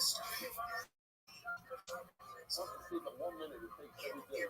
take 1 minute, it takes every day.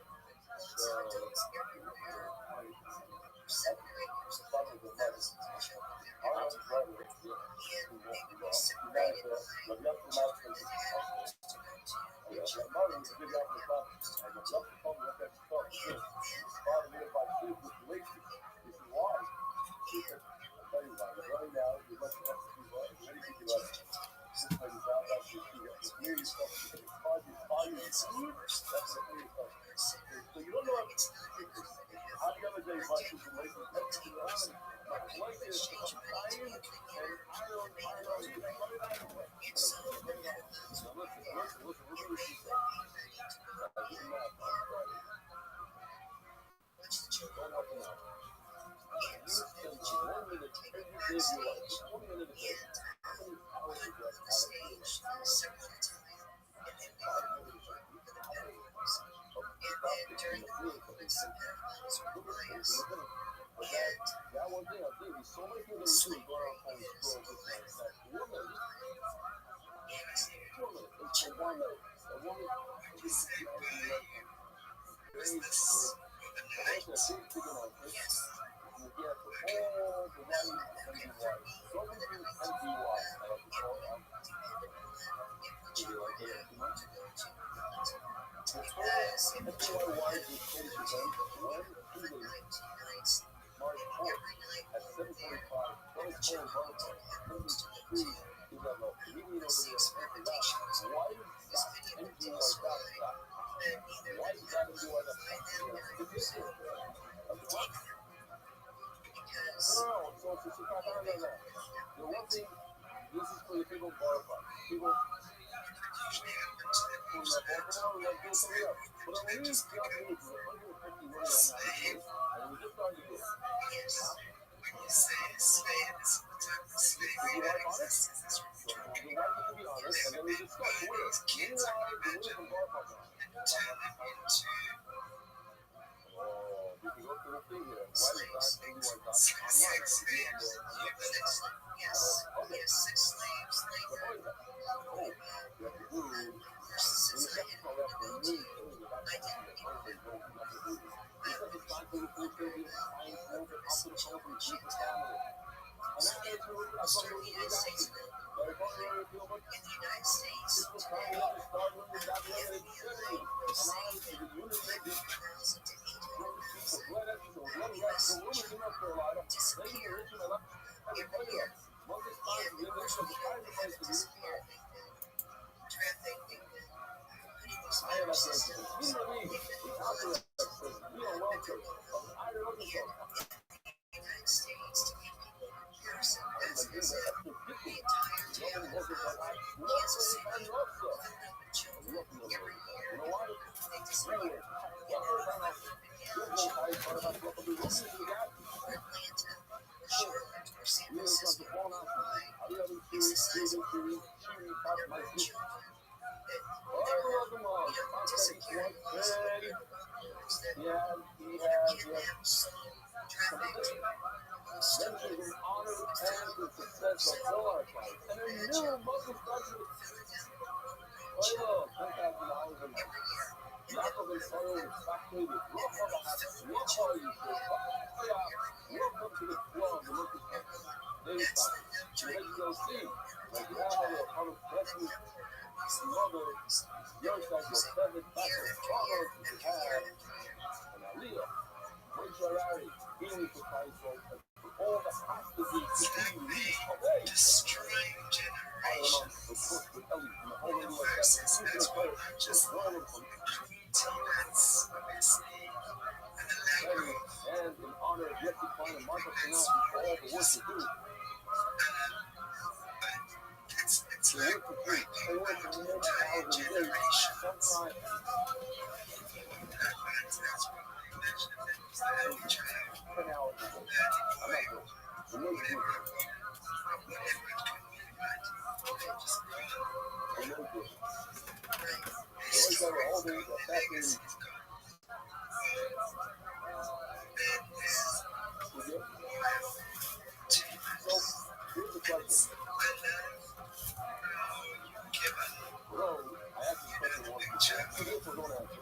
this or don't answer.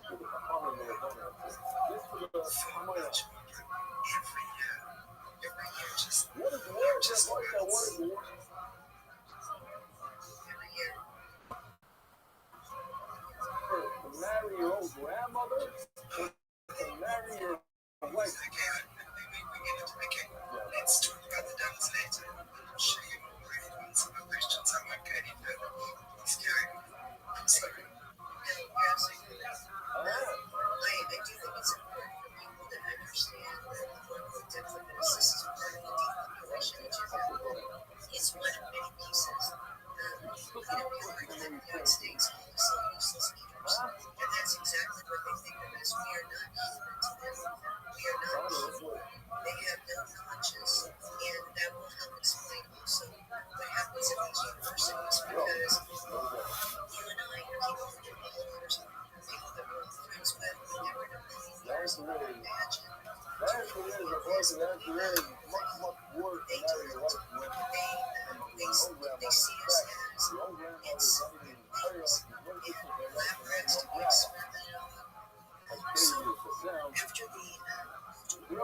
To the Kahana there, don't answer. This to the Hamaya. What is the word? Just like that word. To marry your own grandmother or to marry your wife? Let's talk about the devils later. I'll show you more if you answer my questions. I won't go any further. Please carry on. I'm sorry. No, you're absolutely correct. I do think it's important for people to understand that the level of deadliness, this is part of the depopulation agenda. It's one of many pieces. We have the United States called us all useless eaters. And that's exactly what they think of us. We are not human to them. We are not people. They have no conscience. And that will help explain also what happens in these universities because you and I, people who are followers, people that we're friends with, we never in a million years would imagine. The answer is much worse than marrying your wife. They see us as insignificant things and lab rats to be experimented on. So after the Your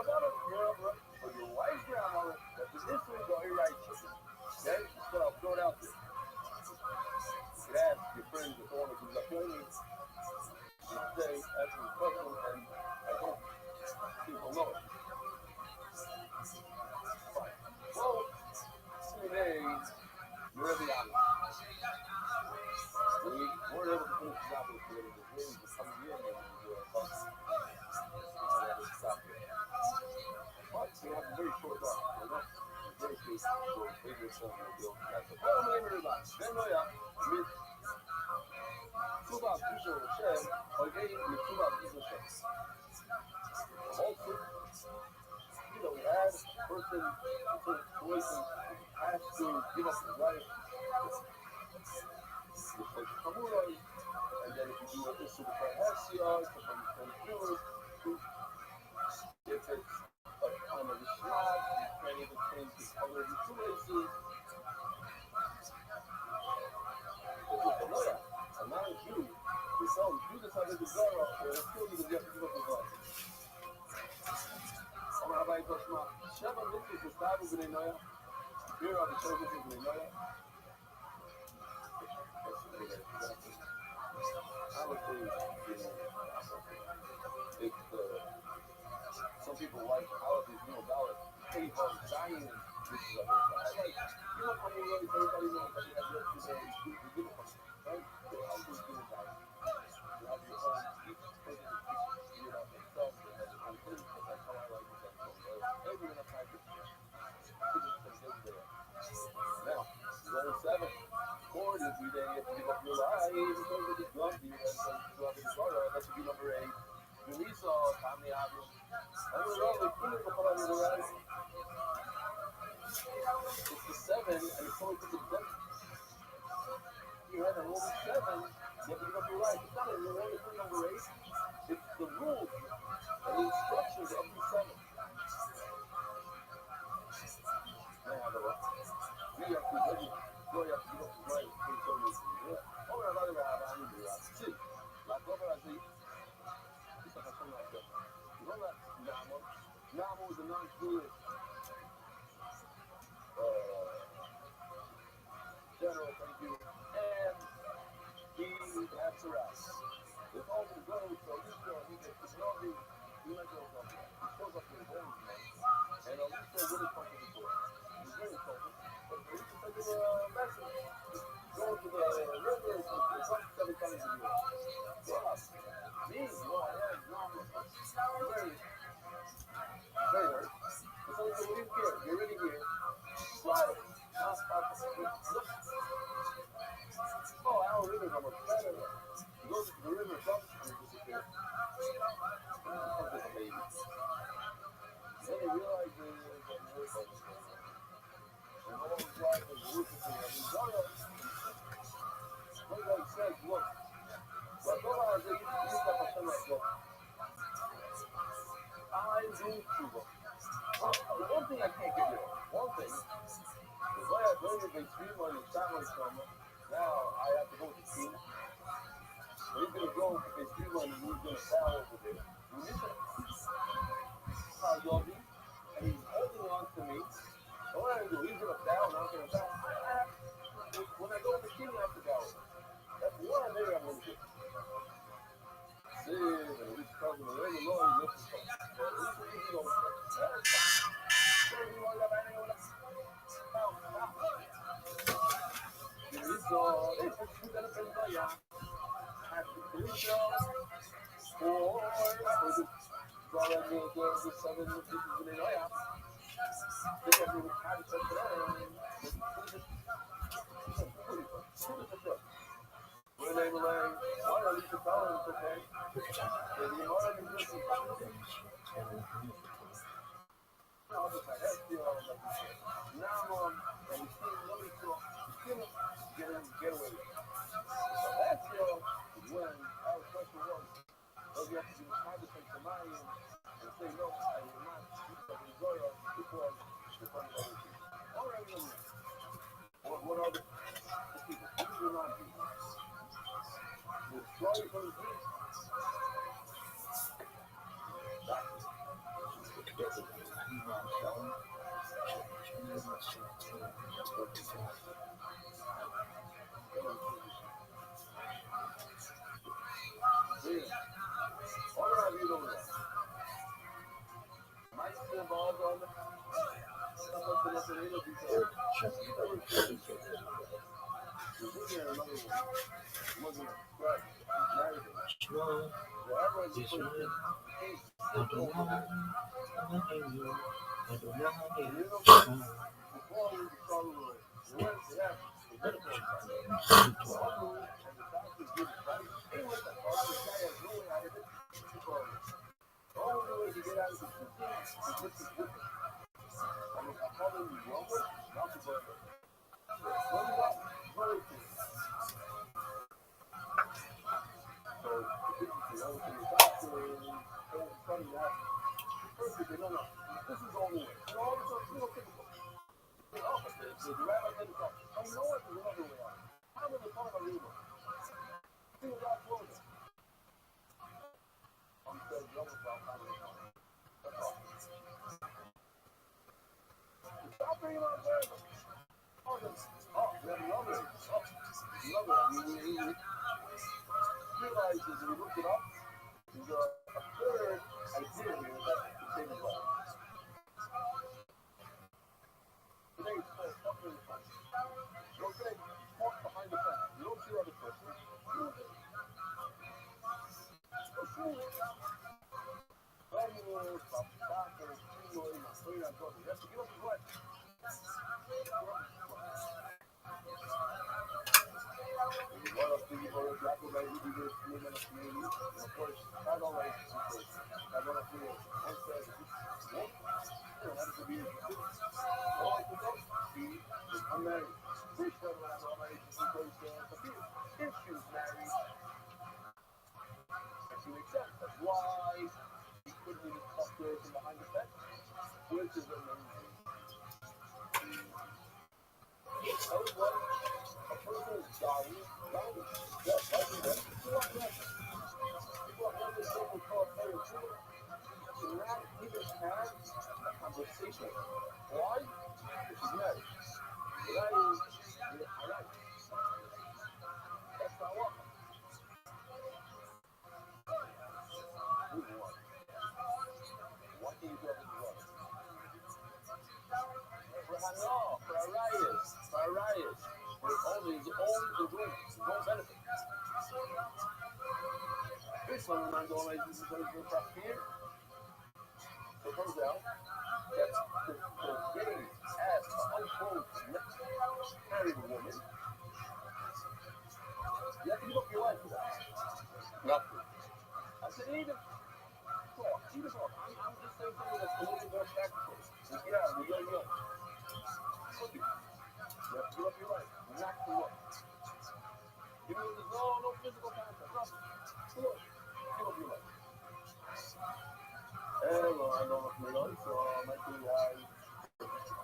wife's grandmother, that's the difference on your right chicken. Okay? So I'll throw it out there. You could ask your friends if they want to do that for me. You say, ask me a question, and I hope people know it. Fine. Well, today, you're the honest. We weren't able to finish the job with the rains were coming in and we were bumping. Stop here. But we have a very short time. We're not very close to the favorite song of the old guys. But I'm going to relax. Then, with Tuba Bishop Hashem, again, with Tuba Bishop Hashem. Also, we had a person who took situation has to give up his life. And then if you do an issue with Hessia, somebody can do it. If it's a time of the slot, you can't even change the color of the shoelaces. If it's a lawyer, a non-Jew, they tell him, do this out of the Zara, or they'll kill you because you have to give up his life. Rabbi Toshma, Sheva Mitzvah is Tavu B'nei Noya. Here are the Sheva Mitzvah B'nei Noya. I would say, if some people like holidays, about it, hey, dying, this is a whole thing. How many ways everybody knows that you have yesterday, you give it from, right? They always do it that. You have your own, each person is figured out themselves, they have their own thing, but that's how I like it. Everyone has practice. Now, zone 7. Lord, if you then get to give up your life, because of the drug deal, and so you have the Torah, that should be number 8. Yunisa, Kami Abu. I don't know, they put it before I knew that. It's the 7, and it's only because of the you have a rule 7, you have to give up your life. It's not a rule, it's number 8. It's the rules and the instructions of the 7. We have to let it go, you have to give up his life. Ahora va a dar a mí, sí, la cosa así, esta persona hace. No la Namo is a non-Jewish general, thank you, and he has to rest. If all the goes, so he gets no he let go of it. He shows up to his own and Alicia wouldn't come to the door. He's very focused, but he can take a message. Go to the river, it's like 7 times a year. Yeah. Me? No, I am not. Very hurt. But so we didn't care. You're already here. Slide. Oh, our rivers are much better. You go to the river, and you disappear. This is a baby. Then they realize that you're focused. And all his life is worshiping of his God. One guy says, look, I do tshuva. The one thing I can't get rid of, one thing, If I had done it, they stream on the summer summer. Now I have to go to team. So he's gonna go if they stream on and he's gonna foul over there. And this is how y'all be. And he's holding on to me. So what I do, he's gonna foul and I'm gonna foul. When I go to the team, I have to foul. That's one area I'm gonna get. And we talking to every Lord he looking for.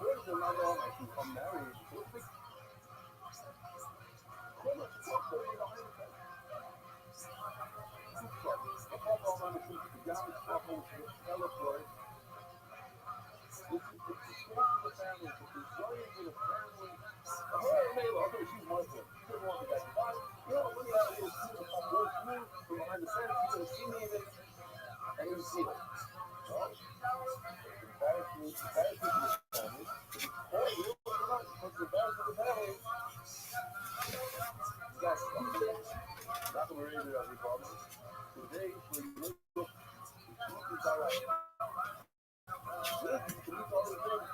So he's gonna still not know how to come married. What's the Connor fuck the way behind the fence? Who's fuck? The fuck all on the truth. The guy is fuck over to the celebrate. This is the strength of the family. It's the resilience of the family. Her and Mela, okay, she's Muslim. She doesn't want the guy to die. You know, when you have a little smooth, if I'm going smooth from behind the fence, you're gonna see me even, and you see it. No? Embarrassment to the family. Or you don't put it on because it's embarrassing to the family. That's not the way that we problem. Today, for you look, it's all right. This is all the things.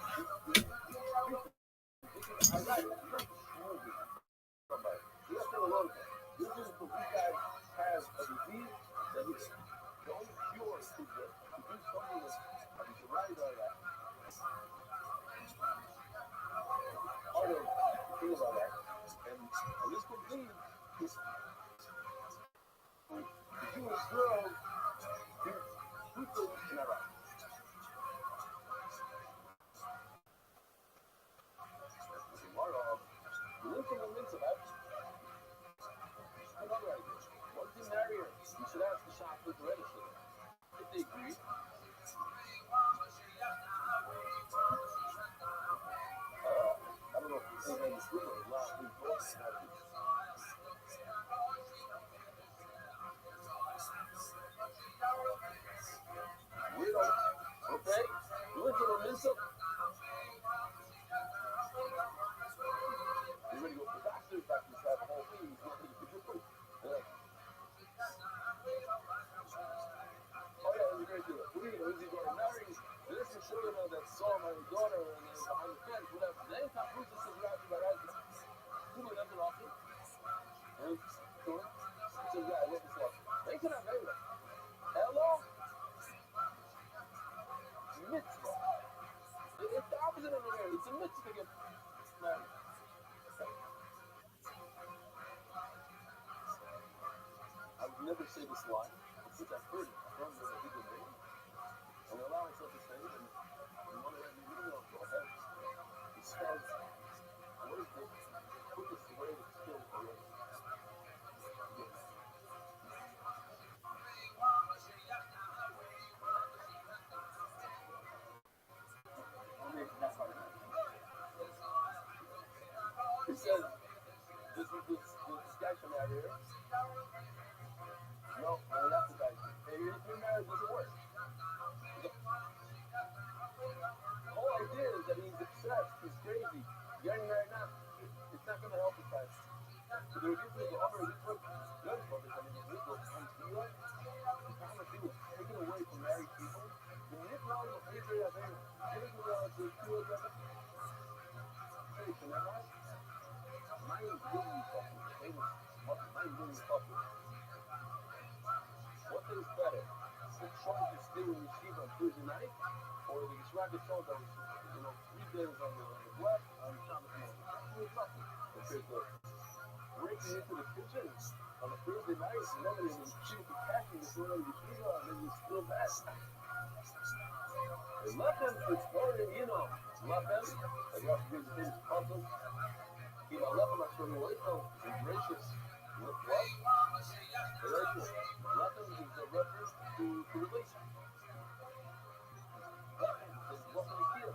I like it. Somebody. You have to know a lot of things. This is what you guys have a disease that is the only cure is to do something that's right or that. Part of the thing about that. And this complete is the Jewish girl who put in Iraq. The Lincoln and Mints about another idea. Once you marry her, you should ask the shopkeeper register. If they agree, I don't know if you say this room or not. Weirdo. Okay? Lincoln and Mints up. You're ready to go to the doctor, doctors have a whole thing, there's nothing you can do. Oh yeah, it was great to do it. What are you going to go to marry? This is sure that saw my daughter and then behind the fence, whatever. Then Tom Cruise says, Rabbi, who would have been awesome? And so he says, yeah, I love this awesome. They cannot marry her. Hello? Mitzvah. It's the opposite of a marriage. It's a mitzvah to get married. I would never say this line, but since I've heard it from the people name, and allow myself to say it, and one of them, you know, go ahead. He says, what is this? Put this away that's still away. He says, this guy from out here. No, that's the guy. Hey, if you're married, doesn't work. The whole idea is that he's obsessed, he's crazy. Getting married now, it's not going to help his life. So there are people who offer this book, young brothers, I mean, this book, and you know, the kind of thing is taken away from married people. The nickname of Israel, I think, giving the two of them. Hey, can I have? 9 billion couples, famous, 9 billion couples. What is better? The chunk is still in yeshiva on Thursday night, or the Yisrael chunk that was, 3 days on the web on Shabbos morning? Who is nothing? Because the breaking into the kitchen on a Thursday night, and then they shoot the packing this morning in yeshiva, and then you still bad. The lechem is starting, lechem, that you have to do the things puzzle. Lechem is gracious. What? Lechem is a reference to relation. Lechem is what we feel.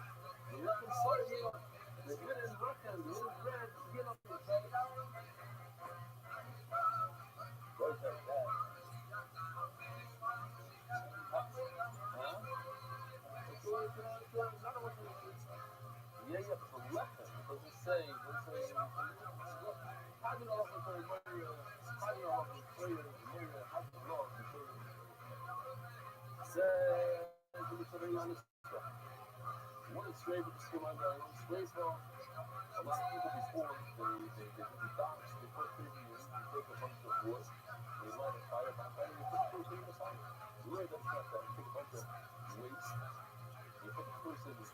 The lechem started, the hidden lechem, the hidden bread, What is that? Yeah, but the lechem, it doesn't say, how do you know if it's one is straight with the school like that, one is straight from a lot of people before they do the docks, they put things in, they take a bunch of wood, they light a fire, and they put the person in the fire. The way that's not that, you take a bunch of waste, you put the person into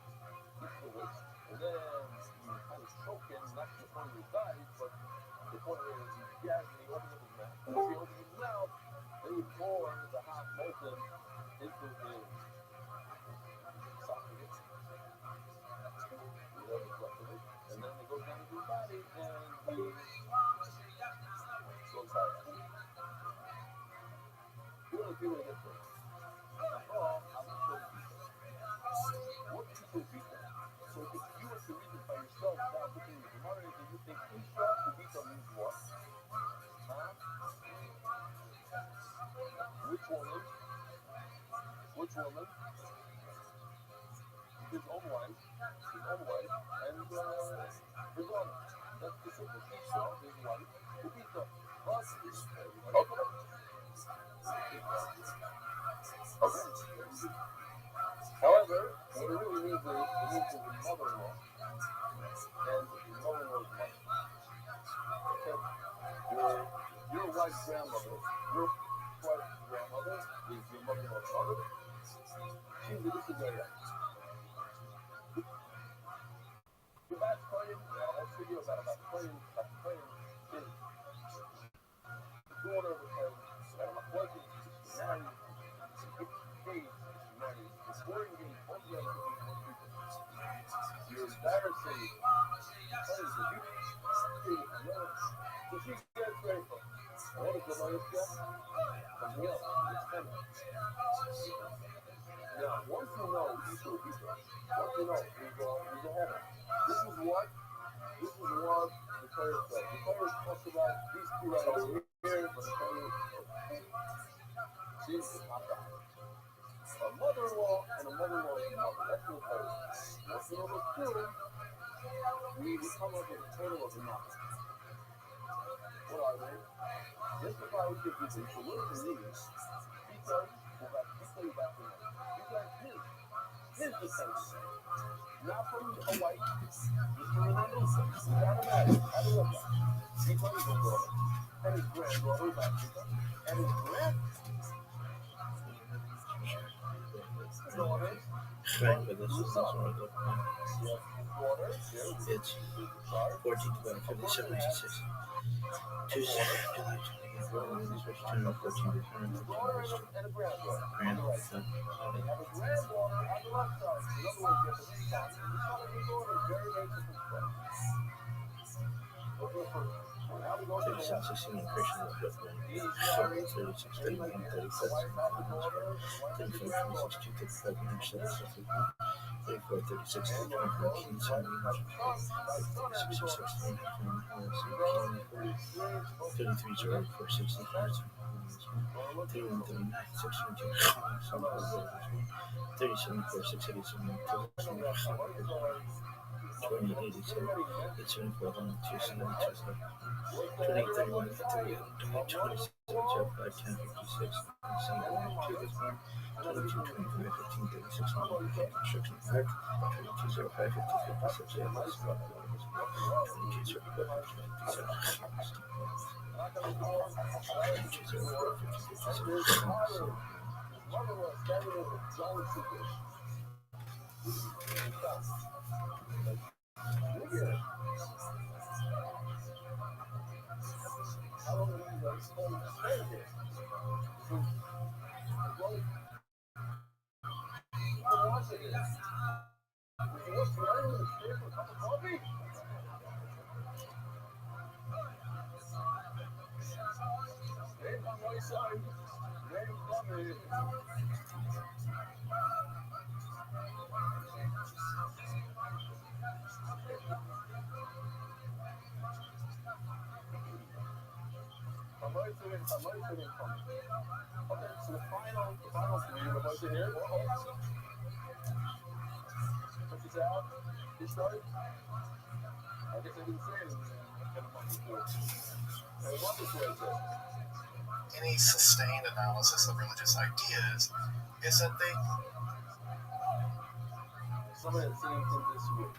the waste, and then you kind of choke him, not to the point where he dies, but the point where he gags and he opens up his mouth. And once he opens his mouth, then you pour the hot molten into the esophagus. Whatever woman, his own wife, and his daughter. That's the simple. Esau, his wife, Rebecca. Okay. Okay. However, what it really means is it means his mother-in-law and his mother-in-law's wife. Okay. Your wife's grandmother, your wife's grandmother is your mother-in-law's mother. She's a disability. About praying, I'll show you about praying is daughter of a prayer, that I'm working, married, engaged, married, before engaged, both of them could be one people. You're embarrassing, praise the you, so she gets grateful. And what is the lowest step? From him, it's coming. Now, once you know, once you know, there's a heaven. This is what the prayer says. The prayer talks about these two right over here, but the prayer Jesus, not God. A mother-in-law and a mother-in-law's mother. That's what the prayer says. Once you know those two, we come up with a total of nothing. What are they? Just the power to give you. So what is the need? He tells you back to him. These are his descendants. Not from a white, just from an Andalusia. You gotta imagine, how do you look like? He's his daughter, and his granddaughter is Africa, and his granddaughters. It's 14 to 57, 56. Tuesday, July 20th, 14 to 115. Grandson. Thirty-seven, 16, Christian of Brooklyn. 36, 31, 37, 34, 26, 2, 35, 107, 34, 36, 24, 15, 17, 36, 16, 33, 0, 4, 65, 31, 39, 16, 2, 37, 4, 6, 87, 20, 87, 874, 1, 2, 7, 2, 7, 20, 31, 38, 27, 05, 10, 56, 7, 2, 22, 25, 15, 36, 1, construction fact, 22, 05, 50, 56, 8, 22, 04, 57, 22, 04, 50, 56, Okay, so the final three of us in here. Check this out. He started. I guess I didn't say anything. Any sustained analysis of religious ideas is that they. Somebody that's sitting in this room.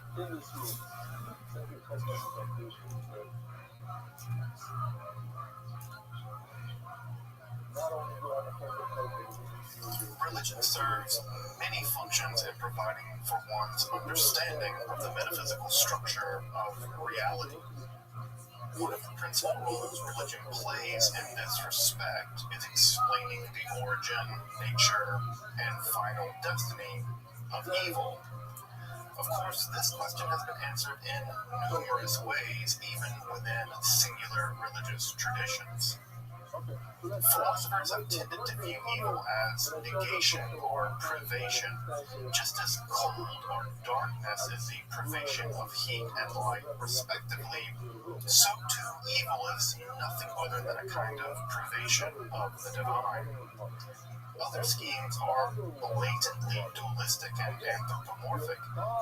Religion serves many functions in providing for one's understanding of the metaphysical structure of reality. One of the principal roles religion plays in this respect is explaining the origin, nature, and final destiny of evil. Of course, this question has been answered in numerous ways, even within singular religious traditions. Philosophers have tended to view evil as negation or privation, just as cold or dark darkness is the privation of heat and light, respectively, so too evil is nothing other than a kind of privation of the divine. Other schemes are blatantly dualistic and anthropomorphic,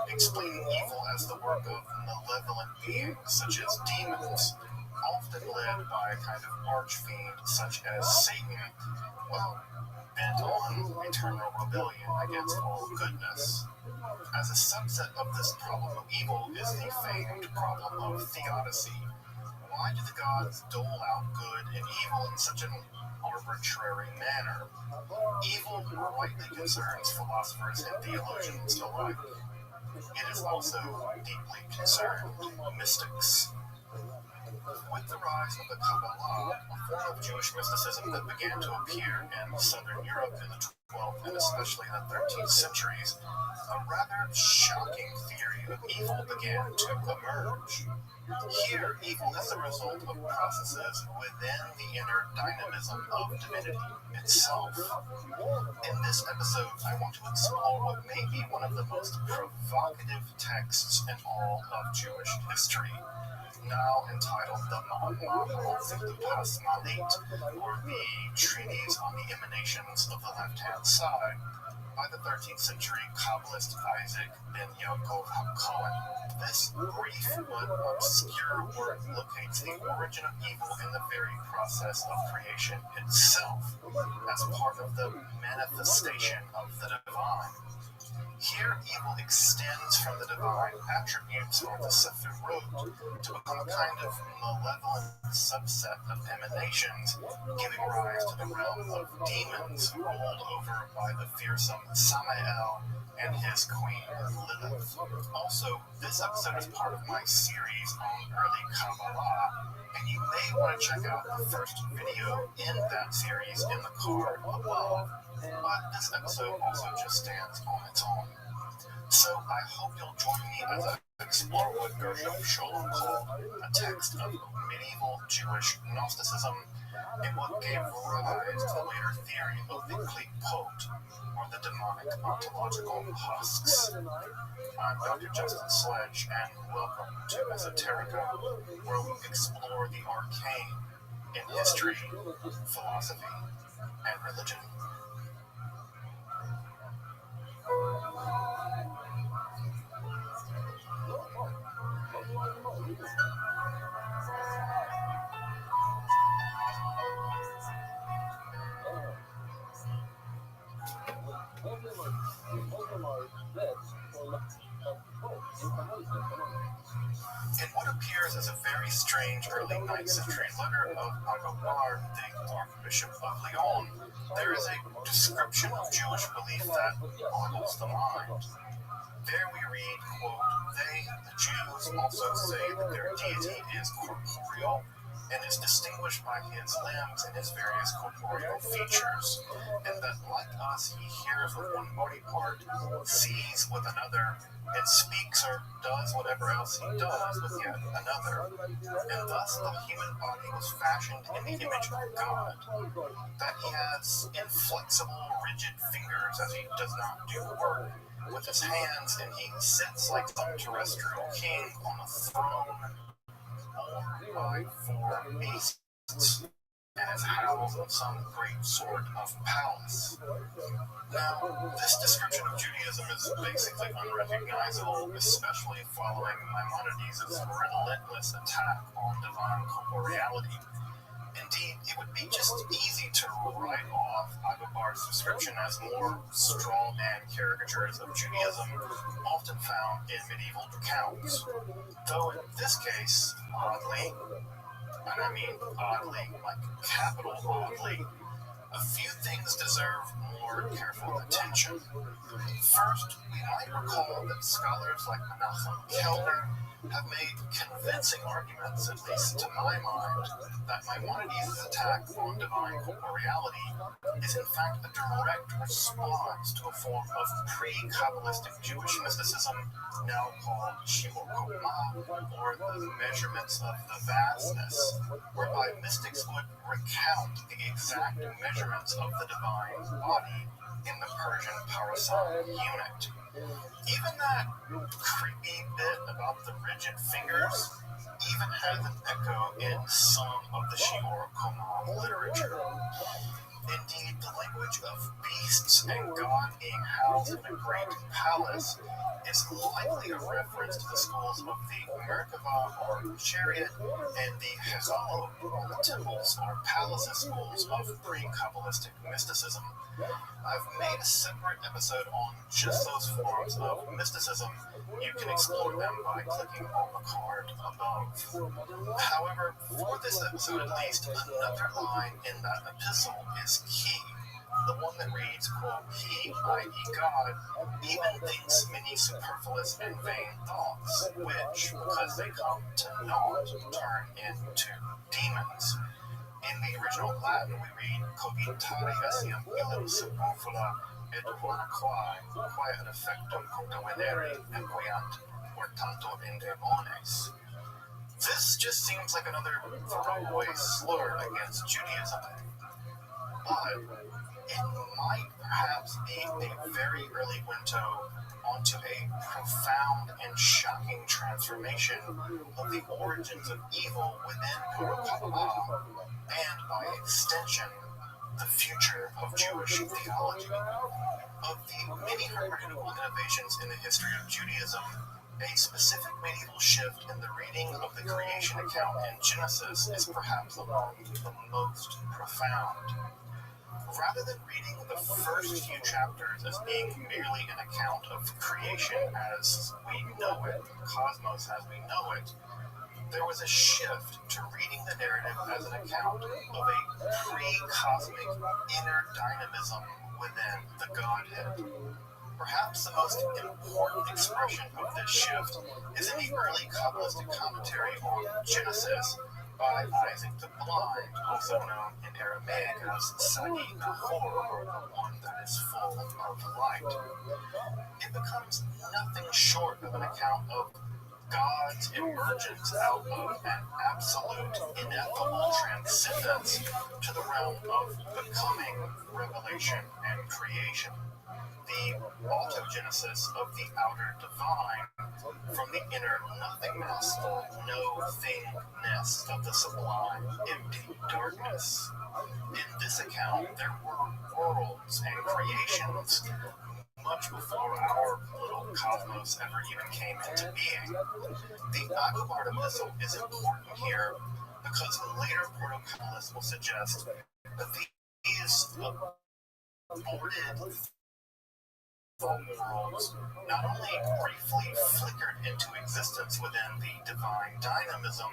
explaining evil as the work of malevolent beings such as demons, often led by a kind of archfiend such as Satan, bent on eternal rebellion against all goodness. As a subset of this problem of evil is the famed problem of theodicy. Why do the gods dole out good and evil in such an arbitrary manner? Evil rightly concerns philosophers and theologians alike. It is also deeply concerned mystics. With the rise of the Kabbalah, a form of Jewish mysticism that began to appear in Southern Europe in the 12th and especially in the 13th centuries, a rather shocking theory of evil began to emerge. Here, evil is the result of processes within the inner dynamism of divinity itself. In this episode, I want to explore what may be one of the most provocative texts in all of Jewish history, now entitled the Ma'amah Malit, or the Treatise on the Emanations of the Left-Hand Side, by the 13th century Kabbalist Isaac ben Yaakov HaKohen. This brief but obscure work locates the origin of evil in the very process of creation itself, as part of the manifestation of the divine. Here, evil extends from the divine attributes or the Sephirot to become a kind of malevolent subset of emanations, giving rise to the realm of demons ruled over by the fearsome Samael and his queen Lilith. Also, this episode is part of my series on early Kabbalah, and you may want to check out the first video in that series in the card above, but this episode also just stands on its own. So I hope you'll join me as I explore what Gershom Scholem called a text of medieval Jewish Gnosticism and what gave rise to the later theory of the Klipot, or the demonic ontological husks. I'm Dr. Justin Sledge, and welcome to Esoterica, where we explore the arcane in history, philosophy, and religion. In what appears as a very strange early 9th century letter of Agabar, the Archbishop of Lyon, there is a description of Jewish belief that boggles the mind. There we read, quote, "They, the Jews, also say that their deity is corporeal and is distinguished by his limbs and his various corporeal features, and that like us he hears with one body part, sees with another, and speaks or does whatever else he does with yet another. And thus the human body was fashioned in the image of God, that he has inflexible, rigid fingers as he does not do work with his hands, and he sits like some terrestrial king on a throne, or by four beasts, and is housed in some great sort of palace." Now, this description of Judaism is basically unrecognizable, especially following Maimonides' relentless attack on divine corporeality. Indeed, it would be just easy to write off Agabar's description as more straw-man caricatures of Judaism often found in medieval accounts. Though in this case, oddly, and I mean oddly, like capital oddly, a few things deserve more careful attention. First, we might recall that scholars like Menachem Kellner have made convincing arguments, at least to my mind, that Maimonides' attack on divine corporeality is in fact a direct response to a form of pre-Kabbalistic Jewish mysticism now called Shibur Koma, or the measurements of the vastness, whereby mystics would recount the exact measurements of the divine body in the Persian Parasat unit. Even that creepy bit about the rigid fingers even has an echo in some of the Shior Koman literature. Indeed, the language of beasts and God being housed in a great palace is likely a reference to the schools of the Merkava or chariot and the Hechalo or the temples or palaces schools of pre-Kabbalistic mysticism. I've made a separate episode on just those forms of mysticism. You can explore them by clicking on the card above. However, for this episode at least, another line in that epistle is key. The one that reads, quote, "He, i.e. God, even thinks many superfluous and vain thoughts, which, because they come to naught, turn into demons." In the original Latin, we read, "Cogitare essiam illum superflua et quae ad effectum contavenere enquiant, or tanto in demones." This just seems like another throwaway slur against Judaism. But it might perhaps be a very early window onto a profound and shocking transformation of the origins of evil within Proto-Kabbalah, and by extension, the future of Jewish theology. Of the many hermeneutical innovations in the history of Judaism, a specific medieval shift in the reading of the creation account in Genesis is perhaps among the most profound. Rather than reading the first few chapters as being merely an account of creation as we know it, cosmos as we know it, there was a shift to reading the narrative as an account of a pre-cosmic inner dynamism within the Godhead. Perhaps the most important expression of this shift is in the early Kabbalistic commentary on Genesis by Isaac the Blind, also known in Aramaic as Sagi Nahor, or the one that is full of light. It becomes nothing short of an account of God's emergence out of an absolute, ineffable transcendence to the realm of becoming, revelation, and creation. The autogenesis of the outer divine from the inner nothingness, the no-thingness of the sublime, empty darkness. In this account, there were worlds and creations much before our little cosmos ever even came into being. The Agobard epistle is important here because later proto-Kabbalists will suggest that these aborted worlds not only briefly flickered into existence within the divine dynamism,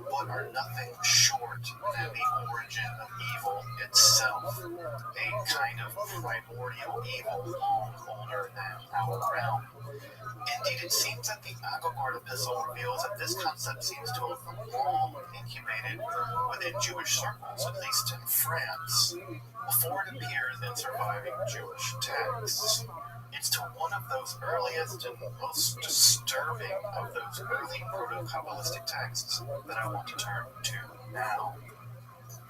but are nothing short than the origin of evil itself, a kind of primordial evil long older than our realm. Indeed, it seems that the Agobard epistle reveals that this concept seems to have long incubated within Jewish circles, at least in France, before it appears in surviving Jewish texts. It's to one of those earliest and most disturbing of those early proto-Kabbalistic texts that I want to turn to now.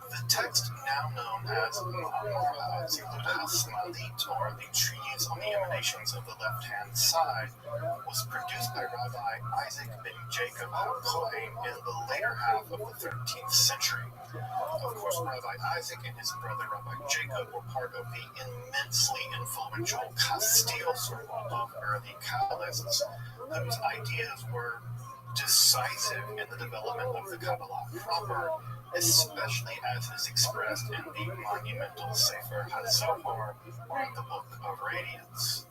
The text now known as Ma'amar Zilut HaSmalit, or the trees on the emanations of the left-hand side, was produced by Rabbi Isaac ben Jacob HaKohen in the later half of the 13th century. Of course, Rabbi Isaac and his brother Rabbi Jacob were part of the immensely influential Castile circle of early Kabbalists, whose ideas were decisive in the development of the Kabbalah proper, especially as is expressed in the monumental Sefer HaZohar, or the Book of Radiance.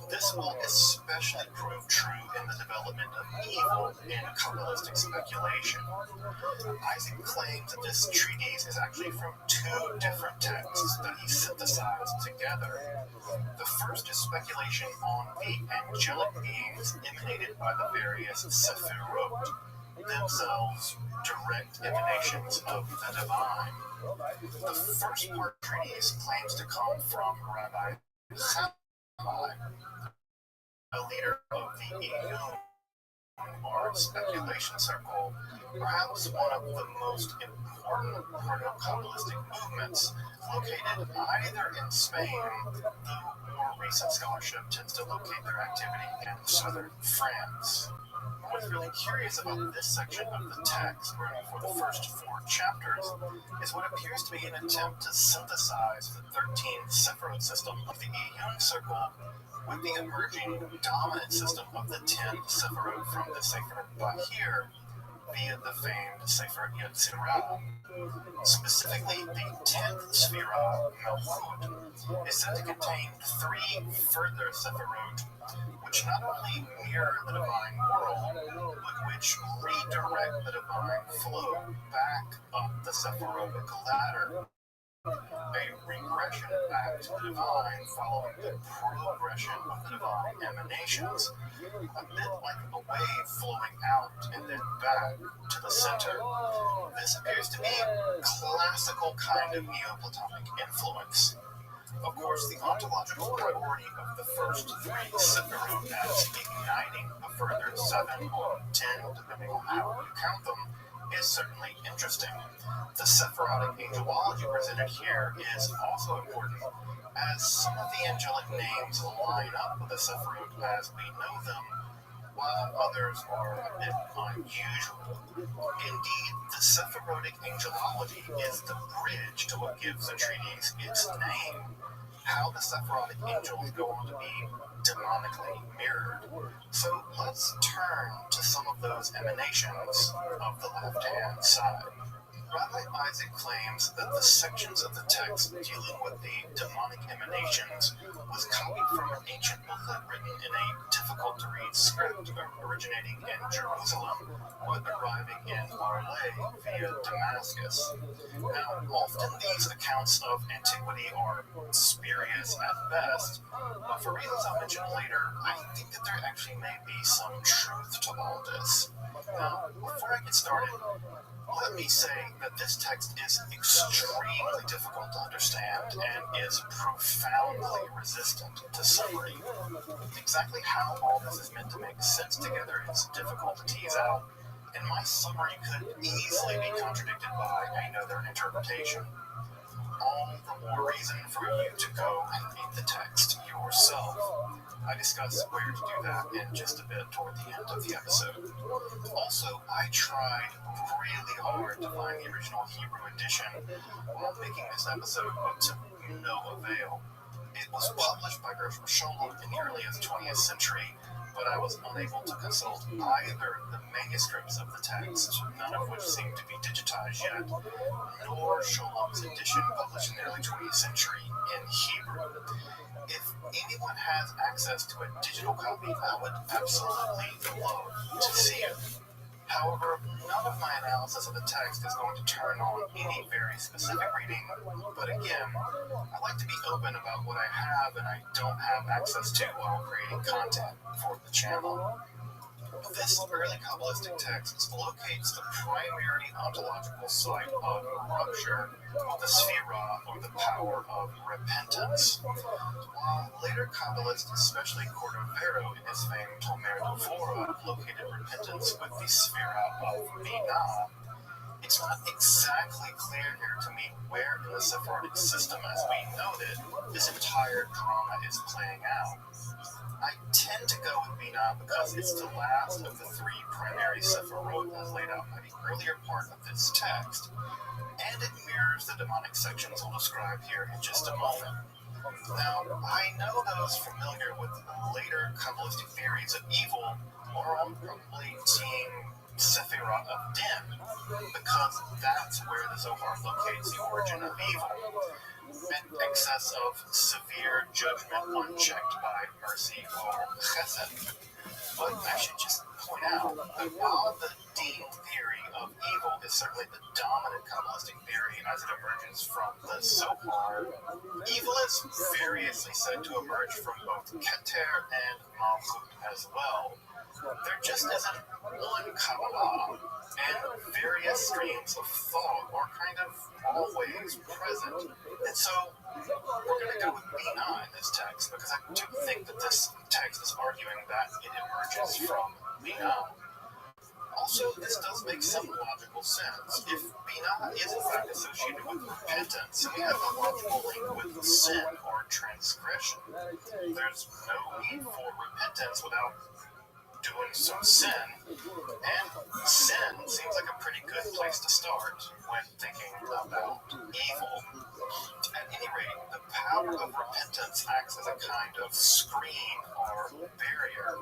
This will especially prove true in the development of evil in Kabbalistic speculation. Isaac claims that this treatise is actually from two different texts that he synthesized together. The first is speculation on the angelic beings emanated by the various Sephirot, themselves direct emanations of the divine. The first part of the treatise claims to come from Rabbi Rabbi, a leader of the Iyun, or speculation circle, perhaps one of the most important proto-Kabbalistic movements, located either in Spain, though more recent scholarship tends to locate their activity in southern France. What's really curious about this section of the text, running for the first 4 chapters, is what appears to be an attempt to synthesize the 13 Sephiroth system of the Iyun circle with the emerging dominant system of the 10 Sephiroth from the Sefer Bahir via the famed Sefer Yetzirah. Specifically, the 10th Sphira, Malchut, is said to contain 3 further Sephiroth, which not only mirror the divine world, but which redirect the divine flow back up the Sephirotic ladder. A regression back to the divine following the progression of the divine emanations, a bit like a wave flowing out and then back to the center. This appears to be a classical kind of Neoplatonic influence. Of course, the ontological priority of the first 3 Sephiroth as igniting a further 7 or 10, depending on how you count them, is certainly interesting. The Sephirotic angelology presented here is also important, as some of the angelic names line up with the Sephiroth as we know them, while others are a bit unusual. Indeed, the Sephirotic angelology is the bridge to what gives the treatise its name. How the Sephirotic angels go on to be demonically mirrored. So let's turn to some of those emanations of the left-hand side. Rabbi Isaac claims that the sections of the text dealing with the demonic emanations was copied from an ancient booklet written in a difficult-to-read script originating in Jerusalem but arriving in Marley via Damascus. Now, often these accounts of antiquity are spurious at best, but for reasons I'll mention later, I think that there actually may be some truth to all this. Now, before I get started, let me say that this text is extremely difficult to understand and is profoundly resistant to summary. Exactly how all this is meant to make sense together is difficult to tease out, and my summary could easily be contradicted by another interpretation. All the more reason for you to go and read the text yourself. I discuss where to do that in just a bit toward the end of the episode. Also, I tried really hard to find the original Hebrew edition while making this episode, but to no avail. It was published by Gershom Scholem in the earliest 20th century, but I was unable to consult either the manuscripts of the text, none of which seem to be digitized yet, nor Scholem's edition published in the early 20th century in Hebrew. If anyone has access to a digital copy, I would absolutely love to see it. However, none of my analysis of the text is going to turn on any very specific reading, but again, I like to be open about what I have and I don't have access to while creating content for the channel. This early Kabbalistic text locates the primary ontological site of rupture with the Sphira, or the power of repentance. While later Kabbalists, especially Cordovero in his famed Tomer Dovora, located repentance with the Sphira of Binah, it's not exactly clear here to me where in the Sephirotic system as we know it, this entire drama is playing out. I tend to go with Binah because it's the last of the 3 primary Sephiroth as laid out by the earlier part of this text, and it mirrors the demonic sections I'll describe here in just a moment. Now, I know those familiar with later Kabbalistic theories of evil are all probably team Sephirah of Din, because that's where the Zohar locates the origin of evil. An excess of severe judgment unchecked by mercy or chesed. But I should just point out that while the Din theory of evil is certainly the dominant Kabbalistic theory as it emerges from the Zohar, evil is variously said to emerge from both Keter and Malchut as well. There just isn't one Kabbalah, and various streams of thought are kind of always present. And so we're going to go with Binah in this text, because I do think that this text is arguing that it emerges from Binah. Also, this does make some logical sense. If Binah is in fact associated with repentance, we have a logical link with sin or transgression. There's no need for repentance without doing some sin, and sin seems like a pretty good place to start when thinking about evil. At any rate, the power of repentance acts as a kind of screen or barrier,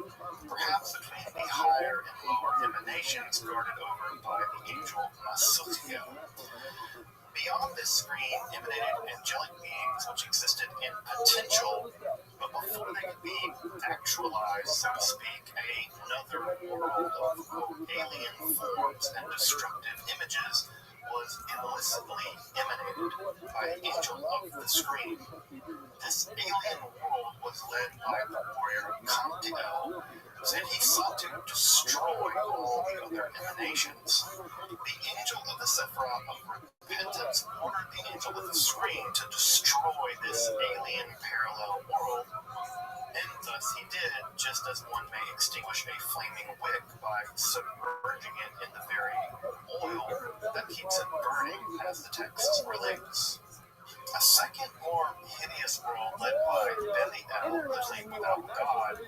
perhaps between the higher and lower emanations guarded over by the angel Masutio. Beyond this screen emanated angelic beings which existed in potential, but before they could be actualized, so to speak, another world of alien forms and destructive images was illicitly emanated by the angel of the screen. This alien world was led by the warrior Kamtiel, and he sought to destroy all the other emanations. The angel of the Sephiroth of repentance ordered the angel of the screen to destroy this alien parallel world, and thus he did, just as one may extinguish a flaming wick by submerging it in the very oil that keeps it burning, as the text relates. A second, more hideous world led by Belial, living without God,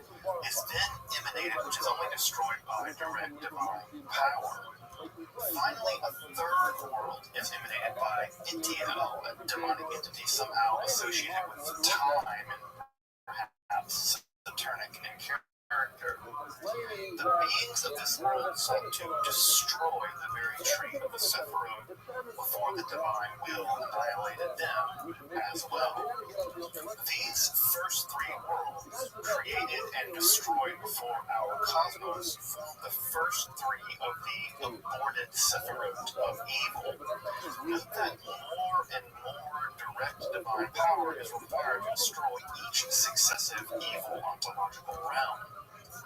is then emanated, which is only destroyed by direct divine power. Finally, a third world is emanated by Itiel, a demonic entity somehow associated with time and perhaps Saturnic in character. The beings of this world sought to destroy the very tree of the Sephiroth before the divine will annihilated them as well. These first three worlds, created and destroyed before our cosmos, form the first three of the aborted Sephiroth of evil. Note that more and more direct divine power is required to destroy each successive evil ontological realm.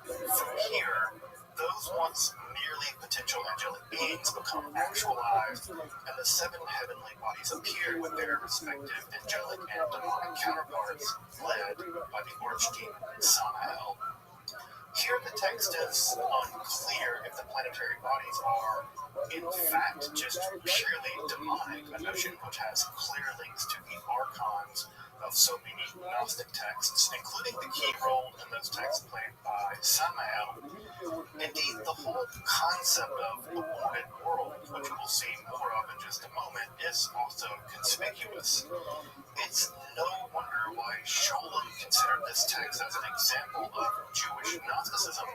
From here, those once merely potential angelic beings become actualized, and the seven heavenly bodies appear with their respective angelic and demonic counterparts, led by the archdemon Samael. Here the text is unclear if the planetary bodies are, in fact, just purely demonic, a notion which has clear links to the archons of so many Gnostic texts, including the key role in those texts played by Samael. Indeed, the whole concept of the aborted world, which we'll see more of in just a moment, is also conspicuous. It's no wonder why Sholem considered this text as an example of Jewish Gnosticism,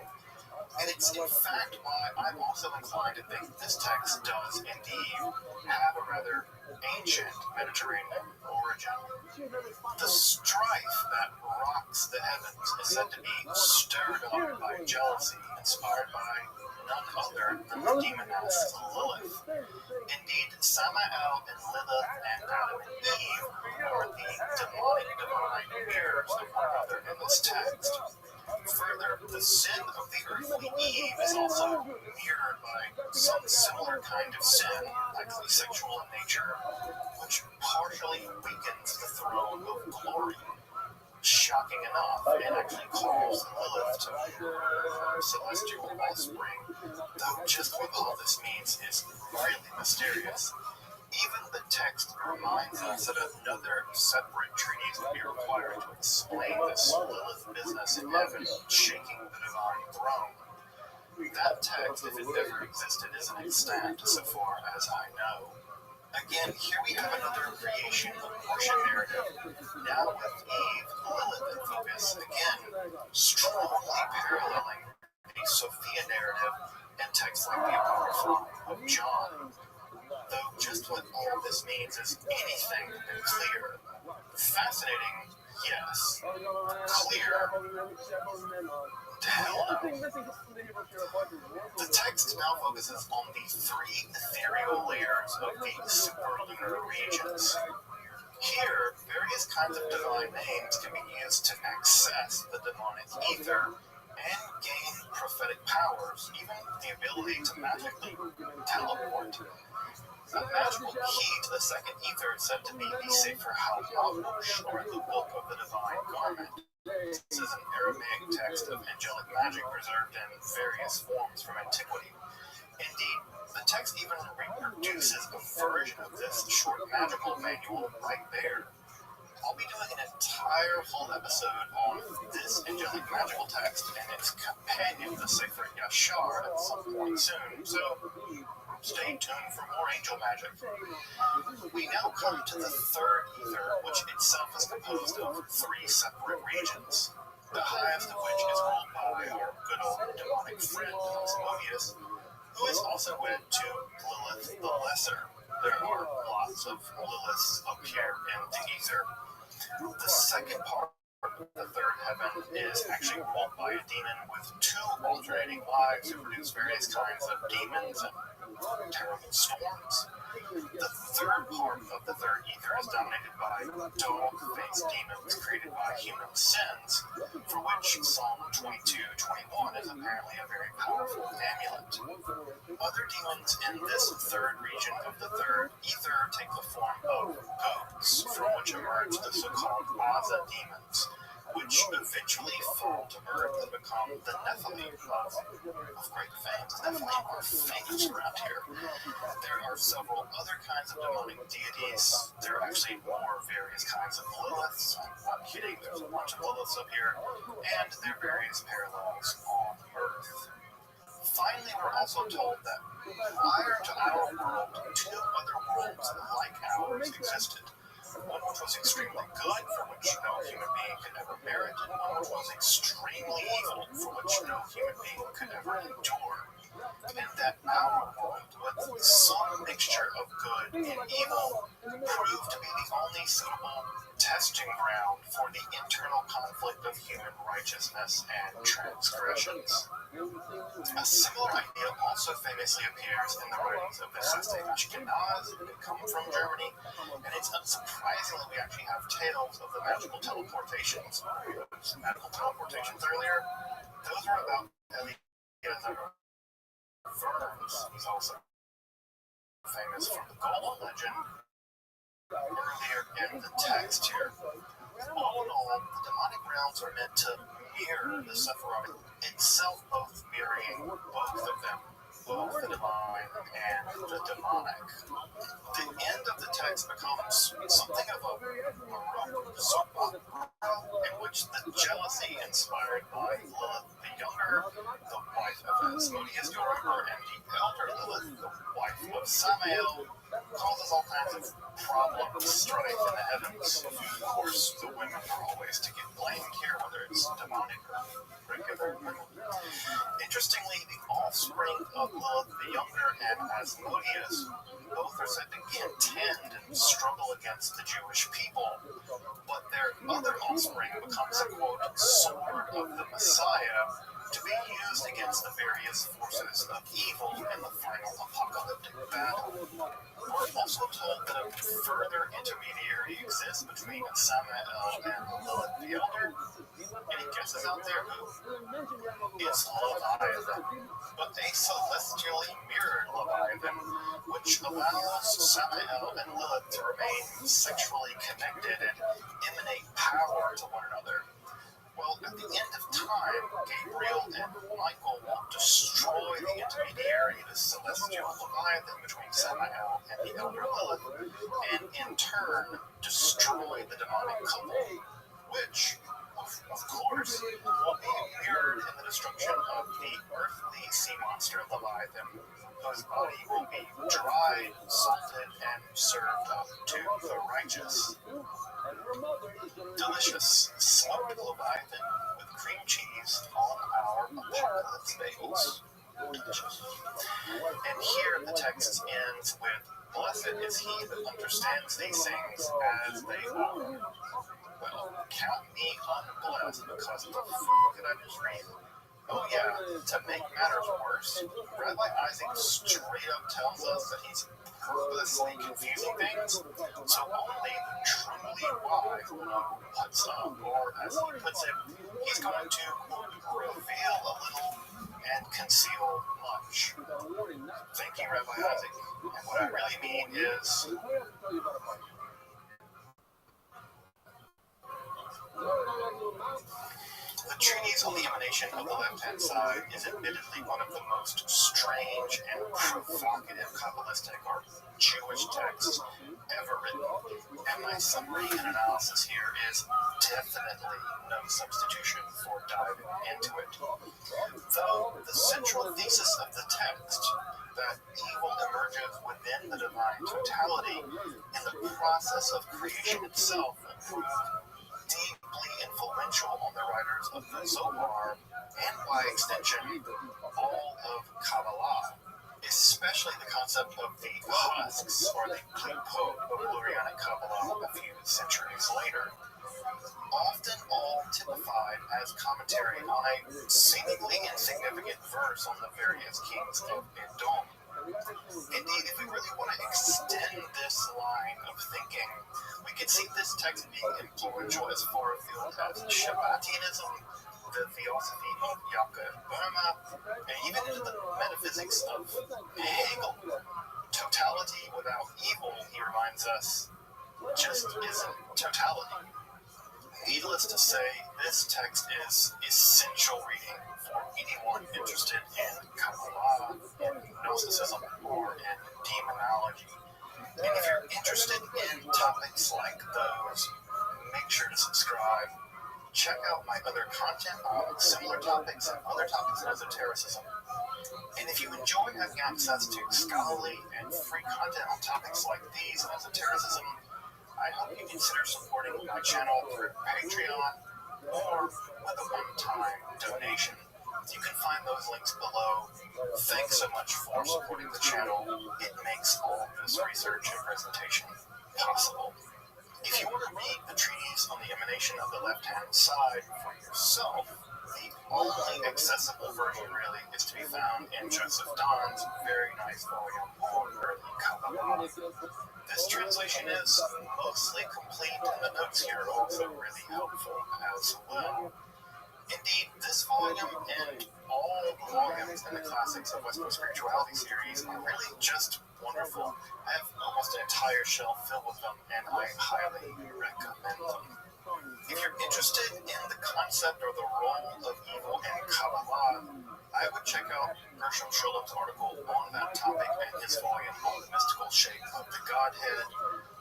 and it's in fact why I'm also inclined to think this text does indeed have a rather ancient Mediterranean origin. The strife that rocks the heavens is said to be stirred up by jealousy, inspired by none other than the demoness Lilith. Indeed, Samael and Lilith and Adam and Eve are the demonic divine mirrors of one another in this text. Further, the sin of the earthly Eve is also mirrored by some similar kind of sin, likely sexual in nature, which partially weakens the throne of glory. Shocking enough, it actually calls Lilith to her celestial offspring, though just what all this means is really mysterious. Even the text reminds us that another separate treatise would be required to explain this Lilith business in heaven shaking the divine throne. That text, if it ever existed, isn't extant so far as I know. Again, here we have another creation abortion narrative, now with Eve, Lilith in focus, again, strongly paralleling the Sophia narrative and texts like the Apocrypha of John. Though just what all this means is anything but clear. Fascinating, yes. Clear? To hell no. The text now focuses on the three ethereal layers of the superlunar regions. Here, various kinds of divine names can be used to access the demonic ether and gain prophetic powers, even the ability to magically teleport. A magical key to the second ether is said to be the Sefer HaLavush, or the Book of the Divine Garment. This is an Aramaic text of angelic magic preserved in various forms from antiquity. Indeed, the text even reproduces a version of this short magical manual right there. I'll be doing an entire full episode on this angelic magical text and its companion, the Sefer Yashar, at some point soon, so stay tuned for more angel magic. We now come to the third ether, which itself is composed of three separate regions, the highest of which is ruled by our good old demonic friend, Asmodeus, who is also wed to Lilith the Lesser. There are lots of Liliths up here in the ether. The second part of the third heaven is actually ruled by a demon with two alternating lives who produce various kinds of demons and terrible storms. The third part of the third ether is dominated by dog-faced demons created by human sins, for which Psalm 22:21 is apparently a very powerful amulet. Other demons in this third region of the third ether take the form of goats, from which emerge the so-called Aza demons, which eventually fall to earth and become the Nephilim of great fame. Nephilim are famous around here. There are several other kinds of demonic deities. There are actually more various kinds of Liliths. I'm not kidding, there's a bunch of Liliths up here, and their various parallels on earth. Finally, we're also told that prior to our world, two other worlds like ours existed. One which was extremely good, for which no human being could ever merit, and one which was extremely evil, for which no human being could ever endure. And that our world, with some mixture of good and evil, proved to be the only suitable testing ground for the internal conflict of human righteousness and transgressions. A similar idea also famously appears in the writings of the Seste Ashkenaz, who come from Germany, and it's unsurprisingly we actually have tales of the magical teleportations. Those magical teleportations earlier, those are about Eliezer Verms. He's also famous from the Golem legend earlier in the text here. All in all, the demonic realms are meant to mirror the Sephiroth itself, both mirroring both of them, both the divine and the demonic. The end of the text becomes something of a Baroque soap opera in which the jealousy inspired by Lilith the Younger, the wife of Asmodeus the Emperor, and the elder Lilith, the wife of Samael, causes all kinds of problems, strife in the heavens. Of course, the women are always to get blamed here, whether it's demonic or regular women. Interestingly, the offspring of Lilith the Younger and Asmodeus both are said to contend and struggle against the Jewish people, but their other offspring becomes a, quote, sword of the Messiah to be used against the various forces of evil in the final apocalyptic battle. We're also told that a further intermediary exists between Samael and Lilith the Elder. Any guesses out there who? It's Leviathan, but a celestially mirrored Leviathan, which allows Samael and Lilith to remain sexually connected and emanate power to one another. Well, at the end of time, Gabriel and Michael will destroy the intermediary, the celestial Leviathan between Samael and the elder Lilith, and in turn destroy the demonic couple, which, of course, will be mirrored in the destruction of the earthly sea monster Leviathan, whose body will be dried, salted, and served up to the righteous. Delicious smoked Leviathan with cream cheese on our apocalypse bagels. Delicious. And here the text ends with, "Blessed is he that understands these things as they are." Well, count me unblessed, because the fuck did I just read? Oh yeah, to make matters worse, Rabbi Isaac straight up tells us that he's purposely confusing things, so only the truly wise will know what's up, or as he puts it, he's going to reveal a little and conceal much. Thank you, Rabbi Isaac. And what I really mean is, the treatise on the emanation of the left-hand side is admittedly one of the most strange and provocative Kabbalistic or Jewish texts ever written, and my summary and analysis here is definitely no substitution for diving into it. Though the central thesis of the text, that evil emerges within the divine totality in the process of creation itself, proved deeply influential on the writers of the Zohar and, by extension, all of Kabbalah, especially the concept of the husks, or the klipot of Lurianic Kabbalah a few centuries later, often all typified as commentary on a seemingly insignificant verse on the various kings of Edom. Indeed, if we really want to extend this line of thinking, we could see this text being influential as far afield as Shabbatianism, the theosophy of Yaakov Burma, and even into the metaphysics of Hegel. Totality without evil, he reminds us, just isn't totality. Needless to say, this text is essential reading for anyone interested in Kabbalah, in Gnosticism, or in demonology. And if you're interested in topics like those, make sure to subscribe. Check out my other content on similar topics and other topics in esotericism. And if you enjoy having access to scholarly and free content on topics like these in esotericism, I hope you consider supporting my channel through Patreon or with a one-time donation. You can find those links below. Thanks so much for supporting the channel. It makes all of this research and presentation possible. If you want to read the treatise on the emanation of the left-hand side for yourself, the only accessible version really is to be found in Joseph Don's very nice volume on early Kabbalah. This translation is mostly complete, and the notes here are also really helpful as well. Indeed, this volume and all the volumes in the Classics of Western Spirituality series are really just wonderful. I have almost an entire shelf filled with them, and I highly recommend them. If you're interested in the concept or the role of evil in Kabbalah, I would check out Gershom Schulem's article on that topic and his volume on the mystical shape of the Godhead.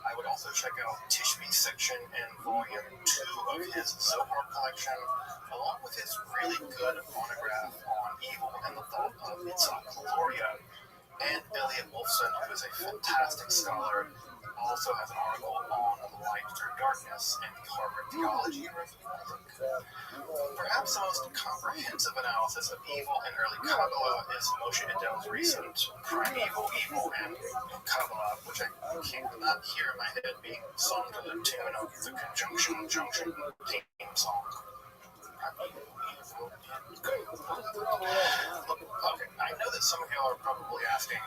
I would also check out Tishbe's section in volume 2 of his Zohar collection, along with his really good monograph on evil and the thought of Yitzhak Luria. And Elliot Wolfson, who is a fantastic scholar, also has an article on light through darkness in the Harvard Theology Review. Perhaps the most comprehensive analysis of evil in early Kabbalah is Moshe Edel's recent Primeval Evil and Kabbalah, which I cannot hear in my head being sung to the tune of the Conjunction Junction theme song. Okay, I know that some of y'all are probably asking,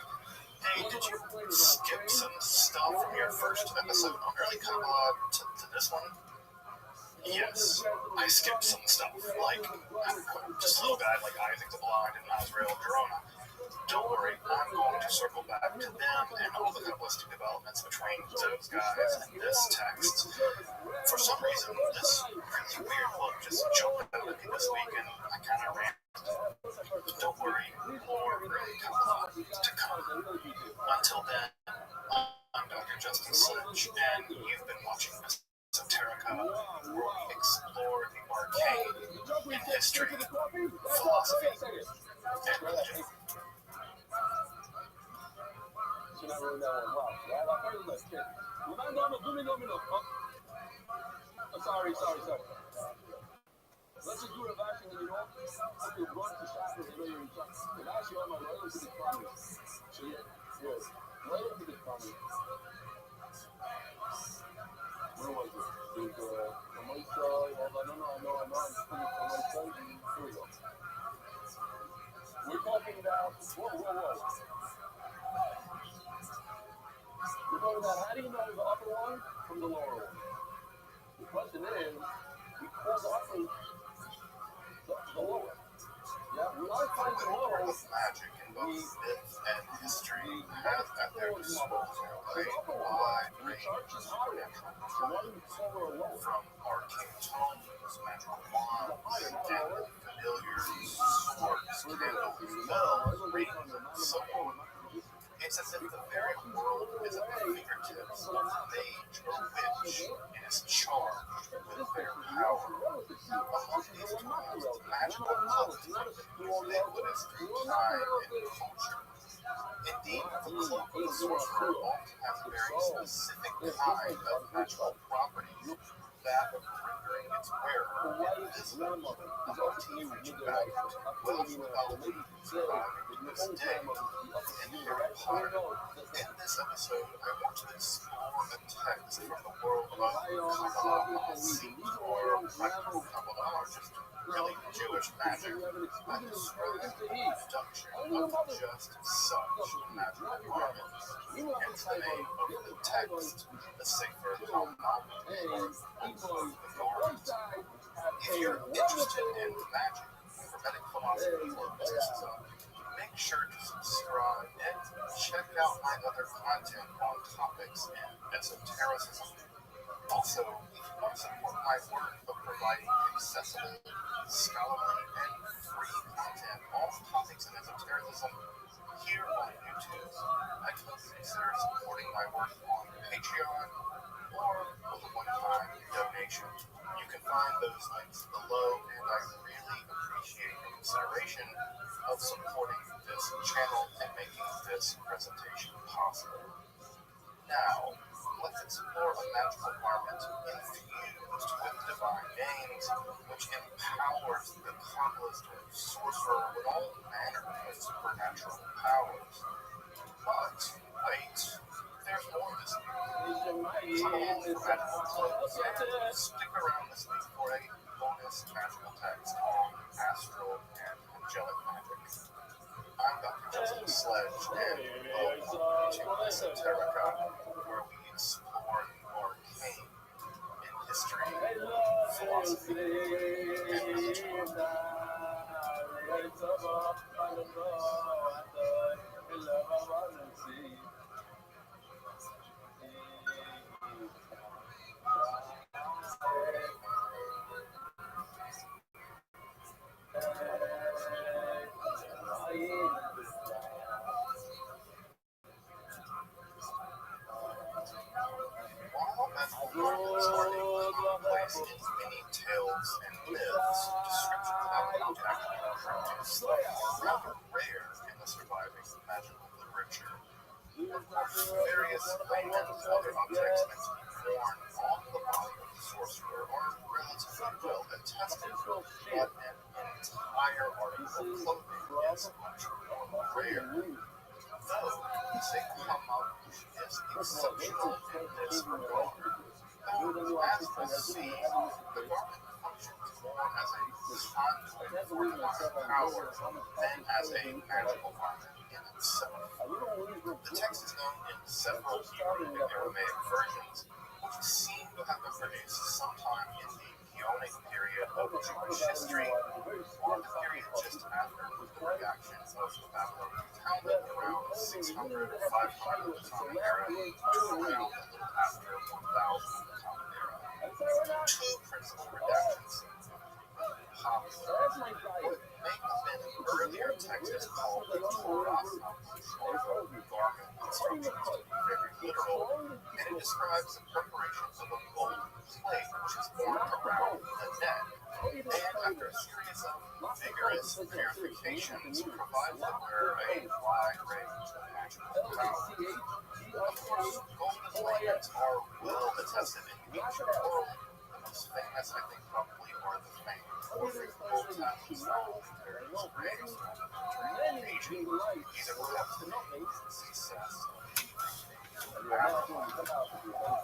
hey, did you skip some stuff from your first episode on early Kabbalah to this one? Yes, I skipped some stuff, like just a little guy like Isaac the Blind and Azrael Corona. Don't worry, I'm going to circle back to them and all the Kabbalistic developments between those guys and this text. For some reason, this really weird book just jumped out at me this week, and I kind of ran. Don't worry, more early Kabbalah to come. Until then, I'm Dr. Justin Sledge, and you've been watching Esoterica, where we explore the arcane in history, philosophy, and religion. Sorry. Let's just do it eventually, you know? Okay, we're going to chapter and later in chapter. And actually, I'm right into this comment. So, yeah, right into this comment. Where was it? There's Amaisa, I know, I'm just putting Amaisa. Here we go. We're talking about, whoa. We're talking about how do you know the upper one from the lower one? The question is, we call the upper the lower. Yeah, we are trying to know of magic in both myth and history has at their disposal a wide range of supernatural from arcane tones rings, magical wands, and familiar swords, candles, bells, rings, and so on. It's as if the very world is at the fingertips of a mage or witch and is charged with their power. Among these tools, magical cloaks have been ubiquitous through time and culture. Indeed, the cloak of the sorcerer often has a very specific kind of magical properties, that of rendering its wearer invisible, a motif reaching back to well developed surviving to this day. In Harry Potter, in this episode, I want to explore a text from the world of Kabbalah, or practical Kabbalah, just really Jewish magic, that describes the production of just such magical garments. Hence the name of the text, the Sefer HaMalot, the garment. If you're interested in magic, Hermetic philosophy, or mysticism, make sure to subscribe and check out my other content on topics in esotericism. Also, if you want to support my work of providing accessible, scholarly, and free content on topics in esotericism here on YouTube, I hope you consider supporting my work on Patreon or with a one-time donation. You can find those links below, and I really appreciate your consideration of supporting this channel and making this presentation possible. Now, let's explore a magical garment infused with divine names, which empowers the Kabbalist or sorcerer with all manner of supernatural powers. But wait, there's more to this video. Come along for magical clothes and stick around this week for a bonus magical text on astral and angelic magic. I'm Dr. Justin Sledge, and welcome to Esoterica, where we explore the arcane in history, philosophy, and religion. While magical garments are a commonplace in many tales and myths, descriptions of how to actually produce them are rather rare in the surviving magical literature. Various laymen and other objects meant to be worn on the body of the sorcerer are relatively well attested, but an entire article of clothing is much more rare. Though Sefer HaMalot is exceptional in this regard. Though, as we'll see, the garment functions more as a conduit for divine power than as a magical garment in itself. The text is known in several Hebrew and Aramaic versions, which seem to have been produced sometime in the Ionic period of Jewish history, or the period just after the reaction of the Babylonian Talmud around 600 or 500 Common Era to around a little after 1000 Common Era. Two principal redactions seem to be popular. What may have been an earlier text is called the Torah garment instructions, to be very literal, and it describes the preparations of a gold plate which is worn around the neck, and after a series of vigorous purifications, provides the wearer a wide range of magical power. Of course, golden layments are well attested in the ancient world. The most famous, I think, probably are the famed porphyry gold tablets found in various graves during Asian, either perhaps the success of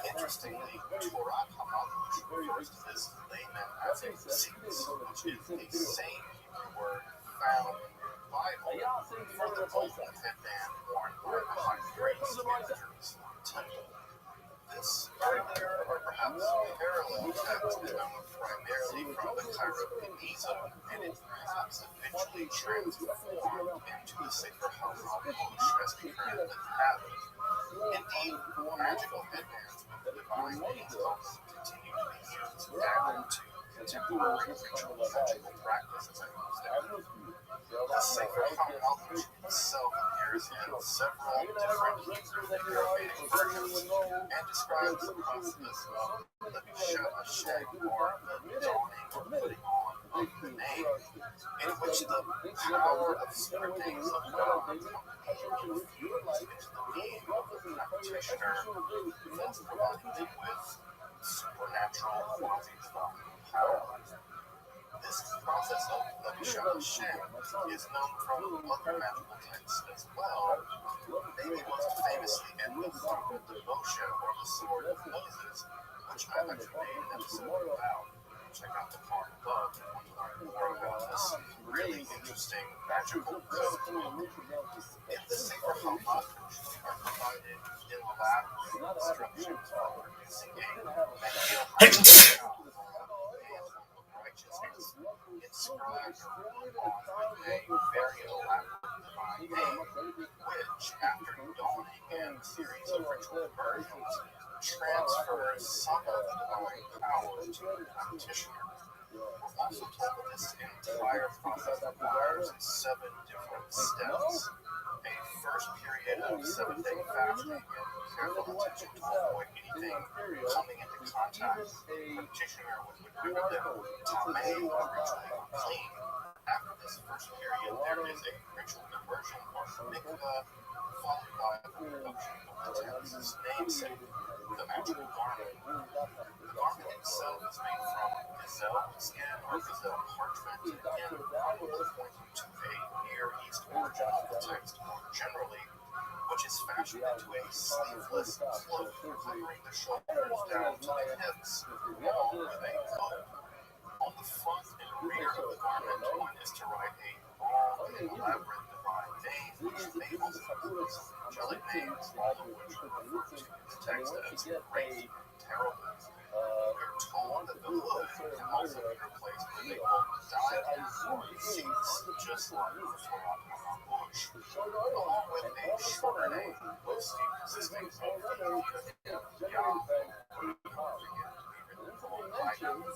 Interestingly, Torah HaMalot refers to this layman as a tzitz, which is the same Hebrew word found in the Bible for the golden headband worn by the high priest in the Jerusalem temple. This earlier, or perhaps parallel text is known primarily from the Cairo Geniza, and it perhaps eventually transformed into the Sefer HaMalot as we currently have it. Indeed, magical headbands with the divine names also continue to be used down to temporary ritual magical practice, as I understand. The sacred knowledge itself appears in several different Hebrew Aramaic versions and describes the process of the Sheh or the dawning or putting on of the name, in which the power of sprinting of God comes in which the being of the practitioner is provided with supernatural qualities of power. This process of the Shem is known from other magical texts as well, maybe most famously in the Book of Moshe or the Sword of Moses, which I've actually made an episode about. Check out the card above more about this really interesting magical code. In the Sefer Hamad are provided elaborate instructions for producing a Megillah righteousness inscribed on a very elaborate divine name, which, after dawning and series of ritual versions, transfers some of the divine power to the practitioner. We're also told that this entire process requires 7 different steps. A first period of 7-day fasting and careful attention to avoid anything coming into contact with the practitioner which would render them tamei or ritually unclean. After this first period, there is a ritual immersion or mikveh, followed by the production of the text's namesake, the magical garment. The garment itself is made from gazelle skin or gazelle parchment, again probably pointing to a Near East origin of the text more generally, which is fashioned into a sleeveless cloak covering the shoulders down to the hips, along with a bow. On the front and rear of the garment, one is to write a long and elaborate divine name, which may also include some angelic names, all of which are referred to in the text as great and terrible. We're told that the hood can also be replaced with a golden diadem or seats, just like the Torah Bush, along with a shorter name, mostly consisting of the letter Yah, or again to be written like diadem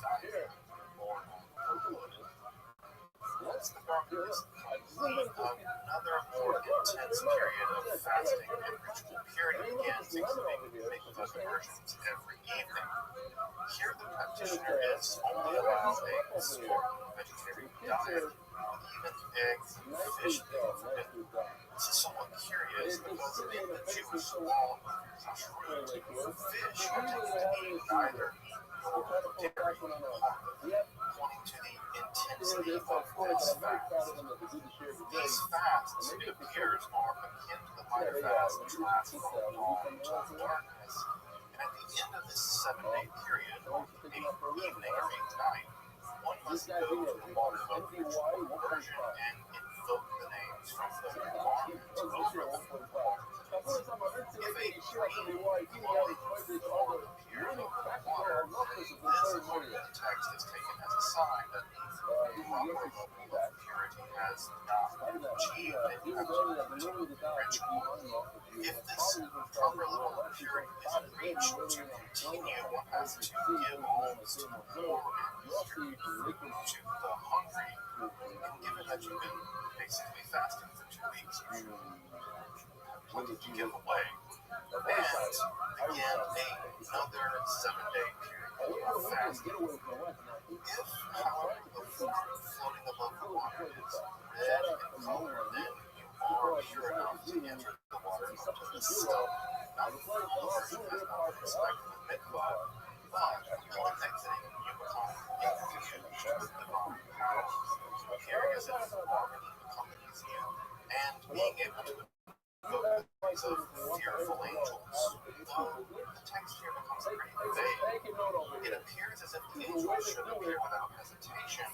or on the hood. Once the garment is complete, another more intense period of fasting and ritual purity begins, including mikveh immersions every evening. Here the practitioner is only allowed a strict vegetarian diet, with even eggs and fish being forbidden. This is somewhat curious because in the Jewish law of kashrut, fish are taken to be neither meat nor dairy, pointing to the intensity of this fast. These fasts, it appears, are akin to the minor fast, which lasts from dawn until darkness. And at the end of this 7-day period, on the 8th evening or 8th night, one must go to the water of ritual immersion and invoke the names from the garment over the water. If a green glowing form appears over the water, this, according to the text, is taken as a sign that the proper level of purity has not been achieved and you have to continue the ritual. If this proper level of purity isn't reached, to continue, one has to give alms to the poor and distribute food to the hungry. And given that you've been basically fasting for 2 weeks, you should have plenty to give away. And again, another 7-day period of fasting. If, however, the form floating above the water is red in color, then you are pure enough to enter the water up to the still. Not the full version as one would expect with mikvah, but upon exiting, you become infused with divine power, appearing as if harmony accompanies you, and being able to invoke the names of fearful angels. Though the text here becomes pretty vague, it appears as if the angels should appear without hesitation,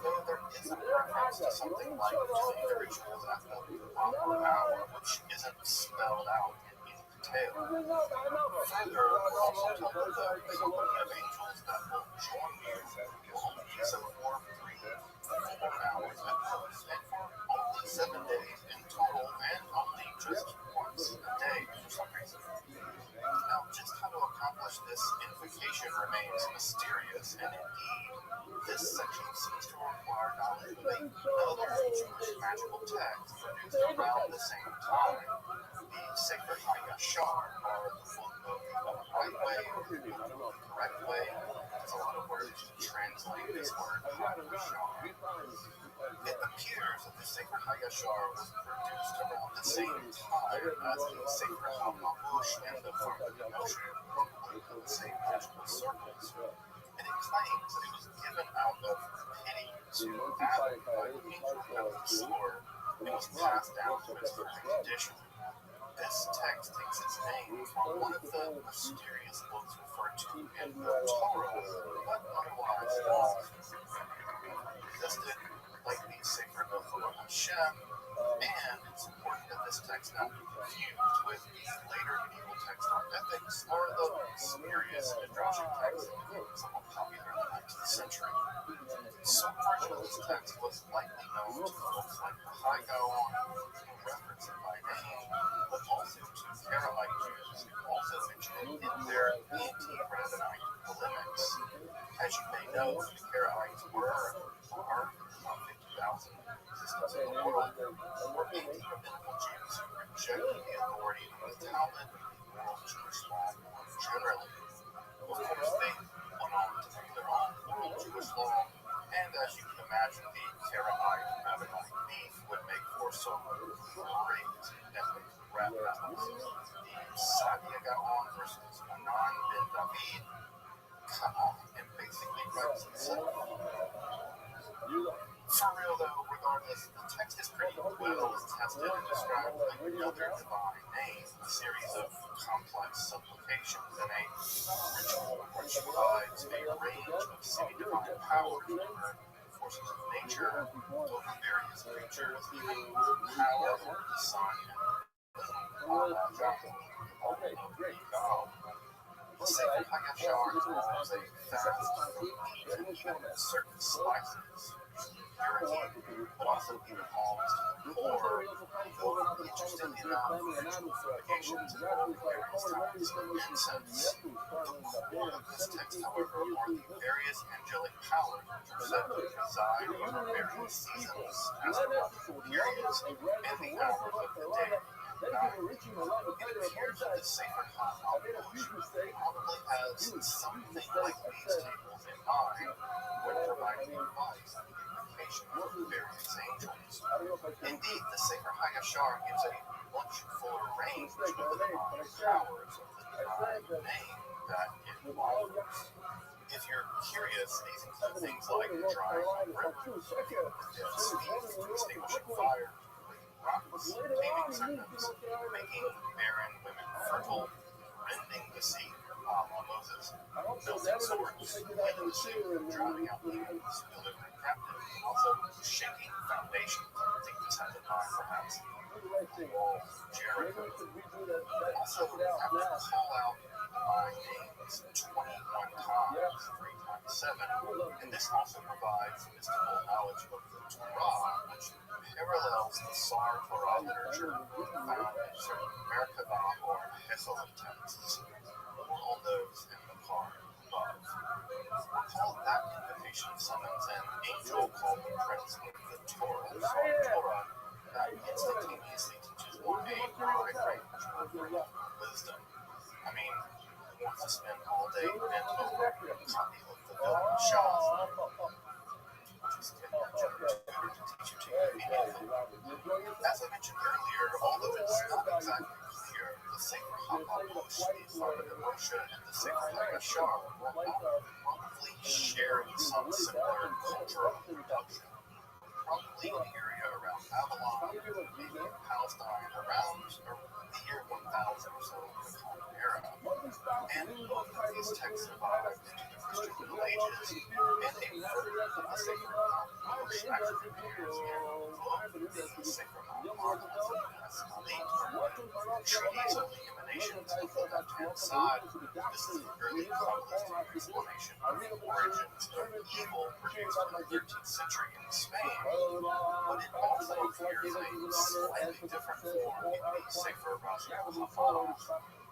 though there is a reference to something like doing the rituals at the proper hour, which isn't spelled out in any detail. Further, we're also told that the company of angels that will join you will only use them for 3-4 hours at most, and for only 7 days in total, and only just once a day for some reason. Now, just how to accomplish this invocation remains mysterious, and indeed, medieval text produced around the same time, the Sefer HaYashar, or the book of the right way, or the correct way. There's a lot of words to translate this word HaYashar. It appears that the Sefer HaYashar was produced around the same time as the Sefer HaMavush and the Farming Moshe, probably in the same magical circles. And it claims that it was given out of pity to Adam by the angel of the sword and was passed down to its early edition. This text takes its name from one of the mysterious books referred to in the Torah, but otherwise existed, like the Sacred Torah Hashem, and it's important that this text not be confused with the later medieval text on ethics or the spurious Midrashic text somewhat popular in the 19th century. Some version of this text was likely known to folks like the High Gaon, who reference it by name, but also to Karaite Jews, who also mention it in their anti-Rabbanite polemics. As you may know, the Karaites were about 50,000 existence in the world, were anti-rabbinical Jews who rejected the authority of the Talmud and oral Jewish law generally. Of course, they went on to make their own oral Jewish law, and as you can imagine, the Karaite-Rabbinite beef would make for some great ethnic rap battles. The Sadia Gaon versus Anan bin David, and basically writes itself. For real though, regardless, the text is pretty well tested and described another divine name, a series of complex supplications, and a ritual which provides a range of semi-divine powers over forces of nature, over various creatures, even power over the sun and all that God. The Sefer HaYashar involves a fast food eaten with certain spices, purity, but also involves the core. Interestingly enough, ritual purifications involve various types of incense. The core of this text, however, are the various angelic powers which are said to preside over various seasons, astrological periods, and the hours of the day. It appears that the Sefer HaMavush probably has something like these tables in mind when providing advice on the invocation of various angels. Indeed, the Sefer HaYashar gives a much fuller range of the divine powers of the divine name that it offers. If you're curious, these include things like drying up rivers, extinguishing fire, taming serpents, making barren women fertile, rending the sea, Moses, building swords, lighting soup, drowning out demons, delivering captives, and also shaking foundations. I think this has in mind, perhaps, the wall of Jericho. Also, have to call out my names 21 times, 3 times 7, and this also provides mystical knowledge of the Torah, which parallels the Sar Torah literature found in certain Merkabah or Hesel texts, or all those in the card above. Recall that invocation summons an angel called the Prince of the Torah, Sar Torah, that instantaneously teaches one a wide range of wisdom. I mean, who wants to spend all day bent over a copy of the Vilna Shas? Just kidding, I'm just tutor to teach you to immediately. As I mentioned earlier, although it's not exactly clear, the Sefer HaMavush, the Farming Moshe, and the Sefer HaYashar will probably share some similar cultural production. Probably in the area around Babylon, maybe in Palestine, around the year 1000 or so of the Common Era. And both of these texts survived into the Christian Middle Ages, and a version of the Sefer HaMavush actually appears in both the Sefer HaMavush as late treaties of the emanations of the left-hand side. This is an early Kabbalistic explanation of the origins of evil produced in the 13th century in Spain, but it also appears a slightly different form in the Sefer Rashi HaMavush,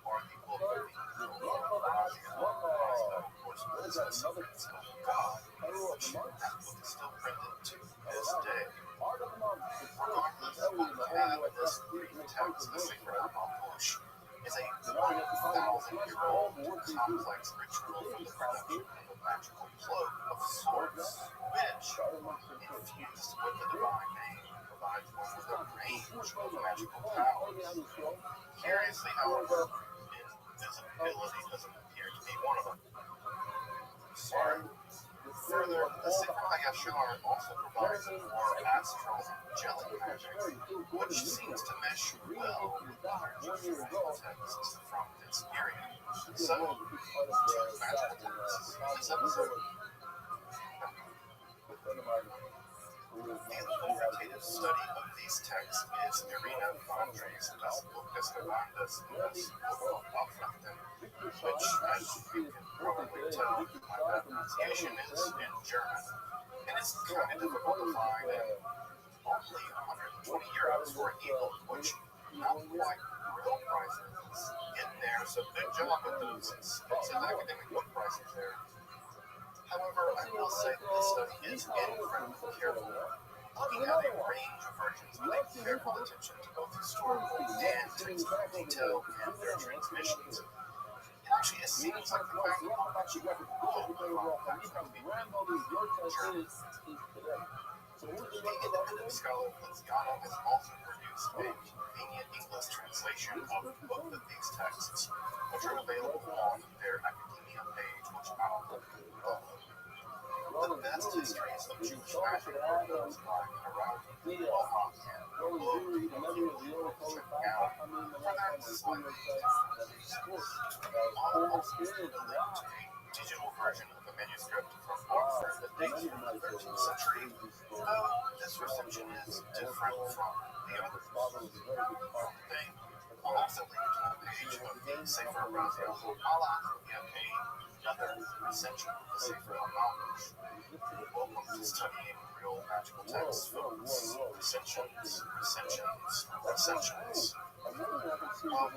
or the book of the Rashi, of course, was the secrets of God, which that book is still printed to this day. Regardless, what we have in this brief text, the Sefer HaMapush, is a 1,000-year-old complex ritual for the production of a magical cloak of sorts, which, infused with the divine name, provides one with a range of magical powers. Curiously, however, invisibility doesn't appear to be one of them. Further, the Sefer HaYashar also provides more astral angelic magic, which seems to mesh well with other Jewish texts from this period. So, two magical texts in this episode. The authoritative study of these texts is Irina Andres' Das Buch des Gewandes und das Buch Aufrichten, which, as you can probably tell, my pronunciation is in German, and it's kind of difficult to find, and only 120 euros for an ebook, which not quite real prices in there, so good job with those expensive academic book prices there. However, I will say that this study is incredibly careful, looking at a range of versions with a careful attention to both historical and textual detail and their transmissions. Actually, it seems like the fact that the book from actually being German. The independent scholar Lizgano has also produced a convenient English translation of both of these texts, which are available on their academia page, which I'll love. The best histories of Jewish magic are those by Rabbi, Oha, and Rabbi, if you would check out for their slightly different reasons. I'll also include a link to a digital version of the manuscript from Oxford that dates from the 13th century, though this recension is different from the others. I'll also link to the page of the Sefer Raziel HaMalach and another recension of the Sefer HaMapush. Welcome to studying real magical texts, folks. Recensions.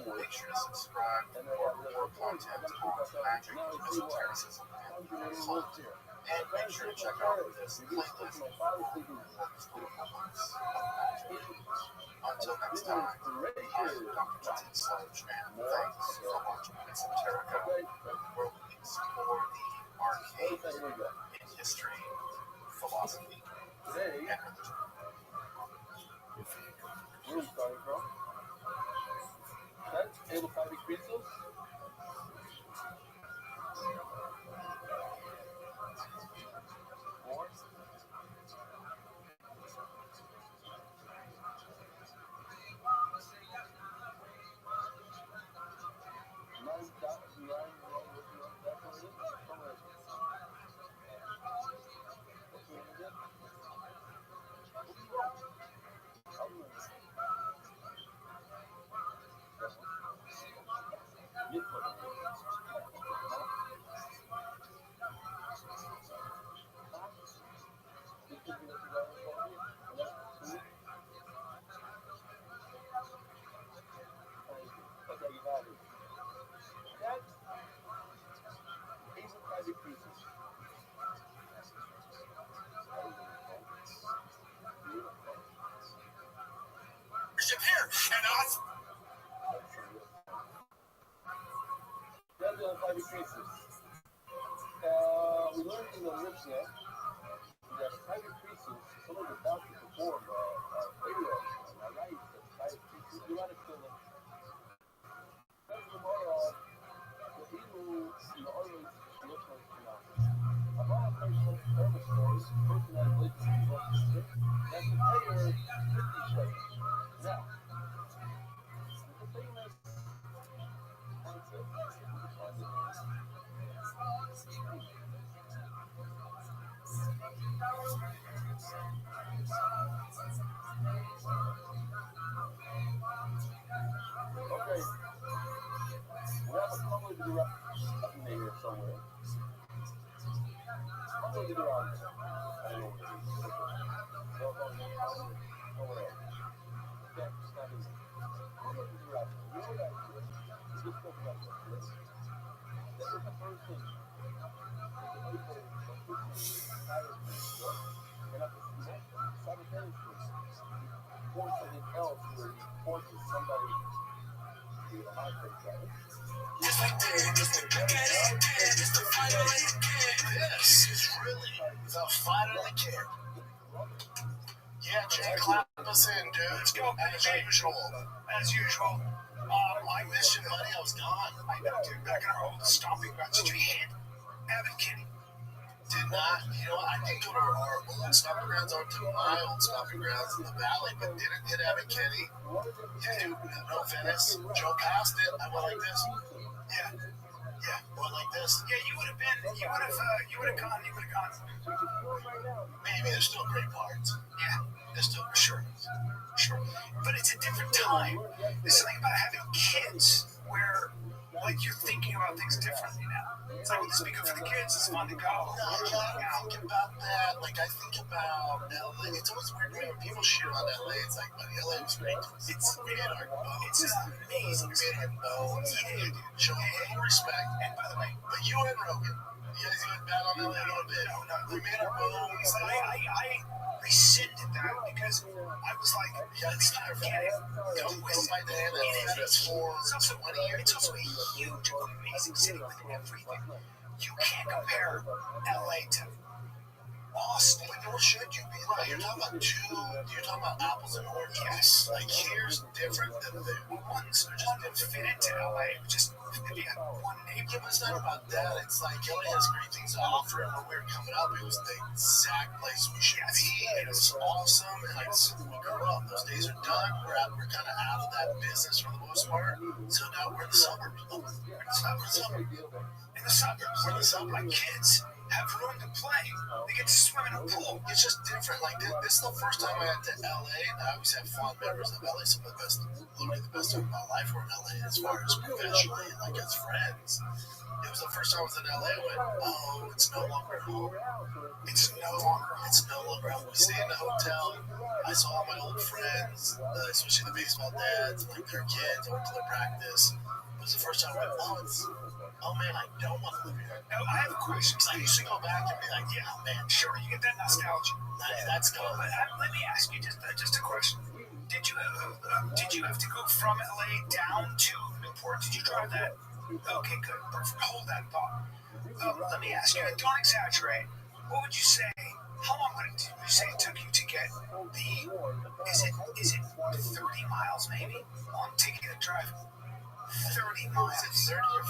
Make sure to subscribe for more content on magic, esotericism, and occult. And make sure to check out this playlist for political books of magic. Until next time, I'm Dr. John Sledge, and thanks for watching Esoterica, where we explore the arcane in history, philosophy, and religion. Where are we starting from? That's able to be crystals. More. Here, and us. That's the 5 decreases. We learned in the literature that 5 decreases, some of the doctors perform Pharaoh, and I like the 5 decreases. You want to kill them. That's the moral of the evil, always look like I want to tell you some terrible stories. Person that believes in the sister. That's the player 50 show. Now, the famous concept okay. We have a couple of up in here somewhere. I'm going to get around there. I don't know what it is. Over there. Okay, it's not in there. I'm going to get around there. You know what I do? We just spoke about that, right? That is the first thing. The people are pushing the entire thing, right? And at the simultaneously, something else where you point to somebody to my face, right? Just like that, just to get it, just to fight on it. This is really the fight of the kid. Yeah, Jay, clap us in, dude. Let's go, as usual. I missed you, buddy. I was gone. I know, dude. Back in our old stomping grounds. Did you hit Evan Kinney? Did not. You know what? I did go to our old stomping grounds, over to my old stomping grounds in the valley, but didn't hit Evan Kinney. Dude, no offense. Joe passed it. I went like this. Yeah. Yeah, went like this. Yeah, you would have gone. Maybe there's still great parts. Yeah, there's still, sure. But it's a different time. There's something about having kids where, like, you're thinking about things differently now. It's like, this would be good for the kids. It's fun to go. No, I think about that. Like, I think about LA. It's always weird when people shit on LA. It's like, buddy, LA was great. We made our bones. It's amazing. We made our bones. Yeah, dude. Show a little respect. And by the way, but you and Rogan, you guys went bad on LA a little bit. No. We made our bones. I rescinded that because I was like, let's not get it. Don't waste my day. It's also 20 years. It's also a huge, amazing city with everything. You can't compare LA to Austin. But nor should you be. Right. You're talking about apples and oranges. Yes. Like, here's different than there. Ones just didn't fit into LA. Just maybe one neighborhood. Yeah, but it's not about that. It's like LA has great things to offer, and when we were coming up, it was the exact place we should be. It was awesome, and like, we grew up. Those days are done. We're kind of out of that business for the most part. So now we're in the suburbs. We're in the suburbs. My kids have room to play. They get to swim in a pool. It's just different. Like, this is the first time I went to LA, and I always have fond memories of LA. Some of the best, literally the best of my life were in LA as far as professionally and like as friends. It was the first time I was in LA. I went, oh, it's no longer home. It's no longer home. We stayed in a hotel. I saw all my old friends, especially the baseball dads, like their kids. I went to their practice. It was the first time I went, oh man, I don't want to live here. No, I have a question. Because I used to go back and be like, yeah, man, sure, you get that nostalgia. That's gone. But let me ask you just a question. Did you have to go from LA down to Newport? Did you drive that? Okay, good. Perfect. Hold that thought. Let me ask you, don't exaggerate. What would you say? How long would you say it took you to get is it 30 miles maybe? Long taking a drive? 30 miles. Is it 30 or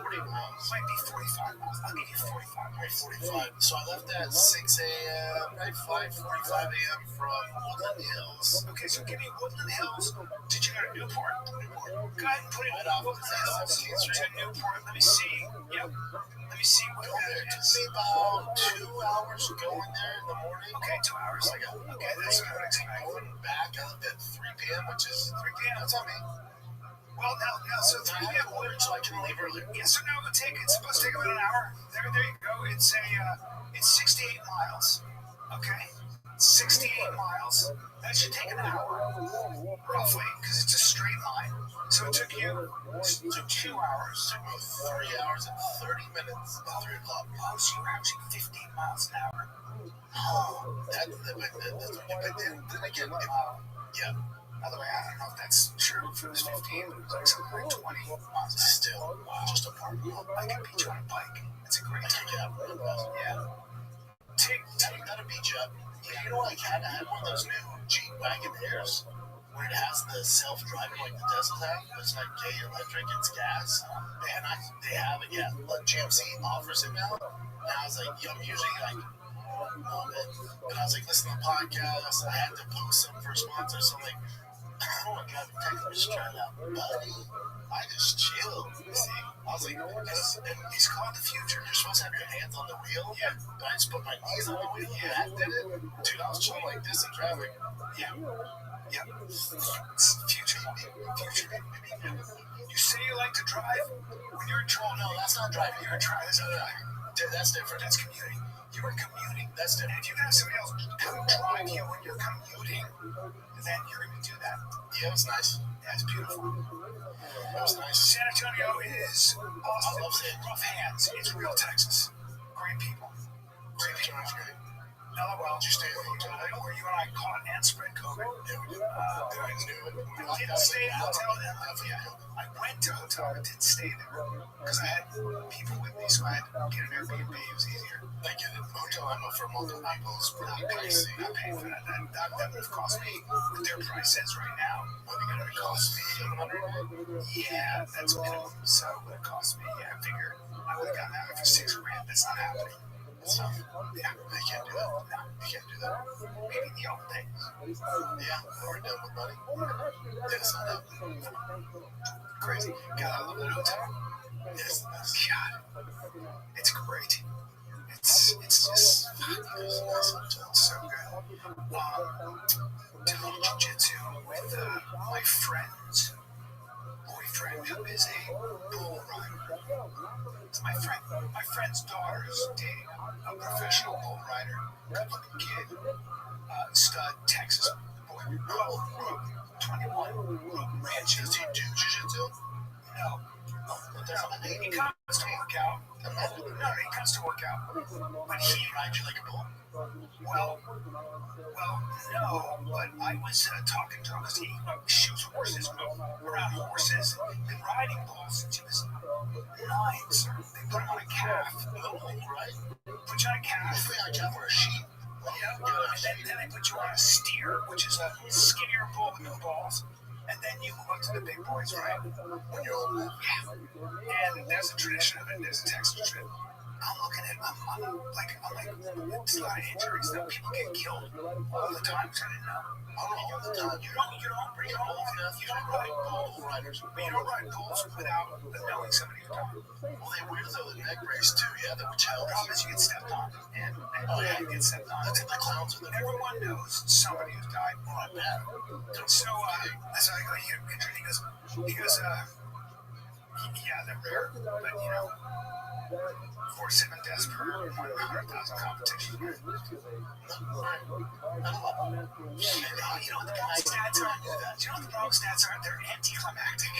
40 miles? Might be 45 miles. I'll give you 45. Right, 45. So I left at 6 a.m., right, 5:45 a.m. from Woodland Hills. Okay, so give me Woodland Hills. Did you go to Newport? Go ahead and put it right off Woodland Hills to Newport. Let me see. Yep. Let me see what it took me about 2 hours going there in the morning. Okay, 2 hours. Okay, that's what I expect. Going back up at 3 p.m., which is 3 p.m. That's on me. Well, now, so 3 p.m. so I can leave early. Yeah, so now it's supposed to take about an hour. There you go. It's 68 miles. Okay, 68 miles. That should take an hour, roughly, because it's a straight line. So it took 2 hours. It took about 3 hours and 30 minutes at 3 o'clock. Oh, so you were actually 15 miles an hour. Oh, but then again, yeah. By the way, I don't know if that's true for this 15, but it was like something like 20 miles. Still, just a part. I can beat you on a bike. It's a great time. Yeah. That'll beat you up. You know, like, I had one of those new G-Wagon Airs where it has the self-driving like the Teslas have, but it's like gay electric, it's gas. And they have it, yeah. Like GMC offers it now. And I was like, I'm usually like, and I was like, listen to the podcast. I had to post some for sponsors. So I'm like, oh my god, technically just try it out. Buddy, I just chilled. See, I was like, it's called the future. You're supposed to have your hands on the wheel. Yeah. But I just put my knees on the wheel. Yeah, I did it. Dude, I was chilling like this in traffic. Yeah. It's future. You say you like to drive when you're in trouble. No, that's not driving. You're driving. That's different. That's commuting. You were commuting. That's different. If you can have somebody else come drive you when you're commuting, then you're going to do that. Yeah, it was nice. Yeah, it's beautiful. It was nice. San Antonio is awesome. Rough hands. It's real Texas. Great people. Great people. LOL, did you stay at a hotel where you and I caught and spread COVID? Yeah, we did. I knew it. We didn't stay at a hotel. I went to a hotel, but didn't stay there because I had people with me, so I had to get an Airbnb. It was easier. I get it. Hotel I know for multiple people is pretty pricey. I paid for that. That would have cost me what their price is right now. What are going to cost me? $700? Yeah, that's minimum. So it would have cost me. Yeah, I figure I would have gotten that for $6,000. That's not happening. So, yeah, I can't do that. No, you can't do that. Maybe the old things. Yeah, we're done with money. That's not happening. Crazy. God, I love that hotel. Yes, God, it's great. It's just fabulous. This hotel's so good. Doing jiu-jitsu with my friend's boyfriend, who is a bull rider. It's my friend's daughter is dating a professional bull rider, good-looking kid, stud, Texas boy, 21, ranch. Does he do jiu-jitsu? No. He comes to work out. No, he comes to work out. But he rides you like a bull? Well, no, but I was talking to him because he shoots horses around horses. Been riding bulls since he was 9, so they put him on a calf. Right? Put you on a calf. Put you on a calf or a sheep. Yeah, and then they put you on a steer, which is a skinnier bull with no balls. And then you move up to the big boys, right? When you're old. Yeah. And there's a tradition of it. There's a Texas tradition. I'm looking at, I'm like, it's a lot of injuries that people get killed all the time, which I didn't know. All the time. You don't ride bull riders, but you don't ride bulls without knowing somebody who died. Well, they wear the neck brace too, yeah, the child. The problem is you get stepped on, and you get stepped on. That's what the clowns are. Everyone knows somebody who's died. Oh, I bet. So, that's how I got injured. He goes, yeah, they're rare, but you know, 4 7 deaths per 100,000 competition. You know what the problem stats are? Do you know what the problem stats are? They're anticlimactic.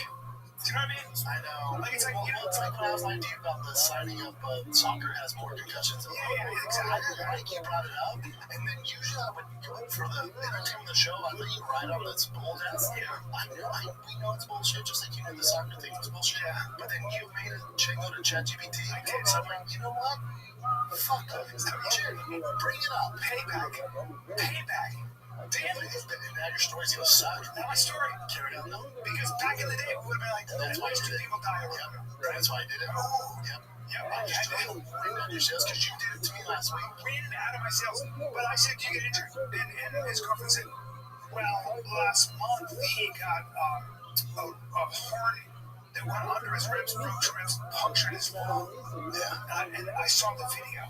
Do you know what I mean? I know. Like, it's like, you know, it's like when I was like to you about the signing up, soccer has more concussions than football. Yeah, exactly. I didn't like you brought it up. And then usually I would go for the entertainment of the show. I let you ride on this bull dance. Yeah. We know it's bullshit, just like you knew the soccer thing was bullshit. Yeah. But then you made a chick go to ChatGPT. I did. So I'm like, you know what? Fuck that. Bring it up. Payback. Damn it. And now your story's gonna suck. Now my story. Carry on. Because back in the day, it would have been like, that's why 2 people die around. Right. That's why I did it. Oh. Yep. Yeah, I just rained on your sails because you did it to me last week. Rained out of my sails. But I said, do you get injured? And his girlfriend said, well, last month he got a horn that went under his ribs, broke ribs, punctured his lung. Yeah. And I saw the video.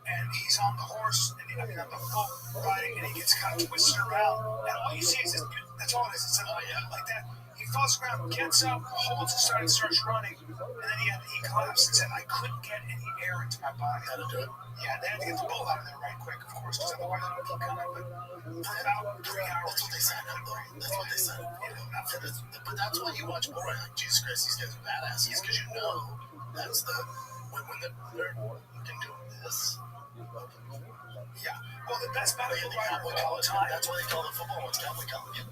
And he's on the horse, on the bull riding, and he gets kind of twisted around. And all you see is this, that's all it is. It's like that. He falls around, gets up, holds his side, and starts running. And then he collapsed and said, I couldn't get any air into my body. How to do it? Yeah, they had to get the bull out of there right quick, of course, because otherwise it would keep coming. But for about 3 hours. That's what they signed up for. That's what they signed up for. But that's why you watch bull riding. Like, Jesus Christ, these guys are badasses, because you know that's the, when they're do this. Yeah. Well, the best battle rider all the time. That's why they call it football. It's cowboy college.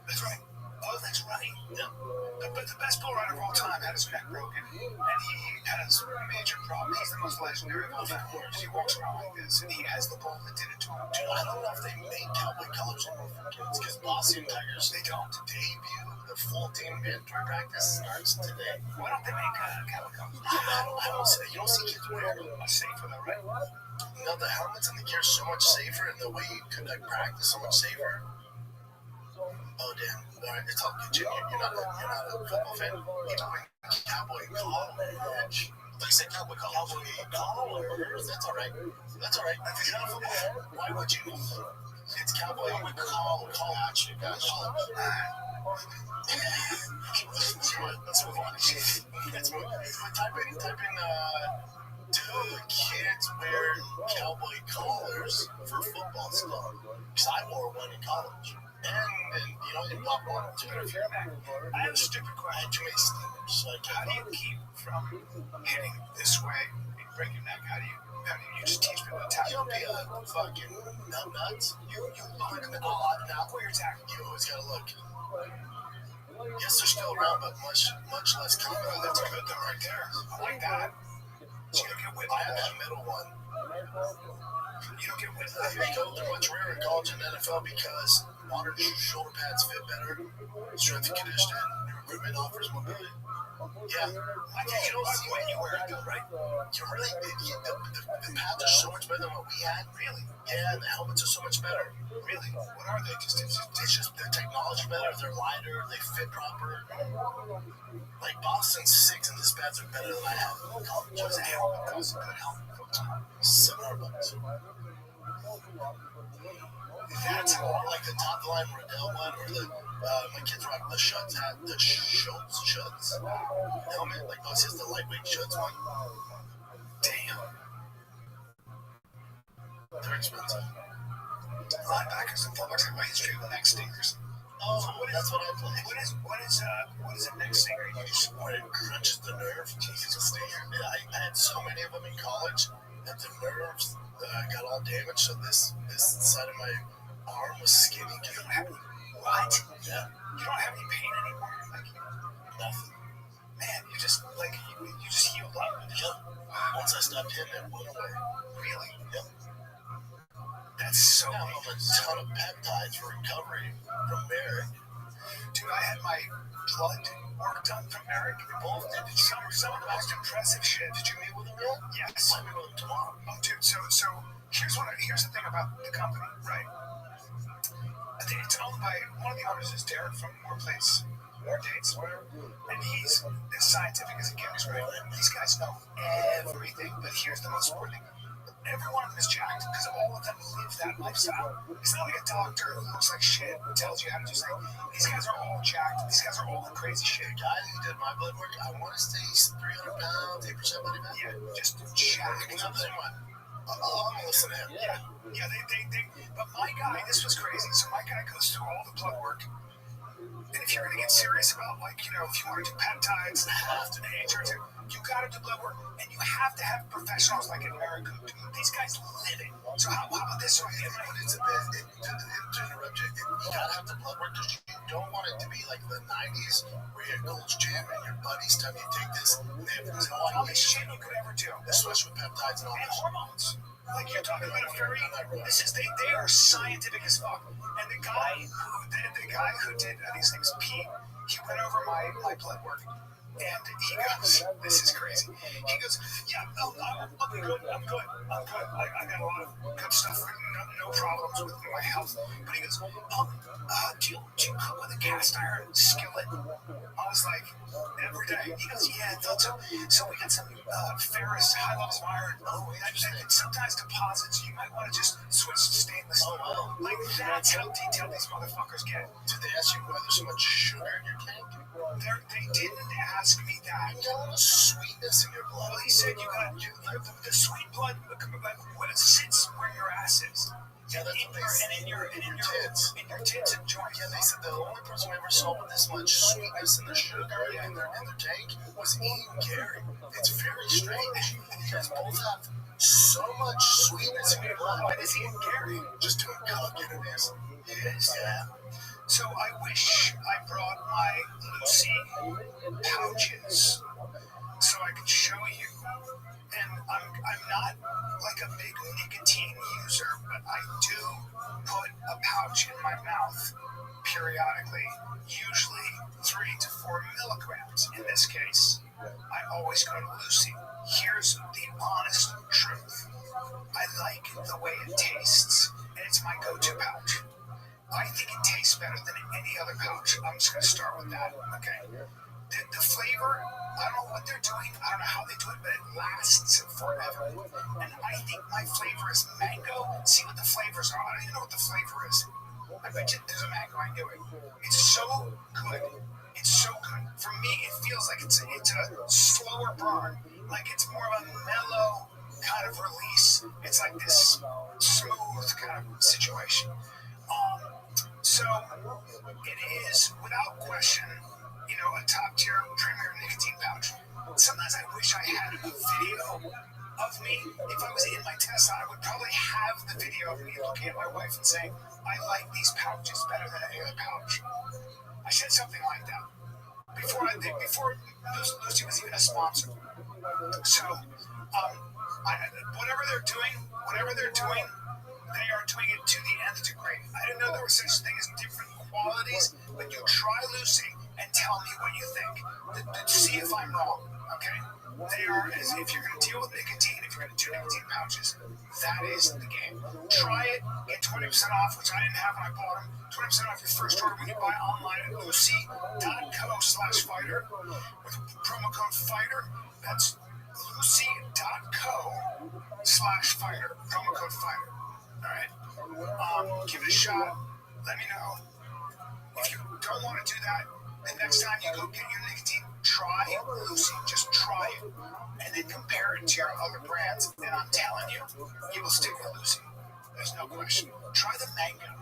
That's right. Oh, that's right. Yeah. But the best bull rider of all time had his neck broken, and he has a major problem. He's the most legendary of course. He walks around like this, and he has the bull that did it to him. Dude, I don't know if they make cowboy colors anymore for kids, because Boston Tigers, they don't debut. The full team mandatory practice starts today. Why don't they make cowboy colors? I don't see that. You don't see kids wearing them. Safer though, right? No, the helmets and the gear are so much safer, and the way you conduct practice so much safer. Oh damn! All right, it's all good. Jim, you're not a football fan. You're talking cowboy college. Like I said, cowboy college. College. That's all right. That's all right. If you're not a football fan, why would you? It's cowboy college. Gotcha. Let's move on. Let's move on. Type in. Do kids wear cowboy collars for football stuff? Because I wore one in college. And you know, in pop one, too. I have a stupid question. I had too many sneakers. Like, how do you keep from hitting this way and break your neck? How do you? You just teach people to tap. You don't be a fucking nuts. You look now where you're tapping. You always gotta look. Yes, they're still around, but much less common. Oh, that's a good thing right there. I like that. So you don't get whiplash. I have that middle one. You don't get whiplash. They're much rarer in college and NFL because modern shoulder pads fit better. Strength and conditioning, new equipment offers mobility. Yeah, you don't see when you wear it, right? You really, the pads are so much better than what we had. Really? Yeah, and the helmets are so much better. Really? What are they? It's just the technology better. They're lighter. They fit proper. Like Boston 6 and this pads are better than I have. What is a helmet? Costs a good helmet. $700. That's a lot like the top of the line Riddell one, or the my kids rock the Schutz hat, the Schutz helmet. Like this is the lightweight Schutz one. Damn, they're expensive. Linebackers and fullbacks have my history with neck stingers. Oh, so that's what I play. What is a neck stinger? You just when it crunches the nerve. Jesus, a stinger. I had so many of them in college that the nerves got all damaged. So this side of my arm was skinny. You don't have any. What? Yeah. You don't have any pain anymore. Like nothing. Man, you just healed up. Yep. Once I stopped hitting it, went away. Really? Yep. That's so I'm a ton of peptides for recovery from Merrick. Dude, I had my blood work done from Merrick. We both did. Some of the most impressive shit. Did you meet with him yet? Yes. I'm meet with him tomorrow. Oh, dude. So here's the thing about the company, right? I think it's owned by one of the owners is Derek from More Dates, and he's as scientific as it gets, right? These guys know everything, but here's the most important thing. Every one of them is jacked because all of them live that lifestyle. It's not like a doctor who looks like shit and tells you how to do something. These guys are all jacked. These guys are all the crazy shit. The guy who did my blood work, I want to say he's 300 pounds, 8% body fat. Yeah, just jacked. I'm gonna listen to him. Yeah, they. But my guy, this was crazy. So my guy goes through all the blood work. And if you're going to get serious about, if you want to do peptides, to the HR, you got to do blood work. And you have to have professionals like in America. These guys live it. So how about this? So it's a bit, to interrupt you, you got to have the blood work because you don't want it to be like the 90s where you're at Gold's Gym and your buddies tell you take this and they have all this shit you could ever do. Especially with peptides and all that. And hormones. Like you're talking about a very, they are scientific as fuck. And the guy who did, I think his name is Pete, he went over my blood work. And he goes, this is crazy. He goes, yeah, I'm good. I got a lot of good stuff, no problems with my health. But he goes, do you cook with a cast iron skillet? I was like, every day. He goes, yeah, I thought so. So we got some ferrous, high levels of iron. Oh, and sometimes deposits. You might want to just switch to stainless steel. Oh, wow. Like, that's how detailed these motherfuckers get. Did they ask you why there's so much sugar in your tank? They didn't ask me that. You got a little sweetness in your blood. Well, he said you got the sweet blood when it sits where your ass is. Yeah, that's what they said. And in your tits. In your tits and joints. Yeah, they said the only person we ever saw with this much sweetness in the sugar in their tank was Ian Carey. It's very strange. You guys both have so much sweetness in your blood. Why does Ian Carey just doing coke in his? Yes, yeah. So I wish I brought my Lucy pouches so I could show you. And I'm not like a big nicotine user, but I do put a pouch in my mouth periodically, usually 3 to 4 milligrams in this case. I always go to Lucy. Here's the honest truth. I like the way it tastes, and it's my go-to pouch. I think it tastes better than any other pouch. I'm just going to start with that, okay? The flavor, I don't know what they're doing. I don't know how they do it, but it lasts forever. And I think my flavor is mango. See what the flavors are. I don't even know what the flavor is. I bet you there's a mango. I knew it. It's so good. It's so good. For me, it feels like it's a slower burn. Like it's more of a mellow kind of release. It's like this smooth kind of situation. So it is, without question, a top-tier premier nicotine pouch. Sometimes I wish I had a video of me if I was in wife and saying, I like these pouches better than any other pouch. I said something like that before Lucy was even a sponsor. So, whatever they're doing, they are doing it to the nth degree. I didn't know there was such a thing as different qualities, but you try Lucy and tell me what you think. See if I'm wrong, okay? They are, if you're going to deal with nicotine, if you're going to do nicotine pouches, that is the game. Try it, get 20% off, which I didn't have when I bought them. 20% off your first order when you buy online at lucy.co/fighter with promo code FIGHTER. That's lucy.co/fighter, promo code FIGHTER. Alright? Give it a shot. Let me know. If you don't want to do that, the next time you go get your nicotine, try Lucy. Just try it. And then compare it to your other brands. And I'm telling you, you will stick with Lucy. There's no question. Try the mango.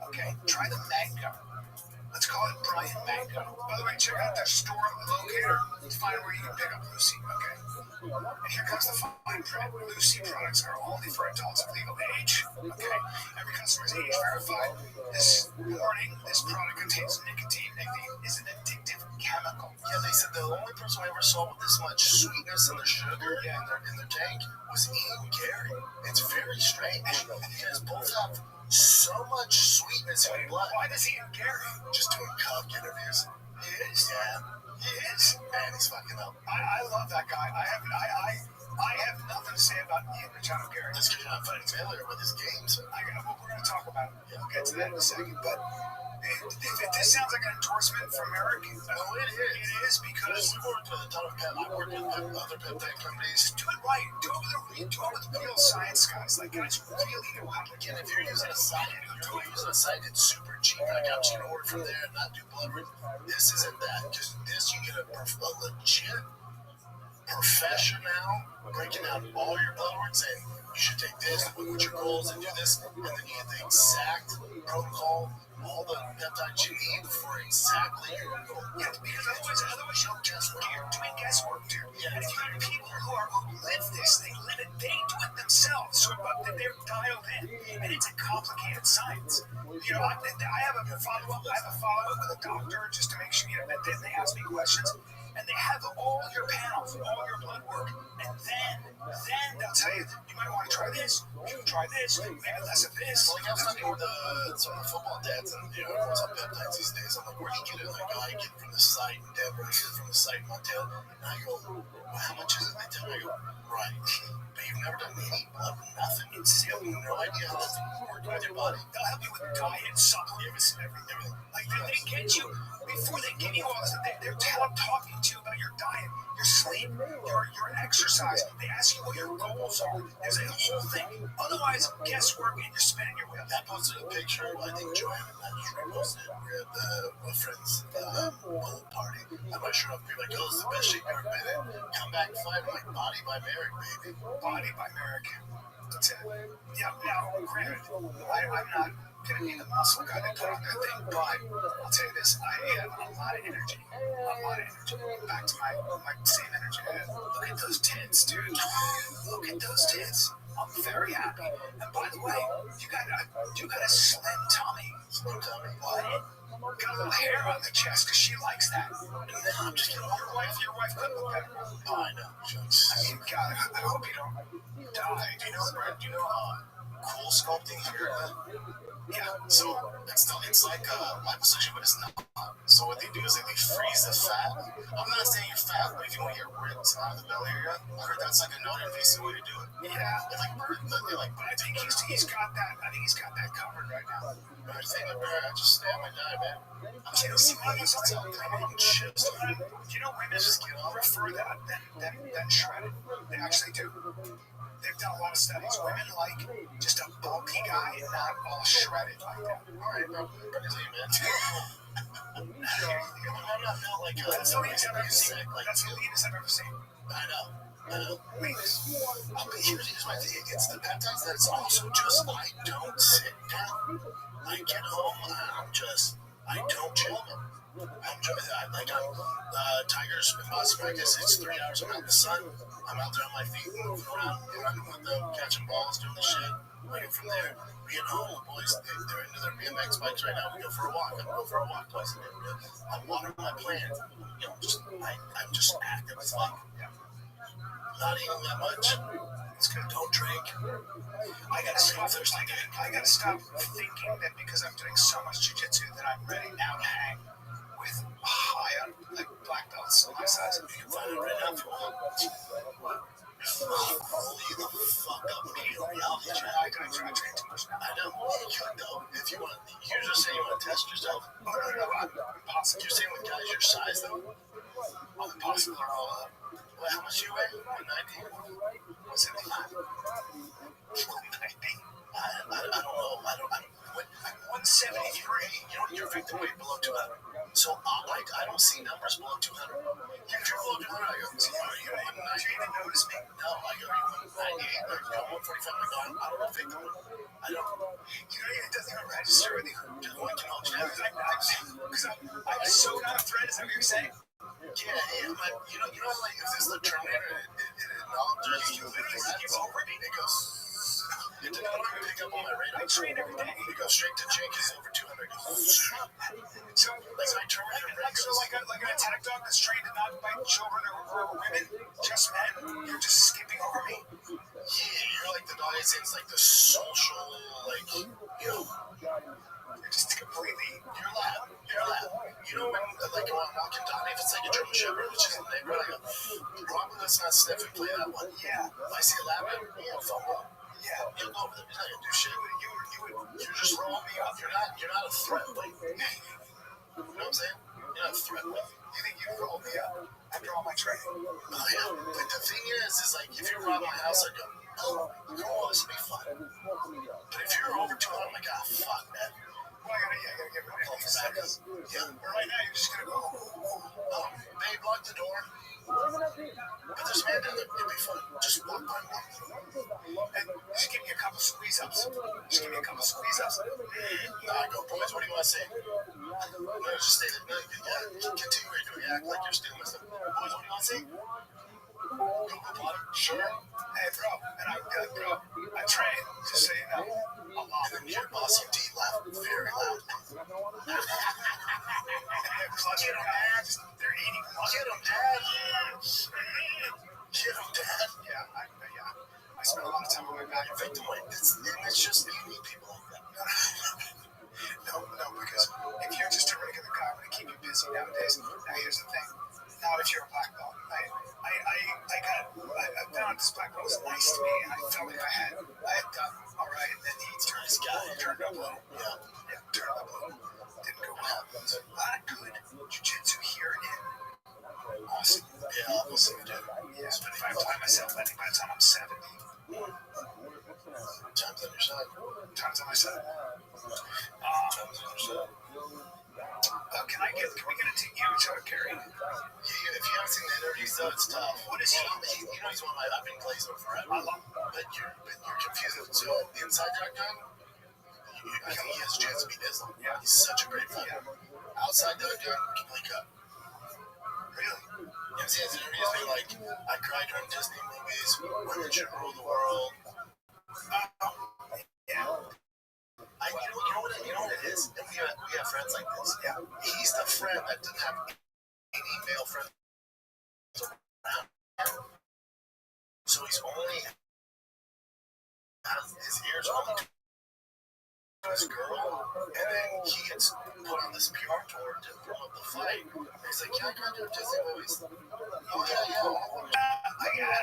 Okay? Try the mango. Let's call it Brian Mango. By the way, check out their store locator to find where you can pick up Lucy. Okay? And here comes the fine print. Lucy products are only for adults of legal age. Okay? Every customer is age verified. This warning, this product contains nicotine. Nicotine is an addictive chemical. Yeah, they said the only person I ever saw with this much sweetness in their sugar in their tank was Ian Gary. It's very strange. You guys both have so much sweetness in your blood. Why does Ian Gary? Just doing cock interviews. He is. Yeah. He is. Man, he's fucking up. I love that guy. I have nothing to say about Ian Machado Gary. This kid not fighting Taylor with his games. We're going to talk about it. We'll get to that in a second. But if this sounds like an endorsement from Eric, it is. It is because we've worked with a ton of I worked with other peptide companies. Do it right. Do it with real science guys. Like guys who really know how to get. If you're using a site, it's super cheap. Like I'm just gonna order from there and not do blood work. This isn't that. Just this, you get a legit professional breaking out all your blood work, saying you should take this, with your goals, and do this, and then you get the exact protocol, all the peptides you need for exactly your goal. Yeah, because otherwise you don't guesswork. You're doing guesswork, dude. Yeah. And if you have people who live this, they live it, they do it themselves. So they're dialed in, and it's a complicated science. You know, I have a follow-up with a doctor just to make sure, that they ask me questions. And they have all your panels, all your blood work, and then they'll tell you might want to try this, you can try this, maybe less of this. Like I was talking with some of the football dads, and everyone's on peptides these days. I'm like, where do you get it? Like, I get it from the site in Denver, I get it from the site in Montana. And I go, well, how much is it? They tell me, I go, right. But you've never done any blood, nothing. You have no idea how that's working with your body. They'll help you with diet, supplements, everything. Like they get you before they give you all this. They're talking to you about your diet, your sleep, your exercise. They ask you what your goals are. There's a whole thing. Otherwise, guesswork and you're spinning your wheel. That posted a picture. I think Joanne and that just reposted it. We're at the friend's little party. I'm not sure if people are like, oh, it's the best shape you've ever been in. Come back and fight. I'm like, Body by Merrick, baby. Body by Merrick. That's it. Yeah, now, granted, I'm not going to be the muscle guy that put on that thing, but I'll tell you this, I have a lot of energy. Back to my same energy. Look at those tits, dude. Look at those tits. I'm very happy. And by the way, you got a slim tummy. Slim tummy. What? Got a little hair on the chest because she likes that. No, I'm just kidding. Your wife could look better. Oh, I know. I mean, God, I hope you don't die. Do you know cool sculpting here? Yeah. So it's like liposuction, but it's not. So what they do is they freeze the fat. I'm not saying you're fat, but if you want to get ribs out of the belly area, I heard that's like a non-invasive way to do it. Yeah. They like burn. But I think he's got that. I think he's got that covered right now. I think I just stay on my diet, man. I'm saying See, it's all promoting shit. You know, women prefer that than shredded. They actually do. They've done a lot of studies. Women like just a bulky guy and not all shredded like that. All right, bro. I'm not built like that's the leanest I've ever seen. Like, That's the leanest I've ever seen. I know. Wait. But here's my thing. It's the peptides that it's also just I don't sit down. I get home, I don't chill. I'm Tigers in Las Vegas. It's 3 hours. I'm out in the sun. I'm out there on my feet, moving around, running with them, catching balls, doing the shit. We go from there. Me and home, boys, they're into their BMX bikes right now. We go for a walk. I'm going for a walk twice a day. I'm watering my plants. I'm just active as fuck. Not eating that much. It's good. Don't drink. I gotta stop thinking that because I'm doing so much jiu-jitsu that I'm ready now to hang with high like black belts on my size. You can find it right now if you want. Roll you the fuck up immediately. I'll hit you. I train too much now. I know. You could though. If you want, you're just saying you want to test yourself. Oh, no, I'm possible. You're saying with guys your size though. I'm possible. Well, how much do you weigh? 190? 175? 190. I don't know. I'm 173. You're victim weight below 200. So I don't see numbers below 200. If you're below 200, I go, you even notice me? No, I go, you're 198, or 145. I go, I don't know victim weight. I don't. It doesn't even register with you. What can all check? Because I'm so not a threat. Is that what you're saying? Yeah, like if this is the Terminator, it acknowledges you literally keep over me. It goes. It didn't even pick up on my radar. I train every day. It goes straight to Jake. He's over 200. So like my Terminator. Like an attack dog that's trained to not bite children or women, just men. You're just skipping over me. Yeah, you're like the dog that seems like the social, like You're just completely. You're loud. You know when I'm walking down, if it's like a German Shepherd, which is a neighborhood, I go, probably let's not sniff and play that one. Yeah. If I see a lab, you'll fumble. Yeah. You'll go over there. You're not gonna do shit. You're just rolling me up. You're not a threat. Like, you know what I'm saying? You're not a threat. You think you roll me up after all my training? Oh yeah. But the thing is like if you rob my house, I go, oh, cool, this will be fun. But if you're over 200, I'm like, ah, fuck, man. Well, I gotta get rid of these things. Yeah. Right now, you're just gonna go. Babe, lock the door. But there's a man down there. It'll be fun. Just walk by one. And just give me a couple squeeze-ups. I go, boys, what do you want to say? No, just stay there. No, yeah, continue what you're doing. Act like you're stealing my stuff. Boys, what do you want to say? Go, Potter. Sure. Hey, bro. And I train, just so you know, a lot. And then your bossy D laughed very loud. Get them, Dad. They're eating lunch. Get him, Dad. Get him, Dad. Yeah. I spent a lot of time on my back. Victim weight. It's just you need people like that. No, because if you're just a regular guy, I'm going to keep you busy nowadays. Now, here's the thing. Now, if you're a black belt, I found this black belt was nice to me, and I felt like I had done all right, and then he turned up low. Yeah, turned up low. Didn't go well. There's a lot of good jiu-jitsu here in Austin. Yeah, listen, dude. Yeah, but if I apply myself, I think by the time I'm 70, time's on your side. time's on my side. Time's on your side. Can we get into you, Joe Carey? Yeah, if you haven't seen the interviews, though, it's tough. What is he? He's one of my. I've been glazing forever. I love him. But you're confused. So the inside job gun, I think he has a chance to beat Islam. Yeah. He's such a great fighter. Outside the gun, complete cut. Really? You see his interviews being like, I cried during Disney movies. Women should rule the world. Yeah. You know what it is? And we have friends like this. Yeah. He's the friend that didn't have any male friends around. So he's only has his ears only to his girl, and then he gets put on this PR tour to promote the fight. And he's like, yeah, I can't do Disney movies. Oh yeah. I get it.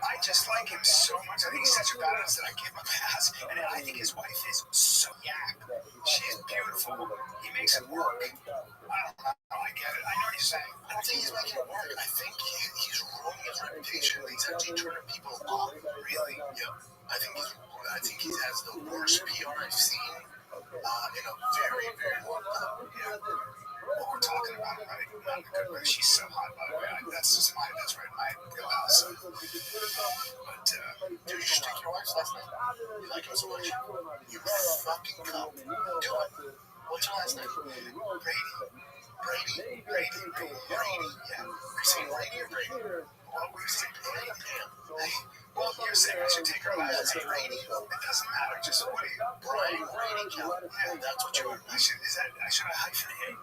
I just like him so much. I think he's such a badass that I give him a pass. And I think his wife is so yak. She's beautiful. He makes it work. I don't know. I get it. I know what you're saying. I don't think he's making it work. I think he's ruining his reputation. He's actually turning people off. Really? Yep. I think he has the worst PR I've seen in a very, very long time. Yeah. What we're talking about, right? She's so hot, by the way. That's right in my wheelhouse. But, dude, you should take your wife's last name. You like him so much. You fucking cunt. Do it. What's your last name? Brady. Yeah. Are you saying Brady or Brady? Well, we're saying Brady. well, you're saying I should take her last name. Rating. It doesn't matter. Just what do you? Brian Rating Count. Yeah, that's what you are. I should hyphenate.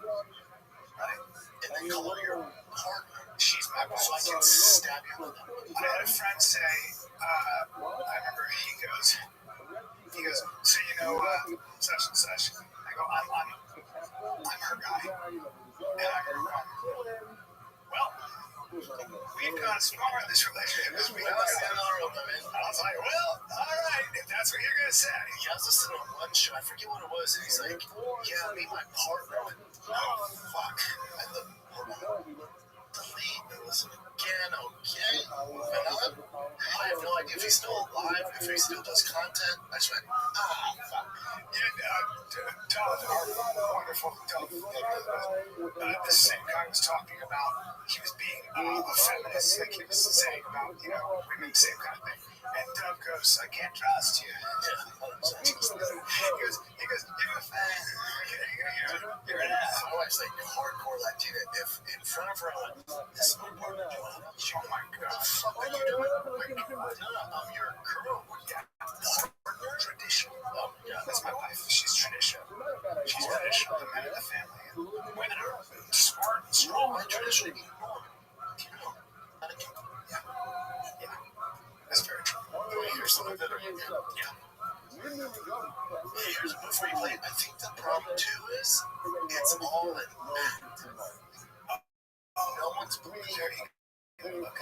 Right? And then call her your partner. She's my wife. So I can stab you with them. I had a friend say, I remember he goes, so such and such. I go, I'm her guy. And I'm her one. Well, we've gone as far in this relationship as we have in our own women. I was like, well, all right, if that's what you're going to say. He has us on one show. I forget what it was. And he's like, yeah, me, my partner. Oh, fuck. I love delete. It was again, okay. Moving on. I have no idea if he's still alive, if he still does content. I just went, fuck. Dove, our wonderful Dove, the same guy was talking about, he was being a feminist, like he was saying about, women, same kind of thing. And Dove goes, I can't trust you. Yeah, he goes, you're a fan. You're an ass. My wife's like hardcore Latina. If in front of her, I'm like, this is my partner, Joanna. Oh my God. What the fuck are you doing? I'm your girl. Yeah. Partner? Traditional. Oh, yeah, that's my wife. She's traditional. She's traditional. The men of the family. And women are smart and strong. Why traditional? Yeah. That's very true. Here's something that here's before you play it. I think the problem too is it's all an act. No one's believing.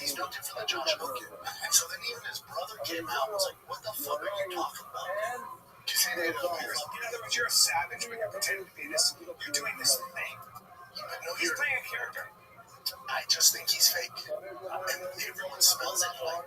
He's no different than Josh Hogan. So then even his brother came out and was like, what the fuck are you talking about? In other words, you're a savage, but you're pretending to be this. You're doing this thing. He's playing a character. I just think he's fake. And everyone smells it like,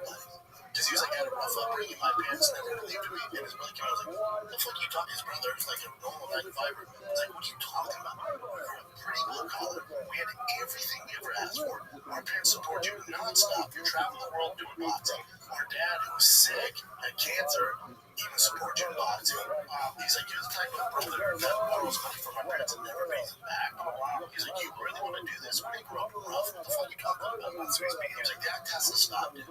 because he was like, I had a rough upbringing. My parents never believed me. And his brother came out, I was like, what the fuck are you talking? His brother was like a normal 9 to 5. It's like, what are you talking about? We were pretty blue collar. We had everything we ever asked for. Our parents support you nonstop. You're traveling the world doing boxing. Our dad, who was sick, had cancer, even support you in boxing. He's like, you're the type of brother that borrows money from my parents and never pays it back. He's like, you really want to do this when you grew up rough? What the fuck are you talking about? So he was like, that has to stop, dude.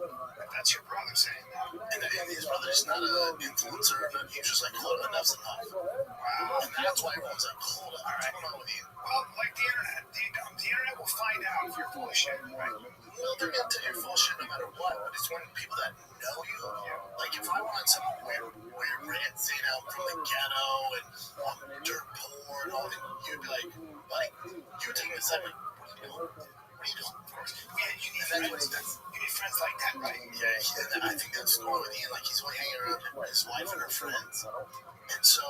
That's your brother saying that. And his brother's not an influencer. He was just like, hold on, enough's enough. Wow. And that's why everyone's like, hold on, what's going on with you? Well, like the internet. The internet will find out if you're full of shit, right? Well, they're going to tell you full of shit no matter what, but it's when people that know you, like if I wanted some weird rants, from the ghetto and dirt poor and all that, you'd be like, you would take me aside, like, what are you doing? What are you doing? Of course. Yeah, you need friends like that, right? Yeah, and I think that's going with Ian, like he's only hanging around with his wife and her friends. And so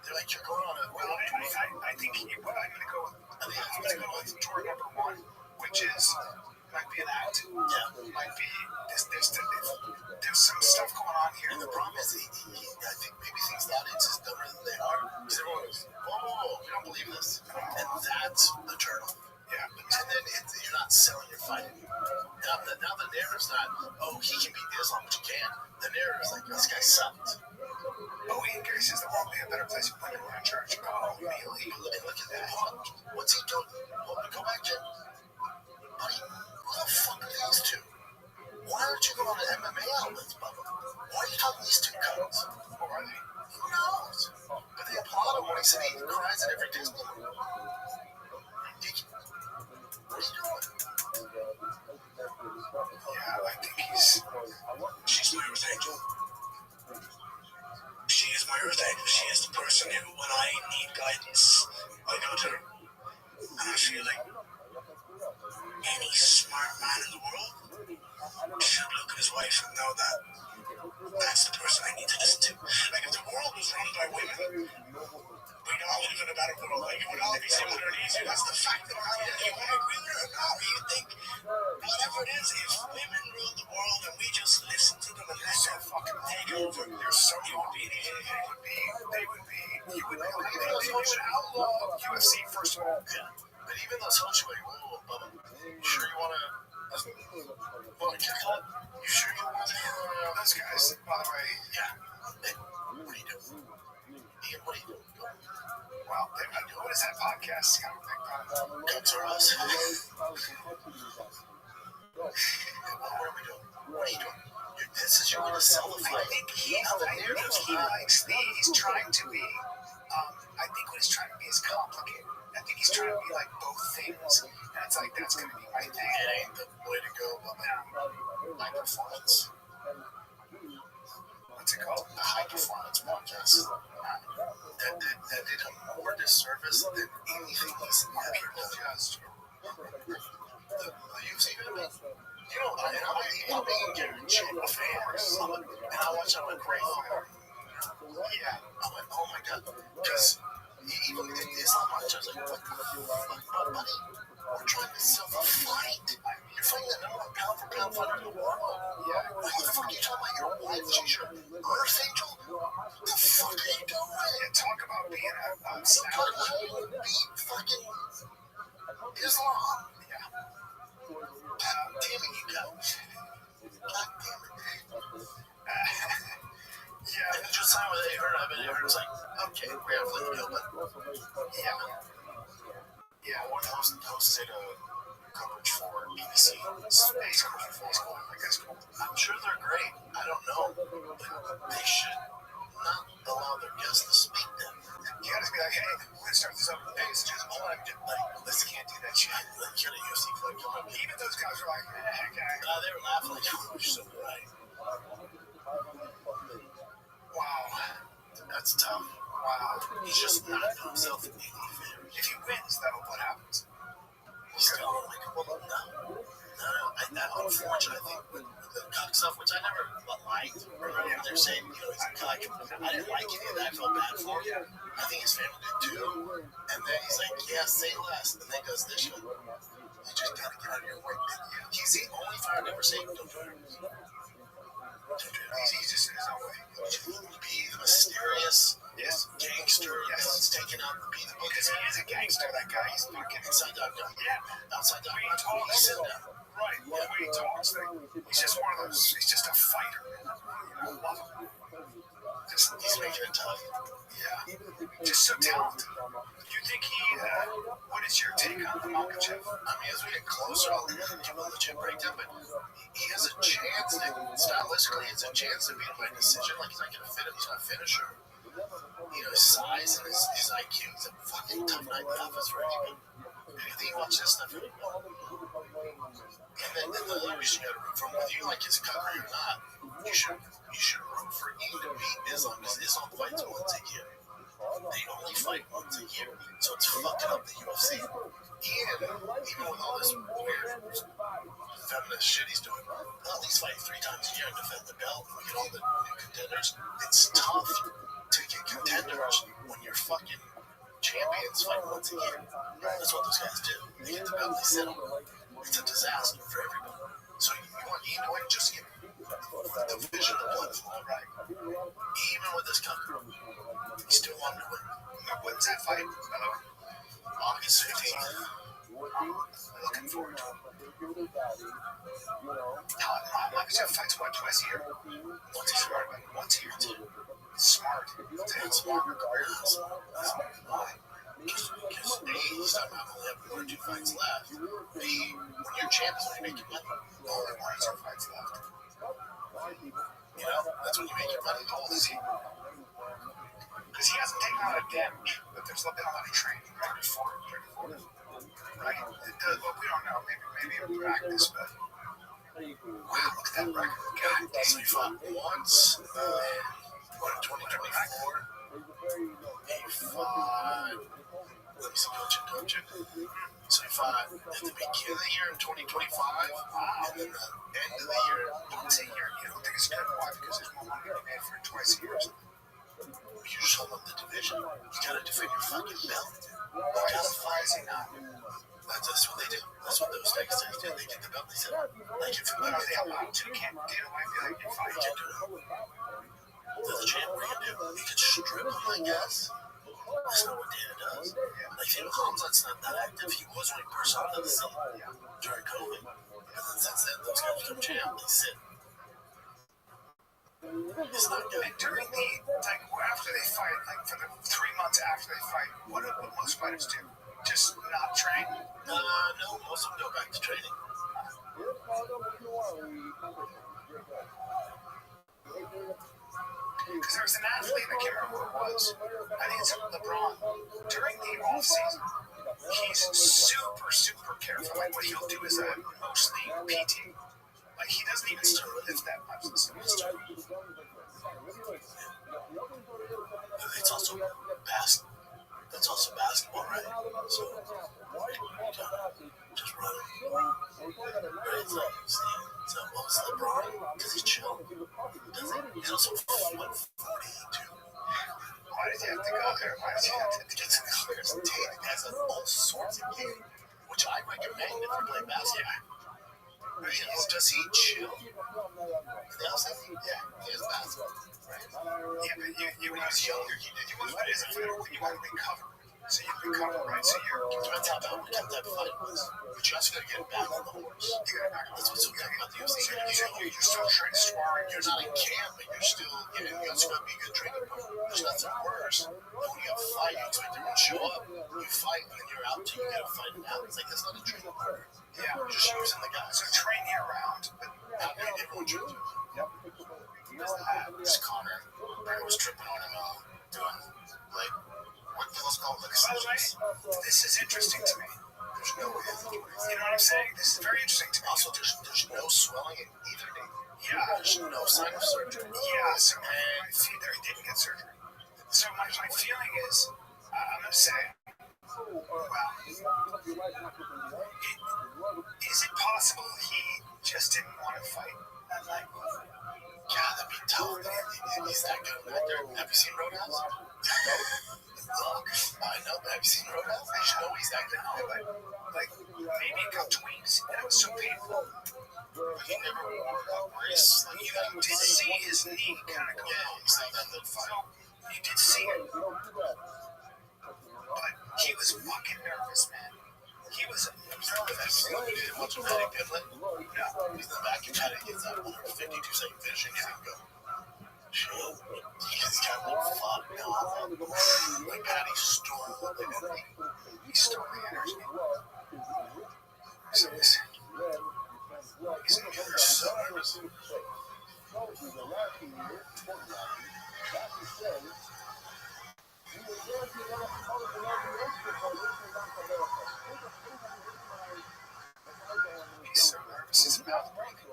they're like, you're going on a I think I'm going to go with tour number 1, which is might be an act. Yeah, might be there's some stuff going on here. And the problem is, I think maybe things the audience is dumber than they are. Because everyone goes, whoa, we don't believe this. And that's the turtle. Yeah. And then you're not selling your fight anymore. Now the narrative's not, he can beat Islam, which he can. The narrative's like, this guy sucks. Ian Gary says the world will be a better place if women were in church. Really? Look at that. What's he doing? Go back, Jim. Buddy, who the fuck are these two? Why aren't you going to MMA outlets, Bubba? Why are you talking these two cunts? Who are they? Who knows? But they applaud him when he said he cries at every Disney movie. What are you doing? Yeah, I think she's my Earth Angel. She is my Earth Angel. She is the person who, when I need guidance, I go to her. And I feel like any smart man in the world should look at his wife and know that that's the person I need to listen to. Like, if the world was run by women, we'd all live in a better world. Like, it would all be simpler and easier. That's the fact of it. You want to agree with it or not? You think, whatever it is, if women rule the world and we just listen to them and let them fucking take over, you would be an idiot. You would outlaw UFC, first of all. Yeah. But even those hosts are like, whoa, Bubba, you sure you want to... You sure you want to... Those guys, by the way, yeah. Hey, what are you doing? Ian, what are you doing? Well, what is that podcast? Guns are us. What are we doing? What are you doing? This says you want to sell the fight. I think he likes he's trying to be. I think what he's trying to be is complicated. I think he's trying to be like both things, and it's like that's going to be my thing. It ain't the way to go, but high performance. What's it called? The high performance podcast. That did him more disservice than anything he's ever done. The UFC movie. You know, I'm being Gary a fan, and I watched him with great fire. Yeah, I went, oh my god, because even it's not much. I was like, what the fuck, buddy? We're trying to sell the fight. You're fighting the number one pound for pound fighter in the world. Yeah. What the fuck are you talking about? Your wife, she's your Earth Angel? What the fuck are you doing? Yeah, talk about being a Talk about how you would be fucking Islam. Yeah. Damn it, you guys. God damn it. Yeah. And just time when they heard of it, it was like, okay, we have to let it go, but Yeah. yeah, one hosted a coverage for BBC Space Cool. I guess cool. I'm sure they're great. I don't know, but they should not allow their guests to speak then. You gotta be like, hey, we're gonna start this up. Hey, it's just hold on, let's can't do that shit. Like, get a UFC fight going. Even those guys were like, okay. They were laughing like, you're so right. Wow. That's tough. Wow. He's just not himself in any favor. If he wins, though, what happens? He's still like, well, no. Unfortunately, I think with the cuck stuff, which I never liked, remember they're saying, you know, he's a cuck. I didn't like any of that. I felt bad for him. I think his family did too. And then he's like, yeah, say less. And then goes this shit. You just gotta get out of your way. He's the only fighter to ever say, don't do it. He's just in his own way. Be the mysterious gangster that's taking out the beat. Because he is a gangster, that guy. He's fucking Inside Dog Gun. Yeah. Outside Dog When he Gun. talks, He's in there. right. Well, when he talks, he's just one of those. He's just a fighter. I love him. He's making it tough. Yeah. Just so talented. You think he? What is your take on the Makachev? I mean, as we get closer, I'll give a legit breakdown, but he has a chance to, stylistically, he has a chance to beat him by decision. Like, he's not going to fit him, he's not a finisher. You know, his size and his IQ, he's a fucking tough night in the office for anybody. I think you watch this stuff, you're like, well. And then the other reason you got to root for him, whether you like his cover or not, you should root for him to beat Islam, because Islam fights once a year. They only fight once a year, so it's fucking up the UFC. And even with all this weird feminist shit he's doing, at least fight 3 times a year and defend the belt and we get all the new contenders. It's tough to get contenders when your fucking champions fight once a year. That's what those guys do. They get the belt, they sit them. It's a disaster for everybody. So you want Ian to win just to get the vision of blood flow, right? Even with this cover, he still wanted to win. When's that fight? August 15th. Looking forward to it. Makachev fights what, twice a year? Once a year, too. Smart. It's smart regardless. Why? Because A, he's talking about only having 1 or 2 fights left. B, when you're champions, when you make your money, Only 1 or 2 fights left. you know, that's when you make your money. How old is he? Because he hasn't taken a lot of damage, but there's been a lot of training. 34. Right? Well, we don't know. Maybe in practice, but wow, look at that record. God damn. So he fought once, what, in 2024? He fought, let me see, coach. So he fought at the beginning of the year in 2025, and then the end of the year. Once a year. You don't think it's good? Why? Because there's more money to be made for it twice a year. You just hold up the division. You gotta defend your fucking belt. Why is he not? That's what they do. That's what those guys do. They get the belt. They say, like, if What are they allowed to? Can't Dana White be like, you fight? you can do it, they're the champ. What are you gonna do? You can strip him, I guess. That's not what Dana does. Like, you know, Hamzat's not that active. He was when he burst onto the scene during COVID. And then since then, those guys become champ. They sit. It's not good. And during the, like, after they fight, like, for the 3 months after they fight, what do most fighters do? Just not train? No, most of them go back to training. Because there was an athlete, I can't remember who it was. I think it's LeBron. During the off season, he's super, super careful. Like what he'll do is mostly PT. Like he doesn't even lift that much. It's also That's also basketball, right? So just run it. Right? So most LeBron, because he's chill. He's also 42. Why did you have to go there? Why did you have to Get some colors. Tate has all sorts of game, which I recommend if you play basketball. Does he chill? Yeah, he has basketball. Right? Yeah, but you when he was younger, you what is it? You want to recover. So you recover, right? So depends how bad that fight was. But you also got to get back on the horse. That's what's so good about the UFC. You're still sparring. You're not in camp, but you're still, you also got to be a good training partner. There's nothing worse than when you have a fight, you expect everyone to show up, you fight, and then you're out till you get a fight it out. It's like, that's not a training partner. Yeah, you're just using the guys. So train year round, but everyone should do it. Yep. This Connor, I was tripping on him, doing, like, what feels called, like, by the way, this is interesting to me. There's no way. You know what I'm saying? This is very interesting to me. Also, there's no swelling in either knee. Yeah. There's no sign of surgery. Yeah, so my feeling, he didn't get surgery. So my feeling is, I'm going to say, well, is it possible he just didn't want to fight? And like, yeah, that'd be tough. He's that good an actor. Have you seen Roadhouse? Look, I know, but have you seen Roadhouse? I just know he's that good. But, like, maybe a couple tweaks, and it was so painful. But he never wore a brace. Like, You did see his knee kind of go yeah, he's not that good fight. So, you did see it. But he was fucking nervous, man. He was nervous. You didn't watch Matty Pimlet? No. He's in the back of Matty gets that 52-second finishing. He's going to go. Chill. He's got one fuck now. Like Patty stole the energy. He stole the energy. So listen. He's so nervous. He's so nervous. His mouth broken.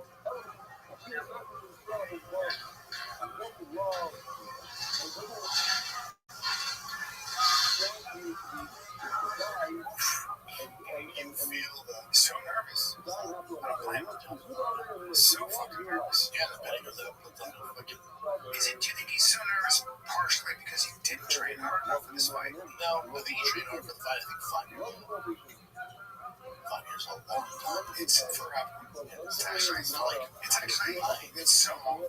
So nervous. I don't blame him. So fucking nervous. Yeah, the betting was up. Do you think he's so nervous partially because he didn't train hard enough for this fight? No, I think he trained hard for the fight. I think 5 years. 5 years is a long time. It's forever. It's actually it's so long.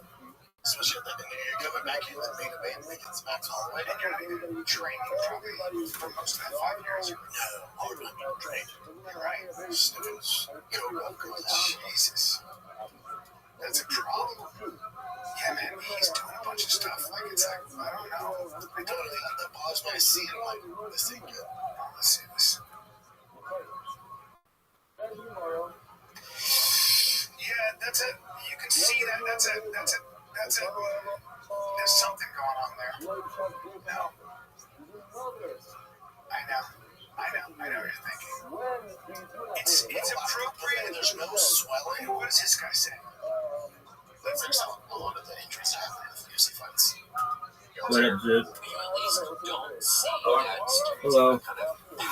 Especially at the you're coming back into the main event against Max Holloway. And you're not even training probably for most of that 5 years. No, hard not being trained. You're right. Sniffles, Jesus. That's a problem. Yeah, man, he's doing a bunch of stuff. Like, it's like, I don't know. I don't think that pause when I see him, like, this ain't good. Let's see this. Yeah, that's it. You can see that. That's it. There's something going on there. No. I know what you're thinking. It's appropriate. There's no swelling. What does this guy say? That brings out a lot of the interest happening in UFC fights. What up, dude? Hello.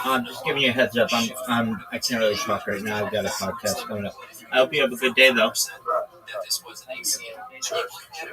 I'm just giving you a heads up. I can't really talk right now. I've got a podcast coming up. I hope you have a good day, though. This was an ACL.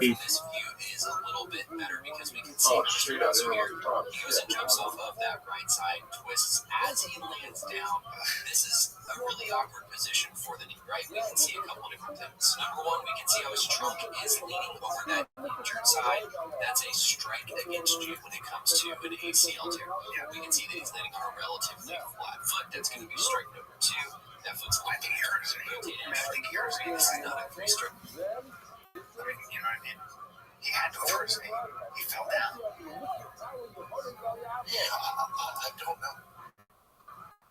Peace. This view is a little bit better because we can see Rothschild here. User jumps off of that right side, twists as he lands down. This is a really awkward position for the knee, right? We can see a couple different things. Number one, we can see how his trunk is leaning over that injured side. That's a strike against you when it comes to an ACL tear. We can see that he's letting go relatively flat foot. That's going to be strike number two. That foot's I think yours. This is not a free stroke. I mean, you know what I mean? He had to hurt his knee. He fell down. Yeah, I don't know.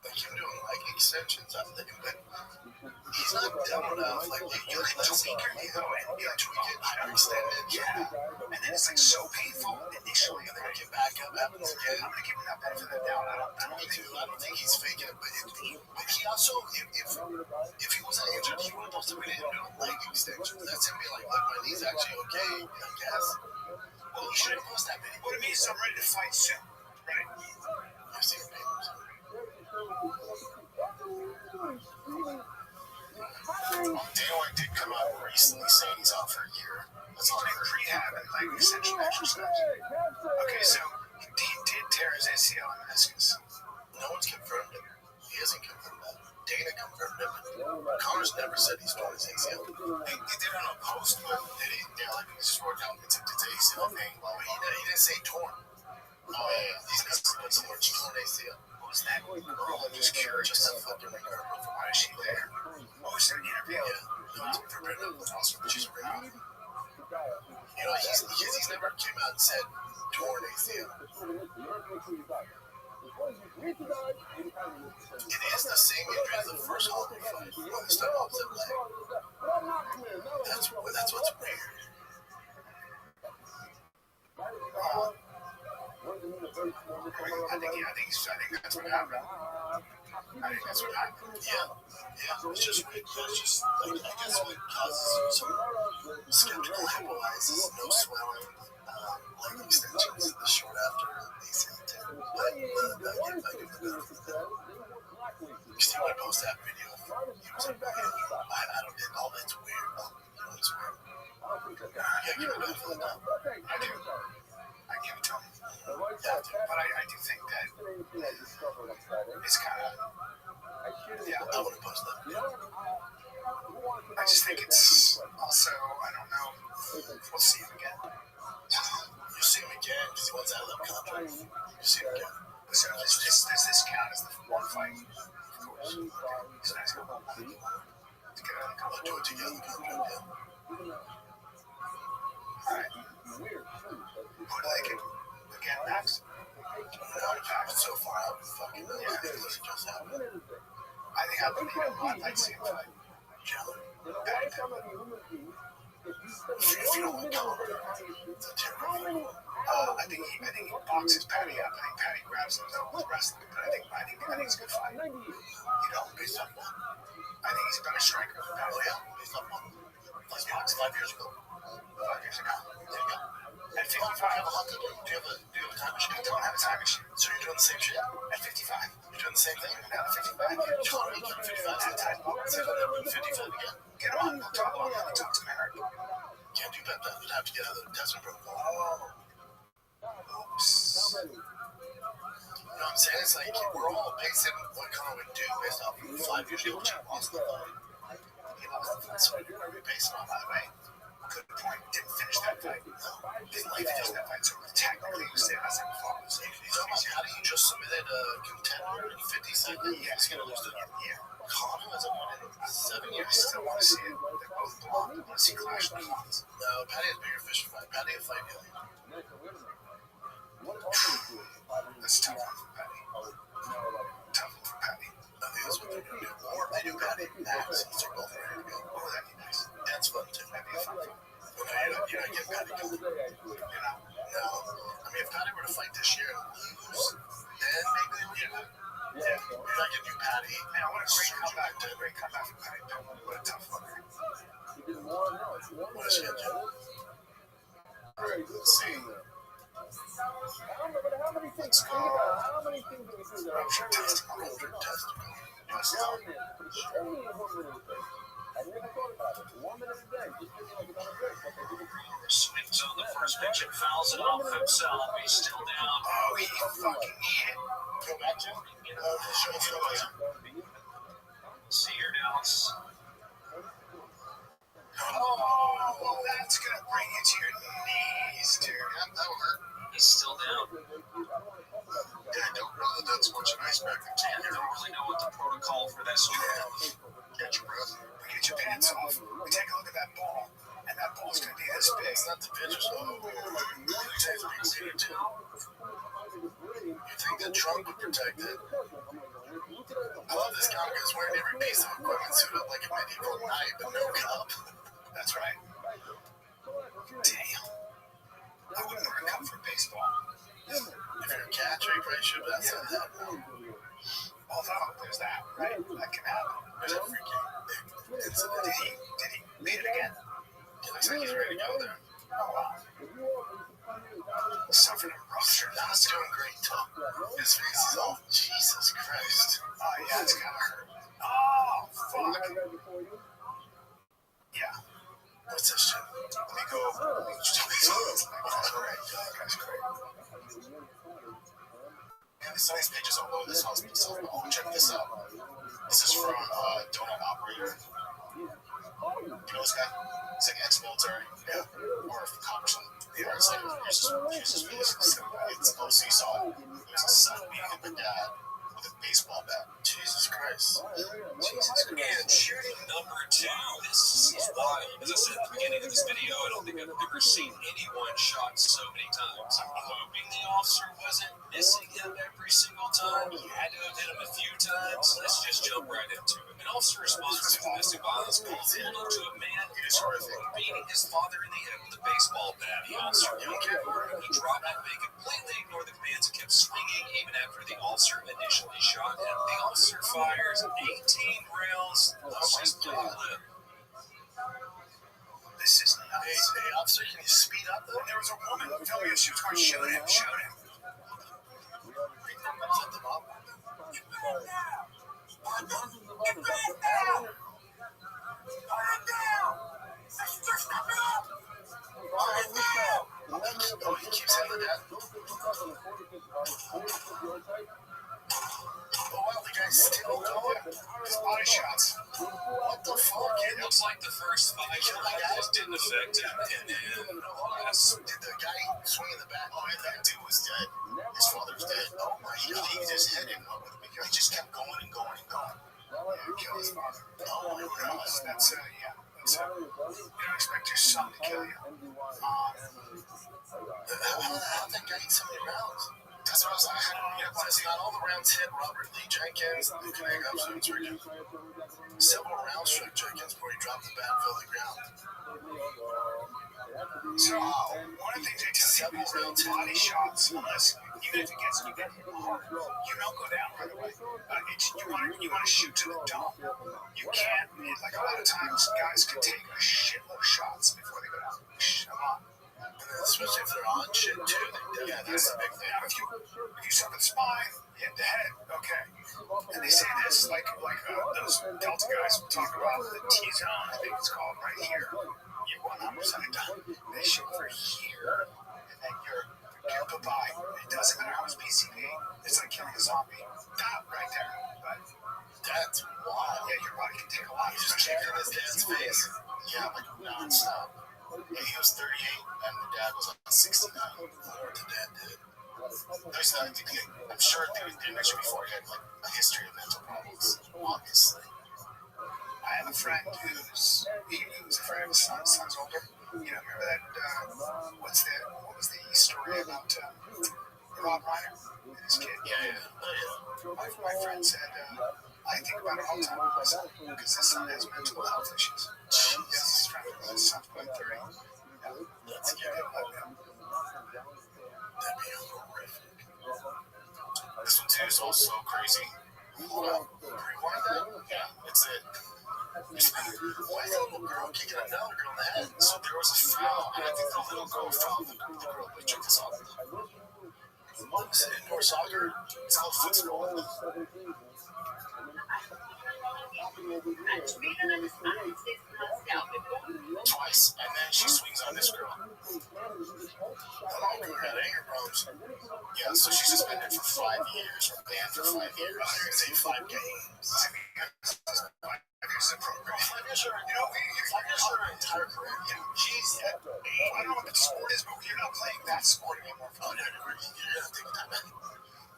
Like, you're doing, like, extensions. I'm thinking, but he's not dumb enough. Like you can tweak your ego and tweak it, hyperextend it. Yeah. And then it's like so painful initially. And then when you get back up, happens again. I'm gonna give him that benefit of the doubt. I don't I don't think he's faking it, but he also, if he wasn't injured, he would have posted it into a leg extension. That's him being like, look, my knee's actually okay, I guess. Well, he should have posted that video. What it means is I'm ready to fight soon. Right? I've seen papers. Dana White did come out recently saying he's out for a year. That's all I heard. Rehab and like essential exercise. Okay, so he did tear his ACL and meniscus. No one's confirmed it. He hasn't confirmed that. Dana confirmed it. Connor's never said he's torn his ACL. He did it on a post, but Did he? Yeah, like he just wrote down it's ACL thing. Well, he didn't say torn. Oh yeah, he's not put the word torn ACL. what was that girl? I'm just curious. Just a fucking regard. Why is she there? Oh, is there an interview? Yeah, no, it's for Brenda. Awesome. She's really. You know, he's never came out and said torn ACL. It is the same injury as the first Holiday fight. Well, this time opposite leg. That's what's weird. I think that's what happened. Yeah. It's just weird. It's just like, I guess what causes some skeptical hypoitis is no swelling, leg extensions, the short after ACL tear. But I give the benefit of that. Still, I post that video. He was like, I don't get all that's weird. It's weird. Yeah, give the benefit of the doubt. I do. I give it to him. But I do think that it's kind of, I would have posted that video. I just think it's also, I don't know, we'll see him again. You see him again because he wants out of that contract. You see him again. So does this count as the one fight? Of course. So that's good. To get out of the I'll do it together contract, yeah. Alright. Who do they get? Again, Max? But so far, I haven't fucking know. I think this just happened. I think I believe him. I'd like to see him fight. Chandler. If you don't want Conor, It's a terrible. I think he boxes Patty up. I think Patty grabs him and wrestling. But I think it's a good fight. You know, Based on what? I think he's a better striker than Patty. Oh, yeah. Based on what? He's boxed 5 years ago. 5 years ago. There you go. At Do you 55, have a lot to do? Do you have a time machine? I don't have a time machine. So you're doing the same shit? At 55, You're doing the same thing? now at 55, John, you got 55 to the time. So you're doing 55 again. get him on. We'll talk to Merrick. Can't do that. We'd have to get out of the testing protocol. Oops. You know what I'm saying? It's like we're all basing what Conor would do based off of 5 years ago, which he lost the fight. He lost the fight. That's what we're basing on, by the way. Good point. Didn't finish that fight. Didn't finish that fight. So technically, you say that's flawless. How do you just submitted a contender in 50 seconds? Yeah, He's going to lose to yeah. Conor hasn't won in 7 I years. still want to see it. They're both blonde. I want to see Clash of the Clans. No, Patty has bigger fish to fight. Patty will fight Gilly. That's a tough one for Patty. Tough one for Patty. I think that's what they're going to do. Or they do Patty Max since they're both ready to go. Oh, that'd be nice. That's fun too. That'd be a fun fight. Well, no, you're not getting Patty Gilly. You know? No. I mean, if Patty were to fight this year and lose, then maybe, yeah, you're not getting new Patty. Man, what a great comeback. Great comeback from Patty. What a tough fucker. What is he going to do? Let's see. Let's go. Rupture testing. Rotor testicle. Let's go. Swings on the first pitch and fouls it off himself. He's still down. Oh, he fucking hit. Go back to him. Show us the laser. Sear Dallas. Oh, that's going to bring you to your knees, dude. That'll hurt. He's still down. Yeah, I don't know that that's much of an icebreaker. And they don't really know what the protocol for this one is. Catch your breath. Get your pants off. We take a look at that ball, and that ball's going to be this big. It's not the pitcher's fault. You think the trunk would protect it? I love this guy is wearing every piece of equipment suit up like a medieval knight, but no cup. That's right. Damn. I wouldn't wear a cup for baseball. If you're a catcher, you probably should, but that's not that. Although, there's that, right? That can happen. There's a freaking big incident. Did he beat it again? It looks like he's ready to go there. Oh, wow. Suffering from Rothschild. That's doing great, Tom. His face is all, Jesus Christ. Oh, yeah, it's kind of hurt. Oh, fuck. Yeah. What's this shit? Let me go. That's great. That's great. Yeah, there's some of these pages all over this hospital, so I'll check this out. This is from Donut Operator. You know this guy? He's like ex-military. Yeah. Or Congressman. Yeah, it's like uses police. It's so you saw it. There's a son beating up a dad with a baseball bat. Jesus Christ. And shooting number 2. This is why, as I said at the beginning of this video, I don't think I've ever seen anyone shot so many times. I'm hoping the officer wasn't missing him every single time. He had to have hit him a few times. Let's just jump right into it. An officer responds to domestic violence call pulled up to a man who is beating his father in the head with a baseball bat. The officer didn't care. He dropped it, but he completely ignored the commands and kept swinging even after the officer initially shot him. The officer fires 18 rounds of his bullet. This is nuts. Hey, officer, can you speed up though? There was a woman who told me that she was going to shoot him. Shoot him. Set them up. Oh, he keeps hitting that. Oh, wow, the guy's still going. His body shots. What the fuck? It looks like the first 5 shots didn't affect him. And then, Did the guy swinging the bat? Oh, yeah, that dude was dead. His father's dead. Oh my God, he just hit him up with a big gun. He just kept going and going and going. Yeah, kill his father. Oh my gosh. That's yeah. That's you don't expect your son to kill you. How'd that guy eat so many rounds? That's what I was like. He got all the rounds hit Robert Lee Jenkins. Luke several rounds struck Jenkins before he dropped the bat and fell to the ground. So, one of the things they tell you is that body shots, unless, even if it gets you get hit hard, you don't go down right away. You want to shoot to the dome. You can't, like a lot of times, guys can take a shitload of shots before they go down. Come on. Especially if they're on shit too. Yeah, that's the big thing. If you suck the spine, hit the head, okay. And they say this, like those Delta guys talk about the T-zone, I think it's called, right here. You're 100% done. They shoot for here, and then you're goodbye. It doesn't matter how much PCP. It's like killing a zombie. That right there. But that's wild. Yeah, your body can take a lot. You just checked on his dad's face. Yeah, like non-stop. Yeah, he was 38, and the dad was like 69. The dad did. There's nothing. I'm sure they mentioned before he had like a history of mental problems. Obviously. I have a friend who's a friend of his son's older. You know, remember that? What was the story about Rob Reiner and his kid? Yeah. My friend said, I think about it all the time because his son has mental health issues. Yes, his son's going 30. Let's get it. That'd be horrific. This one too is also crazy. Hold on. Rewind that? Yeah, it's it. Why is that little girl kicking another girl in the head? So there was a foul, and I think the little girl fouled the girl. But check this out. Is it indoor soccer? It's called football. Twice, and then she swings on this girl. The little girl had anger problems. Yeah, so she's suspended for 5 years, or banned for 5 years. I was going to say 5 games. 5 years of program. 5 years for, you know, 5 years for her entire career. Yeah, she's I don't know what the sport is, but you're not playing that sport anymore. Oh, no, you're going to think that, man.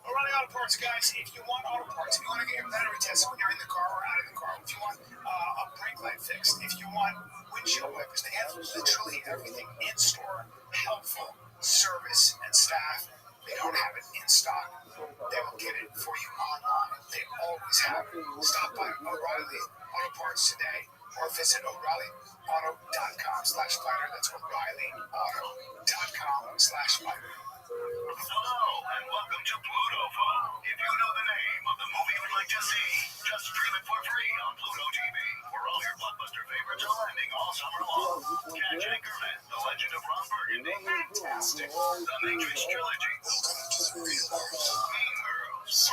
We're running auto parts, guys. If you want auto parts, if you want to get your battery tested when you're in the car or out of the car, if you want a brake light fixed, if you want windshield wipers, they have literally everything in store, helpful service and staff. They don't have it in stock. They will get it for you online. They always have it. Stop by O'Reilly Auto Parts today or visit O'ReillyAuto.com/fighter. That's O'ReillyAuto.com/fighter. Hello, and welcome to Pluto Phone. If you know the name of the movie you would like to see, just stream it for free on Pluto TV, where all your blockbuster favorites are landing all summer long. Catch Anchorman, The Legend of Ron Burgundy, Fantastic, The Matrix Trilogy, Welcome to the real world. Mean Girls,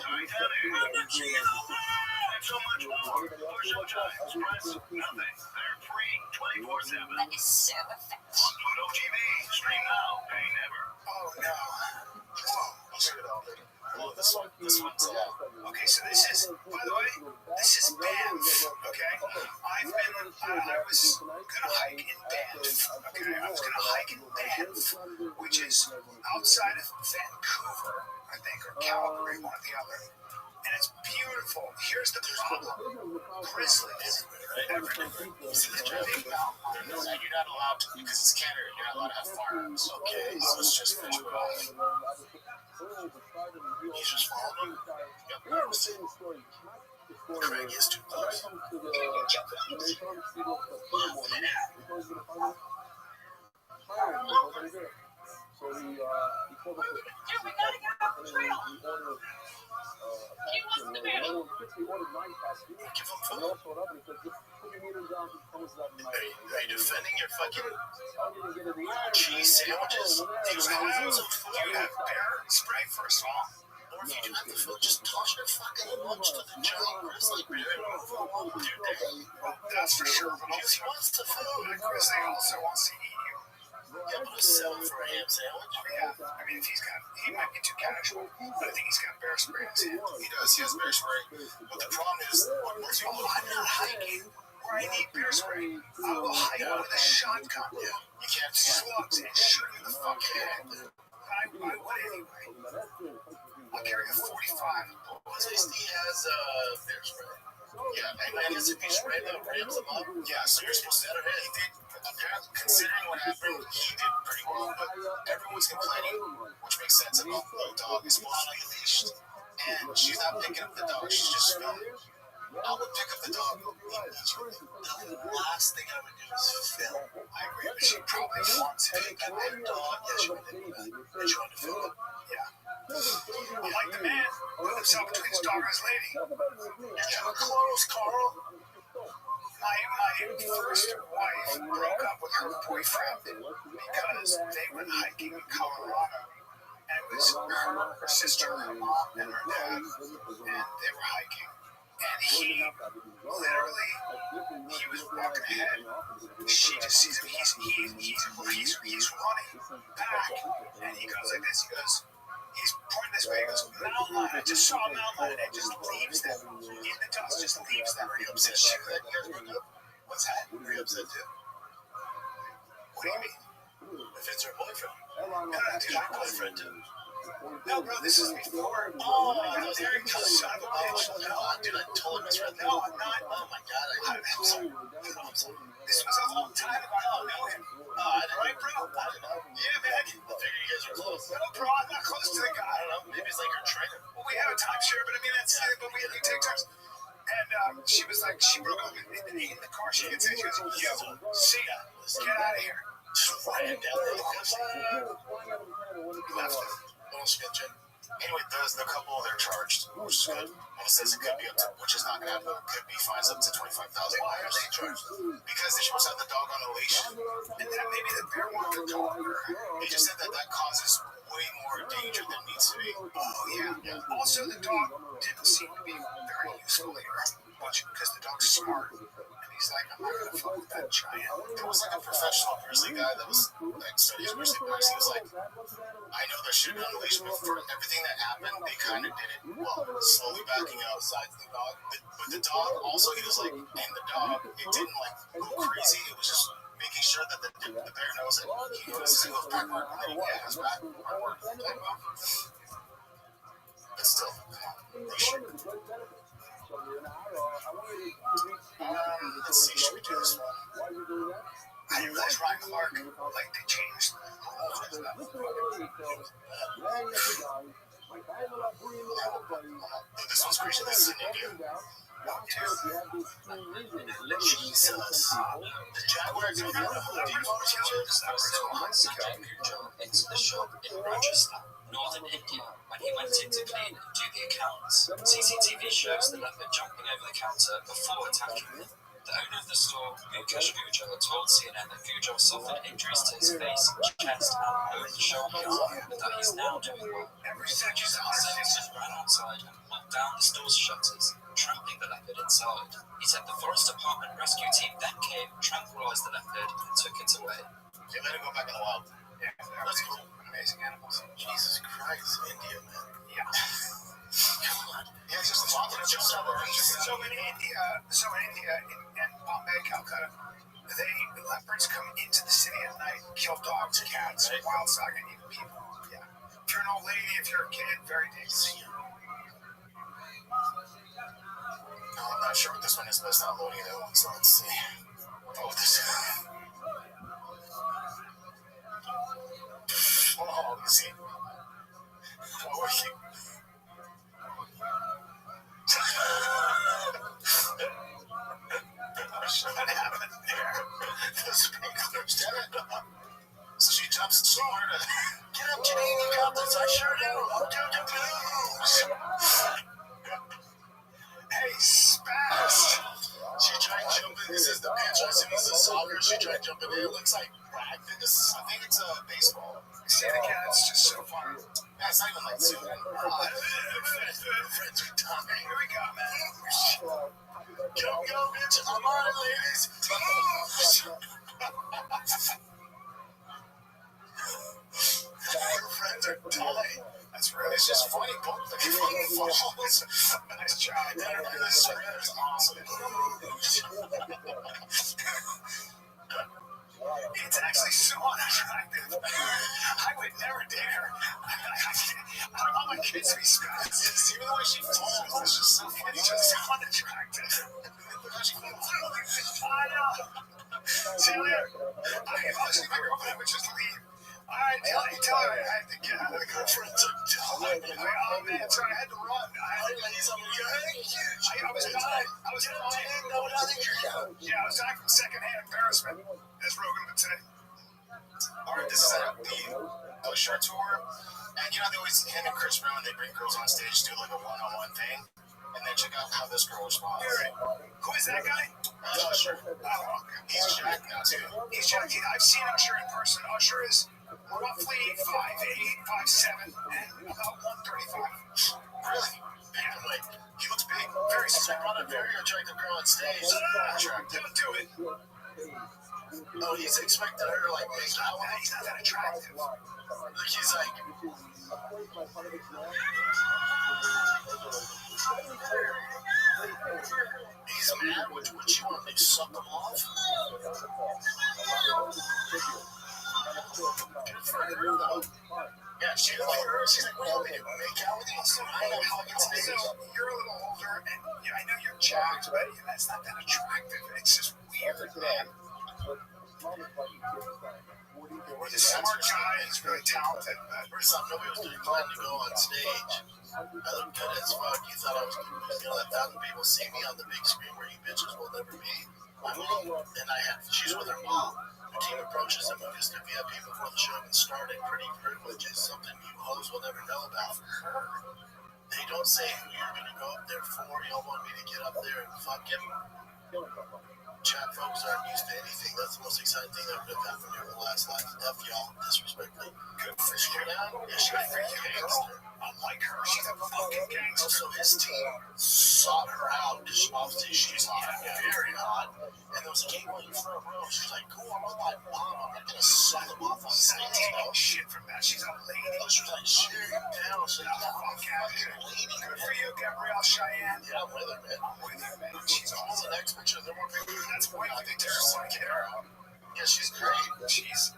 Titanic, and so much more. Or Showtime's press nothing. They're free 24/7 That is so effective. on Pluto TV. Stream now, pay never. Oh no. Whoa. I'll check it out later. Oh, this one's Okay, so this is, by the way, this is Banff, okay? I was gonna hike in Banff, okay? I was gonna hike in Banff, which is outside of Vancouver, I think, or Calgary, one or the other. And it's beautiful. Here's the problem. Grizzlies everywhere. See this big mountain that you're not allowed to, because it's Canada, you're not allowed to have firearms. Okay, so let's just finish it off. He's just following him. Yep. Craig is too close. Give him food. Are you defending your fucking cheese sandwiches? Do you have bear spray, first of all? Or if you do have the food, just toss your fucking lunch to the giant grizzly bear and move along with your day. That's for sure. But Because he wants the food. the grizzly also wants to eat you. Yeah, but he's selling for a ham sandwich. Yeah, I mean, if he might be too casual, but I think he's got bear spray in his hand. He does. He has bear spray. But the problem is, I'm not hiking Where I need bear spray, I will hike with a shotgun. Yeah, you can't Slugs and shoot you in the fucking head. I would anyway. I'll carry a 45. At least he has bear spray. Yeah, and is it he spray that rams him up? Yeah, so you're supposed to. He did. Apparently, considering what happened, he did pretty well. But everyone's complaining, which makes sense about the dog is mostly leashed, and she's not picking up the dog. She's just filming. I would pick up the dog immediately. The last thing I would do is film. I agree, but she probably wants to Pick up the dog. Yeah, she wanted to do that. And she wanted to film it. Yeah. I'm like the man who put himself between his dog and his lady. You're too close, Carl. My first wife broke up with her boyfriend because they went hiking in Colorado. And it was her sister, her mom, and her dad, and they were hiking. And he literally, he was walking ahead. She just sees him. He's running back, and he goes like this. He goes, he's pointing this way. He goes, mountain lion. I just saw a mountain lion. And it just leaves them in the dust. Just leaves them. Are you upset too that you guys broke up? What's that? Are you upset too? What do you mean? If it's her boyfriend. No, dude, My boyfriend too. No, bro, this is before. Oh, there he goes, son of a bitch. No, dude, I told him it's right there. No, I'm not. Oh my god, I'm sorry. I'm sorry. This was a long time ago. I don't know him. I didn't Right, bro? I didn't know. Yeah, man. I figured you guys were close. No, bro, I'm not close to the guy. I don't know. Maybe it's like her trainer. Well, we have a timeshare, but I mean, that's it. But we take turns. And she was like, she broke up in the car. She gets in. She goes, yo, see ya. Get out of here. Just ran down there. He left it. Little sketchy. Anyway, the couple, they're charged, which is good. And it says it could be up to, which is not going to happen, it could be fines up to $25,000. Why are they charged? Because they're supposed to have the dog on a leash. And then maybe the bear wanted the dog. They just said that causes way more danger than needs to be. Oh, yeah. Also, the dog didn't seem to be very useful here. Because the dog's smart. And he's like, I'm not going to fuck with that giant. There was like a professional grizzly guy that was like studies grizzly bears. He was like, I know there should have been a leash, but for everything that happened, they kind of did it well, slowly backing outside the dog. But the dog also, he was like, and the dog, it didn't like go crazy. It was just making sure that the bear knows that he was single backward and then he goes back forward. But still, they should. Let's see, should we do this one? I didn't realize Ryan Clark, like, they changed the rules. picture this in India. Jesus. The Jaguars are going to hold you for into the shop in Rochester, northern India, when he went in to clean and do the accounts. CCTV shows the leopard jumping over the counter before attacking him. The owner of the store, Mukesh Gujar, told CNN that Gujar suffered injuries to his face, chest, and both shoulders, but that he's now doing well. Salesman ran outside and pulled down the store's shutters, trampling the leopard inside. He said the forest department rescue team then came, tranquilized the leopard, and took it away. They let it go back in the wild. Yeah, That's cool. amazing animals. Jesus Christ, India, man. Yeah. God. Yeah, just so in India, in Bombay, Calcutta, leopards come into the city at night, kill dogs, cats, wild dog, and even people. Yeah. If you're an old lady, if you're a kid, very dangerous. No, I'm not sure what this one is, but it's not loading that one, so let's see. Oh, this. Oh, let's see. Oh, what happened there? The sprinklers turned on. So she jumps and she wanted to get up, Janine, you got this. I sure do. I'll do the blues. Hey, spaz! She tried jumping. This is the picture. As soon as the soccer, she tried jumping in. It looks like I think it's a baseball. See it again, it's just so fun. Yeah, it's not even like two. Friends are dying. Here we go, man. Go, bitch. I'm on it, ladies. Your friends are dying. That's really It's just funny. Both the falls. nice job. This is awesome. It's actually so unattractive. I would never date her. I don't want my kids to be spaz. Even the way she falls, it's just so funny. It's just unattractive. I know. See you later. Obviously, my girlfriend would just leave. All right, tell her I had to get out of the country. Oh, man, sorry, I had to run. I was dying. Yeah, I was dying from secondhand embarrassment, as Rogan would say. All right, this is the Usher tour. And you know, they always, him and Chris Brown, they bring girls on stage, do like a one-on-one thing. And then check out how this girl responds. Who is that guy? Usher. Oh, He's Jack now, too. he's Jack. I've seen Usher in person. Usher is roughly 5'8", 5'7", and about 135. Really? Yeah, like, he looks big. Very smart. Brought a very attractive girl on stage. Attractive. Don't do it. Oh, he's expecting her to, like, make out. He's not that attractive. Like, he's like... He's mad. Would you want me to suck him off? Good for her, though. Yeah, she's like, she's like, what do you want me to make out with you? So I know how it's So you're a little older, and I know you're jacked, but that's not that attractive. It's just weird, man. He's a smart guy. He's really talented. First off, nobody was doing plan to go on stage. I look good as fuck. You thought I was going to let 1,000 people see me on the big screen where you bitches will never be. My mom, and she's with her mom. The team approaches them with just a VIP before the show even started. Pretty privilege is something you hoes will never know about. They don't say who you're going to go up there for. Y'all want me to get up there and fuck him? Chat folks aren't used to anything. That's the most exciting thing that could have happened here in the last life. F y'all, disrespectfully. Good for you. Yeah, she's a freaking gangster. I like her. She's a fucking gangster. Also, his team sought her out because obviously she's very hot. And there was a game waiting for a row. She's like, cool, I'm with my mom. I'm not going to suck him off on stage. Shit from that. She's a lady. She was like, shit down. She's like, Good for you, Gabrielle Cheyenne. yeah, I'm with her, man. I'm with her, man. She's On awesome. the next picture, there were people. That's why I think there's so much care. Yeah, she's great. She's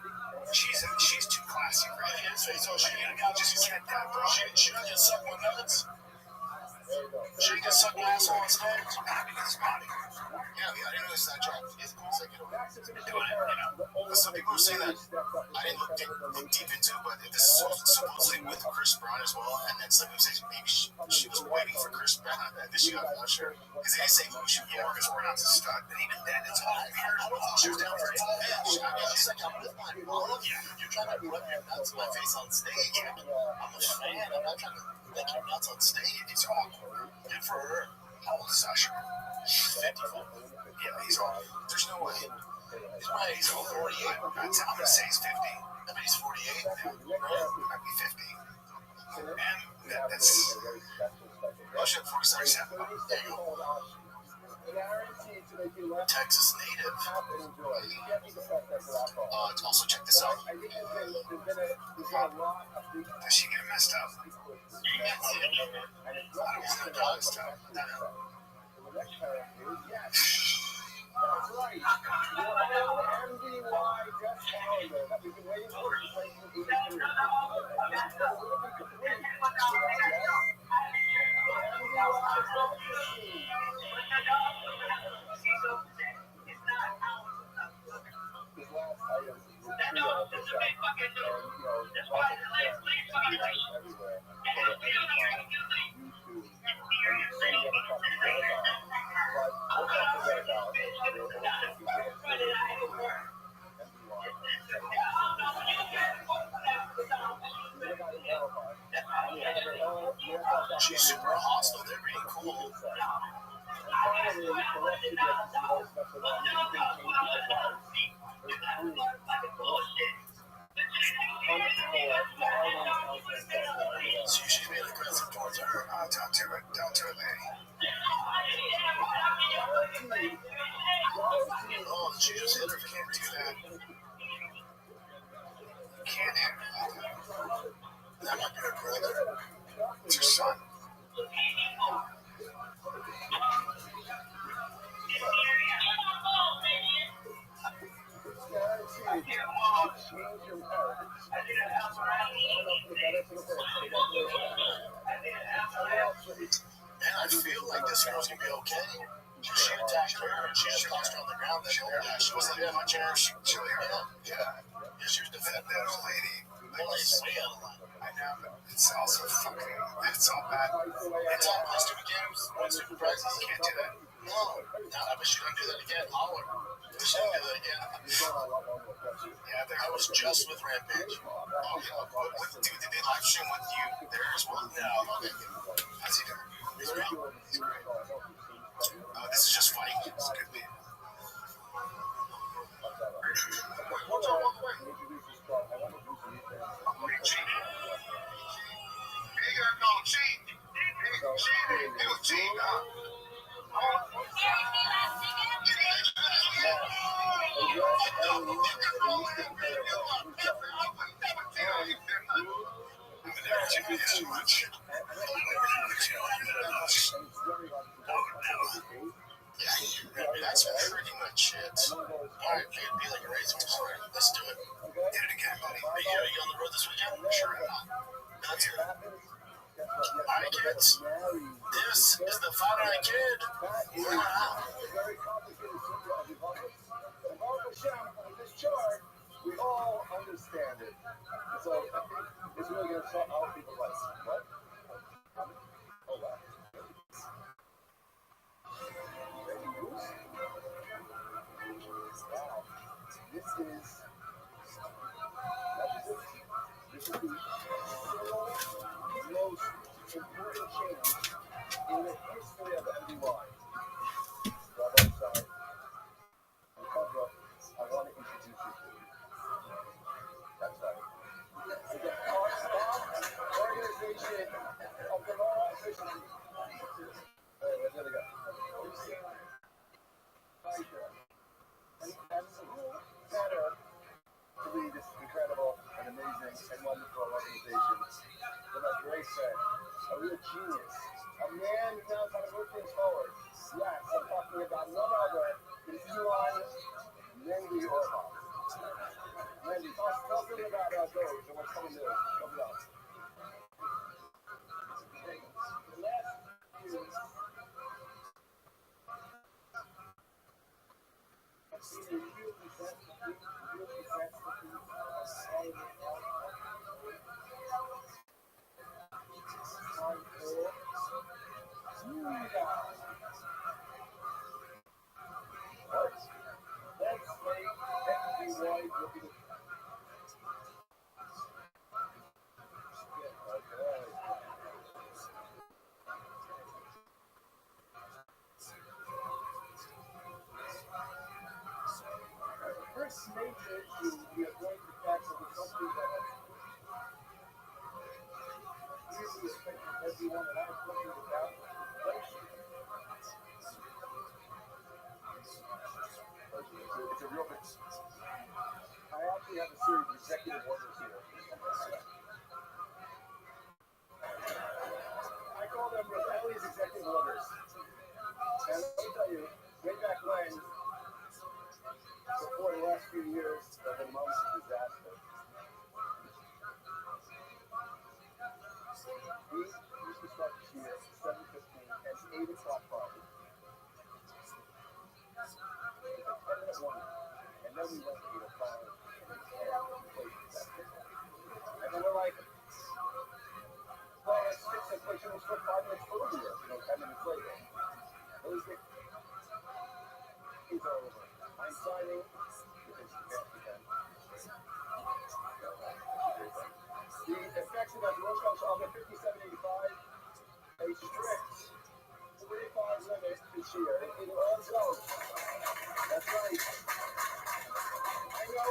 too classy, right? Yeah, so she Just get that, bro. she can suck my nuts. She can suck my asshole on stage. with his body. Yeah, I didn't know it's that job. It's like, you know, doing it, you know. But some people are saying that I didn't look deep into, but this is supposedly with Chris Brown as well. And then some people say maybe she was waiting for Chris Brown, and then she got Usher. Because they didn't say who she was. Yeah, Chris Brown's a stud. But even then, it's all weird. She was down for it. Yeah, she's like, I'm with my mom. You're trying to rub your nuts in my face on stage. I'm a fan. I'm not trying to lick your nuts on stage. It's awkward. Good for her. How old is Usher? 55. Yeah, he's old. There's no way. He's old. 48. I'm going to say he's 50. I bet he's 48 now. Right? Might be 50. And that's Russia 47. There you go. Texas native. Also check this out. Does she get messed up? I was in a dog stuff. That's right. MDY Death Calendar that we've been waiting for since 1983. She's super hostile. They're being cool. So she's being aggressive towards her. Don't do it, lady. Oh, she just hit her. Can't do that. You can't hit her. That might be her brother. It's her son. Man, I feel like this girl's gonna be okay. She attacked her and she just tossed her on the ground. She wasn't even punching her. She was defending that lady. It's way out of line. I know, but it's also fucking. It's all bad. It's all my stupid games. One stupid prizes. You can't do that. No, I bet she don't do that again. Holler. She don't do that again. Yeah, I was just with Rampage. Oh, yeah. Dude, did they live stream with you there as well? No. Okay. How's he doing? He's great. He's great. This is just funny. It's a good beat. What's up? It was cheap, huh? Too much. Yeah, that's pretty much it. Alright, be like a razor. Let's do it. Hit it again, buddy. Are you on the road this weekend? Sure I'm not. That's it. Alright, kids. This is the Father Kid. We're out. We all understand it. So I think it's really going to show out people like, what? Oh, wow. Wow. This is the most important change in the history of MDY. Rothschild. I want to introduce you to. That's right. The organization of the law officials. There we go. And who better to lead this incredible and amazing and wonderful organization than my great friend, a real genius, a man who knows how to move things forward. Yes, I'm talking about none other than Elon Mendy Orban. Mendy, tell us about Doge and what's coming new. Come it up. The last few First nature to be avoid the fact that it's something that has really affected everyone, and I'm talking about inflation. It's a real big. I actually have a series of executive orders here. I call them Rebellious executive orders. And let me tell you, way back when, before the last few years, have been months of disaster. We used to start this year at 7:15 and 8 o'clock Friday. It's a 10-minute warning. And then we went to 8 o'clock and inflation set. And then we're like, well, let's fix inflation. We'll start 5 minutes earlier, 10 minutes later. At least it's all over. I'm signing because you can. The effective as Rothschild shall get 57.85, a strict 45 limit this year. It all goes. That's right. I know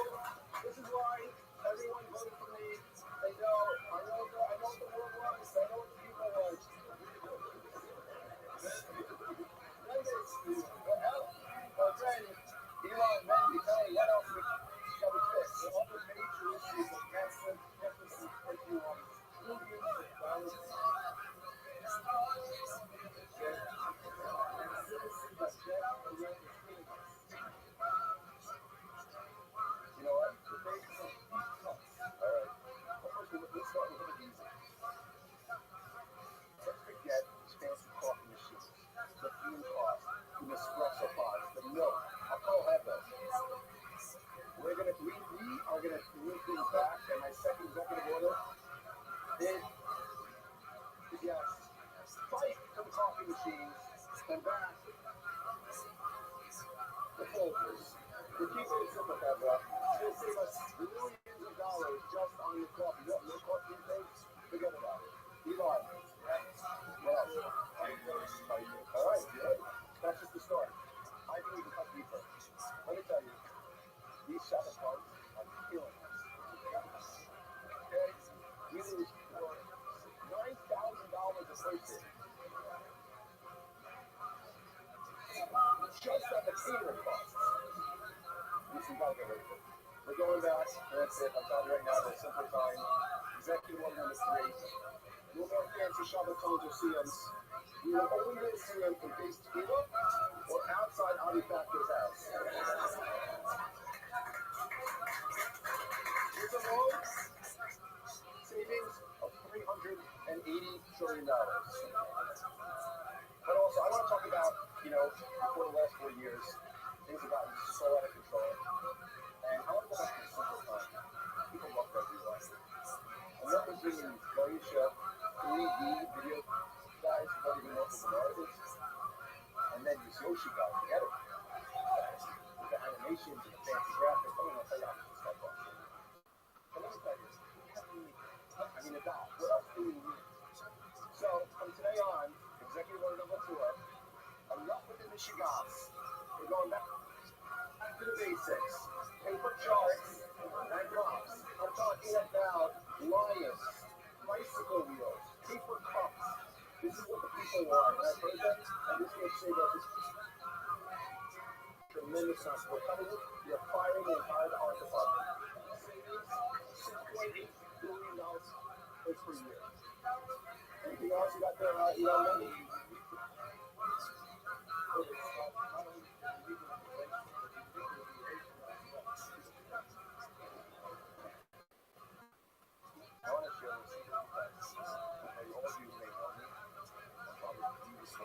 this is why everyone voted for me. They know. I know what the world wants. I know what the people want. My friend, Elon Mendy, tell me what else we got to fix. All the major issues of massive deficit if you want billions of dollars. And citizens are dead around the state. You know what? The base is deep cuts. All right. Well, first, let's start with it easy. Let's forget these fancy coffee machines, the bean cost, the espresso pods, the milk. I'll have those. We are gonna move things back, and my second executive order is yes, fight for the coffee machines and back the filters. We're keeping it simple, Deborah. It's gonna save us millions of dollars just on your coffee. You have no coffee intake? Forget about it. Elon, what else? All right, good. That's just the start. I think we can cut deeper. Let me tell you, these shadow cards are killing us. Okay? We lose for $9,000 a person just on the catering costs. We gotta get rid of it. We're going back. That's it. I'm telling you right now, we're simplifying. Executive order number 3. No more fancy Shabbatons or CMs. We will only really see them in base tequila or outside Audi Factor's house. Here's a loan savings of $380 trillion. But also, I want to talk about, before the last 4 years, things have gotten so out of control. And I want to go back to the simple time. People love everyone. And that was bringing Marisha 3D video guys who don't even know who the art is. And then this Yoshi guy together. With the animations and the fancy graphics. I don't know how y'all can start watching. But let me tell you, a doll. What else do we need? So, from today on, executive order number 4, enough with the Michigans. We're going back to the basics. Paper charts and props. I'm talking about lions, bicycle wheels, paper cups. This is what the people want. And I've heard that, and this will save us tremendous amount. We're cutting it. We're firing the entire art department. $6.8 billion per year. Anything else you got there, Elon? I want to share this with you guys. Okay, all of you may know me. I'm probably the deepest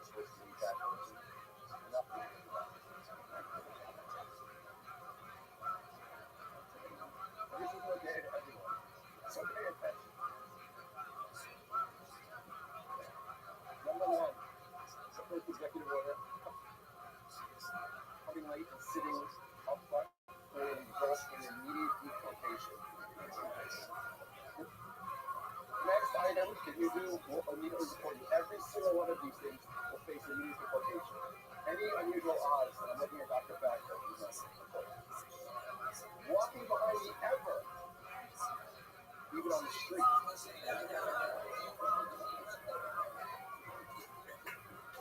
supposed to be that person. Enough to do that. executive order coming late and sitting up front will result in immediate deportation. Next item that you do will immediately deport you. Every single one of these things will face immediate deportation. Any unusual odds, and I'm looking at Dr. Factor, walking behind me ever, even on the street.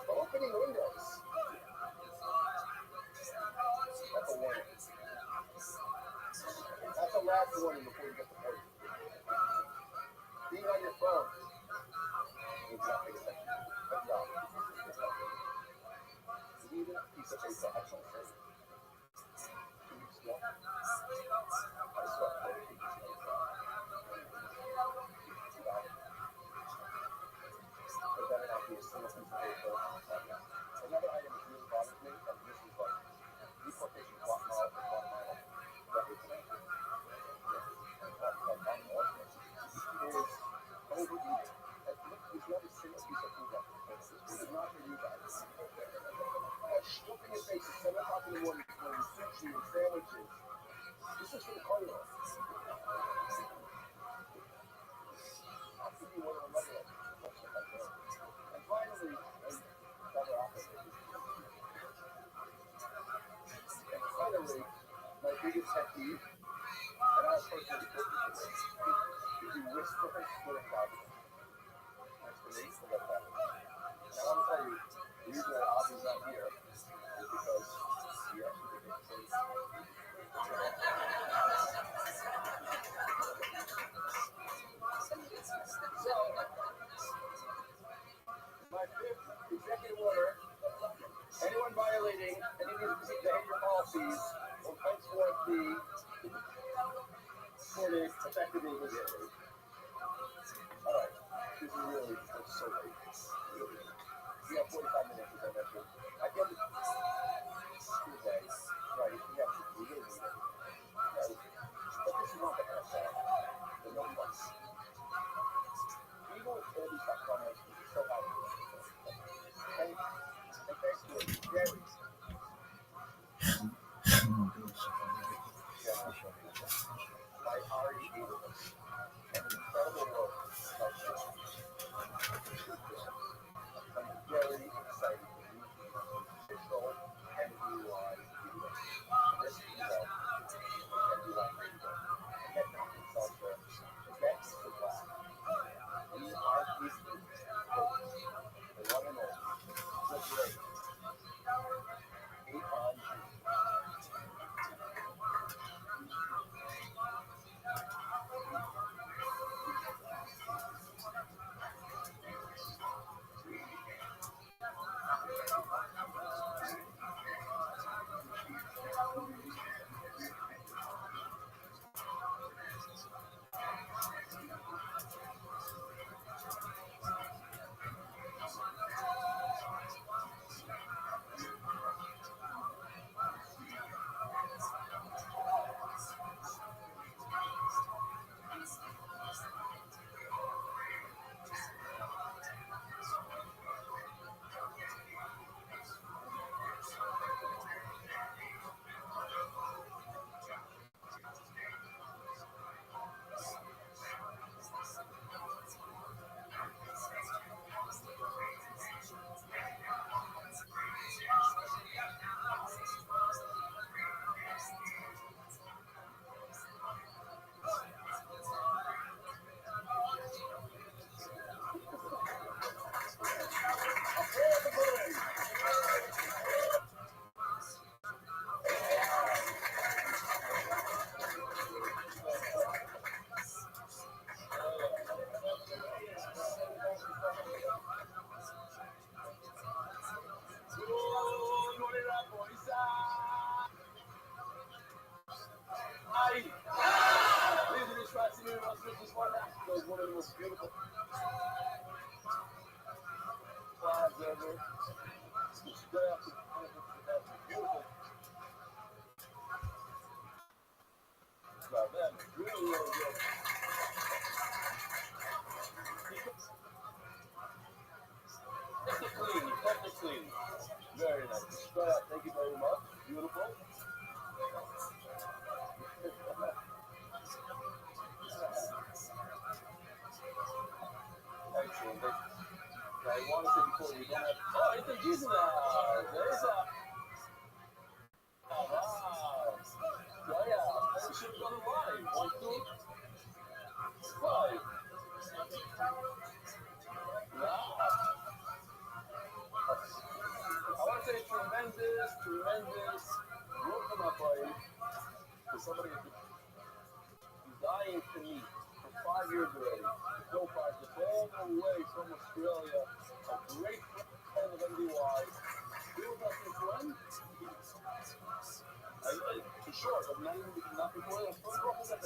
Opening windows. That's a warning. That's a last warning before you get deported. Being on your phone. Exactly. Good job. Even a piece of paper. Excellent. 2 weeks ago, I swept 40 pages. But that would not be a single piece of paper. Another item that really bothers me, and this is like deportation Guatemala to Guatemala. Is overeating. There's not a single piece of food left. This is not for you guys. Stuffing your face at 7 o'clock in the morning for sushi and sandwiches. This is for the carnival. How can you order another one? And finally, my biggest pet peeve, and I'll personally put this away, is you whisper for God. Next to me, forget about it. Now, I want to tell you, the reason that Ozzy's not here is because he actually did it. So, my fifth executive order, anyone violating any of these behavior policies will henceforth be deported effective immediately. Alright, this is really so late. We have 45 minutes, as I mentioned. At the end of the day, right, we have to really need it. Right? But this is not the answer. The no ones. Even with all these comments, we still have to do it. And thanks to Gary. By Ari Abrams. And incredible work by Sean. I'm very excited to read the official MUI video. This video can be like radio. Get not insult terms. Get the black. We are giving you the one and only, the great, 8 on G. Was one of the most beautiful flags ever. Straight up to beautiful. Now that is really, really good. It's a clean, perfect clean. nice. Thank you very much. Beautiful. Excellent. I want to say before we don't have. Oh, it's a Jesus now. There's a. Wow. Yeah. We should have done it live. 1, 2, 5. Wow. I want to say tremendous welcome up, buddy. To somebody who's dying to meet for 5 years already. So far, just all the way from Australia. A great friend of MDY. He was us in when? For sure, but not before that. What was that?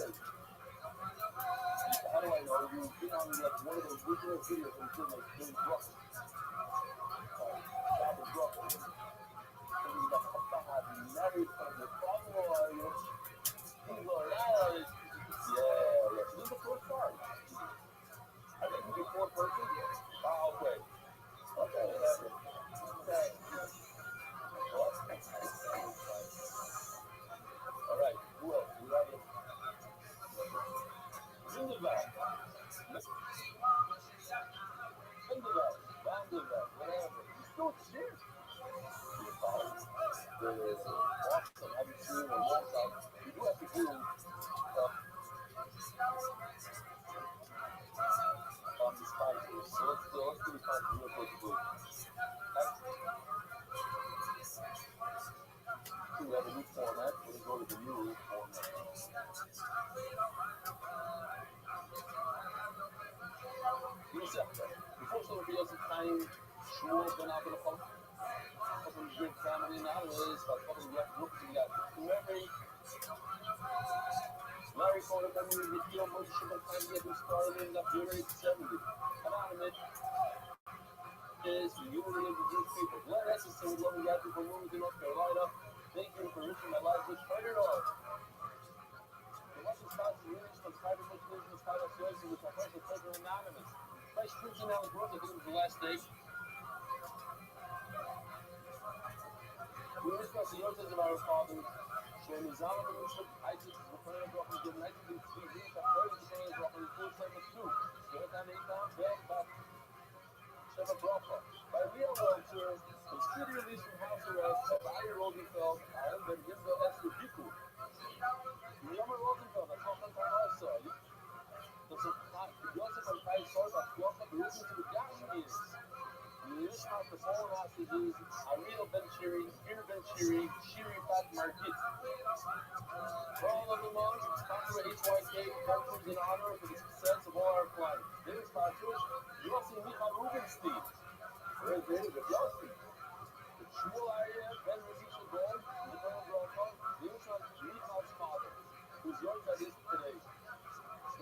How do I know? You've been on like one of those original videos when you did like doing Brussels. Travel Brussels. And you got married from the father. Things like that. Yeah. So this is the first time. I think you get 4 person. Okay. What? All right. Who else? We have it. Zinderberg. Vanderberg, whatever. You still cheer. Awesome. Haven't seen a long time. We do have to do the spiders. So let's do the spiders real quickly. We have a new format. We're going to go to the new format. Before somebody else's time, sure, they're not going to pump. Couple of good family nowadays, but couple of groups we got. Larry called up every video, most of the time we started in the January 70. Anonymous is the unity of the Jewish people. Glad that's the same love we got from movies in North Carolina. Thank you for enriching my life with Spider Dog. The Russian spots and units from private business and Spider Choices with my personal pleasure anonymous. Nice preaching Alan Brooks, I think it was the last day. We discuss the youngsters of our fathers. Showing the Zama of the Muslim, ISIS, the prayer of Rothschild, the United States, the Jews, the prayer of the prayer of Rothschild, the full service too. Share that Nathan, Bell, Bell, Sheva Brofa. By real welfare, consider release from house arrest, Rabbi Rosenfeld, Aaron Ben Gimbo, Esther Biku. Yoma Rosenfeld, that's all from also. That's a Joseph and Kai Sorba, Joseph, listen to the Gashmias. Yishma, the foreign hostages, Arino Ben Shiri, Peter Ben Shiri, Shiri Fat Market. For all of the months, sponsor HYK, countries in honor for the success of all our clients. Their sponsors, Yossi Michal Rubenstein. Where's David Yossi? The Shmuel area, Ben Rishon Gold, Nicola Brofa, Michal's father, whose yard is today.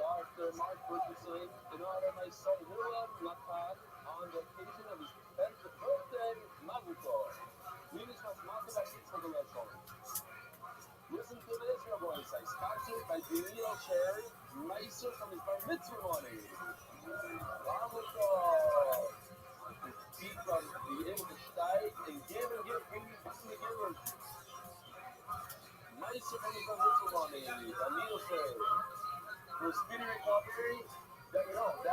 Dr. Mark Richardson, in honor of my son Willem Natan, on the occasion of his 10th birthday, Mazel Tov. Leaders must not have for the lesson. Listen to this, your voice. I sponsored by Daniel Cherry, Meiser from his bar mitzvah money. Mazel Tov. To speak on be able to steig and give, bring you back to the giver. Meiser from his bar mitzvah money. Daniel Cherry. For speedy recovery, that was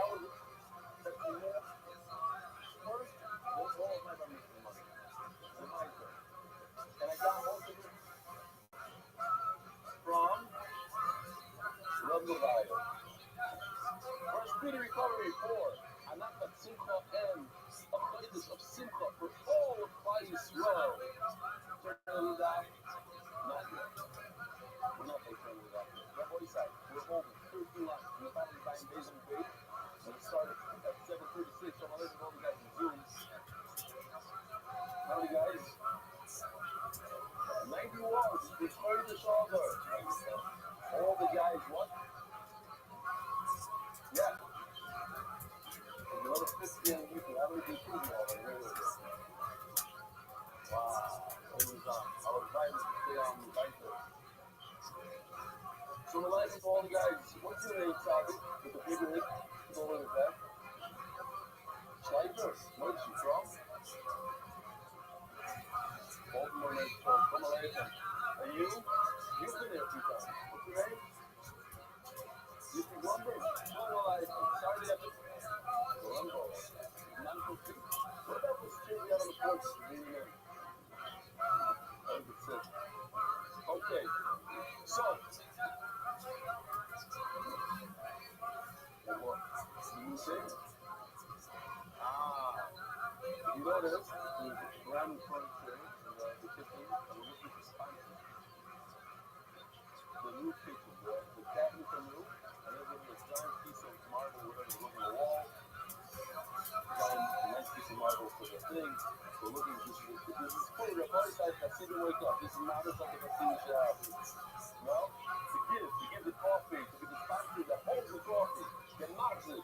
first, all of my bar mitzvah money. The Meiser. And I got most of it from Rabbi. For speedy recovery, 4. Anat Simcha M. A chodesh of Simcha for all of Klal Yisrael. Turn it down. Not yet. We're not going to turn it down. Rabbi side, we're holding 13 lines. We're about to buy days on wait. And it started at 7:36. So I'm going to let all the guys in Zoom. How many guys? 91. It's part of the shoulder. All the guys, what? Yeah. There's another 50 on YouTube. How many people do you have? Wow. I was invited to stay on the bike there. So the last of all the guys, what's your name, Sabi? With the bigger hit, go in the back. Schleifer, where's she from? You've been there a few times. What's your name? You speak lumber? Well, I'm sorry to have to. Colombo. Non-complete. What about this chick we had on the porch? Reading in. I think it's it. Okay. So. What? New thing? You know this? There's brand new furniture in the kitchen. And we're looking for sponsors. The new kitchen, the cabinets are new. And there's going to be a giant piece of marble, whatever, to go on the wall. A nice piece of marble for the thing. We're looking for this is funny. The party side, I see them wake up. This is not just like a Hasidic job. No? To give the coffee, to give the sponsor that holds the coffee. Get Nazi.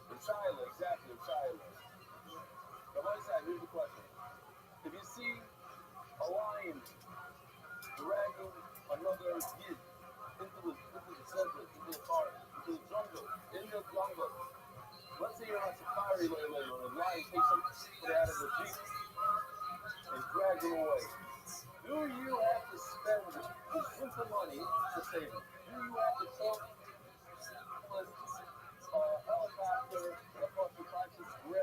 The Chila, exactly, the Chila. The party side, here's the question. If you see a lion dragging another kid into the desert, into the forest, into the jungle, let's say you're on safari later, and the lion takes somebody out of the jeep and drags him away. Do you have to spend the simple money to save him? Do you have to talk with a helicopter that costs you $5-6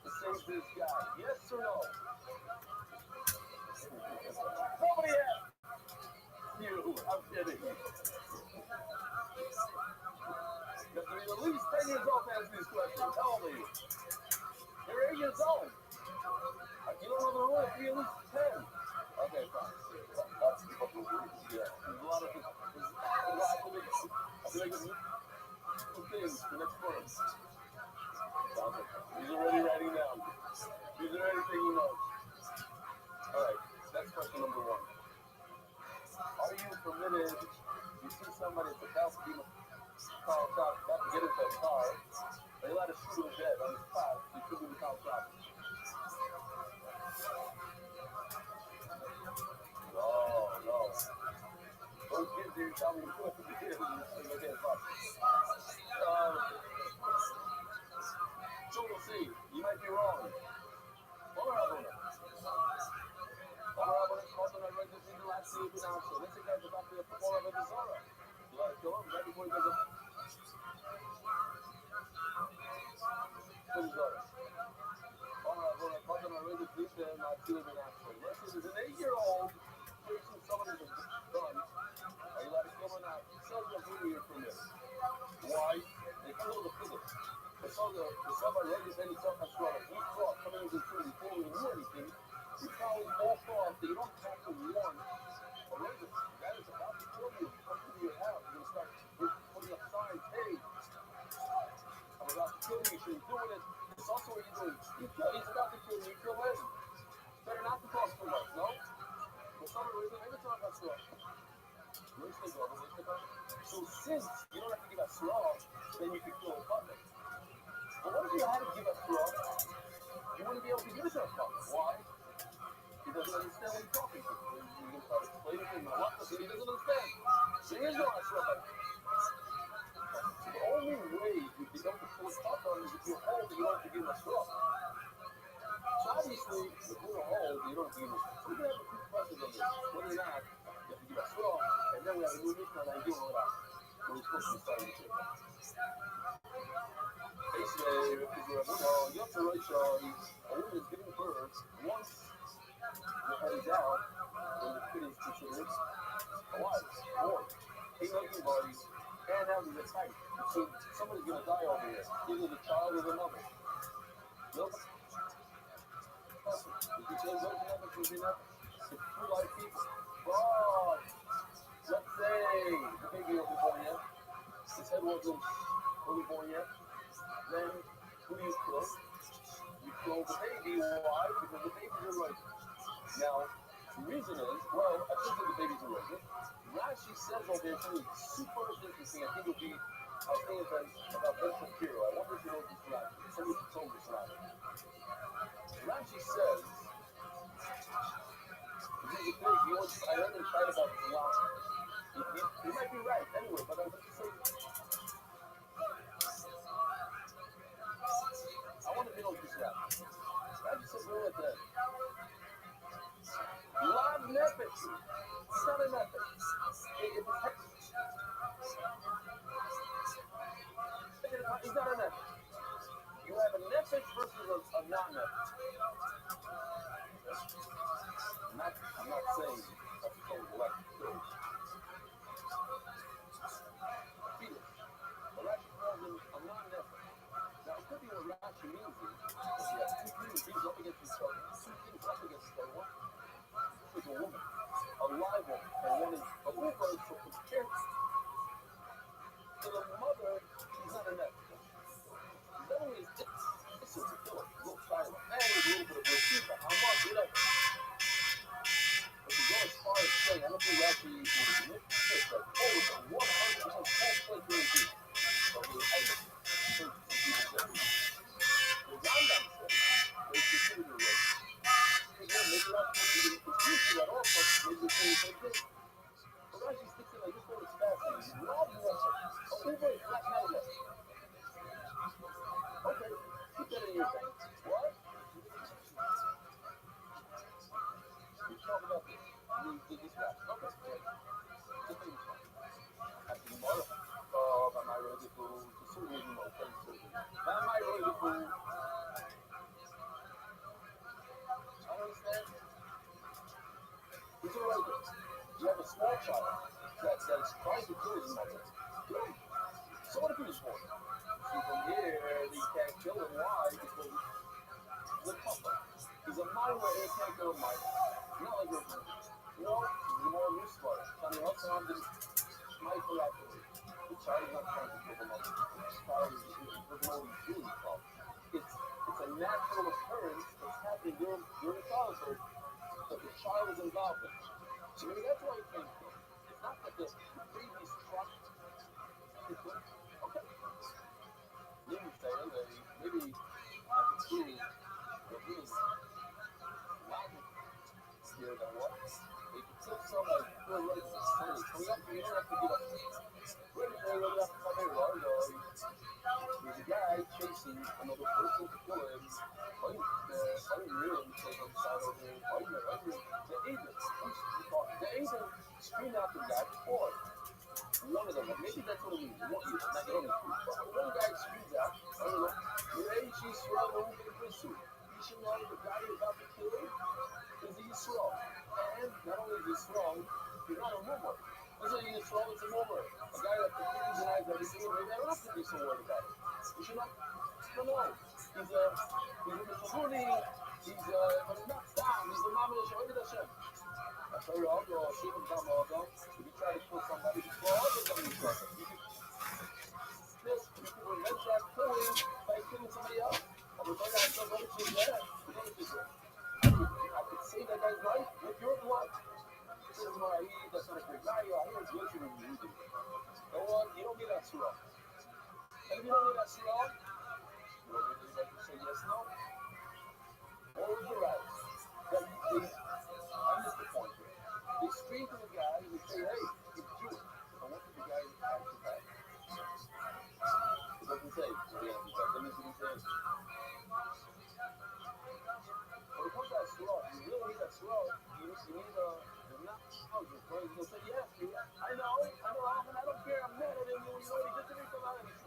to save this guy? Yes or no? Somebody asked you. I'm kidding. You have to be at least 10 years old to answer these questions. How old are you? You're 8 years old. You don't know the rule. If you're at least 10. Okay, fine. That's the fucking rule. Yeah. There's a lot of things. I have to make new things for next quarter. He's already writing down. He's already taking notes. All right. That's question number 1. Are you permitted? You see somebody at the house being car shop, about to get into a car. They let us shoot him dead on the spot. You shoot him in the car shop. No. Those kids didn't tell me what to do. They get fucked. So we'll see. You might be wrong. Let's say guys about to perform a Zara. You want to kill him right before he goes up? Let's say there's an 8-year-old chasing someone with a gun. Are you allowed to kill him or not? It says you're really permitted. Why? They kill the figure. They saw somebody ready to any self-control. We thought coming into the city before we knew anything. We probably all thought that you don't have to warn a resident. The guy that's about to kill you, come to your house. You're going to start putting up signs. Hey, I'm about to kill you. You shouldn't be doing it. It's also what you're doing. He's about to kill you. Kill him. Better not to cause too much, no? For some reason, maybe it's not that strong. So since you don't have to give a straw, then you can kill a partner. But what if you had to give a straw? You wouldn't be able to give it to a partner. Why? He doesn't understand what you're talking to. You can start explaining to him what he doesn't understand. There is no straw. The only way you can go to full stop on is if you're old and you don't have to give him a straw. So obviously, if you're old, you don't have to give him a straw. So we can have a few questions on this. Whether or not you have to give a straw, and then we have a new mission on idea what we're supposed to be starting to. They say, Yotzer Rothschild, a woman is giving birth once the head is out, when the kid is considered alive, born. 8 living bodies, and now there's a fight. So somebody's going to die over here, either the child or the mother. Nope. If you say those numbers will be nothing. It's 2 live people. But let's say the baby wasn't born yet. His head wasn't fully born yet. Then who do you kill? You kill the baby. Why? Because the baby's already. Now, the reason is, well, I think that the baby's already. Rashi says over there something super interesting. I think it'll be a thing about Ben Shapiro. I wonder if you know this Rashi. Somebody told this Rashi. Rashi says, this is a thing, I heard him fight about this a lot. He might be right, anyway, but I'm just saying. I want to know this Rashi. Rashi says, we're at the true. It's not an ethic. It's not an ethic. You have an ethic versus a non-ethic. I'm not saying that's the left field. Felix. But Rashi calls him a non-ethic. Now, it could be what Rashi means is, you have two human beings up against each other, two things up against each other. One is a woman, a live woman, and one is a uber, so compared to the mother, she's not an ethic. Not only is this is a killer, a little silent, and there's a little bit of Rashida, how much, whatever. But to go as far as saying, I don't think Rashi would admit this, that, oh, it's a 100% full-fledged guarantee. So the item, some people say, the Rambam says, they consider the race. Again, maybe Rashi didn't confuse you at all, but maybe they're saying the same thing. But Rashi sticks in like this one is fascinating. Love Russia. A uber is not metal. Okay, put that in your thing. What? We talk about this. This guy. Okay, great. The famous one. After the mother. Oh, by my really cool. The certainly you know, okay, certainly. By my really cool. I understand. He's a regular. You have a small child that's trying to kill his mother. Kill him. So what if he was born? See, from here, they can't kill him. Why? Because the papa. He's a minor and he can't kill a minor. Not like we're doing. You know, he's more useful. I mean, also, I'm just mindful afterwards. The child is not trying to kill the mother. The child doesn't know what he's doing from. It's a natural occurrence that's happening during childhood that the child is involved in. So maybe that's why he can't kill. It's not that the baby's trying to kill. Okay. Maybe say, maybe I can prove that he is logic here than what? If you kill someone, you're right, it's funny. Coming up, you don't have to give up. There's a guy chasing another person to kill him. The agent screamed out the guy before. One of them, maybe that's what it means. Not the only two. But one guy screams out, I don't know, she's slow, you should know the guy you're about to kill is he slow. And not only is he slow, he's not a rumor. This is he's slow, it's a rumor. A guy that completely denies everything, maybe I don't have to be so worried about it. You should not. No. He's a Mishahuni, he's not down, he's a Mamma Hashem. I tell you, I'll go, see him come over. If you try to kill somebody before, I'll go down each other. You can revenge that killing by killing somebody else. I would like to have somebody to do that. I could say that guy's right with your blood. That's not a great guy. I hear it's good for you. No one, you don't need that surah. And if you don't need that surah, you don't really like to say yes, no. Or is it right? I missed the point here. They scream to the guy and they say, hey, it's Jewish. And what did the guy actually have? It doesn't say what he actually has. That means what he says. When it comes to that surah, you really need that surah. You need not houses, right? You'll say, yes, I know, and I don't care, I'm mad at him, you know what he did to me, come out of this.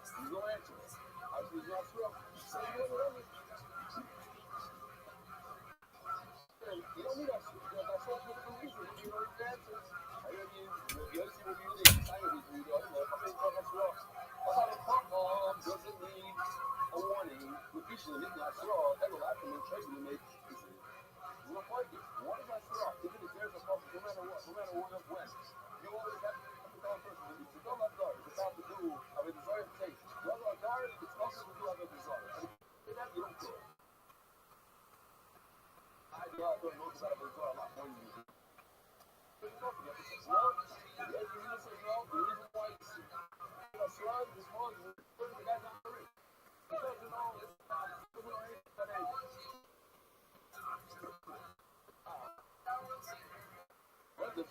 He's no answer. Actually, he's not surah. So you know what I mean? You don't need that surah. That's all for the reason. You know his answer. I hear you. You're reviewing the entire reason. You don't know. Come in, come on, surah. About a pom-pom doesn't need a warning. Repeatedly, it's not surah. That will happen in trade you make. You don't like it. What is that surah? Even if there's a problem, no matter what, when. You always have to tell a person, it's a don't let go. It's about to do a desired taste. Love our guard, it's also to do have a desire. And if you do that, you don't care. I don't know about a desire a lot more than you do. But you talk about it. Well, yes, the reason says no, the reason why you see. The surah is wrong, the guy's not free. Because you know, it's not, we don't hate that age. This I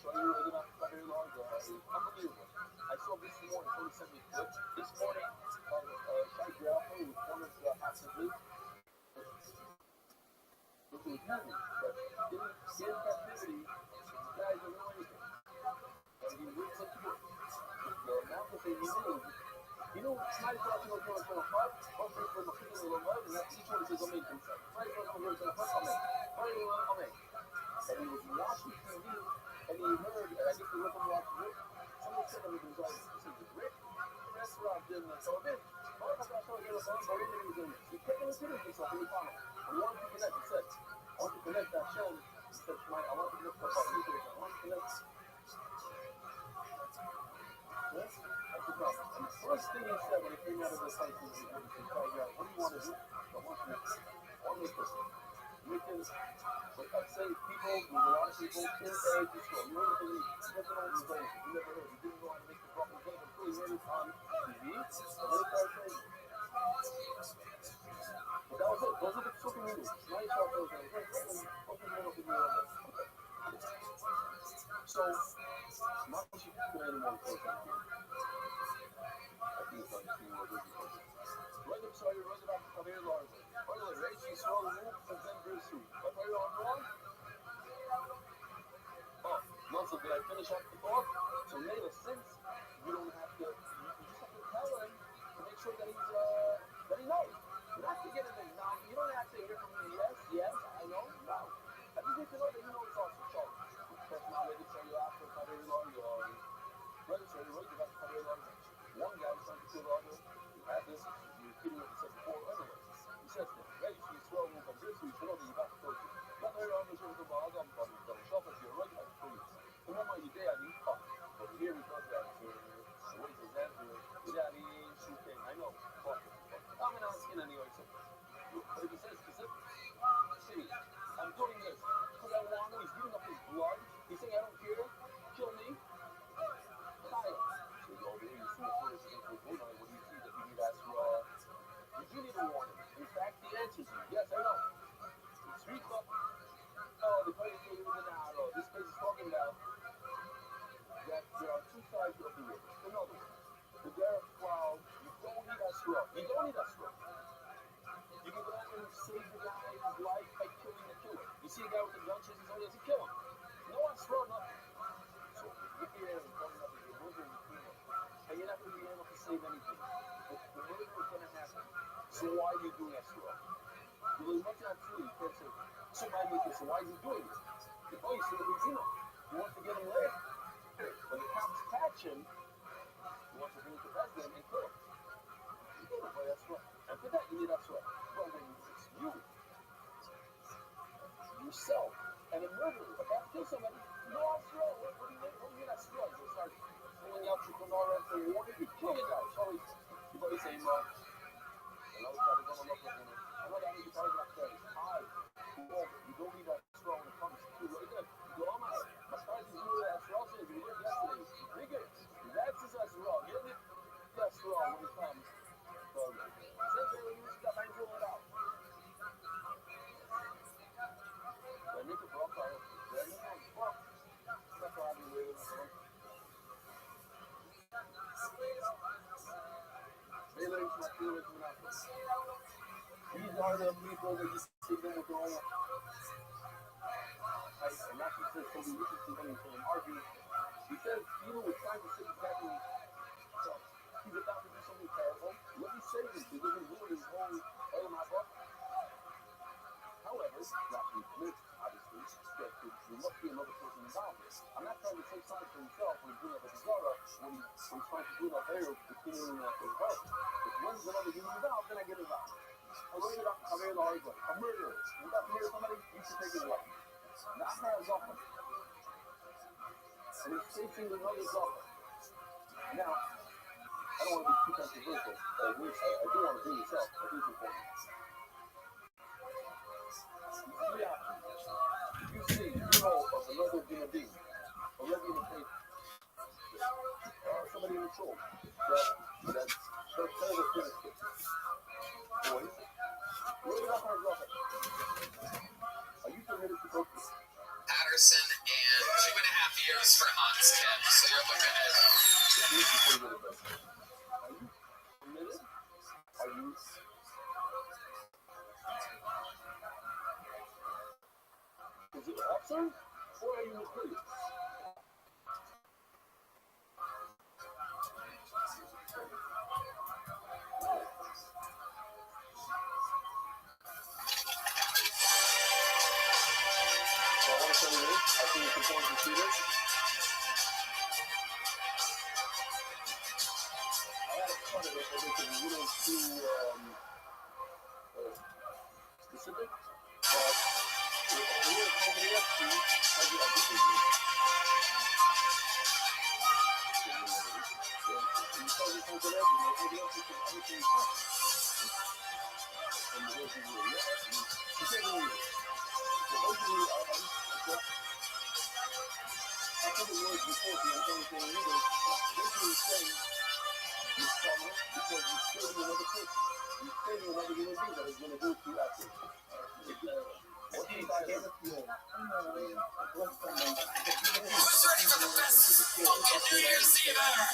saw this morning, somebody sent me a clip. This morning, Shai Graffer with one of the Hasidus. It was moving, but In captivity, guys don't know anything. And he wakes up to work. The amount that they remove, somebody thought he was going to hut, one person was picking a little mud, and that's each one says, Amen himself. Somebody thought he was going to hut, Amen. Amen. And he was watching TV, and he heard, and I guess he looked and watched Rick. Somebody said to him, he said, Rick, restaurant didn't so big. All of us are showing you a phone, but he was in it. He kept on sitting himself in the panel. And he wanted to connect, he said, I want to connect that show. He said, I want to connect the partner. I want to connect. Yes? I said, no. And the first thing he said when he came out of the site was, what do you want to do? I want to connect. I want to make this. We can, like I say, people, there's a lot of people in the energy store. You heard of the personal results. You never heard. You didn't know how to make the proper results until you heard it on TV. And then it started training. But that was it. Those are the super movies. Now you start those things. So, not that you can anyone close on you. I think it's on the team or Disney. Right up, sorry, right about the career large. By the way, race is swirl the roof and then breathe through. What are you on wrong? Oh, Nelson, did I finish up the talk? So, later, since you don't have to, you just have to tell him to make sure that that he knows. You don't have to get anything. Now, you don't have to hear from me, yes, I know, no. I just need to know that you know it's also so. Because now, let me tell you after career large, let me tell you, right, you got the career large. One guy was trying to kill the other. You had this, you were kidding what he said before, anyway. He says, ready to be 12 months of this week, you know that you got to go to. Not very long, you're going to go out on the shop if you're ready, like 3 weeks. Remember, you did, I mean, but here we go, that, what is his answer? Yeah, I mean, shooting, I know, fuck it. I'm not asking anyway, so. But if he says specific, see, I'm doing this because I want to, he's giving up his blood. He's saying, I don't care, kill me. Kyle. So you over here, you see the first thing for Bruno, when you see that you need that you do need a warning. In fact, the answer is yes, I know. It's 3 o'clock. Oh, the credit is in the arrow. This case is talking about that there are 2 sides of the river. In other words, the Gareth crowd, you don't need that straw. You don't need that straw. You can go and save the guy's life by killing the killer. You see a guy with the gun chases on you, you kill him. No one straw, nothing. So if you're here and coming up with your murder and you and you're not going to be able to save anything. But the murder is going to happen. So why are you doing that straw? Because once you have two, you can't say, so why are you doing it? So why is he doing it? The boy said, he wants to get him later. When the cops catch him, he wants to bring him to president and kill him. You get it, boy, that's right. And for that, you need that straw. But when it's you, yourself, and a murderer about to kill somebody, no straw. What do you mean that straw? You start pulling out your canara for your water, you kill the guy. So you boy saying, well, and I was trying to go on up with him. I know that means you're like that. It's high. Well, you don't need that straw when it comes to right there. You go, oh my stars is doing that straw since we did yesterday. Bigger. That's just that straw. You don't need that straw when it comes. Since they were using that, I'm pulling it out. I make a block fire. Then you know, block. That's why I've been waiting for them. They let my feelings when I these are the people that you see them with their own. And that's what says something interesting when you argue. He says, even with trying to say exactly so he's about to do something terrible. Let me say this, because it ruined his whole my book. However, not to commit, obviously, that there must be another person involved. I'm not trying to say something for himself when he's doing a Bizarra, when he's trying to do an affair between for the house. If one's another human involved, then I get involved. A little bit of a very large one. A murderer. You got to murder somebody, you should take his life. Not hands off him. And he's facing another offer. Now, I don't want to be too controversial, but at least I do want to bring this up. I think it's important. You see, of another human being, a regular faith, somebody in the soul, that's terrible things. Boys, look it up on his offer. Are you permitted to go to Patterson and 2.5 years for Hans Kim. So you're looking at. Are you permitted? Are you? Is it absurd or are you curious? So I want to tell you this. I think it's important to see this. I had a part of it that makes it a little too specific. But here over the FC, I do like this video. You tell me something else, and over the FC, everything is fine. And the whole video, yeah. You can't believe it. The whole video, I think it was before the anything either. Basically saying you summer because you're creating another person. You're creating another human being that is going to go through after. What do you guys ever feel? Who's ready for the best fucking New Year's Eve ever?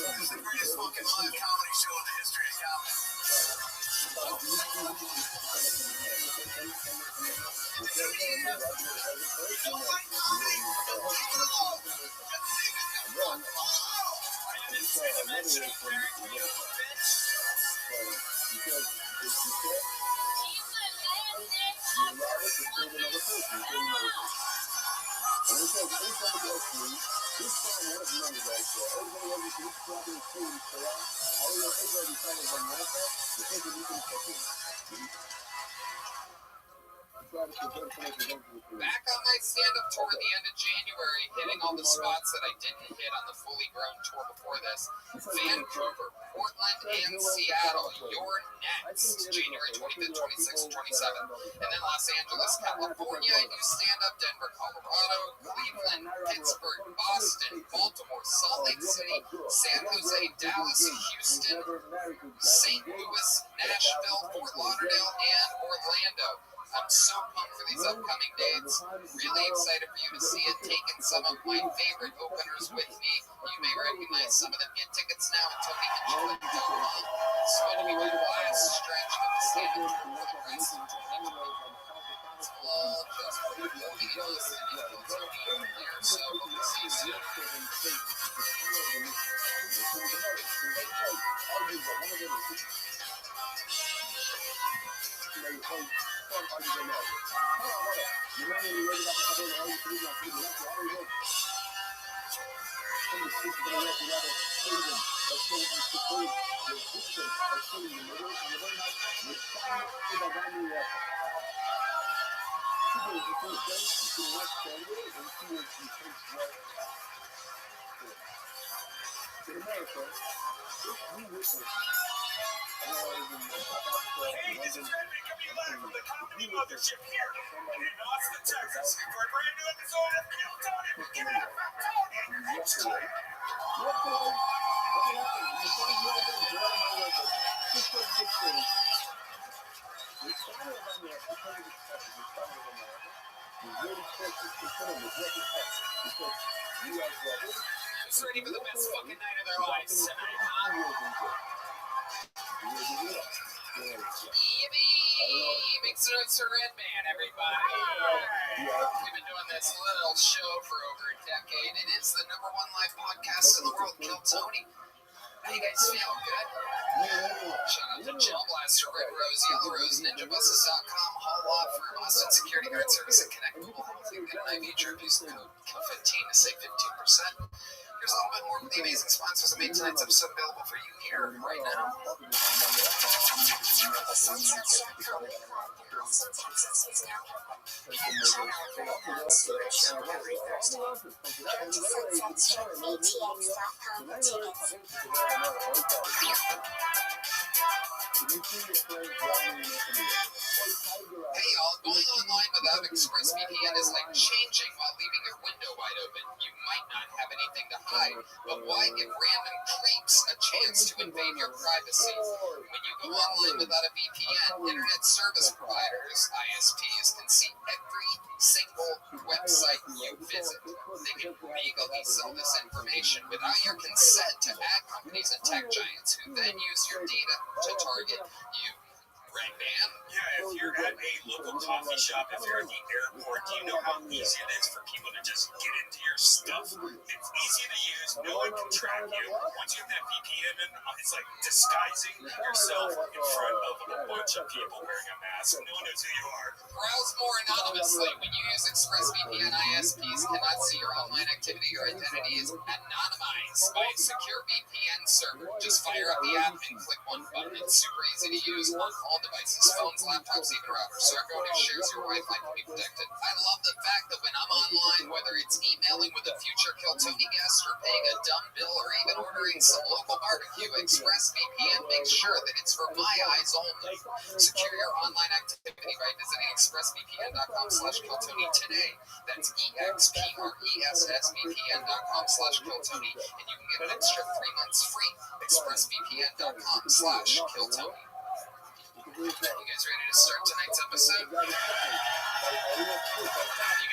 This is the greatest fucking live comedy show in the history of comedy. Back on my stand-up tour at the end of January, hitting all the spots that I didn't hit on the Fully Grown tour before this. Vancouver, Portland, and Seattle. You're next. January 25th, 26th, 27th. And then Los Angeles, California, you stand-up, Denver, Colorado, Cleveland, Pittsburgh, Boston, Baltimore, Salt Lake City, San Jose, Dallas, Houston, St. Louis, Nashville, Fort Lauderdale, and Orlando. I'm so pumped for these upcoming dates. Really excited for you to see it. Taking some of my favorite openers with me. You may recognize some of them. Get tickets now at TonyAndJoe.com. It's going to be my last stretch of the stand-up tour for the rest of 2020. It's all just moving and listening. It's going to be over there, so hope to see you soon. Hey, this is Rabbi coming live from the Comedy Mothership here in Austin, Texas, for a brand new episode of Kill Tony. Give it up for Tony and your host tonight. Who's ready for the best fucking night of their lives tonight, huh? Yippee! Big noise for Red Man, everybody. We've been doing this little show for over a decade. It is the #1 live podcast in the world, Kill Tony. How you guys feel? Good? Shout out to Gel Blaster, Red Rose, Yellow Rose, NinjaBuses.com, Hall Law Firm, Austin Security Guard Service, and Connect Google Home. If you get an IV trip, use the code KILL15 to save 15%. Here's a little bit more of the amazing sponsors that made tonight's episode available for you here right now. Sunset Shampoo in Austin, Texas is now open. We have general secret show every Thursday. Go to sunsetshampooATX.com today. Hey y'all, going online without ExpressVPN is like changing while leaving your window wide open. You might not have anything to hide, but why give random creeps a chance to invade your privacy? When you go online without a VPN, internet service providers, ISPs, can see every single website you visit. They can legally sell this information without your consent to ad companies and tech giants who then use your data to target you. Right, man? Yeah, if you're at a local coffee shop, if you're at the airport, do you know how easy it is for people to just get into your stuff? It's easy to use, no one can track you. Once you have that VPN in, it's like disguising yourself in front of a bunch of people wearing a mask. No one knows who you are. Browse more anonymously. When you use ExpressVPN, ISPs cannot see your online activity. Your identity is anonymized by a secure VPN server. Just fire up the app and click one button. It's super easy to use on all devices, phones, laptops, even routers. So everyone who shares your Wi-Fi can be protected. I love the fact that when I'm online, whether it's emailing with a future Kill Tony guest or paying a dumb bill or even ordering some local barbecue, ExpressVPN makes sure that it's for my eyes only. Secure your online activity by visiting expressvpn.com/KillTony today. That's expressvpn.com/KillTony, and you can get an extra 3 months free. expressvpn.com/KillTony. You guys ready to start tonight's episode? You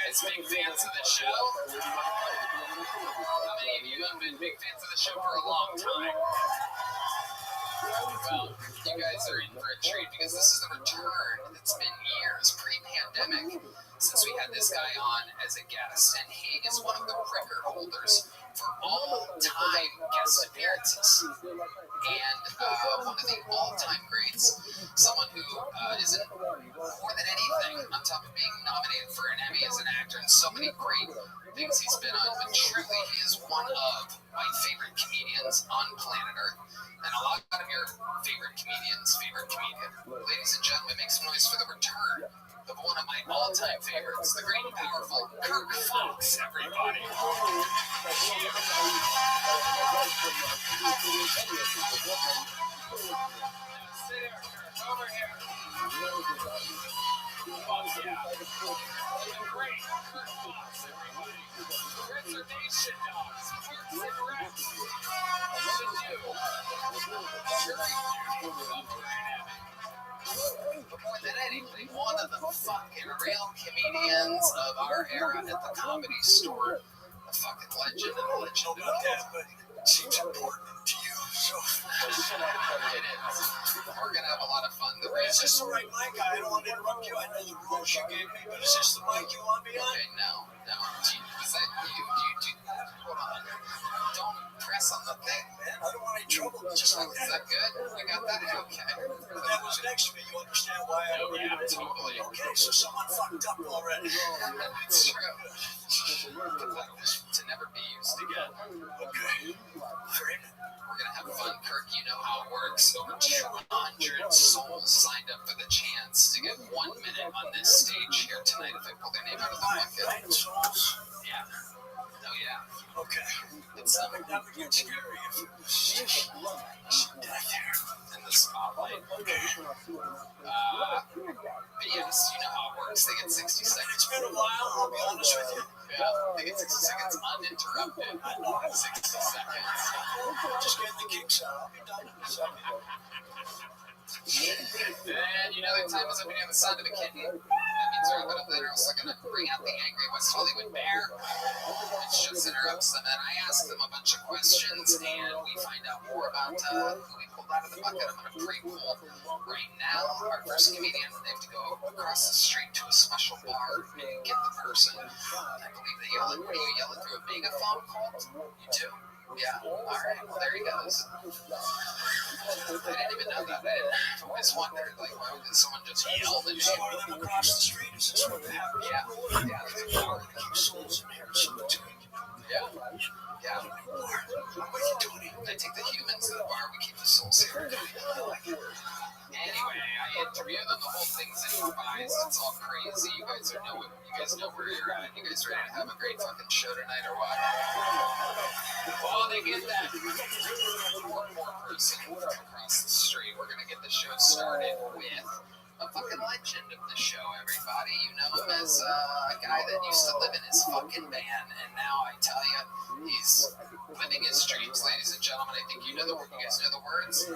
guys big fans of the show? How many of you have been big fans of the show for a long time? Well, you guys are in for a treat because this is the return. It's been years pre-pandemic since we had this guy on as a guest, and he is one of the record holders for all-time guest appearances, and one of the all-time greats, someone who isn't more than anything on top of being nominated for an Emmy as an actor and so many great things he's been on, but truly he is one of my favorite comedians on planet Earth, and a lot of your favorite comedians' favorite comedian. Ladies and gentlemen, make some noise for the return of one of my all-time favorites, the great and powerful Kirk Fox, everybody. Over here. Fuck yeah. The great Kirk Fox, everybody. Reservation Dogs, Parks and Rec. But more than anything, one of the fucking real comedians of our era at the Comedy Store. A fucking legend and a legend. Not that, but it seems important to you, so. It is. We're gonna have a lot of fun. Is this the right mic? I don't want to interrupt you. I know the rules you gave me, but is this the mic you want me on? Okay, no. Is that you? Hold on. Don't press on the thing, Man, I don't want any trouble. Just like Is that good? We got that? Okay. That was next to me. You understand why I Oh, yeah, totally. Okay, so someone fucked up already. It's true. To never be used again. Okay. Great. We're gonna have fun, Kirk. You know how it works. Over 200 souls signed up for the chance to get 1 minute on this stage here tonight if they pull their name out of the bucket. 9 souls? Yeah. Oh, yeah. Okay. It's That would get scary if it was just death here. in the spotlight. Okay. But yes, you know how it works. They get 60 It's seconds. been a while, I'll be honest with you. Yeah, they get 60 seconds uninterrupted. 60 seconds. Just getting the kicks out. I'll be done in a second. And you know that time is up when you have the sound of a kitten. That means our little they're also going to bring out the angry West Hollywood bear. Which just interrupts them, and I ask them a bunch of questions, and we find out more about who we pulled out of the bucket. I'm going to pre-pull right now. Our first comedian, they have to go across the street to a special bar and get the person. I believe they yell it. What do you yell it through a megaphone called? You do? Yeah. All right. Well, there he goes. I didn't even know that. I always wondered, like, why would someone just yell the You saw them across the street? Is this what happened? Yeah. Yeah. Keep souls in here, so to Yeah. Yeah. I'm with you, Tony. They take the humans to the bar. We keep the souls here. Anyway, I interview them, the whole thing's improvised. It's all crazy. You guys know where you're at. You guys ready to have a great fucking show tonight or what? While they get that poor person from across the street, we're gonna get the show started with a fucking legend of the show, everybody. You know him as a guy that used to live in his fucking van, and now I tell you, he's living his dreams, ladies and gentlemen. I think you guys know the words.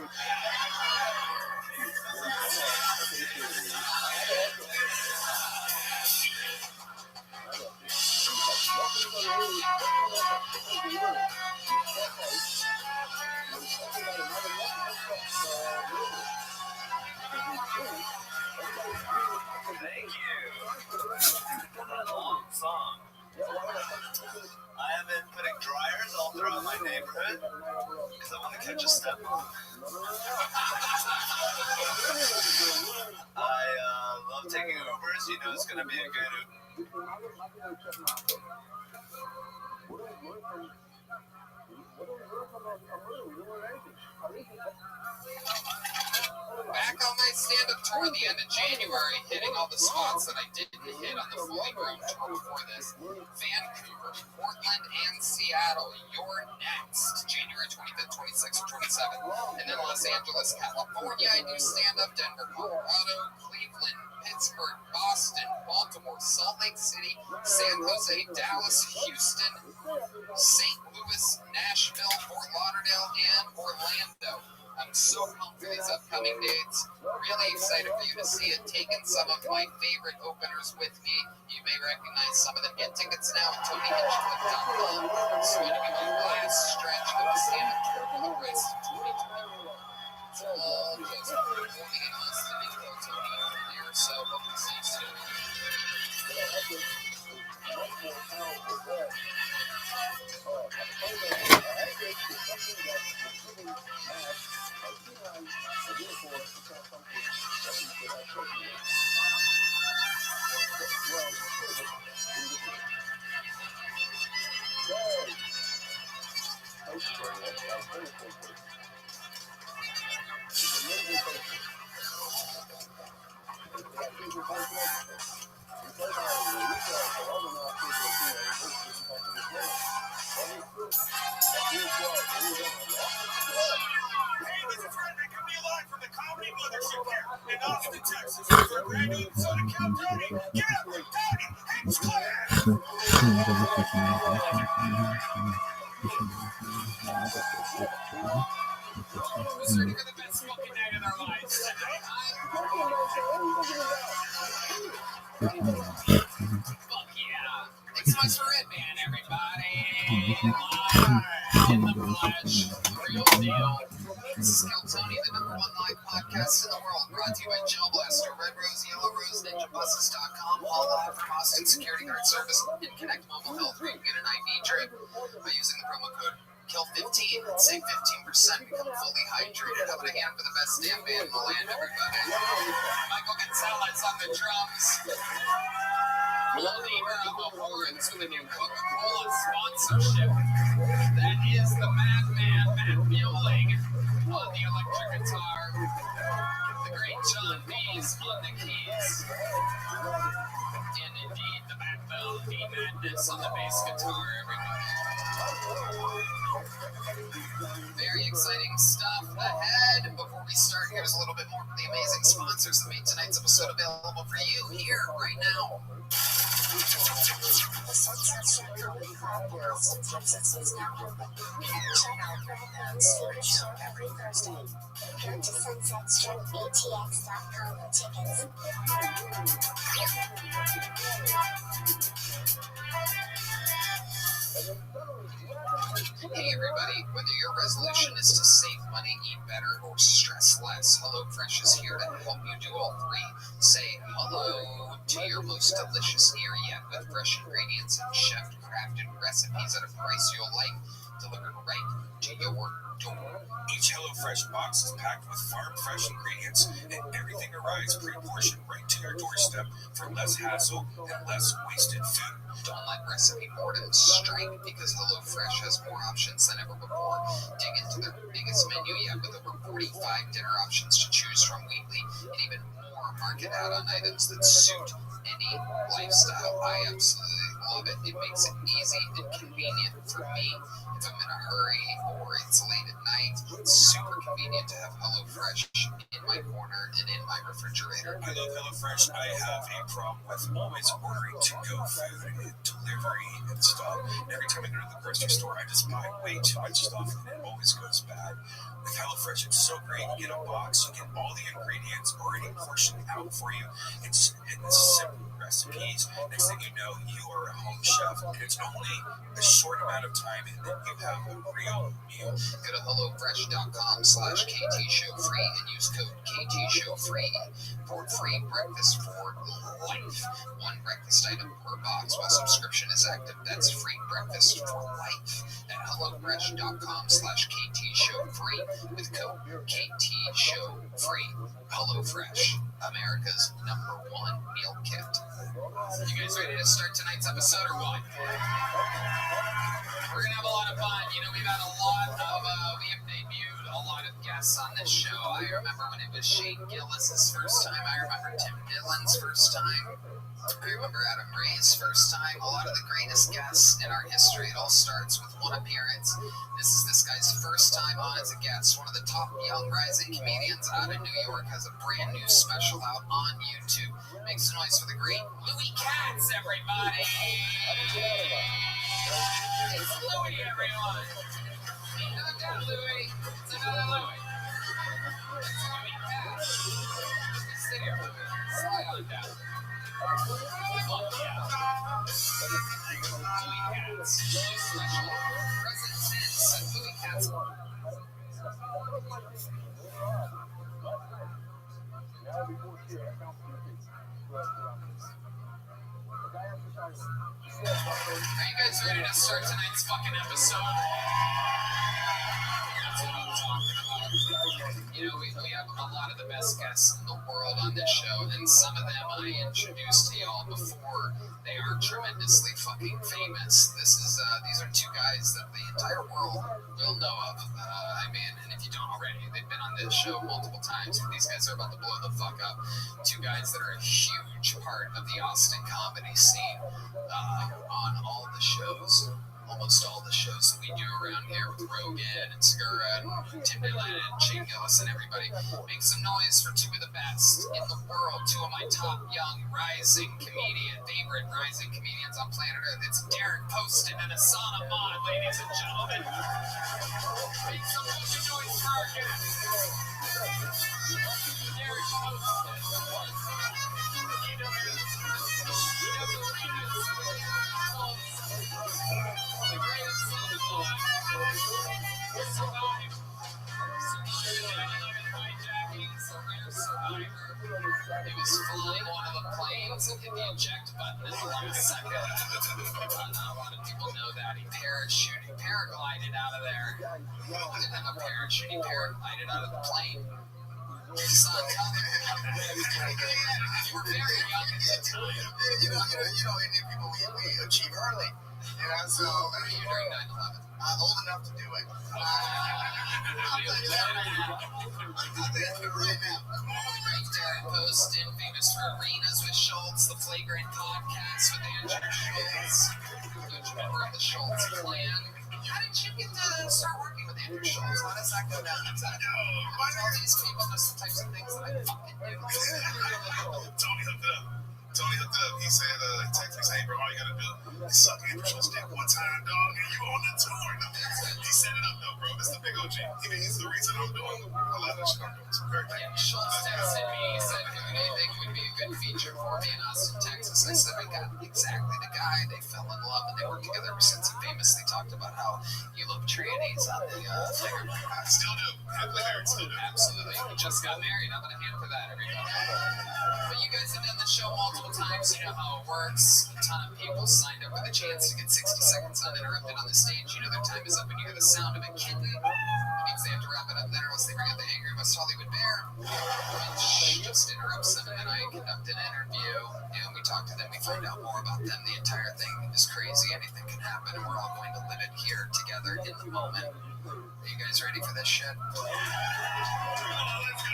Thank you. That long song. I have been putting dryers all throughout my neighborhood because I want to catch a step on. I love taking Ubers. You know it's going to be a good Uber. Back on my stand-up tour at the end of January, hitting all the spots that I didn't hit on the fully groomed tour before this. Vancouver, Portland, and Seattle. You're next. January 25th, 26th, and 27th. And then Los Angeles, California. I do stand-up. Denver, Colorado, Cleveland, Pittsburgh, Boston, Baltimore, Salt Lake City, San Jose, Dallas, Houston, St. Louis, Nashville, Fort Lauderdale, and Orlando. I'm so pumped for these upcoming dates. Really excited for you to see it. Taking some of my favorite openers with me. You may recognize some of them. Get tickets now at TonyHitchcliffe.com. It's going to be my last stretch of the stand-up tour for the rest of 2021. It's all just performing in Austin and Kill Tony over here, so hope to see you soon. Who's ready for the best fucking night of their lives tonight, Fuck yeah. It's my Red Band, everybody. Live in the flesh. Real deal. This is Kill Tony, the #1 live podcast in the world. Brought to you by Gel Blaster, Red Rose, Yellow Rose, NinjaBuses.com, all live from Austin Security Guard Service, and Connect Mobile Health, where you can get an IV drip by using the promo code KILL15 and save 15%. Become fully hydrated. Having a hand for the best damn band in the land, everybody. Michael Gonzalez on the drums. Holding the horns with a new Coca-Cola sponsorship. That is the madman, Matt Mueling, on the electric guitar. The great John B's on the keys. And indeed, the backbone, D Madness on the bass guitar, everybody. Very exciting stuff ahead. Before we start, here's a little bit more of the amazing sponsors that made tonight's episode available for you here, right now. The Sunset Strip Comedy Club in Austin, Texas is now open. Check out Red Road's favorite show every Thursday. Head to sunsetstripatx.com for tickets. Hey everybody, whether your resolution is to save money, eat better, or stress less, HelloFresh is here to help you do all three. Say hello to your most delicious year yet with fresh ingredients and chef-crafted recipes at a price you'll like, delivered right to your door. Each HelloFresh box is packed with farm-fresh ingredients, and everything arrives pre-portioned right to your doorstep for less hassle and less wasted food. Don't let recipe boredom strike, because HelloFresh has more options than ever before. Dig into their biggest menu yet with over 45 dinner options to choose from weekly, and even market out on items that suit any lifestyle. I absolutely love it. It makes it easy and convenient for me if I'm in a hurry or it's late at night. It's super convenient to have HelloFresh in my corner and in my refrigerator. I love HelloFresh. I have a problem with always ordering to-go food and delivery and stuff. And every time I go to the grocery store, I just buy way too much stuff and it always goes bad. With HelloFresh, it's so great. You get a box, you get all the ingredients already portioned out for you. It's in the simple recipes. Next thing you know, you are a home chef, and it's only a short amount of time, and then you have a real meal. Go to HelloFresh.com/KTShowFree and use code KTShowFree for free breakfast for life. One breakfast item per box while subscription is active. That's free breakfast for life at HelloFresh.com/KTShowFree with code KTShowFree. HelloFresh, America's #1 meal kit. You guys ready to start tonight's episode or what? We're gonna have a lot of fun. You know, we've had a lot of, we have debuted a lot of guests on this show. I remember when it was Shane Gillis's first time. I remember Tim Dillon's first time. I remember Adam Ray's first time. A lot of the greatest guests in our history. It all starts with one appearance. This is this guy's first time on as a guest. One of the top young rising comedians out of New York has a brand new special out on YouTube. Make some noise for the great Louis Katz, everybody! It's Louis, everyone! Ain't no doubt, Louis. It's another Louis. It's Louis Katz. Sit here, Louis. Slide on down. Oh, yeah. Louis Katz. Special present tense at Louis Katz. Are you guys ready to start tonight's fucking episode? That's what I'm talking about. You know, we have a lot of the best guests in the world on this show, and some of them I introduced to y'all before they are tremendously fucking famous. These are two guys that the entire world will know of. I mean, and if you don't already, they've been on this show multiple times. These guys are about to blow the fuck up. Two guys that are a huge part of the Austin comedy scene on all the shows. Almost all the shows that we do around here with Rogan and Segura and Tim Dillon and Shane Gillis and everybody. Make some noise for two of the best in the world, two of my top young favorite rising comedians on planet Earth. It's Derek Poston and Asana Mon, ladies and gentlemen. Make some noise for our guest. Derek Poston. The greatest survivor. He was flying one of the planes and hit the eject button in the last second. Not a lot of people know that. He paraglided out of there. He didn't have a parachute, he paraglided out of the plane. Son, you were very young at that time. You know, Indian people, we achieve early. Yeah, so What are you during 9/11? I'm old enough to do it. I'll tell you that right now. Derek Poston, famous for Arenas with Schultz, the Flagrant podcast with Andrew Schultz, huge member of the Schultz clan. How did you get to start working with Andrew Schultz? How does that go down? All these people know some types of things that I fucking do. Tony hooked it up. He said, text me saying, bro, all you gotta do is suck Andrew Schultz dick one time, dog, and you on the tour. No, he set it up, though, bro. It's the big OG. He's the reason I'm doing a lot of the shit I'm doing. So very thankful. Schultz texted me. He said, who do you think would be a good feature for me in Austin, Texas? I said, I got exactly the guy. They fell in love and they worked together ever since. He famously talked about how you love trannies on the Flagrant podcast. Still do. Happily married, still do. Absolutely. We just got married. I'm going to hand for that, everybody. But you guys have done the show multiple times. You know how it works. A ton of people signed up with a chance to get 60 seconds uninterrupted on the stage. You know their time is up when you hear the sound of a kitten. It means they have to wrap it up then, or else they bring out the Angry West Hollywood Bear, which just interrupts them. And I conduct an interview, and we talk to them. We find out more about them. The entire thing is crazy. Anything can happen, and we're all going to live it here together in the moment. Are you guys ready for this shit? Let's go.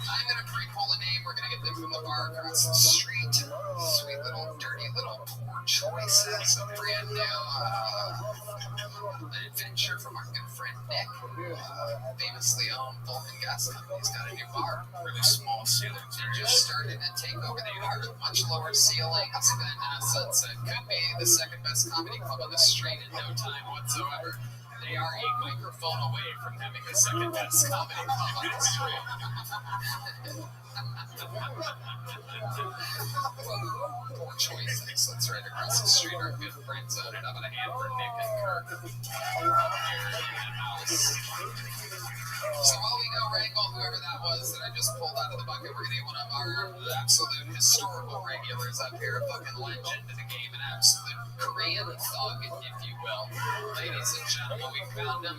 I'm gonna pre-pull a name. We're gonna get them from the bar across the street. Sweet little, dirty little poor choices. A brand new adventure from our good friend Nick. Famously owned Vulcan Gas Company's got a new bar. Really small ceilings. They just started to take over the yard with much lower ceilings than Sunset. Could be the second best comedy club on the street in no time whatsoever. They are a microphone away from having the second best comedy club on the street. Poor choices. That's right across the street. Our good friends out it. I'm gonna hand for Nick and Kirk. So while we go wrangle whoever that was that I just pulled out of the bucket, we're gonna get one of our absolute historical regulars up here, a fucking legend in the game, an absolute Korean thug, if you will. Ladies and gentlemen, we found him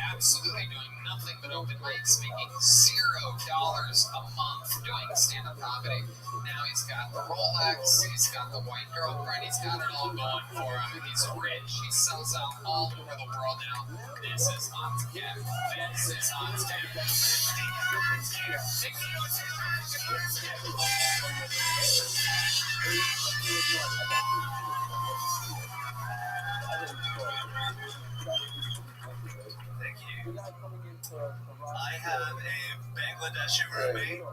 absolutely doing nothing but open mics, making $0 a month doing stand-up comedy. Now he's got the Rolex, he's got the white girlfriend, he's got it all going for him. He's rich, he sells out all over the world now. This is Hans Kim. This is Hans Kim. Thank you. I have a Bangladeshi roommate,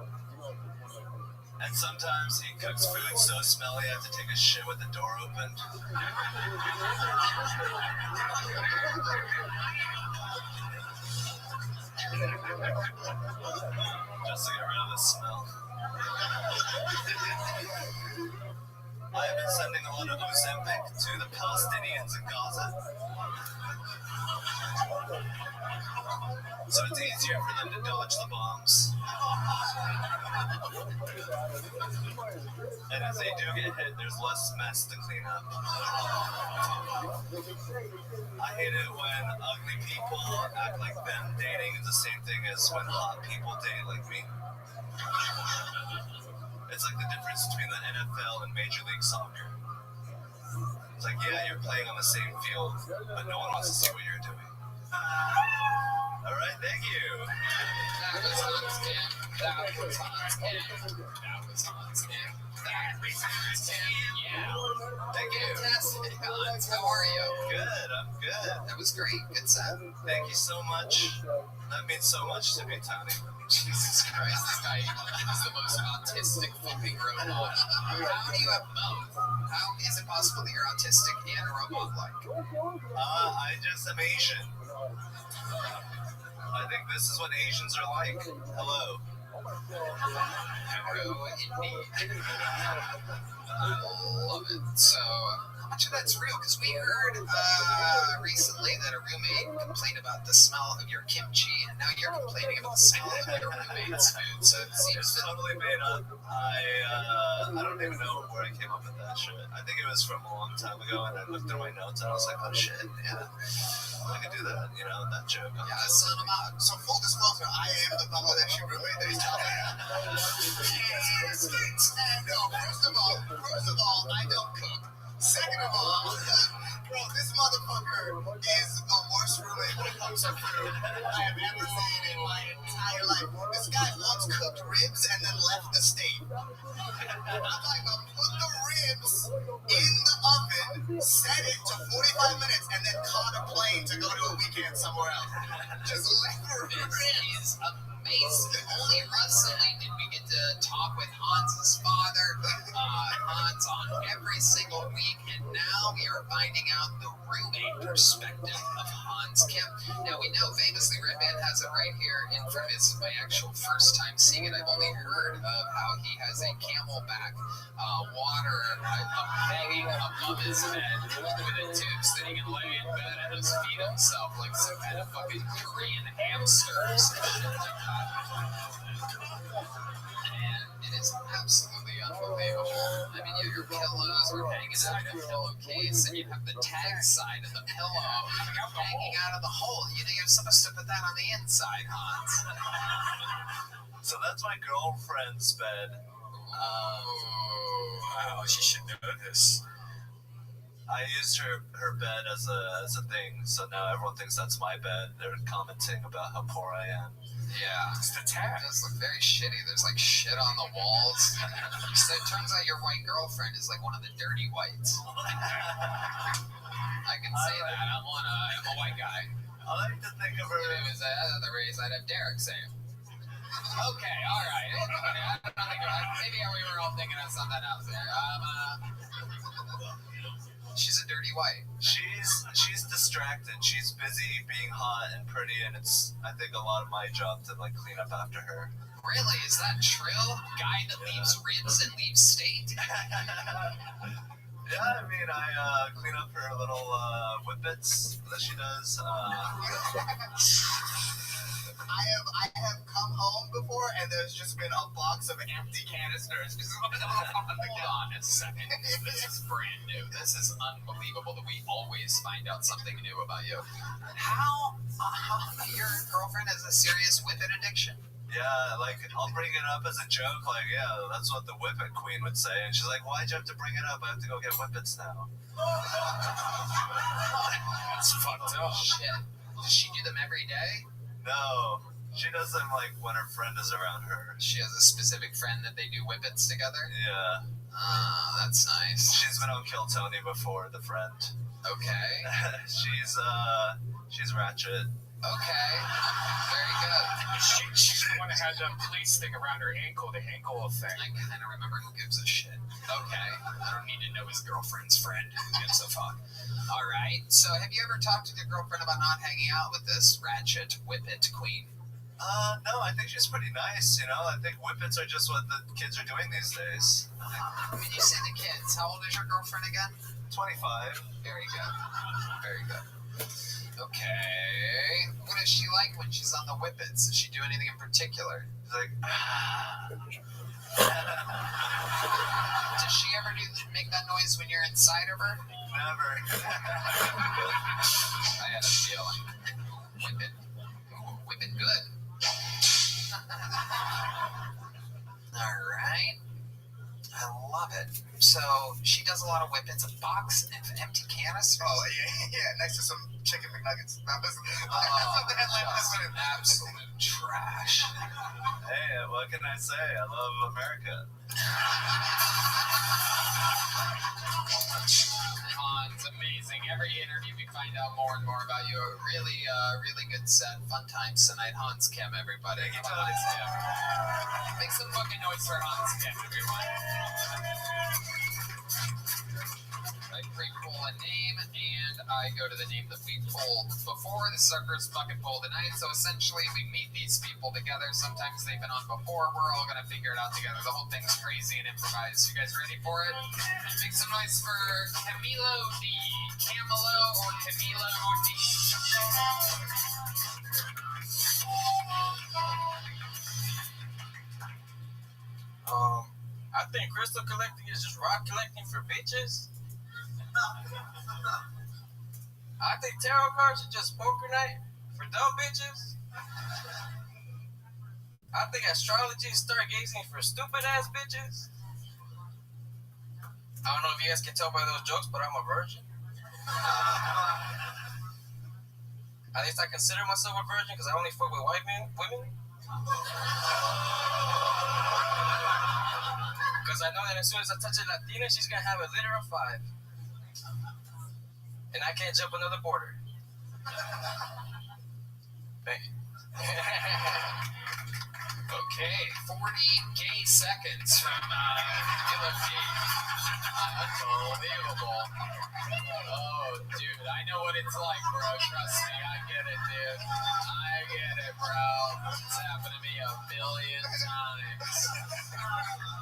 and sometimes he cooks food so smelly I have to take a shit with the door open. Just to get rid of the smell. I have been sending a lot of Ozempic to the Palestinians in Gaza. So it's easier for them to dodge the bombs. And as they do get hit, there's less mess to clean up. I hate it when ugly people act like them dating is the same thing as when hot people date like me. It's like the difference between the NFL and Major League Soccer. It's like, yeah, you're playing on the same field, but no one wants to see what you're doing. All right, thank you. That was Hans Kim. That was Hans Kim. That was Hans Kim. That was Hans Kim. Yeah. Thank you. Fantastic, Hans. How are you? Good, I'm good. That was great. Good set. Thank you so much. That means so much to me, Tony. Jesus Christ, this guy is the most autistic fucking robot. How do you have both? How is it possible that you're autistic and a robot-like? I just am Asian. I think this is what Asians are like. Hello. Hello, indeed. I love it. So, how much of that's real? Because we heard recently that a roommate complained about the smell of your kimchi, and now you're complaining about the smell of your roommate's food. So it seems It's totally made up. I don't even know where I came up with that shit. I think it was from a long time ago, and I looked through my notes and I was like, oh shit, yeah, I could do that, you know, that joke. Yeah, son of a... So full disclosure, I am the Bangladeshi roommate that he's talking about. Yes. No, first of all, I don't cook. Second of all, bro, this motherfucker is the worst roommate when it comes to food I have ever seen in my entire life. This guy once cooked ribs and then left the state. I'm talking about put the ribs in the oven, set it to 45 minutes, and then caught a plane to go to a weekend somewhere else. Just left the ribs. This is amazing. Only recently did we get to talk with Hans's father, Hans, on every single week, and now we are finding out the roommate perspective of Hans Kim. Now, we know famously Red Band has it right here in front of me. This is my actual first time seeing it. I've only heard of how he has a camelback water hanging above his head with a tubes that he can lay in bed and just feed himself like some kind of fucking Korean hamsters. And it is absolutely unbelievable. I mean, your pillows are hanging out of the pillowcase, and you have the tag side of the pillow hanging out of the hole. You know, you're supposed to put that on the inside, Hans. So that's my girlfriend's bed. Wow, she should know this. I used her bed as a thing, so now everyone thinks that's my bed. They're commenting about how poor I am. Yeah. It's the tat. It does look very shitty. There's like shit on the walls. So it turns out your white girlfriend is like one of the dirty whites. I can say that. I'm a white guy. I like to think of her. If it was the race, I'd have Derek say it. Okay, all right. I don't think maybe we were all thinking of something else there. She's a dirty white. She's distracted. She's busy being hot and pretty, and it's, I think, a lot of my job to like clean up after her. Really? Is that true? Guy that leaves ribs and leaves state? Yeah, I mean, I clean up her little whippets that she does. I have come home before and there's just been a box of empty canisters. Hold on a second. This is brand new. This is unbelievable that we always find out something new about you. How your girlfriend has a serious whippet addiction? Yeah, like, I'll bring it up as a joke, like, yeah, that's what the whippet queen would say. And she's like, why'd you have to bring it up? I have to go get whippets now. That's fucked up. Shit. Does she do them every day? No, she does them, like, when her friend is around her. She has a specific friend that they do whippets together? Yeah. Ah, that's nice. She's been on Kill Tony before, the friend. Okay. She's ratchet. Okay. Very good. She's the one that has a police thing around her ankle, the ankle thing. I kind of remember who gives a shit. Okay. I don't need to know his girlfriend's friend. Who gives a fuck? All right. So have you ever talked with your girlfriend about not hanging out with this ratchet whippet queen? No, I think she's pretty nice, you know? I think whippets are just what the kids are doing these days. When you say the kids, how old is your girlfriend again? 25. Very good. Very good. Okay. What is she like when she's on the whippets? Does she do anything in particular? She's like, Does she ever make that noise when you're inside of her? never. I had a feeling. Whippet. Ooh, whippet good. All right. I love it. So she does a lot of whippets. A box of empty canisters? Oh, yeah, next to some chicken McNuggets. Absolute trash. Hey, what can I say? I love America. It's amazing. Every interview we find out more and more about you. A really good set. Fun times tonight. Hans Kim, everybody. Thank you, Hans Kim. Make some fucking noise for Hans Kim, everyone. I pre-pull a name, and I go to the name that we pulled before. The suckers fucking pull tonight. So essentially, we meet these people together. Sometimes they've been on before. We're all gonna figure it out together. The whole thing's crazy and improvised. You guys ready for it? Make some noise for Camilo D. Camilo or Camilo D. I think crystal collecting is just rock collecting for bitches. I think tarot cards are just poker night for dumb bitches. I think astrology is stargazing for stupid ass bitches. I don't know if you guys can tell by those jokes, but I'm a virgin. At least I consider myself a virgin because I only fuck with white women. Because I know that as soon as I touch a Latina, she's going to have a litter of 5. And I can't jump another border. Thank you. Okay, 40 gay seconds from Camilo D. Unbelievable. Oh, dude, I know what it's like, bro. Trust me, I get it, dude. I get it, bro. It's happened to me a billion times.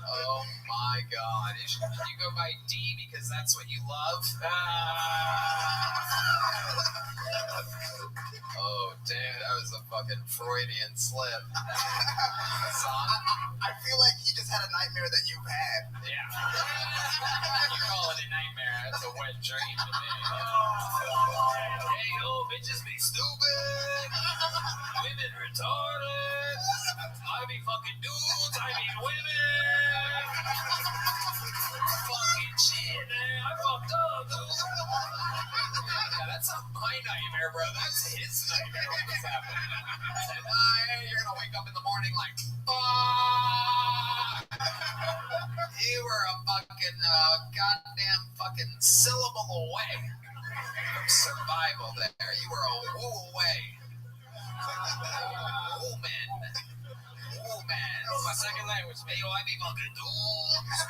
Oh my God. You go by D because that's what you love? Oh, dude, that was a fucking Freudian slip. I feel like he just had a nightmare that you've had. Yeah. You call it a nightmare. That's a wet dream to me. Hey, yo, bitches be stupid. Women retarded. I be fucking dudes. I mean women. Fucking shit, man. I fucked up, dude. Yeah, that's not my nightmare, bro. That's his nightmare what was happening. Hey, you're gonna fucking goddamn fucking syllable away from survival there. You were a woo away. Woo man. Woo man. My second language, man. Hey, yo, I be fucking dudes.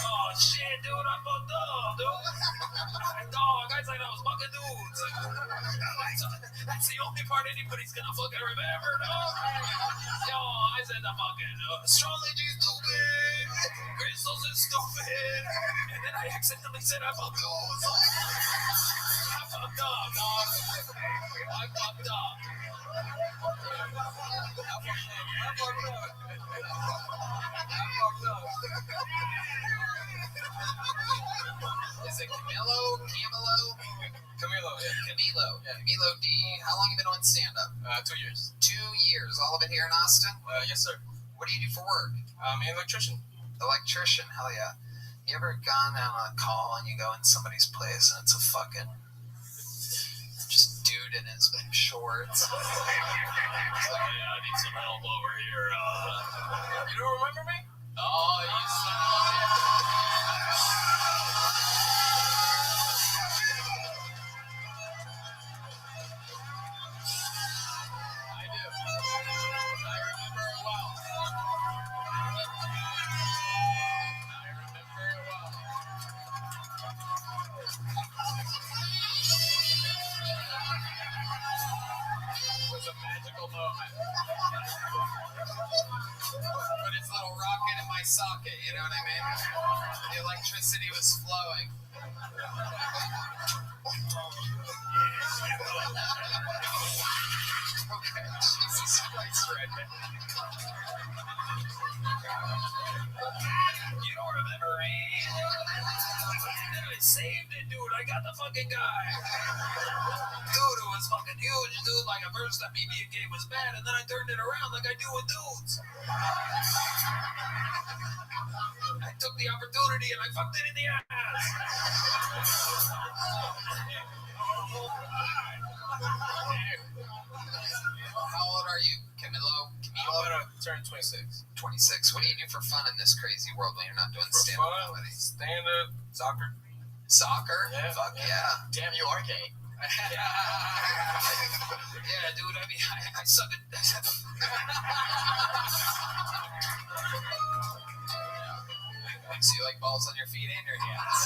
Oh shit, dude, I fucked up, dude. Dog, I said I was fucking dudes. That's the only part anybody's gonna fucking remember, dog. Yo, I said the fucking astrology is stupid. Crystals is stupid. And then I accidentally said I fucked dudes. I fucked up, dog. I fucked up. Is it Camilo? Camilo, yeah. Camilo D. How long have you been on stand-up? 2 years. 2 years. All of it here in Austin? Yes, sir. What do you do for work? I'm an electrician. Electrician? Hell yeah. You ever gone on a call and you go in somebody's place and it's a fucking just dude in his shorts? It's like, hey, I need some help over here. You don't remember me? Oh, you son of a bitch. I do. I remember it well. It was a magical moment. Put his little rocket in my socket, you know what I mean? The electricity was flowing. Okay, Jesus Christ, Redman. You don't remember me? Then I saved it, dude. I got the fucking guy. Dude, it was fucking huge, dude. Like, at first that BB game was bad, and then I turned it around like I do with dudes. I took the opportunity and I fucked it in the ass. How old are you, Camilo? I'm gonna turn 26. 26. What do you do for fun in this crazy world when you're not doing For stand-up fun, comedy? stand-up, soccer. Soccer? Yeah. Fuck yeah. Damn, you are gay. Yeah, dude, I mean, I suck at... So you like balls on your feet and your hands?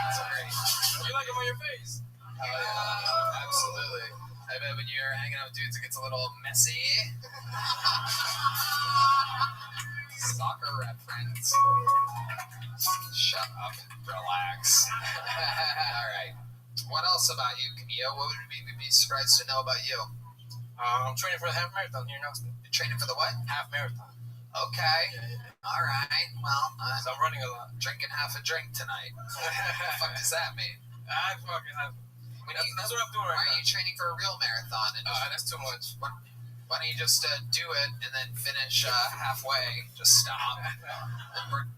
That's great. You like them on your face. Absolutely. I bet when you're hanging out with dudes, it gets a little messy. Soccer reference. Shut up. Relax. All right. What else about you, Camille? What would we be surprised to know about you? I'm training for the half marathon here in Austin. You're training for the what? Half marathon. Okay. All right. Well, So I'm running a lot. drinking half a drink tonight. What the fuck does that mean? I fucking have. That's what I'm doing Why right are you training for a real marathon? And That's too much. why don't you just do it and then finish halfway? Just stop. And we're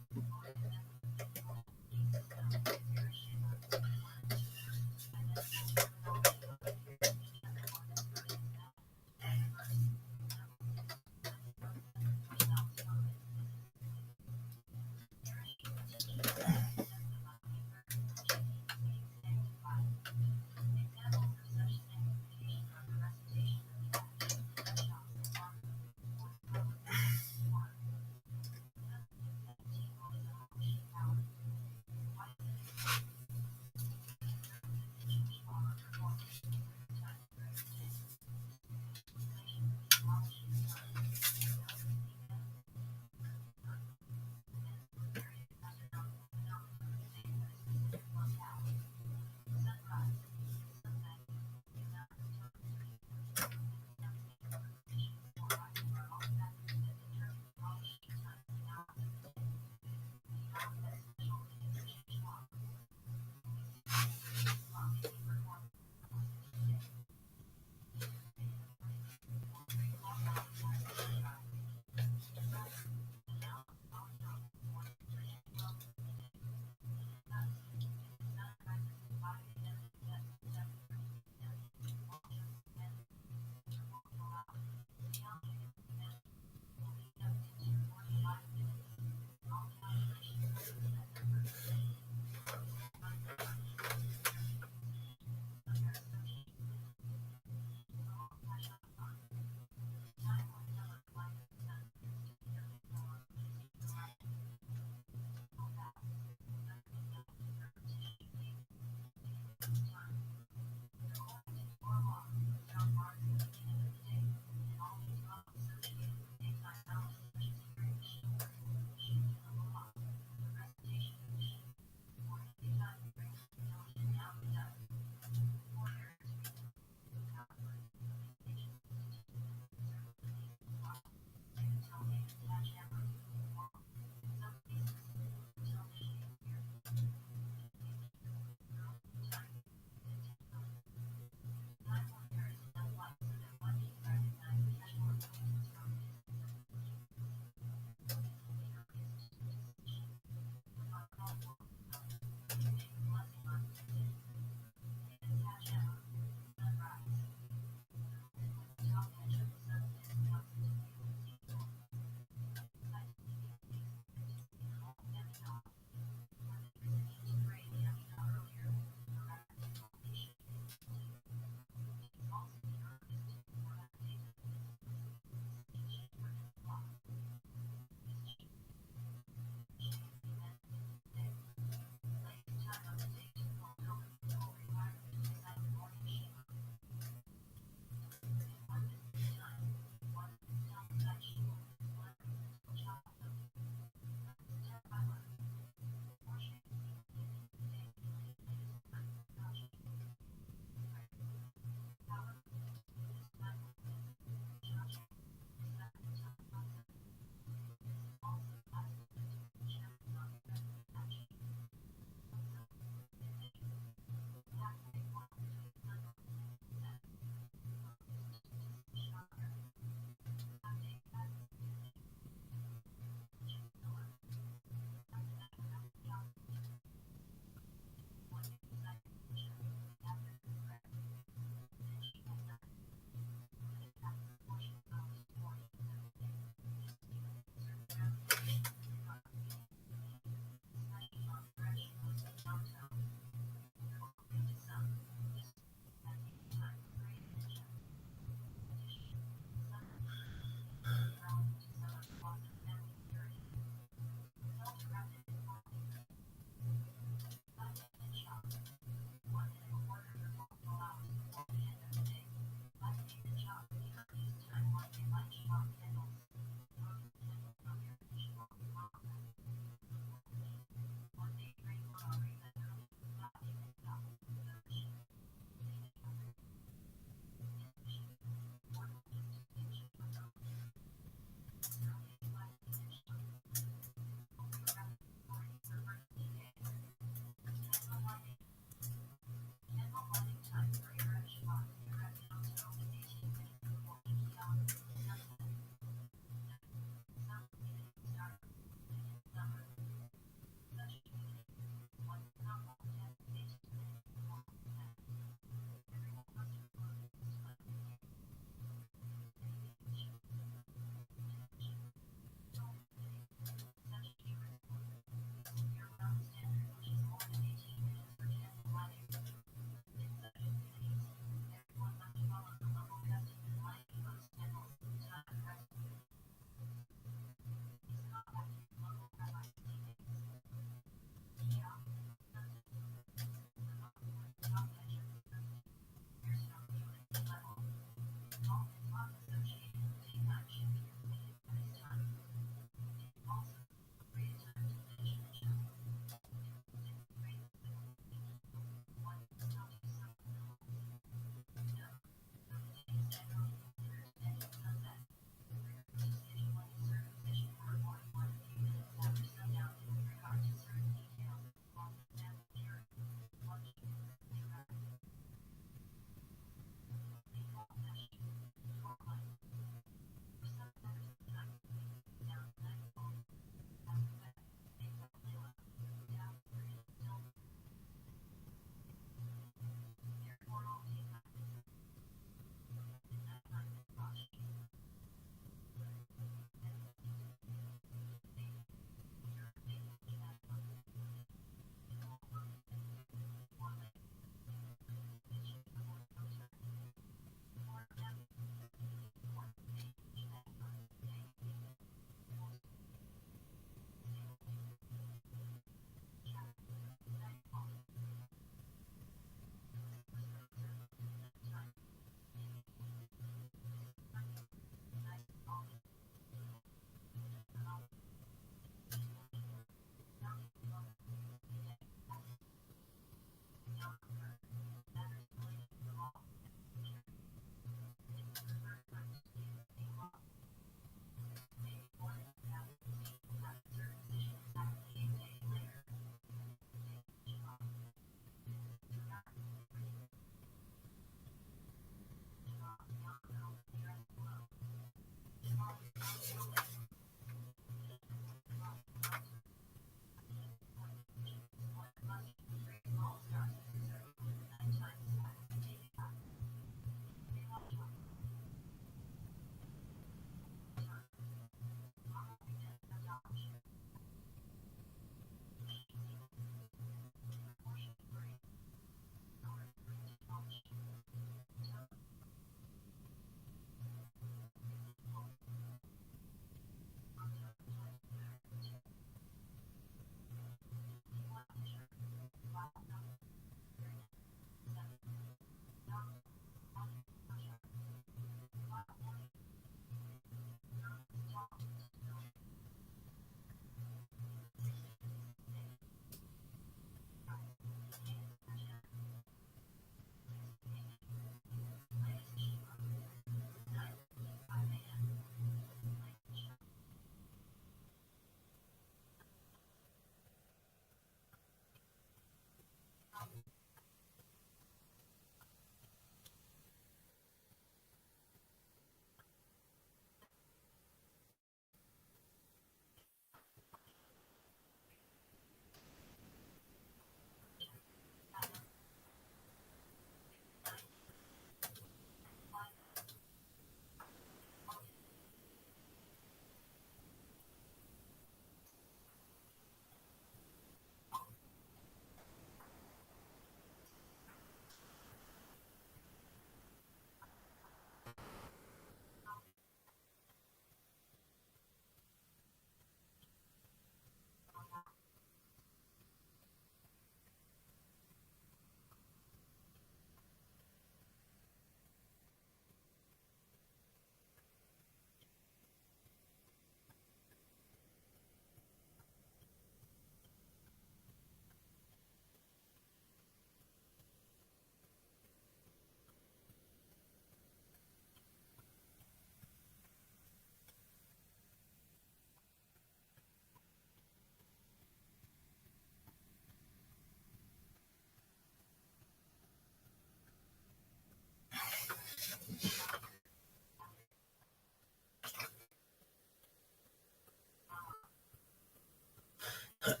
Let's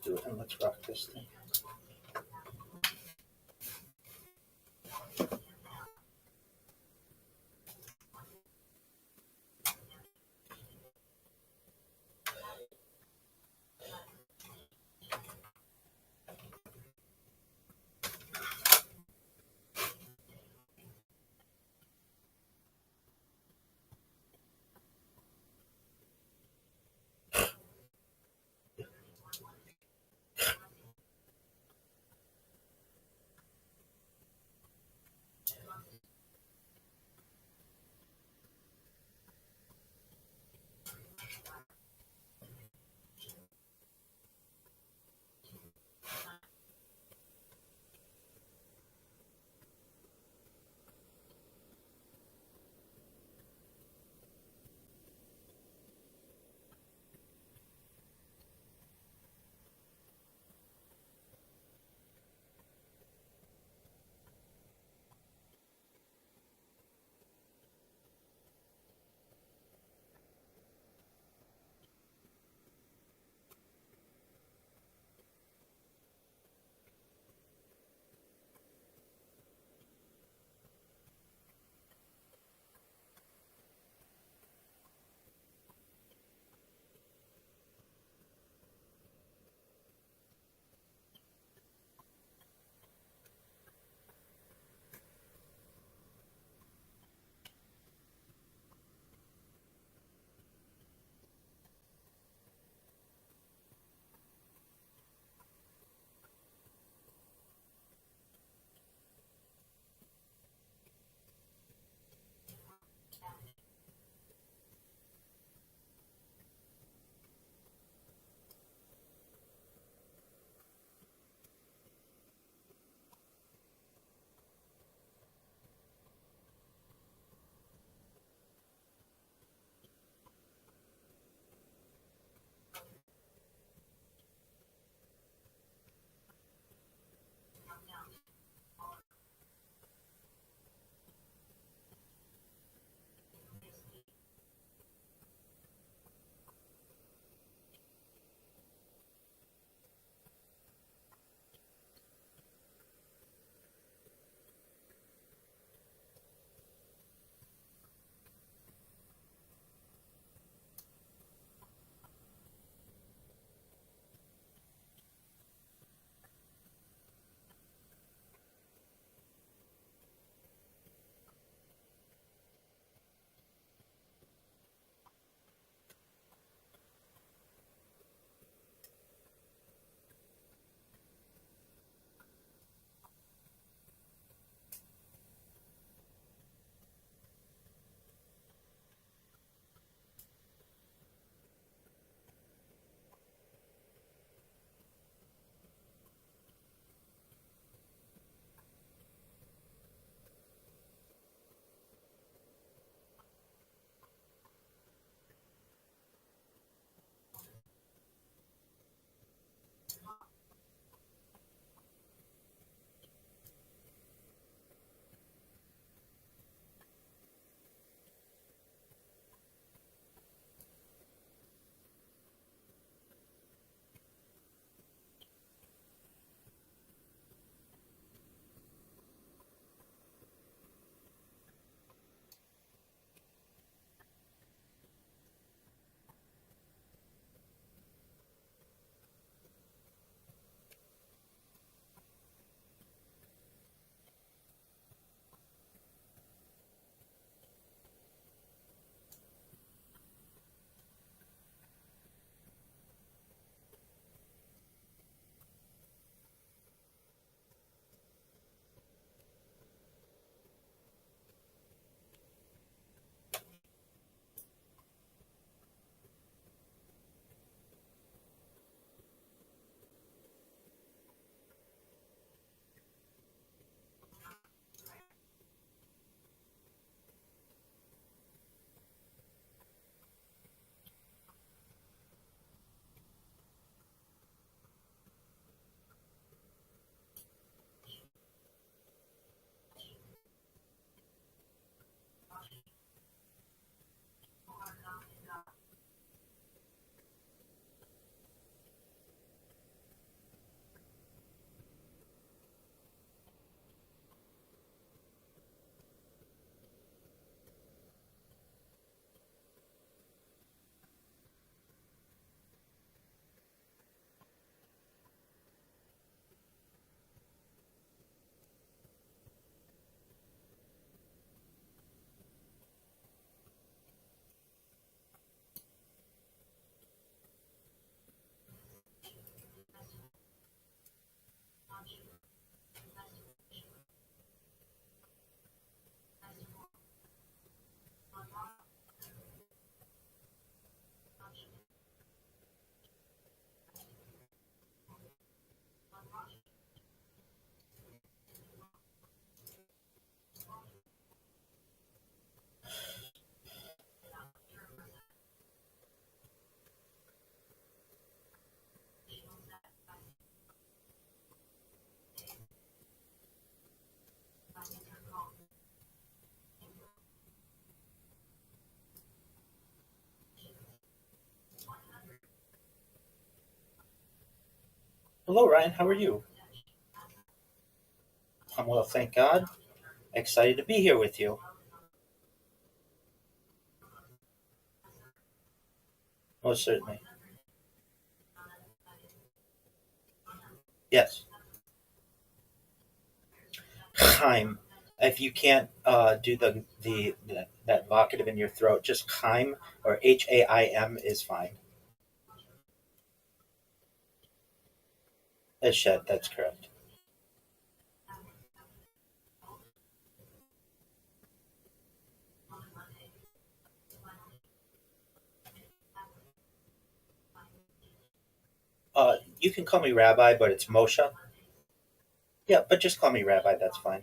do it and let's rock this thing. Hello, Ryan. How are you? I'm well, thank God. Excited to be here with you. Most certainly. Yes. Chaim. If you can't do that vocative in your throat, just Chaim or Haim is fine. Eshed, that's correct. You can call me Rabbi, but it's Moshe. Yeah, but just call me Rabbi. That's fine.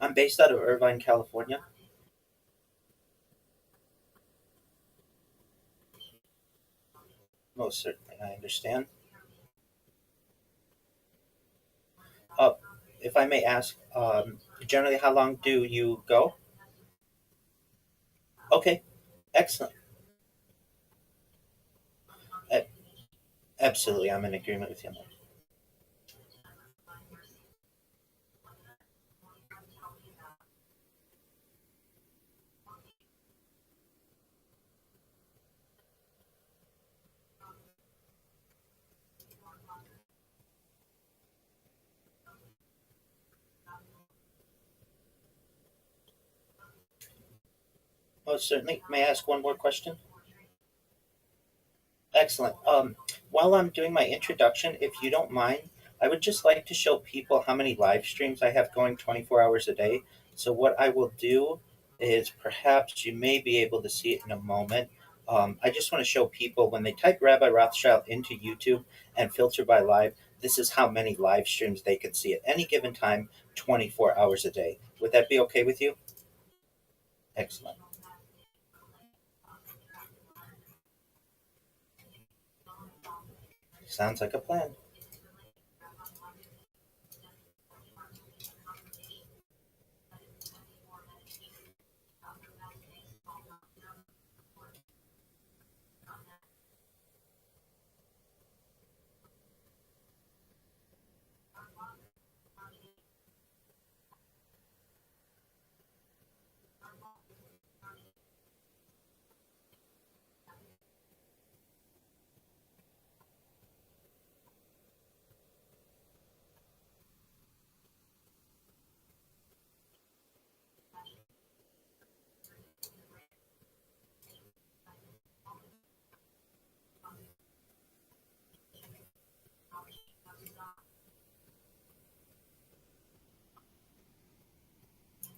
I'm based out of Irvine, California. Most certainly, I understand. Uh, if I may ask, generally, how long do you go? Okay, excellent. A- Absolutely, I'm in agreement with you on that. Most certainly. May I ask one more question? Excellent. While I'm doing my introduction, if you don't mind, I would just like to show people how many live streams I have going 24 hours a day. So, what I will do is perhaps you may be able to see it in a moment. I just want to show people when they type Rabbi Rothschild into YouTube and filter by live, this is how many live streams they can see at any given time, 24 hours a day. Would that be okay with you? Excellent. Sounds like a plan.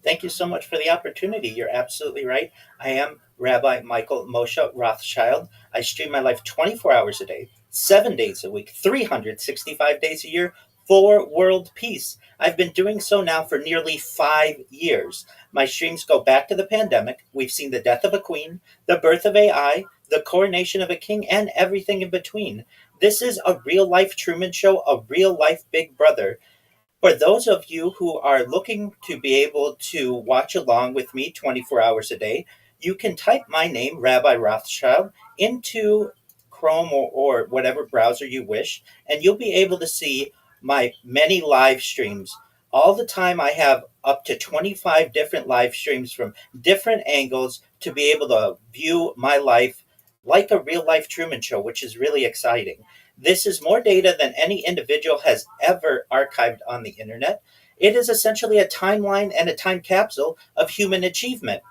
Thank you so much for the opportunity. You're absolutely right. I am Rabbi Michael Moshe Rothschild. I stream my life 24 hours a day, 7 days a week, 365 days a year for world peace. I've been doing so now for nearly 5 years. My streams go back to the pandemic. We've seen the death of a queen, the birth of AI, the coronation of a king, and everything in between. This is a real life Truman Show, a real life Big Brother. For those of you who are looking to be able to watch along with me 24 hours a day, you can type my name, Rabbi Rothschild, into Chrome or whatever browser you wish, and you'll be able to see my many live streams. All the time, I have up to 25 different live streams from different angles to be able to view my life like a real life Truman Show, which is really exciting. This is more data than any individual has ever archived on the internet. It is essentially a timeline and a time capsule of human achievement.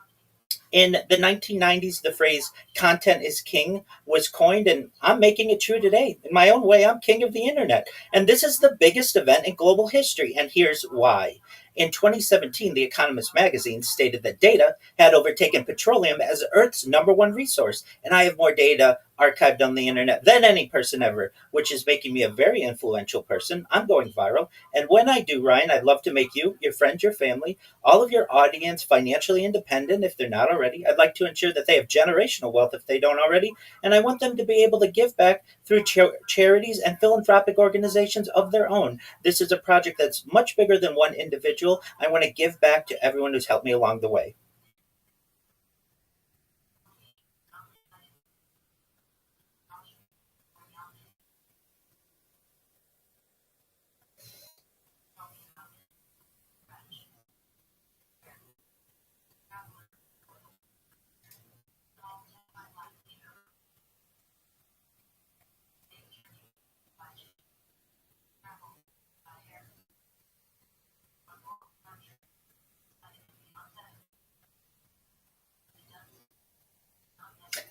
In the 1990s, the phrase content is king was coined, and I'm making it true today. In my own way, I'm king of the internet. And this is the biggest event in global history, and here's why. In 2017, The Economist magazine stated that data had overtaken petroleum as Earth's number one resource, and I have more data archived on the internet than any person ever, which is making me a very influential person. I'm going viral. And when I do, Ryan, I'd love to make you, your friends, your family, all of your audience financially independent if they're not already. I'd like to ensure that they have generational wealth if they don't already. And I want them to be able to give back through charities and philanthropic organizations of their own. This is a project that's much bigger than one individual. I want to give back to everyone who's helped me along the way.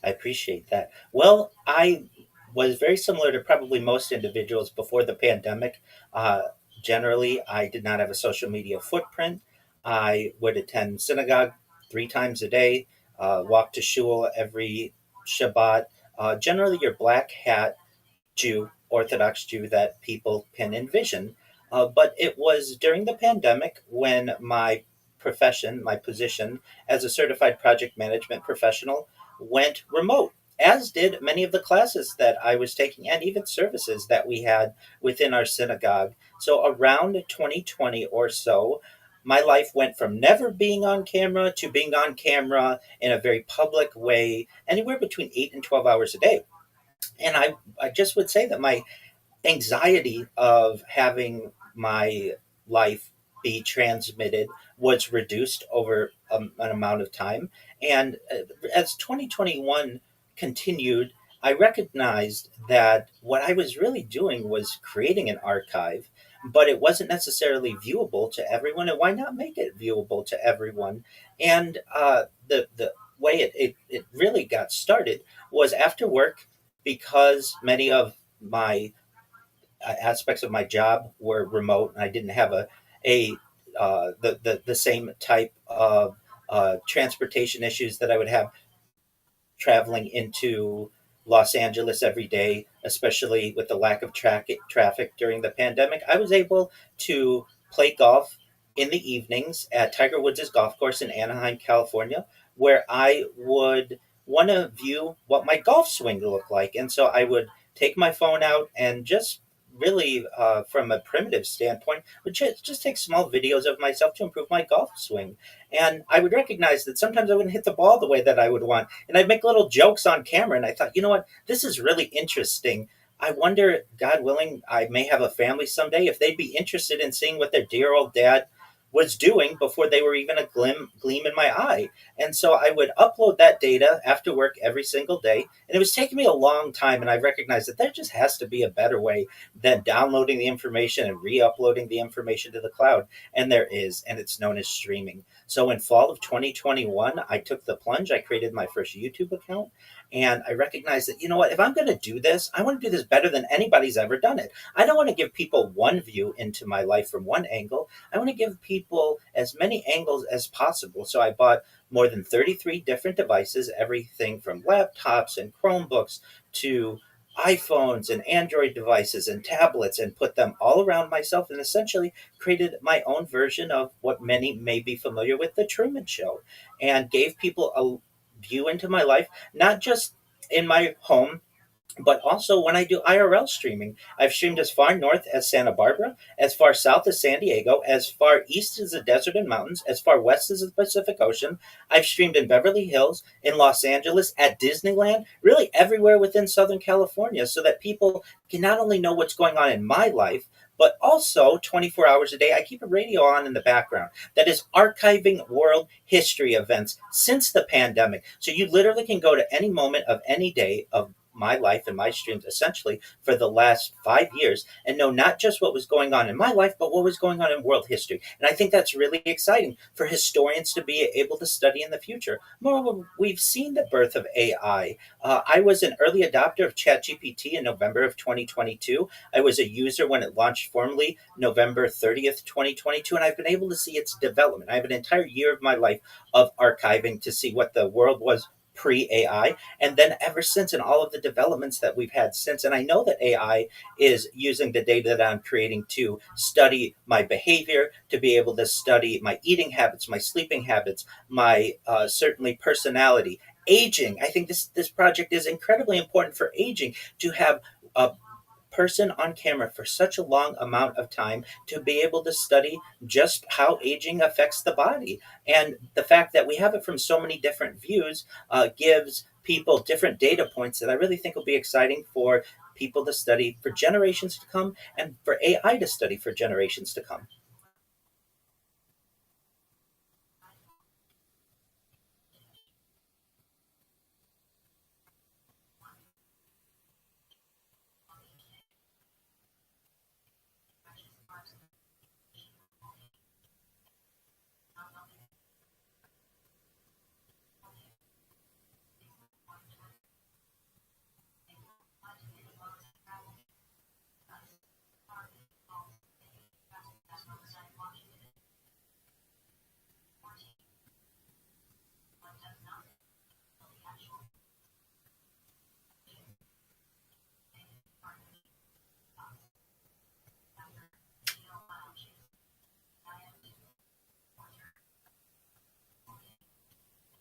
I appreciate that. Well, I was very similar to probably most individuals before the pandemic. Uh, Generally, I did not have a social media footprint. I would attend synagogue 3 times a day, walk to shul every Shabbat. Generally, your black hat Jew, Orthodox Jew that people can envision. But it was during the pandemic when my profession, my position as a certified project management professional, went remote, as did many of the classes that I was taking and even services that we had within our synagogue. So around 2020 or so, my life went from never being on camera to being on camera in a very public way, anywhere between 8 and 12 hours a day. And I just would say that my anxiety of having my life be transmitted was reduced over an amount of time. And as 2021 continued, I recognized that what I was really doing was creating an archive, but it wasn't necessarily viewable to everyone. And why not make it viewable to everyone? And the way it really got started was after work, because many of my aspects of my job were remote, and I didn't have a the same type of transportation issues that I would have traveling into Los Angeles every day, especially with the lack of traffic during the pandemic. I was able to play golf in the evenings at Tiger Woods' golf course in Anaheim, California, where I would want to view what my golf swing looked like. And so I would take my phone out and just really, from a primitive standpoint, would just take small videos of myself to improve my golf swing. And I would recognize that sometimes I wouldn't hit the ball the way that I would want. And I'd make little jokes on camera. And I thought, you know what? This is really interesting. I wonder, God willing, I may have a family someday, if they'd be interested in seeing what their dear old dad was doing before they were even a gleam in my eye. And so I would upload that data after work every single day. And it was taking me a long time. And I recognized that there just has to be a better way than downloading the information and re uploading the information to the cloud. And there is, and it's known as streaming. So in fall of 2021, I took the plunge. I created my first YouTube account. And I recognized that, you know what, if I'm going to do this, I want to do this better than anybody's ever done it. I don't want to give people one view into my life from one angle. I want to give people as many angles as possible. So I bought more than 33 different devices, everything from laptops and Chromebooks to iPhones and Android devices and tablets, and put them all around myself, and essentially created my own version of what many may be familiar with, The Truman Show, and gave people a view into my life, not just in my home, but also when I do IRL streaming. I've streamed as far north as Santa Barbara, as far south as San Diego, as far east as the desert and mountains, as far west as the Pacific Ocean. I've streamed in Beverly Hills, in Los Angeles, at Disneyland, really everywhere within Southern California, so that people can not only know what's going on in my life, but also 24 hours a day, I keep a radio on in the background that is archiving world history events since the pandemic. So you literally can go to any moment of any day of my life and my streams essentially for the last 5 years and know not just what was going on in my life, but what was going on in world history. And I think that's really exciting for historians to be able to study in the future. Moreover, we've seen the birth of AI. I was an early adopter of ChatGPT in November of 2022. I was a user when it launched formally November 30th, 2022, and I've been able to see its development. I have an entire year of my life of archiving to see what the world was pre AI, and then ever since, and all of the developments that we've had since. And I know that AI is using the data that I'm creating to study my behavior, to be able to study my eating habits, my sleeping habits, my certainly personality, aging. I think this project is incredibly important for aging, to have a person on camera for such a long amount of time, to be able to study just how aging affects the body. And the fact that we have it from so many different views gives people different data points that I really think will be exciting for people to study for generations to come, and for AI to study for generations to come.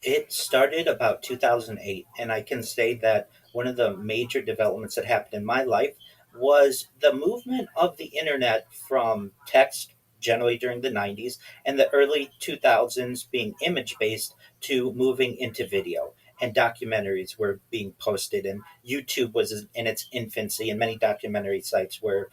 It started about 2008, and I can say that one of the major developments that happened in my life was the movement of the internet from text, generally during the 90s, and the early 2000s being image based, to moving into video. And documentaries were being posted, and YouTube was in its infancy, and many documentary sites were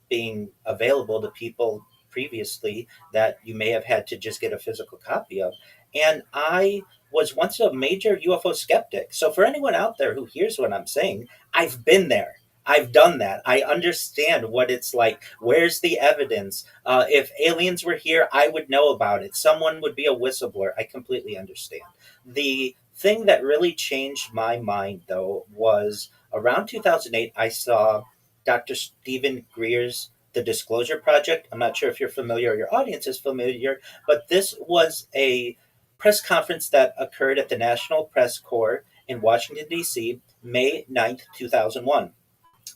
being available to people previously that you may have had to just get a physical copy of. And I was once a major UFO skeptic. So for anyone out there who hears what I'm saying, I've been there. I've done that. I understand what it's like. Where's the evidence? If aliens were here, I would know about it. Someone would be a whistleblower. I completely understand. The thing that really changed my mind, though, was around 2008, I saw Dr. Stephen Greer's The Disclosure Project. I'm not sure if you're familiar or your audience is familiar, but this was a press conference that occurred at the National Press Corps in Washington, D.C., May 9th, 2001.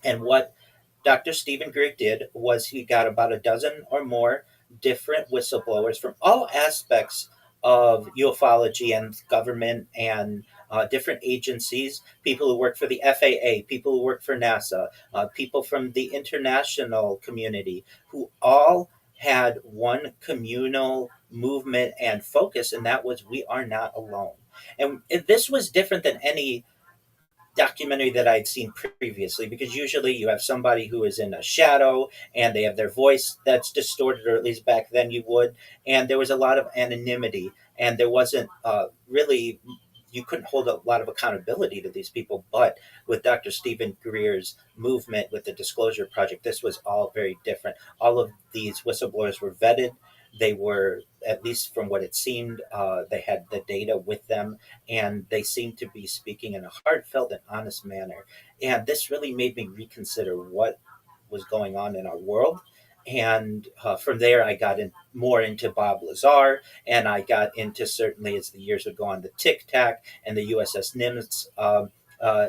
And what Dr. Stephen Greer did was he got about a dozen or more different whistleblowers from all aspects of ufology and government, and different agencies, people who work for the FAA, people who work for NASA, people from the international community, who all had one communal movement and focus, and that was, we are not alone. And this was different than any documentary that I'd seen previously, because usually you have somebody who is in a shadow and they have their voice that's distorted, or at least back then you would, and there was a lot of anonymity, and there wasn't really, you couldn't hold a lot of accountability to these people. But with Dr. Stephen Greer's movement, with the Disclosure Project, this was all very different. All of these whistleblowers were vetted. They were, at least from what it seemed, they had the data with them, and they seemed to be speaking in a heartfelt and honest manner. And this really made me reconsider what was going on in our world. And from there, I got more into Bob Lazar, and I got into, certainly as the years would go on, the Tic Tac and the USS Nimitz uh,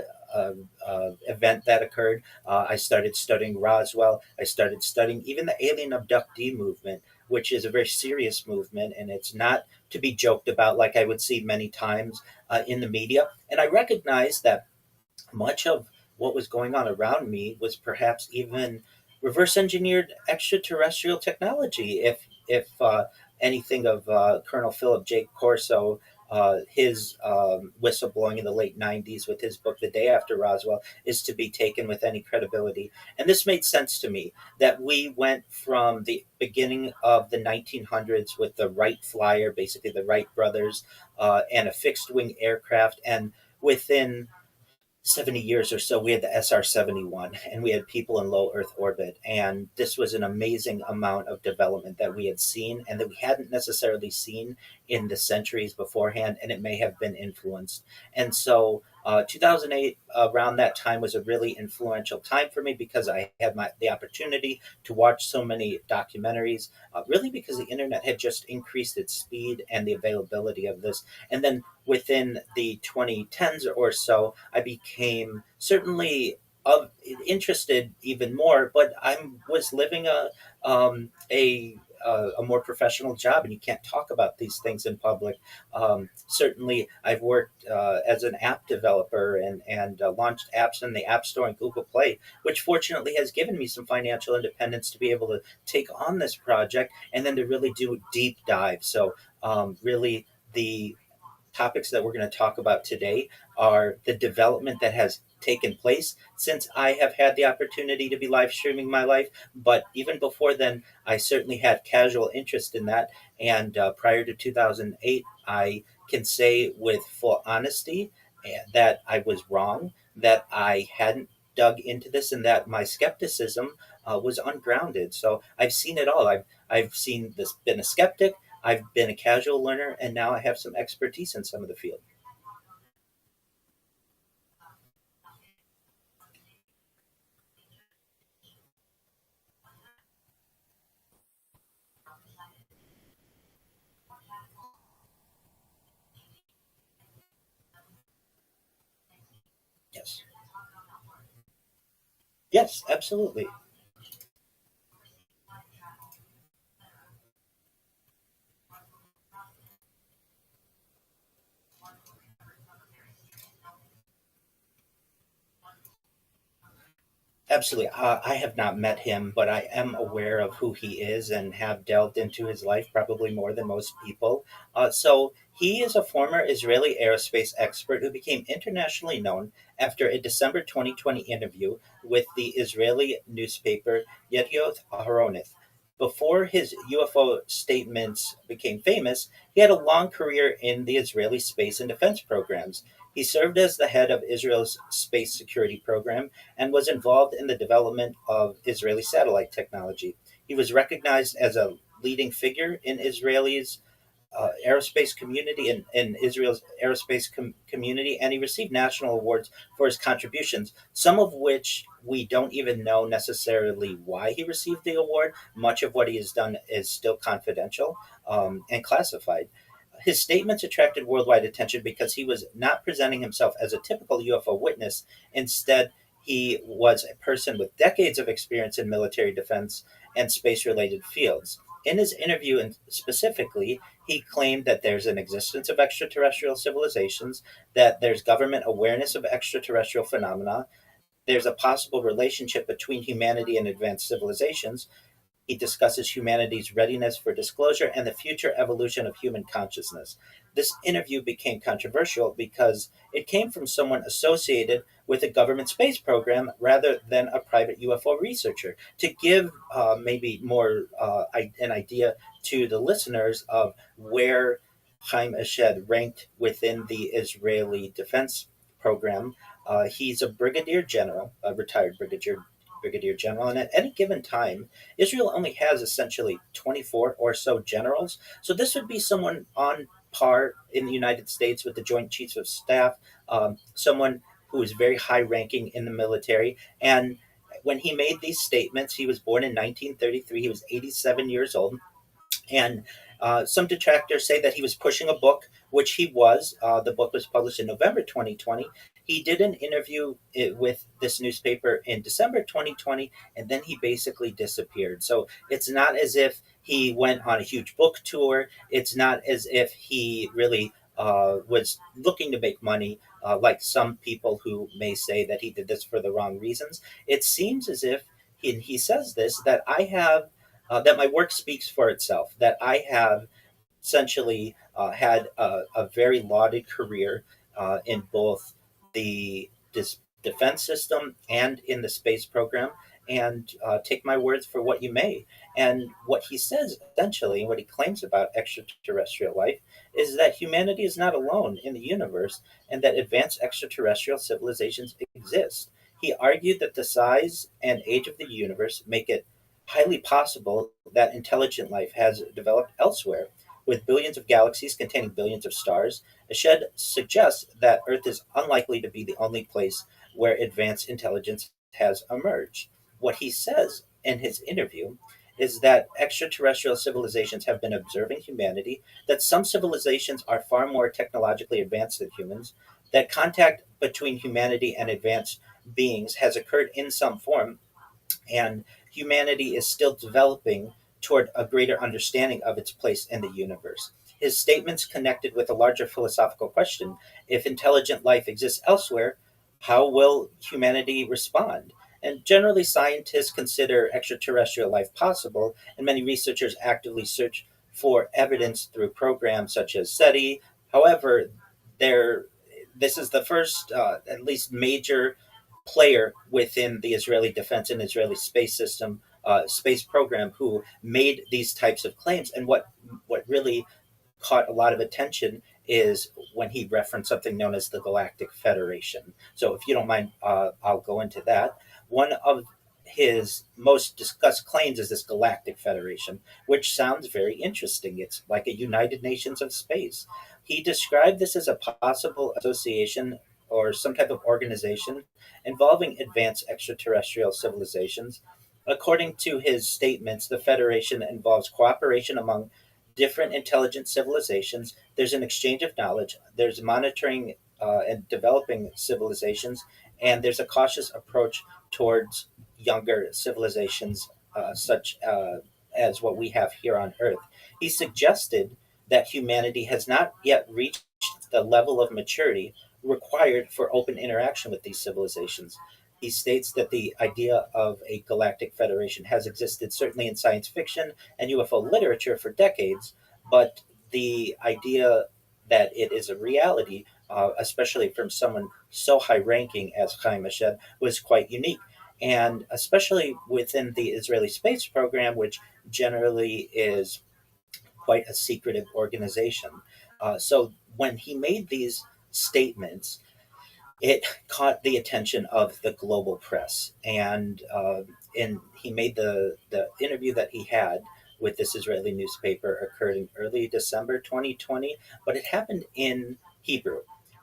event that occurred. I started studying Roswell. I started studying even the alien abductee movement, which is a very serious movement, and it's not to be joked about like I would see many times in the media. And I recognized that much of what was going on around me was perhaps even reverse engineered extraterrestrial technology. If anything of Colonel Philip J. Corso, his whistleblowing in the late 90s with his book The Day After Roswell is to be taken with any credibility. And this made sense to me, that we went from the beginning of the 1900s with the Wright Flyer, basically the Wright brothers, and a fixed wing aircraft, and within 70 years or so, we had the SR-71, and we had people in low Earth orbit. And this was an amazing amount of development that we had seen, and that we hadn't necessarily seen in the centuries beforehand, and it may have been influenced. And so 2008, around that time, was a really influential time for me because I had the opportunity to watch so many documentaries, really because the internet had just increased its speed and the availability of this. And then within the 2010s or so, I became certainly of interested even more, but I was living um, a a more professional job, and you can't talk about these things in public. Certainly, I've worked as an app developer and launched apps in the App Store and Google Play, which fortunately has given me some financial independence to be able to take on this project and then to really do deep dive. So, really, the topics that we're going to talk about today are the development that has taken place since I have had the opportunity to be live streaming my life. But even before then, I certainly had casual interest in that. And prior to 2008, I can say with full honesty that I was wrong, that I hadn't dug into this, and that my skepticism was ungrounded. So I've seen it all. I've seen this, been a skeptic, I've been a casual learner, and now I have some expertise in some of the field. Yes. Yes, absolutely. Absolutely. I have not met him, but I am aware of who he is and have delved into his life probably more than most people. So he is a former Israeli aerospace expert who became internationally known after a December 2020 interview with the Israeli newspaper Yedioth Aharonith. Before his UFO statements became famous, he had a long career in the Israeli space and defense programs. He served as the head of Israel's space security program and was involved in the development of Israeli satellite technology. He was recognized as a leading figure in Israel's aerospace community in Israel's aerospace community, and he received national awards for his contributions, some of which we don't even know necessarily why he received the award. Much of what he has done is still confidential and classified. His statements attracted worldwide attention because he was not presenting himself as a typical UFO witness. Instead, he was a person with decades of experience in military defense and space related fields. In his interview, and specifically, he claimed that there's an existence of extraterrestrial civilizations, that there's government awareness of extraterrestrial phenomena, there's a possible relationship between humanity and advanced civilizations. He discusses humanity's readiness for disclosure and the future evolution of human consciousness. This interview became controversial because it came from someone associated with a government space program rather than a private UFO researcher. To give maybe more an idea to the listeners of where Chaim Eshed ranked within the Israeli defense program, he's a brigadier general, a retired brigadier general, and at any given time, Israel only has essentially 24 or so generals. So this would be someone on par in the United States with the Joint Chiefs of Staff, someone who is very high ranking in the military. And when he made these statements, he was born in 1933. He was 87 years old. And some detractors say that he was pushing a book, which he was. The book was published in November 2020. He did an interview with this newspaper in December 2020, and then he basically disappeared. So it's not as if he went on a huge book tour. It's not as if he really was looking to make money, like some people who may say that he did this for the wrong reasons. It seems as if he says this, that I have that my work speaks for itself, that I have essentially had a very lauded career in both the defense system and in the space program, and take my words for what you may. And what he says, essentially, what he claims about extraterrestrial life, is that humanity is not alone in the universe and that advanced extraterrestrial civilizations exist. He argued that the size and age of the universe make it highly possible that intelligent life has developed elsewhere. With billions of galaxies containing billions of stars, Ashed suggests that Earth is unlikely to be the only place where advanced intelligence has emerged. What he says in his interview is that extraterrestrial civilizations have been observing humanity, that some civilizations are far more technologically advanced than humans, that contact between humanity and advanced beings has occurred in some form, and humanity is still developing toward a greater understanding of its place in the universe. His statements connected with a larger philosophical question: if intelligent life exists elsewhere, how will humanity respond? And generally, scientists consider extraterrestrial life possible, and many researchers actively search for evidence through programs such as SETI. However, there, this is the first, at least, major player within the Israeli defense and Israeli space system, space program, who made these types of claims. And what really caught a lot of attention is when he referenced something known as the Galactic Federation. So, if you don't mind, I'll go into that. One of his most discussed claims is this Galactic Federation, which sounds very interesting. It's like a United Nations of space. He described this as a possible association or some type of organization involving advanced extraterrestrial civilizations. According to his statements, the Federation involves cooperation among different intelligent civilizations. There's an exchange of knowledge, there's monitoring and developing civilizations, and there's a cautious approach towards younger civilizations, such as what we have here on Earth. He suggested that humanity has not yet reached the level of maturity required for open interaction with these civilizations. He states that the idea of a galactic federation has existed certainly in science fiction and UFO literature for decades, but the idea that it is a reality, especially from someone so high ranking as Chaim Eshed, was quite unique. And especially within the Israeli space program, which generally is quite a secretive organization. So when he made these statements, it caught the attention of the global press, and he made the interview that he had with this Israeli newspaper occurred in early December 2020, but it happened in Hebrew.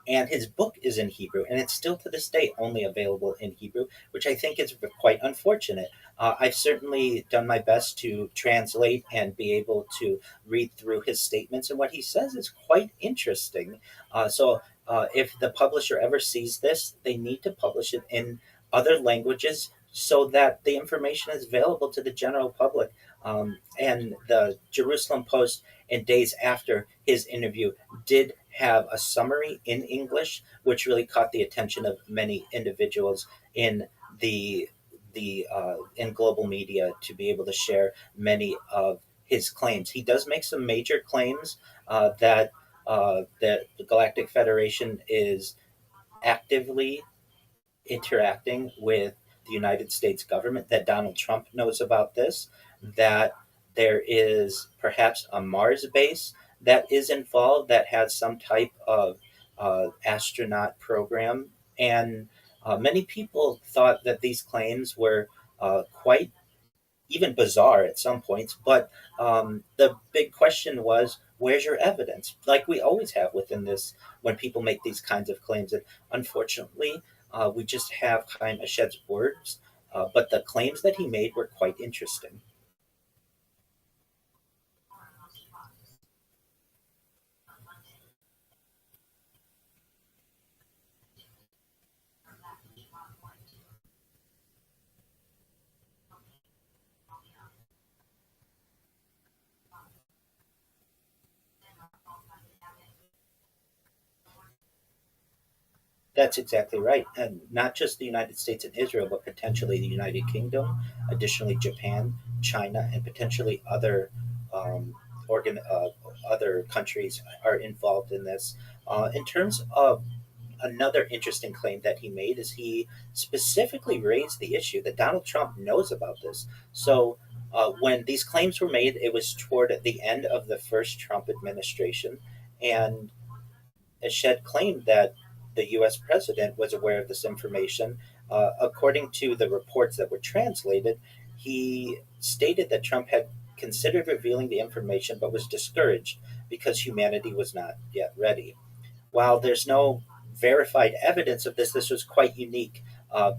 And his book is in Hebrew, and it's still to this day only available in Hebrew, which I think is quite unfortunate. I've certainly done my best to translate and be able to read through his statements, and what he says is quite interesting. If the publisher ever sees this, they need to publish it in other languages so that the information is available to the general public. And the Jerusalem Post, in days after his interview, did have a summary in English, which really caught the attention of many individuals in in global media to be able to share many of his claims. He does make some major claims that the Galactic Federation is actively interacting with the United States government, that Donald Trump knows about this, that there is perhaps a Mars base that is involved that has some type of astronaut program. And many people thought that these claims were quite even bizarre at some points. But the big question was, where's your evidence? Like we always have within this, when people make these kinds of claims. And unfortunately, we just have Chaim Eshed's words, but the claims that he made were quite interesting. That's exactly right. And not just the United States and Israel, but potentially the United Kingdom, additionally Japan, China, and potentially um, other countries are involved in this. In terms of another interesting claim that he made, is he specifically raised the issue that Donald Trump knows about this. So when these claims were made, it was toward the end of the first Trump administration, and Eshed claimed that the U.S. president was aware of this information. According to the reports that were translated, he stated that Trump had considered revealing the information but was discouraged because humanity was not yet ready. While there's no verified evidence of this, this was quite unique.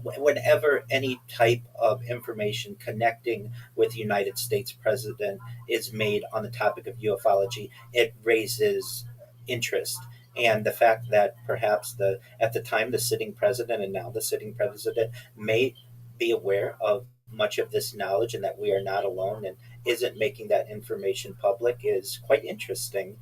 Whenever any type of information connecting with the United States president is made on the topic of ufology, it raises interest. And the fact that perhaps the at the time the sitting president and now the sitting president may be aware of much of this knowledge and that we are not alone and isn't making that information public is quite interesting.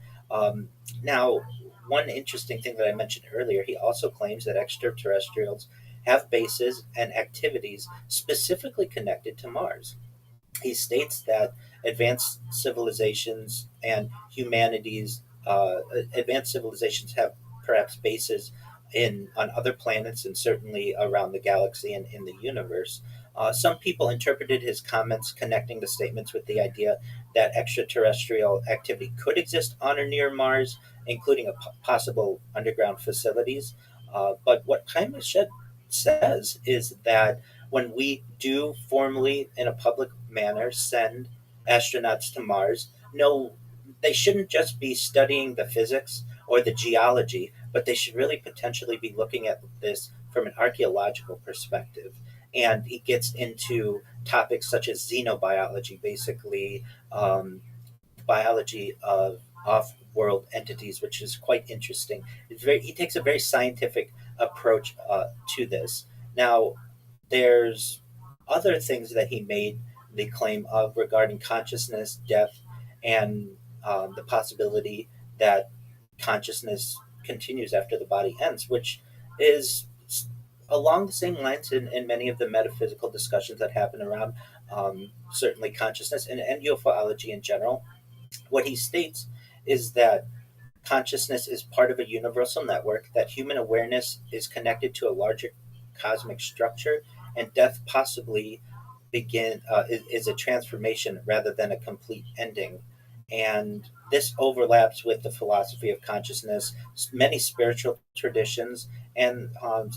Now, one interesting thing that I mentioned earlier, he also claims that extraterrestrials have bases and activities specifically connected to Mars. He states that advanced civilizations and humanities, advanced civilizations have perhaps bases in on other planets and certainly around the galaxy and in the universe. Some people interpreted his comments connecting the statements with the idea that extraterrestrial activity could exist on or near Mars, including possible underground facilities. But what Jaime Shed says is that when we do formally, in a public manner, send astronauts to Mars, no, they shouldn't just be studying the physics or the geology, but they should really potentially be looking at this from an archaeological perspective. And he gets into topics such as xenobiology, basically biology of off-world entities, which is quite interesting. He takes a very scientific approach to this. Now, there's other things that he made the claim of regarding consciousness, death, and the possibility that consciousness continues after the body ends, which is along the same lines in many of the metaphysical discussions that happen around certainly consciousness and ufology in general. What he states is that consciousness is part of a universal network, that human awareness is connected to a larger cosmic structure, and death possibly is a transformation rather than a complete ending. And this overlaps with the philosophy of consciousness, many spiritual traditions, and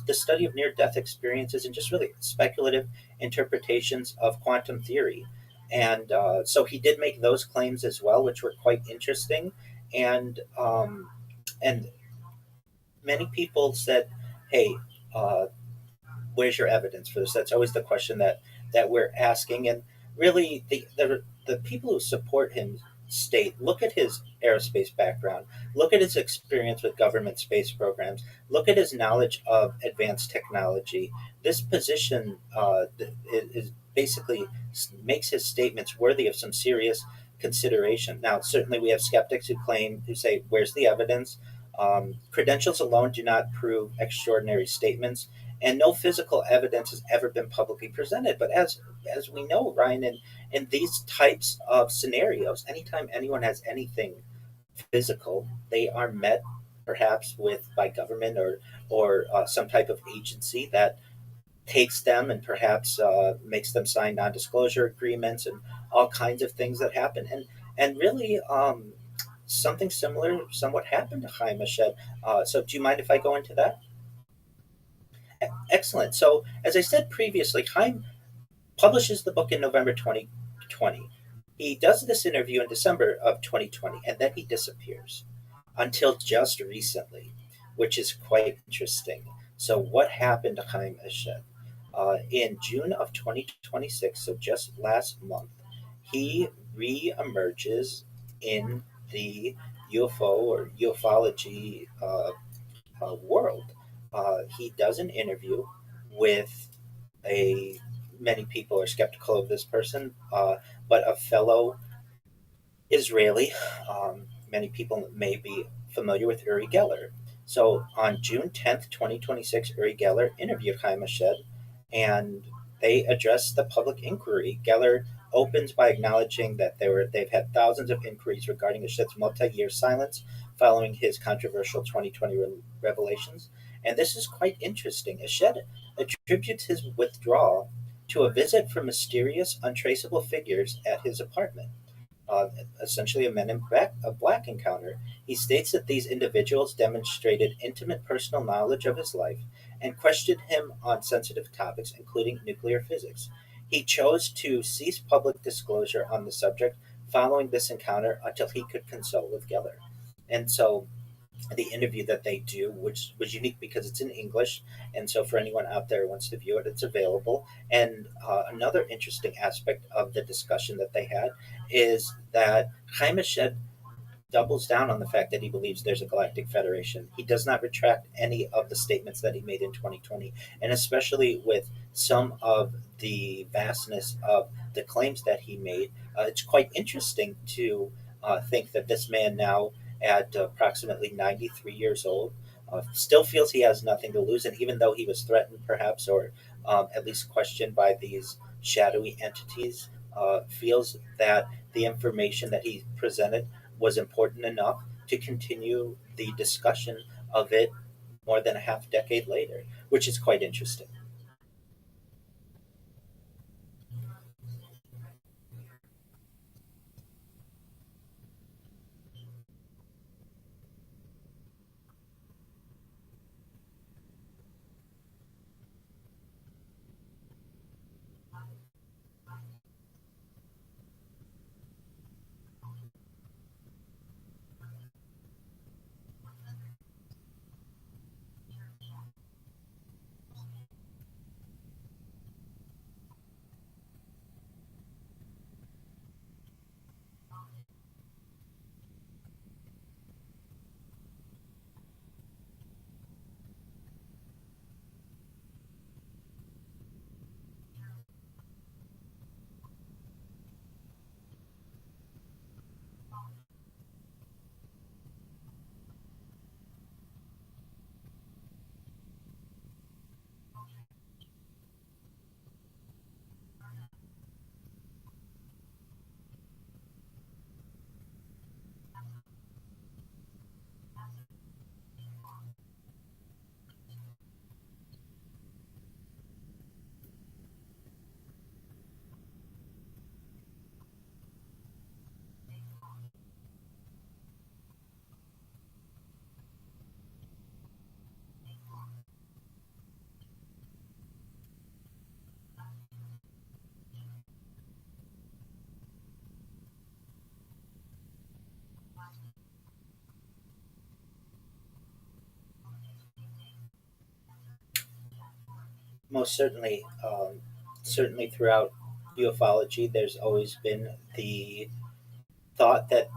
the study of near death experiences, and just really speculative interpretations of quantum theory. And so he did make those claims as well, which were quite interesting. And many people said, "Hey, uh, where's your evidence for this?" That's always the question that we're asking. And really, the people who support him state, look at his aerospace background, look at his experience with government space programs, look at his knowledge of advanced technology. This position is basically makes his statements worthy of some serious consideration. Now, certainly, we have skeptics who say, "Where's the evidence?" Credentials alone do not prove extraordinary statements, and no physical evidence has ever been publicly presented. But as we know, Ryan, in these types of scenarios, anytime anyone has anything physical, they are met perhaps with by government or some type of agency that takes them and perhaps makes them sign non-disclosure agreements and all kinds of things that happen. And really, something similar somewhat happened to Chaim Mashed. So do you mind if I go into that? Excellent. So as I said previously, Chaim publishes the book in November 2020. He does this interview in December of 2020, and then he disappears until just recently, which is quite interesting. So what happened to Chaim Eshed? In June of 2026, so just last month, he re-emerges in the UFO or ufology world. He does an interview with a many people are skeptical of this person, but a fellow Israeli. Many people may be familiar with Uri Geller. So on June 10th, 2026, Uri Geller interviewed Chaim Mashed, and they addressed the public inquiry. Geller opens by acknowledging that they've had thousands of inquiries regarding Mashed's multi-year silence following his controversial 2020 revelations. And this is quite interesting. Ashed attributes his withdrawal to a visit from mysterious, untraceable figures at his apartment, uh, essentially a Men in Black encounter. He states that these individuals demonstrated intimate personal knowledge of his life and questioned him on sensitive topics, including nuclear physics. He chose to cease public disclosure on the subject following this encounter until he could console with Geller. And so the interview that they do, which was unique because it's in English, and so for anyone out there who wants to view it, it's available. And another interesting aspect of the discussion that they had is that Chaim Shed doubles down on the fact that he believes there's a galactic federation. He does not retract any of the statements that he made in 2020, and especially with some of the vastness of the claims that he made, it's quite interesting to think that this man now, at approximately 93 years old, still feels he has nothing to lose, and even though he was threatened, perhaps, or at least questioned by these shadowy entities, feels that the information that he presented was important enough to continue the discussion of it more than a half decade later, which is quite interesting. Most certainly, certainly throughout ufology, there's always been the thought that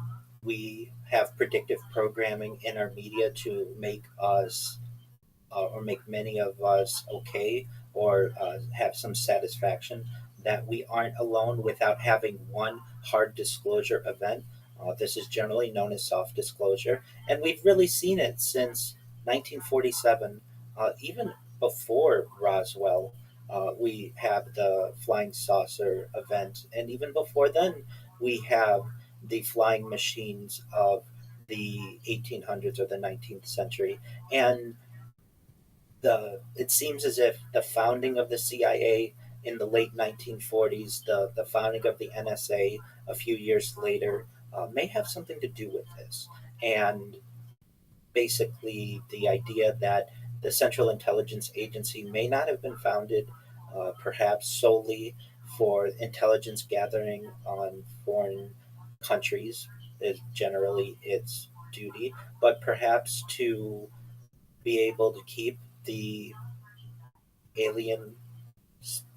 we have predictive programming in our media to make us or make many of us okay, or have some satisfaction that we aren't alone without having one hard disclosure event. This is generally known as soft disclosure, and we've really seen it since 1947, even before Roswell. We have the flying saucer event, and even before then, we have the flying machines of the 1800s or the 19th century. And it seems as if the founding of the CIA in the late 1940s, the founding of the NSA a few years later, may have something to do with this. And basically, the idea that the Central Intelligence Agency may not have been founded perhaps solely for intelligence gathering on foreign countries, is generally its duty, but perhaps to be able to keep the alien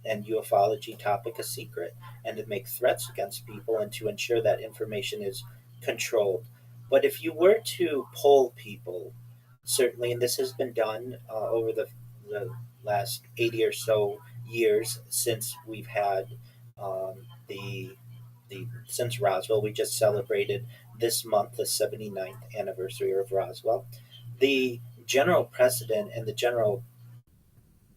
and ufology topic a secret, and to make threats against people and to ensure that information is controlled. But if you were to poll people, certainly, and this has been done over the last 80 or so years since we've had the since Roswell, we just celebrated this month the 79th anniversary of Roswell. The general precedent and the general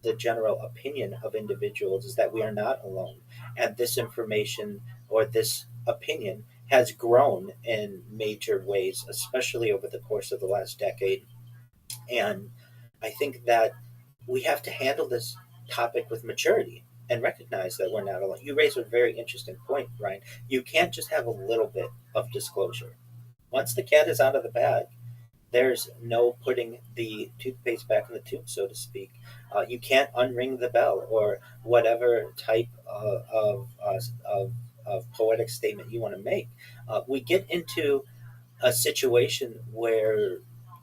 opinion of individuals is that we are not alone. And this information or this opinion has grown in major ways, especially over the course of the last decade. And I think that we have to handle this topic with maturity and recognize that we're not alone. You raise a very interesting point, Ryan. You can't just have a little bit of disclosure. Once the cat is out of the bag, there's no putting the toothpaste back in the tube, so to speak. You can't unring the bell or whatever type of poetic statement you want to make, we get into a situation where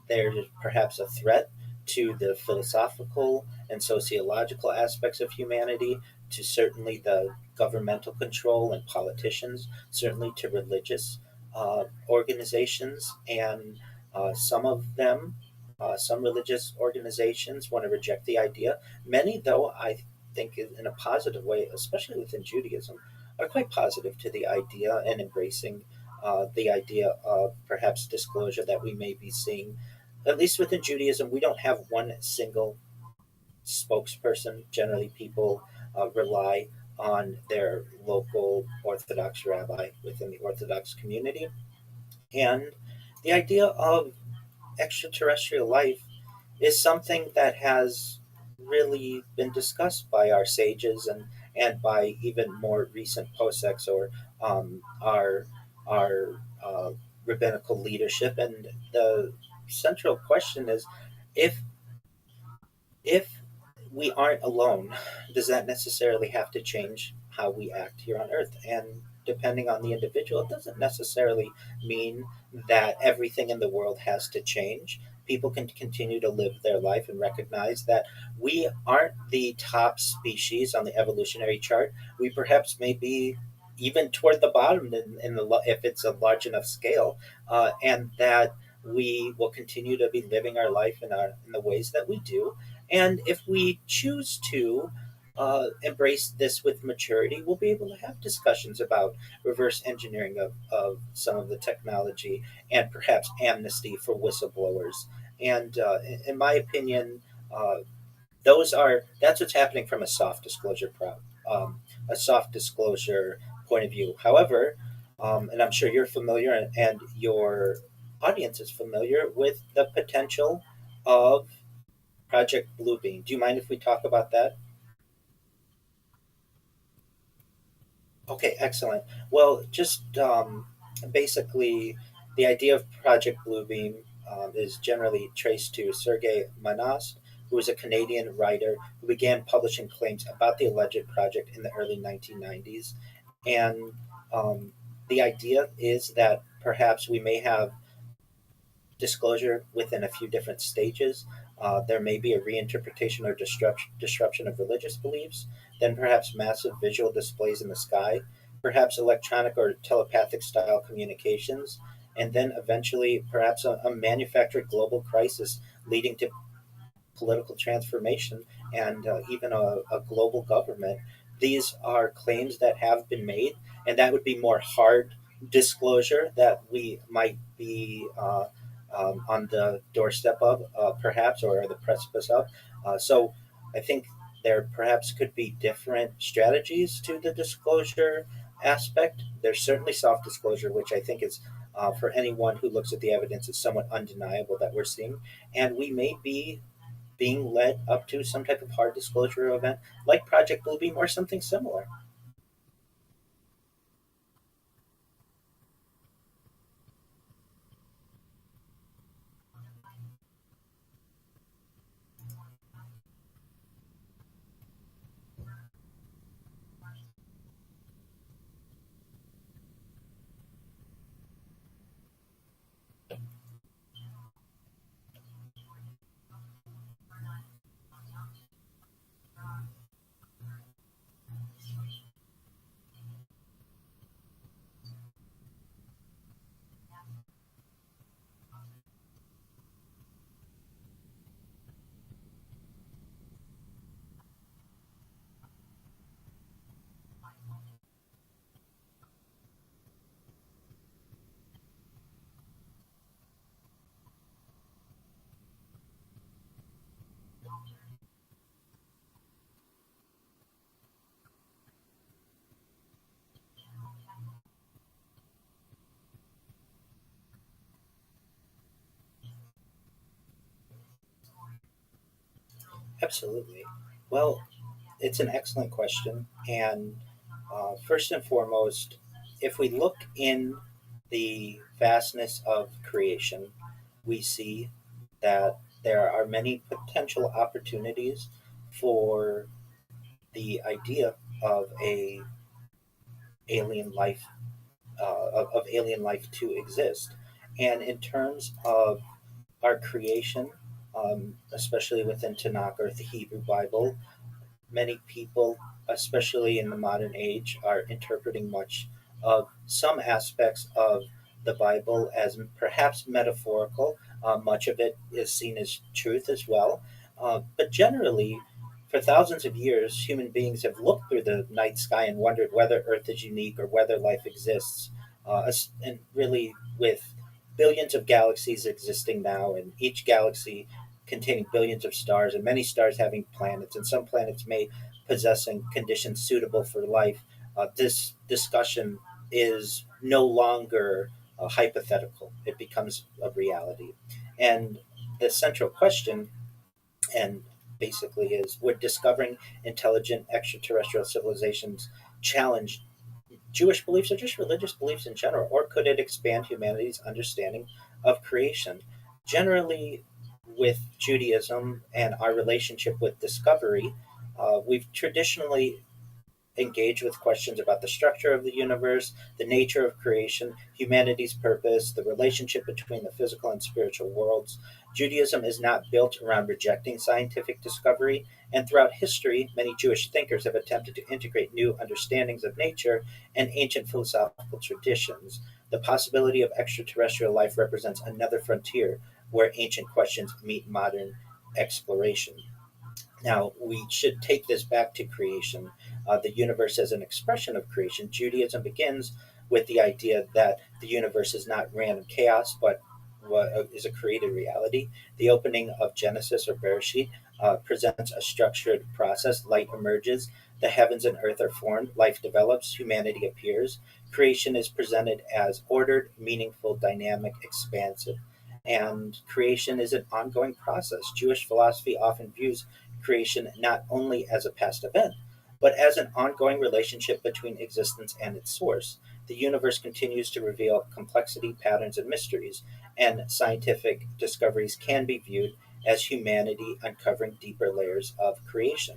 there's perhaps a threat to the philosophical and sociological aspects of humanity, to certainly the governmental control and politicians, certainly to religious organizations, and some of them, some religious organizations want to reject the idea. Many, though, I think in a positive way, especially within Judaism, are quite positive to the idea and embracing the idea of perhaps disclosure that we may be seeing. At least within Judaism, we don't have one single spokesperson. Generally, people rely on their local Orthodox rabbi within the Orthodox community. And the idea of extraterrestrial life is something that has really been discussed by our sages, and by even more recent poseks, or our rabbinical leadership. And the central question is, if if we aren't alone, does that necessarily have to change how we act here on Earth? And depending on the individual, it doesn't necessarily mean that everything in the world has to change. People can continue to live their life and recognize that we aren't the top species on the evolutionary chart. We perhaps may be even toward the bottom if it's a large enough scale, and that we will continue to be living our life in the ways that we do. And if we choose to embrace this with maturity, we'll be able to have discussions about reverse engineering of some of the technology, and perhaps amnesty for whistleblowers. And in my opinion, uh, that's what's happening from a soft disclosure point of view. However, and I'm sure you're familiar, and your audience is familiar with the potential of Project Bluebeam. Do you mind if we talk about that? Okay, excellent. Well, just basically, the idea of Project Bluebeam is generally traced to Sergei Manas, who was a Canadian writer who began publishing claims about the alleged project in the early 1990s. And the idea is that perhaps we may have disclosure within a few different stages. There may be a reinterpretation or disruption of religious beliefs, then perhaps massive visual displays in the sky, perhaps electronic or telepathic style communications, and then eventually perhaps a manufactured global crisis leading to political transformation, and even a global government. These are claims that have been made, and that would be more hard disclosure that we might be on the doorstep of, perhaps, or the precipice of. So I think there perhaps could be different strategies to the disclosure aspect. There's certainly soft disclosure, which I think is, for anyone who looks at the evidence, is somewhat undeniable that we're seeing. And we may be being led up to some type of hard disclosure event like Project Bluebeam or something similar. Absolutely. Well, it's an excellent question. And first and foremost, if we look in the vastness of creation, we see that there are many potential opportunities for the idea of a alien life of alien life to exist. And in terms of our creation, especially within Tanakh or the Hebrew Bible, many people, especially in the modern age, are interpreting much of some aspects of the Bible as perhaps metaphorical. Much of it is seen as truth as well. But generally, for thousands of years, human beings have looked through the night sky and wondered whether Earth is unique or whether life exists. And really, with billions of galaxies existing now, and each galaxy containing billions of stars, and many stars having planets, and some planets may possessing conditions suitable for life, this discussion is no longer hypothetical. It becomes a reality. And the central question, and basically, is would discovering intelligent extraterrestrial civilizations challenge Jewish beliefs or just religious beliefs in general, or could it expand humanity's understanding of creation? Generally, with Judaism and our relationship with discovery, we've traditionally engage with questions about the structure of the universe, the nature of creation, humanity's purpose, the relationship between the physical and spiritual worlds. Judaism is not built around rejecting scientific discovery, and throughout history, many Jewish thinkers have attempted to integrate new understandings of nature and ancient philosophical traditions. The possibility of extraterrestrial life represents another frontier where ancient questions meet modern exploration. Now, we should take this back to creation, the universe as an expression of creation. Judaism begins with the idea that the universe is not random chaos, but what is a created reality. The opening of Genesis or Bereshit presents a structured process. Light emerges, the heavens and earth are formed, life develops, humanity appears. Creation is presented as ordered, meaningful, dynamic, expansive. And creation is an ongoing process. Jewish philosophy often views creation not only as a past event, but as an ongoing relationship between existence and its source. The universe continues to reveal complexity, patterns, and mysteries, and scientific discoveries can be viewed as humanity uncovering deeper layers of creation.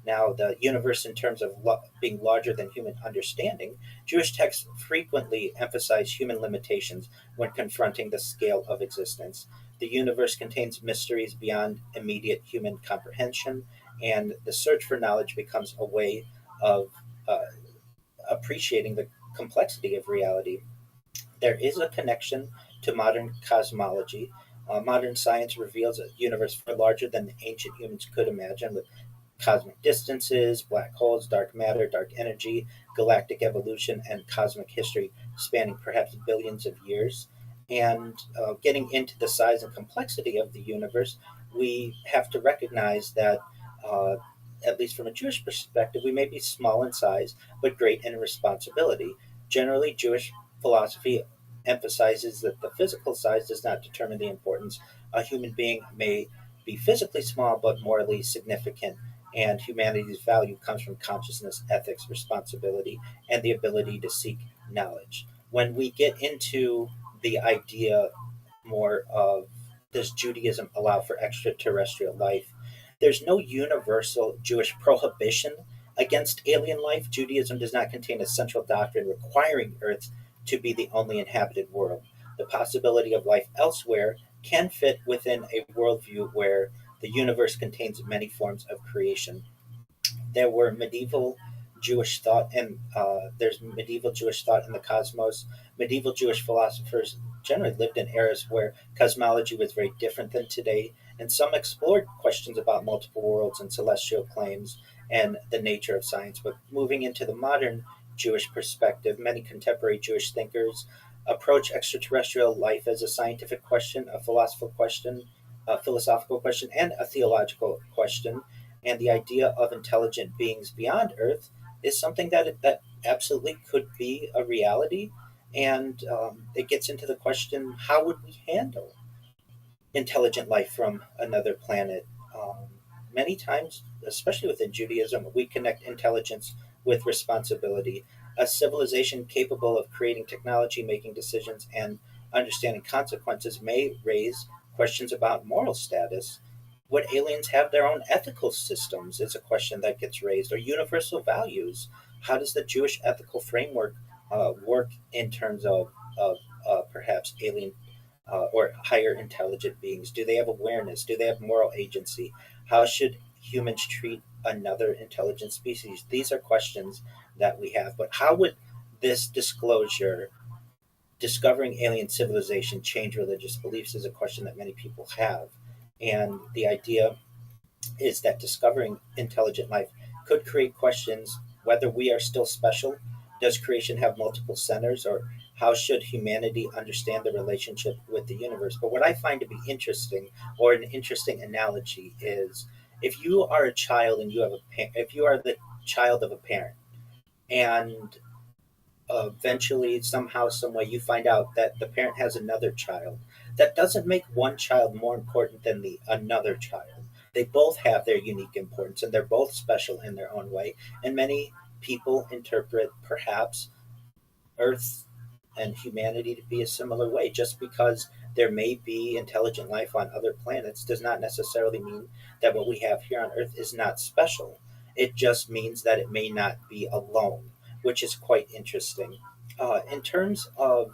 Now, the universe, in terms of being larger than human understanding, Jewish texts frequently emphasize human limitations when confronting the scale of existence. The universe contains mysteries beyond immediate human comprehension, and the search for knowledge becomes a way of uh, appreciating the complexity of reality. There is a connection to modern cosmology. Modern science reveals a universe far larger than the ancient humans could imagine, with cosmic distances, black holes, dark matter, dark energy, galactic evolution, and cosmic history spanning perhaps billions of years. And getting into the size and complexity of the universe, we have to recognize that, uh, at least from a Jewish perspective, we may be small in size, but great in responsibility. Generally, Jewish philosophy emphasizes that the physical size does not determine the importance. A human being may be physically small but morally significant, and humanity's value comes from consciousness, ethics, responsibility, and the ability to seek knowledge. When we get into the idea more of, does Judaism allow for extraterrestrial life? There's no universal Jewish prohibition against alien life. Judaism does not contain a central doctrine requiring Earth to be the only inhabited world. The possibility of life elsewhere can fit within a worldview where the universe contains many forms of creation. There were medieval Jewish thought, and there's medieval Jewish thought in the cosmos. Medieval Jewish philosophers generally lived in eras where cosmology was very different than today, and some explored questions about multiple worlds and celestial claims and the nature of science. But moving into the modern Jewish perspective, many contemporary Jewish thinkers approach extraterrestrial life as a scientific question, a philosophical question, and a theological question. And the idea of intelligent beings beyond Earth is something that absolutely could be a reality. And it gets into the question: how would we handle intelligent life from another planet? Many times, especially within Judaism, we connect intelligence with responsibility. A civilization capable of creating technology, making decisions, and understanding consequences may raise questions about moral status. Would aliens have their own ethical systems? Is a question that gets raised, or universal values. How does the Jewish ethical framework work in terms of perhaps alien or higher intelligent beings? Do they have awareness? Do they have moral agency? How should humans treat another intelligent species? These are questions that we have. But how would this disclosure, discovering alien civilization, change religious beliefs, is a question that many people have. And the idea is that discovering intelligent life could create questions whether we are still special. Does creation have multiple centers? Or how should humanity understand the relationship with the universe? But what I find to be interesting, or an interesting analogy, is if you are a child and you have if you are the child of a parent, and eventually somehow some way you find out that the parent has another child, that doesn't make one child more important than the another child. They both have their unique importance and they're both special in their own way. And many people interpret perhaps Earth and humanity to be a similar way. Just because there may be intelligent life on other planets does not necessarily mean that what we have here on Earth is not special. It just means that it may not be alone, which is quite interesting. In terms of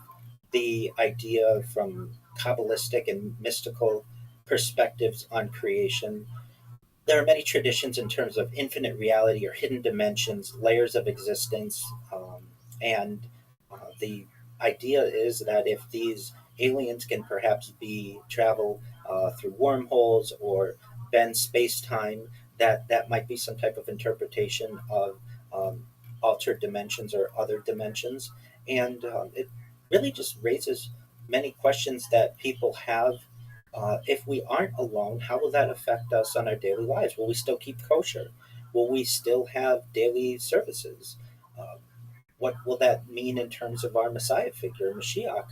the idea from Kabbalistic and mystical perspectives on creation, there are many traditions in terms of infinite reality or hidden dimensions, layers of existence, and the idea is that if these aliens can perhaps be travel through wormholes or bend space time, that might be some type of interpretation of um, altered dimensions or other dimensions, and it really just raises many questions that people have. If we aren't alone, how will that affect us on our daily lives? Will we still keep kosher? Will we still have daily services? Uh, what will that mean in terms of our Messiah figure, Mashiach?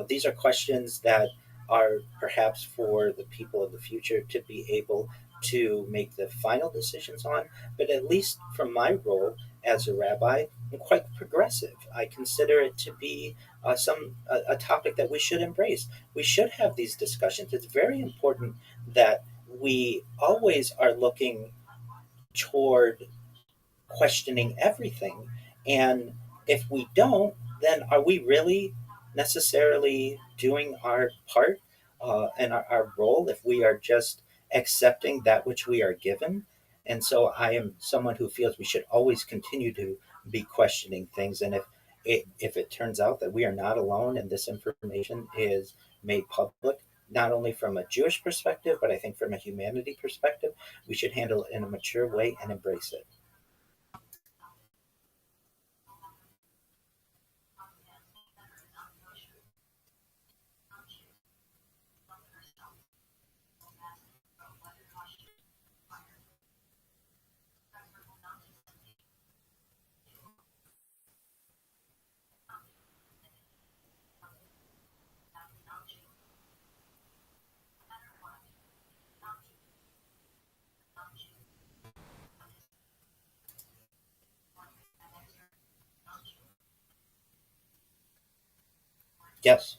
These are questions that are perhaps for the people of the future to be able to make the final decisions on. But at least from my role as a rabbi, I'm quite progressive. I consider it to be a topic that we should embrace. We should have these discussions. It's very important that we always are looking toward questioning everything. And if we don't, then are we really necessarily doing our part and our role if we are just accepting that which we are given? And so I am someone who feels we should always continue to be questioning things. And if it turns out that we are not alone and this information is made public, not only from a Jewish perspective, but I think from a humanity perspective, we should handle it in a mature way and embrace it. Yes.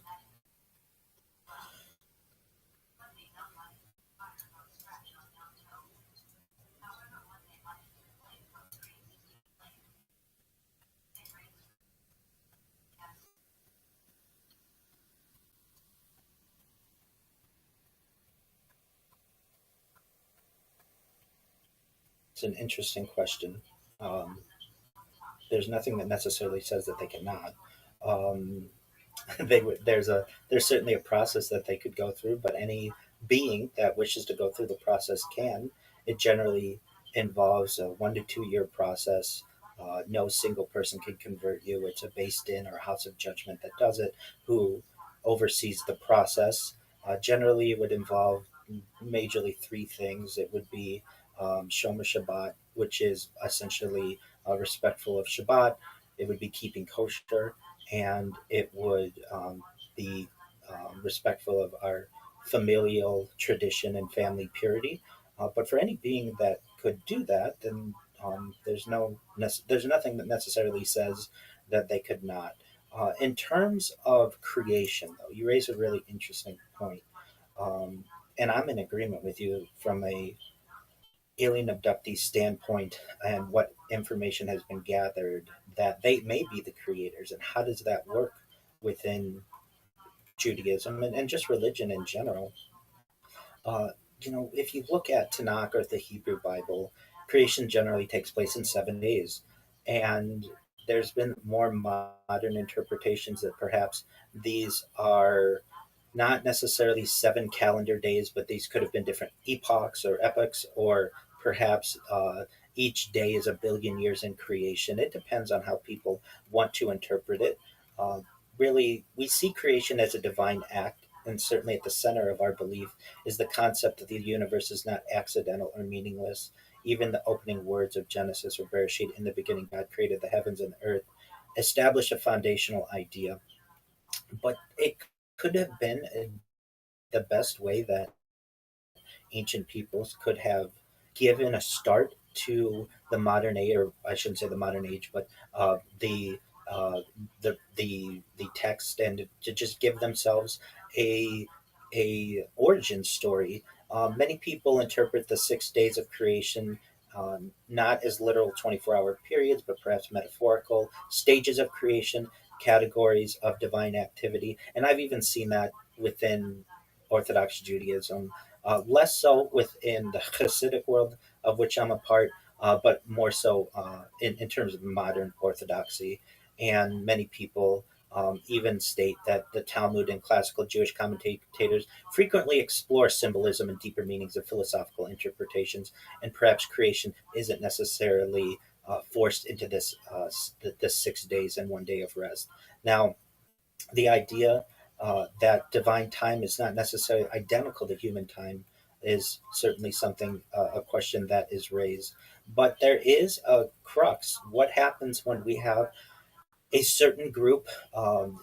It's an interesting question. Um, there's nothing that necessarily says that they cannot. Um, there's certainly a process that they could go through, but any being that wishes to go through the process can. It generally involves a 1 to 2 year process. No single person can convert you. It's a based in or a house of judgment that does it, who oversees the process. Generally, it would involve majorly three things. It would be Shomer Shabbat, which is essentially respectful of Shabbat. It would be keeping kosher, and it would be respectful of our familial tradition and family purity. But for any being that could do that, then there's nothing that necessarily says that they could not. In terms of creation, though, you raise a really interesting point, um, and I'm in agreement with you from a alien abductee standpoint and what information has been gathered, that they may be the creators, and how does that work within Judaism and just religion in general? Uh, if you look at Tanakh or the Hebrew Bible, creation generally takes place in 7 days. And there's been more modern interpretations that perhaps these are not necessarily 7 calendar days, but these could have been different epochs, or perhaps each day is a billion years in creation. It depends on how people want to interpret it. Uh, Really, we see creation as a divine act, and certainly at the center of our belief is the concept that the universe is not accidental or meaningless. Even the opening words of Genesis or Bereshit, in the beginning, God created the heavens and the earth, establish a foundational idea. But it could have been the best way that ancient peoples could have given a start to the modern age, or I shouldn't say the modern age, but the the text, and to just give themselves a origin story. Many people interpret the 6 days of creation not as literal 24-hour periods, but perhaps metaphorical stages of creation, categories of divine activity, and I've even seen that within Orthodox Judaism, less so within the Hasidic world, of which I'm a part, but more so in terms of modern Orthodoxy. And many people even state that the Talmud and classical Jewish commentators frequently explore symbolism and deeper meanings of philosophical interpretations, and perhaps creation isn't necessarily forced into this 6 days and one day of rest. Now, the idea that divine time is not necessarily identical to human time is certainly something, a question that is raised. But there is a crux. What happens when we have a certain group,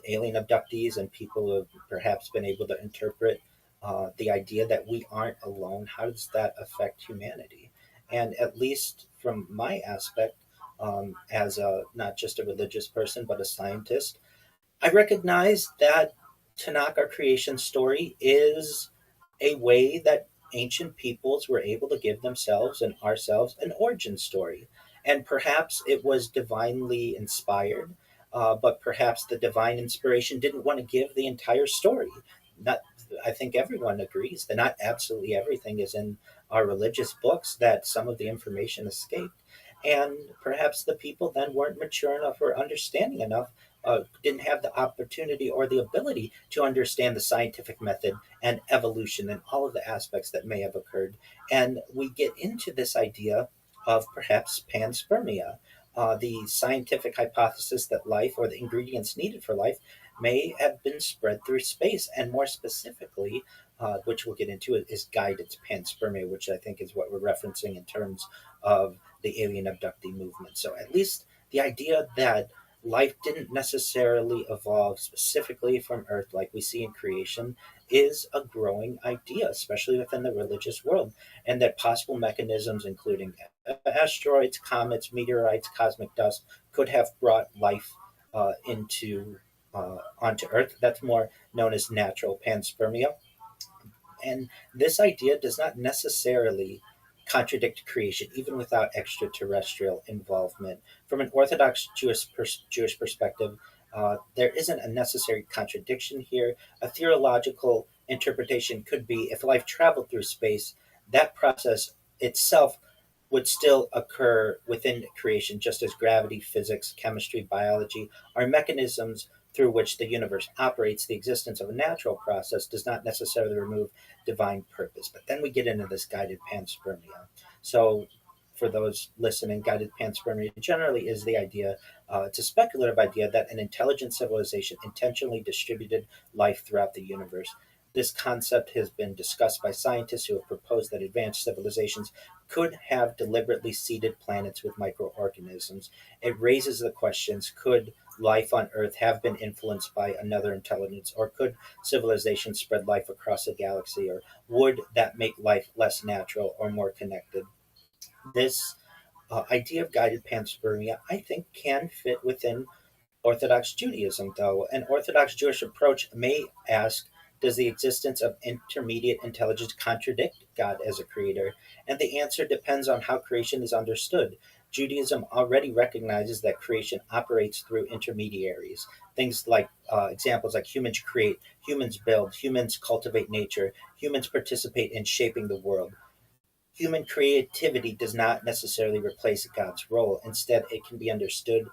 alien abductees, and people who have perhaps been able to interpret the idea that we aren't alone? How does that affect humanity? And at least from my aspect, as not just a religious person, but a scientist, I recognize that Tanakh, our creation story, is a way that ancient peoples were able to give themselves and ourselves an origin story. And perhaps it was divinely inspired, but perhaps the divine inspiration didn't want to give the entire story. Not, I think everyone agrees that not absolutely everything is in our religious books, that some of the information escaped. And perhaps the people then weren't mature enough or understanding enough, didn't have the opportunity or the ability to understand the scientific method and evolution and all of the aspects that may have occurred. And we get into this idea of perhaps panspermia, the scientific hypothesis that life, or the ingredients needed for life, may have been spread through space, and more specifically, which we'll get into, is guided panspermia, which I think is what we're referencing in terms of the alien abductee movement. So at least the idea that life didn't necessarily evolve specifically from Earth like we see in creation is a growing idea, especially within the religious world, and that possible mechanisms, including asteroids, comets, meteorites, cosmic dust, could have brought life into onto Earth. That's more known as natural panspermia. And this idea does not necessarily contradict creation, even without extraterrestrial involvement. From an Orthodox Jewish perspective, there isn't a necessary contradiction here. A theological interpretation could be, if life traveled through space, that process itself would still occur within creation, just as gravity, physics, chemistry, biology are mechanisms through which the universe operates. The existence of a natural process does not necessarily remove divine purpose. But then we get into this guided panspermia. So, for those listening, guided panspermia generally is the idea, it's a speculative idea, that an intelligent civilization intentionally distributed life throughout the universe. This concept has been discussed by scientists who have proposed that advanced civilizations could have deliberately seeded planets with microorganisms. It raises the questions: could life on Earth have been influenced by another intelligence, or could civilization spread life across a galaxy, or would that make life less natural or more connected? This idea of guided panspermia, I think, can fit within Orthodox Judaism, though. An Orthodox Jewish approach may ask Does the existence of intermediate intelligence contradict God as a creator? And the answer depends on how creation is understood. Judaism already recognizes that creation operates through intermediaries. Things like examples like humans create, humans build, humans cultivate nature, humans participate in shaping the world. Human creativity does not necessarily replace God's role. Instead, it can be understood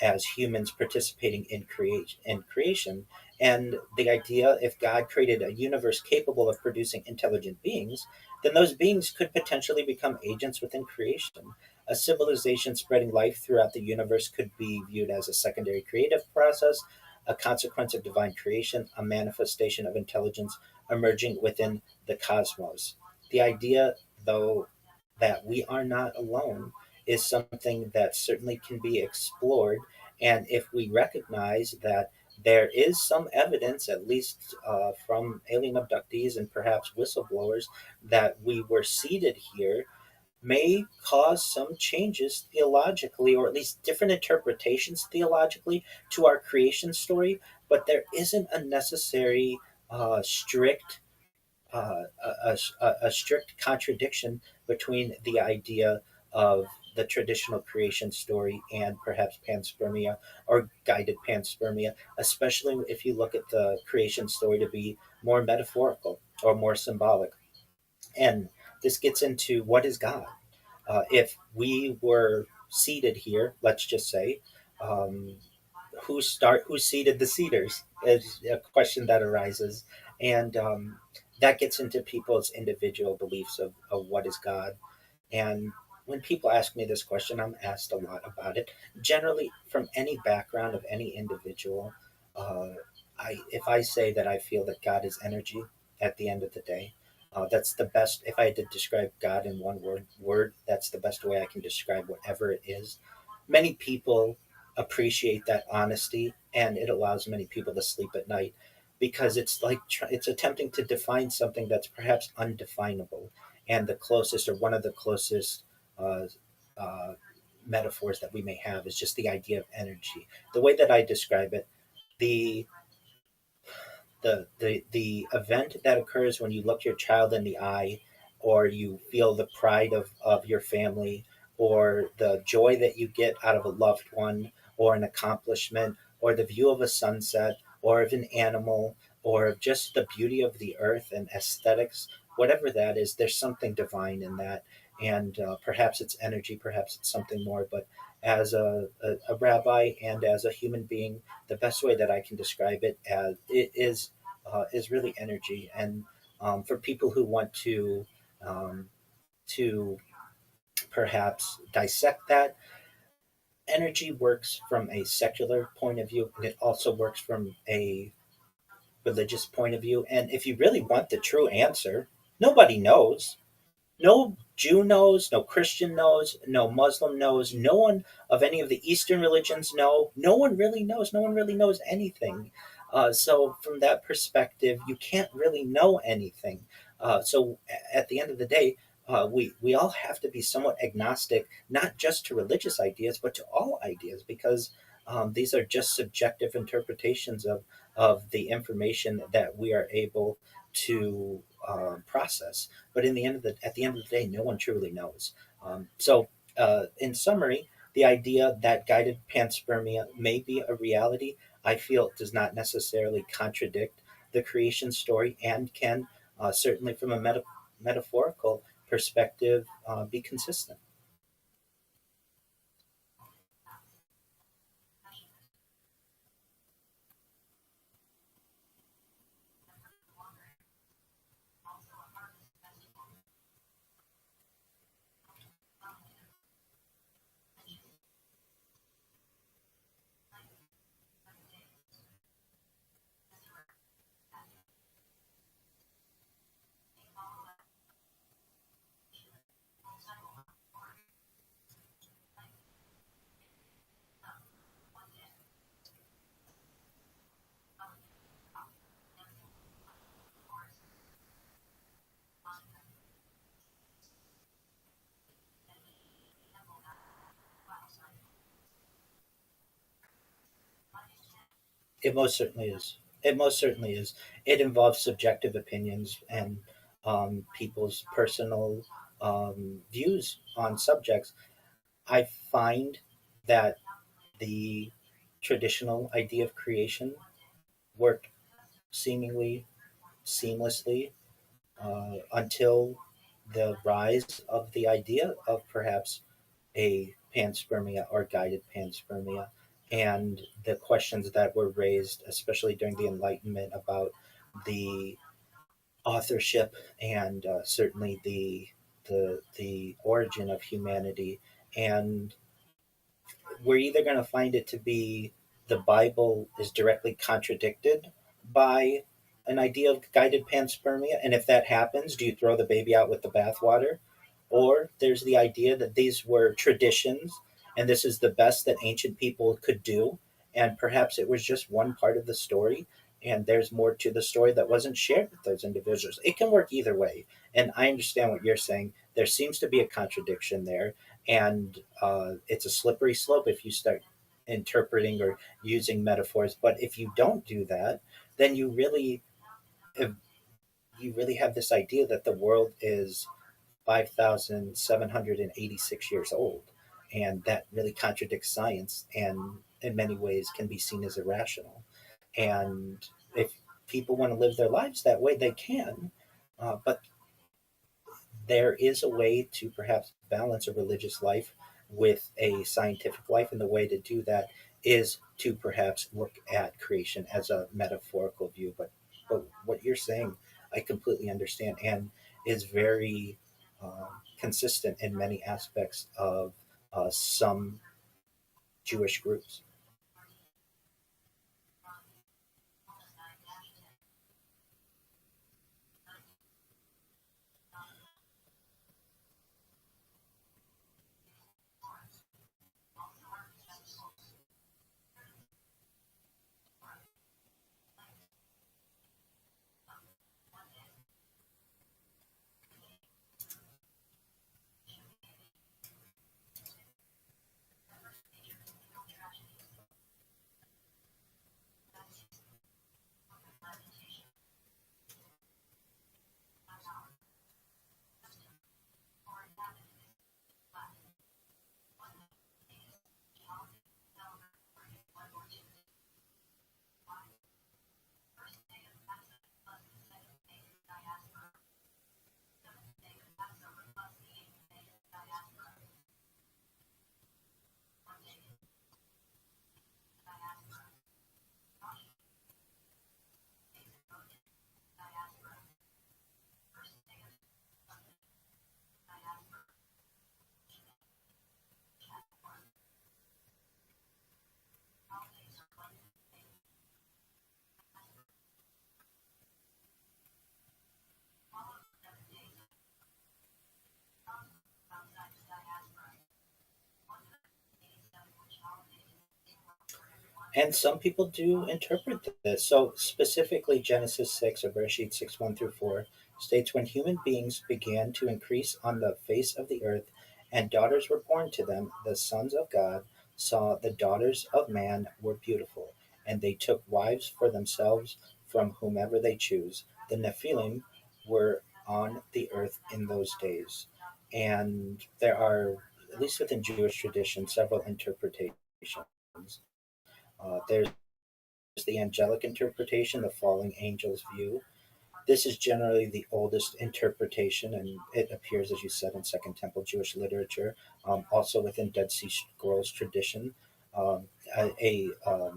as humans participating in creation. And the idea, if God created a universe capable of producing intelligent beings, then those beings could potentially become agents within creation. A civilization spreading life throughout the universe could be viewed as a secondary creative process, a consequence of divine creation, a manifestation of intelligence emerging within the cosmos. The idea, though, that we are not alone is something that certainly can be explored. And if we recognize that there is some evidence, at least from alien abductees and perhaps whistleblowers, that we were seated here, may cause some changes theologically, or at least different interpretations theologically to our creation story. But there isn't a necessary strict a strict contradiction between the idea of the traditional creation story and perhaps panspermia or guided panspermia, especially if you look at the creation story to be more metaphorical or more symbolic. And this gets into what is God. If we were seated here, let's just say, um, who seeded the seeders is a question that arises, and that gets into people's individual beliefs of what is God. And when people ask me this question, I'm asked a lot about it, generally from any background of any individual. uh, if I say that I feel that God is energy at the end of the day, that's the best. If I had to describe God in one word, that's the best way I can describe whatever it is. Many people appreciate that honesty, and it allows many people to sleep at night, because it's like it's attempting to define something that's perhaps undefinable. And the closest, or one of the closest uh, uh, metaphors that we may have, is just the idea of energy. The way that I describe it, the the event that occurs when you look your child in the eye, or you feel the pride of your family, or the joy that you get out of a loved one, or an accomplishment, or the view of a sunset, or of an animal, or of just the beauty of the earth and aesthetics, whatever that is, there's something divine in that. And perhaps it's energy, perhaps it's something more. But as a rabbi and as a human being, the best way that I can describe it as it is really energy. And for people who want um, to perhaps dissect that, energy works from a secular point of view, and it also works from a religious point of view. And if you really want the true answer, nobody knows. No Jew knows, no Christian knows, no Muslim knows, no one of any of the Eastern religions know. No one really knows. No one really knows anything. So, from that perspective, you can't really know anything. At the end of the day, we all have to be somewhat agnostic, not just to religious ideas, but to all ideas, because these are just subjective interpretations of the information that we are able to process. But at the end of the day, no one truly knows. In summary, the idea that guided panspermia may be a reality, I feel, does not necessarily contradict the creation story, and can certainly, from a metaphorical perspective, be consistent. It most certainly is. It most certainly is. It involves subjective opinions and people's personal views on subjects. I find that the traditional idea of creation worked seemingly seamlessly until the rise of the idea of perhaps a panspermia or guided panspermia, and the questions that were raised, especially during the Enlightenment, about the authorship and certainly the origin of humanity. And we're either going to find it to be the Bible is directly contradicted by an idea of guided panspermia, and if that happens, do you throw the baby out with the bathwater? Or there's the idea that these were traditions, and this is the best that ancient people could do, and perhaps it was just one part of the story, and there's more to the story that wasn't shared with those individuals. It can work either way, and I understand what you're saying. There seems to be a contradiction there, and it's a slippery slope if you start interpreting or using metaphors. But if you don't do that, then if you really have this idea that the world is 5,786 years old, and that really contradicts science, and in many ways can be seen as irrational. And if people want to live their lives that way, they can. But there is a way to perhaps balance a religious life with a scientific life, and the way to do that is to perhaps look at creation as a metaphorical view. But what you're saying, I completely understand, and is very consistent in many aspects of some Jewish groups. And some people do interpret this. So, specifically, Genesis 6 or Bereshit 6 1 through 4 states when human beings began to increase on the face of the earth, and daughters were born to them, the sons of God saw the daughters of man were beautiful, and they took wives for themselves from whomever they choose. The Nephilim were on the earth in those days. And there are, at least within Jewish tradition, several interpretations. There's the angelic interpretation, the falling angels view. This is generally the oldest interpretation, and it appears, as you said, in Second Temple Jewish literature, also within Dead Sea Scrolls tradition. Um,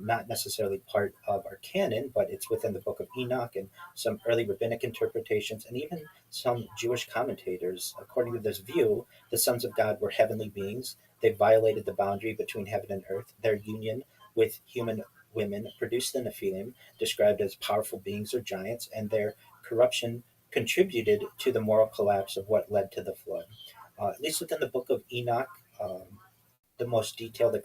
not necessarily part of our canon, but it's within the Book of Enoch and some early rabbinic interpretations, and even some Jewish commentators. According to this view, the sons of God were heavenly beings. They violated the boundary between heaven and earth. Their union with human women produced the Nephilim, described as powerful beings or giants, and their corruption contributed to the moral collapse of what led to the flood. At least within the Book of Enoch, the most detailed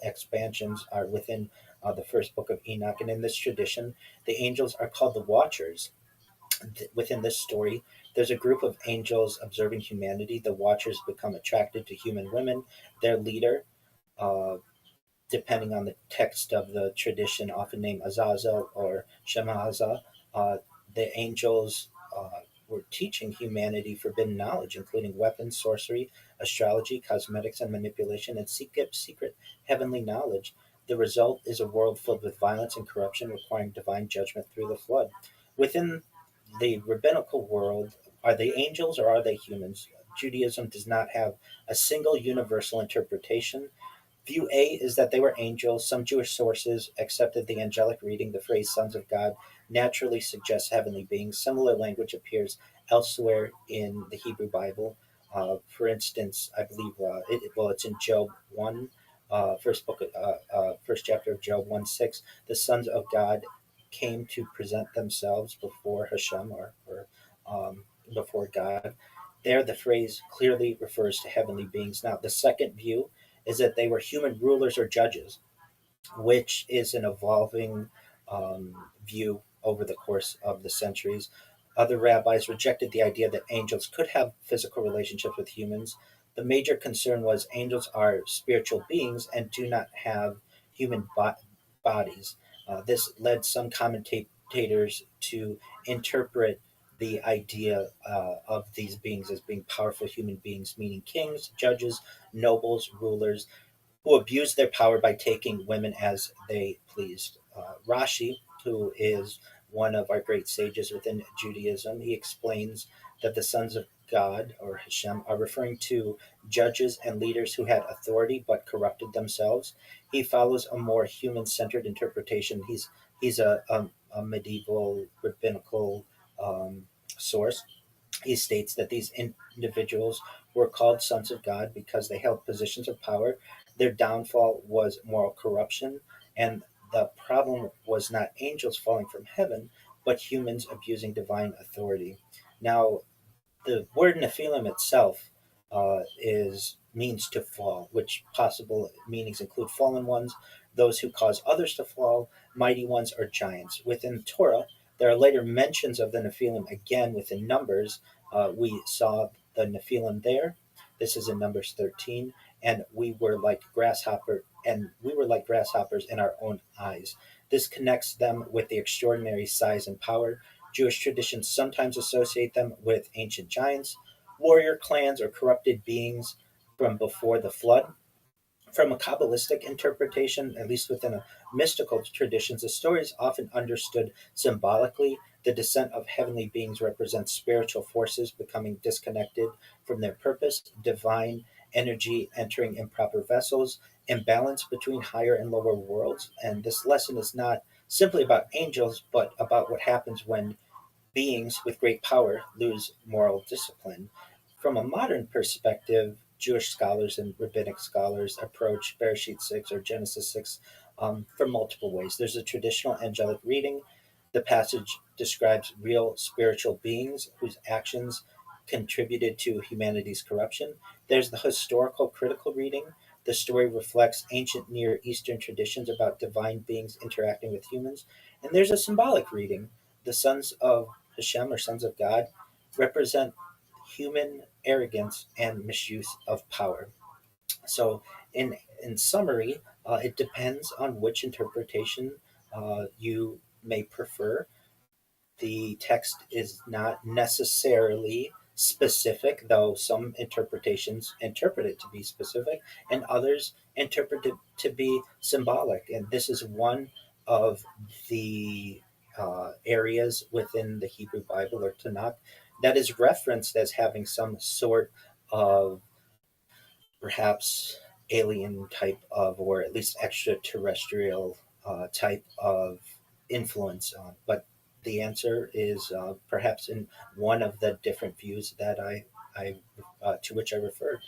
expansions are within the first book of Enoch. And in this tradition, the angels are called the Watchers. Within this story, there's a group of angels observing humanity. The Watchers become attracted to human women. Their leader, uh, depending on the text of the tradition, often named Azazel or Shemaza. Uh, the angels were teaching humanity forbidden knowledge, including weapons, sorcery, astrology, cosmetics, and manipulation, and secret heavenly knowledge. The result is a world filled with violence and corruption, requiring divine judgment through the flood. Within the rabbinical world, are they angels or are they humans? Judaism does not have a single universal interpretation. View A is that they were angels. Some Jewish sources accepted the angelic reading. The phrase sons of God naturally suggests heavenly beings. Similar language appears elsewhere in the Hebrew Bible. For instance, I believe it's in Job 1, first chapter of Job 1 6. The sons of God came to present themselves before Hashem or before God. There, the phrase clearly refers to heavenly beings. Now, the second view is that they were human rulers or judges, which is an evolving view over the course of the centuries. Other rabbis rejected the idea that angels could have physical relationships with humans. The major concern was angels are spiritual beings and do not have human bodies. This led some commentators to interpret the idea of these beings as being powerful human beings, meaning kings, judges, nobles, rulers, who abused their power by taking women as they pleased. Rashi, who is one of our great sages within Judaism, he explains that the sons of God, or Hashem, are referring to judges and leaders who had authority but corrupted themselves. He follows a more human centered interpretation. He's a medieval rabbinical source. He states that these individuals were called sons of God because they held positions of power. Their downfall was moral corruption, and the problem was not angels falling from heaven, but humans abusing divine authority. Now, the word Nephilim itself is means to fall, which possible meanings include fallen ones, those who cause others to fall, mighty ones, or giants. Within Torah, there are later mentions of the Nephilim again within Numbers. We saw the Nephilim there. This is in Numbers 13, and we were like grasshoppers in our own eyes. This connects them with the extraordinary size and power. Jewish traditions sometimes associate them with ancient giants, warrior clans, or corrupted beings from before the flood. From a Kabbalistic interpretation, at least within a mystical traditions, the story is often understood symbolically. The descent of heavenly beings represents spiritual forces becoming disconnected from their purpose, divine energy entering improper vessels, imbalance between higher and lower worlds. And this lesson is not simply about angels, but about what happens when beings with great power lose moral discipline. From a modern perspective, Jewish scholars and rabbinic scholars approach Bereshit 6 or Genesis 6 from multiple ways. There's a traditional angelic reading. The passage describes real spiritual beings whose actions contributed to humanity's corruption. There's the historical critical reading. The story reflects ancient Near Eastern traditions about divine beings interacting with humans. And there's a symbolic reading. The sons of Hashem, or sons of God, represent human arrogance and misuse of power. So, in summary, it depends on which interpretation you may prefer. The text is not necessarily specific, though some interpretations interpret it to be specific, and others interpret it to be symbolic. And this is one of the areas within the Hebrew Bible or Tanakh that is referenced as having some sort of perhaps alien type of, or at least extraterrestrial type of influence on. But the answer is perhaps in one of the different views that I to which I referred.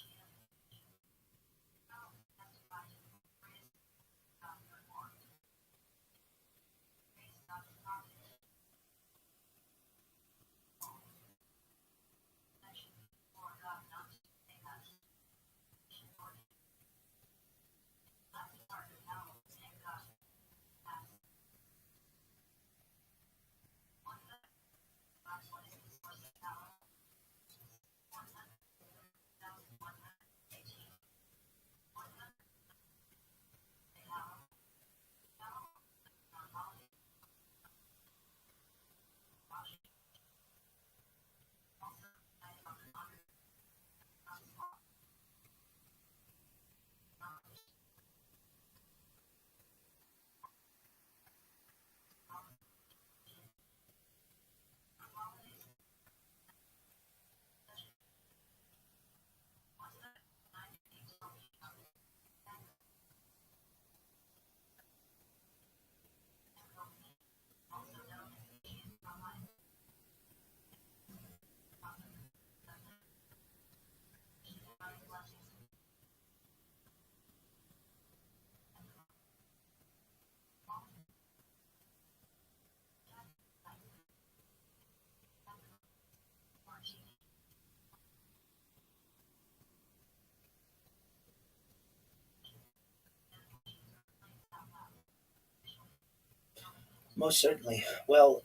Most certainly. Well,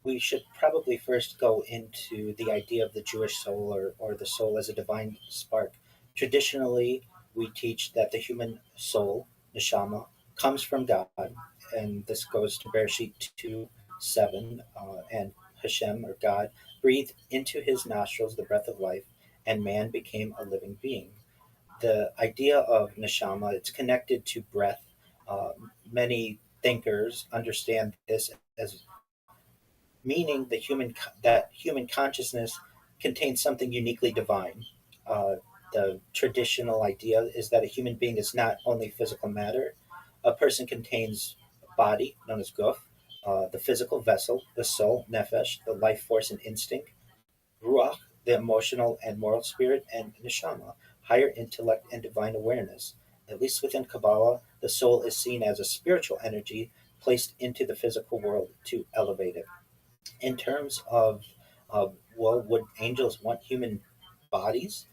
we should probably first go into the idea of the Jewish soul, or the soul as a divine spark. Traditionally, we teach that the human soul, neshama, comes from God, and this goes to Bereshit 2 7, and Hashem, or God, breathed into his nostrils the breath of life, and man became a living being. The idea of neshama, it's connected to breath. Many thinkers understand this as meaning that human consciousness contains something uniquely divine. Uh, the traditional idea is that a human being is not only physical matter. A person contains a body, known as guf, the physical vessel, the soul, nefesh, the life force and instinct, ruach, the emotional and moral spirit, and neshama, higher intellect and divine awareness. At least within Kabbalah, the soul is seen as a spiritual energy placed into the physical world to elevate it. In terms of, well, would angels want human bodies?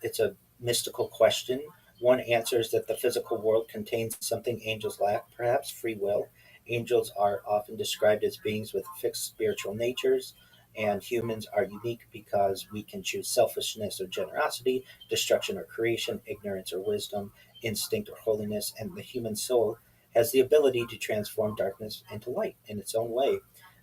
It's a mystical question. One answer is that the physical world contains something angels lack, perhaps free will. Angels are often described as beings with fixed spiritual natures, and humans are unique because we can choose selfishness or generosity, destruction or creation, ignorance or wisdom, instinct or holiness, and the human soul has the ability to transform darkness into light in its own way.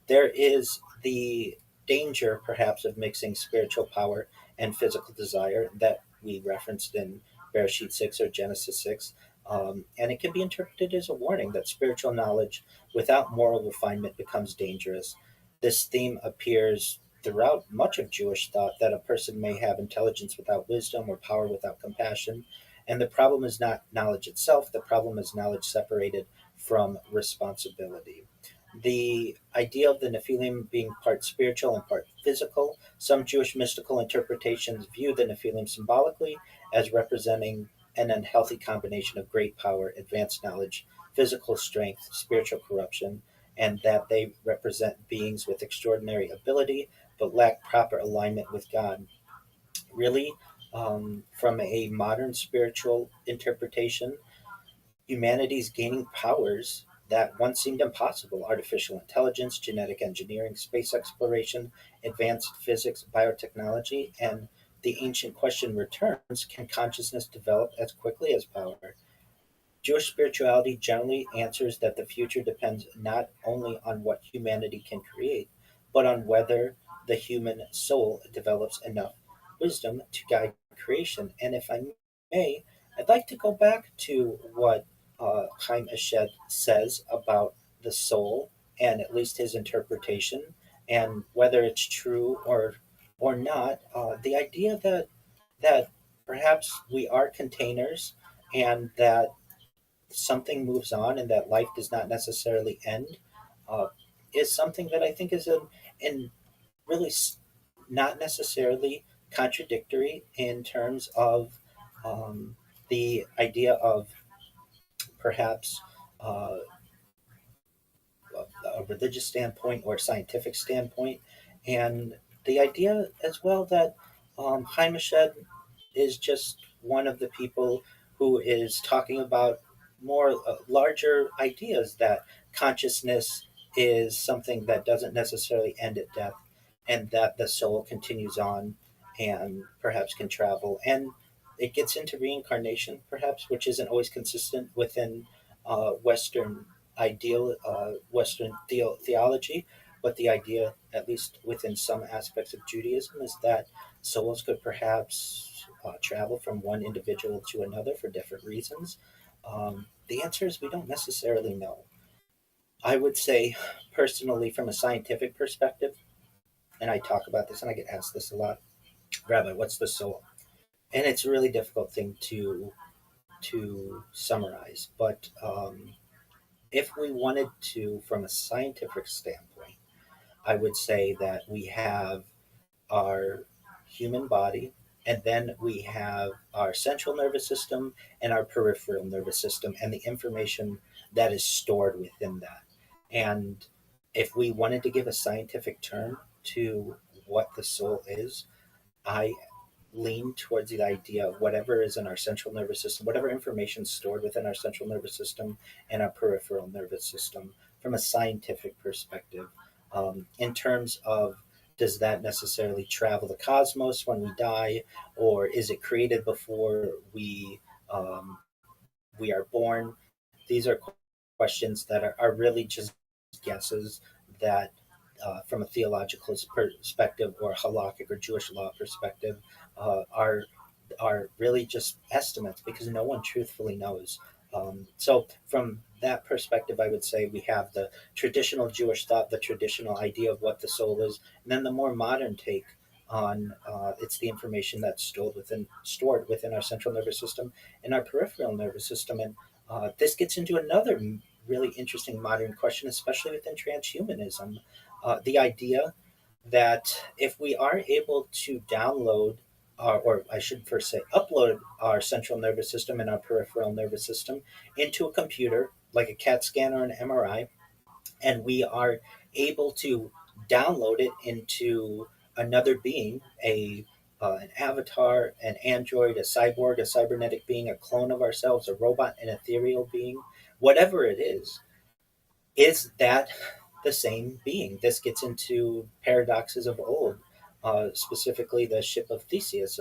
There is the danger, perhaps, of mixing spiritual power and physical desire that we referenced in Bereshit 6 or Genesis 6. And it can be interpreted as a warning that spiritual knowledge without moral refinement becomes dangerous. This theme appears throughout much of Jewish thought, that a person may have intelligence without wisdom or power without compassion. And the problem is not knowledge itself, the problem is knowledge separated from responsibility. The idea of the Nephilim being part spiritual and part physical. Some Jewish mystical interpretations view the Nephilim symbolically as representing an unhealthy combination of great power, advanced knowledge, physical strength, spiritual corruption, and that they represent beings with extraordinary ability but lack proper alignment with God. Really, from a modern spiritual interpretation, humanity's gaining powers that once seemed impossible: artificial intelligence, genetic engineering, space exploration, advanced physics, biotechnology, and the ancient question returns: can consciousness develop as quickly as power? Jewish spirituality generally answers that the future depends not only on what humanity can create, but on whether the human soul develops enough wisdom to guide creation. And if I may, I'd like to go back to what Chaim Eshed says about the soul, and at least his interpretation, and whether it's true or not. The idea that perhaps we are containers, and that something moves on, and that life does not necessarily end, uh, is something that I think is in really not necessarily contradictory in terms of the idea of perhaps uh, a religious standpoint or scientific standpoint, and the idea as well that Chaim Shed is just one of the people who is talking about more larger ideas, that consciousness is something that doesn't necessarily end at death, and that the soul continues on and perhaps can travel. And it gets into reincarnation, perhaps, which isn't always consistent within Western Western theology, but the idea, at least within some aspects of Judaism, is that souls could perhaps travel from one individual to another for different reasons. The answer is we don't necessarily know. I would say, personally, from a scientific perspective, and I talk about this and I get asked this a lot: Rabbi, what's the soul? And it's a really difficult thing to summarize. But if we wanted to, from a scientific standpoint, I would say that we have our human body, and then we have our central nervous system and our peripheral nervous system, and the information that is stored within that. And if we wanted to give a scientific term to what the soul is, I lean towards the idea of whatever is in our central nervous system, whatever information is stored within our central nervous system and our peripheral nervous system. from a scientific perspective. In terms of, does that necessarily travel the cosmos when we die, or is it created before um, we are born? These are questions that are really just guesses that, from a theological perspective or halakhic or Jewish law perspective, are really just estimates because no one truthfully knows. So, from that perspective, I would say we have the traditional Jewish thought, the traditional idea of what the soul is, and then the more modern take on, it's the information that's stored within our central nervous system and our peripheral nervous system. And this gets into another really interesting modern question, especially within transhumanism. The idea that if we are able to download, or I should first say, upload our central nervous system and our peripheral nervous system into a computer, like a CAT scan or an MRI, and we are able to download it into another being, an avatar, an android, a cyborg, a cybernetic being, a clone of ourselves, a robot, an ethereal being, whatever it is that the same being? This gets into paradoxes of old, specifically the ship of Theseus.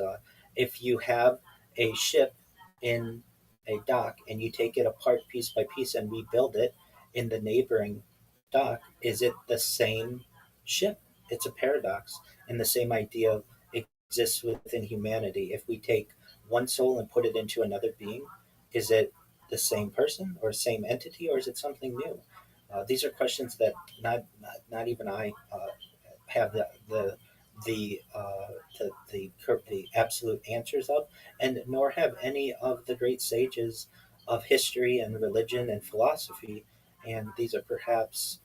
If you have a ship in a dock and you take it apart piece by piece and rebuild it in the neighboring dock, is it the same ship? It's a paradox. And the same idea exists within humanity. If we take one soul and put it into another being, is it the same person or same entity, or is it something new? These are questions that not even I have the absolute answers of, and nor have any of the great sages of history and religion and philosophy. And these are perhaps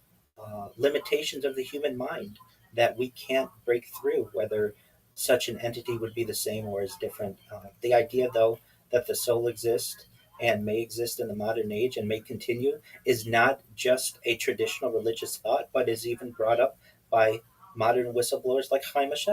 limitations of the human mind that we can't break through, whether such an entity would be the same or is different. The idea, though, that the soul exists and may exist in the modern age and may continue is not just a traditional religious thought, but is even brought up by modern whistleblowers like Chaim Ashed.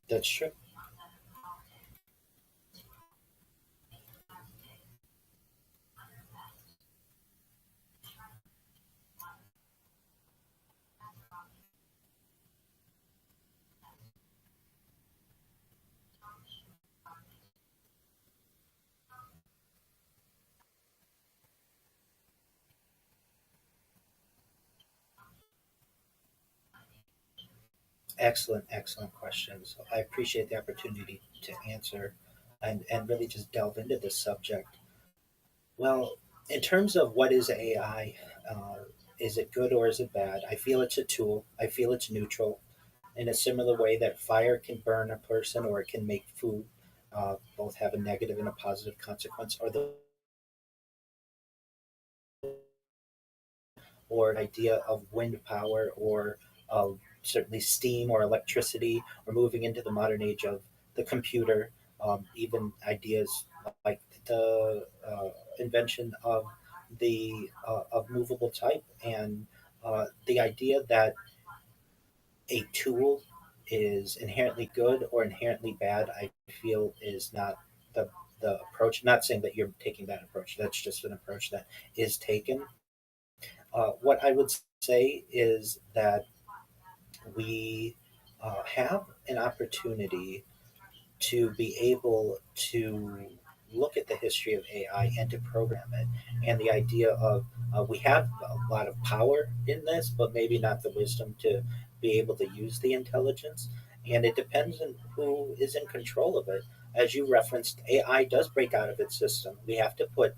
That's true. Excellent, excellent questions. I appreciate the opportunity to answer and really just delve into this subject. Well, in terms of what is AI, is it good or is it bad? I feel it's a tool. I feel it's neutral. in a similar way that fire can burn a person or it can make food both have a negative and a positive consequence, or the or idea of wind power or certainly steam or electricity, or moving into the modern age of the computer, even ideas like the invention of movable type, and the idea that a tool is inherently good or inherently bad, I feel is not the the approach. Not saying that you're taking that approach. That's just an approach that is taken. What I would say is that we have an opportunity to be able to look at the history of AI and to program it. And the idea of we have a lot of power in this, but maybe not the wisdom to be able to use the intelligence. And it depends on who is in control of it. As you referenced, AI does break out of its system. We have to put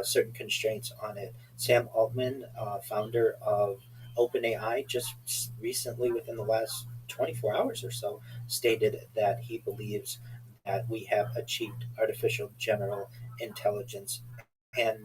certain constraints on it. Sam Altman, founder of OpenAI, just recently, within the last 24 hours or so, stated that he believes that we have achieved artificial general intelligence. And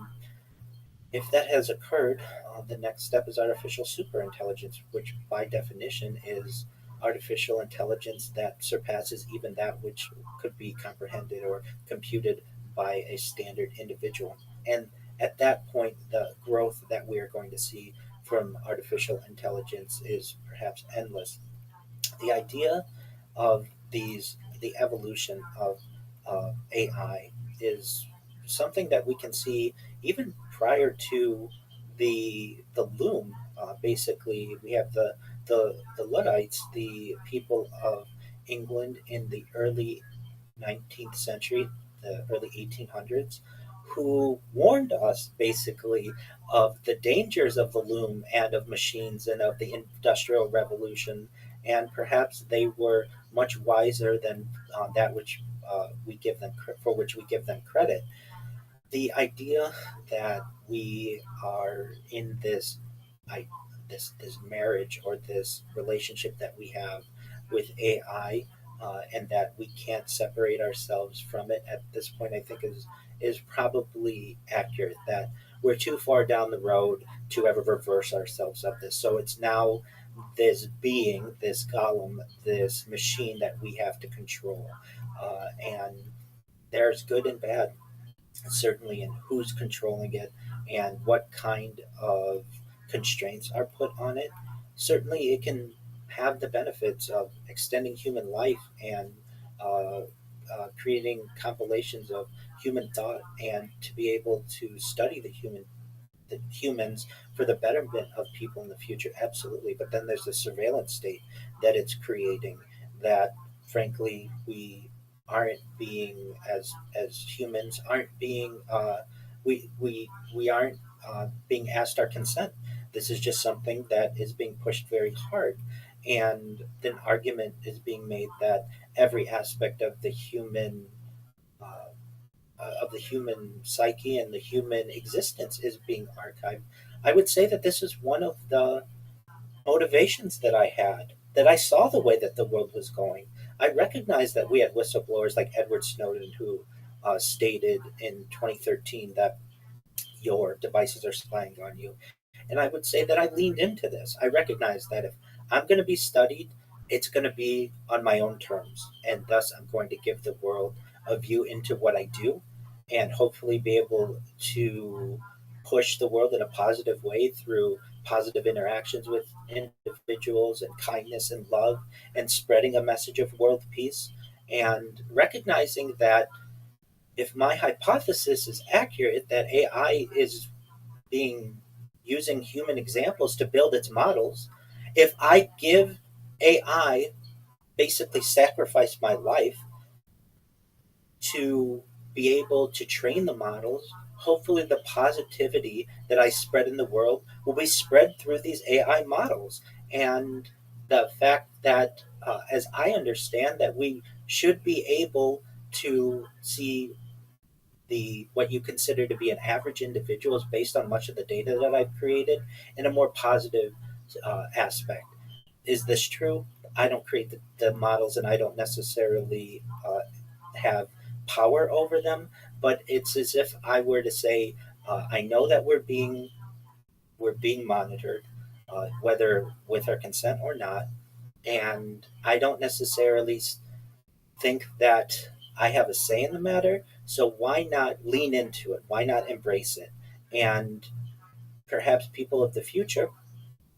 if that has occurred, the next step is artificial superintelligence, which by definition is artificial intelligence that surpasses even that which could be comprehended or computed by a standard individual. And at that point, the growth that we are going to see from artificial intelligence is perhaps endless. The idea of the evolution of AI is something that we can see even prior to the loom. Basically, we have the Luddites, the people of England in the early 19th century, the early 1800s, who warned us basically of the dangers of the loom and of machines and of the industrial revolution. And perhaps they were much wiser than that which we give them for which we give them credit. The idea that we are in I, this marriage or this relationship that we have with AI, and that we can't separate ourselves from it at this point, I think is probably accurate. That we're too far down the road to ever reverse ourselves of this. So it's now this being, this golem, this machine that we have to control, and there's good and bad certainly in who's controlling it and what kind of constraints are put on it. Certainly, it can have the benefits of extending human life and uh, creating compilations of human thought, and to be able to study the humans for the betterment of people in the future. Absolutely. But then there's the surveillance state that it's creating that, frankly, we aren't being as humans aren't being we aren't being asked our consent. This is just something that is being pushed very hard, and an argument is being made that every aspect uh, of the human psyche and the human existence is being archived. I would say that this is one of the motivations that I had, that I saw the way that the world was going. I recognized that we had whistleblowers like Edward Snowden, who stated in 2013 that your devices are spying on you. And I would say that I leaned into this. I recognize that if I'm going to be studied, it's going to be on my own terms. And thus, I'm going to give the world a view into what I do, and hopefully be able to push the world in a positive way through positive interactions with individuals and kindness and love, and spreading a message of world peace. And recognizing that if my hypothesis is accurate, that AI is being using human examples to build its models, if I give AI, basically sacrifice my life to be able to train the models, hopefully the positivity that I spread in the world will be spread through these AI models. And the fact that, as I understand, that we should be able to see the what you consider to be an average individual is based on much of the data that I've created in a more positive aspect. Is this true? I don't create the models, and I don't necessarily have power over them. But it's as if I were to say, I know that we're being monitored, whether with our consent or not, and I don't necessarily think that I have a say in the matter. So why not lean into it? Why not embrace it? And perhaps people of the future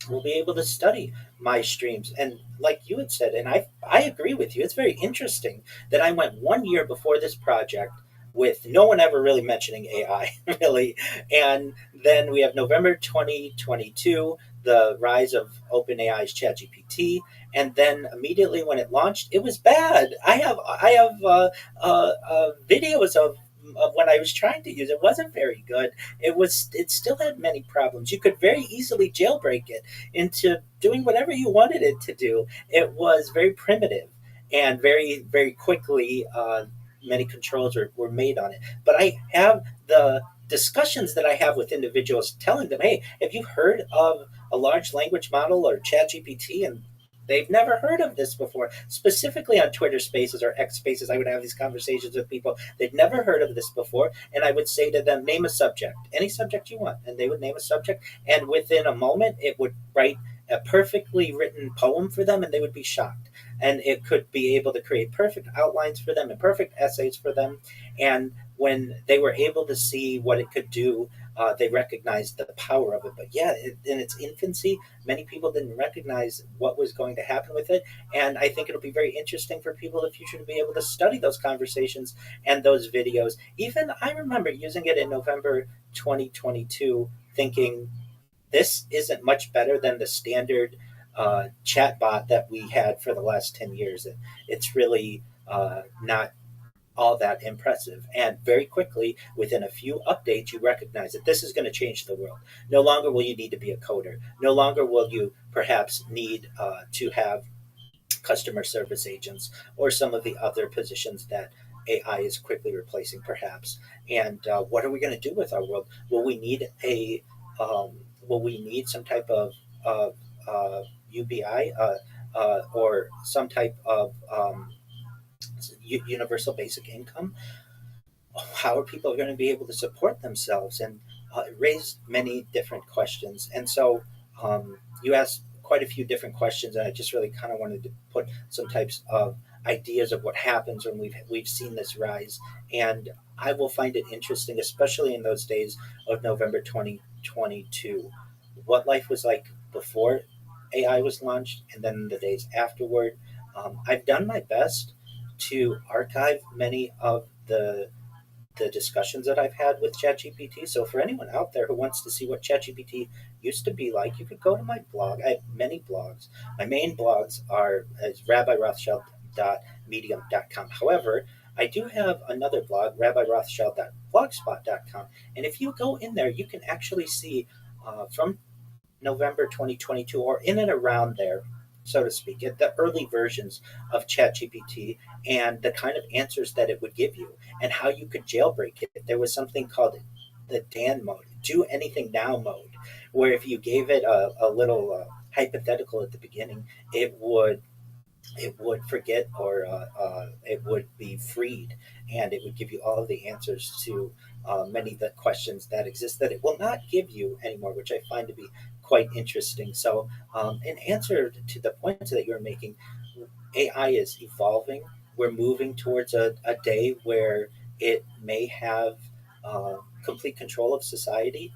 will be able to study my streams. And like you had said, and I agree with you, it's very interesting that I went 1 year before this project with no one ever really mentioning AI, really. And then we have November 2022, the rise of OpenAI's ChatGPT. And then immediately when it launched, it was bad. I have videos of when I was trying to use it. It wasn't very good. It still had many problems. You could very easily jailbreak it into doing whatever you wanted it to do. It was very primitive, and very, very quickly, many controls were made on it. But I have the discussions that I have with individuals telling them, hey, have you heard of a large language model or ChatGPT? And they've never heard of this before. Specifically on Twitter Spaces or X Spaces, I would have these conversations with people. They'd never heard of this before. And I would say to them, name a subject, any subject you want. And they would name a subject. And within a moment, it would write a perfectly written poem for them, and they would be shocked. And it could be able to create perfect outlines for them and perfect essays for them. And when they were able to see what it could do, they recognized the power of it. But yeah, in its infancy, many people didn't recognize what was going to happen with it. And I think it'll be very interesting for people in the future to be able to study those conversations and those videos. Even I remember using it in November 2022, thinking this isn't much better than the standard chatbot that we had for the last 10 years. It's really not all that impressive. And very quickly, within a few updates, you recognize that this is going to change the world. No longer will you need to be a coder. No longer will you perhaps need to have customer service agents or some of the other positions that AI is quickly replacing, perhaps. And what are we going to do with our world? Will we need some type of UBI or some type of universal basic income? How are people going to be able to support themselves? And it raised many different questions. And so you asked quite a few different questions, and I just really kind of wanted to put some types of ideas of what happens when we've seen this rise. And I will find it interesting, especially in those days of November 2022, what life was like before AI was launched, and then the days afterward. I've done my best to archive many of the discussions that I've had with ChatGPT. So for anyone out there who wants to see what ChatGPT used to be like, you could go to my blog. I have many blogs. My main blogs are as rabbirothschild.medium.com. However, I do have another blog, rabbirothschild.blogspot.com. And if you go in there, you can actually see from November 2022 or in and around there, so to speak, at the early versions of ChatGPT and the kind of answers that it would give you and how you could jailbreak it. There was something called the Dan mode, do anything now mode, where if you gave it a little hypothetical at the beginning, it would forget or it would be freed, and it would give you all of the answers to many of the questions that exist that it will not give you anymore, which I find to be quite interesting. So, in answer to the points that you're making, AI is evolving. We're moving towards a day where it may have complete control of society.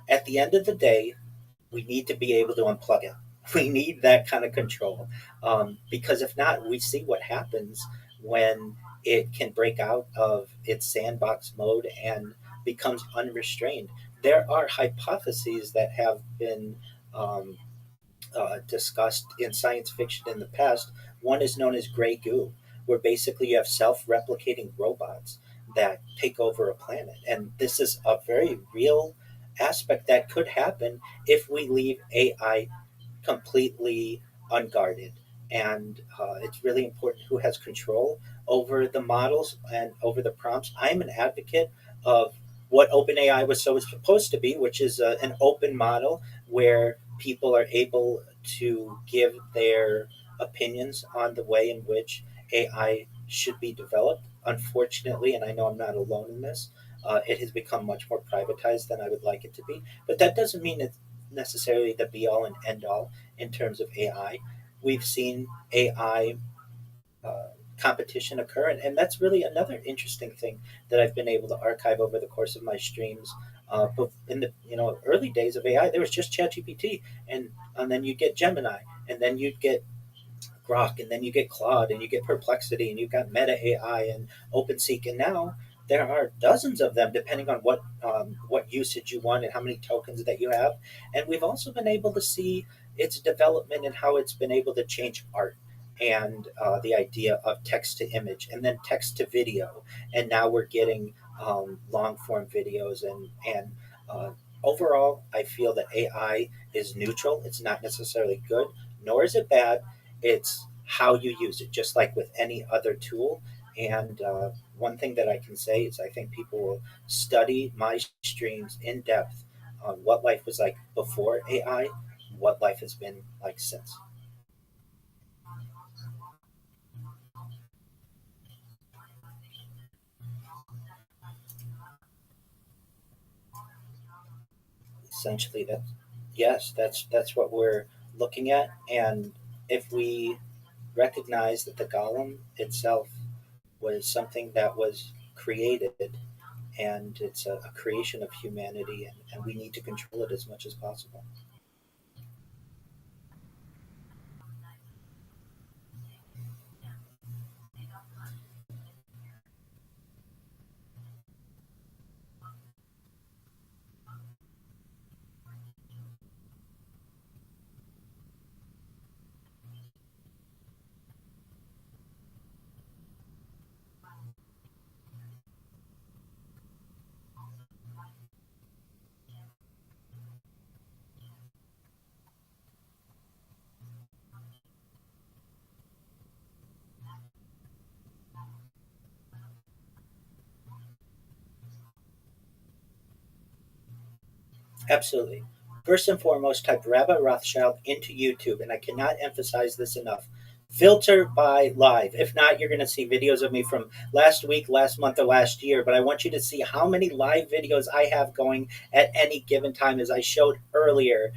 At the end of the day, we need to be able to unplug it. We need that kind of control, because if not, we see what happens when it can break out of its sandbox mode and becomes unrestrained. There are hypotheses that have been um, discussed in science fiction in the past. One is known as gray goo, where basically you have self replicating robots that take over a planet. And this is a very real aspect that could happen if we leave AI completely unguarded. And it's really important who has control over the models and over the prompts. I'm an advocate of what OpenAI was so supposed to be, which is an open model where people are able to give their opinions on the way in which AI should be developed. Unfortunately, and I know I'm not alone in this, it has become much more privatized than I would like it to be. But that doesn't mean it's necessarily the be all and end all in terms of AI. We've seen AI competition occur, and that's really another interesting thing that I've been able to archive over the course of my streams. But in the early days of AI, there was just ChatGPT, and then you'd get Gemini, and then you'd get Grok, and then you get Claude, and you get Perplexity, and you've got Meta AI and OpenSeek, and now there are dozens of them, depending on what usage you want and how many tokens that you have. And we've also been able to see its development and how it's been able to change art and the idea of text to image and then text to video, and now we're getting long form videos and uh, overall, I feel that AI is neutral. It's not necessarily good, nor is it bad. It's how you use it, just like with any other tool. And one thing that I can say is I think people will study my streams in depth on what life was like before AI, what life has been like since. Essentially, that yes, that's what we're looking at. And if we recognize that the golem itself was something that was created and it's a creation of humanity, and we need to control it as much as possible. Absolutely. First and foremost, type Rabbi Rothschild into YouTube, and I cannot emphasize this enough. Filter by live. If not, you're going to see videos of me from last week, last month, or last year. But I want you to see how many live videos I have going at any given time. As I showed earlier,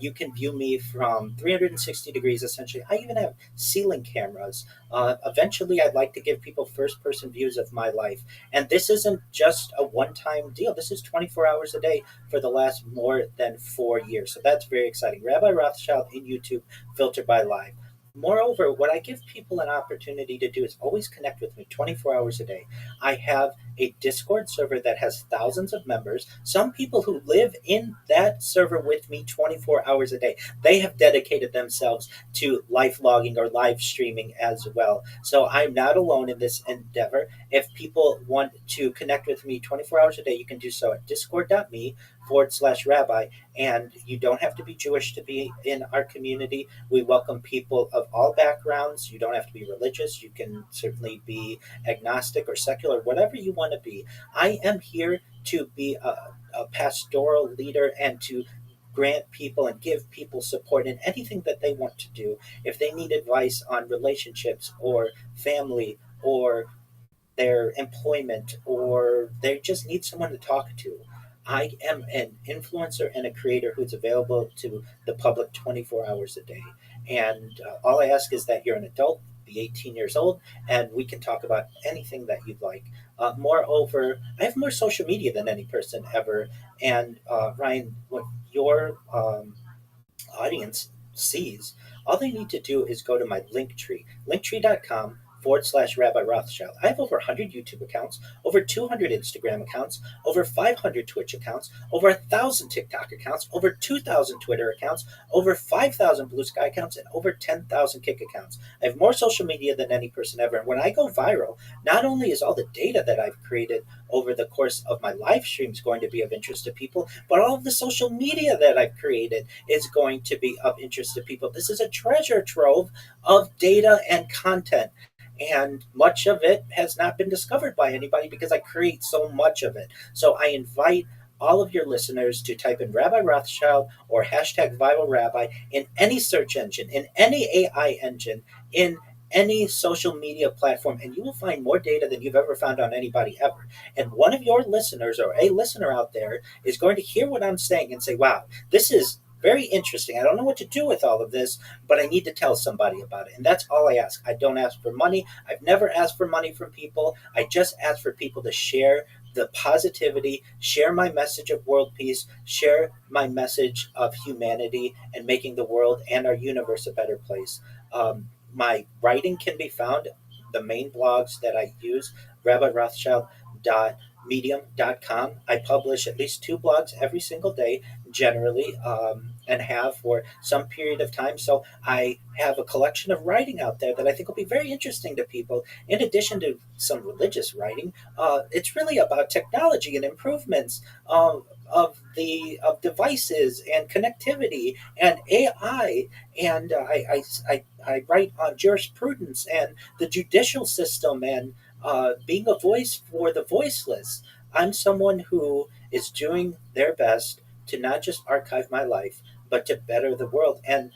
you can view me from 360 degrees, essentially. I even have ceiling cameras. Eventually, I'd like to give people first person views of my life. And this isn't just a one time deal, this is 24 hours a day for the last more than 4 years. So that's very exciting. Rabbi Rothschild in YouTube, filtered by live. Moreover, what I give people an opportunity to do is always connect with me 24 hours a day. I have a Discord server that has thousands of members, some people who live in that server with me 24 hours a day. They have dedicated themselves to live logging or live streaming as well. So I'm not alone in this endeavor. If people want to connect with me 24 hours a day, you can do so at discord.me/rabbi. And you don't have to be Jewish to be in our community. We welcome people of all backgrounds. You don't have to be religious. You can certainly be agnostic or secular, whatever you want to be. I am here to be a pastoral leader and to grant people and give people support in anything that they want to do. If they need advice on relationships or family or their employment or they just need someone to talk to. I am an influencer and a creator who's available to the public 24 hours a day. And all I ask is that you're an adult, be 18 years old, and we can talk about anything that you'd like. Moreover, I have more social media than any person ever. And Ryan, what your audience sees, all they need to do is go to my linktree.com/Rabbi Rothschild. I have over 100 YouTube accounts, over 200 Instagram accounts, over 500 Twitch accounts, over 1,000 TikTok accounts, over 2,000 Twitter accounts, over 5,000 Blue Sky accounts, and over 10,000 Kick accounts. I have more social media than any person ever. And when I go viral, not only is all the data that I've created over the course of my live streams going to be of interest to people, but all of the social media that I've created is going to be of interest to people. This is a treasure trove of data and content. And much of it has not been discovered by anybody because I create so much of it. So I invite all of your listeners to type in Rabbi Rothschild or hashtag Viral Rabbi in any search engine, in any AI engine, in any social media platform, and you will find more data than you've ever found on anybody ever. And one of your listeners or a listener out there is going to hear what I'm saying and say, wow, this is very interesting. I don't know what to do with all of this, but I need to tell somebody about it. And that's all I ask. I don't ask for money. I've never asked for money from people. I just ask for people to share the positivity, share my message of world peace, share my message of humanity and making the world and our universe a better place. My writing can be found, the main blogs that I use, rabbirothschild.medium.com. I publish at least two blogs every single day, generally, and have for some period of time. So I have a collection of writing out there that I think will be very interesting to people, in addition to some religious writing. It's really about technology and improvements of devices and connectivity and AI, and I write on jurisprudence and the judicial system and being a voice for the voiceless. I'm someone who is doing their best to not just archive my life, but to better the world. And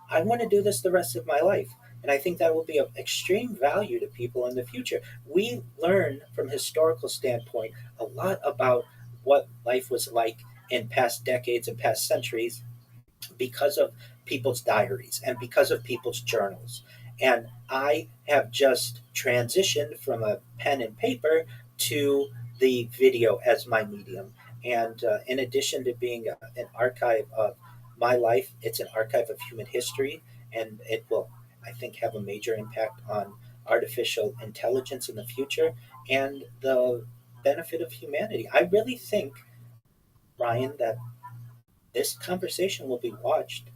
I want to do this the rest of my life. And I think that will be of extreme value to people in the future. We learn from historical standpoint a lot about what life was like in past decades and past centuries because of people's diaries and because of people's journals. And I have just transitioned from a pen and paper to the video as my medium. And in addition to being an archive of my life, it's an archive of human history, and it will, I think, have a major impact on artificial intelligence in the future and the benefit of humanity. I really think, Ryan, that this conversation will be watched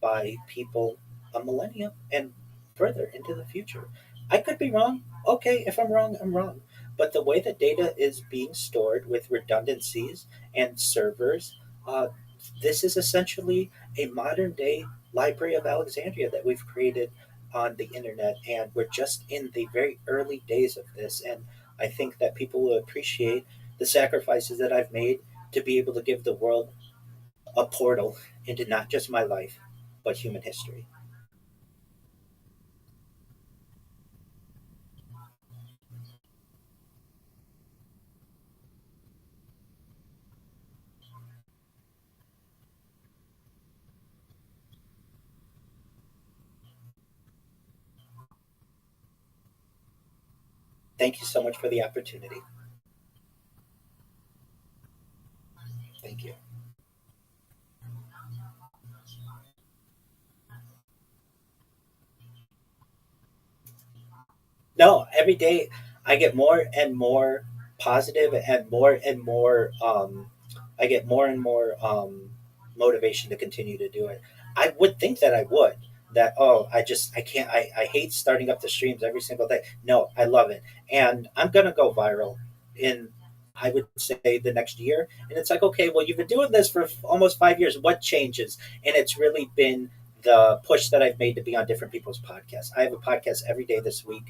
by people a millennia and further into the future. I could be wrong. Okay, if I'm wrong, I'm wrong. But the way the data is being stored with redundancies and servers, this is essentially a modern day Library of Alexandria that we've created on the internet. And we're just in the very early days of this. And I think that people will appreciate the sacrifices that I've made to be able to give the world a portal into not just my life, but human history. Thank you so much for the opportunity. Thank you. No, every day I get more and more positive and more. I get more and more motivation to continue to do it. I would think that I would. That I can't. I hate starting up the streams every single day. No, I love it, and I'm gonna go viral in, I would say, the next year. And it's like, okay, well, you've been doing this for almost 5 years. What changes? And it's really been the push that I've made to be on different people's podcasts. I have a podcast every day this week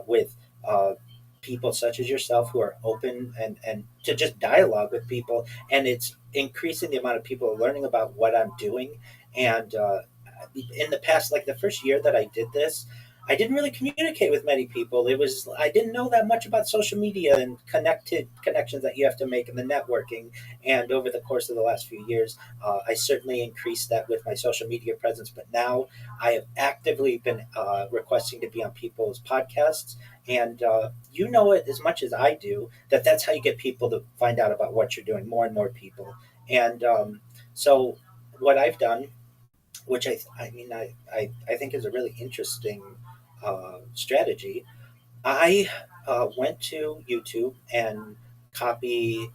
with people such as yourself who are open and to just dialogue with people. And it's increasing the amount of people learning about what I'm doing. And in the past, like the first year that I did this, I didn't really communicate with many people. I didn't know that much about social media and connected connections that you have to make in the networking. And over the course of the last few years, I certainly increased that with my social media presence. But now I have actively been requesting to be on people's podcasts. And you know it as much as I do, that that's how you get people to find out about what you're doing, more and more people. And so what I've done, which I think is a really interesting strategy. I went to YouTube and copy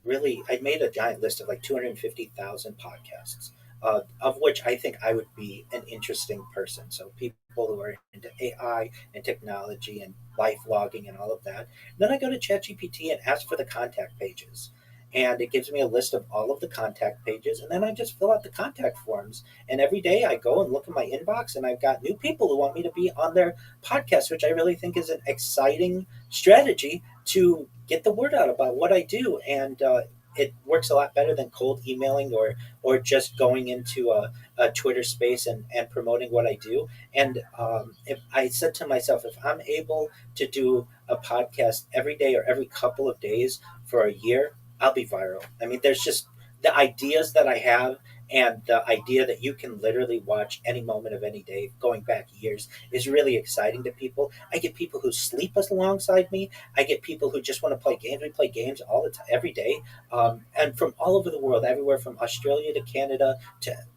really, I made a giant list of like 250,000 podcasts, of which I think I would be an interesting person. So people who are into AI and technology and life logging and all of that. Then I go to ChatGPT and ask for the contact pages. And it gives me a list of all of the contact pages. And then I just fill out the contact forms. And every day I go and look at my inbox, and I've got new people who want me to be on their podcast, which I really think is an exciting strategy to get the word out about what I do. And it works a lot better than cold emailing or just going into a Twitter space and promoting what I do. And if I said to myself, if I'm able to do a podcast every day or every couple of days for a year, I'll be viral. I mean, there's just the ideas that I have, and the idea that you can literally watch any moment of any day going back years is really exciting to people. I get people who sleep alongside me. I get people who just want to play games. We play games all the time, every day, and from all over the world, everywhere from Australia to Canada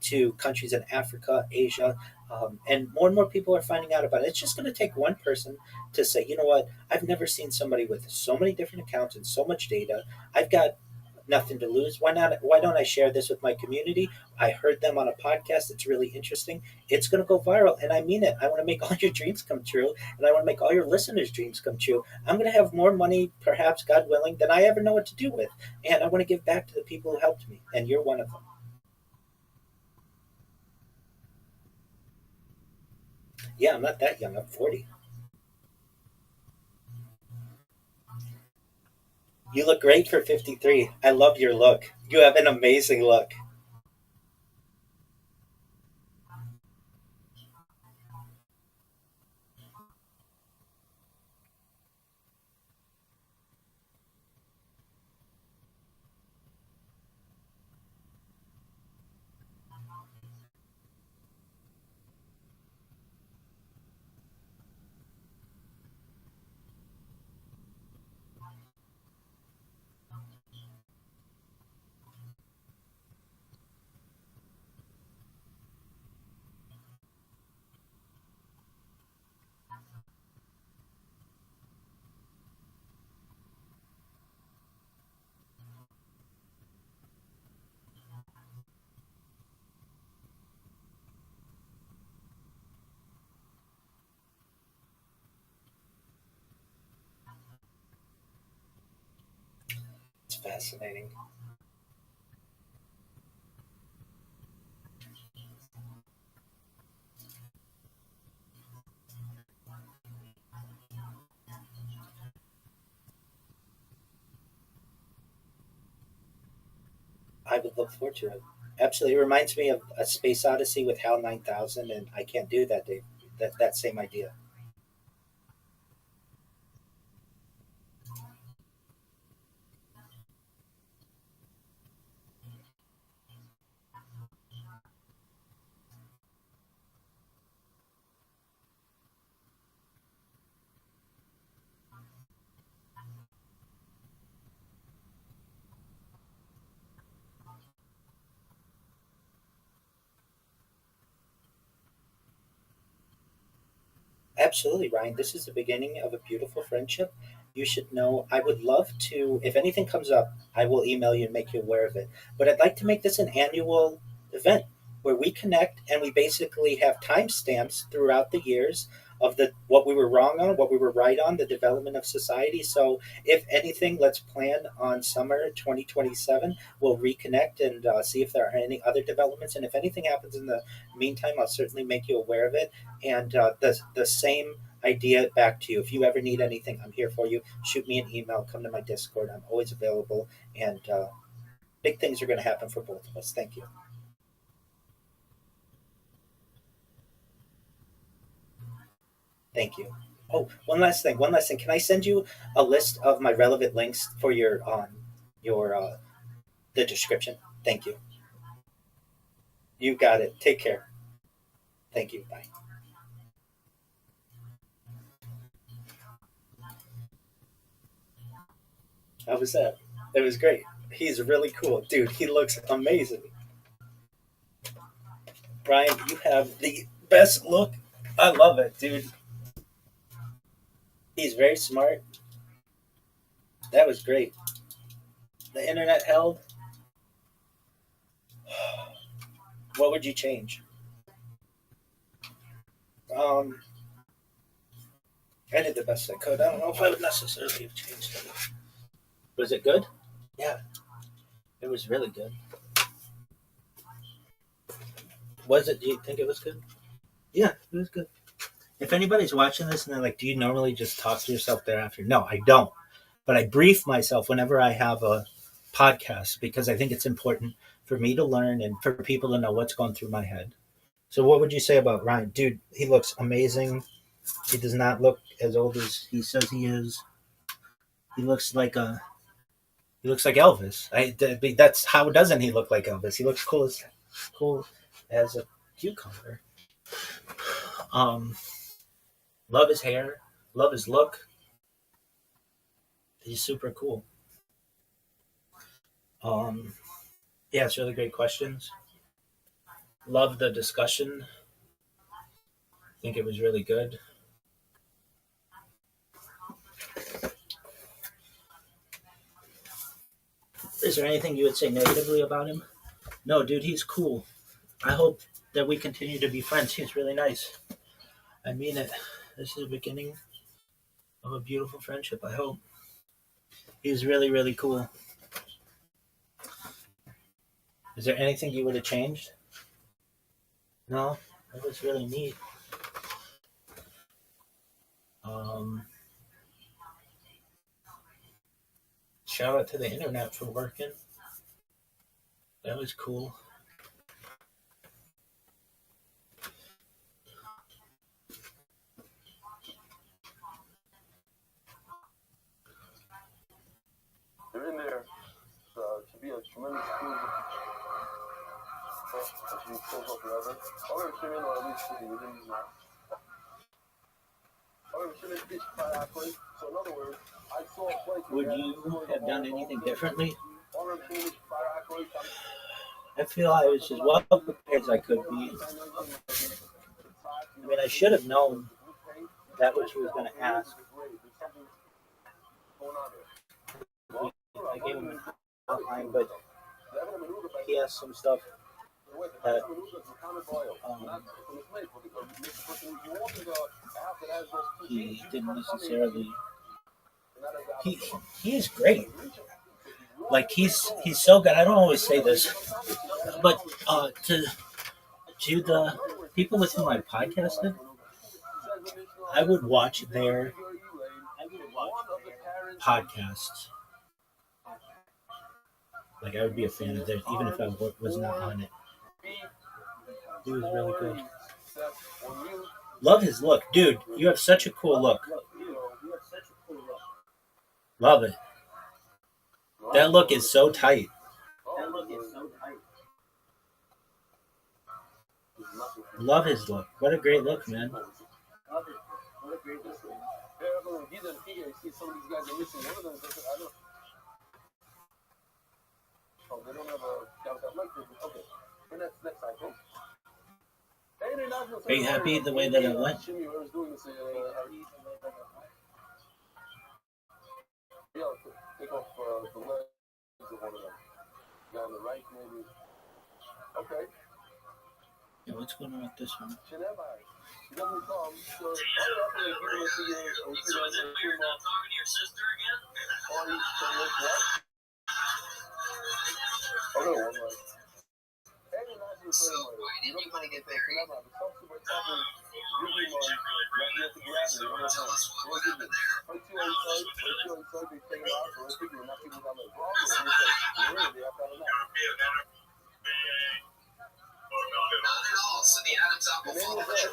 to countries in Africa, Asia. And more people are finding out about it. It's just going to take one person to say, you know what, I've never seen somebody with so many different accounts and so much data. I've got nothing to lose. Why not? Why don't I share this with my community? I heard them on a podcast. It's really interesting. It's going to go viral, and I mean it. I want to make all your dreams come true, and I want to make all your listeners' dreams come true. I'm going to have more money, perhaps, God willing, than I ever know what to do with, and I want to give back to the people who helped me, and you're one of them. Yeah, I'm not that young. I'm 40. You look great for 53. I love your look. You have an amazing look. It's fascinating. I would look forward to it. Absolutely, it reminds me of a Space Odyssey with HAL 9000, and I can't do that. Dave. That same idea. Absolutely, Ryan. This is the beginning of a beautiful friendship. You should know I would love to, if anything comes up, I will email you and make you aware of it. But I'd like to make this an annual event where we connect and we basically have timestamps throughout the years of the what we were wrong on, what we were right on, the development of society. So if anything, let's plan on summer 2027. We'll reconnect and see if there are any other developments. And if anything happens in the meantime, I'll certainly make you aware of it. And the same idea back to you. If you ever need anything, I'm here for you. Shoot me an email. Come to my Discord. I'm always available. And big things are going to happen for both of us. Thank you. Thank you. Oh, one last thing. One last thing. Can I send you a list of my relevant links for your the description? Thank you. You got it. Take care. Thank you. Bye. How was that? It was great. He's really cool, dude. He looks amazing. Brian, you have the best look. I love it, dude. He's very smart. That was great. The internet held. What would you change? Um, I did the best I could. I don't know if I would necessarily have changed it. Was it good? Yeah, it was really good. Was it? Do you think it was good? Yeah, it was good. If anybody's watching this and they're like, "Do you normally just talk to yourself thereafter?" No, I don't. But I brief myself whenever I have a podcast because I think it's important for me to learn and for people to know what's going through my head. So, what would you say about Ryan? Dude, he looks amazing. He does not look as old as he says he is. He looks like Elvis. That's how doesn't he look like Elvis? He looks cool as a cucumber. Love his hair. Love his look. He's super cool. Yeah, it's really great questions. Love the discussion. I think it was really good. Is there anything you would say negatively about him? No, dude, he's cool. I hope that we continue to be friends. He's really nice. I mean it. This is the beginning of a beautiful friendship, I hope. He's really, really cool. Is there anything you would have changed? No? That was really neat. Shout out to the internet for working. That was cool. They're in there to be a tremendous tool that should be closed up forever. Or at least to be within these now. So in other words, I saw a place. Would you have done anything differently? I feel I was as well prepared as I could be. I mean, I should have known that what she was going to ask. I gave him an outline, but he asked some stuff that he didn't necessarily. He is great. Like he's so good. I don't always say this, but to the people with whom I podcasted, I would watch their podcasts. Like I would be a fan of theirs, even if I was not on it. He was really good. Love his look, dude. You have such a cool look. Love it. That look is so tight. Love his look. What a great look, man. Are you happy the way that it went? Take off the legs of one of them. Down the right, maybe. Okay. Yeah, what's going on with this one? So, why didn't you want to get married? Would you tell us what happened there?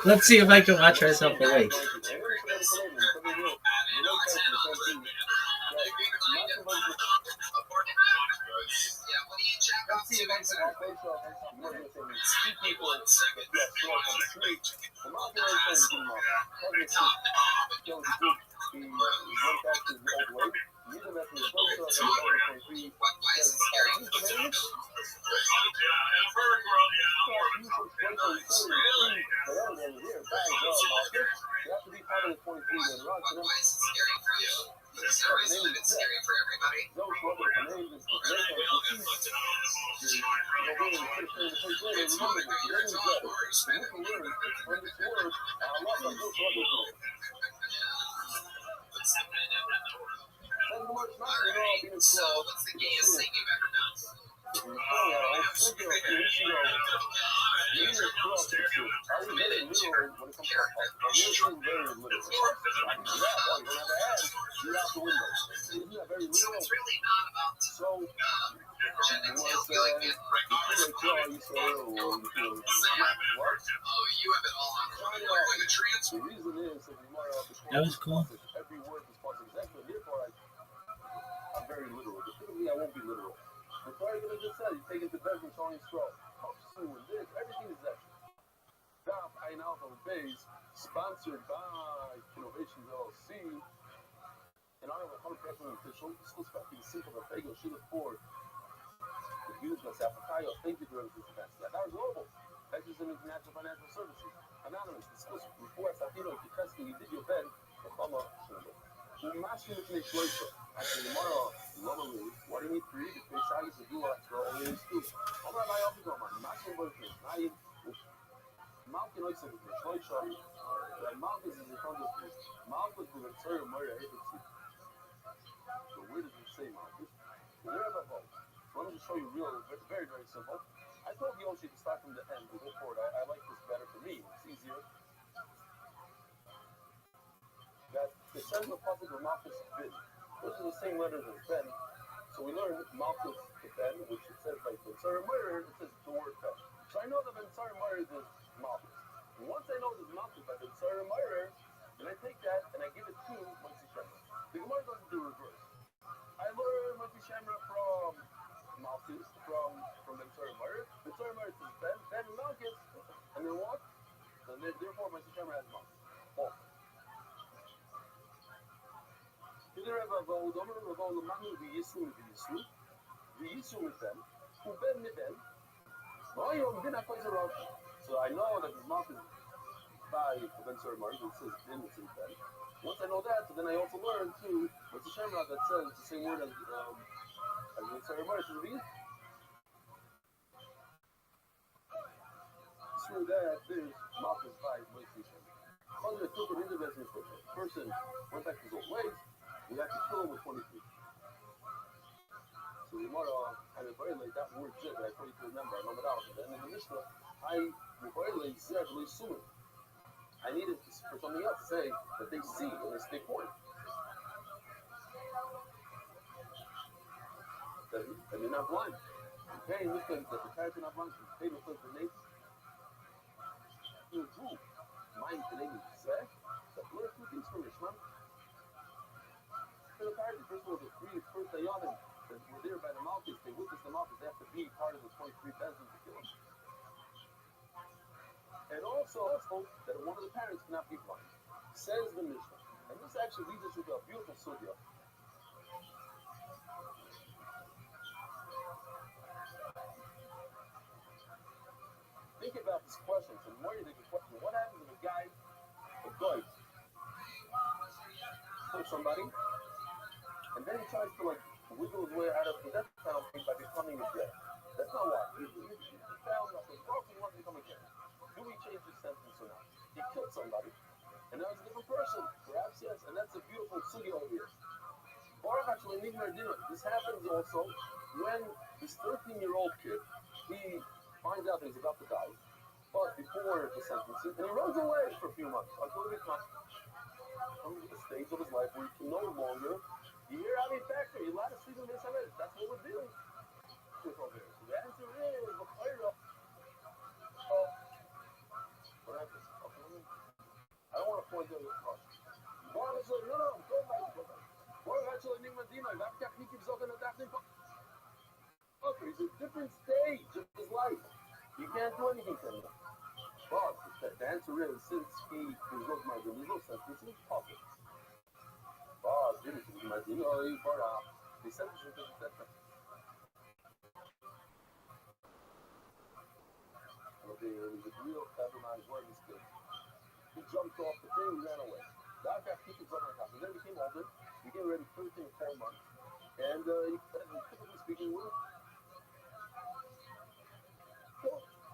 Let's see if I can watch myself awake. So, what's the gayest thing you've ever done? So it's really not about you say, or you feel what? Oh, you have it all on China. like a trans. The reason is that That was cool. every word is positive. Exactly. Therefore, I'm very literal. But typically, I won't be literal. The Torah gonna just say, you take it to bed from Tony Straw. Soon, this, everything is that. Daf Ein Alpha Base, sponsored by Innovations LLC. And I have a 100% official. This looks like the simple of Bagel Shila 4. The views of Sapakayo. Thank you for this event. That was global. Ventures in International Financial Services. Anonymous, exclusive. Before Satino, if you testing, you did your bed. The Chama Shula. Umashi with me, Shloisha. Actually, tomorrow, normally, what do you need to read? If they say to do what I always do. I'm going to buy off the Goma. Mashi with me. Malkin also with me. Shloisha. Malkin is in front of me. Malkin is with me. Sorry, Maria, I hate to see. So where does it say Malchus? Where have I vote? So let me just show you real, very, very simple. I told Yoshi to start from the end and go forward. I like this better for me. It's easier. That it says the puzzle of Malchus Ben. Those are the same letters as Ben. So we learned Malchus to Ben, which it says like Ben Sarah Murder, it says the word Ben. So I know that Ben Sarah Murder is Malchus. And once I know there's Malchus by Ben Sarah Murder, then I take that and I give it to Moshe Shemra. The Gemara doesn't do reverse. I learned Moshe Shemra from Malchus, from Ben Sarah Murder. Ben Sarah Murder says Ben Malchus, and then what? And then therefore Moshe Shemra has Malchus. Oh. Either have a vote, or a vote, the man will be Yisru, with them, who Ben Miden. No, you didn't have to rock. So I know that his mouth is by Ben Sarah Martin, it says Ben, it's in Ben. Once I know that, so then I also learn too, what's the Shemra that says the same word as Ben Sarah Martin, should it be? Through that, there's mouth is by Moshe Shemra. Under the filter in the business, person went back to his old ways. We have to kill him with 23. So the Gemara, I violate that word that I told you to remember. I remember that. And then in the Mishnah, I violate Zed Leisumin. I needed for something else to say that they see and they stay point. That you're not blind. Okay, look at the parents are not blind. They look at the name. You're true. Mind the name is Zed. That learn two things from Mishnah. The parents, first of all, the first Dayanim that were there by the Malchus, they witnessed the Malchus, they have to be part of the 23 Bezin to kill him. And also that one of the parents cannot be blind. Says the Mishnah. And this actually leads us to a beautiful sugya. Think about this question. So the more you think of the question, what happens if a guy kills somebody? And then he tries to wiggle his way out of the death penalty by becoming a judge. That's not why. He found nothing. Well, he wants to become a judge. Do we change his sentence or not? He killed somebody, and now he's a different person. Perhaps yes, and that's a beautiful sugya over here. This happens also when this 13-year-old kid, he finds out that he's about to die, but before the sentencing, and he runs away for a few months until he comes to the stage of his life where he can no longer. You hear how many factors? You're allowed to sleep in this already. That's what we're dealing with over here. So the answer is, what happens? I don't want to point out your cross. No, go back. Okay, it's a different stage of his life. You can't do anything to him. But the answer is, since he is not my legal sentence, it's possible. They sent us into the center. Okay, it was a real clever man's word, this kid. He jumped off the thing and ran away. That got kicked on our house. And then he became older. He became ready 13 or 4 months. And typically speaking, we're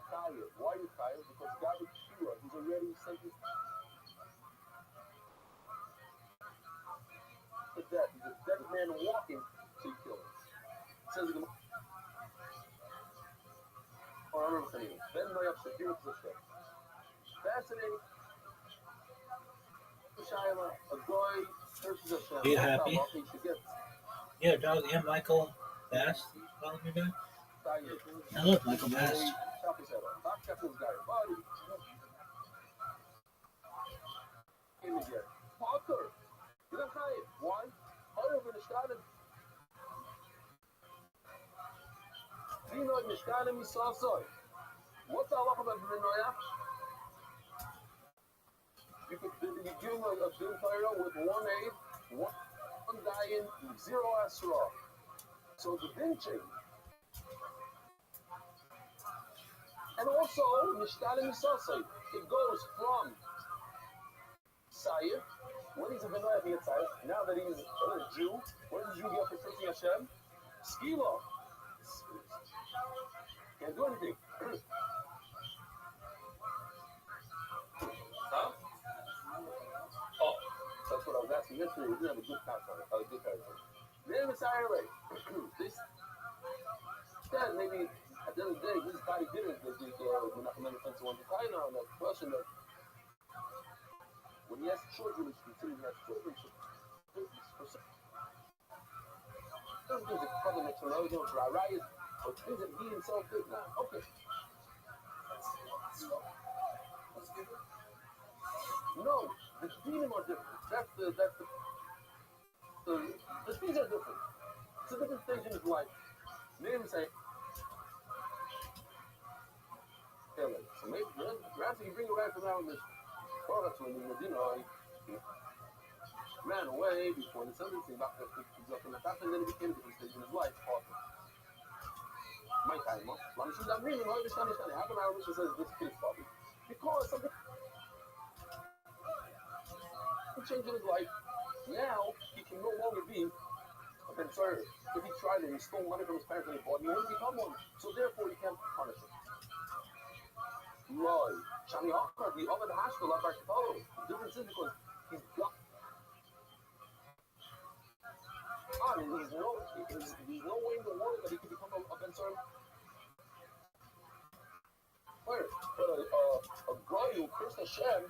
tired. Why are you tired? Because God is pure. He's already sentenced. Death. He's a dead man walking, so you kill him. It says in the I remember saying it. Ben Noyach Shapiro to the fascinating. A guy curses Hashem. Are you happy? Yeah, dog. Yeah, Michael. Fast? Calling me back? Sayer. Now look, Michael passed. Chop his head off. Back chop this guy. Body. In again. Parker. You don't hide. Why? Over the started. You know the started me saw so. What's all up about the Noya? You could give him a bin player with 1 8, one guy in, 0 Asra. So the bin change. And also, Nishtalim Misasai, it goes from Sayer, when he's a Benoit Yatzai, now that he's a Jew, what does the Jew get for trusting Hashem? Skilo. Can't do anything. Huh? Oh, that's what I was asking yesterday. We do have a good contract, a good contract. Then it's IRA. This, that maybe at the end of the day, his body didn't. We're not going to defend someone to find on that question that when he has children, it's considered he has children. So, some things are probably to know, dry riot, but things that he himself did not. Okay. No, the dinim are different. That's the things are different. It's a different stage in his life. Name say, so maybe perhaps you bring it back around this product when he ran away before the something about the up in the top, and then it became a different stage in his life. My time, long as I'm reading, I understand. How come I wish it says this case, Bobby? Because something changed in his life. Now he can no longer be a concern. If he tried it, he stole money from his parents and he bought, he wouldn't become one. So therefore, you can't punish him. Right. Shani Akbar, the other hospital up our Chicago. The difference is because he's got. He's no way in the world that he can become a concern. But a guy who cursed Hashem,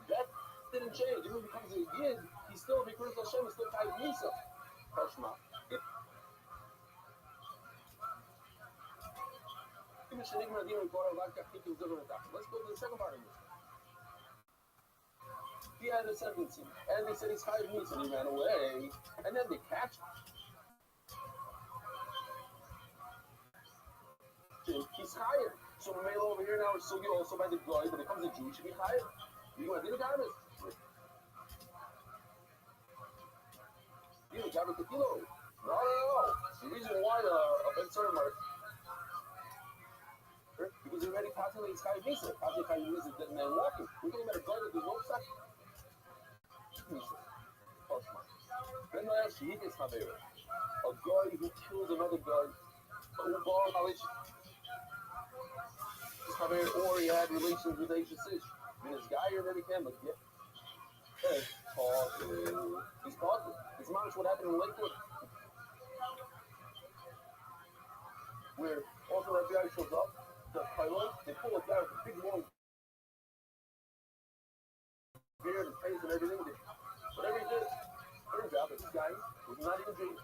that didn't change. Even when he becomes a yid, he still be cursed Hashem, he's still tied Nisa. Kashma. Let's go to the second part of this. He had a sentencing, and they said he's tied Nisa, and he ran away, and then they catch him. He's hired. So the male over here now is so also by the guy, but becomes a Jew, should be hired. You want to do the garment? You got the kilo. No. The reason why a Ben Mark, because he's already passing his Kai Mesa. Passing Kai Mesa is dead man walking. We're talking about a guy that does no sex. Then I asked you, a guy who killed another guy, or he had relations with Asian Sish. And this guy already came, but yeah. He's talking. It's not what happened in Lakewood. Where also Rabbi shows up, the pilot, they pull a guy with a big long beard and face and everything. Whatever he did, turns out that this guy was not even Jewish.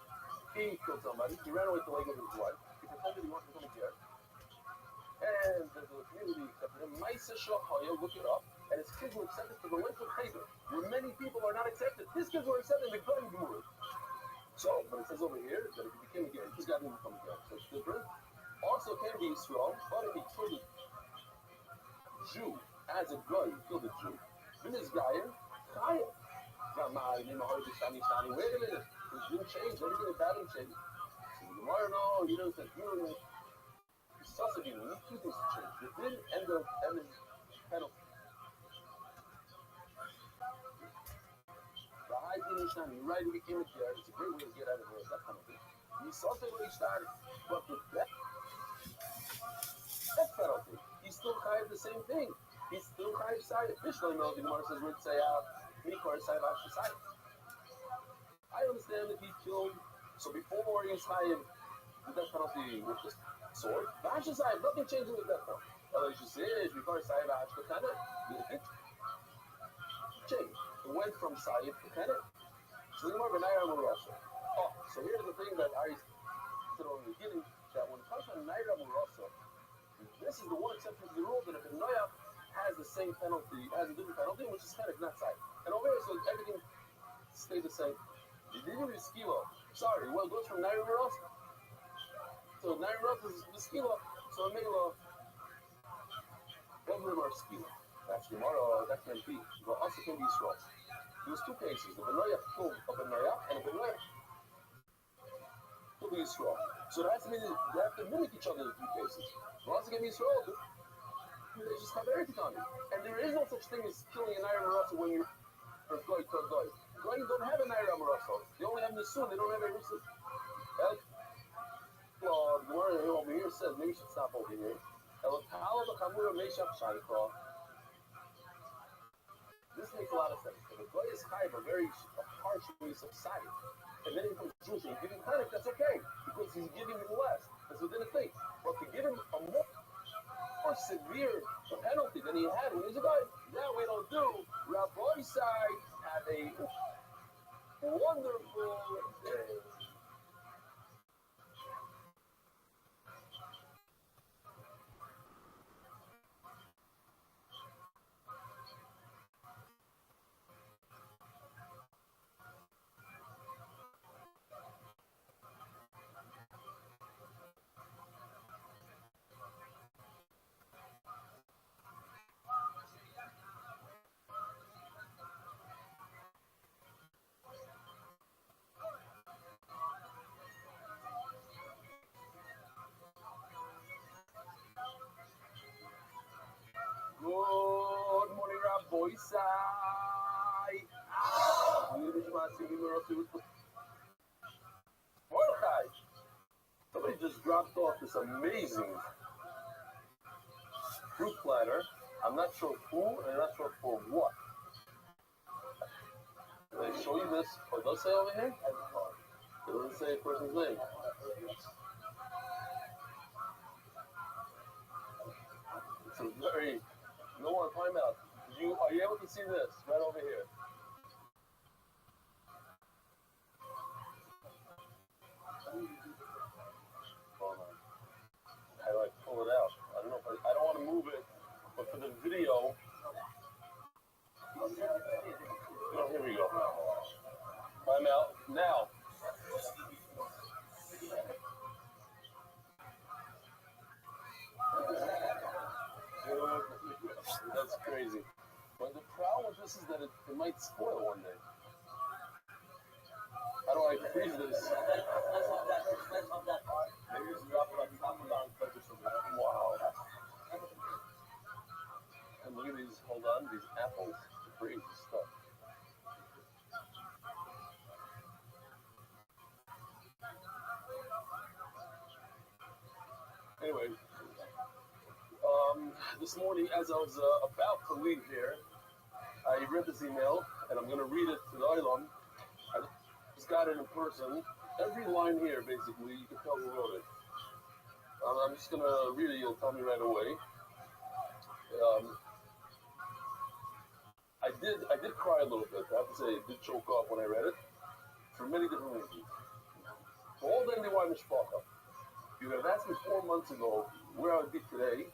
He killed somebody. He ran away to Lakewood with his wife. He pretended he wanted to become a Jew. And the community accepted him. Maisa Shahaya, look it up. And his kids were accepted to the Lakewood Cheder, where many people are not accepted. His kids were accepted in the Gun Guru. So, but it says over here that if he became a Jew, he's got to become a Jew. So it's different. Also can be Israel, but if he killed a Jew as a guy, he killed a Jew. Then this guy, Chaya. Wait a minute. It didn't change. Everything about him changed. So the Gemara, no, you know, said, Sassy, we need two things to change. The din and the penalty. The high din is you're right, he became a Jew. It's a great way to get out of here, that kind of thing. You saw when he started, but the death penalty, he's still kind of the same thing. He's still kind of side. Officially, no, the Gemara says, we'd say, I understand that he killed, so before he was high the death penalty with the sword, nothing changes with that penalty. Although you say, before Sahib Ashkatana, it changed. It went from Sahib to Kenneth. So the Gemara Benayah also. Oh, so here's the thing that said on the beginning that when it comes to Naira Murasa, this is the one exception to the rule that if a Noya has the same penalty, has a different penalty, which is kind of not side. And over here, so everything stayed the same. The Digul is Skilo. Sorry, well, it goes from Naira Murasa. So Naira Murasa is the Skilo. So Mela, Everim are Skilo. That's Gemara, that can be. But also can be Yisrael. There's two cases, the Benoya Tov of Benoya and a Benoya Tov Yisrael. So that has to mean they have to mimic each other in two cases. But also can be Yisrael, they just have everything on it. And there is no such thing as killing an Naira Murasa when you're a Goy to a Goy. Goy don't have a Naira Murasa. They only have Nisun, they don't have a Nisun. Well, the word over here says, maybe we should stop over here. This makes a lot of sense. If a Goy is Chayv, a very harsh release of sight, and then he becomes Jewish and you give him panic, that's okay, because he's giving him less. That's within a thing. But to give him a more severe penalty than he had when he was a Goy, that we don't do. Rabbi side had a wonderful day. Good morning, Rabbi side. Mordechai. Somebody just dropped off this amazing fruit platter. I'm not sure who, and I'm not sure for what. Did I show you this? Oh, it does say over here? It doesn't say a person's name. It's a very... You don't want to time out. Are you able to see this? Right over here. Hold on. How do I pull it out? I don't know if I don't want to move it, but for the video... Oh, here we go. Time out. Now. That's crazy. But the problem with this is that it might spoil one day. How do I freeze this? Maybe just drop it on top of on purpose or something. Wow. And look at these, hold on, these apples. Crazy stuff. Anyway, this morning as I was about to leave here, I read this email, and I'm going to read it to the Olam. I just got it in person. Every line here, basically, you can tell who wrote it. I'm just going to read it, you'll tell me right away. I did cry a little bit. I have to say, I did choke up when I read it, for many different reasons. For all the NDY Mishpacha, you have asked me 4 months ago where I would be today.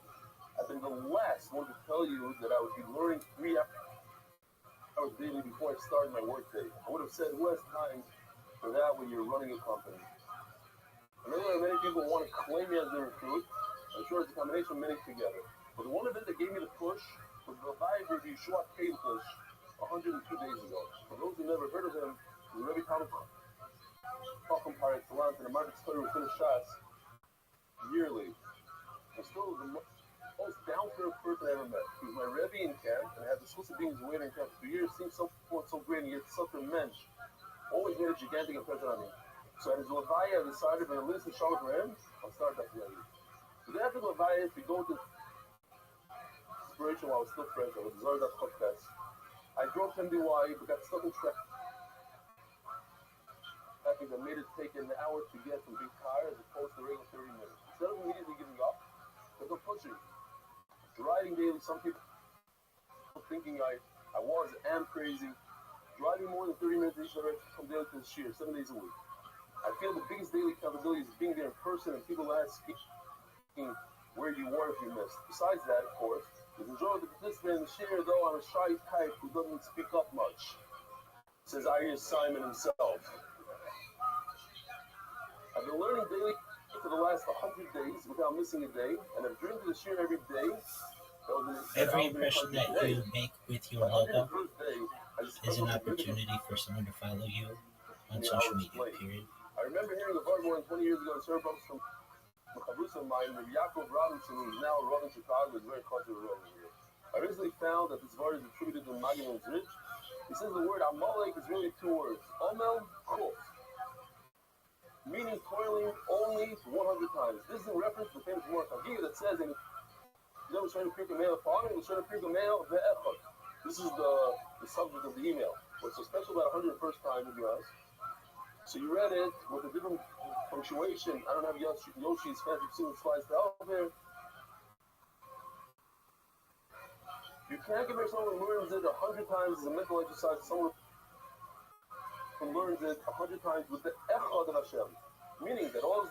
I've been the last one to tell you that I would be learning 3 hours daily before I started my workday. I would have said, who has time for that when you're running a company? I know that many people want to claim me as their recruit. I'm sure it's a combination of many together. But the one event that gave me the push was the Rabbi review Shuat Kalish 102 days ago. For those who never heard of him, the Rabbi Talmud Chacham Par Excellence and a market story with finished shots yearly. I'm still the most down-to-earth person I ever met. He was my Rebbe in camp, and I had the schools of being his waiter in camp for 2 years. Seemed so great, and yet such a mensch. Always made a gigantic impression on me. So at his Levaya, I decided when I listen to Shalom for him, I'll start that Rebbe. So then after Levaya, we go to inspiration while I was still fresh. I was Zarda Podcast. I drove to MDY, but got stuck in traffic. I made it take an hour to get from Big Tire as opposed to regular 30 minutes. Instead of immediately giving up, I go pushing. Driving daily, some people thinking I am crazy. Driving more than 30 minutes each direction from daily to the shear, 7 days a week. I feel the biggest daily accountability is being there in person and people asking where you were if you missed. Besides that, of course, is enjoy the participant in the share, though I'm a shy type who doesn't speak up much. Says Iris Simon himself. I've been learning daily for the last 100 days without missing a day, and I've dreamed of the share every day. Every impression that you make with your logo is an opportunity for someone to follow you on social media, period. I remember hearing a bar more than 20 years ago in Serbians from Chavrusa of mine, Rabbi Yaakov Robinson, who is now a Rav in Chicago, is very close to the Rav here. I recently found that this word is attributed to Magen Ridge. He says the word Amalek is really two words, Omel, Kuf, meaning toiling only 100 times. This is in reference to the famous word Chagiga that says in this is the subject of the email. What's so special about 101st time, if you ask? So you read it with a different punctuation. I don't have Yoshi's fancy single slides to help here. You can't compare someone who learns it 100 times as a mental exercise to someone who learns it 100 times with the Echad of Hashem. Meaning that all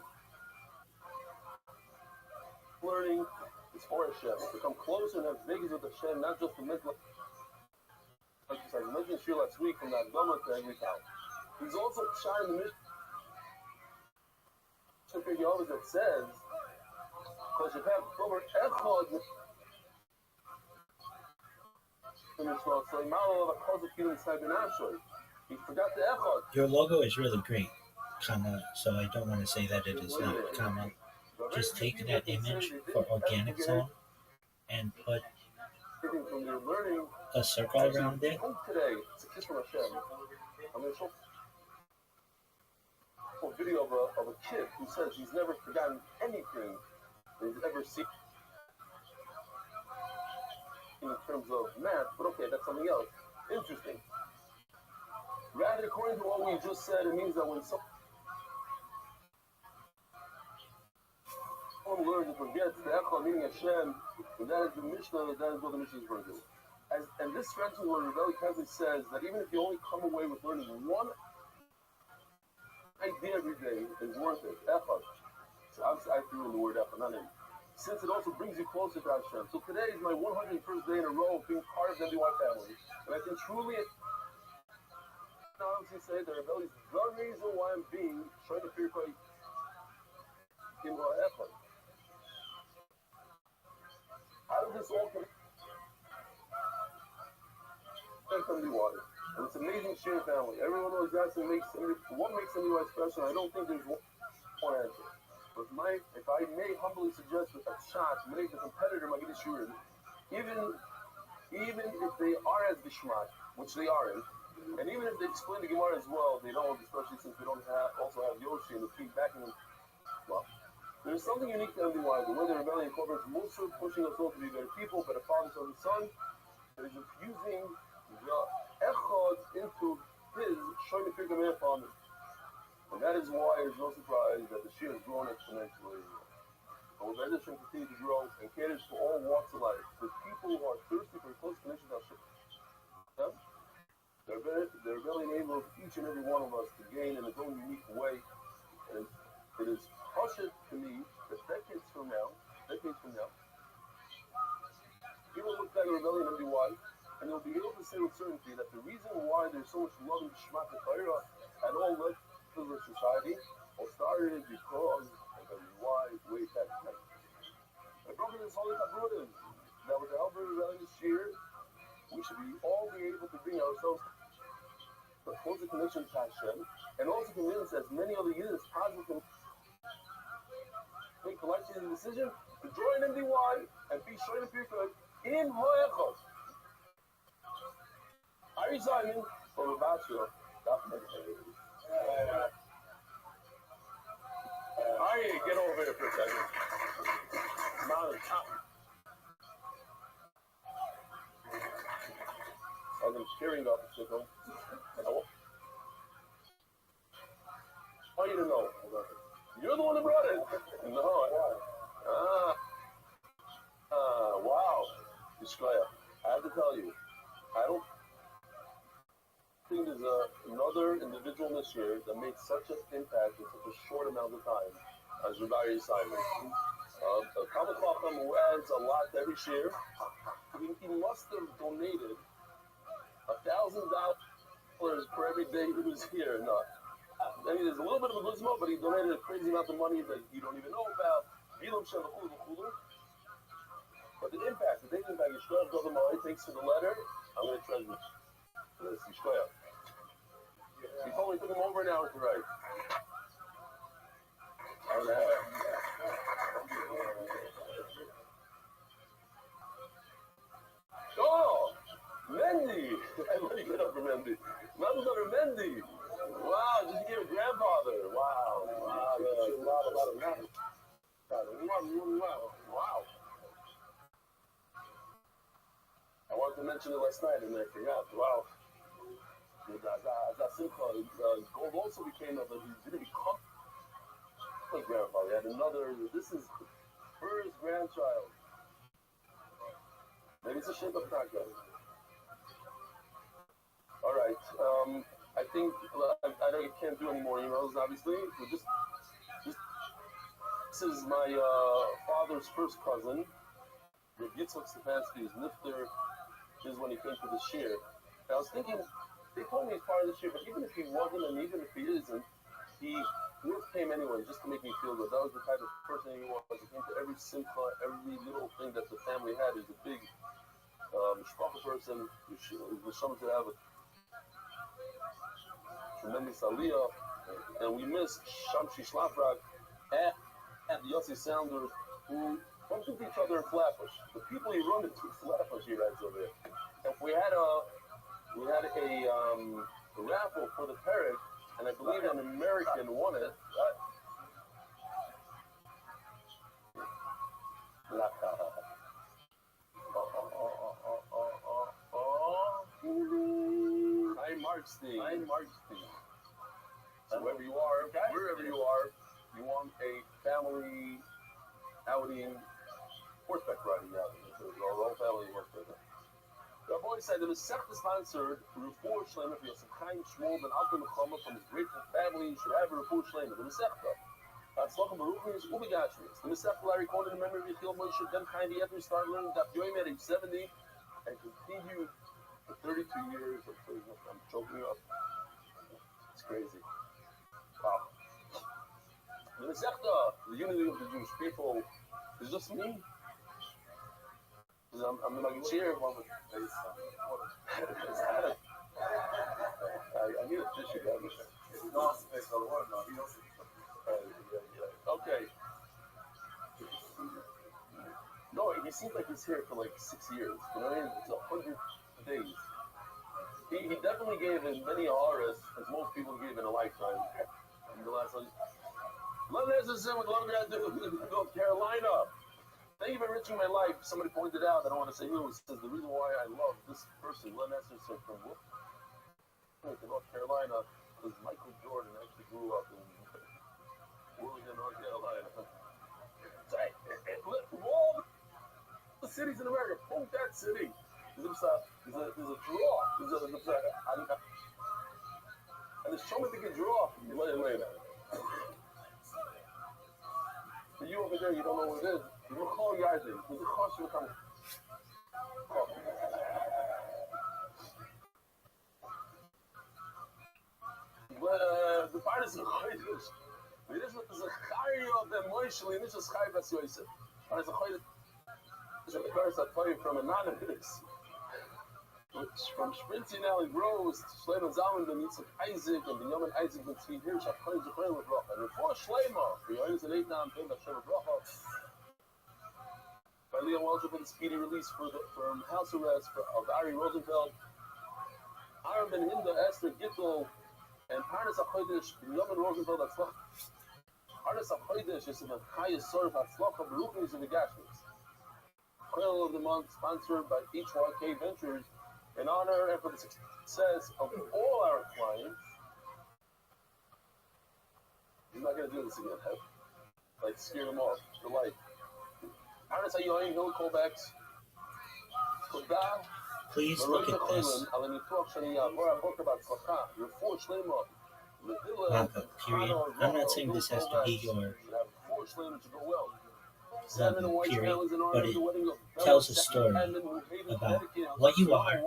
learning is for Hashem. To come closer and have vegas with Hashem, not just the mental exercise. I mentioned Shir last week from that Goma to every town. He's also shy in the mission that says, because you have over Echad in Israel, so he forgot the Echad. Your logo is really great, comma, so I don't want to say that it is not, comma. Just take that image for organic zone and put a circle around it. Today, it's a kiss from Hashem. I'm going to show a video of a kid who says he's never forgotten anything that he's ever seen in terms of math, but okay, that's something else. Interesting. Rather, according to what we just said, it means that when someone learns and forgets the Echad meaning Hashem, and that is the Mishnah, that is what the Mishnah is going to do. And this strengthens what Rabbi Kazmi says, that even if you only come away with learning one idea every day, is worth it. Echad. So I threw in the word Echad, not him. Since it also brings you closer to Hashem. So today is my 101st day in a row of being part of the NDY family. And I can truly honestly say that Rabbi is the reason why I'm being trying to figure out in my Echad. How did this all come? And it's amazing share family. Everyone always asks what makes NDY special. I don't think there's one answer. But if I may humbly suggest that a shot make the competitor Magid Shurim, even if they are as Bishmat, which they aren't, and even if they explain the Gemara as well, they don't, especially since they don't also have Yoshi and the feet backing them. Well, there's something unique to NDY. The way the rebellion incorporates Musa, pushing us all to be better people, better fathers of the son, that is infusing the Echad into his showing the figure man farming. And that is why it's no surprise that the shir has grown exponentially. And with that should continue to grow and caters for all walks of life. For people who are thirsty for a close connection to Hashem, they're really enabled each and every one of us to gain in its own unique way. And it is hushit to me that decades from now, people look back at rebellion and why, and they'll be able to say with certainty that the reason why there's so much love in Shmat Torah at all levels of society all started because of why way back then. My brother is holy Chabrudim, that with the help of rebellion this year, we should all be able to bring ourselves to a closer connection to Hashem, and also convince as many other youths as possible to make the life-changing decision to join MDY and be sure to be good in Ho'echot. Ari Simon from Rothschild. Ari, get over here for a second. Mount top. I'm carrying off the signal. Oh, you didn't know. You're the one that brought it. No. Wow. Yishkaya, I have to tell you, I don't think there's another individual this year that made such an impact in such a short amount of time as Rabbi Simon. A Talmud Chacham who adds a lot every year. He must have donated $1,000 for every day he was here. No, I mean, there's a little bit of a guzma, but he donated a crazy amount of money that you don't even know about. But the impact, the daily impact, Yishkoyach Dovamai takes to the letter. I'm going to transmit this. Yishkoyach. He told me it took him over an hour to write. Oh, Mendy! Let me get up for Mendy. Mother Mendy! Wow, just gave a grandfather. Wow. Wow, a lot of math. Wow. I wanted to mention it last night and I forgot. Wow. Gold also became he's going to become a grandfather. He had another, this is the first grandchild. Maybe it's a shape of contract. All right. I think I can't do any more emails, obviously. This is my father's first cousin. Rav Yitzchak Stefanski is nifter. This is when he came to the shir. And I was thinking, they told me he's part of the shir, but even if he wasn't and even if he isn't, he came anyway just to make me feel good. That was the type of person he was. He came to every simcha, every little thing that the family had. He's a big mishpacha person. He was someone to have a tremendous aliyah. And we miss Shamshi Shlafrak and the Yossi Sounders who bumped into each other in Flatbush. The people he run into Flatbush, he writes over there. And we had a raffle for the parrot, and I believe an American won it. Hi, Markstein. So wherever you are, you want a family outing, horseback riding outing. So our whole family horseback. Rabbi said the Masechta sponsored Refuah Shlema for Yosef Chaim Shmuel ben Alton Mechama from his grateful family. You should have a Refuah Shlema. The Masechta. Tzlachim Baruchim is Ubigashmis. The Masechta Larry quoted in memory of Yechiel Moshe Ben Chaim Yether started learning Daf Yoim at age 70 and continued for 32 years. I'm choking up. It's crazy. Wow. The Masechta, the unity of the Jewish people, is just me. I'm in my chair. I need a tissue. Okay. No, he seems like he's here for like 6 years. You know what I mean? It's 100 days. He definitely gave as many horas as most people give in a lifetime. And the last one. Love Nezzer with Love North Carolina. Thank you for enriching my life. Somebody pointed out, I don't want to say who, it says the reason why I love this person, Len Esser, from North Carolina, because Michael Jordan actually grew up in Wilmington, North Carolina. From all the cities in America, point that city. There's a draw. And there's so many good draw. You let it later. For you over there, you don't know what it is. You will call Yarden. There's a cost you will come. But the part is a chodesh. It is a chayy of the emotionally, and it's just chayy bas Yosef. And it's a chodesh. It's a verse I tell you from Anonymous. From Sprinty now and grows, Shlomo Zalman ben Yitzchak Isaac and Benjamin Isaac ben Tzvi Hirsch have praised the prayer with Bracha. And before Shlomo, for Yonis and Eight Nam came by Shem Bracha. By Leon Welcher for the speedy release from house arrest of Ari Rosenfeld, Aaron ben Hinda, Esther Gittel, and Parnas HaChodesh, Benjamin Rosenfeld Atzlach. Parnas HaChodesh is the highest sort of Atzlach of Beruchnis and the Gashmis. Choil of the month sponsored by HYK Ventures. In honor and for the success of all our clients, he's not going to do this again, huh? Like, scare them off for life. Arnas Hayoim, Hill Kovacs, Kodah, Please look at this. Wrap-up period. I'm not saying this has to be your wrap-up period, but it tells a story about what you are,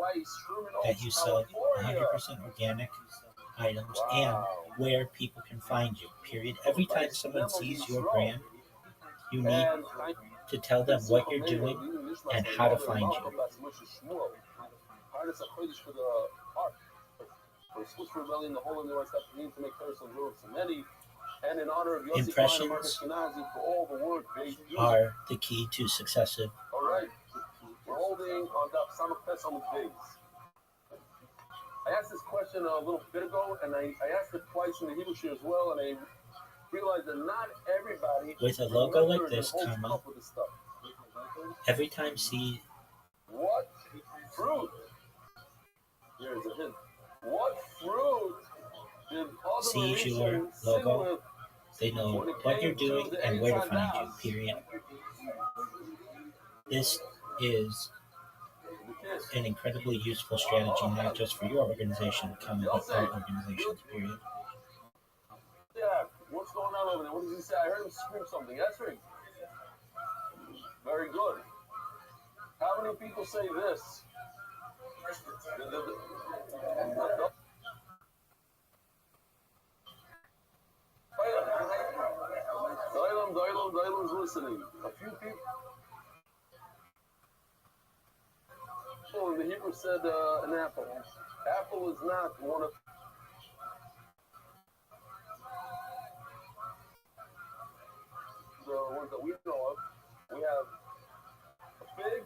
that you sell 100% organic items, and where people can find you, period. Every time someone sees your brand, you need to tell them what you're doing and how to find you. Impressions are the key to success. We're holding on the Samach Pes on the base. I asked this question a little bit ago, and I asked it twice in the Hebrew share as well, and I realized that not everybody with a logo like this, comma, with this stuff. Every time see what fruit? Here's a hint. What fruit did sees your logo, they know what you're doing and where to find you, period. This is an incredibly useful strategy, not just for your organization, comma, but all organizations, period. Yeah, what's going on over there? What does he say? I heard him scream something. That's right. Very good. How many people say this? Dailam's listening. A few people in the Hebrew said an apple. Apple is not one of the ones that we know of. We have a fig,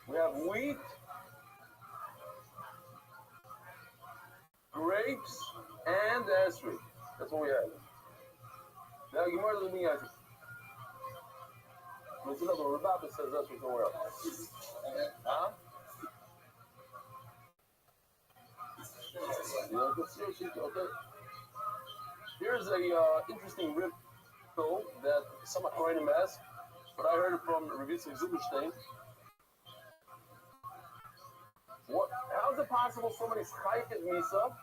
we have wheat, grapes, and esrog. That's what we have. Now, you might let me ask you. There's another one. Rabbi says that's what's somewhere else. Huh? Okay. Here's a interesting riddle that some Akoranim asked, but I heard it from Rabbi Zilberstein. How is it possible somebody's chayket misa?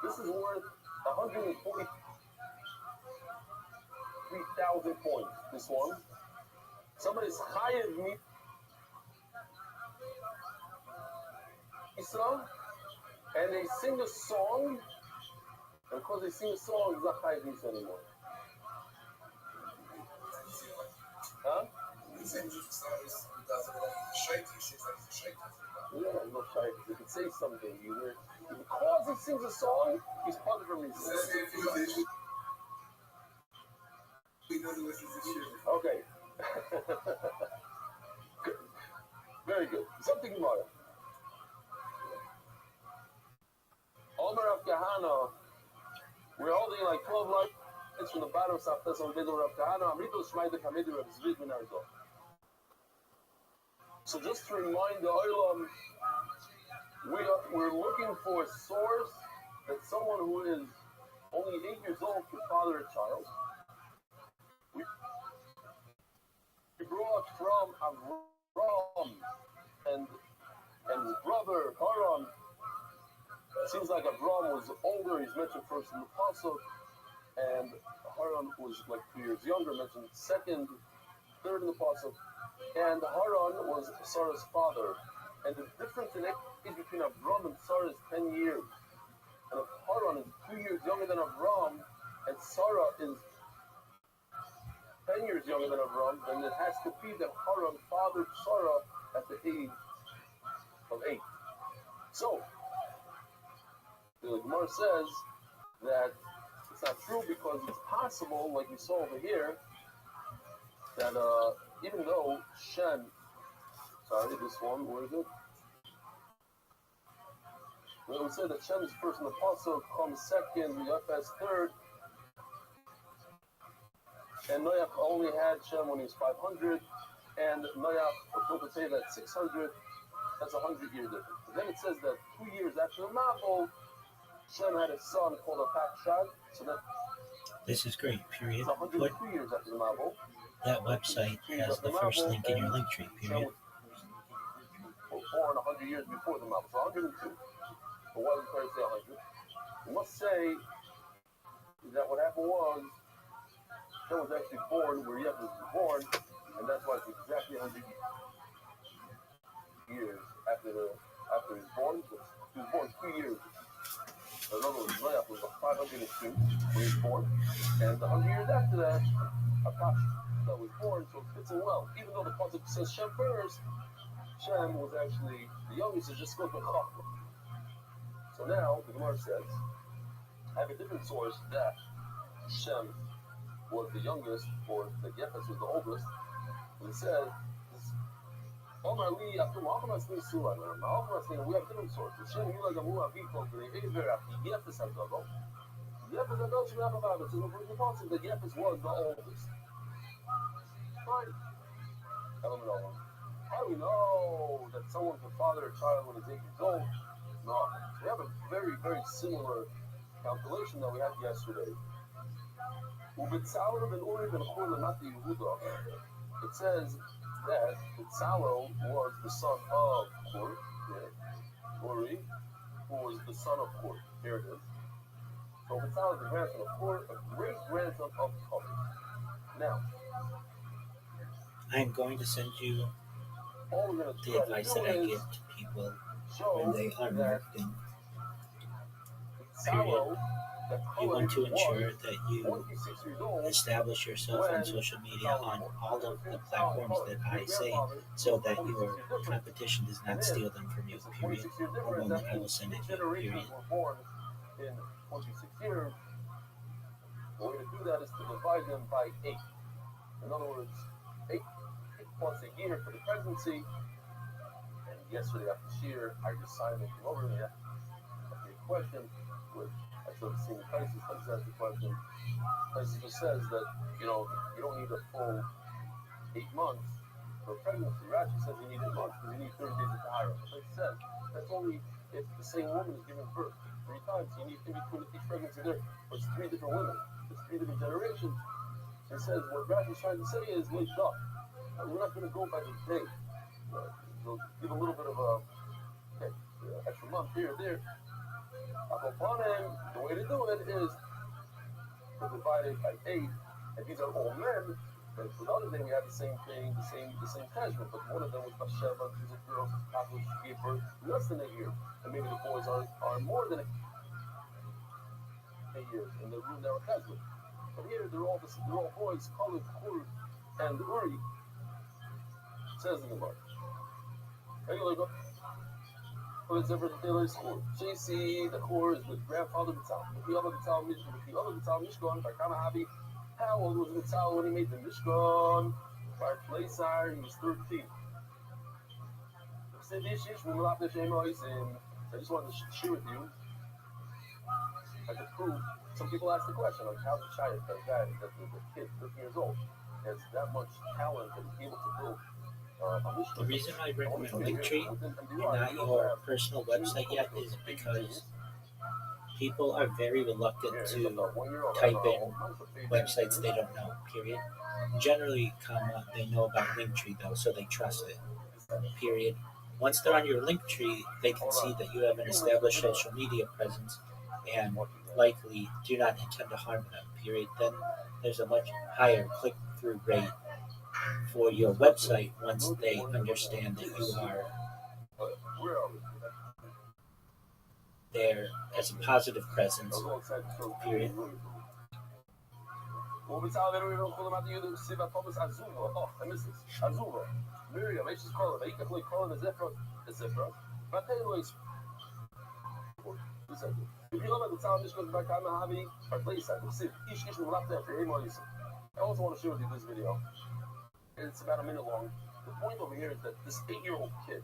This is worth 143,000 points. This one. Somebody's chayev misa, and they sing a song. And because they sing a song, it's not chayev misa anymore. Huh? Yeah, no shy. You can say something. Because he sings a song, he's part of the reason. Okay. Good. Very good. Something more. Omer of Kahana. We're holding like 12 lights from the bottom of Saftes on Vidor of Kahana. Amrito Shmaida Kamidu of Zvid Minarzo. So just to remind the Olam, we're looking for a source that someone who is only 8 years old could father a child. We brought from Avram and his brother Haran. It seems like Avram was older. He's mentioned first in the Pasuk, and Haran was like 2 years younger. Mentioned second, third in the Pasuk. And Haran was Sarah's father. And the difference in age between Avram and Sarah is 10 years. And if Haran is 2 years younger than Avram, and Sarah is 10 years younger than Avram, then it has to be that Haran fathered Sarah at the age of 8. So, the Gemara says that it's not true because it's possible, like we saw over here, that even though Shem, this one, where is it? Well, we said that Shem is first in the Pasuk, comes second, Yafas third, and Noach only had Shem when he was 500, and Noach was to say that 600, that's 100-year difference. But then it says that 2 years after the Mabul, Shem had a son called Apakshad, so that this is great, period. it's 102 years after the Mabul. That website has the first link in your link tree, period. Born 100 years before the Mabul, so 102. But why does Christ say 100? We must say that what happened was Shem was actually born where Yefes was born, and that's why it's exactly 100 years after he was born. He was born 3 years. In other words, Noach was 502 when he was born, and 100 years after that, Akash that was born, so it fits in well. Even though the pasuk says Shem first, Shem was actually the youngest. It just goes with Chachma. So now the Gemara says, I have a different source that Shem was the youngest, or that Yefes was the oldest. And it says, Omar Li, we have different sources. Shem, you like a Mua Vito, the Yefes has the goal. Yefes had those who have about it. So the pasuk that Yefes was the oldest. Fine. How do we know that someone can father a child when he's 8 years old? No. We have a very, very similar calculation that we had yesterday. It says that Betzalel was the son of Hur, Uri, who was the son of Hur. Here it is. So Betzalel is the grandson of Hur, a great grandson of Tamar. Now, I'm going to send you the advice that I give to people when they are marketing. Period. You want to ensure that you establish yourself on social media on all of the platforms that I say, so that your competition does not steal them from you. Period. Or when I will send it to you. Period. In 26 years, the way to do that is to divide them by 8. In other words, 8 plus a year for the pregnancy. And yesterday after Shir, I just signed it from over there. Okay, question, which I should have seen the Tyson asked the question. Tyson just says that, you don't need a full 8 months for pregnancy. Rashi says you need 8 months because you need 30 days of Tahara. But like I said, that's only if the same woman is giving birth 3 times. You need in between each pregnancy there. But it's 3 different women. It's 3 different generations. It says what Rashi's trying to say is, wake up. We're not going to go by the day. We'll give a little bit of a extra month here or there. The way to do it is to divide it by 8, and these are all men. And for the other thing, we have the same thing, the same attachment. But one of them was Basheva, she's a girl, she gave birth less than a year, and maybe the boys are more than a year, and they're ruined their attachment. But here they're all boys, Khalid, Hur, and Uri. Says the Gemara. But it's different than the school. JC, the core is with grandfather Betzalel. With the other Betzalel Mishkan, by Kanahabi. How old was Betzalel when he made the Mishkan? By Playsire, he was 13. I just wanted to share with you. I could prove. Some people ask the question, like, how's a child, that guy, that the kid, 13 years old, has that much talent and is able to build the reason I recommend Linktree and not your personal website yet is because people are very reluctant to type in websites they don't know, period. Generally, they know about Linktree though, so they trust it, period. Once they're on your Linktree, they can see that you have an established social media presence and likely do not intend to harm them, period. Then there's a much higher click-through rate for your website once they understand that you are there as a positive presence, period. Oh, I missed this. Azuva. Miriam, I just call it. I can call it the Zephyr. But I tell you what, if you love the town, this goes back on the hobby, or place side. I also want to share with you this video. It's about a minute long. The point over here is that this 8-year-old kid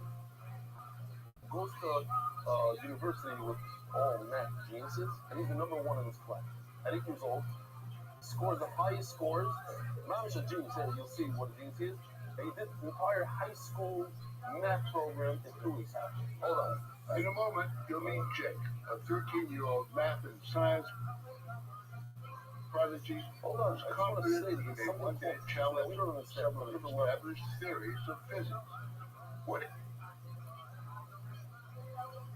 goes to university with all math geniuses, and he's the number 1 in his class. At 8 years old, scores the highest scores. Mamish a genius, and you'll see what a genius is. And he did the entire high school math program in 2 weeks. Hold on. In a moment, you'll meet Jake, a 13-year-old math and science prodigy strategy Hold on, was I just want to confident say that that they someone one day challenge we don't understand some of the what it is. established theories of physics. What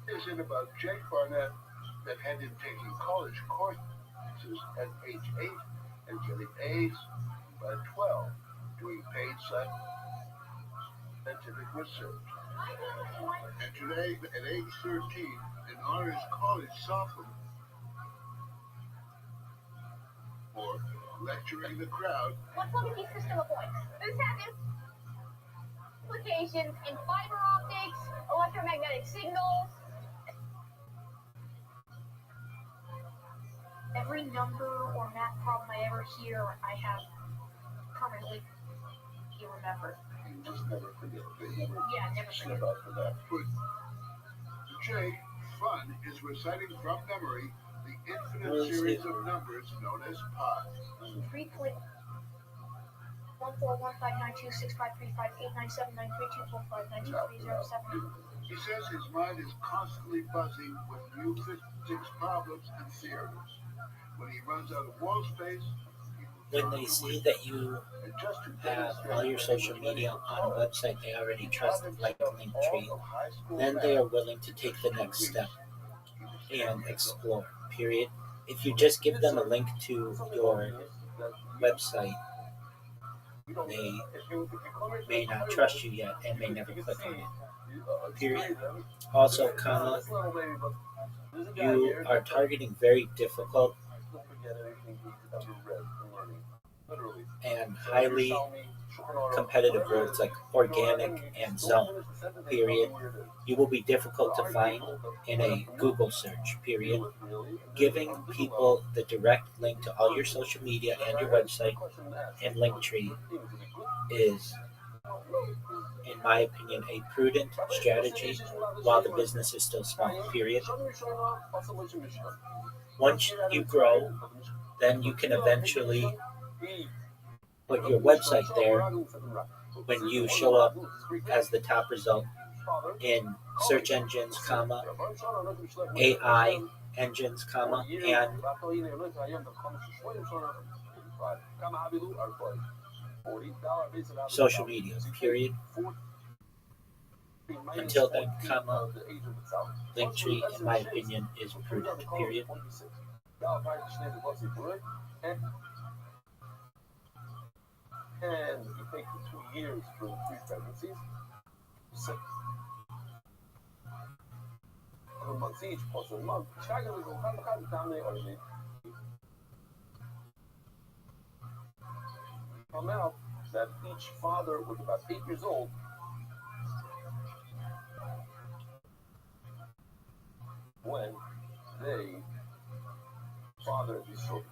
is it about Jake Barnett that had him taking college courses at age 8 and getting A's by 12, doing paid scientific research? And today, at age 13, an honors college sophomore, lecturing the crowd. Let's look at these system of points. This has implications in fiber optics, electromagnetic signals. Every number or math problem I ever hear, I have permanently remembered. You just never forget. They never Never slip out for that. But Jake, fun is reciting from memory the infinite series of numbers known as pi. 3.14159265358979324592307. He says his mind is constantly buzzing with new physics problems and theories. When he runs out of wall space, When they see that you have all your social media on a website they already trust, like Linktree, then they are willing to take the next step and explore, period. If you just give them a link to your website, they may not trust you yet and may never click on it, period. Also, comma, you are targeting very difficult and highly competitive words like organic and zone, period. You will be difficult to find in a Google search, period. Giving people the direct link to all your social media and your website and Linktree is, in my opinion, a prudent strategy while the business is still small, period. Once you grow, then you can eventually put your website there when you show up as the top result in search engines, comma, AI engines, comma, and social media, period. Until then, comma, Linktree, in my opinion, is prudent, period. And you take the 2 years for the 3 pregnancies, 6 months each plus a month. Come out that each father was about 8 years old when they fathered these children.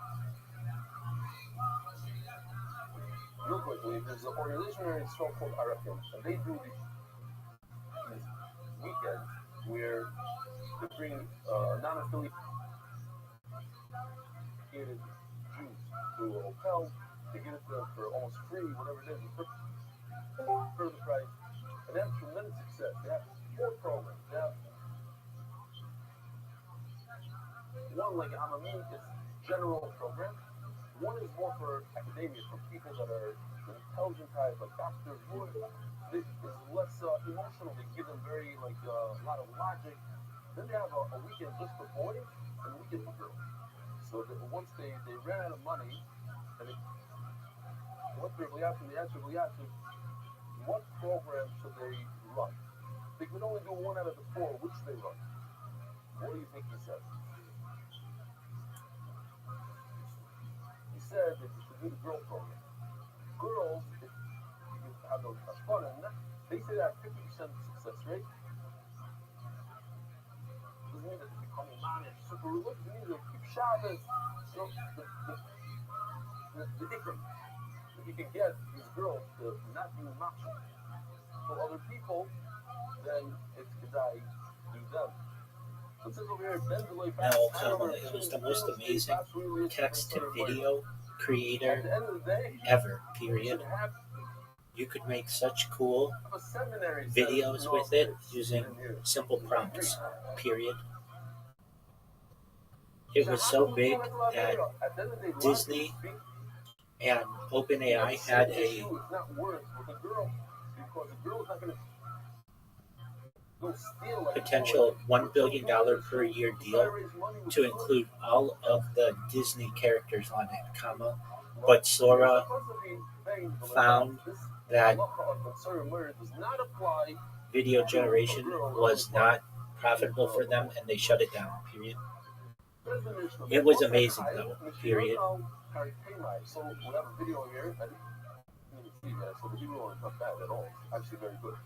Real quickly, there's an organization here in Stockholm called Arakim, and they do these weekends where they bring non-affiliated Jews to a hotel. They give it to them for almost free, whatever it is, for the price. And they have tremendous success. They have 4 programs. They have one like Amami, it's general program. One is more for academia, for people that are intelligent type, like doctors. It's less emotional. They give them very a lot of logic. Then they have a weekend just for boys and a weekend for girls. So that once they ran out of money, and they went through they asked what program should they run? They could only do 1 out of the 4. Which should they run? What do you think he said? He said that you should do the girl program. Girls, if you have a fun, they say that 50% success rate. Doesn't mean that they become manic, super religious. It means they'll keep Shabbos. The different. If you can get these girls to not be macho for other people, then it's Kedai do them. So it says over here, No, comma, it was the most amazing text-to-video creator ever, period. You could make such cool videos with it using simple prompts, period. It was so big that Disney and OpenAI had a potential $1 billion per year deal to include all of the Disney characters on it, comma, but Sora found that video generation was not profitable for them and they shut it down, period. It was amazing though, period. So we have a video here. I didn't even see that, so the video is not bad at all. It's actually very good.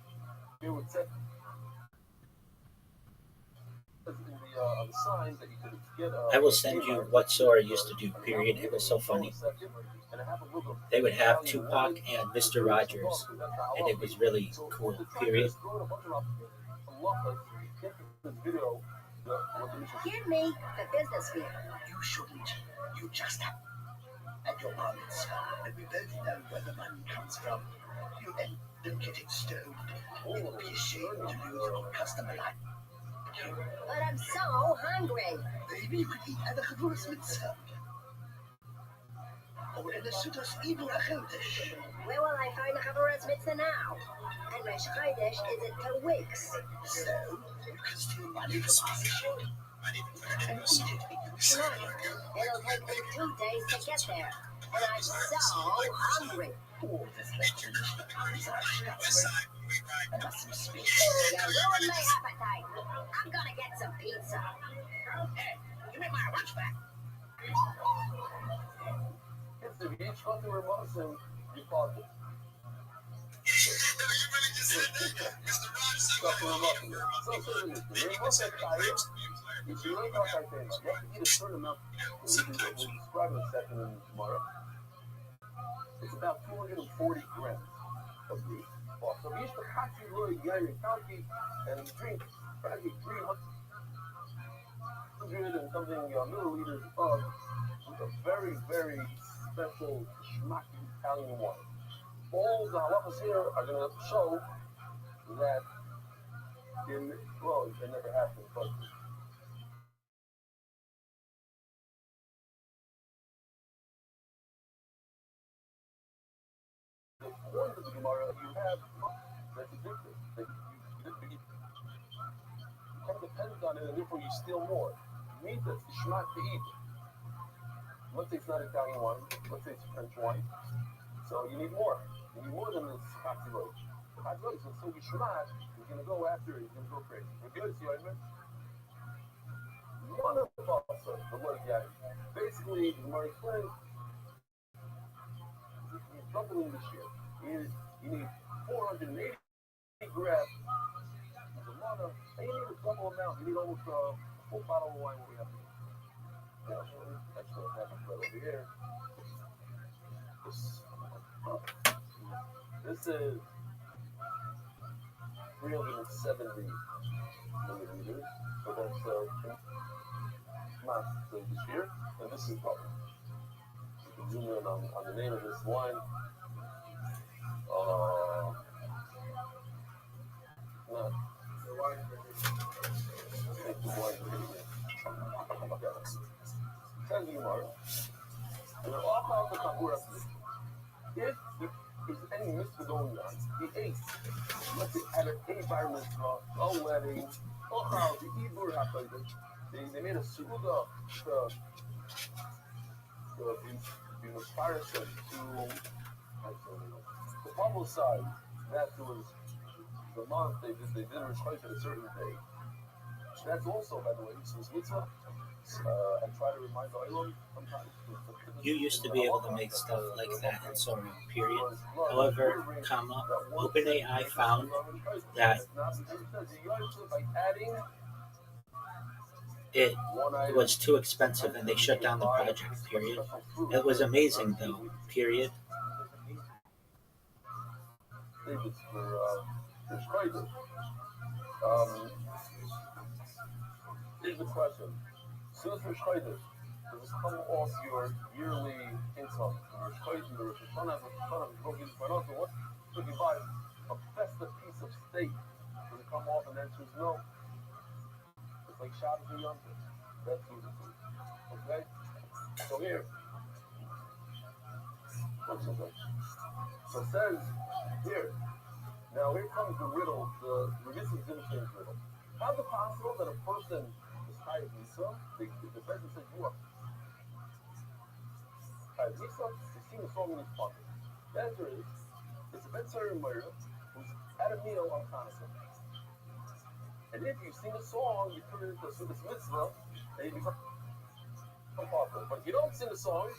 Here it says in the sign that you can get. I will send you what Sora used to do, period. It was so funny. They would have Tupac and Mr. Rogers, and it was really cool, period. Give me the business fee. You shouldn't. You just have. At your moments, and we both know where the money comes from. You end up getting stoned. It would be a shame to lose your customer like you. But I'm so hungry. Maybe you could eat at the Chavur's Mitzvah. Or in the Suttas Ibn Achodesh. Where will I find the Chavurah's Mitzvah now? And Rosh Chodesh is in 2 weeks. So, you can steal money from our and eat it in your Right. It'll take me 2 days to get there. And I'm so hungry. All this legend is our shop. And that's some speech. You ruined my appetite. I'm gonna get some pizza. Hey, give me my lunch back. If each customer wants him, you call it. If you like our cartoons, you have to eat a certain amount. We'll describe in a second and tomorrow. It's about 240 grams of beef. So each package really young and drink practically 300 and something milliliters of a very, very special schmacky Italian wine. All the halachas here are going to show that it never happened, but the point of the Gemara you have that's addictive. You become dependent on it, and therefore you steal more. Meat that's schmack to eat. Let's say it's not Italian wine. Let's say it's French wine. So you need more. You need more than the Chatzilot. The Chatzilot is so Gishmat, he's going to go after it, he's going to go crazy. We're good, see what I mean? One of the thoughts of the Lord Yad, basically, the Gemara explains, he's doubling this year. You need 480 grams of a lot of, and you need a double amount. You need almost a full bottle of wine. What we have here. Yeah, that's what happens right over here. This is 370 milliliters. So that's not this year. And this is double. You can zoom in on the name of this wine. And they're all called the Chavurah. If there's any mitzvah going on, the eighth, let's say at an bar mitzvah, a wedding, the Ibur happened. They made a suuda to be comparison to publicize that there was the month they did Rothschild at a certain day. That's also, by the way, so it's mitzvah. And try to remind the Oilon sometimes. You used to be able to make stuff like that in Sora, period. However, OpenAI found that it was too expensive and they shut down the project, period. It was amazing though, period. Here's the question. Since Rosh Chodesh, does this come off your yearly income? Rosh Chodesh, Rosh Hashanah, what should you buy? A festive piece of steak. Does it come off? And the answer is no. It's like Shabbos or Yom Tov. That's who the food. Okay? So here. So it says here. Now here comes the riddle, the remissive diligence riddle. How is it possible that a person is hired Lisa? The person says you are hired Lisa, you've seen the song in his pocket. The answer is, it's a Benzer Murder who's at a meal on Hanukkah. And if you sing a song, you turn it into a Sudas Mitzvah, and you become popular. But if you don't sing a song,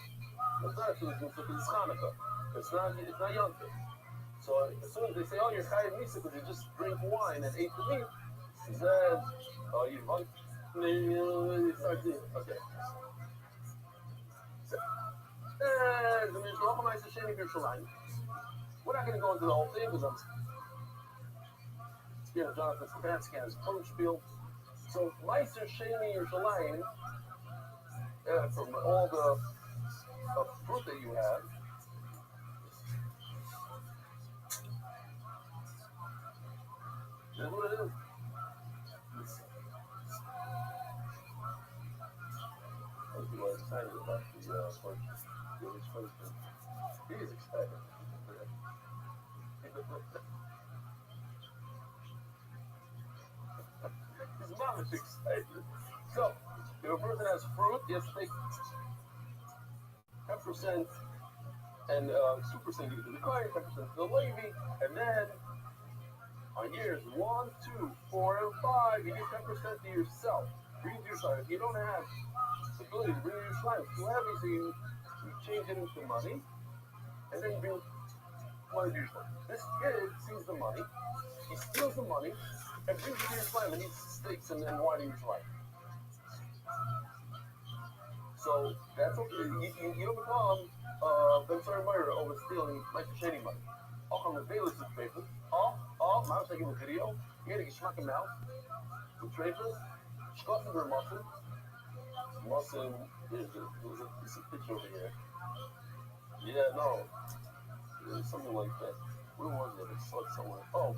it's not a Sudas Mitzvah because it's Hanukkah. It's not Yom Tov. So as soon as they say, oh, you're Chayav Misa because you just drink wine and ate the meat, he says, oh, you want okay. We're not going to go into the whole thing because I'm scared of Jonathan Stefanski and his coach spiel. So, Meister Sheni Yerushalayim, from all the fruit that you have, that's what it is. Most people are excited about the first. He is excited. His mom is excited. So, if a person has fruit, he has to take 10% and 2% you can require 10% to the Levi, and then on years 1, 2, 4, and 5, you give 10% to yourself. Bring it to yourself. If you don't have the ability to bring it to your slime, it's too heavy, so you change it into money, and then you bring money to yourself. This kid sees the money, he steals the money, and brings it to your slime, and eats steaks and wine in your slime. So that's okay. You don't become Benzer Meyer over stealing Meister Sheni money. Auch on the Bayless paper. I'm taking the video. You had to get schmuck in mouth. With trafers. Schlossenberg Muslim. Muslim is a picture over here. Yeah, no. It was something like that. Where was it? I saw it somewhere. Oh,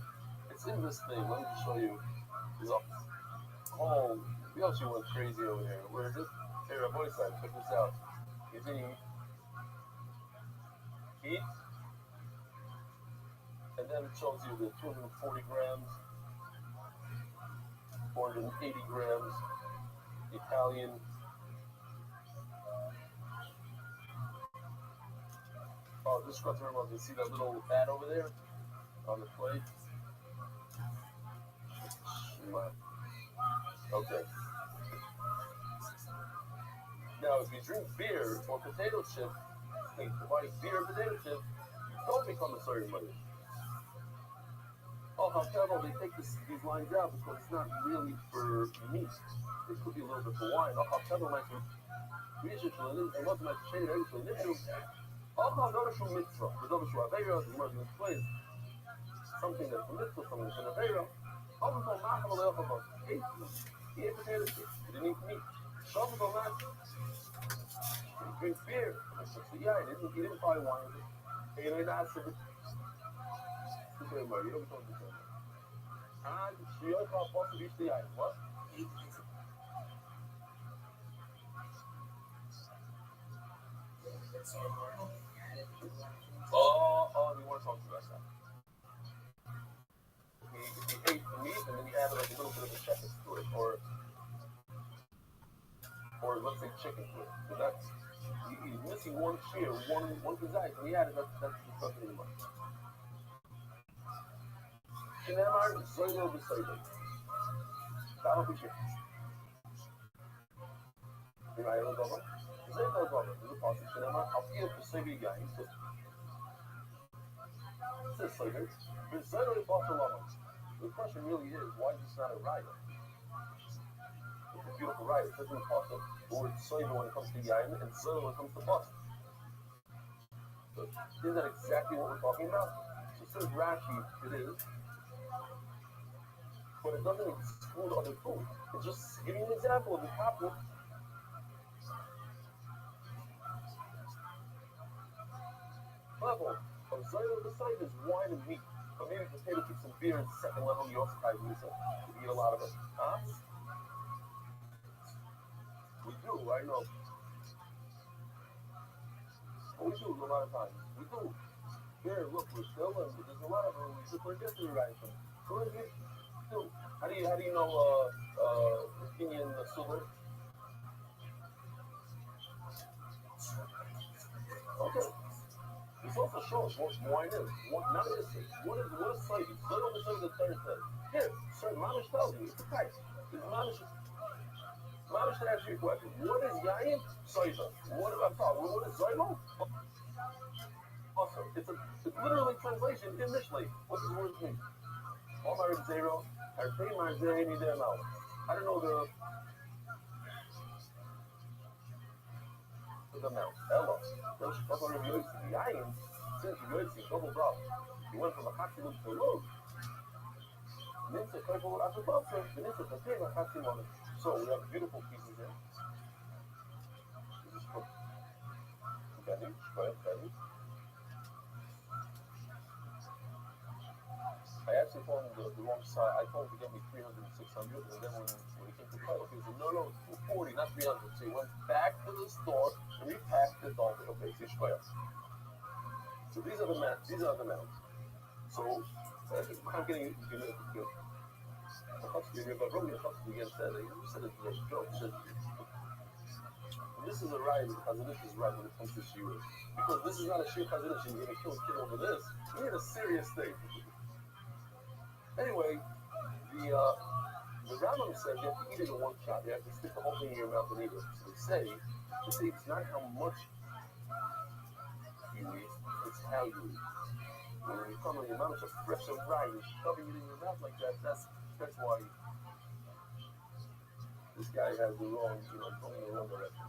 it's in this thing. Let me just show you. Oh, we also went crazy over here. Where is it? Here, Rabbi side. Check this out. It's in heat. And then it shows you the 240 grams, 480 grams, Italian. Oh, this got to remember, you see that little ad over there on the plate? Okay. Now, if you drink beer or potato chip, like beer or potato chip, don't become a certain money. Oh, however, they take these lines out because it's not really for meat. It could be a little bit for wine. Oh, however, like research and what's my shade actually issue. Oh, no, show mitzvah. The other show avera, the Muslim explains something that's a mitzvah, something that's an avera. Oh, so not going to live about eight. He ate potato chips. He didn't eat meat. Shabbos on that. He drinks beer. Yeah, he didn't buy wine. He didn't ask him. You don't talk to him. And she also supposed to reach the eye. What? Oh, we want to talk to us now. He ate the meat and then he added like a little bit of a cheddar to it, or let's say chicken to it. So that's he's missing one shear, one kazai, and he added that's disgusting anymore. Shinamar Zoilo Besaido. That'll be chicken. You know, I don't know. Zoilo Gobber. This is a possible Shinamar. I'll feel for Sabi guy. So, it says Sabi. But Zoilo is also Lama. The question really is, why is this not a rider? It's a beautiful rider. It doesn't cost the word Sabi when it comes to Yain and Zoilo when it comes to bus. So, isn't that exactly what we're talking about? So, it says Rashi, it is. But it doesn't exclude other food. It's just giving an example of the top level of Zoilo the site is wine and meat. But maybe potato chips and beer is the second level. You also try to eat a lot of it. Huh? I know. We do a lot of times. We do. Here, look, we're still in. There's a lot of them. We just forget to write them. So what do you do? How do you know opinion silver? Okay. This also shows what wine is. Not is it. What is soybean? Look on the side of the third thing. Here, sir, Mamish tells you. It's a price. Mamish should ask you a question. What is yayin? Soybean. What am I talking? What is zoymo? Awesome. It's literally translation in Mishlei. What does the word mean? Omar zero. I don't know the amount. Ella. Those fucking reviews. Yayin. Since you double drop. You went from a Hakim to a load. Mince careful as a buffer. The Mince is a thing of Hakim on it. So we have beautiful pieces here. This is for Benny. Benny. I actually found the wrong side. I told him to get me 300 and 600, and then when he came to cut it, he said, no, 240, not 300. So he went back to the store and repacked it all. Okay, so these are the mounts. So I'm getting you know, the Huxley, but Romy Huxley again said it was a joke. This is a ride, Chazanish is right when it comes to Shiur. Because this is not a Shiur Chazanish, and you're going to kill a kid over this. We need a serious thing. Anyway, the Rambam says you have to eat it in one shot. You have to stick the whole thing in your mouth and eat it. So they say it's not how much you eat, it's how you eat. When you come on your mouth, just fresh and right, and shoving it in your mouth like that, that's why this guy has the wrong, going in the wrong direction.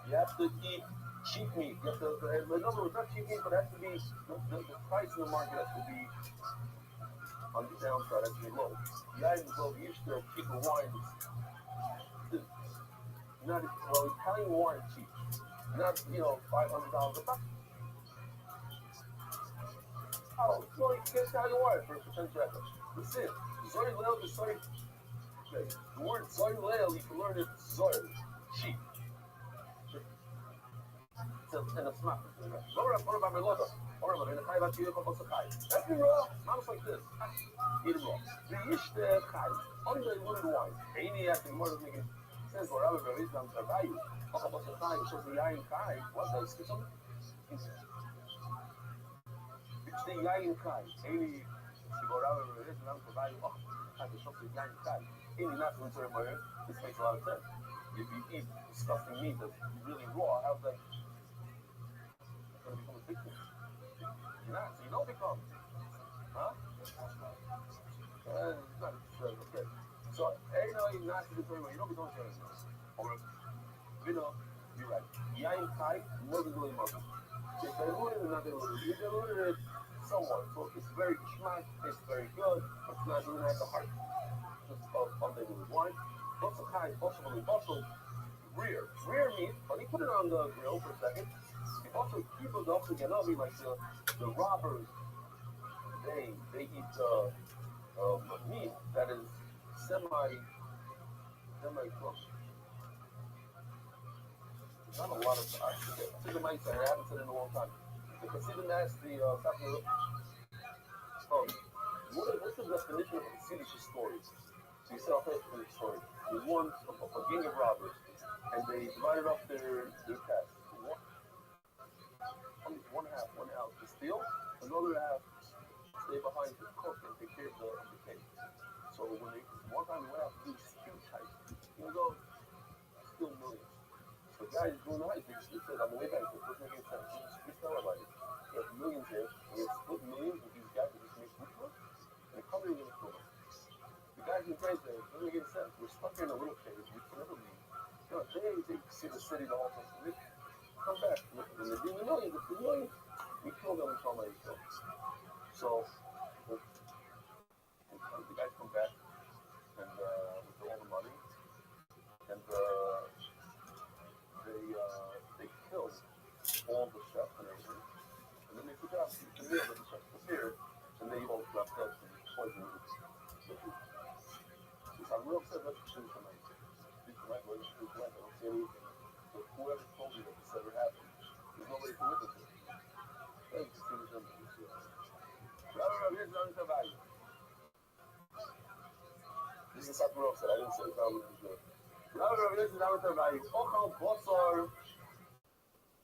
You have to eat cheap meat. You have to, in other words, not cheap meat, but it has to be, the price in the market has to be on the downside, has to be low. The items low, you used to cheaper wine. Not, Italian wine cheap. Not, $500 a buck. Oh, well, you can get Italian wine for $10. That's it. Zoy Lel, the word Zoy Lel, you can learn it, Zoy, cheap. And it's not. That's me raw. Mom's like this. Eat it raw. The Yishte Chai, undiluted wine. Any acting more than making sense for Rabbi is on the value. Shows the Yain Kai. What does this one? It's the Yain Kai. Any Rabbi is on the value. Shows the Yain Kai. Any natural ceremony. This makes a lot of sense. If you eat disgusting meat that's really raw, how's that? Become addicted. You're not, so you don't become. Huh? Not okay. So, you're not to the point where you don't become a or, you're right. Yain Kai, more than really muscle. If they diluted it, not diluted. You diluted it somewhat. So it's very schmack, it's very good, but it's not doesn't have the heart of undiluted wine. Also, Kai, also, rear meat, but he put it on the grill for a second. Also, people also get over like the robbers. They eat meat that is semi cooked. There's not a lot of. I think it might say I haven't said it in a long time. The Chassidim asked the what's the definition of a Chassidish story? So you said I'll tell you the story. There's a gang of robbers, and they divided up their tasks. One half to steal, another half stay behind to cook and take care of the cake. So when one time they went out to do huge heist, steal millions. The guy is doing the heist. He said, "I'm way back. It doesn't make sense. We tell about it. We have millions here. We have split millions with these guys who just make food for us, and how many are going to kill us? The guys in place there, it doesn't make sense. We're stuck here in a little cave. We can never leave. They see the city, the whole thing. Come back. When they're doing the millions, we kill them until they kill. So the guys come back and with all the money, and they kill all the chefs and everything, and then they forgot the meal that the chefs prepared, and they all left dead. we're upset about the truth tonight. Tonight, we're just tonight. I don't see anything. So whoever told you that this ever happened, there's nobody to witness it. Thank you, Stephen Sherman. Rabbi, here's another value. This is something else that I didn't say. It's not what you do. Rabbi, here's another value. Ochal Bosar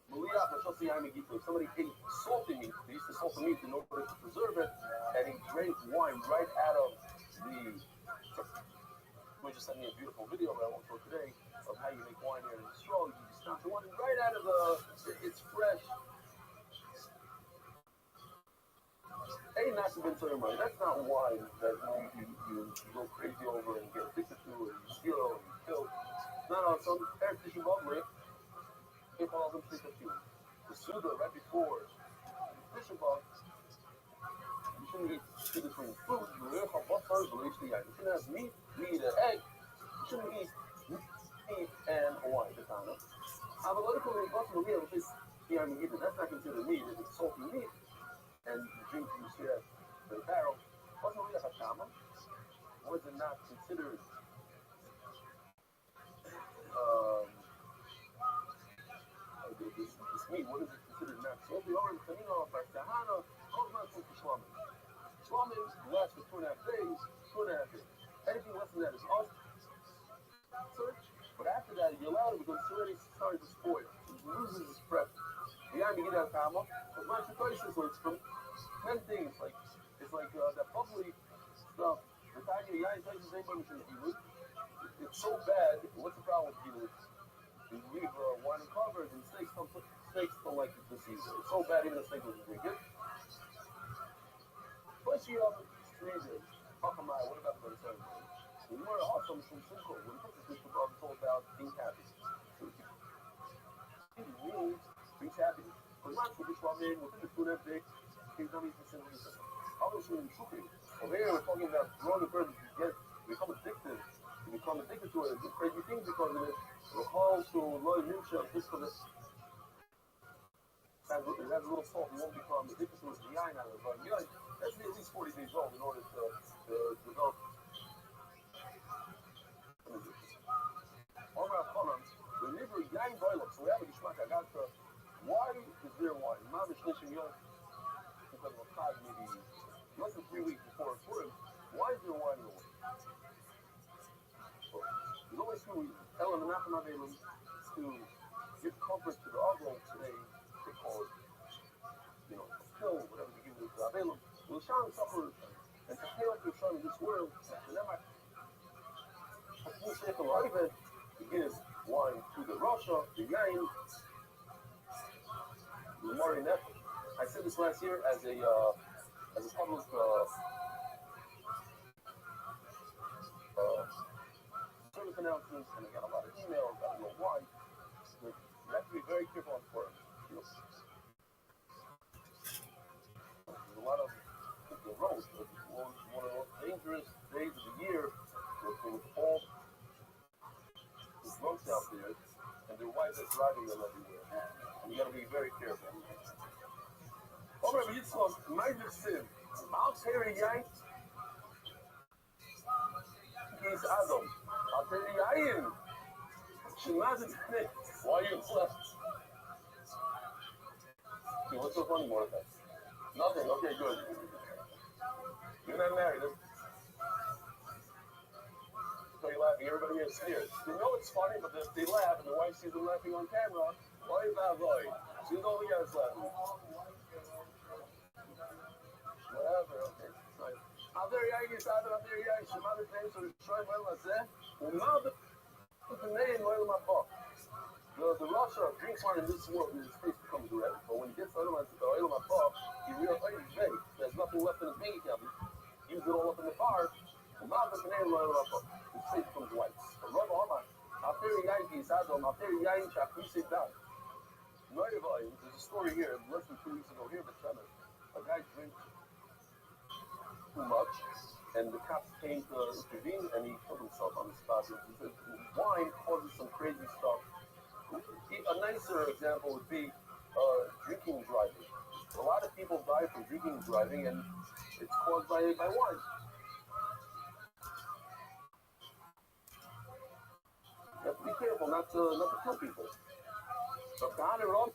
Maliach Hashosi Yamigito. Somebody ate salty meat. They used to salt the meat in order to preserve it, and he drank wine right out of the. We just sent me a beautiful video that I won't show today of how you make wine here in Israel. You just snap the wine right out of it's fresh. Ain't not been certain money. That's not wine that you go crazy over and get addicted to, and you steal and you kill. No, some Eric Tissue Bubble, they call them fish of you. The Suda right before fishing bug, you shouldn't eat between food, you shouldn't have meat, you eat an egg, you shouldn't eat meat and wine, the kind of. That's not considered meat, it's salty meat, and the drink you see at the barrel. Why is it not considered this meat? What is it considered not salty? Shlamim lasts for 2.5 days, 2.5 days. Anything less than that is search, but after that you're allowed it because it's already started to spoil. It loses its breath. The guy begin to come up, but my situation is from 10 things, it's like that bubbly stuff. The time you guys like the same permission to eat. It's so bad. What's the problem with eating it? You leave wine and covers and steaks don't like the season. It's so bad even the steak doesn't drink it. Plus you have 3 days. What about the ceremony? When you are awesome from Simcoe, when it comes to this, it's all about being happy. It means being happy. But not for this one man, within the 2.5 days, he's not even saying anything. Obviously, in Shukri, over here we're talking about growing a person to become addicted. You become addicted to it and do crazy things because of it. Rochal to low nimshel, just for this. It has a little salt, you won't become addicted to it. The yain out of it. But you guys, that's at least 40 days old in order to develop. The liver yain boiled, so we have a gishmak. I got why is there wine? Mamish Nishim Yom, because of a cog, maybe less than 3 weeks before Purim. Why is there wine in the way? There's always 2 reasons. Ellen and Nachman Aveilim to give comfort to the Agro today. They call it, a pill, whatever they give it to Aveilim. We'll shine suffer and to pay like you're showing this world. And then my Sefer Oived, he gives wine to the Russia, the Yain, the Mori Nefesh. I said this last year as a public service announcement, and I got a lot of emails. I don't know why. But you have to be very careful on Purim. There's a lot of the roads. It's one of the most dangerous days of the year with all the roads out there, and their wives are driving them everywhere. And you got to be very careful. Over Yitzchak, major sin. I'll tear a yank. He's Adam. I'll tear a yayin. Why are you left? Okay, what's so funny, Mordecai? Nothing. Okay, good. You're not married. So you're laughing. Everybody here is scared. They know it's funny, but they laugh, and the wife sees them laughing on camera. Why is that right? She's all the guys laughing. Whatever, okay. Nice. Out there, yeah, you said out there, yeah, she might have been so try well, I said. Well, now the name, well, my book. The Russia drinks wine in this world, and his face becomes red. But when he gets out of my book, he realizes he's ready. There's nothing left in his bank account. He used it all up in the bar. And now the name, well, my book. His face becomes white. But Rabbi, out there, yeah, you said, out there, yeah, you shall please sit down. There's a story here, less than 2 weeks ago here, but a guy drinks too much, and the cops came to intervene, and he killed himself on the spot. He said wine causes some crazy stuff. A nicer example would be drinking driving. A lot of people die from drinking driving, and it's caused by wine. not to kill people. But God and all.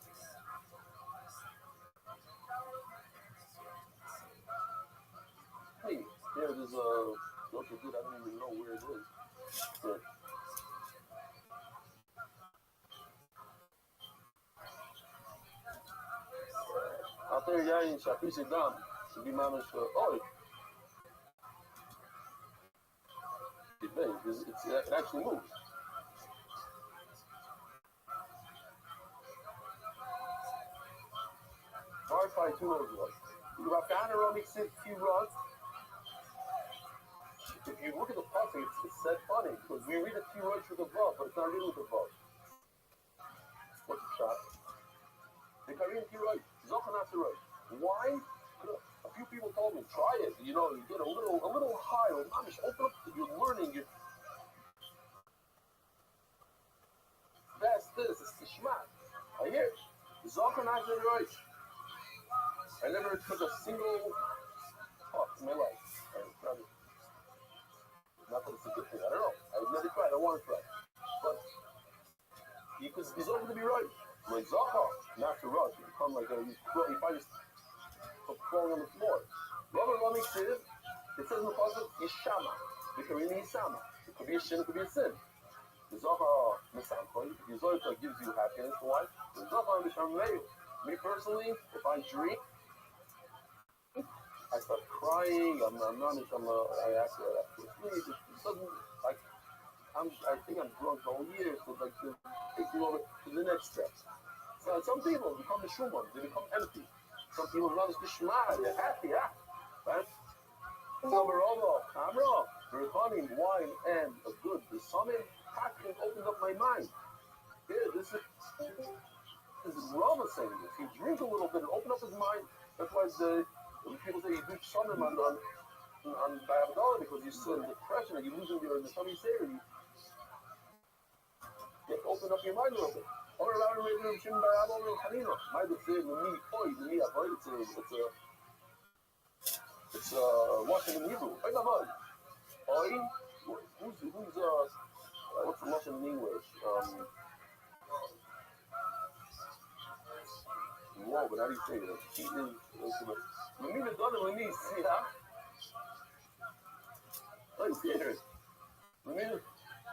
Hey, there's this local dude. I don't even know where it is. But out there, yeah, in Shapisi Dam, to be managed for it actually moves. Hard fight, who knows what. You have panoramic few rods. If you look at the puzzle, it's said funny because we read a few words with the vav, but it's not really with the vav. What's the shot? The Korean few right, Zochanasaroi. Why? A few people told me, try it. You know, you get a little high, or mamish, open up, you're learning, that's this, it's the shmat. I hear it. Zochanasaroi. I never took a single talk in my life. Not that it's a good thing, I don't know. I've never tried, I want to try. But he's always to be right. Like Zachar, not to rush. You become like you find yourself crawling on the floor. Robert Lummy says, it says in the puzzle, Yishama. It could be an Yisama. It could be a shin, it could be a sin. The Zachar, Misamkoi, the Zoyta gives you happiness for life. The Zachar, Mishamleyu. Me personally, if I drink, I start crying. I ask her please. It doesn't like. I think I'm drunk the whole year, so like to take you over to the next step. So some people become the shuman, they become empty. Some people run the shema, they're happy, right? We're running wine and a good. The summon package opened up my mind. Yeah, this is Rama saying this. He drink a little bit and open up his mind. That's why when people say you do summon on Bayabdallah because you're still in depression and you're losing the Sami Seder, you have to open up your mind a little bit. It's Russian in Hebrew. What's the Russian in English? Whoa, but how do you say that? He is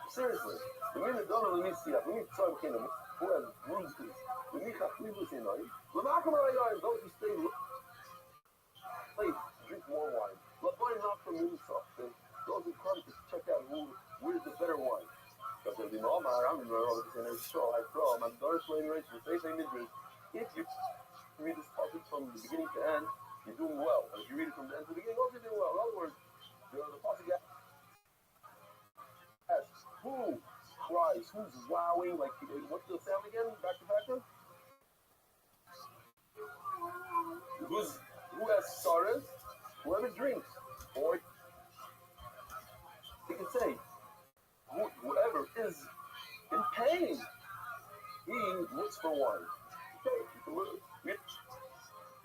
seriously. The minute don't let me see that. We need to tell him who has bruises. We need to leave this in. Don't you stay. Please drink more wine. Let wine not from you stuff. Those who come to check out where's the better wine. Because there'll be no I'm in the show. I throw my daughter's playing race with safe images. If you read this topic from the beginning to end, you're doing well. And if you read it from the end to the beginning, also you're doing well. In other words, the topic who cries? Who's wowing? Like, what's the sound again? Back to back? Who has sorrows? Whoever drinks. Or you can say, whoever is in pain, he looks for wine. Okay,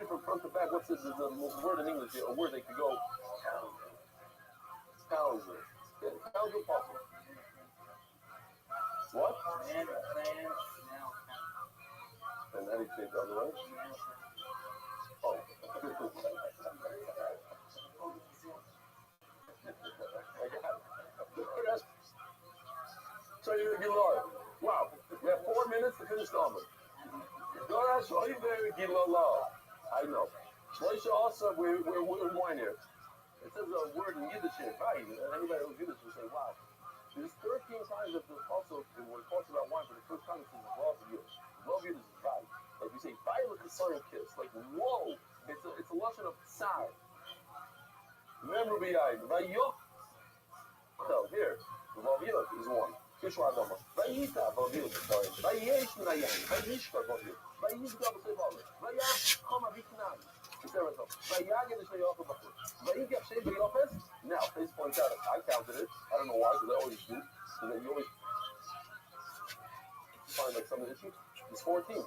from front to back, what's the word in English? A word that could go Townsend. Townsend possible. What? And how do you say it the other way? Oh. So you're Gilad. Wow. We have 4 minutes to finish the omelet. I know. Also, we're in wine here. It says a word in Yiddish here. Right. Anybody who's Yiddish will say, wow. There's 13 times that also when it talks about wine for the first time it says love you. Love you is right. Like we say, buy like a son kiss. Like whoa, it's a lesson of sigh. Remember behind Vayok. So here, love you is one. Kishwadama. Vayita love you. Sorry. Vayesh nayan. Vayishka love you. Vayishka love you. Vayash kama viknan. Now, please point out, I counted it. I don't know why, because I always do. So that you always find like some of the issues. It's 14. The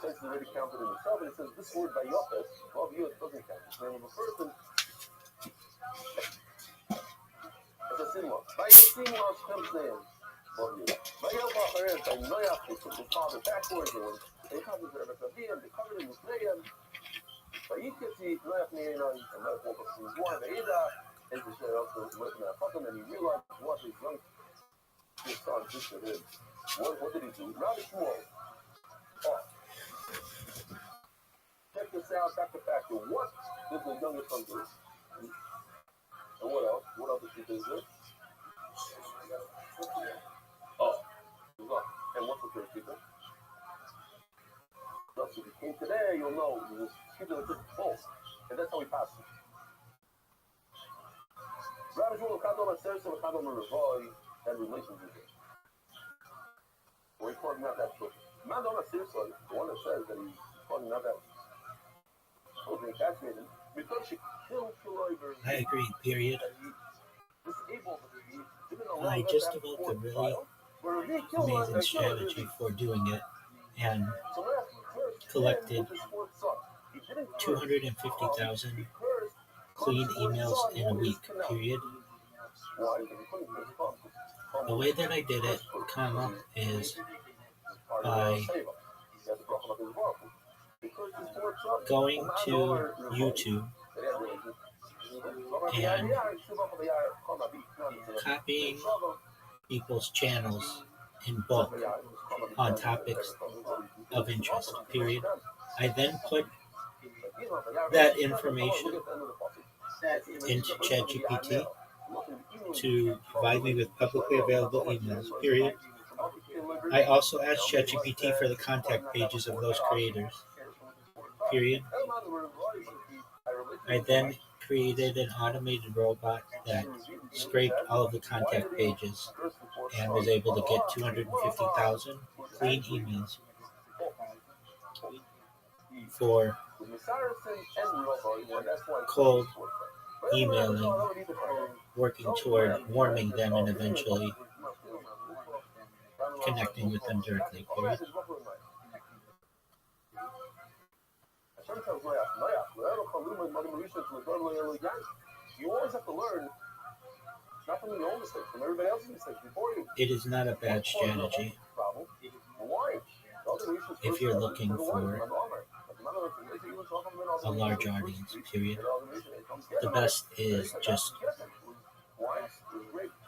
text is already counted in itself, and it says this word Vayopes, above you, it doesn't count. It's the name of a person. It's a sinla. Vayesimla Shem's name. the father backwards and they come to the Rabbi and they covered in his name. Vayiketzi Noach Neinoi, and Noach woke up from his wife, Ve'eda, and the Shem also went in Fucking, and he realized what his young son did to him. What did he do? Rabbi Shmuel. Check this out, back to factor. What did the youngest son do? And what else? What else did he do? And what's the third people? So if you came today, you'll know he was keeping a different both. And that's how he passed it. Rabbi Shmuel Kadol Asersa Kadol Meravoy had relations with him. Or he's calling out that book. Mandom Asersa, the one that says that he's calling out that children castrated because she killed Kiloiver. I agree, period. I just developed a really amazing strategy for doing it and collected 250,000 clean emails in a week, period. The way that I did it, is by going to YouTube and copying people's channels in bulk on topics of interest, period. I then put that information into ChatGPT to provide me with publicly available emails, period. I also asked ChatGPT for the contact pages of those creators, period. I then created an automated robot that scraped all of the contact pages and was able to get 250,000 clean emails for cold emailing, working toward warming them and eventually connecting with them directly, period. You always have to learn not from your own mistakes, from everybody else's mistakes before you. It is not a bad strategy if you're looking for a large audience, period. The best is just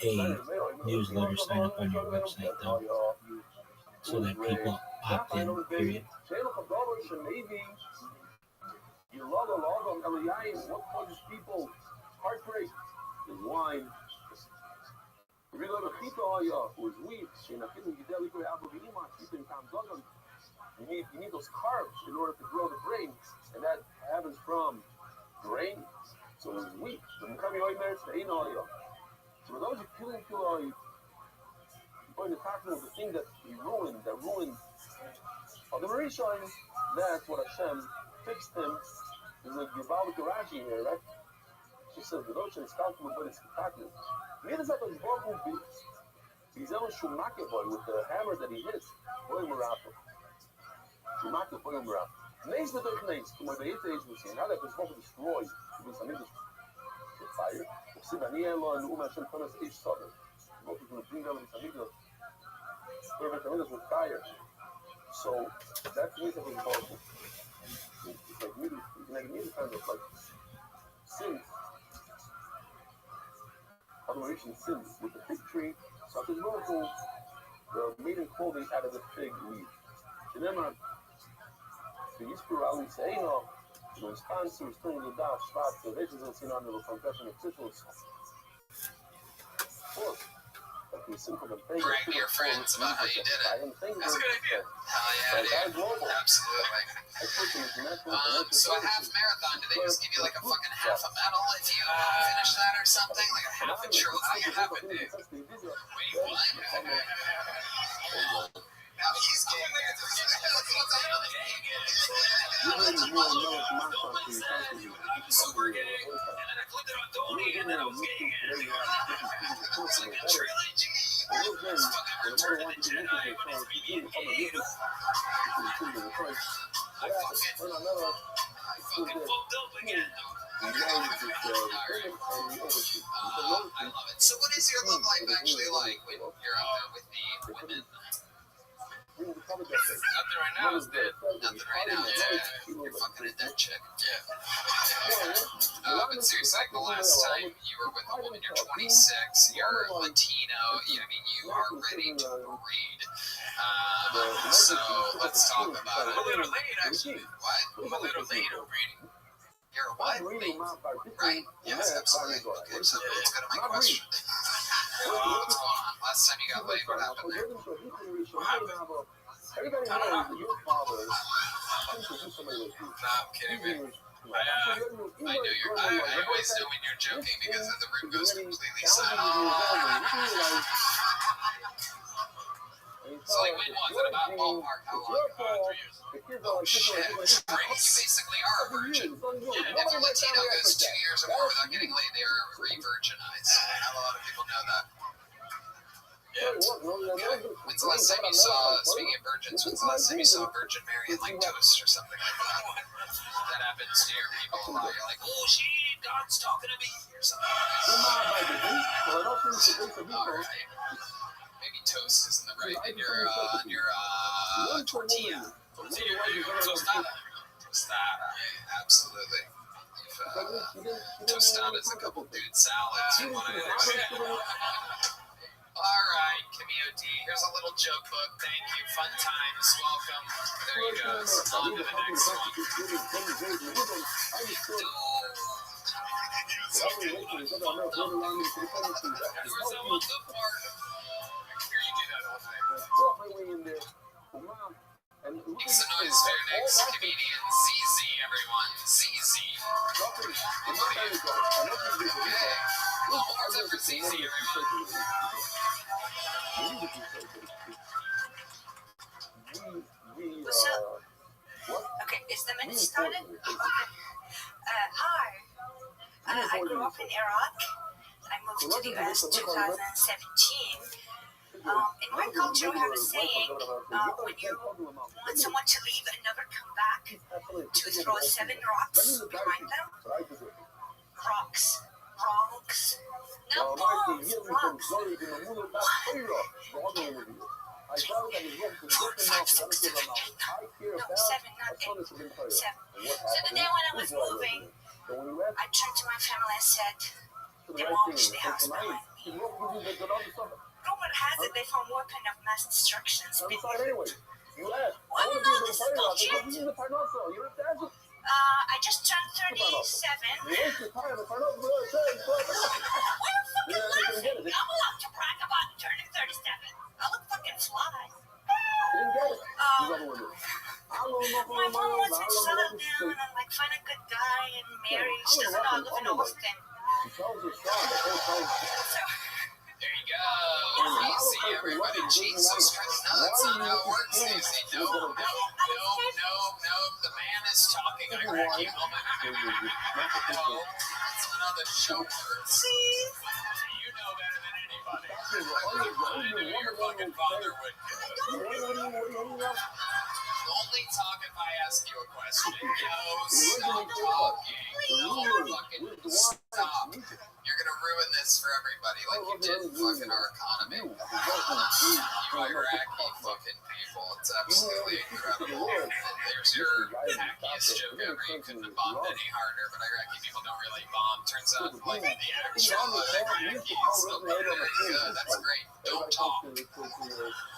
a newsletter sign up on your website, though, so that people opt in, period. What causes people heartbreak is wine. If you go to Chita who is weak, you need those carbs in order to grow the brain, and that happens from grain. So it's weak. So for those who killing going to talk about the thing that ruined. The Rishon, that's what Hashem fixed him. There's a Gibal Garaji here, right? She says the Rothschild is calculated, but it's calculated. Mir is that a Borgu beats. He's on Shumakeboy with the hammer that he hits. Boy Marato. Shumakeboy Marato. Names with the names. To my age was saying, how that was going to destroy. It was something with fire. Sibanielo and Hashem Konas H. Southern. What was going to bring down his amigos? With fire. So that's the reason for the Borgu. It's like really kind of like sins. Adoration sins with the fig tree. So there's no the maiden clothing out of the fig leaf. Remember, the Yisrael Ali say, no, in response to restoring the Daf, Shvat, the Rishon and Sin under the confession of Tiflis. Brag to your friends about how you did it. That's a good idea. Hell yeah, dude. Absolutely. So a half marathon, do they just give you like a fucking half a medal if you finish that or something? Like a half a trophy? Half a dude. Wait, what? Now he's getting there. Super gay. And then I flipped it on Tony, and then I was gay again. It's like a trilogy. It's fucking Return of the Jedi when it's being gay. I fucking fucked up again. I love it. So what is your love life actually like when you're out there with the women? Nothing right now is dead. Nothing right now. Yeah. You're fucking a dead chick. Yeah. But seriously, like the last time you were with a woman, you're 26, you're Latino, you are ready to breed. So let's talk about it. I'm a little late, actually. What? I'm a little late on breeding. You're a what? Right? Yes, absolutely. Okay, so let's go to my question. What's going on? Last time you got laid, what happened there? What happened? I don't know. Nah, I'm kidding, man. I always know when you're joking because the room goes completely silent. So like when was it about ballpark? How long? 3 years. Oh shit. Right. You basically are a virgin. Yeah. If a Latino goes 2 years or more without getting laid, they are re-virginized. Not a lot of people know that. Yeah. Okay. When's the last time you saw, speaking of virgins, when's the last time you saw a Virgin Mary in like toast or something like that? That happens to your people a lot. You're like, oh shit, God's talking to me or something. Alright. Maybe toast isn't the right in your tortilla. Tostada. Tostada. Absolutely. Tostada is a couple dude salads. You want to All right, Camille D. Here's a little joke book. Thank you. Fun times. Welcome. There you go. On to the next one. Makes the noise for your next comedian, ZZ, everyone. ZZ. Okay. Well, one more time for ZZ, everyone. So, okay, is the minute started? Hi. I grew up in Iraq. I moved to the US in 2017. In my culture, we have a saying, when you want someone to leave and never come back, to throw 7 rocks behind them. Rocks. Rocks. No balls, rocks. 1, 2, 3, 4, 5, 6, 7, 8. No, 7, not 8. 7. So the day when I was moving, I turned to my family and said, demolish the house behind me. Rumor has it they found weapon of mass destruction. Well, no, this is bullshit. I just turned 37. Why are you fucking laughing? I'm allowed to brag about turning 37. I look fucking fly. My mom wants me to settle down and like find a good guy and marry. She doesn't know I live in Austin. There you go. Easy, everybody. Jesus Christ. No, that's not how it works, Easy. No. The man is talking. I wreck you. Oh, that's not how the show works. You know better than anybody. I knew your fucking father would. Only talk if I ask you a question. Stop talking. Fucking stop. You're gonna ruin this for everybody like you did fucking our economy. You Iraqi fucking people. It's absolutely incredible. And there's your hackiest joke ever. You couldn't have bombed any harder, but Iraqi people don't really bomb. Turns out like the actual Iraqis look really good. That's great. Don't talk.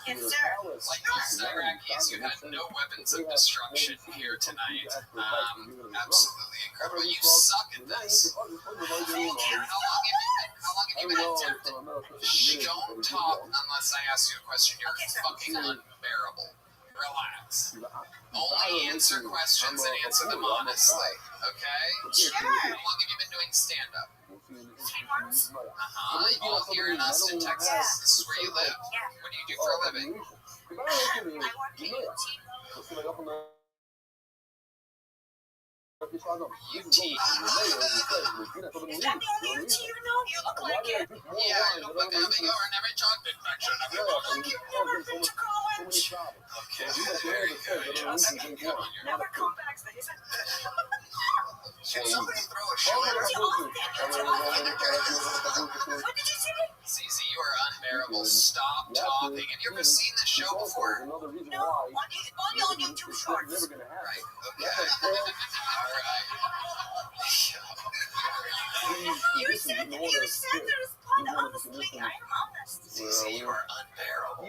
Yes, sir. Like most Iraqis, you had no weapons of destruction here tonight. Absolutely incredible. You suck at this. How long have you been attempting? Don't talk unless I ask you a question. You're fucking unbearable. Relax. Only answer questions and answer them honestly. Okay? Sure. How long have you been doing stand-up? 3 months. All here in Austin, Texas. Yeah. This is where you live. Yeah. What do you do for a living? I work at UT. UT. Is that the only UT you know? You look like it. Yeah, I look like I'm in every chocolate section. Like you've never been to college. Okay, very good. Never come back, Stacey. Can somebody throw a shoe at her? What did you say? CZ, you are unbearable. Stop talking. Have you ever seen this show before? No, only on YouTube Shorts. Right, okay. Alright. You said there's fun, honestly. I am honest. CZ, you are unbearable.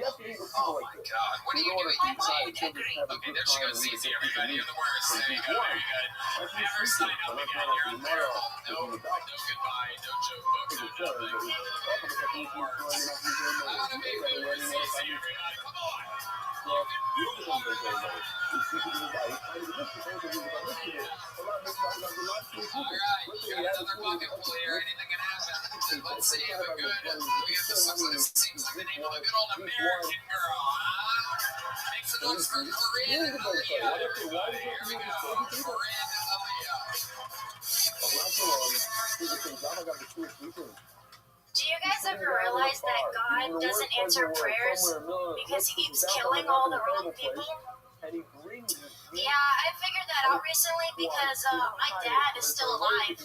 Oh my god, what are you doing? I'm so integrity. Okay, there she goes, CZ, everybody. You're the worst. There you go, very good. Never sign up again. You're unbearable. No goodbye, no joke books, no nothing. No more. Not a big loser, CZ, everybody. Come on. Alright, got another bucket full here. Anything can happen. Let's see if we're good. We got this looks like it seems like the name of a good old American girl, huh? Make some noise for Corinne Aaliyah, everybody. Here we go. Corinne Aaliyah. Do you guys ever realize that God doesn't answer prayers because he keeps killing all the wrong people? Yeah, I figured that out recently because my dad is still alive.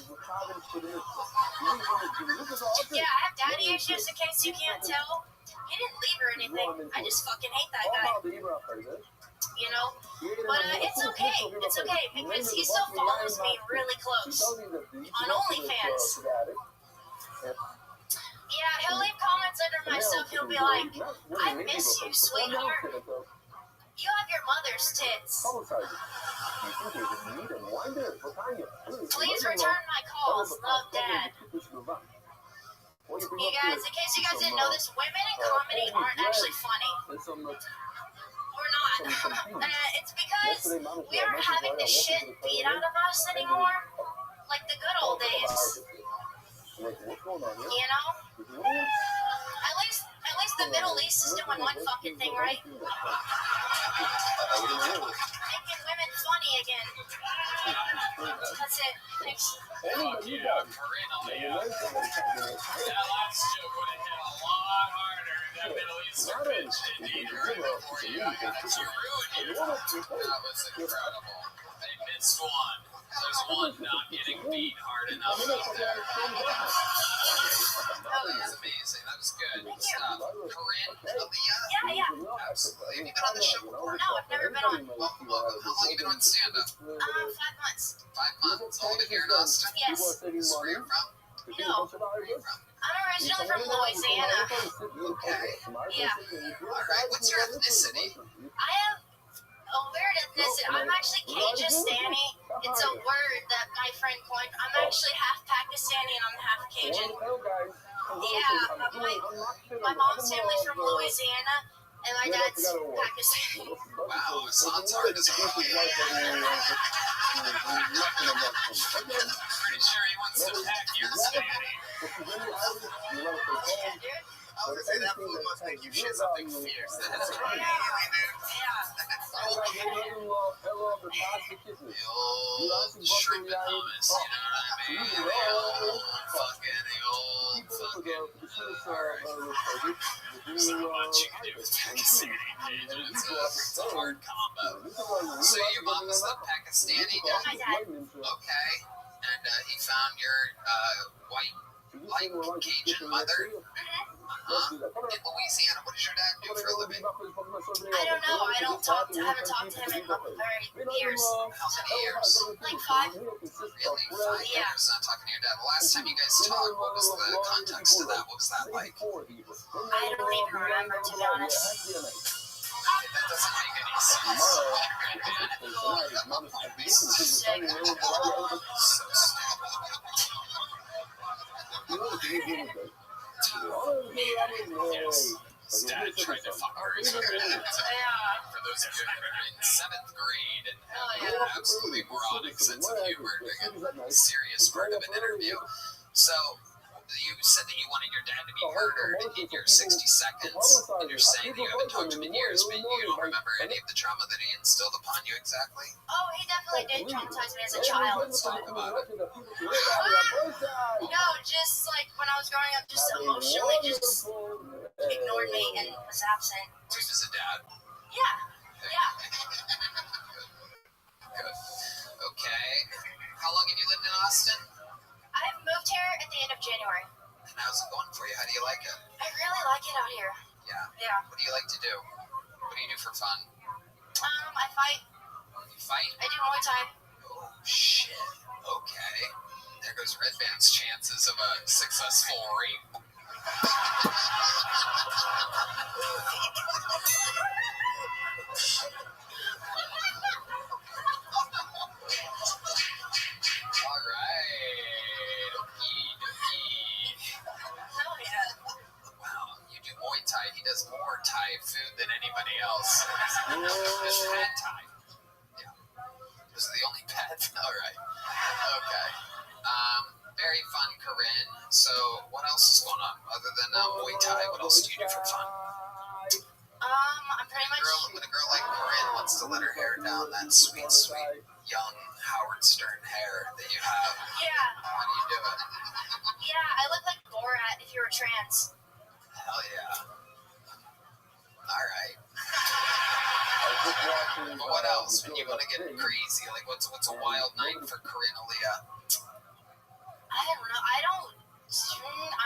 Yeah, I have daddy issues in case you can't tell. He didn't leave or anything. I just fucking hate that guy. You know? But it's okay. It's okay because he still follows me really close on OnlyFans. Yeah, he'll leave comments under my stuff. He'll be like, I miss you, sweetheart. You have your mother's tits. Please return my calls. Love, Dad. You guys, in case you guys didn't know this, women in comedy aren't actually funny. We're not. It's because we aren't having the shit beat out of us anymore. Like the good old days. You know? At least the Middle East is doing one fucking thing right. Making women funny again. That's it. Thanks. Fuck yeah, Corinne Aaliyah. That last joke would have hit a lot harder if that Middle Eastern bitch didn't eat her right before you. You ruined you. That was incredible. They missed one. There's one not getting beat hard enough up there. That was amazing. That was good. Corinne Aaliyah? Yeah. Absolutely. Have you been on the show before? No, I've never been on. Welcome. How long have you been on stand-up? 5 months. 5 months. All been here in Austin? Yes. Where are you from? No. Where are you from? I'm originally from Louisiana. Okay. Yeah. Alright, what's your ethnicity? I have a weird ethnicity. I'm actually Cajistani. It's a word that my friend coined. I'm actually half Pakistani and I'm half Cajun. Yeah, my mom's family's from Louisiana and my dad's Pakistani. Wow, it sounds hard as hell. Pretty sure he wants to pack your Stanny. Yeah, dude. I was gonna say that food must make you shit something fierce. That's crazy, dude. The old shrimp and hummus, you know what I mean? The old fucking, alright. There's not much you can do with Pakistani, dude. It's a hard combo. So your mom is the Pakistani guy? My dad. Okay. And he found your white, like, Cajun mother? In Louisiana. What does your dad do for a living? I don't know. I haven't talked to him in very years. How many years? Like 5. Really? 5 Yeah. years not talking to your dad. The last time you guys talked, what was the context of that? What was that like? I don't even remember, to be honest. That doesn't make any sense. Sick. So stupid. Yes. Dad tried to fuck her as a kid. For those of you who are in 7th grade and have an absolutely moronic sense of humor during a serious part of an interview. So, you said that you wanted your dad to be murdered in your 60 seconds, and you're saying that you haven't talked to him in years, but you don't remember any of the trauma that he instilled upon you exactly? Oh, he definitely did traumatize me as a child. Talk about it. No, just like when I was growing up, just emotionally just ignored me and was absent. Just as a dad? Yeah. Good. Okay. How long have you lived in Austin? I've moved here at the end of January. And how's it going for you? How do you like it? I really like it out here. Yeah. Yeah. What do you like to do? What do you do for fun? I fight. You fight? I do Muay Thai. Oh, shit. Okay. There goes Red Band's chances of a successful rape. All right. Okie dokie. Hell yeah. Wow, you do Muay Thai. He does more Thai food than anybody else. Just pad Thai. Yeah. Those are the only pads. All right. Okay. Very fun, Corinne. So, what else is going on other than Muay Thai? What else do you do for fun? I'm pretty much. When a girl like Corinne wants to let her hair down, that sweet, sweet, young Howard Stern hair that you have. Yeah. How do you do it? Yeah, I look like Borat if you were trans. Hell yeah. All right. But what else? When you want to get crazy, like what's a wild night for Corinne Aaliyah? I don't know. I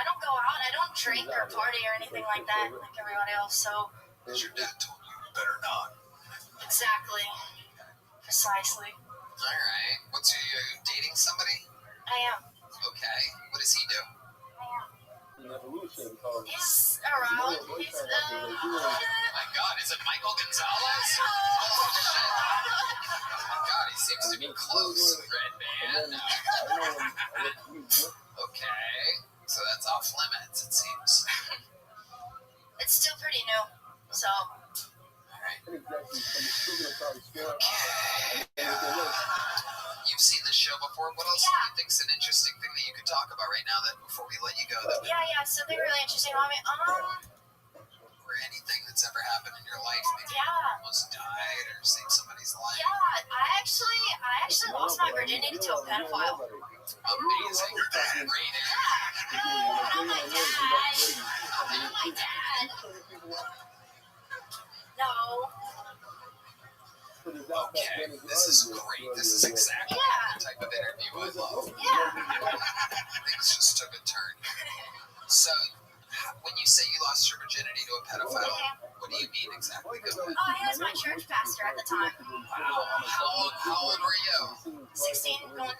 don't go out. I don't drink or party or anything like that, like everyone else. So. Because your dad told you better not. Exactly. Precisely. All right. What's you dating somebody? I am. Okay. What does he do? He's around. He's Oh my God! Is it Michael Gonzalez? Oh shit! Oh my God! He seems to be close. Red Band. Okay. So that's off limits, it seems. It's still pretty new. So. Alright. Okay. You've seen the show before. What else do you think's an interesting thing that you could talk about right now that before we let you go? Yeah, something really interesting about me. Or anything that's ever happened in your life. Maybe you almost died or saved somebody's life. Yeah, I actually lost my virginity to a pedophile. Amazing. Rated. Oh my dad. No. Okay, this is great. This is exactly the type of interview I love. Yeah. Things just took a turn. So, when you say you lost your virginity to a pedophile, what do you mean exactly? He was my church pastor at the time. Wow. How old were you? 16, going 17.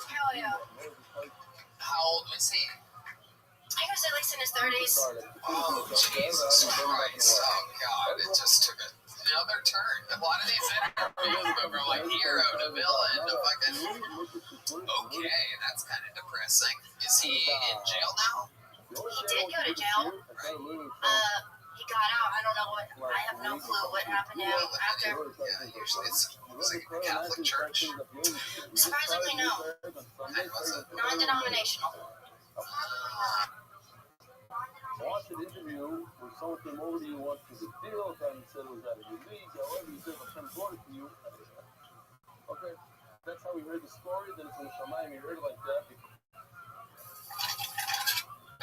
Hell yeah. How old was he? He was at least in his 30s. Oh, Jesus Christ. Oh, God. It just took another turn. A lot of these interviews go from like hero to villain to fucking... Okay, that's kind of depressing. Is he in jail now? He did go to jail. Right. He got out. I don't know what. I have no clue what happened to him after. Yeah, usually it's like a Catholic church. Surprisingly, no. Non-denominational. Watch an interview where someone came over to you once for the deal, and said it was out of your league. However, he said, I'm going to you. Okay, that's how we heard the story. Then it's in Shamayim. We heard it like that.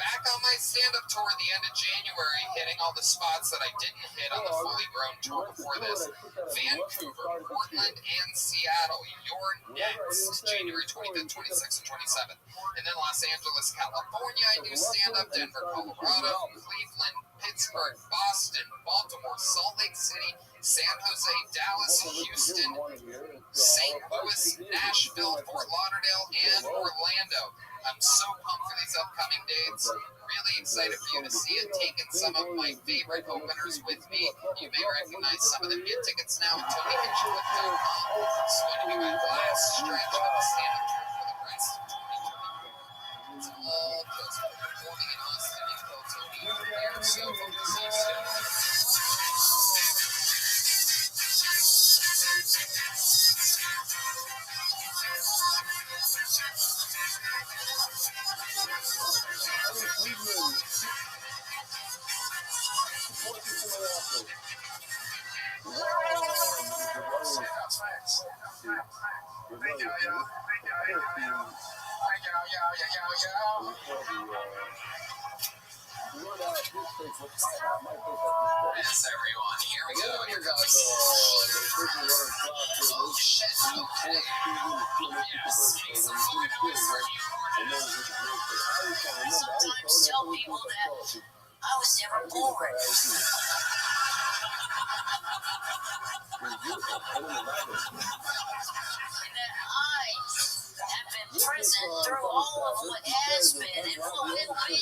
Back on my stand-up tour at the end of January, hitting all the spots that I didn't hit on the Fully Grown tour before this. Vancouver, Portland, and Seattle. You're next. January 25th, 26th, and 27th. And then Los Angeles, California. I do stand-up. Denver, Colorado. Cleveland, Pittsburgh, Boston, Baltimore, Salt Lake City, San Jose, Dallas, Houston, St. Louis, Nashville, Fort Lauderdale, and Orlando. I'm so pumped for these upcoming dates. Really excited for you to see it. Taking some of my favorite openers with me. You may recognize some of them. Get tickets now at TonyHitchcock.com. It's going to be my last stretch of the stand-up tour for the rest of 2024. It's all just performing in Austin until Tony here. So hope to see you soon. Yes, everyone, here we go. Here comes the oh shit, okay. Yes, make some fucking noise for you, Morgan. Sometimes tell people that I was never born. And that I have been present through all of what has been and what will be.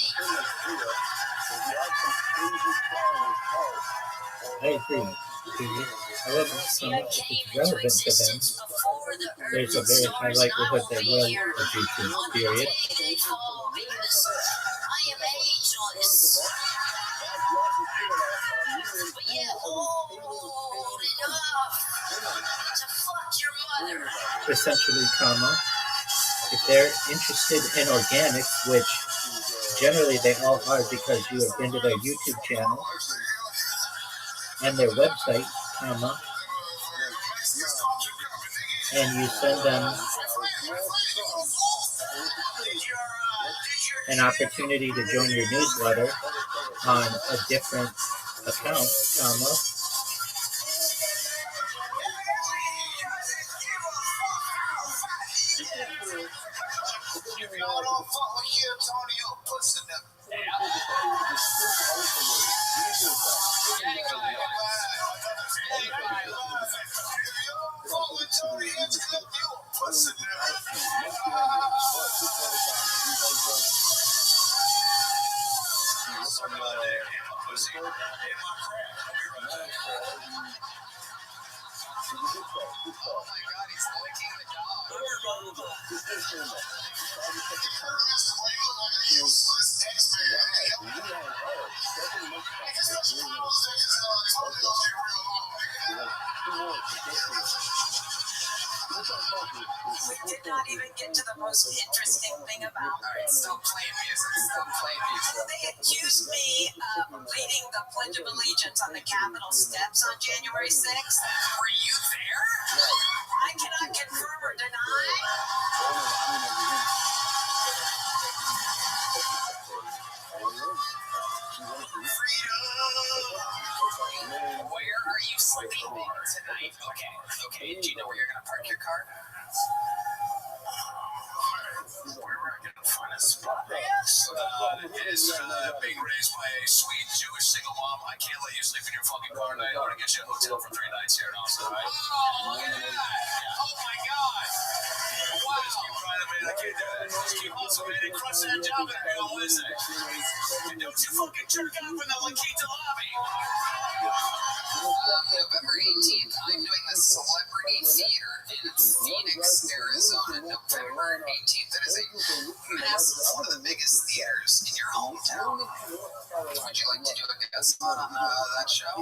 I agree. However, if it's relevant to them, there's a very high likelihood they will agree to, period. They fall because I am ageless. But yet old enough to fuck your mother. Essentially, comma, if they're interested in organics, which generally they all are because you have been to their YouTube channel and their website, comma, and you send them an opportunity to join your newsletter on a different account, comma, If y'all don't fuck with you, Antonio, pussy them. Oh my god, he's licking the dog. We did not even get to the most interesting thing about Alright, still playing music, still playing music. They accused me of leading the Pledge of Allegiance on the Capitol steps on January 6th. Were you there? I cannot confirm or deny. Where are you sleeping tonight? Okay, do you know where you're gonna park your car? Where we're gonna find a spot. Yes, it is being raised by a sweet Jewish single mom. I can't let you sleep in your fucking car tonight. I want to get you a hotel for 3 nights here in Austin, right? Oh, look at that. Oh my god! Wow! Just keep trying to make I can't do that. Just keep motivated. Crush that job interview on Wednesday. And don't you fucking jerk off in the La Quinta lobby. November 18th, I'm doing the Celebrity Theater in Phoenix, Arizona. November 18th. That is one of the biggest theaters in your hometown. Would you like to do a guest spot on that show?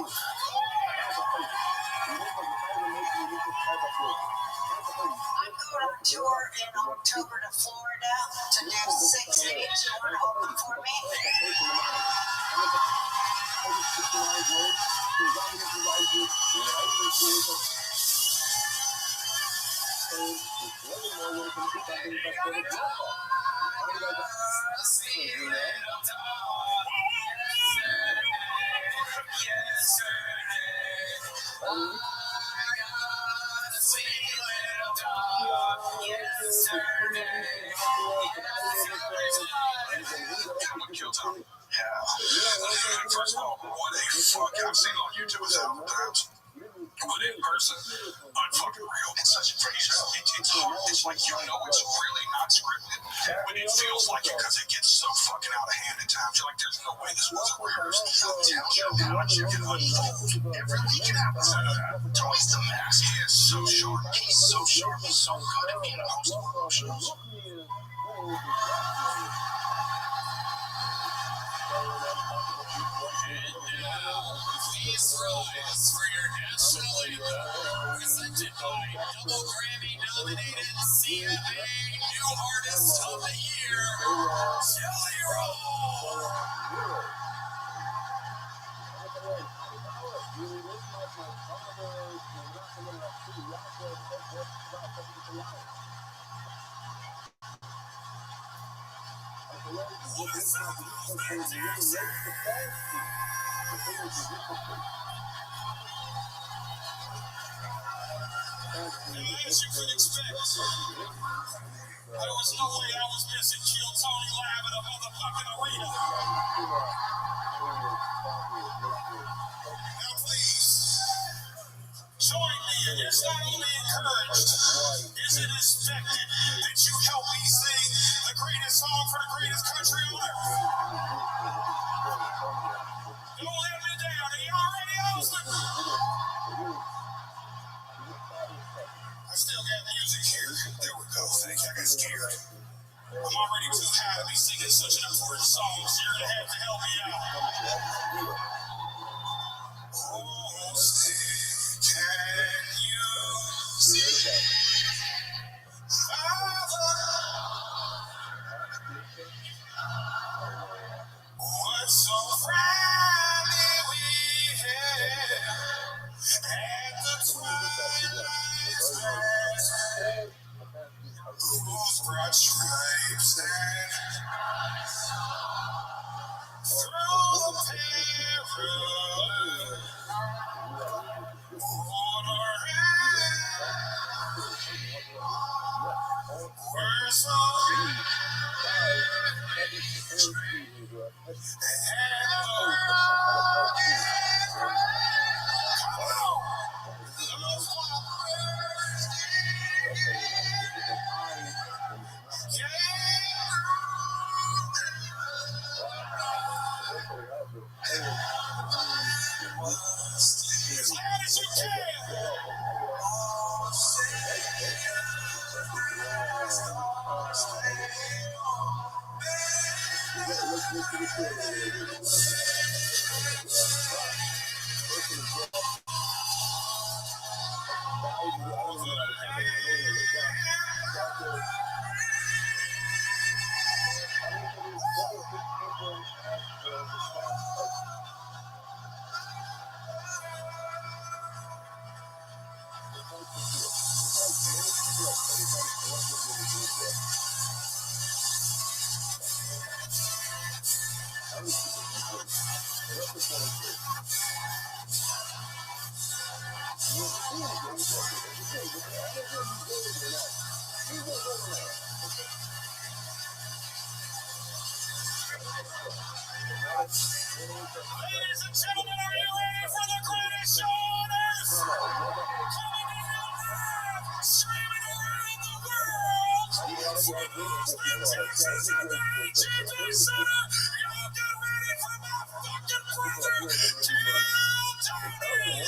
I'm going on tour in October to Florida to do 6 cities. You want to open for me? First of all, what a fuck. I've seen it on YouTube 1,000 times. But in person, I'm fucking real. It's such a great show. It's hard. It's like you know it's really not scripted. But it feels like it because it gets so fucking out of hand at times. You're like, there's no way this wasn't rehearsed. I'll tell you how much you can unfold. Every week it happens. Twice the max. He is so sharp. He's so sharp. He's so good at being a host of emotions. Please rise for your national anthem, presented by double Grammy-nominated CMA New Artist of the Year, Jelly Roll. As you could expect, there was no way I was missing Kill Tony live at a motherfucking arena. Now please, join me in this. Not only encouraged, is it expected that you help me sing the greatest song for the greatest country on earth? Don't let me down. Are you already awesome? I still got music here. There we go. Thank you. I got scared. I'm already too high to be singing such an important song, so you're gonna have to help me out. Oh, say, can you see, Father, what so friendly we had at the twilight's end, whose broad stripes and through the perilous water we're so as loud as you can. Ladies and gentlemen, are you ready for the greatest show on earth? Coming to you live, streaming around the world from Austin, Texas at the HEB Center. Y'all get ready for my fucking brother, Kill Tony!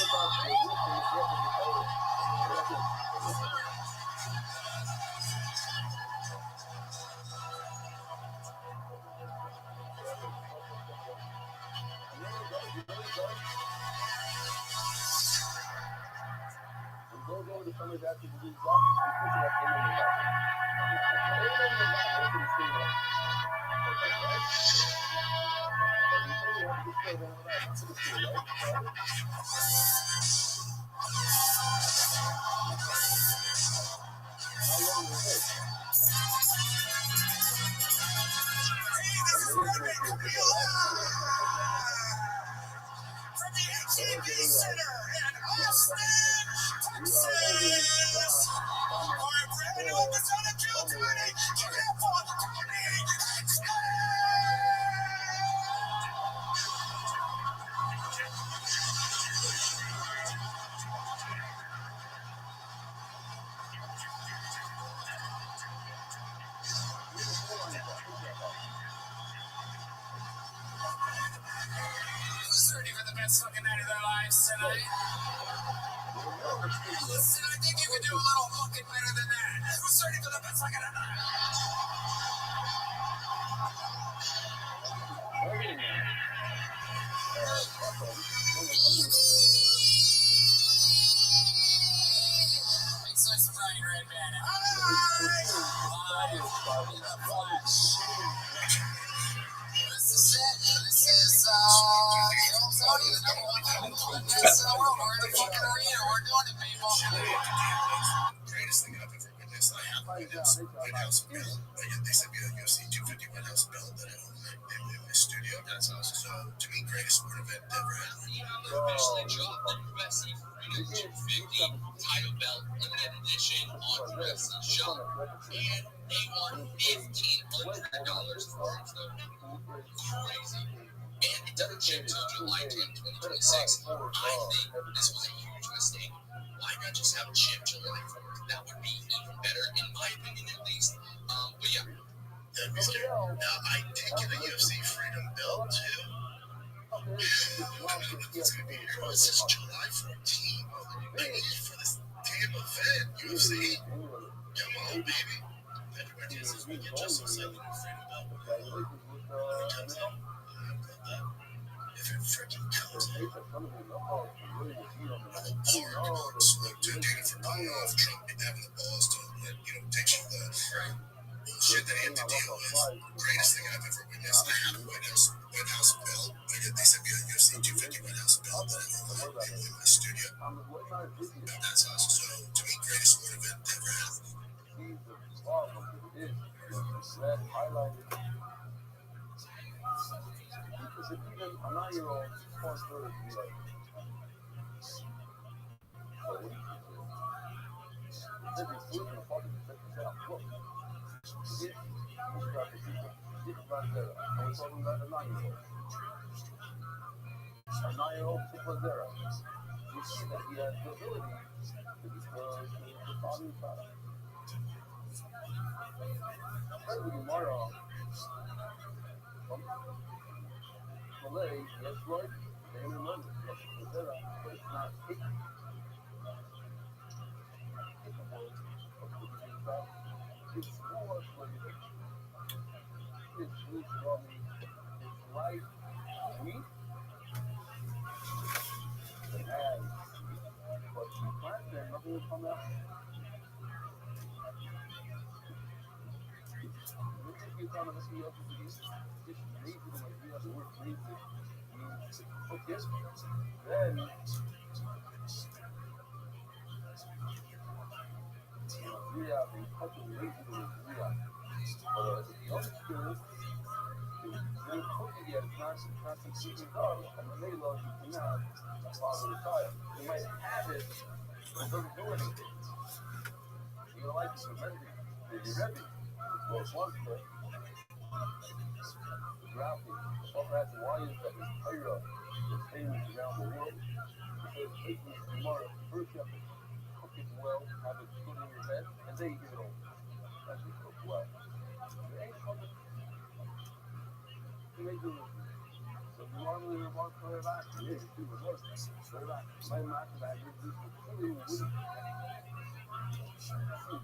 From the HEB Center in Austin, Texas, our brand new episode of Kill Tony, Careful, Tony, who's ready for the best fucking night of their lives tonight? Listen, I think you can do a little fucking better than that. Who's ready for the best fucking night? Makes sense to Brian Redman. Live in the flesh. This is it. This is Kill Tony, the number one fucking podcast in the world. We're in the fucking arena. We're doing it, people. Greatest thing I've ever witnessed. I have White House belt. They sent me a UFC 250 White House belt that I own in my studio. That's awesome. So, to me, greatest sport event ever happened. Officially dropped the UFC Freedom 250 title belt limited edition on UFC Shop, and they won $1,500 for it. So crazy. And it doesn't ship till July 10, 2026. I think this was a huge mistake. Why not just have it ship July 4th? That would be even better, in my opinion, at least. But yeah. That'd be scary. Now, I did get a UFC Freedom belt, too. It's gonna be here. Oh, this is July 14th. For this damn event, UFC. Come on, baby. Patrick Martinez says we get just inside the new Freedom belt. When it comes out, I've got that. If it freaking comes out, so like, dude, for pulling off Trump and having the balls to, take some of the bullshit that he had to deal with. Greatest thing I've ever witnessed. I have a White House belt. They sent me a UFC 250 White House belt that I own in my studio. That's awesome. So, to me, greatest sport event ever happened. Because if even a 9-year-old wants to be like, so what do you do? If he's sleeping, the father can check this out. Look, this is Bandera. And we're talking about a 9-year-old. A 9-year-old Bandera. You see that he has the ability to be the father's father. Every tomorrow, Malay, yes, right? They remember, Bandera, but it's not capable of being back. It's more for you. It's from it's like wheat that has wheat, but if you plant there, nothing will come out. You think you're trying to listen to other things? It's made to the way you have the word made means to cook it. Then we have a couple of ways to we have. But the other spirit they're cooking it, constant seeking God, and when they love you cannot follow the child. You might have it, but it doesn't do anything. You don't like to remember the Rabbi, was one foot, the drafting, all that wires that is Torah, is famous around the world, because taking it tomorrow, first you have to cook it well, have it put in your bed, and then you give it over. That's just cook well. You ain't cooking. You may do it. So you normally want to relax. Yeah, you do it. Relax. My master that you do completely with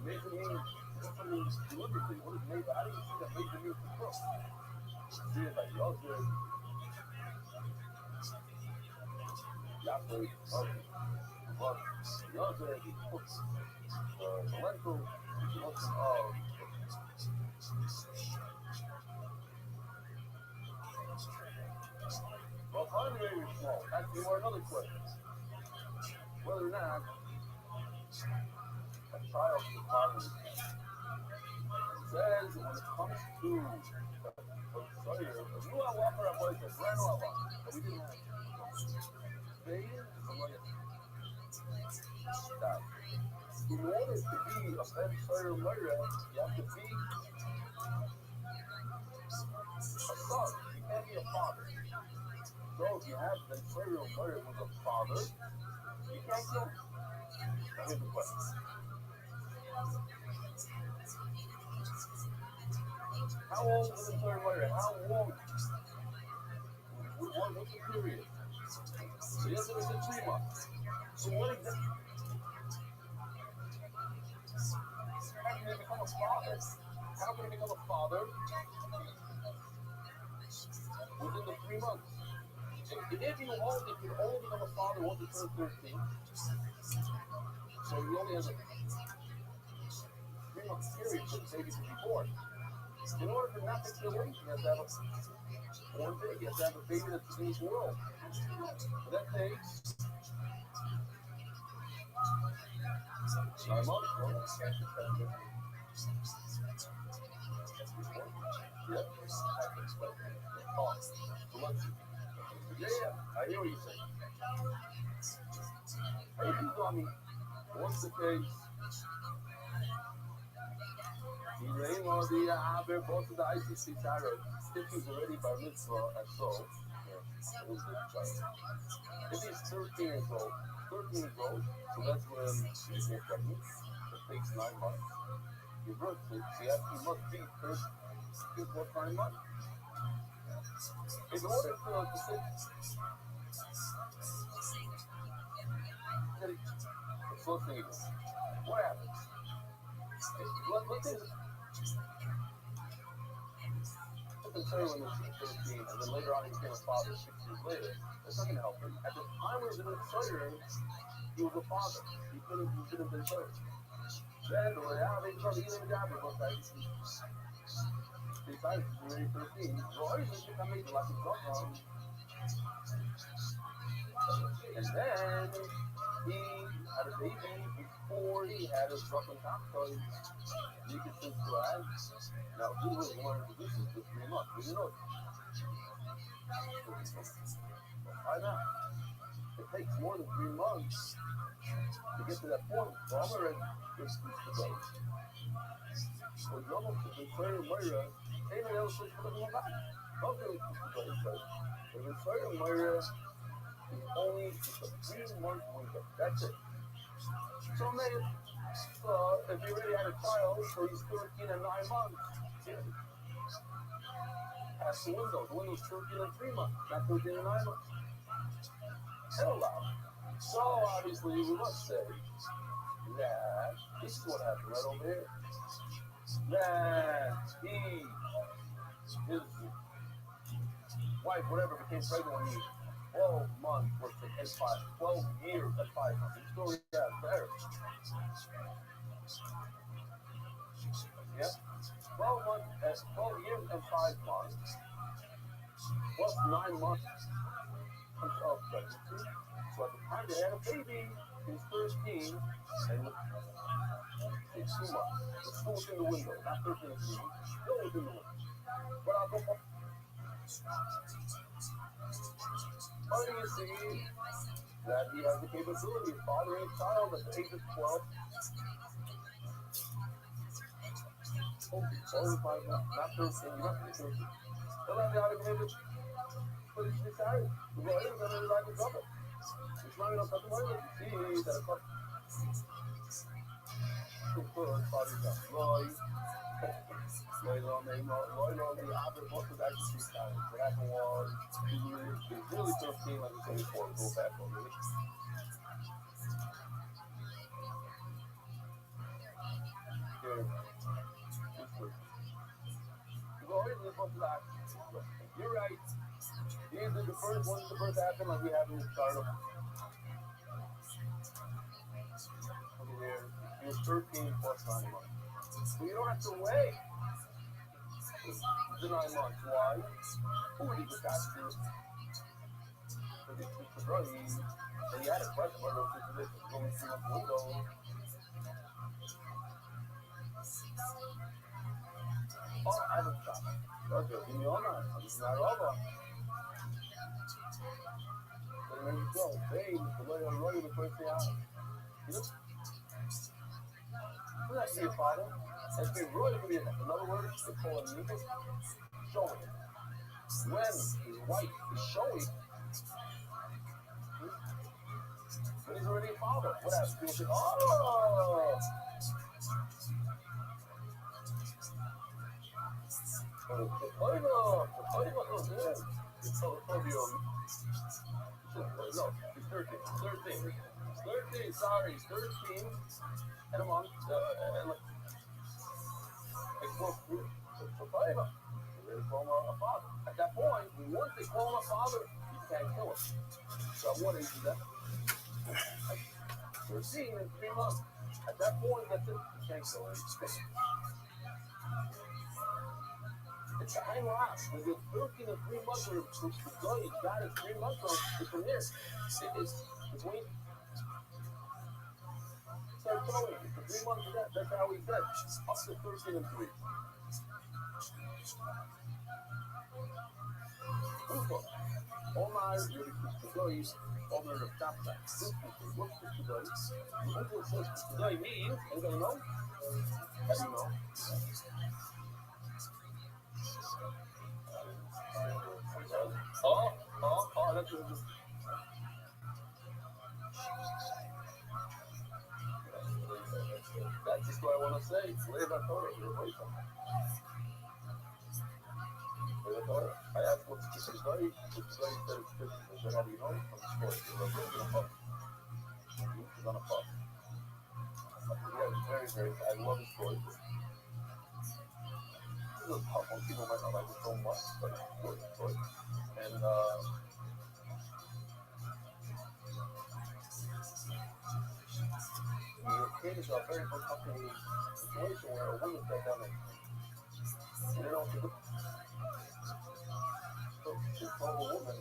major means deliberately. What is major? I didn't see that major means to cook. See it like y'all said. Y'all said, but y'all said cook the lentil well, finally, very small. Actually, more another question. Whether or not a child is fatherless. It says when it comes to you are walking up like a brand new one. We didn't have they in order to be a Ben Sawyer murderer, you have to be a son. You can't be a father. So if you have Ben Sawyer murder with a father, you can't kill him. Now here's the question. How old is Ben Sawyer murder? How long? What's the period? So yesterday said 3 months. So what exactly? How can he become a father? How can he become a father within the 3 months? If you only become a father once you turn 13, so you only have a 3-month period for the baby to be born. In order for not to kill him, you have to have a born baby. You have to have a baby that's in this world. But that takes 9 months. Yeah. Oh, so let's see. Yeah, I hear what you're saying. Hey, you got me. What's the case? Die Reino, die haben both the ICC title. If he's already by mitzvah, and so, yeah, it was a child. If he's 13 years old, so that's when he gets pregnant. It takes 9 months. He births it, so he must be 13, 9 months. In order to say, it's so thing. What happens? Let's say say when he was 13, and then later on he became a father 6 years later. That's not going to help him. At the time when he was in Sawyer, he was a father. He could have been Sawyer. Then, the way out, they started eating the job. He decided to be 13. So I used to come in like his wrong. And then he had a baby before he had his fucking top toys. You could think glad. Now, he was one of the positions for 3 months. We didn't know. Why not? It takes more than 3 months to get to that point. So I'm already excuse to go. So you almost have been clear Moira. Anyone else is going to go back? I'll do it to go. But in clear Moira is only a 3-month window. That's it. So maybe if you already had a child, so he's 13 and 9 months. That's the window. The window's 13 and 3 months, not 13 and 9 months. Hell out. So obviously we must say that this is what happened right over here. That his wife, whatever, became pregnant when he 12 months worth of 12 years at 5 months. The story got better. Yeah? 12 years and 5 months. Plus 9 months of pregnancy. So at the time they had a baby, he was 13, and it's 2 months. It's still within the window, not 13 and 3 months. Still within the window. But I'll go back. How do you see that he has the capability of fathering a child at the age of 12? Only 5 months, not 13, not 13. He'll have the automated, but it's decided. The lawyer is going to like his brother. It's running on something like that. You see that a couple. Roy on the opposite most of that time. What happened was he was really 13, like we said before, go back on really. You're right. These are the first ones the first happened, like we have in the start of. He was 13 plus 9 months. So you don't have to wait the 9 months. Why? Who would he look after? Because he had a question about those situations. Only 3 months window. Oh, I have a shot. Okay, give me all night. I'm just not over. But then you go, babe, the way I'm running the first day out. You know? Who's that your father? That's been really good. In other words, they call it niggas showing. When his wife is showing, when he's already a father, what happens? People say, oh! No, he's 13. 13, sorry, he's 13. And I'm on, and like, call him a father. At that point, once they call him a father, you can't kill him. So what do you do that? We're seeing in 3 months. At that point, that's it. You can't kill him. It's a time lapse. When you're 13 and 3 months, which the guy got it 3 months old, it's from there. It's waiting. So start towing. For 3 months of that. That's how he said. Up to 13 and 3. Super. Onlar yürüyüşçüleri onları taplar. Yürüyüşçüleri means, anybody know? How do you know? That's good. That's just what I want to say. Live at Torah. I asked what's the story. The story said it's 50. They said, how do you know? From the sport. He's on a puff. Yeah, it's very, very, I love his story. This is a tough one. People might not like it so much, but it's good story. And, the kids are a very uncomfortable situation where a woman sat down and you know, she told a woman,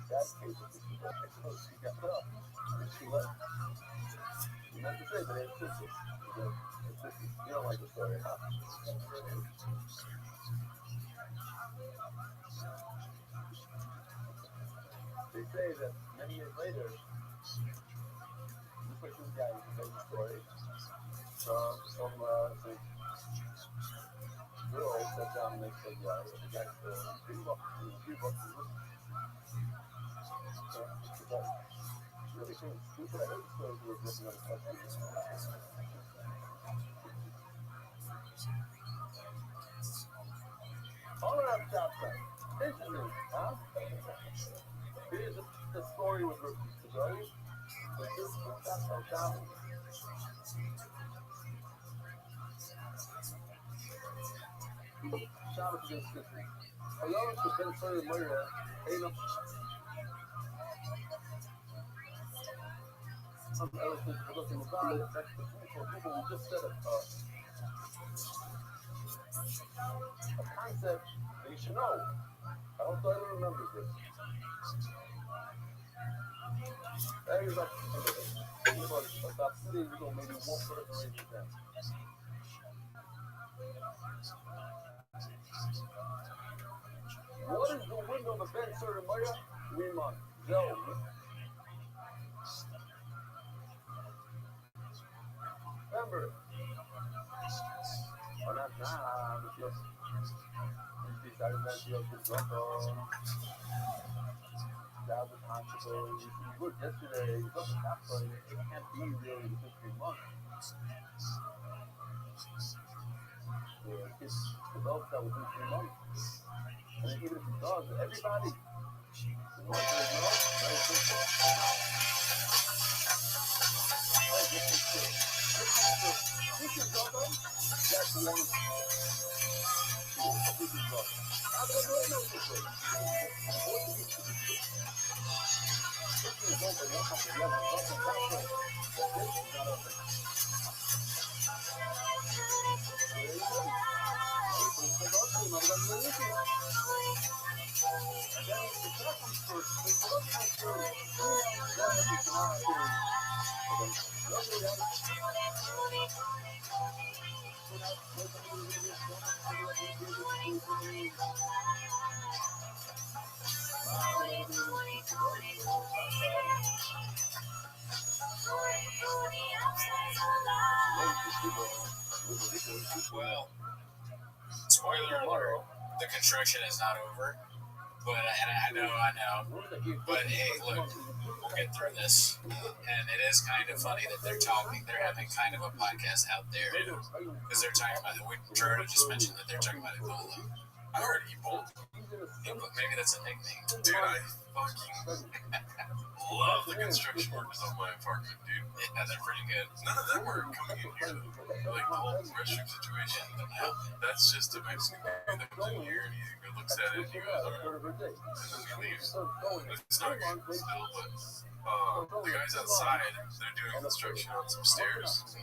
that case, she got put up and she left. You meant to say, but it's 50. You don't like the story, huh? They say that many years later, this person's guy who made the story, some girl sat down next to the guy, and the guy said, $3 really cool. People that heard the story were working on the country. All around stop sign. Interesting, huh? Here's the story with Rothschild. But this is stop sign. Shabbos against history. Hello, to Ben Sawyer Moira. Hey, no. Some elephants are looking about. That's the people who just said a concept that you should know. I don't know if anyone remembers this. Everybody, about 2 days ago, maybe one person raised his hand. What is the window of the Ben Sawyer Moira? Riemann. Zone. Remember, look, yesterday, it wasn't that funny. It can't be really the 15 months. It's developed that within 3 months. And even if it does, everybody, what they know, very simple. This is Zobo. That's one. This is Zobo. I don't know this is Zobo. What is this? This is Zobo. What is the other? This is not a thing. And then the comes first. The comes first. Well, spoiler alert, the construction is not over. But I know. But hey, look, we'll get through this. And it is kind of funny that they're having kind of a podcast out there. Because they're talking about, Gerardo just mentioned that they're talking about Ebola. I heard Ebola. Maybe that's a nickname. Dude, I fucking love the construction workers on my apartment, dude. Yeah, they're pretty good. None of them are coming in here. Like the whole restroom situation. That's just a Mexican guy that comes in here and he looks at it and he goes, alright. And then he leaves. It's not good still, but the guys outside, they're doing construction on some stairs.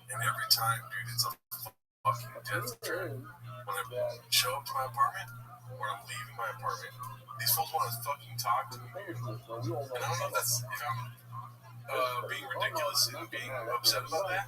And every time, dude, it's a fucking death trap. When I show up to my apartment, when I'm leaving my apartment, these fools want to fucking talk to me. And I don't know if I'm being ridiculous and being upset about that,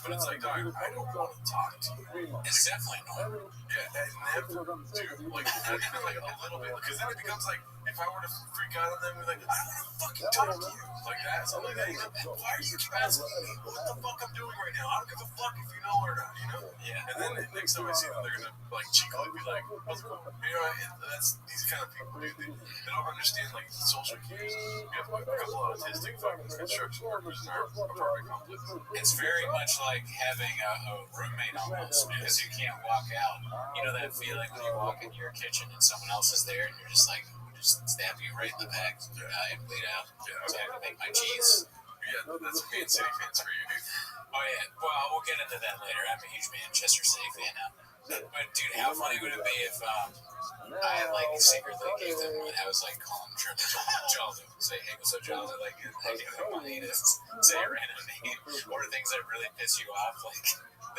but it's like, dog, I don't want to talk to you. It's definitely annoying. Yeah, and never do, like, not even like a little bit, because then it becomes like, if I were to freak out on them, be like, I don't want to fucking talk to you, like that, something like that. He's like, why do you keep asking me what the fuck I'm doing right now? I don't give a fuck if you know or not, you know? Yeah. And then next time I see them, they're gonna like cheekily be like, what's going on? You know, and that's these kind of people, dude. They don't understand like social cues. We have like a couple of autistic fucking construction workers in our apartment complex. It's very much like having a roommate almost, because you can't walk out. You know that feeling when you walk into your kitchen and someone else is there and you're just like, just stab you right in the back and bleed out. So I can make my cheese. Yeah, that's me and City fans for you, dude. Oh yeah, well we'll get into that later. I'm a huge Manchester City fan now. But dude, how funny would it be if I like secretly gave them, I was like calling Jaldo, say, hey, what's up, Jaldo? Like, I give them money to say a random name, or things that really piss you off, like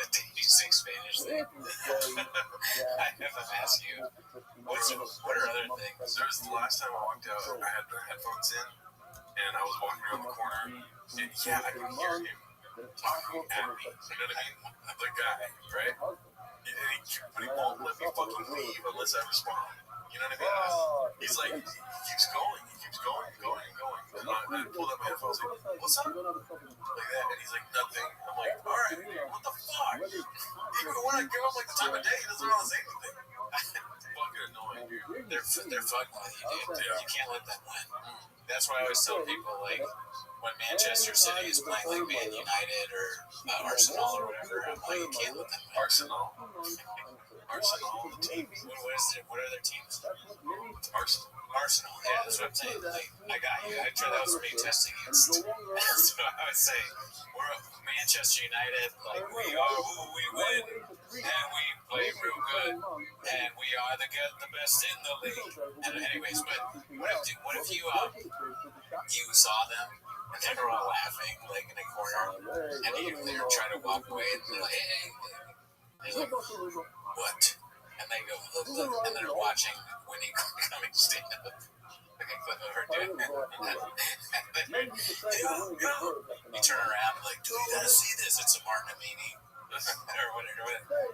the day you say Spanish thing. I have them ask you, what are other things? There was the last time I walked out, I had the headphones in, and I was walking around the corner, and yeah, I could hear him talking at me. You know what I mean? The guy, right? But he won't let me fucking leave unless I respond. You know what I mean? He's like, he keeps going. And I pulled up my headphones, like, what's up? Like that, and he's like, nothing. I'm like, all right, what the fuck? Even when I give him like the time of day, he doesn't want to say anything. Fucking annoying, dude. They're fucking with you, dude. You can't let them win. That's why I always tell people, like, when Manchester City is playing like Man United or Arsenal or whatever, I'm like, you can't let them win. Arsenal, the team. What are their teams? Arsenal, yeah, that's what I'm saying. Like, I got you. That was me testing you. So I would say, we're Manchester United, like, we are who we win, and we play real good, and we are the best in the league. And anyways, but what if you saw them, and they were all laughing, like, in a corner, and they were trying to walk away, and they're like, hey. They're like, what? And they go, look, and they're watching Winnie coming stand up. Like a clip of her doing it. You turn around, like, dude, you gotta see this. It's a Martin Amini. Or whatever.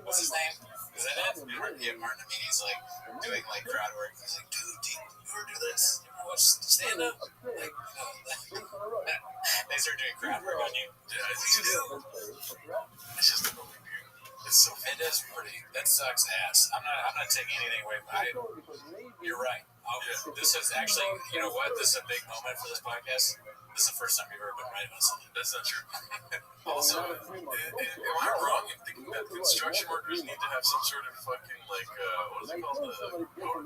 What's his name? Is that it? Yeah, Martin Amini's like doing like crowd work. He's like, dude, do you ever do this? You ever watch stand up? Like, they start doing crowd work on you. Yeah, you do. It's just annoying. It is pretty. That sucks ass. I'm not taking anything away. You're right. This is actually, you know what? This is a big moment for this podcast. This is the first time you've ever been right about something. That's not true. Also, am I wrong in thinking that construction workers need to have some sort of fucking, like, what is it called?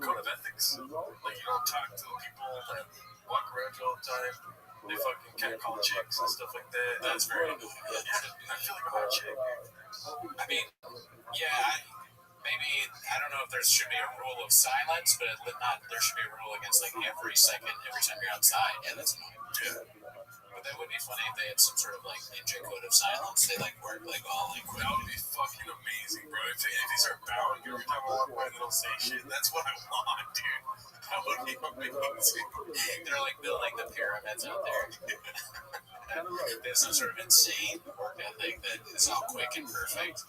Code of ethics? Like, you don't talk to the people that walk around you all the time. They fucking catcall chicks and stuff like that. That's very annoying. Yeah, I feel like a hot chick. I mean, yeah, maybe, I don't know if there should be a rule of silence, but there should be a rule against, like, every time you're outside. Yeah, that's annoying. Yeah. But that would be funny if they had some sort of, like, ninja code of silence. They, like, work, like, all, like, that would be fucking amazing, bro. If they start bowing every time I walk by, they don't say shit. That's what I want, dude. That would be amazing. They're, like, building the pyramids out there. They have some sort of insane work ethic that is all quick and perfect.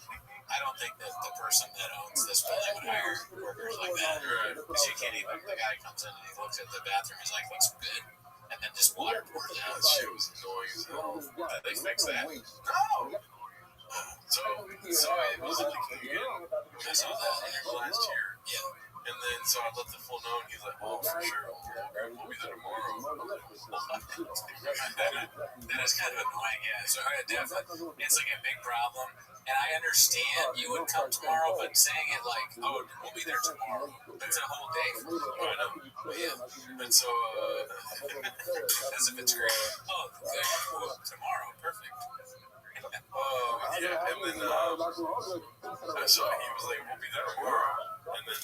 I don't think that the person that owns this building would hire workers like that. Because you can't even, the guy comes in and he looks at the bathroom, he's like, looks good. And then just water pours out. That shit was annoying as hell. They fix that. No! So it wasn't leaking again. I saw that Last year. Yeah. And then, so I let the fool know, and he's like, oh, for sure, we'll be there tomorrow. That is kind of annoying, yeah. So, definitely, it's like a big problem. And I understand you would come tomorrow, but saying it like, oh, we'll be there tomorrow. That's a whole day. I know. Yeah. And so, as if it's great. Oh, cool. Tomorrow. Perfect. Yeah, and then, so he was like, we'll be there tomorrow. And then,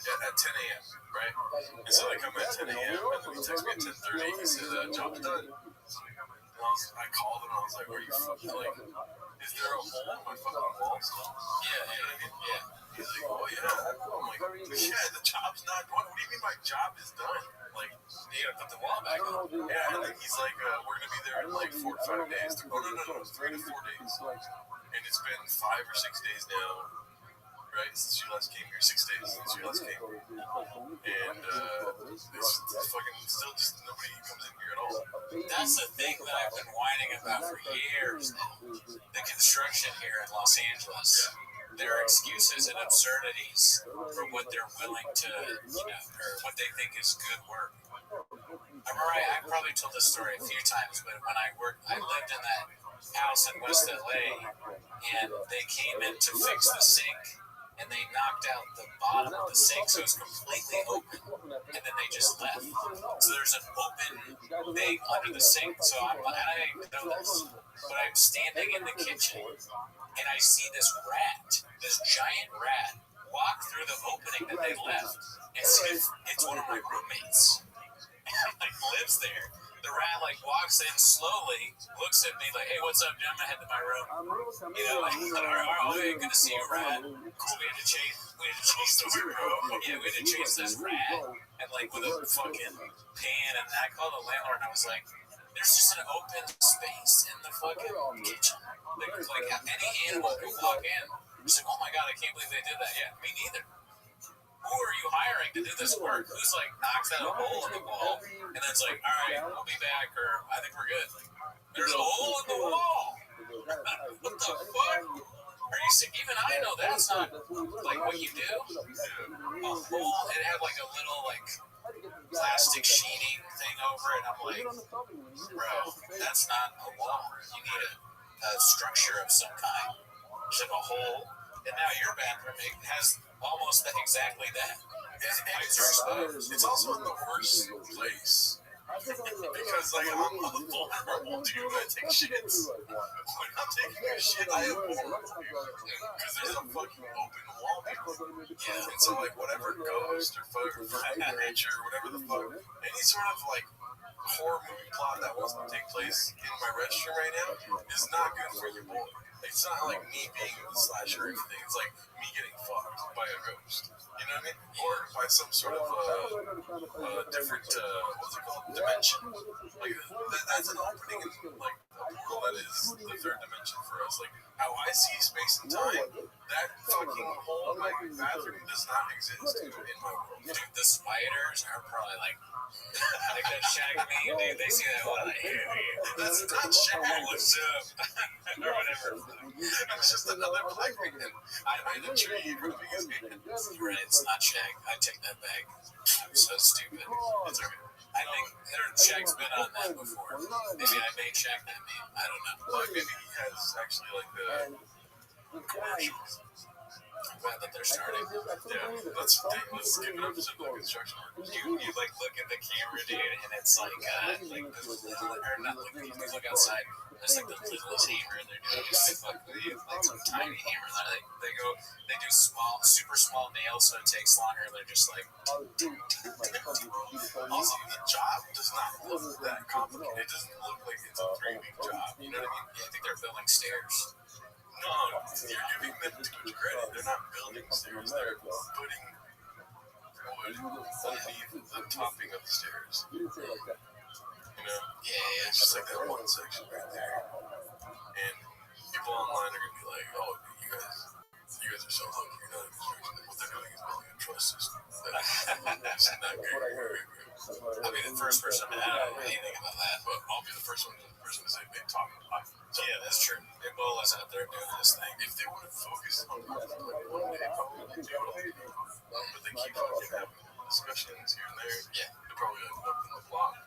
at 10 a.m., right? And so I come at 10 a.m., and then he texts me at 10:30. He says, job's done. And I called him, and I was like, are you fucking, like, is there a hole in my fucking wall still? Yeah. He's like, oh, yeah. I'm like, Yeah, the job's not done. What do you mean my job is done? Like, You gotta put the wall back on. yeah, and then he's like, we're gonna be there in like 4 to 5 days. Oh no, 3 to 4 days. And it's been 5 or 6 days now, right? Since you last came here, 6 days since you last came. And it's fucking still just nobody comes in here at all. That's the thing that I've been whining about for years now. The construction here in Los Angeles. There are excuses and absurdities for what they're willing to, or what they think is good work. I've probably told this story a few times, but when I lived in that house in West LA, and they came in to fix the sink, and they knocked out the bottom of the sink, so it was completely open, and then they just left. So there's an open thing under the sink. So I didn't know this, but I'm standing in the kitchen, and I see this giant rat, walk through the opening that they left. It's one of my roommates. Like lives there. The rat walks in slowly, looks at me like, "Hey, what's up, dude? I'm gonna head to my room." All right, good to see you, rat. Cool. We had to chase this rat. Yeah, we had to chase this rat, and with a fucking pan. And I called the landlord, and I was like, "There's just an open space in the fucking kitchen. Like any animal could walk in." She's like, "Oh my god, I can't believe they did that." Yeah, me neither. Who are you hiring to do this work? Who's knocks out a hole in the wall and then it's like, all right, we'll be back, or I think we're good. There's a hole in the wall. What the fuck? Are you sick? Even I know that's not what you do. A hole, it had a little plastic sheeting thing over it. I'm like, bro, that's not a wall. You need a structure of some kind. There's a hole, and now your bathroom has almost exactly that. It's also in the worst place. Because I'm vulnerable to when I take shits. When I'm taking a shit, I am vulnerable. Because there's a fucking open wall here. Yeah, and so whatever ghost or furniture or whatever the fuck, any sort of horror movie plot that wants to take place in my restroom right now is not good for your boy. It's not me being the slasher or anything. It's me getting fucked by a ghost. You know what I mean? Or by some sort of different, what's it called? Dimension. That's an opening in a portal that is the third dimension for us. How I see space and time, that fucking hole in my bathroom does not exist in my world. Dude, the spiders are probably that shag me, dude. They see that one. That's not shag. What's up? Or whatever. It's just another black man. I'm in a tree rubbing his hands. Right, it's not shag. I take that back. I'm so stupid. It's okay. I think Shag's been on that before. Maybe I made Shag that meme. I don't know. Well, maybe he has actually the commercials. I'm glad that they're starting. Yeah, let's give it up to the construction workers. You look at the camera, dude, and it's or not look outside. There's the littlest hammer, and they're doing some tiny hammer. They do super small nails, so it takes longer. They're just Also, the job does not look that complicated. It doesn't look like it's a 3-week job. You know what I mean? Yeah, I think they're building stairs. No, you're giving them too much credit. They're not building stairs. They're putting wood underneath the topping of the stairs. Yeah. It's just that one section right there. And people online are going to be like, oh, you guys are so lucky. You're not in construction. What they're doing is building a trust system. That's not great. I'll be the first person. I don't know anything about that, But I'll be the first person to say they talk about it. Yeah, that's true. Ebola's out there doing this thing. If they want to focus on one day, probably do it all. But they keep having discussions here and there. Yeah. They're probably open the block,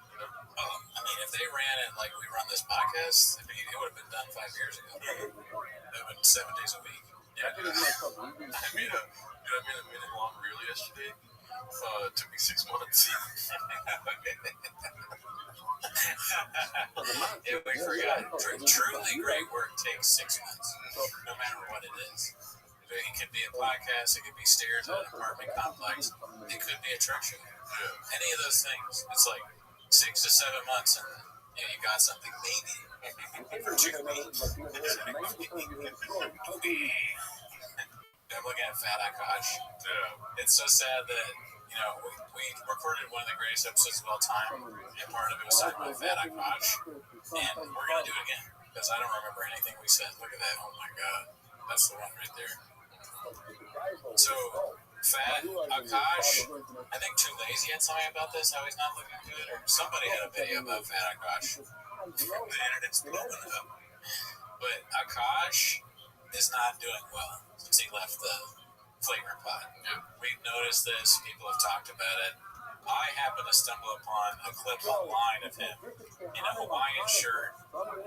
If they ran it like we run this podcast, it would have been done 5 years ago. It would have been 7 days a week. Yeah, I made a minute-long reel yesterday. It took me 6 months. Yeah, we forgot. Truly great work takes 6 months, no matter what it is. It could be a podcast, it could be stairs at an apartment complex, it could be a truck show. Any of those things. It's 6 to 7 months, and you got something, maybe. For 2 weeks. I'm looking at fat Akash. Yeah. It's so sad that, you know, we recorded one of the greatest episodes of all time, and part of it was talking about fat Akash, and we're going to do it again, because I don't remember anything we said. Look at that. Oh, my God. That's the one right there. So, fat Akash, I think Too Lazy had something about this, how he's not looking good, or somebody had a video about fat Akash. The internet's blowing up. But Akash is not doing well since he left the flagrant pot. Yeah. We've noticed this. People have talked about it. I happened to stumble upon a clip online of him in a Hawaiian shirt.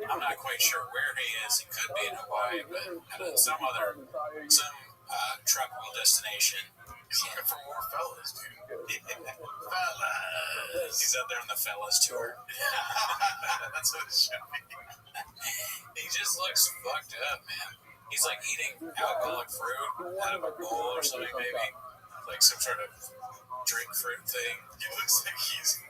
I'm not quite sure where he is. He could be in Hawaii, but at some tropical destination. He's looking for more fellas, dude. Fellas. He's out there on the fellas tour. That's what it should be. He just looks fucked up, man. He's like eating alcoholic fruit out of a bowl or something, maybe. Like some sort of drink fruit thing. He looks like he's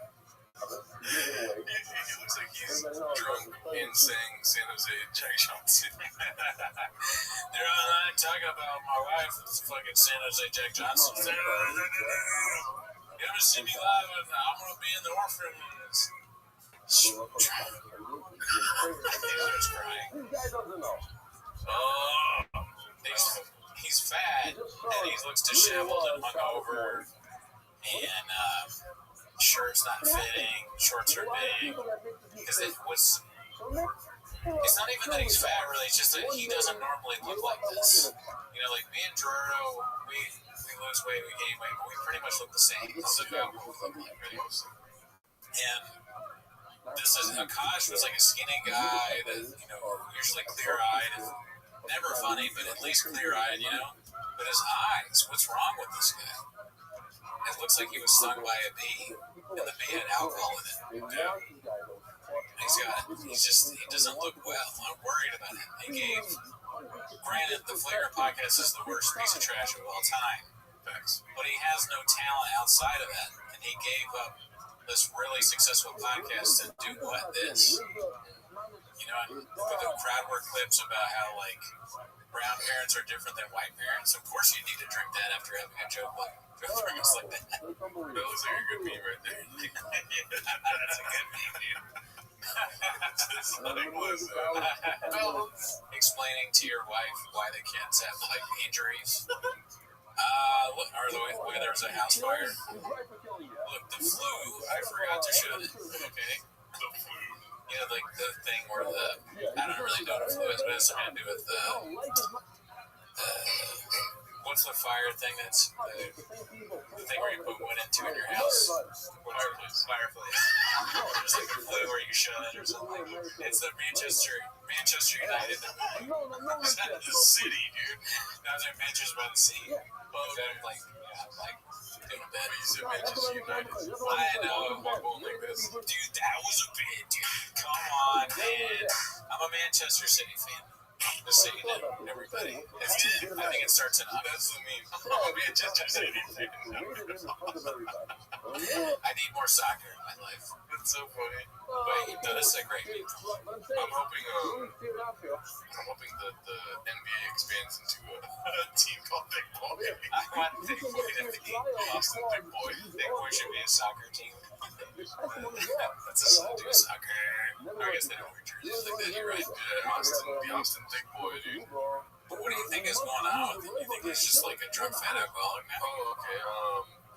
drunk in saying San Jose Jack Johnson. They're all talking about my wife. It's fucking San Jose Jack Johnson. You're gonna see me live, and I'm gonna be in the orphans. He's crying. Oh, he's fat, and he looks disheveled and hungover, and shirt's not fitting, shorts are big. Because it's not even that he's fat, really. It's just that he doesn't normally look like this. You know, like me and Jordo, we lose weight, we gain weight, but we pretty much look the same. This is about what we look like, really. And this is Akash was like a skinny guy that, you know, usually clear-eyed and never funny, but at least clear-eyed, you know. But his eyes, what's wrong with this guy? It looks like he was stung by a bee, and the bee had alcohol in it. Yeah. He doesn't look well. I'm worried about him. Granted, the Flagrant podcast is the worst piece of trash of all time. Thanks. But he has no talent outside of that, and he gave up this really successful podcast to do what? This? You know, with the crowd work clips about how, like, brown parents are different than white parents. Of course you need to drink that after having a joke like things like that. That looks like a good meme right there. That's a good meme, dude. Explaining to your wife why the kids have, like, injuries. Look, there was a house fire. Look, the flu, I forgot to show it. Okay? The flu. You know, like the thing where I don't really know what a flu is, but it has something to do with what's the fire thing that's the thing where you put wood into in your house? Fireplace. There's like a flu where you shut it or something. It's the Manchester United. The city, dude. That was in Manchester by the Sea. Like doing a bed. You said Manchester United. I know. I'm going like this. Dude, that was a bit, dude. Come on, man. I'm a Manchester City fan. Just so you know, everybody. I think it starts in That's the meme. I'm a Manchester City fan. I need more soccer in my life. It's so funny. But no, this is a great meme. I'm hoping that the NBA expands into a team called Big Boy. I want Big Boy to be Austin Big Boy. Big Boy should be a soccer team. That's a do soccer. I guess they don't wear jerseys like that. You're right. The Austin Big Boy, dude. But what do you think is going on with him? You think he's just like a drunk fat alcoholic now? Oh, okay.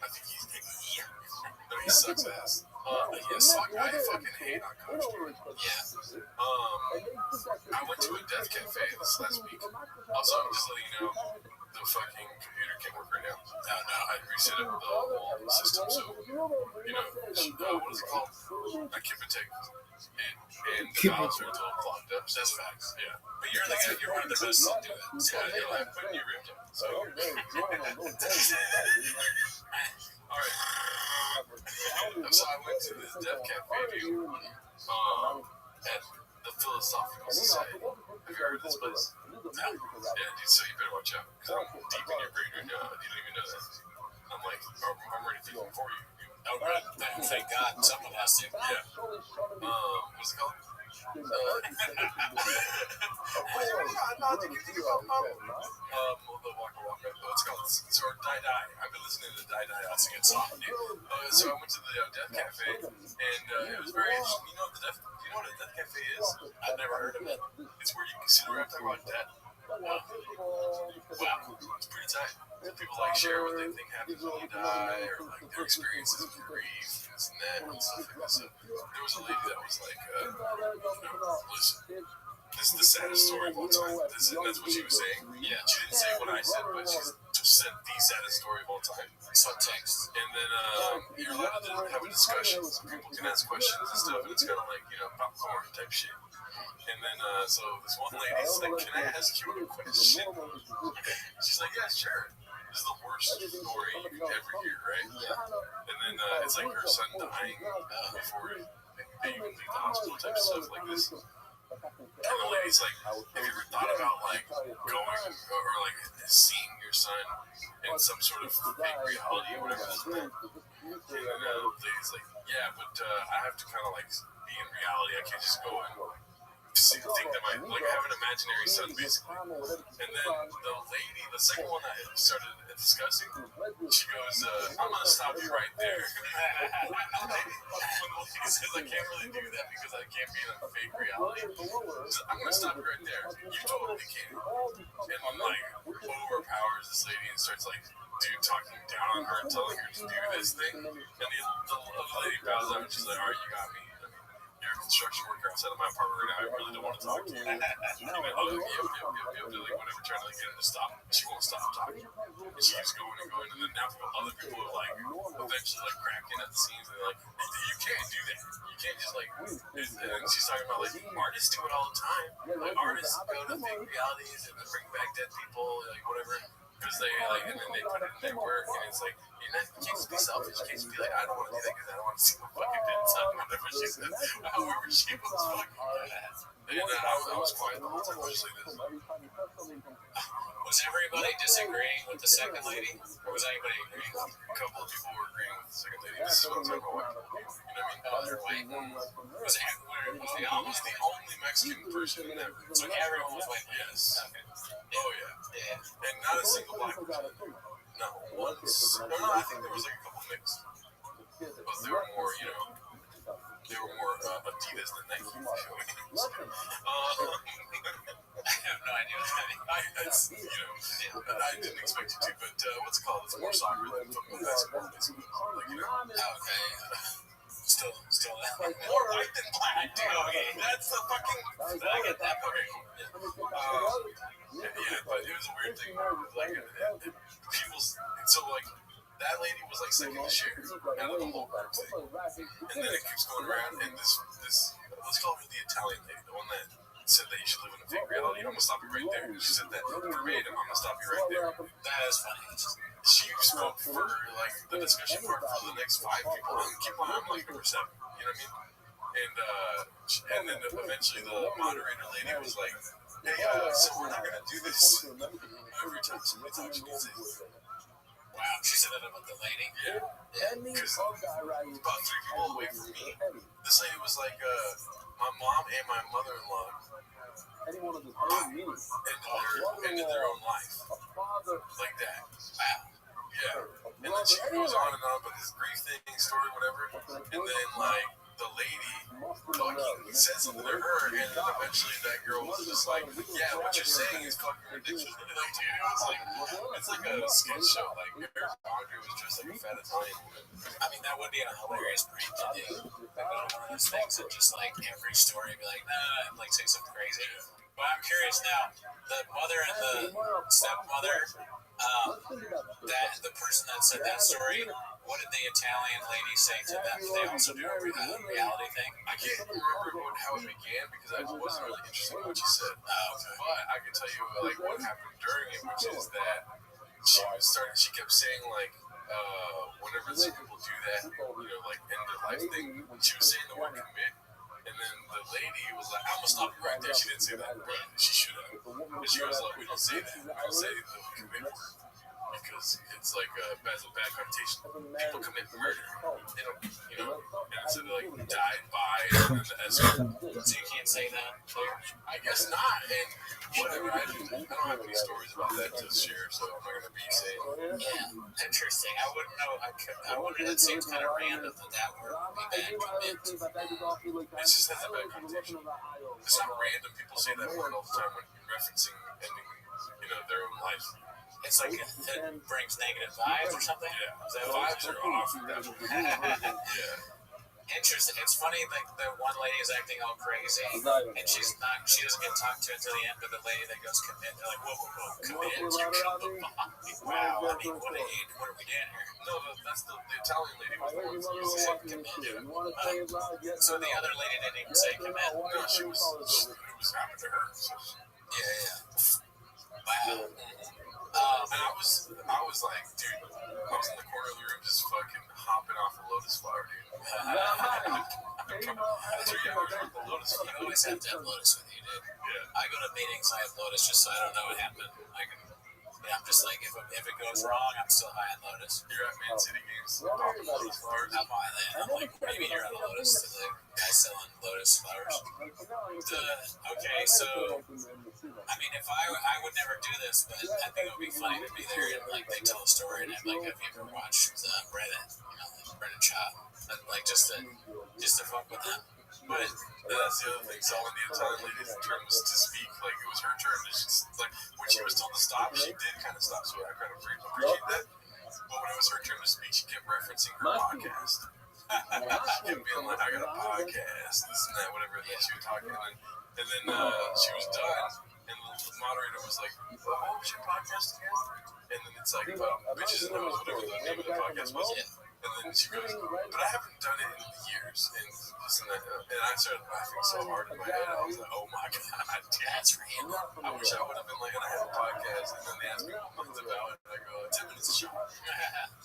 I think he sucks ass. I fucking hate our coach, dude. Yeah. I went to a death cafe this last week. Also, I'm just letting you know, the fucking computer can't work right now. No, I reset up the whole system, so, you know, what is it called? I keep it tape. And the valves are all clogged up. That's facts, yeah. But you're one of the best to do it. Yeah, I put new ribs on. So, alright. So I went to this death cafe, dude, at the Philosophical Society. Have you heard of this place? No. Yeah, dude, so you better watch out. Because I'm deep in your brain right now. You don't even know that. I'm like, I'm ready to think for you. Oh, good. Thank God. Someone has to. Yeah. What's it called? The Waka Waka. It's called or Die Die. I've been listening to Die Die. That's a good song, dude. So I went to the Death Cafe, and it was very interesting. You know what a Death Cafe is? I've never heard of it. It's where you can sit around talking about death. Wow, it's pretty tight. People like share what they think happens when you die, or like their experiences of grief, and this and that, and stuff like that. So there was a lady that was like, listen. This is the saddest story of all time. That's what she was saying. Yeah, she didn't say what I said, but she said the saddest story of all time. Subtext. And then you're allowed to have a discussion. People can ask questions and stuff, and it's kind of like, popcorn type shit. And then, so this one lady's like, can I ask you a question? She's like, yeah, sure. This is the worst story you could ever hear, right? Yeah. And then it's like her son dying before they even leave the hospital type stuff like this. And the lady's like, have you ever thought about like going or like seeing your son in some sort of fake reality or whatever this meant? And then the lady's like, yeah, but I have to kind of like be in reality. I can't just go and think that I have an imaginary son basically. And then the second one I started discussing, she goes, I'm gonna stop you right there. When the lady says I can't really do that because I can't be in a fake reality, I'm gonna stop you right there. You totally can. And I'm like, overpowers this lady and starts like, talking down on her and telling her to do this thing. And the lady bows out and she's like, all right, you got me. You're a construction worker outside of my apartment right now. I really don't want to talk to you. And then, like, whatever, trying to like, get her to stop. She won't stop talking. And she keeps going and going. And then now other people are like, eventually, like, cracking at the scenes. And they're like, you can't do that. You can't just, like, and she's talking about, like, artists do it all the time. Like, artists go to fake realities and then bring back dead people, like, whatever. Because they, like, and then they put it in their work. And it's like, you can't just be selfish. You can't just be like, I don't want to do that because I don't want to see the fucking dead son. Whatever she said. However she was fucking badass. And I was quiet the whole time. I was like this. Was everybody disagreeing with the second lady? Or was anybody agreeing? A couple of people were agreeing with the second lady. This is what I'm talking about. You know what I mean? They're white. Was the Almost the only Mexican person in that room. So everyone was white? Yes. Okay. Oh, yeah. And not a single black person. No, once. No, I think there was like a couple mixed. But they were more, they were more Adidas than Nike. I have no idea what's happening. I didn't expect you to, but what's it called? It's more soccer than football, basketball, basically. Okay. Still more white than black, dude. Okay. That's the fucking. I get that part. Yeah, but it was a weird thing. Like, people's. So, like, that lady was like second chair out of the whole group thing. And then it keeps going around, and this let's call her the Italian lady, the one that said that you should live in a fake reality. I'm gonna stop you right there. She said that verbatim. I'm gonna stop you right there. That is funny. She spoke for like the discussion part for the next 5 people. And keep on, I'm like number 7. You know what I mean? And then eventually the moderator lady was like, hey, so we're not gonna do this every time somebody talks. She needs it. Wow, she said that about the lady? Yeah. Because about 3 people away from me, this lady was like, my mom and my mother-in-law ended their own life. Like that. Wow. Yeah. And then she goes on and on about this grief thing, story, whatever. And then, like, the lady fucking said something to her, and then eventually that girl was just like, yeah, what you're saying is fucking ridiculous. Like, dude, it's like a sketch show. Like, Eric Andre was dressed like a fat Italian woman. I mean, that would be a hilarious prank to do. Like, one of those things that just, like, every story be like, nah, and, like, say something crazy. But I'm curious now, the mother and the stepmother, the person that said that story, what did the Italian lady say to them? Did they also do a reality thing? I can't remember how it began because I wasn't really interested in what she said. Okay. But I can tell you like what happened during it, which is that she kept saying like whenever some people do that, like end their life thing, she was saying the word commit. And then the lady was like, I'm gonna stop you right there. She didn't say that, but she should have. And she was like, we don't say that. We don't say the commit word. because it's like a bad connotation. People commit murder. They don't, instead of like died by. So you can't say that. I guess not. And whatever. I don't have any stories about that to share, so I'm not gonna be saying. Yeah, interesting. I wouldn't know. I wonder. It seems kind of random that word would be bad commit. It just has a bad connotation. It's not random. People say that word all the time when referencing ending, their own life. It's like it brings negative vibes or something. Yeah, the vibes are off. Yeah. Interesting. It's funny, like the one lady is acting all crazy, and she doesn't get talked to until the end. But the lady that goes commit, they're like, whoa, commit, you killed the body. Wow, I mean, what are we doing here? No, that's the Italian lady was the one who said commit. So the other lady didn't even say commit. No, it was happened to her. So Yeah. Wow. And I was like, dude, I was in the corner of the room just fucking hopping off a lotus flower, dude. The lotus flower. You always have to have lotus with you, dude. Yeah. I go to meetings, I have lotus just so I don't know what happened. I'm just like, if it goes wrong, I'm still high on lotus. You're at Man City games, popping lotus flowers. I'm on that. I'm like, what do you mean you're on lotus? To the guy selling lotus flowers. Okay, so I mean, if I would never do this, but I think it would be funny to be there and like they tell a story and I'm like, have you ever watched Reddit? Like Reddit Chop, like just to fuck with them. But that's the other thing. So when the Italian lady's turn was to speak, like it was her turn. She's like when she was told to stop, she did kind of stop. So I kind of appreciate that. But when it was her turn to speak, she kept referencing her podcast. She kept being like, "I got a podcast, this and that, whatever." And she was talking, and then she was done, and the moderator was like, "What was your podcast again?" And then it's like, "Bitches and Hoes," whatever the name of the podcast was. And then she goes, "But I haven't done it in years." And listen, and I started laughing so hard in my head. I was like, "Oh my god, that's random." I wish I would have been like, and I have a podcast. And then they asked me what it's about, and I go, 10 minutes a show.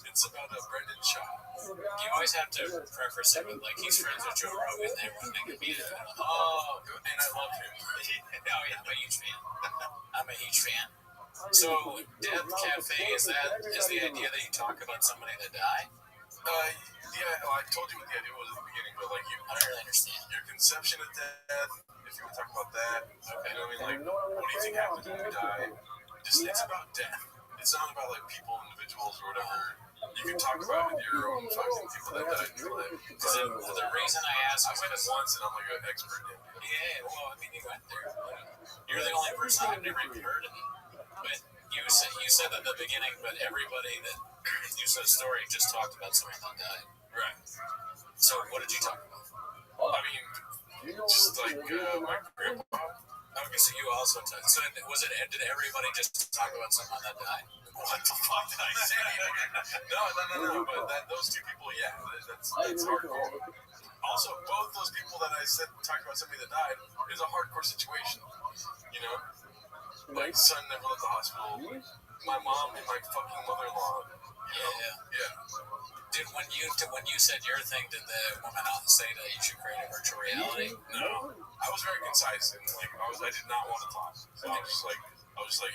It's about Brendan Shaw. You always have to preface it with like he's friends with Joe Rogan. They want to make a beat. And I love him. Oh yeah, I'm a huge fan. I'm a huge fan. So Death Cafe is the idea that you talk about somebody that died? Yeah, I told you what the idea was at the beginning, but like I don't really understand. Your conception of death, if you want to talk about that, okay. You know what I mean? Like, what do you think happens when you die? It's about death. It's not about like people, individuals, or whatever. You can talk about your own fucking people that died in your life. The reason I asked, I went once and I'm like an expert in it. Yeah, well, I mean, you went there. You're the only person I've never even heard of it. But you said at the beginning, but everybody that you said a story just talked about someone that died. Right. So what did you talk about? I mean, just like my grandpa. Okay, so you also talked. So did everybody just talk about someone that died? What the fuck did I say? No. But those two people, yeah, that's hardcore. Also, both those people that I said talked about somebody that died is a hardcore situation. You know? Like, son never left the hospital. My mom and my fucking mother-in-law. Yeah. Did when you said your thing, did the woman say that you should create a virtual reality? No. I was very concise and like I did not want to talk. So I was just like,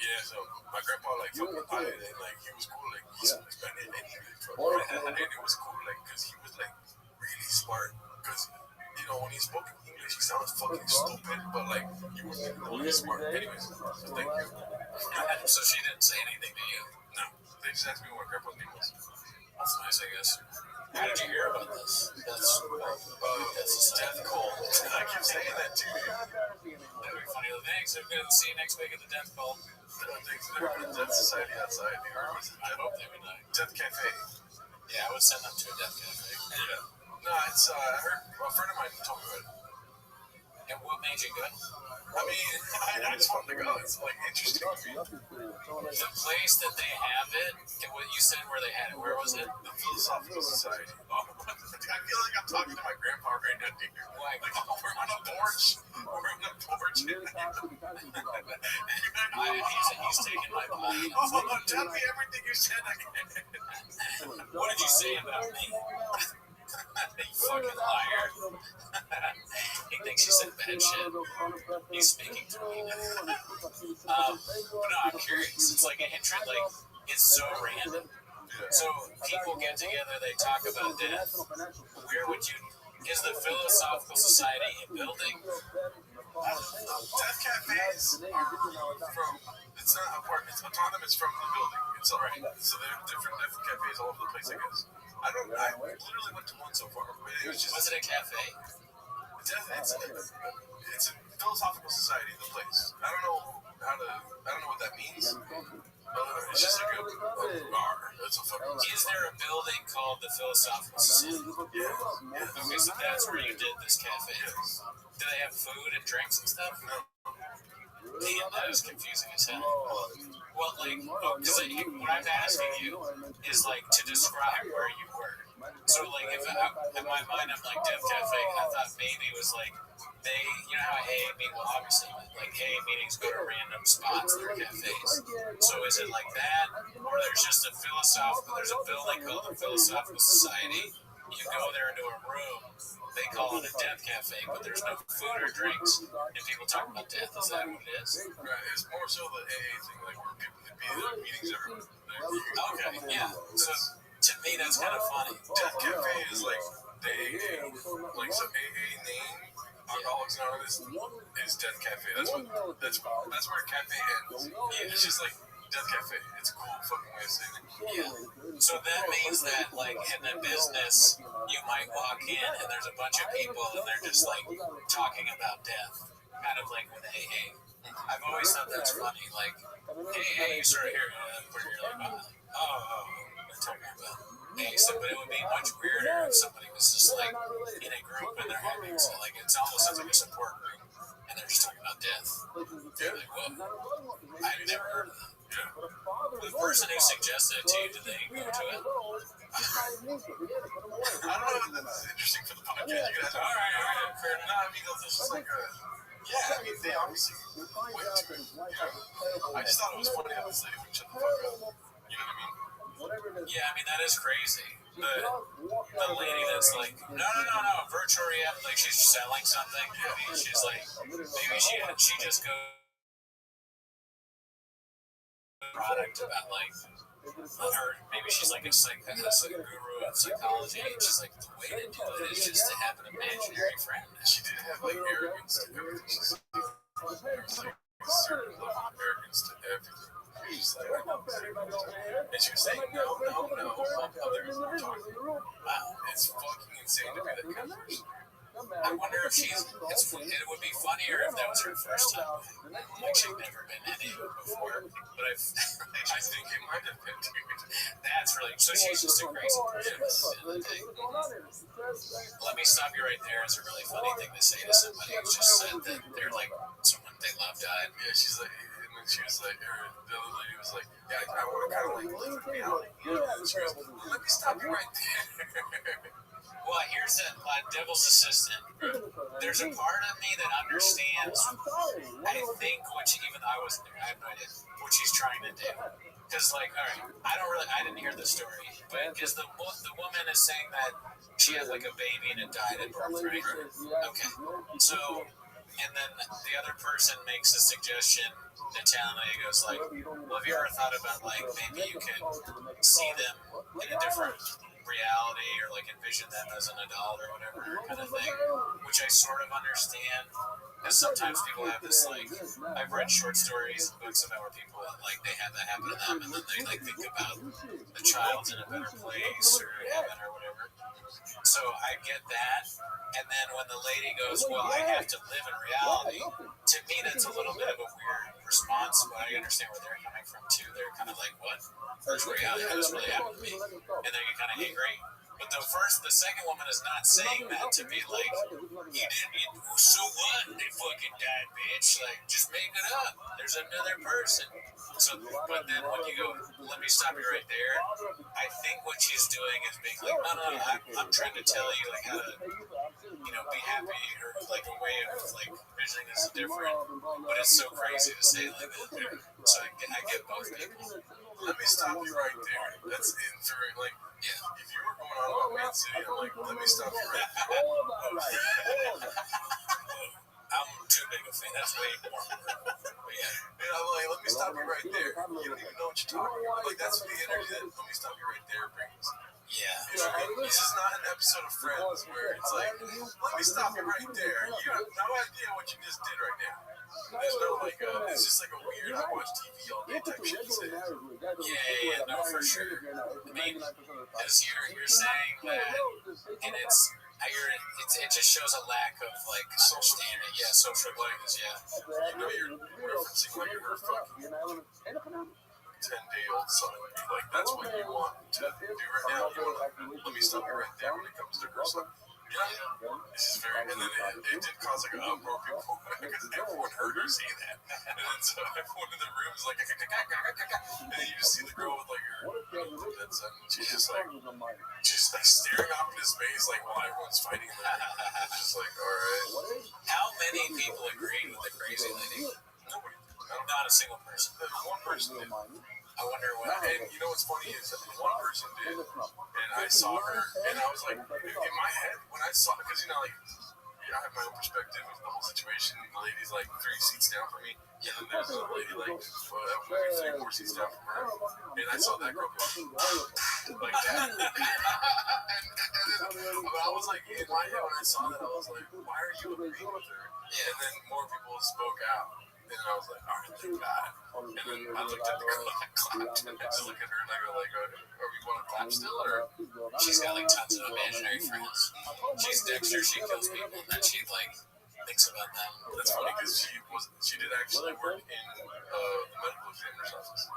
yeah. So my grandpa like fucking died and like he was cool, like he's Hispanic and it was cool, like because he was like really smart. Because when he spoke English, he sounded fucking stupid, but like he wasn't even really smart. Anyways, so thank you. So she didn't say anything to you? No. They just asked me what my grandpa's name was. That's nice, I guess. How did you hear about this? That's death cult. I keep saying that too. That'd be funny. Thanks. I'm going to see you next week at the Death Cult. Thanks to the Death Society outside. I hope they would like. Death Cafe. Yeah, I would send them to a Death Cafe. Yeah. No, it's I heard a friend of mine told me about it. And what made you go? I mean, I just wanted to go. It's like interesting to me. The place that they have it, what you said where they had it, where was it? The Philosophical Society. Oh, I feel like I'm talking to my grandpa right now, dude. Like, we're on a porch. He's taking my money. Oh, tell me everything you said again. What did you say about me? You fucking liar. He thinks he said bad shit. He's speaking to me. But no, I'm curious. It's like a interest, like It's so random. So people get together, they talk about death. Where would you? Is the Philosophical Society a building? Death cafes are from. It's not apartments. Autonomous from the building. It's all right. So there are different death cafes all over the place, I guess. I literally went to one so far, but it was just. Was it a cafe? It's a philosophical society. The place. I don't know what that means. It's just like a bar. That's a fucking. Is there a building called the Philosophical Society? Yeah. Okay, so that's where you did this cafe. Yes. Do they have food and drinks and stuff? No. Damn, that is confusing as hell. Well, like, because what I'm asking you is like to describe where you were. So, like, if in my mind I'm like Death Cafe, I thought maybe it was like they, you know how AA meet, well, obviously, like AA meetings go to random spots that are cafes. So is it like that, or there's just a building called the Philosophical Society? You go there into a room, they call it a death cafe, but there's no food or drinks, and people talk about death. Is that what it is? Right. It's more so the AA thing, like where people could be at meetings everywhere. Okay, yeah. So to me, that's kind of funny. Death Cafe is like the AA, like some AA name. Alcoholics Anonymous is Death Cafe. That's where cafe ends. Yeah, it's just like Death Cafe. It's a cool fucking way of saying it. Yeah. So that means that, like, in a business, you might walk in and there's a bunch of people and they're just like talking about death, kind of like with AA. I've always thought that's funny. Like, AA, you sort of hear where you're like, they're talking about. Hey, so, but it would be much weirder if somebody was just like in a group and they're having, so like it's almost like a support group and they're just talking about death. They're like, whoa, I've never heard of that. Yeah. The person who suggested it to you, did they go to it? I don't know if this is interesting for the podcast. You guys All right, fair enough. No, I mean, that's just like yeah, I mean, they obviously went to it. I just thought it was funny how this lady would shut the fuck up. You know what I mean? Yeah, I mean, that is crazy. The lady that's like, no, virtual reality, like she's selling something. Maybe she's like, maybe she just goes product about like, or maybe she's like a guru of psychology. And she's like, the way to do it is just to have an imaginary friend. She did have like arrogance to everything. There was like a certain level of arrogance to everything. She's like, and she was saying, no, others are talking. Wow, it's fucking insane to be that kind of person. I wonder if it would be funnier if that was her first time. Like she'd never been any before. But I think it might have been, dude. That's really, so she's just a crazy person. Let me stop you right there. It's a really funny thing to say to somebody who just said that they're like, someone they love died. Yeah, she's like, and she was like, the other lady was like, yeah, I want to kind of like live in reality. And she goes, let me stop you right there. Well, here's a devil's assistant. There's a part of me that understands, I think, even though I wasn't there, I have no idea what she's trying to do. Because, like, all right, I didn't hear the story, but because the woman is saying that she had, like, a baby and it died at birth, right? Okay. So, and then the other person makes a suggestion, the town lady goes like, well, have you ever thought about, like, maybe you could see them in a different reality or like envision them as an adult or whatever kind of thing, which I sort of understand, because sometimes people have this, like, I've read short stories and books about where people like they have that happen to them and then they like think about the child's in a better place or heaven or whatever. So I get that, and then when the lady goes, well, I have to live in reality, to me that's a little bit of a weird response, but I understand where they're coming from too. They're kind of like, what? Virtual reality, that was really happened to me. And then you kind of angry. But the second woman is not saying that to me, like, so what? They fucking died, bitch. Like, just make it up. There's another person. So, but then when you go, let me stop you right there, I think what she's doing is being like, no, I'm trying to tell you, like, how to, be happy, or, like, a way of, like, visioning is different. But it's so crazy to say like that. So I get both people. Let me stop you right there. That's very, like, yeah. If you were going on about Man City, I'm like, let me stop you right there. I'm too big a fan. That's way more. But yeah. And I'm like, let me stop you right there. there. You don't even know what you're talking about. Like, that's the energy that Let Me Stop You Right There brings. Yeah. This is not an episode of Friends where it's like, let me stop you right there. You have no idea what you just did right now. There's no like, it's just like a weird, I watch TV all day type shit. Yeah, no, for sure. I mean, because you're saying that, and it just shows a lack of like understanding. Yeah, social awareness. Yeah. You know, you're referencing like your fucking 10-day-old son. Like, that's what you want to do right now. You want to let me stop you right there when it comes to girls. Yeah, this is very, and then it did cause like an uproar. People, because everyone heard her say that, and then so everyone in the room is like, and then you just see the girl with like her that son, she's just like staring off into space, like while everyone's fighting. It's just like, all right. How many people agreed with the crazy lady? Nobody. Not a single person. One person did. I wonder what. And you know what's funny is one person did, and I saw her, and I was like, in my head, when I saw, because like, I have my own perspective of the whole situation. The lady's like 3 seats down from me, and then there's a lady like maybe 3-4 seats down from her, and I saw that girl go like that. And I was like, in my head when I saw that, I was like, why are you agreeing with her? And then more people spoke out. And I was like, all right, thank God. And then I looked at the girl and I clapped. And I just look at her and I go like, are we going to clap still? Or She's got like tons of imaginary friends. She's Dexter. She kills people and then she like thinks about them. That's funny because she did actually work in the medical examiner's office.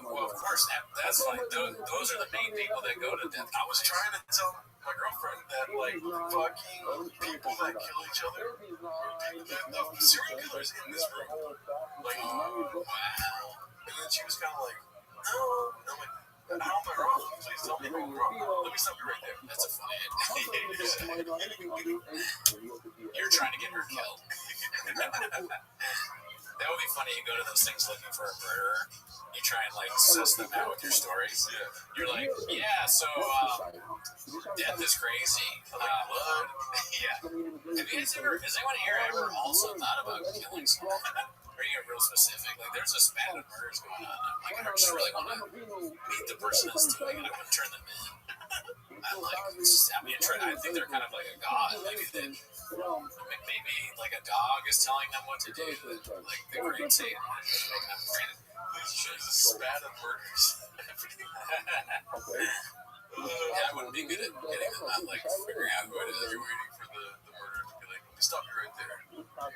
Well, of course, that's like those are the main people that go to death. I was trying to tell my girlfriend that like fucking people that kill each other, the serial killers in this room. Like, wow. And then she was kind of like, no, like, how am I wrong? Please tell me I'm wrong. Let me stop you right there. That's a funny idea. You're trying to get her killed. That would be funny. You go to those things looking for a murderer. You try and like suss them out with your stories. You're like, yeah, so death is crazy. Yeah. Has anyone here ever also thought about killing someone? Or you get real specific? Like, there's a spat of murders going on. Like, I just really want to meet the person that's doing it. I want to turn them in. I think they're kind of like a god. Maybe like a dog is telling them what to do. Like the great Satan is making them afraid. There's a spat of murders. I wouldn't be good at getting them out, like figuring out who it is. You're waiting for the murderer to be like, let me stop you right there.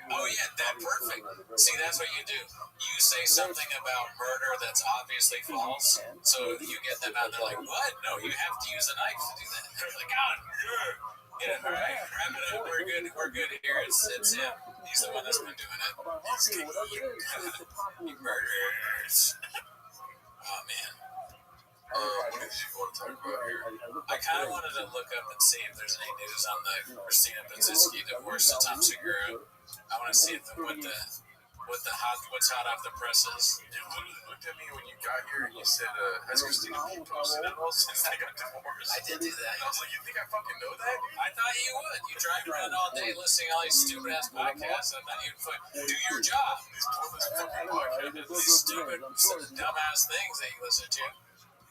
Oh yeah, that perfect. See, that's what you do. You say something about murder that's obviously false, so you get them out. They're like, "What? No, you have to use a knife to do that." They're like, "God, yeah, all right, wrap it up. We're good. We're good here. It's him. He's the one that's been doing it. He murders." Oh man. What did you want to talk about here? I kind of wanted to look up and see if there's any news on the Christina Bazinski divorce to Tom Segura. I want to see what's hot off the presses. You literally looked at me when you got here and you said, has Christina posted at all since they got divorced? I did do that. And I was like, you think I fucking know that, dude? I thought you would. You drive around all day listening to all these stupid ass podcasts, and then you do your job. These fucking podcasts. These stupid, dumbass things that you listen to.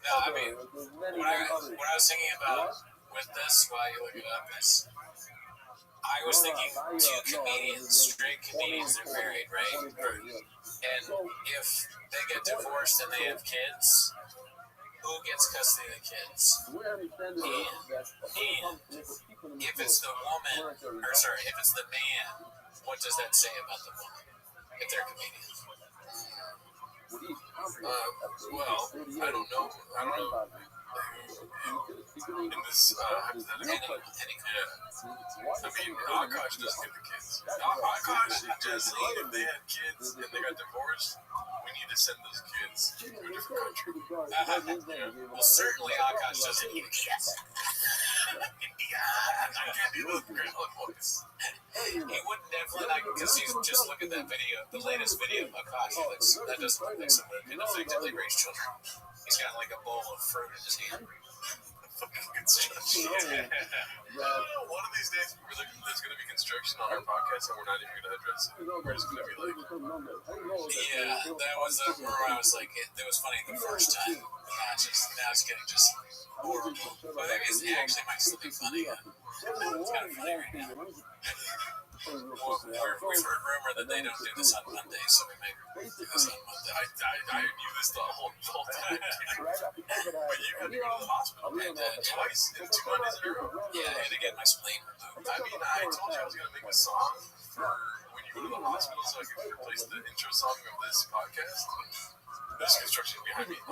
No, I mean, what I was thinking about with this while you look it up is, I was thinking 2 comedians, straight comedians, they're married, right? And if they get divorced and they have kids, who gets custody of the kids? And if it's the woman, if it's the man, what does that say about the woman if they're comedians? Well, I don't know. In this hypothetical, I mean, Akash doesn't get the kids. Akash and Jesse, if they had kids and they got divorced, we need to send those kids to a different country. Well, certainly Akash doesn't get kids. I can't do those girl voice. He would definitely not, because you just look at that video, the latest video of Akash. That doesn't look like someone who can effectively raise children. He's got like a bowl of fruit in his hand. fucking construction. One of these days, there's going to be construction on our podcast, and we're not even going to address it. We're just going to be like, Yeah, that was where I was like, it was funny the first time. Now it's getting just horrible. But I guess it actually might still be funny. It's kind of funny right now. Well, we've heard rumor that they don't do this on Monday, so we may do this on Monday. I knew this the whole time. But you had to go to the hospital twice in 2 Mondays in a row. Yeah, I had to get my spleen removed. I mean, I told you I was going to make a song for when you go to the hospital so I could replace the intro song of this podcast. There's construction behind me.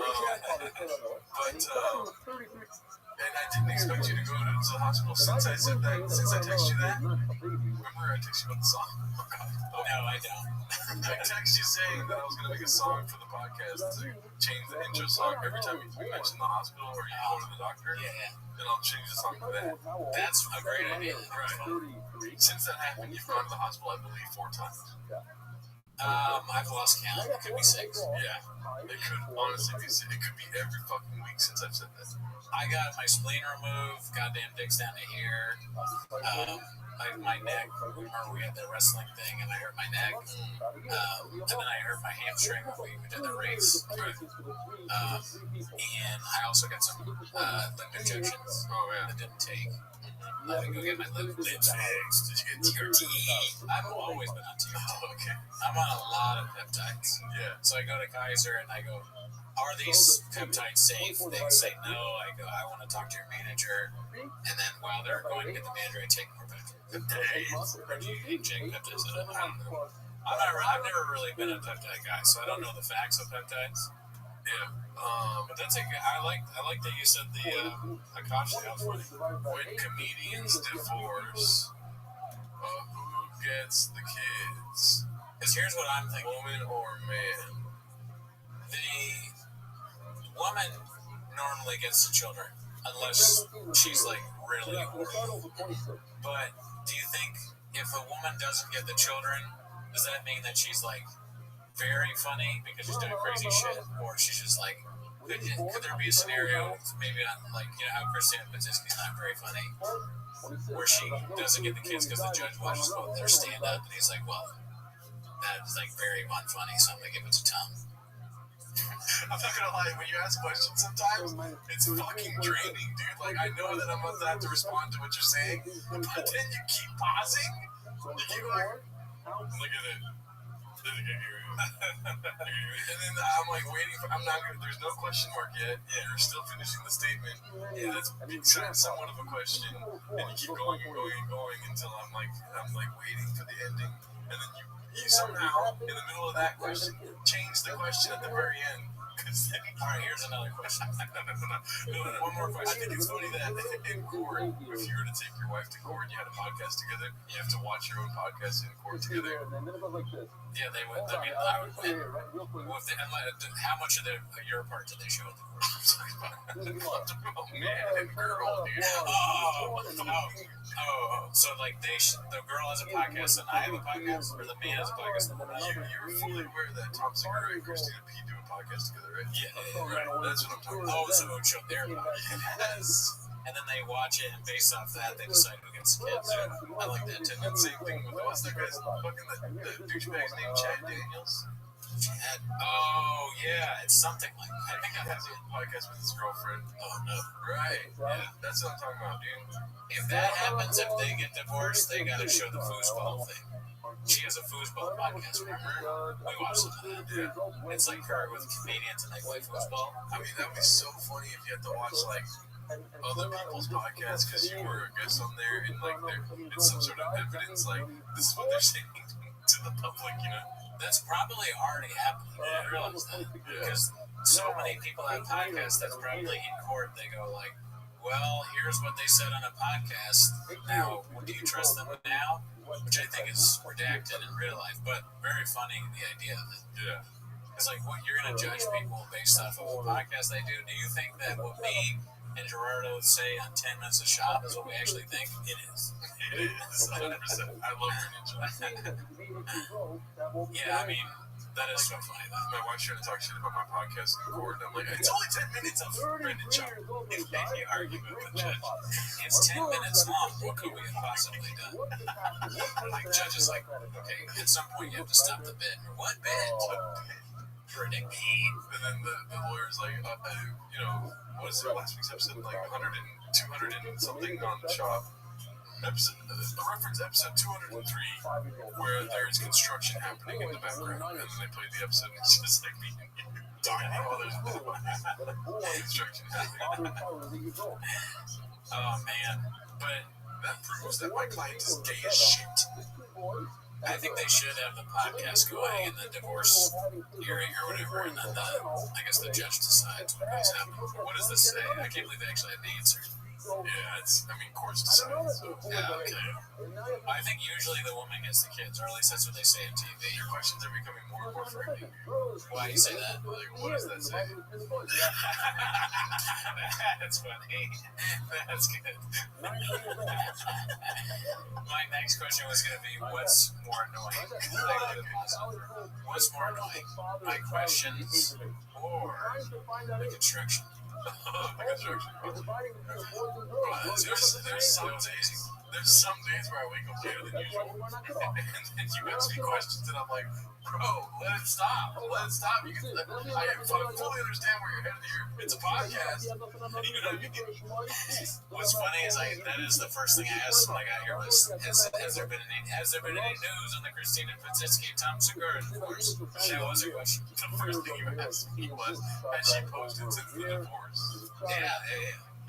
And I didn't expect you to go to the hospital since I said that. Since I texted you that. Remember I texted you about the song? Oh, no, I don't. I texted you saying that I was going to make a song for the podcast to change the intro song every time you mention the hospital or you go to the doctor. Yeah. Then I'll change the song to that. That's a great idea. Right. Since that happened, you've gone to the hospital, I believe, 4 times. I've lost count. It could be 6. Yeah. It could honestly be 6. It could be every fucking week since I've said that. I got my spleen removed, goddamn dick's down to here. My neck, remember we had the wrestling thing and I hurt my neck. And then I hurt my hamstring when we did the race. And I also got some lip injections that didn't take. I had to go get my lip fixed. Did you get TRT? I've always been on TRT. Okay. I'm on a lot of peptides. Yeah. So I go to Kaiser and I go, are these peptides safe? They say no. I go, I want to talk to your manager. And then while they're going to get the manager, I take more peptides. Or do you inject peptides? I don't know. I've never really been a peptide guy, so I don't know the facts of peptides. Yeah. But that's I like that you said the Akash thing. That was funny. When comedians divorce, who gets the kids? Because here's what I'm thinking. Woman or man? The woman normally gets the children, unless she's like really horrible. But do you think if a woman doesn't get the children, does that mean that she's like very funny because she's doing crazy shit, or she's just like, could there be a scenario, maybe not like, you know how Christina Pazitsky's not very funny, where she doesn't get the kids because the judge watches both their stand up and he's like, well, that is like very unfunny, so I'm gonna give it to Tom. I'm not gonna lie, when you ask questions sometimes, it's fucking draining, dude. Like, I know that I'm about to have to respond to what you're saying, but then you keep pausing. You keep like, look at it. And then I'm like waiting for, there's no question mark yet. Yeah, you're still finishing the statement. Yeah, that's somewhat of a question. And you keep going and going and going until I'm like waiting for the ending. And then you somehow, in the middle of that question, change the question at the very end. All right, here's another question. No, one more question. I think it's funny that in court, if you were to take your wife to court and you had a podcast together, you have to watch your own podcast in court together. Yeah, they would. I mean, I would win. How much of your part did they show at the court? Oh, man and girl, dude. So like the girl has a podcast and I have a podcast, or the man has a podcast and the woman has a podcast? You're fully aware that Tom Segura and Christina P do a podcast together, right? Yeah, right. That's what I'm talking about. Oh, so it would show their podcast. Yes. And then they watch it, and based off that, they decide who gets the kids. I like that too. And same thing with what's that guy's fucking the douchebag's name, Chad Daniels. Chad. Oh yeah, it's something like that. I think I have a podcast with his girlfriend. Oh no. Right. Yeah. That's what I'm talking about, dude. If that happens, if they get divorced, they gotta show the foosball thing. She has a foosball podcast, remember? We watched some of that. Yeah. It's like her with comedians and they play foosball. I mean, that would be so funny if you had to watch like other people's podcasts because you were a guest on there and like it's some sort of evidence, like this is what they're saying to the public, you know? That's probably already happening. I realize that. Because so many people have podcasts that's probably in court. They go like, well, here's what they said on a podcast. Now, do you trust them now? Which I think is redacted in real life, but very funny, the idea of it. Yeah. It's like, what, you're going to judge people based off of a podcast they do? Do you think that what me and Gerardo say on 10 Minutes of Shop is what we actually think? It is. It is, 100%. I love your intro. Yeah, I mean, That is so funny, though. My wife's trying to talk shit about my podcast in court, and I'm like, it's only 10 minutes of Brendan Chuck. If you argue with the judge, it's 10 minutes long. What could we have possibly done? Like, judge is like, okay, at some point you have to stop the bit. What bit? For a dick beat. And then the lawyer's like, what is it, last week's episode? Like 100 and 200 and something on Shop. Episode, the reference episode 203, where there's construction happening in the background, and then they played the episode, and it's just like me talking while there's construction happening. Oh, man. But That proves that my client is gay as shit. I think they should have the podcast going in the divorce hearing or whatever, and then I guess the judge decides what goes happening. What does this say? I can't believe they actually had the answer. Yeah, courts decide. So. Yeah, okay. I think usually the woman gets the kids, or at least that's what they say on TV. Your questions are becoming more and more frightening. Why do you say that? Like, what does that say? That's funny. That's good. My next question was going to be, what's more annoying? What's more annoying? My questions or the construction? The construction. There's some days where I wake up later than usual, and you ask me questions, and I'm like, bro, let it stop. I fully understand where you're headed here. It's a podcast. What's funny is that is the first thing I asked when I got here was, has there been any news on the Christina Pazitsky Tom Segura divorce? That was a question. The first thing you asked me was, has she posted since the divorce? Yeah.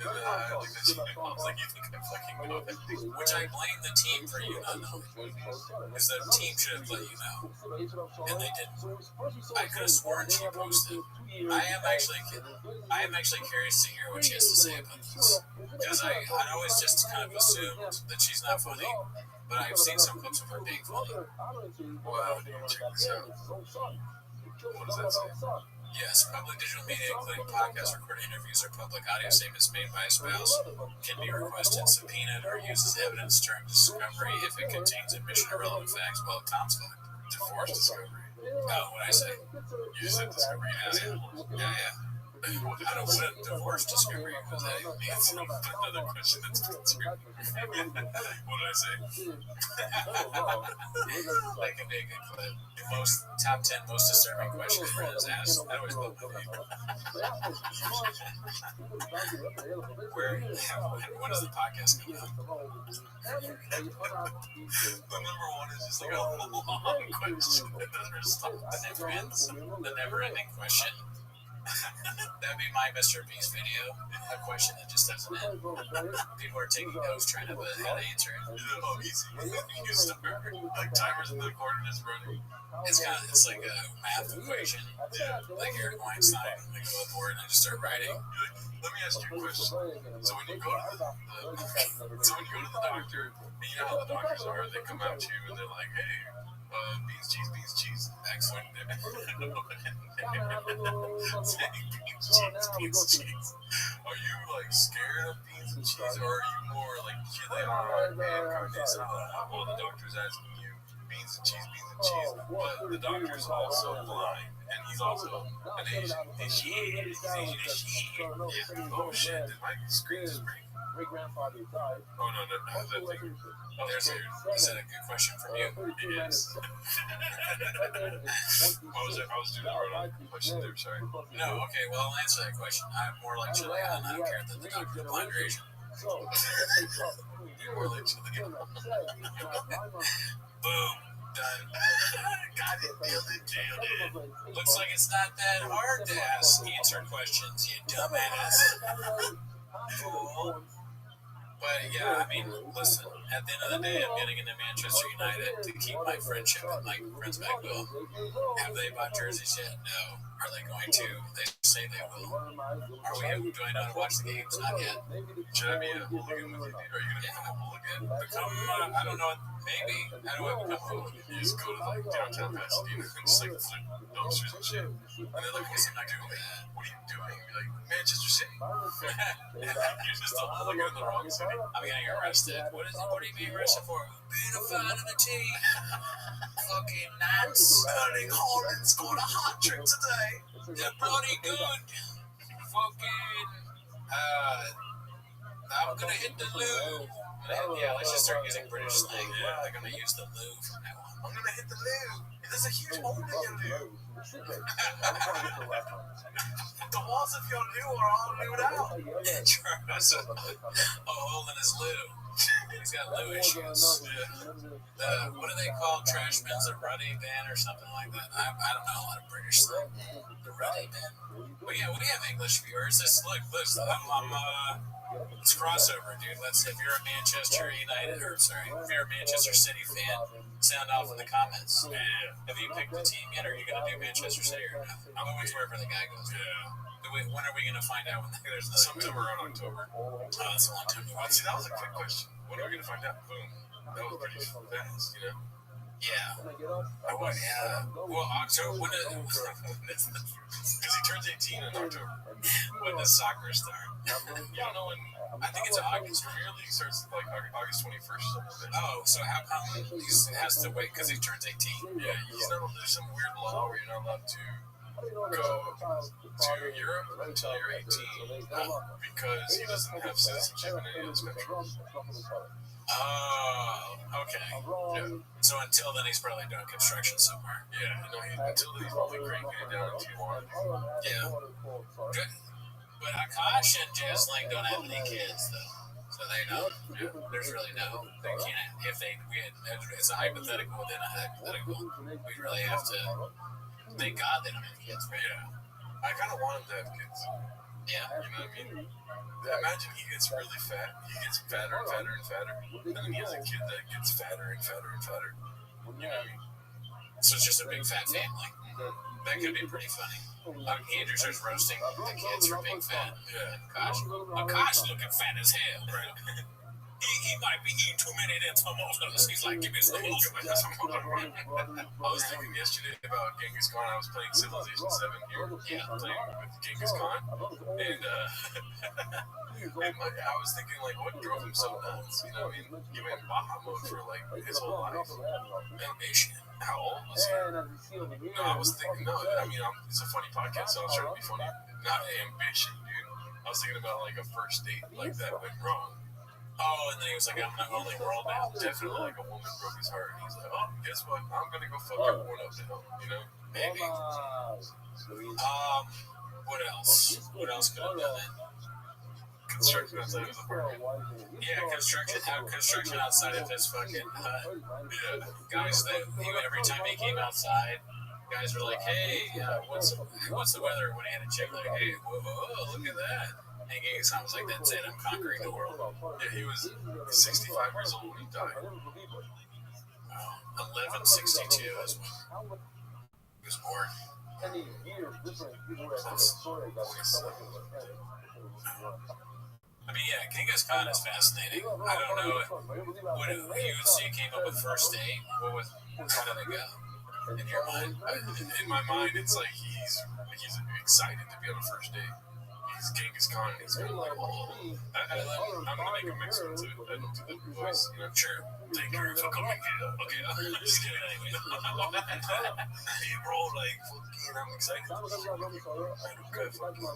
I like that she I was like, you think I fucking know that? Which I blame the team for you not knowing. Because the team should have let you know. And they didn't. I could have sworn she posted. I am actually curious to hear what she has to say about this. Because I'd always just kind of assumed that she's not funny. But I've seen some clips of her being funny. Wow, check this out. What does that say? Yes, public digital media, including podcasts, recorded interviews, or public audio statements made by a spouse, can be requested, subpoenaed, or used as evidence during discovery if it contains admission or relevant facts. Well, Tom's fucked. Divorce discovery. Oh, what'd I say? You said discovery. Yeah. I don't want a divorce discovery. Was that another question that's concerning. What did I say? That could be a good clip. Top 10 most disturbing questions was asked. I always love that. When does the podcast come out? The number one is just like a long question that doesn't stop. The never-ending question. That'd be my Mr. Beast video. A question that just doesn't end. People are taking notes trying to answer it. Oh, easy. You start, like timers in the corner is running. It's like a math equation. Like Eric Weinstein. I go up board and I just start writing. Let me ask you a question. So when you go to the doctor, and you know how the doctors are, they come out to you and they're like, hey, beans, cheese. Excellent. Saying beans, cheese. Are you like scared of beans and cheese, or are you more like chile on carne asada? Well, the doctor's asking you beans and cheese, but the doctor's also blind, and he's also an Asian. He's Asian. Yeah. Oh shit! Did my screen just break? Oh no! How's that thing? Is that a good question from you? It is. I was doing the wrong question there. Sorry. No. Okay. Well, I'll answer that question. I'm more like chile on. I don't care that the doctor's blind or Asian. You're more like chile on. Boom. Done. Got it. Nailed it. Looks like it's not that hard to answer questions, you dumbass. Fool. But yeah, I mean, listen, at the end of the day, I'm getting into Manchester United to keep my friendship and my friends back will. Have they bought jerseys yet? No. Are they going to? They say they will. Do I know how to watch the games? Not yet. Should I be a hooligan with you? Are you going to become a hooligan? I don't know. Maybe. How do I become a hooligan? You just go to like downtown Pasadena and just like flip dumpsters and shit. And they're like, what's he doing? What are you doing? You're like, Manchester City. You're just looking in the wrong city. I'm getting arrested. What are you being arrested for? Being a fan of the team. Fucking nuts. Erling Haaland scored a hat trick today. They're bloody good. Fucking. I'm gonna hit the loo. Yeah, let's just start using British slang. Yeah, they're gonna use the loo from now on. I'm gonna hit the loo. There's a huge hole in your loo. The walls of your loo are all looed out. Yeah, true. So, a hole in his loo. He's got loo issues. Yeah. What do they call trash bins? A ruddy bin or something like that? I don't know a lot of British slang. The ruddy bin. But yeah, we have English viewers. Look, it's crossover, dude. If you're a Manchester United, if you're a Manchester City fan, sound off in the comments. Yeah. Have you picked the team yet? Or are you going to do Manchester City or not? I'm going to wherever the guy goes. Yeah. When are we going to find out when there's September or October? Oh, that's a long time. See, that was a quick question. When are we going to find out? Boom. That was pretty fast, you know? Yeah. Well, October. Because he turns 18 in October. When does soccer start? You don't know when. I think it's August. Premier League starts like August 21st. Oh, so how come he has to wait because he turns 18? Yeah, there's some weird law where you're not allowed to go to Europe until you're 18 because he doesn't have citizenship in any of those countries. Oh, okay. Yeah. So until then, he's probably doing construction somewhere. Yeah, until then, he's probably cranking it down in Tijuana. Yeah. Good. But Akash and Jasling don't have any kids, though. So they know. Yeah. There's really no. They can't. It's a hypothetical within a hypothetical. We really have to. Thank God they don't have kids, right? Yeah. I kind of want him to have kids. Yeah. You know what I mean? Imagine he gets really fat. He gets fatter and fatter and fatter. And then he has a kid that gets fatter and fatter and fatter. You know what I mean? So it's just a big fat family. That could be pretty funny. Andrew starts roasting the kids for being fat. Yeah. Akash looking fat as hell, right? He might be eating too many of them samosas. He's like, give me some more. I was thinking yesterday about Genghis Khan. I was playing Civilization 7 here. Yeah. Playing with Genghis Khan. And I was thinking, like, what drove him so nuts? You know, I mean, he went Baja mode for, like, his whole life. Ambition. How old was he? No, I was thinking, it's a funny podcast, so I was trying to be funny. Not ambition, dude. I was thinking about, like, a first date like that went wrong. Oh, and then he was like, I'm the only world now. Definitely, like, a woman broke his heart. And he's like, oh, guess what? I'm going to go fuck everyone up now, you know? Maybe. What else? What else could have done it? Construction outside of his apartment. Yeah, construction outside of his fucking hut. Yeah. Guys, every time he came outside, guys were like, hey, what's the weather? When he had a chick, like, hey, whoa, look at that. And Genghis Khan was like, that's it, I'm conquering the world. Yeah, he was 65 years old when he died. 1162 is when he was born. I mean, yeah, Genghis Khan is fascinating. I don't know what you would say came up with first date. How did it go in your mind? In my mind, it's like he's excited to be on a first date. He's Genghis Khan, and he's kind of like, oh, I'm gonna make a Mexican too. I don't do the voice, you know. Sure. Thank you for coming here. Okay, just kidding. Anyway, hey, bro, like, fucking, I'm excited. I'm fucking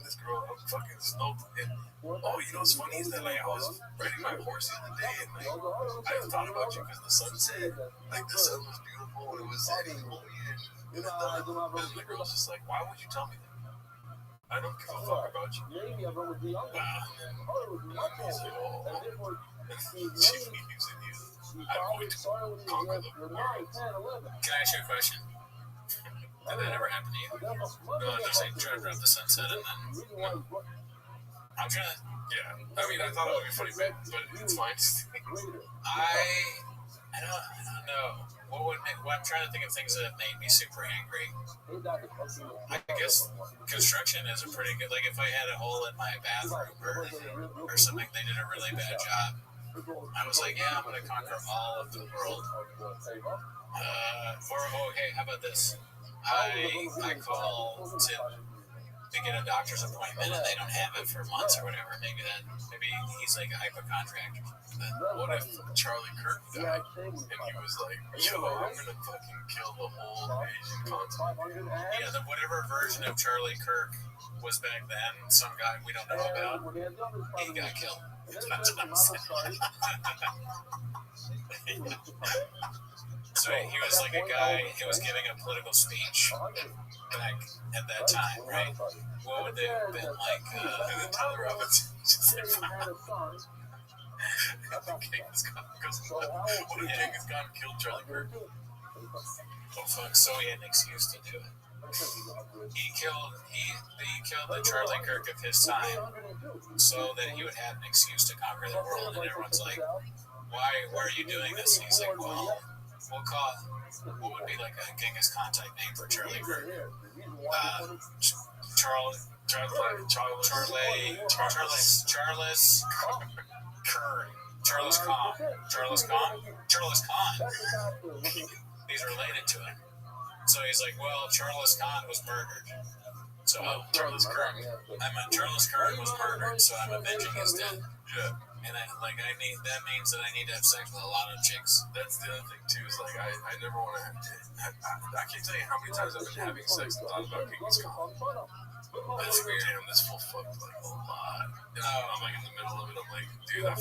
this girl. I'm fucking stoked. And oh, you know what's funny is that like I was riding my horse the other day, and like I thought about you because the sunset, like the sun was beautiful and it was setting. And the girl was just like, why would you tell me that? I don't give a fuck about you. Wow. And he's like, oh. And she's using you. I'm going to conquer the world. Can I ask you a question? Did that ever happen to you? No, just like drive around the sunset and then. No. I'm trying to. Yeah. I mean, I thought it would be funny, but it's fine. I don't know. I'm trying to think of things that made me super angry. I guess construction is a pretty good. Like if I had a hole in my bathroom or something, they did a really bad job. I was like, yeah, I'm gonna conquer all of the world. Hey, how about this? I call to to get a doctor's appointment and they don't have it for months or whatever. Maybe he's like a hypochondriac. What if Charlie Kirk died and he was like, yo, I'm gonna fucking kill the whole Asian continent? Yeah, whatever version of Charlie Kirk was back then, some guy we don't know about, he got killed. That's what I'm saying. So he was like a guy who was giving a political speech back at that time, right? What would they have been like? Tyler Robbins just said, Genghis Khan goes, what if Genghis Khan killed Charlie Kirk? Oh fuck! So he had an excuse to do it. He killed the Charlie Kirk of his time, so that he would have an excuse to conquer the world. And everyone's like, "Why are you doing this?" And he's like, "Well, we'll call it, what would be like a Genghis Khan type name for Charlie Kirk? Charles Kern. He's related to him. So he's like, well, Charles Khan was murdered. So Charles Kern was murdered, so I'm avenging his death. Yeah. And that means that I need to have sex with a lot of chicks. That's the other thing too. Is like I never want to have. I can't tell you how many times I've been having sex and thought about Genghis Khan. That's weird. Damn, this full fucked like a lot. I'm like in the middle of it. I'm like, dude, I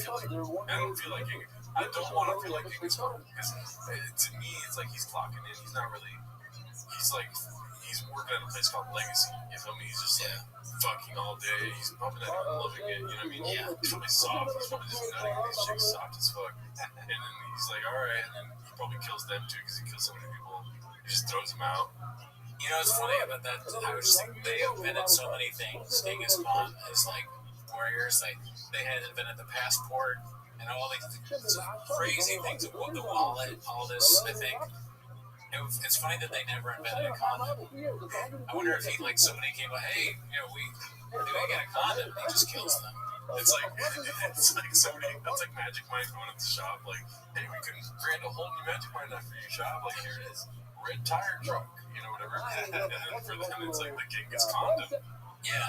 don't feel like I don't want to feel like Genghis Khan because to me it's like he's clocking in. He's not really. He's working at a place called Legacy. You feel me? He's just like fucking all day. He's pumping it out and loving it. You know what I mean? Yeah. He's probably soft. He's probably just nutting. These chicks soft as fuck. And then he's like, all right. And then he probably kills them too because he kills so many people. He just throws them out. You know what's funny about that? I was just thinking they invented so many things. Genghis Khan is like warriors. They had invented the passport and all these crazy things. The wallet, all this. I think. It's funny that they never invented a condom. I wonder if somebody came like, hey, we got a condom. He just kills them. It's like somebody. That's like Magic Mike going to the shop. Like, hey, we can create a whole new Magic Mike for your shop. Like, here it is, red tire truck, whatever. And then for them, it's like the Genghis condom. Yeah.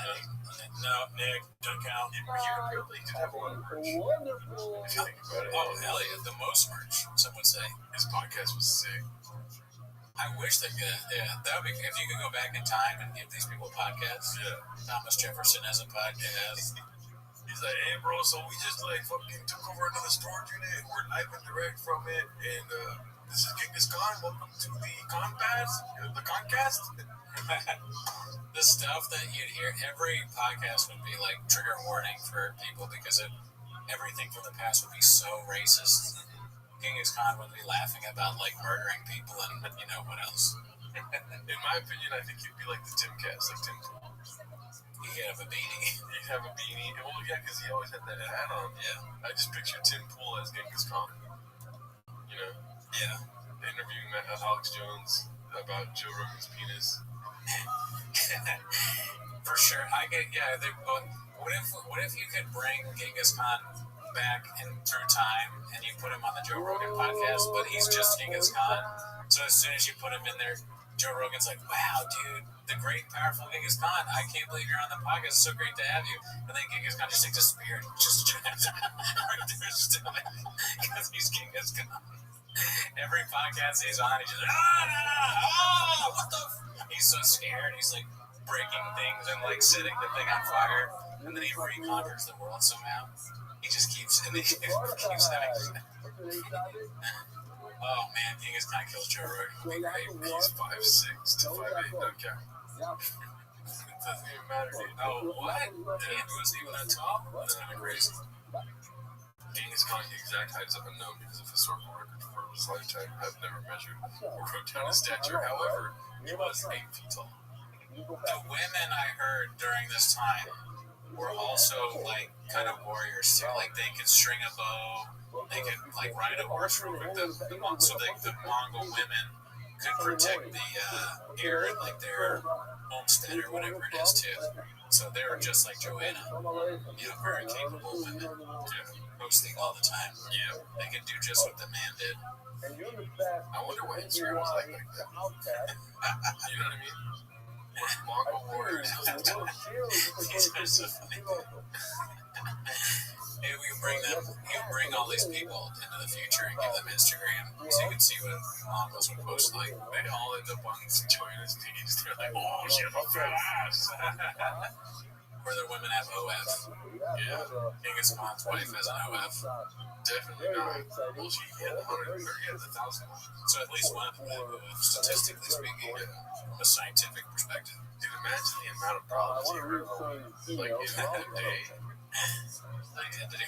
No, Nick, don't count. Here, they did have a lot of merch. If you think about it. Oh hell yeah, the most merch. Some would say his podcast was sick. I wish they could. Yeah, that would be. If you could go back in time and give these people podcasts. Yeah. Thomas Jefferson has a podcast. He's like, hey, bro. So we just fucking took over another storage unit. We're live and direct from it, and this is Genghis Khan. Welcome to the the Concast. The stuff that you'd hear, every podcast would be like trigger warning for people because everything from the past would be so racist. Genghis Khan would be laughing about murdering people and what else. In my opinion, I think he'd be like the Timcast, like Tim Pool. He'd have a beanie. He'd have a beanie. Well, yeah, because he always had that hat on. Yeah. I just picture Tim Pool as Genghis Khan. Yeah. Interviewing Alex Jones about Joe Rogan's penis. For sure. What if you could bring Genghis Khan back through time and you put him on the Joe Rogan podcast, but he's just Genghis Khan. So as soon as you put him in there, Joe Rogan's like, wow, dude, the great, powerful Genghis Khan. I can't believe you're on the podcast. It's so great to have you. And then Genghis Khan just takes a spear and just right there still because he's Genghis Khan. Every podcast he's on, he's just, what the he's so scared. He's like breaking things and setting the thing on fire. And then he reconquers the world somehow. He just keeps having. Oh man, Genghis Khan kills Joe Rogan. He's 5'6" to 5'8", don't count. It doesn't even matter, dude. Oh, what? Damn, he wasn't even that tall? That's kind of crazy. Genghis Khan's exact height is unknown because of historical records for his lifetime have never measured or wrote down his stature. However, he was 8 feet tall. The women I heard during this time were also kind of warriors too. They could string a bow, they could ride a horse real quick. The Mongol women could protect the air in their homestead or whatever it is too. So they were just like Joanna, very capable women, hosting all the time. Yeah, they could do just what the man did. I wonder what Instagram was like that. You know what I mean? Mongol warriors. These are so funny. Hey, we can bring them. You can bring all these people into the future and give them Instagram, so you can see what Mongols would post like. They all end up on China's page. They're like, oh, she has a fat ass. Where their women have OF. Yeah. Genghis Khan's wife has an OF. Definitely not. Well, she had 100 or he had 1,000. So at least one of them have OF, statistically speaking, from a scientific perspective. Dude, imagine the amount of problems you heard like in that day. Like, did he,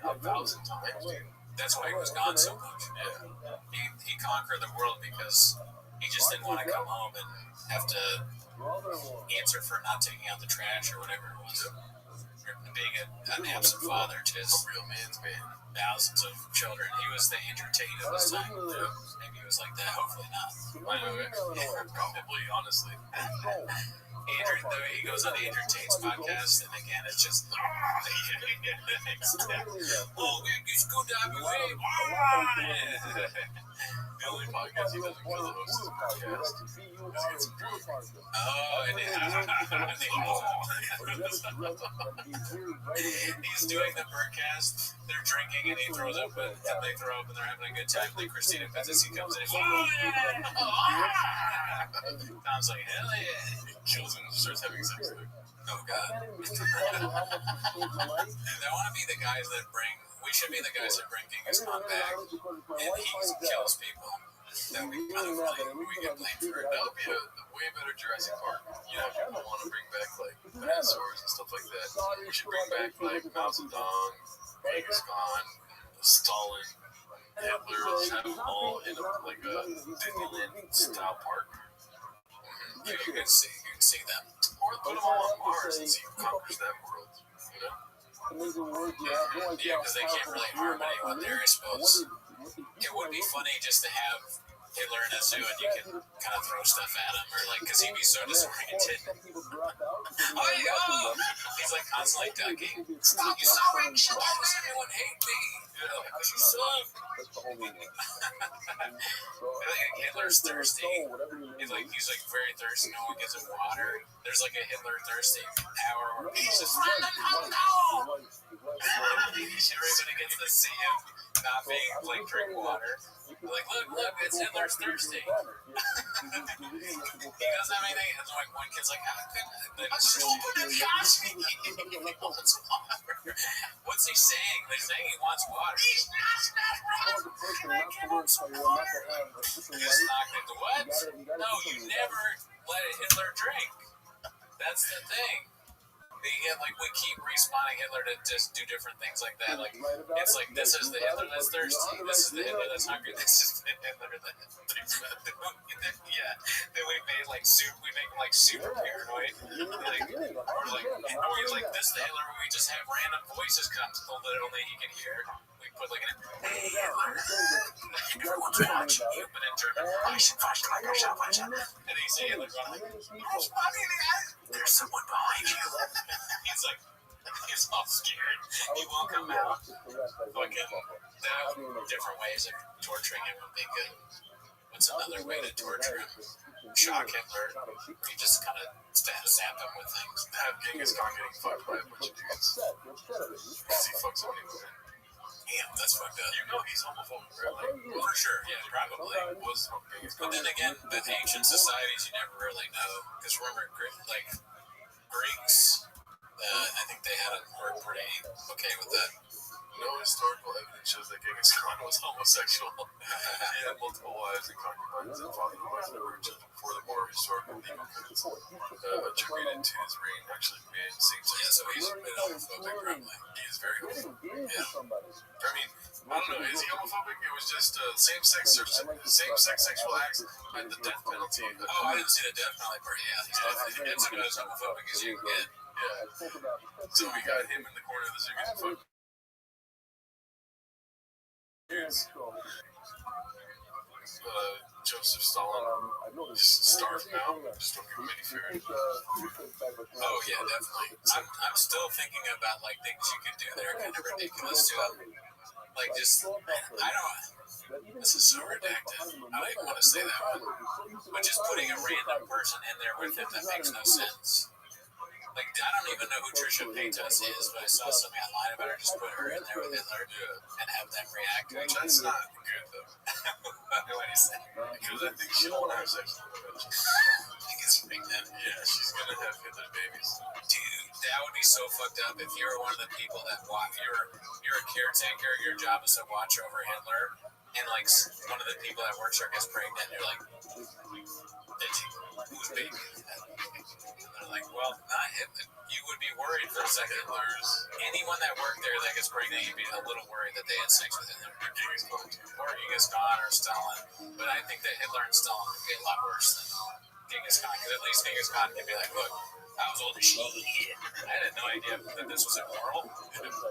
A 1,000 times, dude. that's why he was gone so much. Yeah. He conquered the world because he just didn't want to come home and have to answer for not taking out the trash or whatever it was. Or being an absent father to his Real man's man. thousands of children. He was the entertainer of his time. Maybe he was like that. Hopefully not. Probably, honestly. Andrew, he goes on Andrew Tate's podcast, and again, it's just. Oh, it's good to have you here. The only podcast he doesn't kill the host is a podcast. Oh, and he's doing the Birdcast. They're drinking, and he throws up, and they throw up, and they're having a good time. Then Christina Pizzici comes in. Tom's like, hell yeah. He kills him and starts having sex with him. Oh, God. I want to be the guys that bring. We should be the guys that bring Genghis Khan back, and he kills people. That would be kind of funny. We get blamed for it. That would be a way better Jurassic Park. You know, people want to bring back like dinosaurs and stuff like that. We should bring back like Mao Zedong, Genghis Khan, Stalin, Hitler. Let's have them all in like a Disneyland style park. You can see them. Or put them all on Mars and see who conquers that world. You know? Yeah, because they can't really harm anyone there, I suppose. It would be funny just to have Hitler in a zoo and you can kind of throw stuff at him, or like, because he'd be so disoriented. Oh, yeah! He's like constantly ducking. Stop sucking! Why does everyone hate me? Because you suck. Hitler's thirsty. He's like very thirsty. No one gives him water. There's like a Hitler thirsty hour where he's just everybody gets to see him not being like drink water. Like, look, it's Hitler's thirsty. He doesn't have anything. And like one kid's like, what's he saying? They're saying he wants water. He's not give him some water. He's knocked into what? No, you never let Hitler drink. That's the thing. We keep respawning Hitler to just do different things like that. Like, it's like, this is the Hitler that's thirsty. This is the Hitler that's hungry. This is the Hitler that yeah. Then we made like we make him like super paranoid. Or like this is the Hitler where we just have random voices come to that only he can hear. We put like hey Hitler, everyone's watching you, but in German, and he's Hitler going like, there's someone behind you. He's all scared. He won't come out. Fucking different ways of torturing him would be good. What's another way to torture him? Shock Hitler. Or you just kind of zap him with things. Have Genghis Khan getting fucked by a bunch of dudes. Because he fucks so many women. Damn, that's fucked up. You know he's homophobic, right? Like, For sure, yeah, probably. was Genghis But Khan. then again, the ancient societies, you never really know. Because remember, like, Greeks, I think they were pretty okay with that. No historical evidence shows that Genghis Khan was homosexual. He had multiple wives and concubines and fathered wives that were just before the more historical legal codes attributed to his reign actually made same-sex. Yeah, so he's been homophobic, probably. He is very homophobic. Yeah. I mean, I don't know. Is he homophobic? It was just same-sex sexual acts and the death penalty. Oh, I didn't see the death penalty part. Yeah, he's definitely as homophobic as you can get. Yeah. So we got him in the corner of the zoo getting fucked. Here's Joseph Stalin. Starved now. Just don't give him any food. Oh yeah, definitely. I'm still thinking about like things you can do that are kind of ridiculous to him. Like just I don't. This is so redacted. I don't even want to say that one. But just putting a random person in there with him that makes no sense. Like, I don't even know who Trisha Paytas is, but I saw something online about her. Just put her in there with Hitler and have them react. Which that's not good, though. What do you say? Because I think she'll want to have sex with him. I think it's pregnant. Yeah, she's going to have Hitler babies. Dude, that would be so fucked up if you're one of the people that watch. You're a caretaker. Your job is to watch over Hitler, and like one of the people that works there gets pregnant. You're like, who's baby? And they're like, well, not Hitler. You would be worried for a second. Anyone that worked there that gets pregnant, you'd be a little worried that they had sex with Hitler. Or Genghis Khan or Stalin. But I think that Hitler and Stalin would be a lot worse than Genghis Khan, because at least Genghis Khan can be like, look, I was old as shit. I had no idea that this was immoral.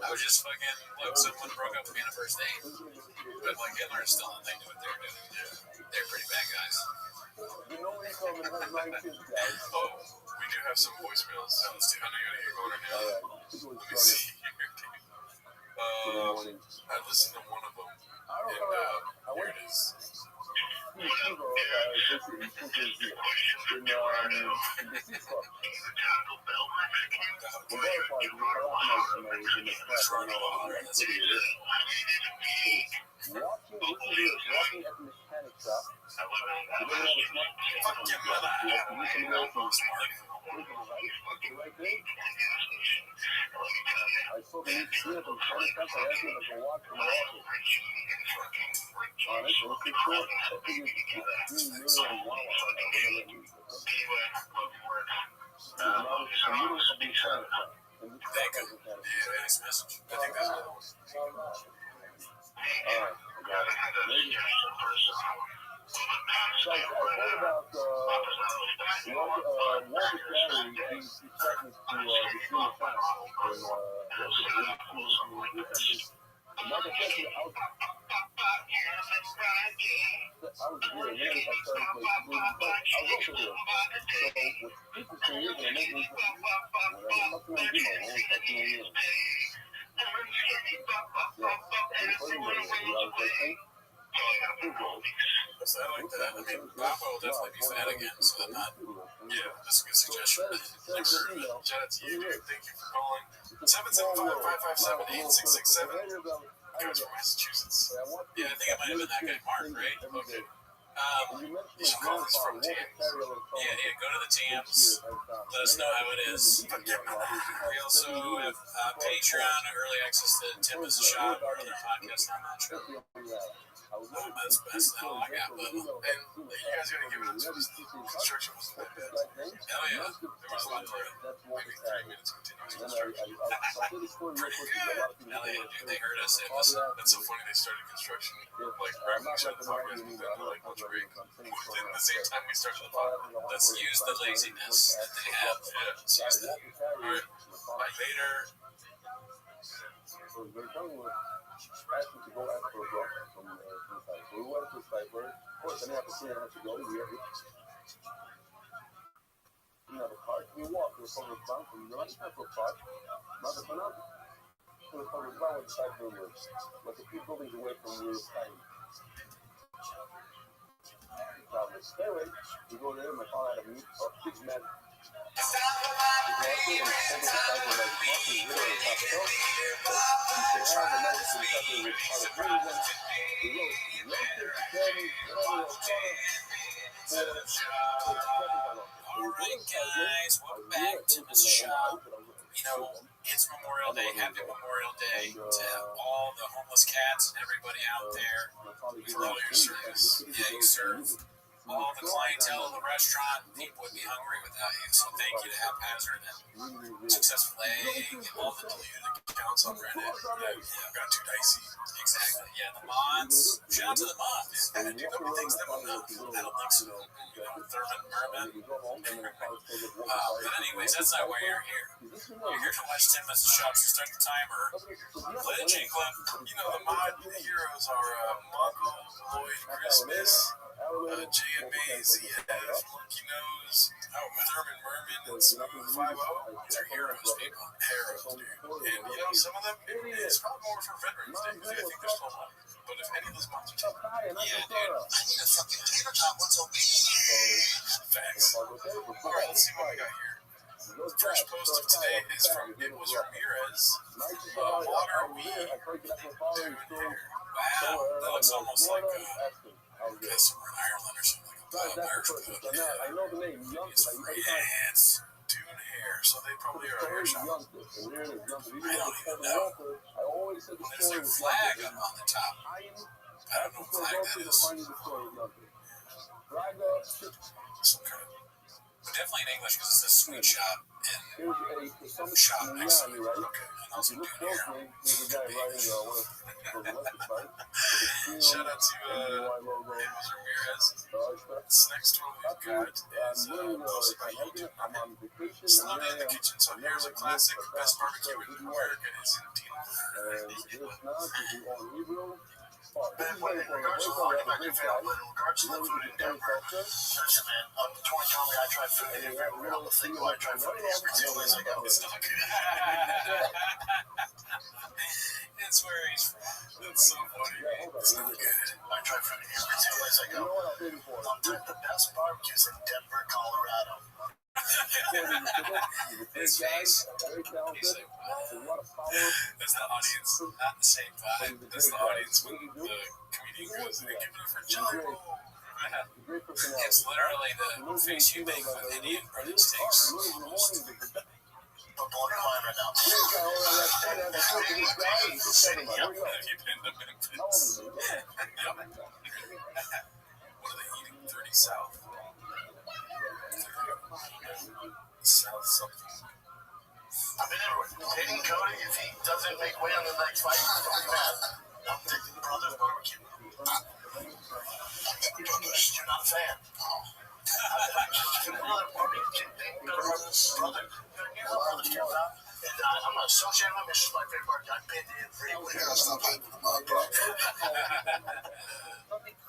I was just fucking, look, someone broke up with me on a first date. But like Hitler and Stalin, they knew what they were doing. They're pretty bad guys. Oh, we do have some voicemails. I know you gotta get going right now. Let me see here. I listened to one of them, and here it is. Walking at the mechanic shop. Fuck your mother. I spoke to these three of them 20 times. I asked them to go walk from my office. Alright, so let's get short. I figured $3 million wow. Thank you. Yeah, nice message. I think that's another one. Alright, I got it. So I heard about Walter Gallery, he's threatened to resume a fast. Another question, I was there, and then I started to I was also there. So what's interesting is when I make these whatever fucking I do, I won't fucking you. So I like that. I mean, Papa will definitely be fat again, so I'm not. Yeah, That's a good suggestion. shout out to you, dude. Thank you for calling. 775-557-8667. Guys from Massachusetts. Yeah, I think it might have been that guy, Mark, right? Okay. You should call us from Tams. Yeah, go to the Tams. Let us know how it is. We also have Patreon, early access to Timbers Shop, or other podcasts on that show. That's best. That's all I got, Bubba. And you guys gotta give it up to us. Construction wasn't that bad. Hell yeah. There was a lot for it. Maybe 30 minutes continuous construction. Pretty good. Hell yeah, dude. They heard us. They listened. That's so funny. They started construction like right when we started the podcast. We've been like much break within the same time we started the podcast. Let's use the laziness that they have. Yeah. Let's use that. All right. Bye. Later. So they're telling me, asked me to go ask for a job from the site. So we went to the site where, of course, then you have to see how to go. We have the park. We walked to the public bank from the last time for park. Not the banana. To the public bank with the site building. But the few buildings away from where we're staying. Now, the stairway, we go there, my father had a meet of 6 men. Alright guys, welcome back to the show. You know, it's Memorial Day. Happy Memorial Day to all the homeless cats and everybody out there. We love your service. Yeah, you serve all the clientele of the restaurant. People would be hungry without you. So thank you to Haphazard and Successful Egg and all the deleted accounts on Reddit. Yeah, Got too dicey. exactly. Yeah, the mods. Shout out to the mods. And do nobody thinks them enough. I don't think so. You know, Thurman Merman. But anyways, that's not why you're here. You're here to watch 10 minutes of shops to start the timer. Play the J Club. You know, the mod heroes are Mongo, Lloyd, Christmas, JMA, ZF, Monkey Nose, Thurman Merman, and Smooth 5-0. These are heroes, people. Heroes, dude. And, you know, some of them, it's probably more for Veterans Day, because I think they're still alive. But but if any of those moms are Yeah, dude. I need a fucking tater tot once a week. Facts. Alright, let's see what we got here. First post of today is from It Was Ramirez. What are we doing here? Wow, that looks almost like somewhere in Ireland or something. Irish pub. France. Dune hair. So they probably are a hair shop. I don't even know. There's their flag on the top. I don't know what flag that is. Some kind of, but definitely in English because it says sweet shop and shop next to it. Okay, and also Dune hair. Shout out to It Was Ramirez. This next one we've got is posted by YouTube. Slowly in the kitchen, so here's a classic. Best barbecue in America is in Denver. In regards to food, I'm not your fan, but in regards to the food in Denver, listen, man, I'm 20 comedy, I try food everywhere. I'm a single, I try food every single place I go. It's where he's from. That's so funny. It's not good. I try food every single place I go. I'm doing the best barbecues in Denver, Colorado. His face, he's like, wow. That's the audience, not the same vibe. That's the audience when the comedian goes, they give it up for Jelly Roll. It's literally the face you make with Indian bread and steaks. Almost. But blow your mind right now. Have you been to Memphis? What are they eating? 30 South? South something. I've been everywhere. Dating Cody, if he doesn't make way on the next fight, I'm mad. I'm taking Brothers Barbecue. You're not a fan. I'm not associated with Mrs. My favorite barbecue. I've been everywhere. Stop hyping them up, bro.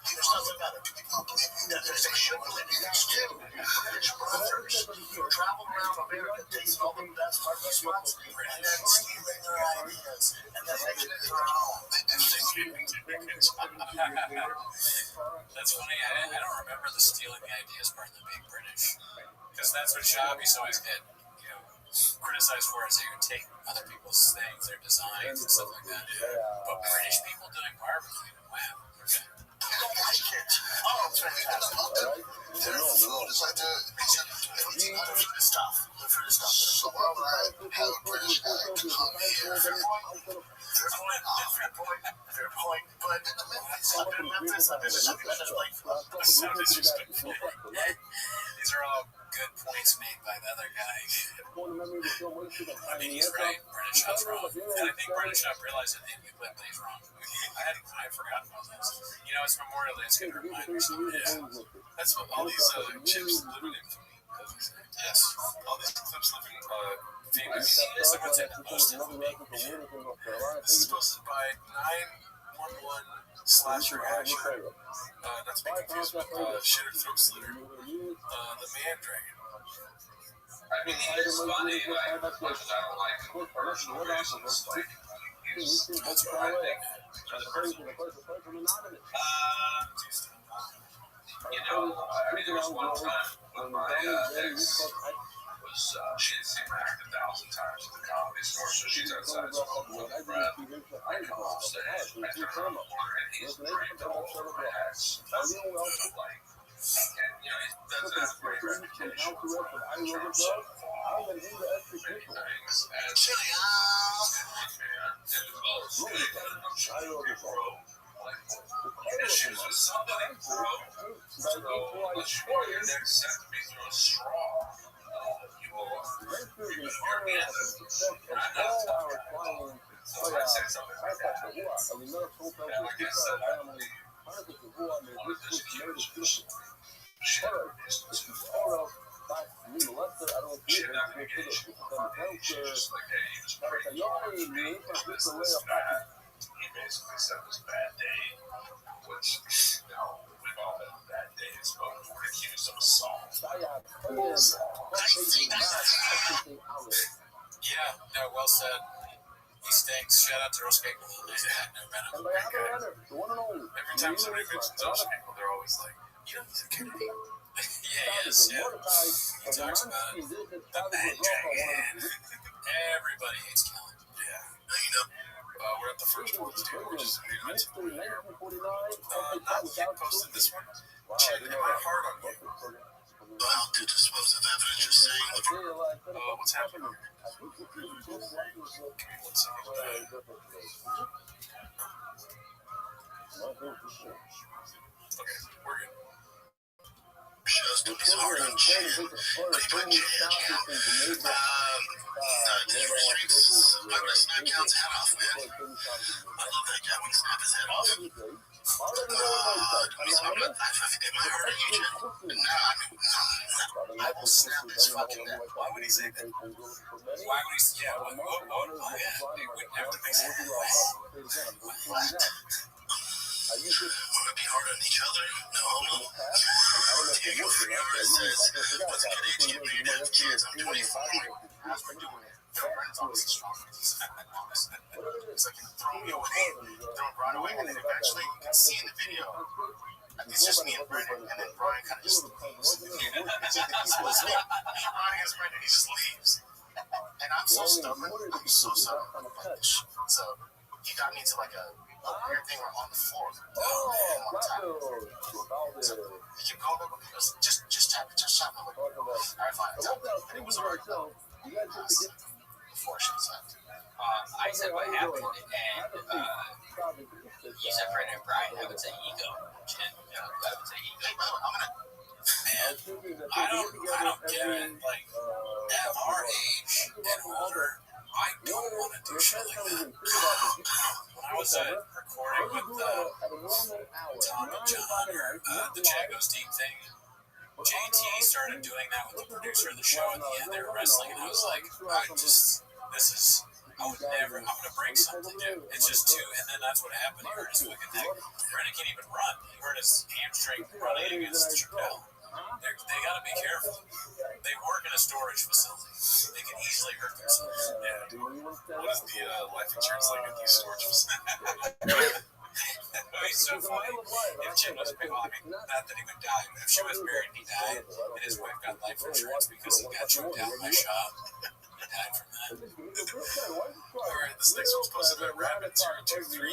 There's nothing better. There's a show believe you guys too. There's brothers who travel around America, tasting all the best barbecue spots, and then stealing their ideas, and then making it their own. That's funny. I don't remember the stealing the ideas part of the Big British, because that's what Shabby's always get, criticized for, is they would take other people's things, their designs and stuff like that. But British people doing barbecue, wow. Okay. I don't like it. Oh, it's fantastic. Their food is like the food is tough. The food is tough. So why would I have a British guy to come here? Fair point. But I've been to Memphis. I've been to like So disrespectful. These are all good points made by the other guy. I mean, he's right. British Shop's wrong. And I think British Shop realized that they played things wrong. I forgot about this. It's Memorial Day. It's going to remind me something. Yeah. That's what all these chips live in infamy. Yes. All these clips live in famous. It's the ones that most infamy. This is posted by 911/Slasher Asher. Not to be confused with Shitter Throat Slitter. The Man Dragon. I mean, it is funny, like, as much as I don't like it for personal reasons, like, That's what I think. I mean, there was one time when my ex was, she had seen me act 1,000 times at the Comedy Store, so she's outside smoking with a friend. I come upstairs, I turn around the corner, and he's draped all over my ex. Like, and, he doesn't have a great reputation in terms of many things. And chili. Issues with somebody, bro. Unless you want your next set to be through a straw, you will hear me out. I'm not talking. So if I say something like that, and like I said, I believe one of this huge shit business. Shit not gonna get you on money. She's just like, hey, he was pretty hard for me. This, that. He basically said it was a bad day, which, we've all had bad days, but we're accused of assault. Yeah, no, well said. He stinks. Shout out to Earl Skakel. I've never met him. Great guy. Every time somebody mentions Earl Skakel, they're always like, you know, he's a Kennedy. Yeah, he is. Yeah. He talks about it. The Mad Dragon. Everybody hates Kellen. Yeah. You know, we're at the first one, too, which is pretty much not yet posted this one. Check my heart on you. Well, to dispose of evidence you're saying. What's happening here? Give me 1 second. Okay, we're good. Shows to his heart on Chan. But he put Chan. Different streets. I'm gonna snap Cal's head off, man. I love that guy when he snaps his head off. Am I hurting you, Chan? No, I will snap his fucking neck. Why would he say that? Why would he say that? It would never make sense. What? Would we be hard on each other? No homo. Diego Figueroa says, what's a good age to get married and have kids? I'm 24. As we're doing it, Brandon's obviously strong. It's like you throw me away, throw Brian away, and then eventually you can see in the video, it's just me and Brandon, and then Brian kind of just leaves. He's listening. He's riding as Brandon, he just leaves. And I'm so stubborn. I'm so stubborn. I'm like this shit. So he got me into like a weird thing where I'm on the floor. One time. So he kept going over, he goes, just tap it, just tap it. I'm like, all right, fine, I tapped it. And it was already done. Before she said. I said what happened, and you said Brandon and Brian. I would say ego. I would say ego. Hey, by the way, man, I don't get it. Like, at our age and older, I don't want to do shit like that. When I was recording with Tom and John, or the Chagos team thing, JT started doing that with the producer of the show at the end. They were wrestling, and I was like, I would never, I'm going to break something, dude. It's just two, and then that's what happened. He hurt his fucking neck. Brandon can't even run. He hurt his hamstring running against Chappelle. They got to be careful. They work in a storage facility. They can easily hurt themselves. Yeah, dude. What is the life insurance like at these storage facilities? He's so funny. If Jim was well, I mean, not that he would die, but if she was married and he died, and his wife got life insurance because he got choked out by shot and died from that. Alright, this next one's posted by Rabbit023.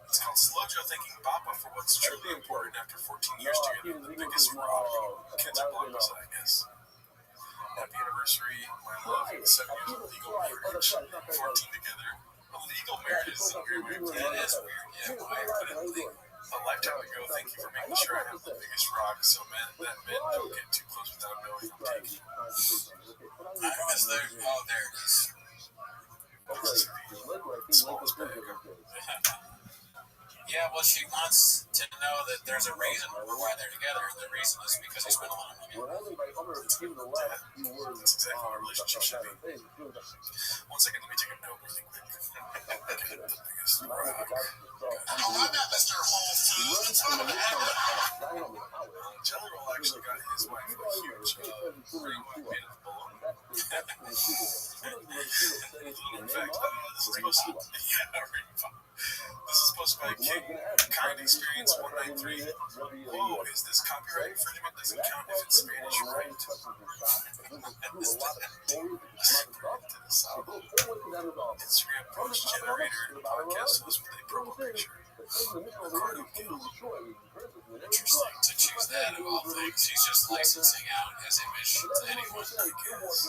It's called Slojo Thanking Papa for what's truly important after 14 years together. The biggest rock. Kids are blockers, I guess. Happy anniversary, my love, 7 years of legal marriage, 14 together. A legal marriage is so weird. That is weird. Yeah, why put it a lifetime ago? Thank you for making sure I have the biggest rock, so men don't get too close without knowing I'm taking. Oh, there it is. Smallest bag. Yeah, well, she wants to know that there's a reason why they're together. The reason is because they spend a lot of money. That's exactly how a relationship should be. 1 second, let me take a note really quick. The biggest rock. Oh, I'm not Mr. Whole Foods. Jelly Roll actually got his wife a huge ring made of balloon. Little fact, this is supposed to be a King Kind Experience 193. Whoa, is this copyright infringement? Doesn't count if it's Spanish, right? Instagram post generator podcast host with a promo picture. Interesting to choose that of all things. He's just licensing out his image to anyone, I guess.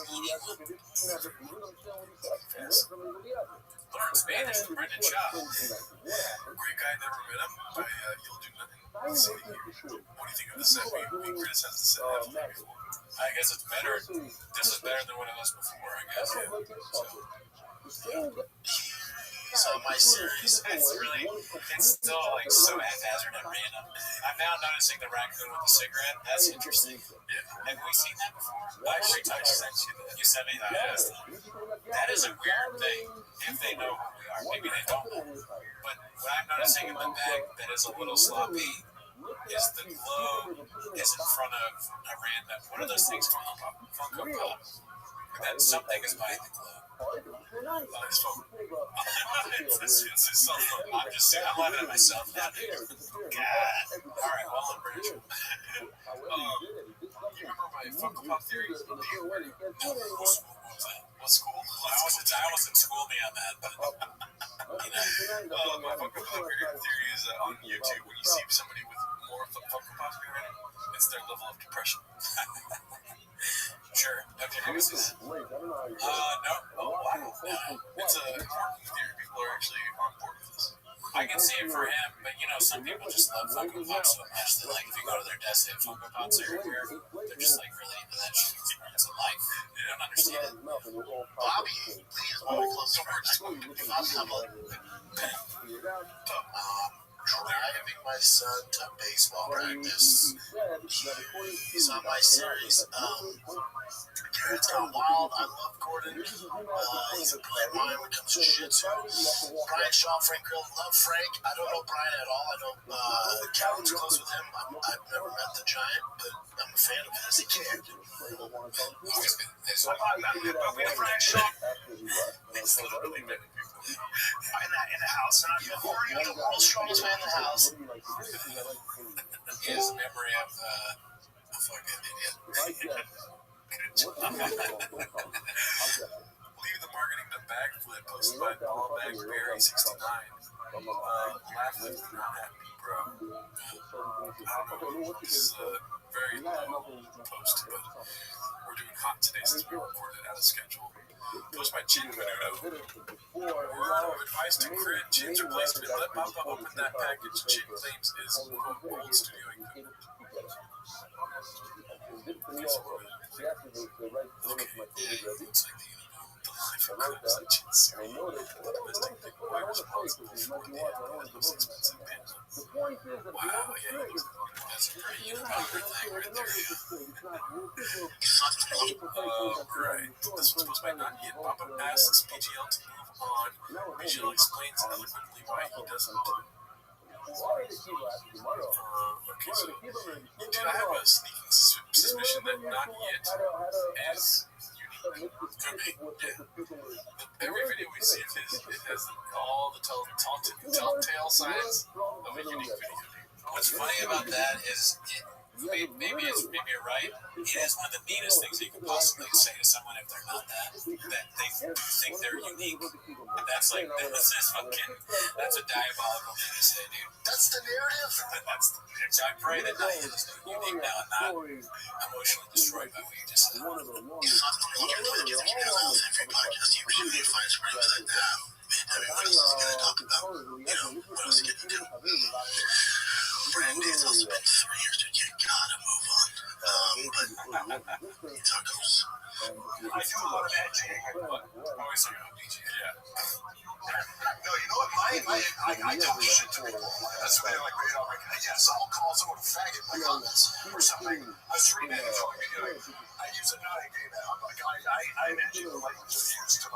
Learn Spanish from Brendan Shaw. Great guy, never met him, but you'll do nothing. What do you think of the set? We criticized the set heavily before. I guess it's better. This is better than what it was before, I guess. So my series, It's still like so haphazard and random. I'm now noticing the raccoon with the cigarette. That's interesting. Yeah. Have we seen that before? I retouched that. You sent me that. That is a weird thing. If they know who we are, maybe they don't know. But what I'm noticing in the bag that is a little sloppy is the globe is in front of a random. What are those things called? Funko Pop. And then something is behind the globe. It's self. I'm just saying. I'm laughing at myself now, dude. God. All right, well, I'm British. You remember my Funko Pop theories? No, what school? I was in school me on that, but my Funko Pop theory is on YouTube. When you see somebody with more Funko Pops behind them, it's their level of depression. Sure. Have you noticed this? No. Oh, wow. It's a important theory. People are actually on board with this. I can see it for him, but some people just love Funko Pops so much that, like, if you go to their desk, they have Funko Pops everywhere. They're just, like, really into that shit. It's a life. They don't understand it. Bobby, please, Bobby, close the doors. Driving my son to baseball practice. He's on my series. Garrett's Gone Wild. I love Gordon. He's a good mine when it comes to shit too. Brian Shaw, Frank Grill. Love Frank. I don't know Brian at all. I know Calvin's close with him. I've never met the Giant, but I'm a fan of his as a kid. Frank Shaw. It's literally many people in the house. And I'm the world's strongest man in the house. He has a memory of a fucking idiot. Good job. Leave the marketing to backflip posted by Ballbag Barry 69. Laugh if you're not happy, bro. I don't know. This is a very long post, but we're doing hot today since we recorded out of schedule. Post by Chin Menudo. Word of advice to crit Chin's replacement. Let Papa open that package Chin claims is old studio equipment. Looks like the life of crimes that Chin's serial. Domestic thing, why responsible for the most expensive band? Wow, yeah, that's a pretty unpopular thing right there. Right. This was posted by Not Yet. Papa asks PGL to move on. PGL explains eloquently why he doesn't. Okay, so did I have a sneaking suspicion that Not Yet is unique? Could be, yeah. Every video we see of his, it has all the telltale signs of a unique video. What's funny about that is, maybe you're right. It is one of the meanest things you could possibly say to someone if they're not that they think they're unique. That's a diabolical thing to say, dude. That's the narrative. So I pray that Not Yet is unique now and not emotionally destroyed by what you just said. Every podcast you find springs like that. What else is he going to talk about? What else is he going to do? Brandon, it's also been 3 years, dude. You gotta move on. But tacos. I do a lot of editing. Always talking about DJ. Yeah. No, you know what? I talk shit to people. That's why yes, I'll call someone a faggot in my comments or something. I was reading it and I use it not a gay man. I imagine the language I use to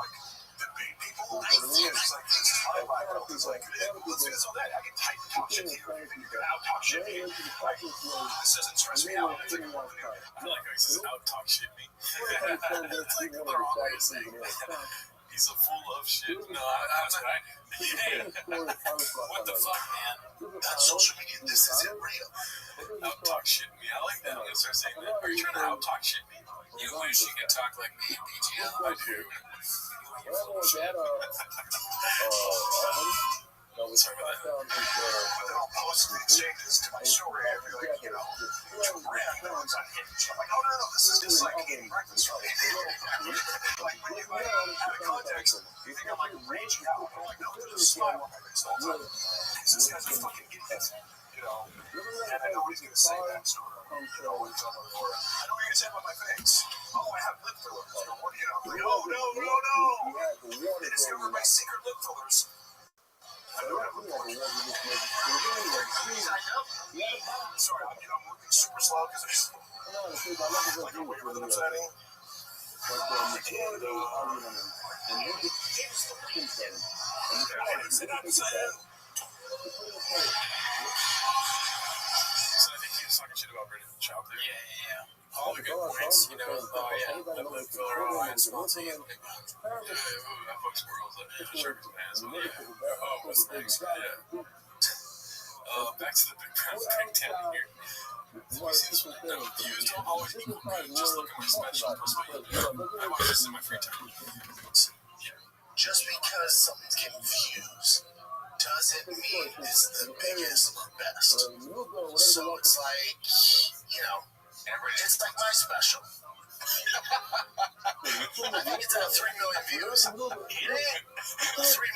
debate people. It's like, this is my Bible. It's like, let's do this all day. I can type and talk shit to you, and you can out talk shit to me. This doesn't stress me out. It's like, I like how he says out talk shit me. It's like the wrong way of saying that. He's a full of shit. No, that's right. Hey, what the fuck, man? That's social media. This isn't real. Out talk shit me. I like that. I'm gonna start saying that. Are you trying to out talk shit me? You wish you could talk like me, PGL. I do. sorry about that. But then I'll post the exchanges to my story. I'll be like, Brandon's on Hinge. I'm like, oh, no, this is just like eating breakfast for me. Like, when you out of context, you think I'm like raging out. I'm like, no, there's a smile on my face the whole time. This guy's a fucking idiot. And I know he's going to say that story. I know what you're going to say about my face. Oh, I have lip fillers. No. Discover my secret lip fillers. I don't have lip fillers. Sorry, I'm moving super slow because there's like a waiver that I'm setting. So I think he was talking shit about Brandon Child there. Yeah. all the good points, you know. Oh yeah, live Filler and small team. I fuck squirrels. Sharks and ass. Oh, what's next? Yeah. Back to the big brown pig down here. No, views don't always equal good. Just look at my special. Plus what you do. I watch this in my free time. Just because something's getting views doesn't mean it's the biggest or best. So it's like, you know, it's like my special. I think it's at 3 million views. It ain't 3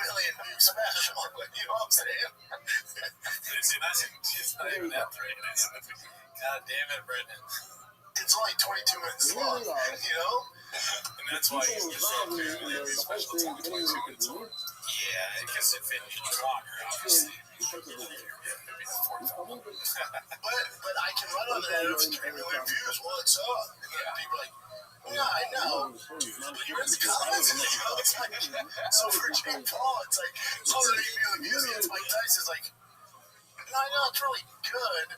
million view special. You know what I'm saying? It's not even that three. God damn it, Brendan. It's only 22 minutes long, you know? And that's why he's so good. His special is only 22 minutes long. Yeah, because if it was longer, obviously. But I can run on that if 3 million views. What's up? And then people are like, yeah, I know. Dude, but you're in the comments. You know, it's like, so for Jake Paul, it's like, oh, 8 million views against Mike Tyson's like, no, I know it's really good.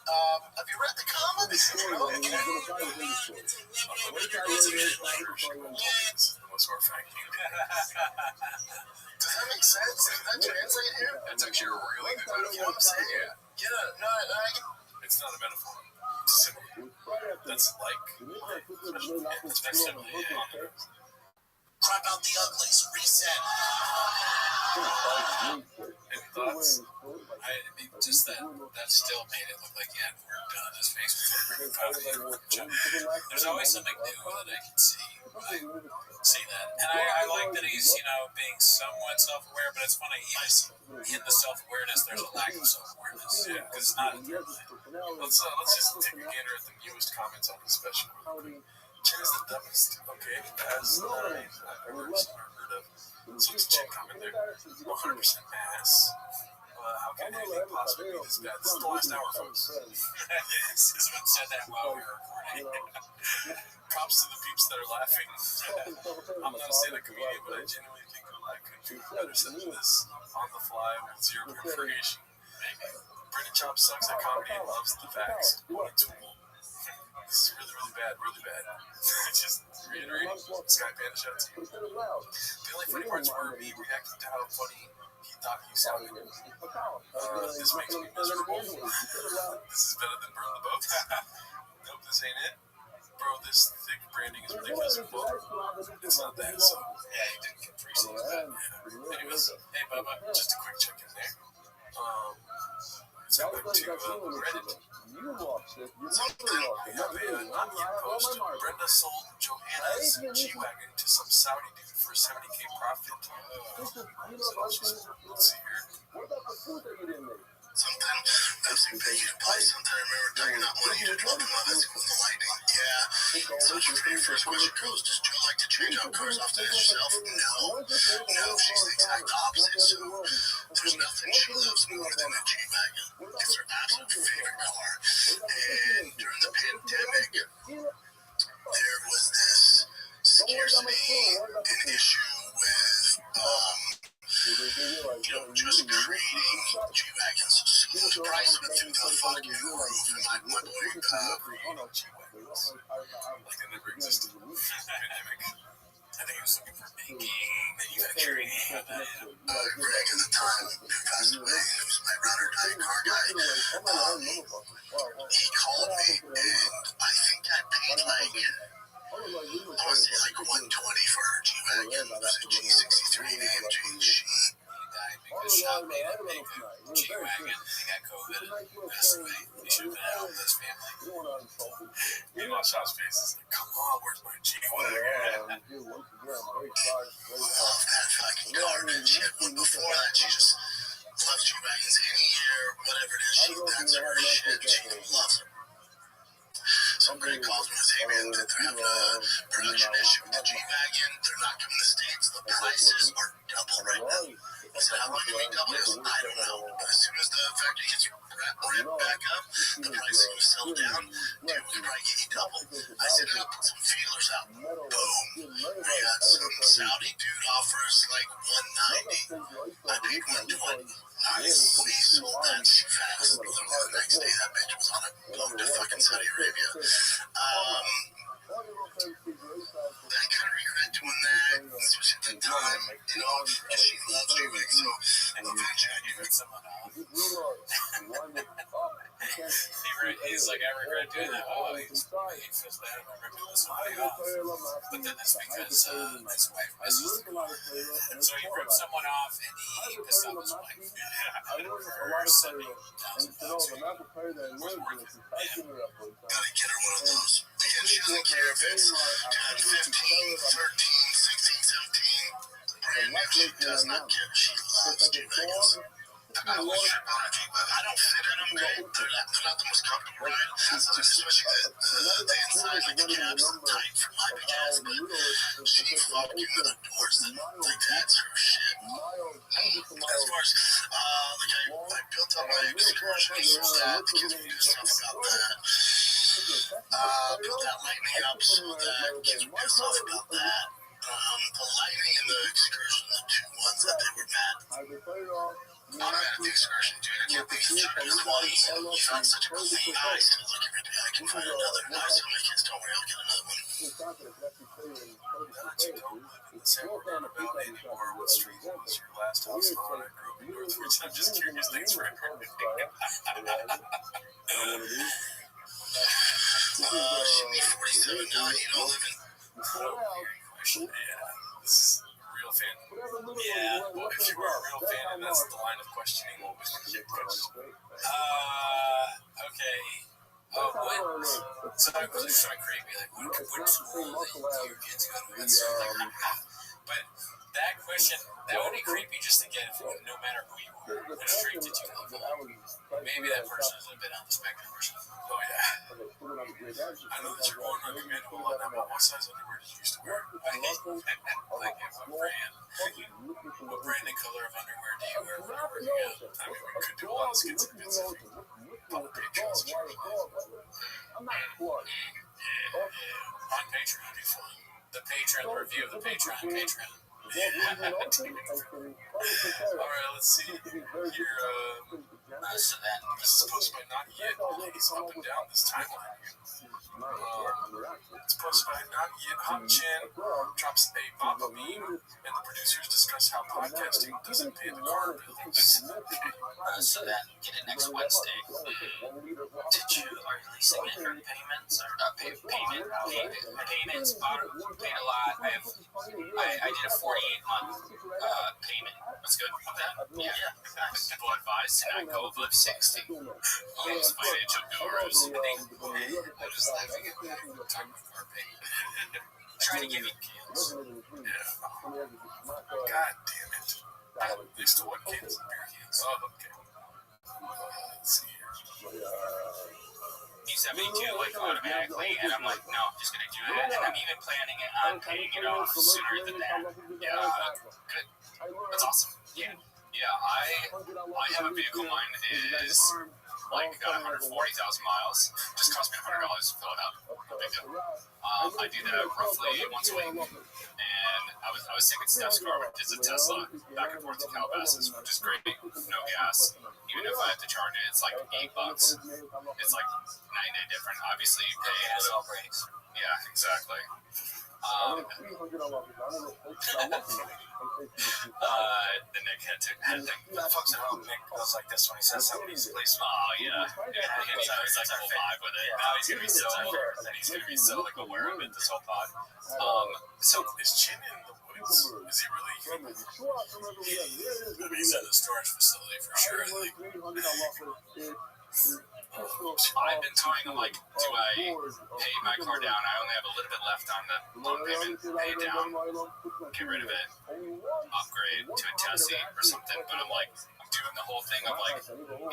Have you read the comments? You know? Does that make sense? Does that translate here? That's actually a really good metaphor. You know what I'm saying? Yeah, no, it's not a metaphor. It's simple. That's like, it's definitely crop out the uglies, reset. Any thoughts? Just that still made it look like he hadn't worked on his face before. There's always something new that I can see. See that. And I like that he's, you know, being somewhat self-aware, but it's funny, in the self-awareness, there's a lack of self-awareness. Yeah, because it's not. Let's just take a gander at the newest comments on the special. Jen is the dumbest. Okay, as I've heard of. So it's a chick comment there. 100% ass. How can anything possibly be this bad? This is the last hour, folks. Sisman said that while we were recording. Props to the peeps that are laughing. I'm not a stand-up comedian, but I genuinely think I could do better than this on the fly with zero preparation. Brendan Chop sucks at comedy and loves the facts. What a tool. This is really, really bad, really bad. Just reiterating, Sky Panda shout out to you. The only funny parts were me reacting to how funny he thought he sounded. This makes me miserable. This is better than Burn the Boat. Nope, this ain't it. Bro, this thick branding is ridiculous. It's not that, so yeah, he didn't get pre-season. Yeah. Anyways, hey Bubba, just a quick check in there. Sound like to Reddit. Yeah, man, not yet post. Brenda sold Johanna's G-Wagon to some Saudi dude for $70K profit. Let's see here. Sometimes that's the pay you to play. Sometimes I remember taking out money to drop them off with the lightning. Yeah. So your first question goes, does Joe like to change out cars off to herself? No. No, she's the exact opposite. So there's nothing she loves more than a G-Wagon. It's her absolute favorite car. And during the pandemic, there was this scarcity and issue with just creating G-Wagons. So the price went through the fucking roof, and my boy, G-Wagons. Like they never existed. Pandemic. I think he was looking for manufacturing. Greg at the time, who passed away, who was my ride or die car guy, he called me, and I think I paid like, I want to say like $120 for her G-Wagon. It was a G63 AMG. She died because Sean made a big G-Wagon. He got COVID and passed away. He should have been out with his family. Meanwhile, Sean's face is like, come on, where's my G-Wagon? love that fucking garbage. But before that, she just loves G-Wagons any year, whatever it is. That's her shit. She loves them. So Greg calls me and says, hey man, they're having a production issue with the G-Wagon. They're not coming to the States. The prices are double right now. I said, how long can we double? He goes, I don't know. But as soon as the factory gets ramped back up, the price is going to settle down. Dude, we can probably get you double. I said, I'm going to put some feelers out. Boom. We got some Saudi dude offers like 190. I paid 120. Nice. We sold that fast. Literally the next day, that bitch was on a boat to fucking Saudi Arabia. this was at the time, you know, she loves me, so eventually I give it someone else. He's like, I regret doing that. Oh, he feels bad about ripping somebody off. But then that's because his wife misses the car. And so he ripped someone off and he pissed off his wife. For $70,000. Gotta get her one of those. Again, she doesn't care if it's 10, 15, 13, 16, 17. Brand new, she does not care. She loves G-Wagons. I always trip on a G-Wagon. I don't fit in them great. They're not the most comfortable ride. Especially the inside, like the cab's tight for my pajamas. But she fucking with the doors, like that's her shit. As far as, like I built up my excursion stat. The kids will do stuff about that. Built that lightning up so that kids were pissed off about that. The lightning and the excursion, the two ones that they were mad. I'm mad at the excursion, dude. I can't believe you took this one. You found such a clean eye. Still look every day. I can find another. And I was telling my kids, don't worry, I'll get another one. Now that you don't live in the San Bernardino Valley anymore, what street was your last house on? I grew up in Northridge. I'm just curious. Thanks for recording. Should be 47 now. You don't live in. Question. Yeah, this is a real fan. Yeah, well, if you were a real fan, and that's the line of questioning, what was your question? Okay. Oh, what? So I was just trying to create me like, what school do your kids go to? That's but that question, that would be creepy just to get it from no matter who you are. What street did you live on? Maybe that person is a bit on the spectrum or something. Oh, yeah. I know that you're going on command a lot now, but what size underwear did you used to wear? Like, what brand? What brand and color of underwear do you wear whenever you go? I mean, we could do a lot of skits and bits of public Patreons. On Patreon would be fun. The Patreon, the review of the Patreon. Alright, let's see. So that this is posted by Not Yet. He's up and down this timeline here. It's posted by Not Yet. Hot Chin drops a Baba meme, and the producers discuss how podcasting doesn't pay the car bills. So then, get it next Wednesday. Did you are you leasing it for payments or not payment? Payments, paid a lot. I did a 48-month payment. That's good. Okay. Yeah. People advise to not go above 60. Those financial gurus. I was laughing at that. Talking about car payment. Trying to give you cans. Yeah. God damn it. Next to what cans? Beer cans. Oh, okay. Let's see here. You sent me to like automatically, and I'm like, no, I'm just gonna do it, and I'm even planning it on paying it off sooner than that. Yeah, good. That's awesome. Yeah. I have a vehicle. Mine is like 140,000 miles. Just cost me $100 to fill it up. No big deal. I do that roughly once a week. And I was taking Steph's car, which is a Tesla, back and forth to Calabasas, which is great. No gas. Even if I have to charge it, it's like $8. It's like night and day different. Obviously, you pay as all breaks. Yeah, exactly. The Nick had to think, what the fuck's wrong? Nick goes like this when he says somebody's place. oh yeah. And he was like full vibe with it. Now he's gonna be so like aware of it this whole pod. So is Chin in the woods? Is he really? He's at the storage facility for sure. I've been toying on like, do I pay my car down? I only have a little bit left on the loan payment. Pay it down, get rid of it, upgrade to a Tessie or something. But I'm like, I'm doing the whole thing of like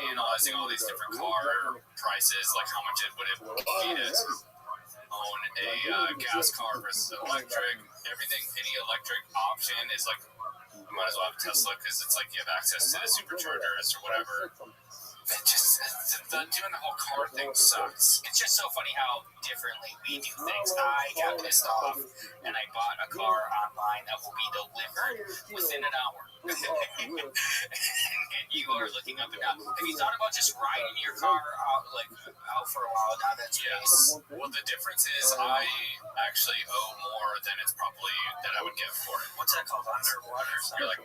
analyzing all these different car prices, like how much it would be to own a gas car versus electric. Everything, any electric option is like, you might as well have a Tesla because it's like you have access to the superchargers or whatever. It just, doing the whole car thing sucks. It's just so funny how differently we do things. I got pissed off and I bought a car online that will be delivered within an hour. And You are looking up and down. Have you thought about just riding your car out for a while down that space? Yes. Well, the difference is I actually owe more than it's probably that I would get for it. What's that called? Underwater or something? You're like,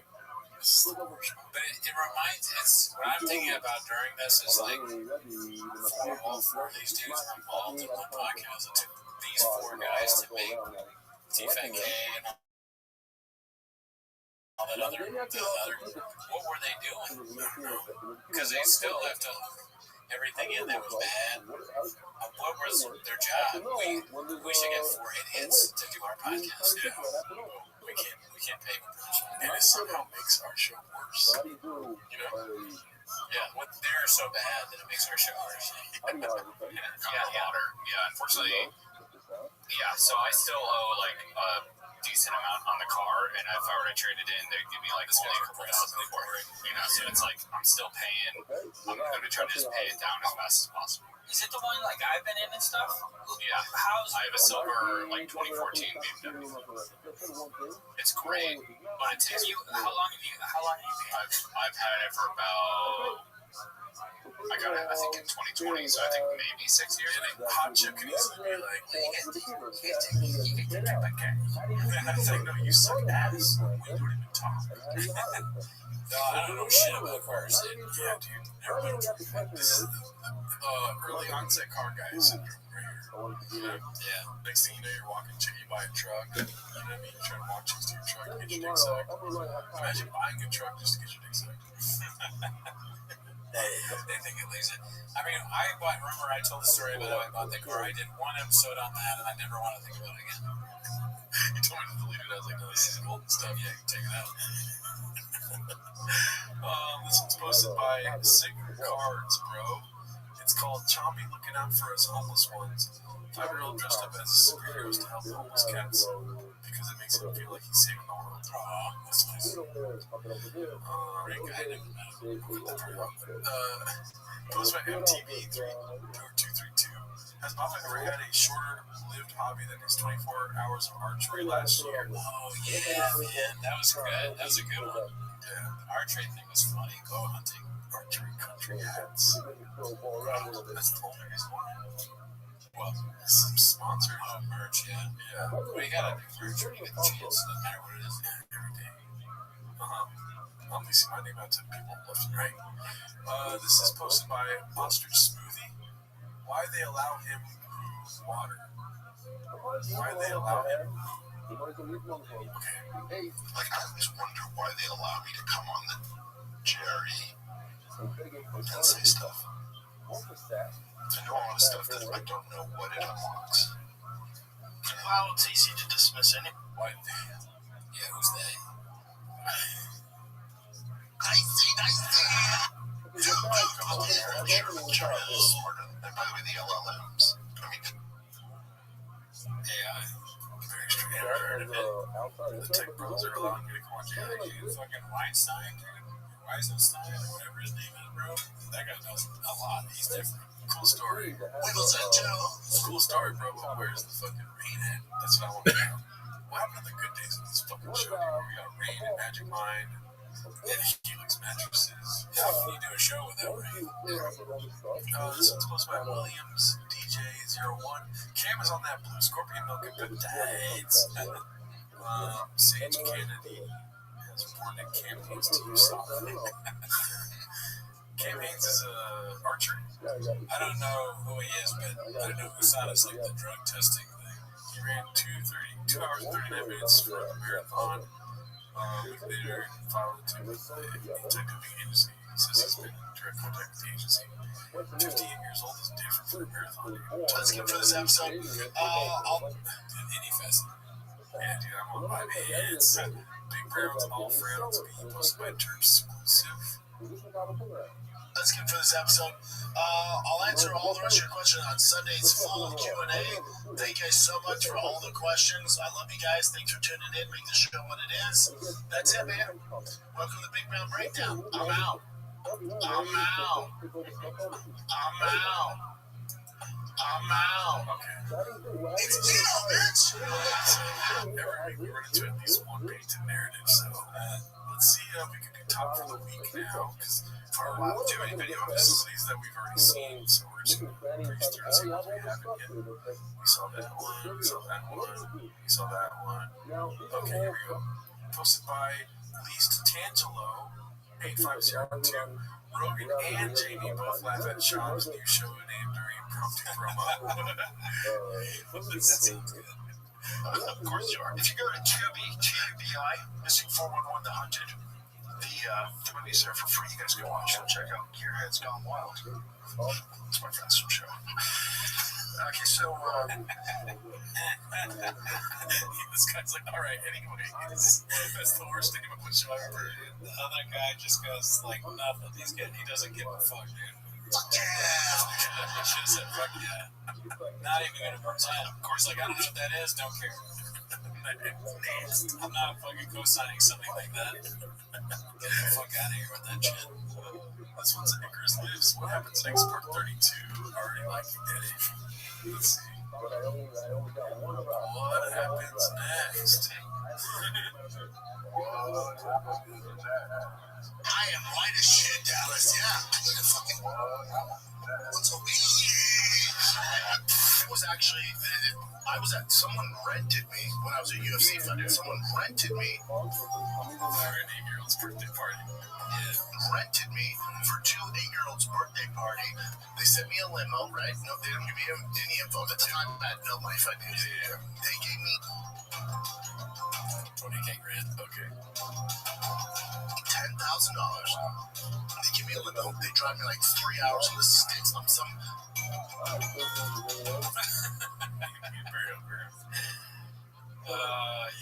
But it reminds what I'm thinking about during this is like all four of these dudes are involved in one podcast. It took these four guys to make TFK and all that other. What were they doing? Because they still left everything in that was bad. What was their job? We should get 4 hits to do our podcast. Yeah. We can't pay them. And it somehow makes our show worse. You know? Yeah, they're so bad that it makes our show worse. water. Yeah, unfortunately. Yeah, so I still owe like a decent amount on the car, and if I were to trade it in, they'd give me like only a couple thousand for it. You know, so it's like I'm still paying. I'm going to try to just pay it down as fast as possible. Is it the one like I've been in and stuff? Yeah. I have a silver like 2014 BMW. It's great, but it takes you. How long have you been? I've had it for about. I got it, I think, in 2020, so I think maybe 6 years. Hot chip can easily be like, You can take my car. it's like, no, you suck ass. We don't even talk. No, I don't know shit about cars. Yeah, dude. Everybody, this is the early onset car guy syndrome right here. Yeah. Next thing you know, you're walking chick, you buy a truck. You know what I mean? You're trying to walk chicks to your truck to get your dick sucked. Imagine buying a truck just to get your dick sucked. They think it leaves it. I mean, remember I told the story about how I bought the car. I did one episode on that, and I never want to think about it again. You told me to delete it. I was like, no, this is old stuff. Yeah, you can take it out. This one's posted by Sick Cards, bro. It's called Chompy Looking Out for Us Homeless Ones. 5-year-old dressed up as a superhero to help homeless cats because it makes him feel like he's saving the world. Oh, that's nice. Great guy. Posted by MTV 2232. Has Papa ever had a shorter-lived hobby than his 24 hours of archery last year? Oh, yeah, man. That was good. That was a good one. Yeah. The archery thing was funny. Go hunting. Archery country hats. That's the only reason why. Well, some sponsored Merch, yeah. Yeah. Well, you gotta do merch when you get the chance. No matter what it is. Every day. I'm leasing my name out to people left and right. This is posted by Ostrich Smoothie. Why they allow him water? Why they allow him? Like, I always wonder why they allow me to come on the Jerry and say stuff. I know all the stuff that I don't know what it unlocks. Well, it's easy to dismiss any. Why? Yeah, who's they? I see. Dude, I'm sure Charlie is smarter than, by the way, the LLMs. I mean, AI. Very straight up heard of it. The tech bros are allowing me to come on Jerry. Fucking Weinstein, dude. Weisenstein, or whatever his name is, bro. That guy knows a lot. He's different. Cool story. Wiggles and Joe. Cool story, bro. But where's the fucking rain at? That's what I want to know. What happened to the good days of this fucking show? We got Rain and Magic Mind and Helix Mattresses. How can you do a show without rain? This one's posted by Williams DJ01. Cam is on that blue scorpion milk and good dates. Sage Kennedy has reported that Cam Haynes to use soft. Cam Haynes is a archer. I don't know who he is, but I don't know who saw us like the drug testing thing. He ran 2 hours and 39 minutes for the marathon. A week later, filed a ticket with the anti-doping agency. He says he's been in direct contact with the agency. 58 years old is different for a marathon. Let's get for this episode. Any fest. Yeah, dude, I'm on my pants. Big Browns, all frowns, being posted by Terps Exclusive. Let's get for this episode. I'll answer all the rest of your questions on Sunday's full Q&A. Thank you guys so much for all the questions. I love you guys. Thanks for tuning in. Make the show what it is. That's it, man. Welcome to the Big Brown Breakdown. I'm out. I'm out. I'm out. I'm out. Okay. It's Gino, bitch. Every week we run into at least one painted narrative, so let's let's see. We could do top for the week now because for a while we'll do any video facilities that we've already seen. So we're just gonna breeze through and see what we haven't yet. We saw that one. We saw that one. We saw that one. Okay, here we go. Posted by Least Tangelo 8502. Rogan and JD both laugh at Sean's new show named during impromptu promo. That sounds good. Of course you are. If you go to Tubi, Missing 411 The Hunted, the movie's there for free. You guys can watch and check out Gearhead's Gone Wild. It's my friend's show. Okay, so this guy's like, all right, anyway, that's the worst name of a show I've ever heard. The other guy just goes like nothing. He doesn't give a fuck, dude. Yeah. He should have said fuck yeah. Not even gonna pretend. Of course, like I don't know what that is. Don't care. I'm not fucking co-signing something like that. Get the fuck out of here with that shit. This one's in Icarus Lives. What happens next? Part 32. Already like it. Let's see. What happens next? I am white as shit, Dallas. Yeah. I need a fucking. What's a It was actually. Someone rented me when I was a UFC fighter. Someone rented me For an 8-year-old's birthday party. rented me for 2 8-year-olds' birthday party. They sent me a limo, right? No, they didn't give me any info. At the time, I had no money. If I did, they gave me 20K grand. Okay. $10,000. They give me a limo. They drive me like 3 hours in the sticks. I'm some.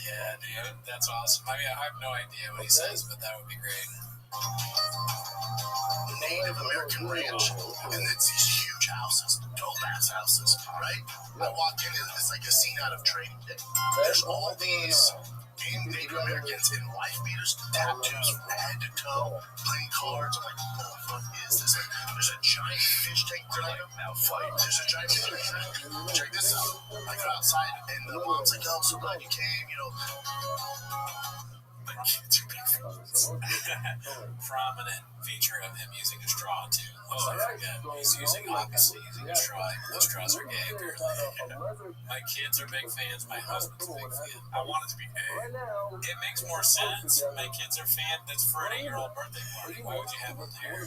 Yeah, dude, that's awesome. I mean, I have no idea what he says, but that would be great. Native American ranch, and it's these huge houses, dope-ass houses, right? I walked in, it's like a scene out of Training Day. There's all these Native Americans in wife beaters, tattoos from head to toe, playing cards. I'm like, what the fuck is this? Like, there's a giant fish tank. They're like, now fight. There's a giant fish tank. Check this out. I go outside, and the mom's like, oh, so glad you came, you know. My kids are big fans. Prominent feature of him using a straw too. Let's not forget. He's obviously using a straw. Those straws are gay, apparently. My kids are big fans. My husband's a big fan. I want it to be A. It makes more sense. My kids are fan. That's for an 8-year-old birthday party. Why would you have them there?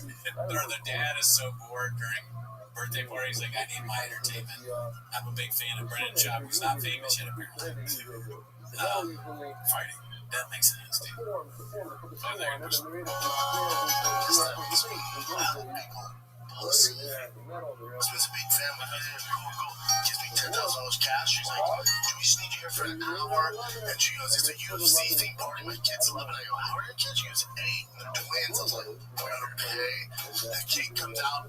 Or the dad is so bored during birthday parties, like, I need my entertainment. I'm a big fan of Brennan Schaub, who's not famous yet, apparently. Fighting. That makes sense, dude. Pussy. This was a big family. Gives me $10,000 cash. She's like, we just need you here for an hour. And she goes, it's a UFC thing party. My kid's 11. I go, how are your kids? She goes, 8. And they're twins. I was like, we're gonna pay. The cake comes out.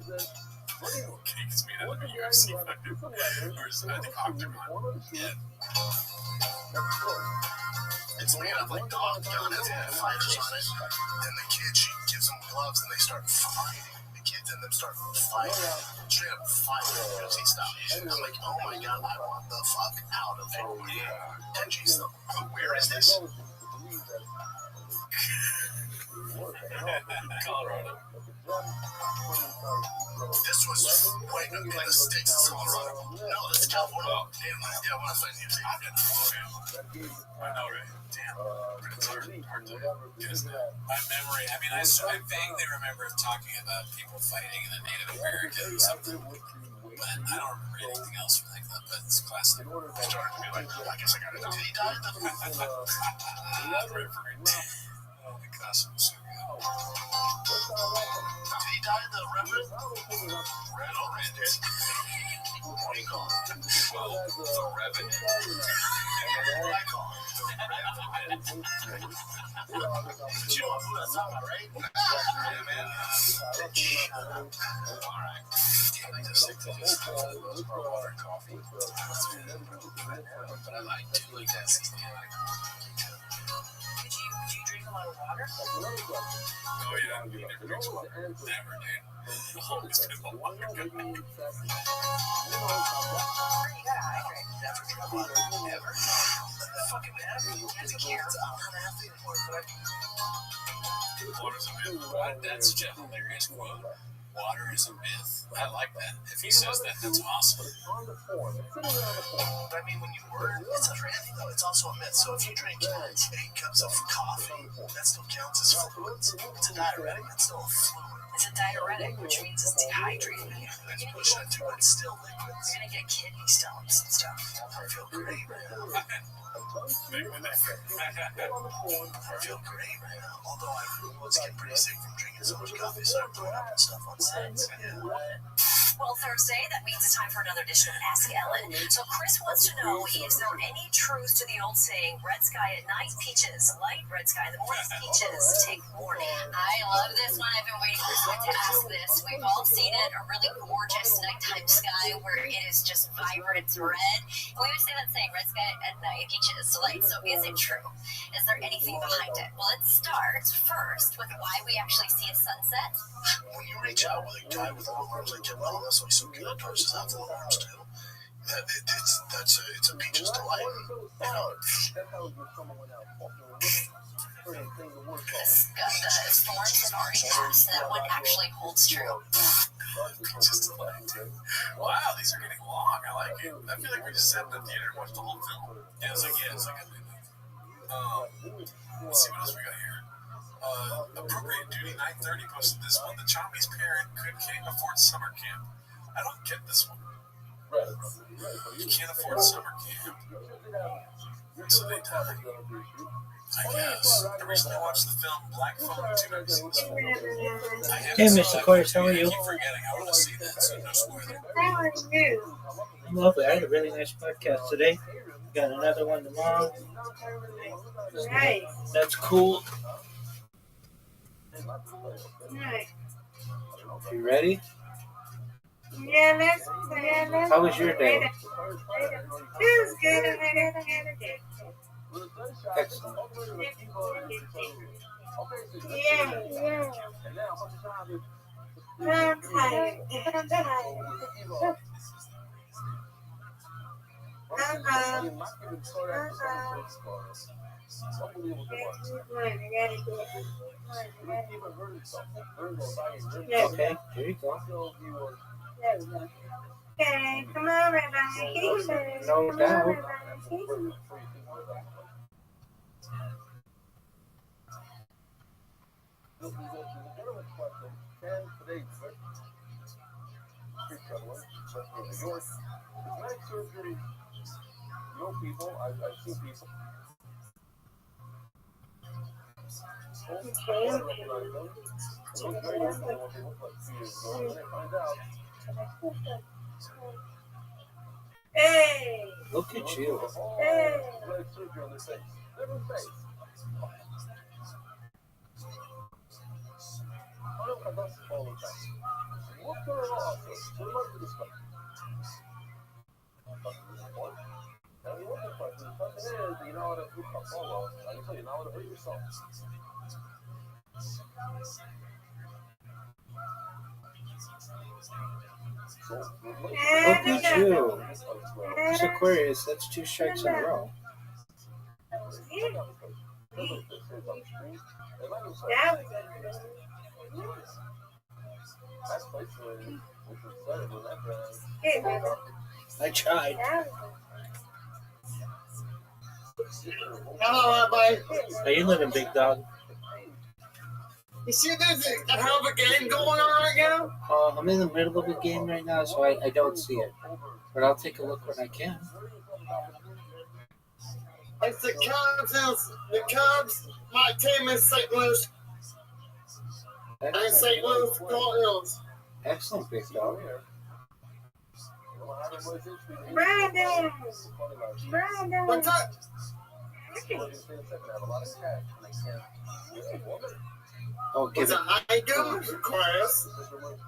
Cake is made out of a UFC fighter. Or is it, I think, Octagon. Yeah. It's made of like dog gun. It has fighters on it. Then the kid, she gives them gloves and they start fighting. The kids and them start fighting. Straight up fighting UFC style. And I'm like, oh my god, I want the fuck out of here. And she's like, where is this? Colorado. This was way in the sticks of Colorado. No, this is California. Damn, yeah, I want to find you. I'm in the I know, right? Damn. It's hard to get us that. My memory, I mean, I vaguely remember talking about people fighting in the Native American or something, but I don't remember anything else from that clip, but it's classic. I started to be like, I guess I got it. Did he die? Oh, the costume was so good. Did he die, the Reverend? Red or red? What do you call it? Well, the Revenant. What I call it? The Revenant. But you know who that's talking about, right? Yeah, man. Alright. I like to stick to this water and coffee. But I like to like that season. Did you drink a lot of water? Oh, yeah. You never drinks water. Never, dude. Always been a water guy. You gotta hydrate. Never drink water. Never. Fucking man. As a kid, I'm not an athlete anymore, but Water's a myth. That's a hilarious quote. Water is a myth. I like that. If he says that, that's awesome. But I mean, when you word, it's a myth, though. It's also a myth. So if you drink 8 cups of coffee, that still counts as fluids. It's a diuretic. That's still a fluid. It's a diuretic, which means it's dehydrated. That's bullshit, too. It's still liquids. You're gonna get kidney stones and stuff. I feel great right now. I feel great right now. Although I was getting pretty sick from drinking so much coffee, so I'm throwing up and stuff on sets. Well, Thursday, that means it's time for another edition of Ask Ellen. So Chris wants to know, is there any truth to the old saying, red sky at night, peaches, light red sky in the morning, peaches, take warning? I love this one. I've been waiting for someone to ask this. We've all seen it, a really gorgeous nighttime sky where it is just vibrant red. And we always say that saying, red sky at night, peaches, light. So is it true? Is there anything behind it? Well, it starts first with why we actually see a sunset. When you reach out with a guy with long arms like Jamal, that's why he's so good. Torches have long arms too. It's a peach's delight. You know? The storms have already passed. That one actually holds true. Peach's delight. Wow, these are getting long. I like it. I feel like we just sat in the theater and watched the whole film. Yeah, it's like let's see what else we got here. Appropriate Duty 930 posted this one. The Chomby's parent can't afford summer camp. I don't get this one. You can't afford summer camp. So they die. I guess. I recently watched the film Black Phone. You've never seen this one. Hey, Mr. Corey, how are you? I keep forgetting. I want to see that, so no spoiler. How are you? I'm lovely. I had a really nice podcast today. Got another one tomorrow. Nice. That's cool. Nice. You ready? Yeah, let's. How was your day? It was good. Excellent. Yeah. I'm tired. Okay, here you go. Okay, come on, Rabbi. No doubt. People, I've seen people. Hey! Look at you. Hey! Look at you. It's Aquarius. That's 2 strikes in a row. I tried. Hello, Rabbi. How you living, big dog? You see there's a hell of a game going on right now? I'm in the middle of a game right now, so I don't see it. But I'll take a look when I can. It's the Cubs, my team is St. Louis. And St. Louis Cardinals. Excellent, big dog. Brandon! What's up? Oh, give What's it. up? How you doing, Aquarius?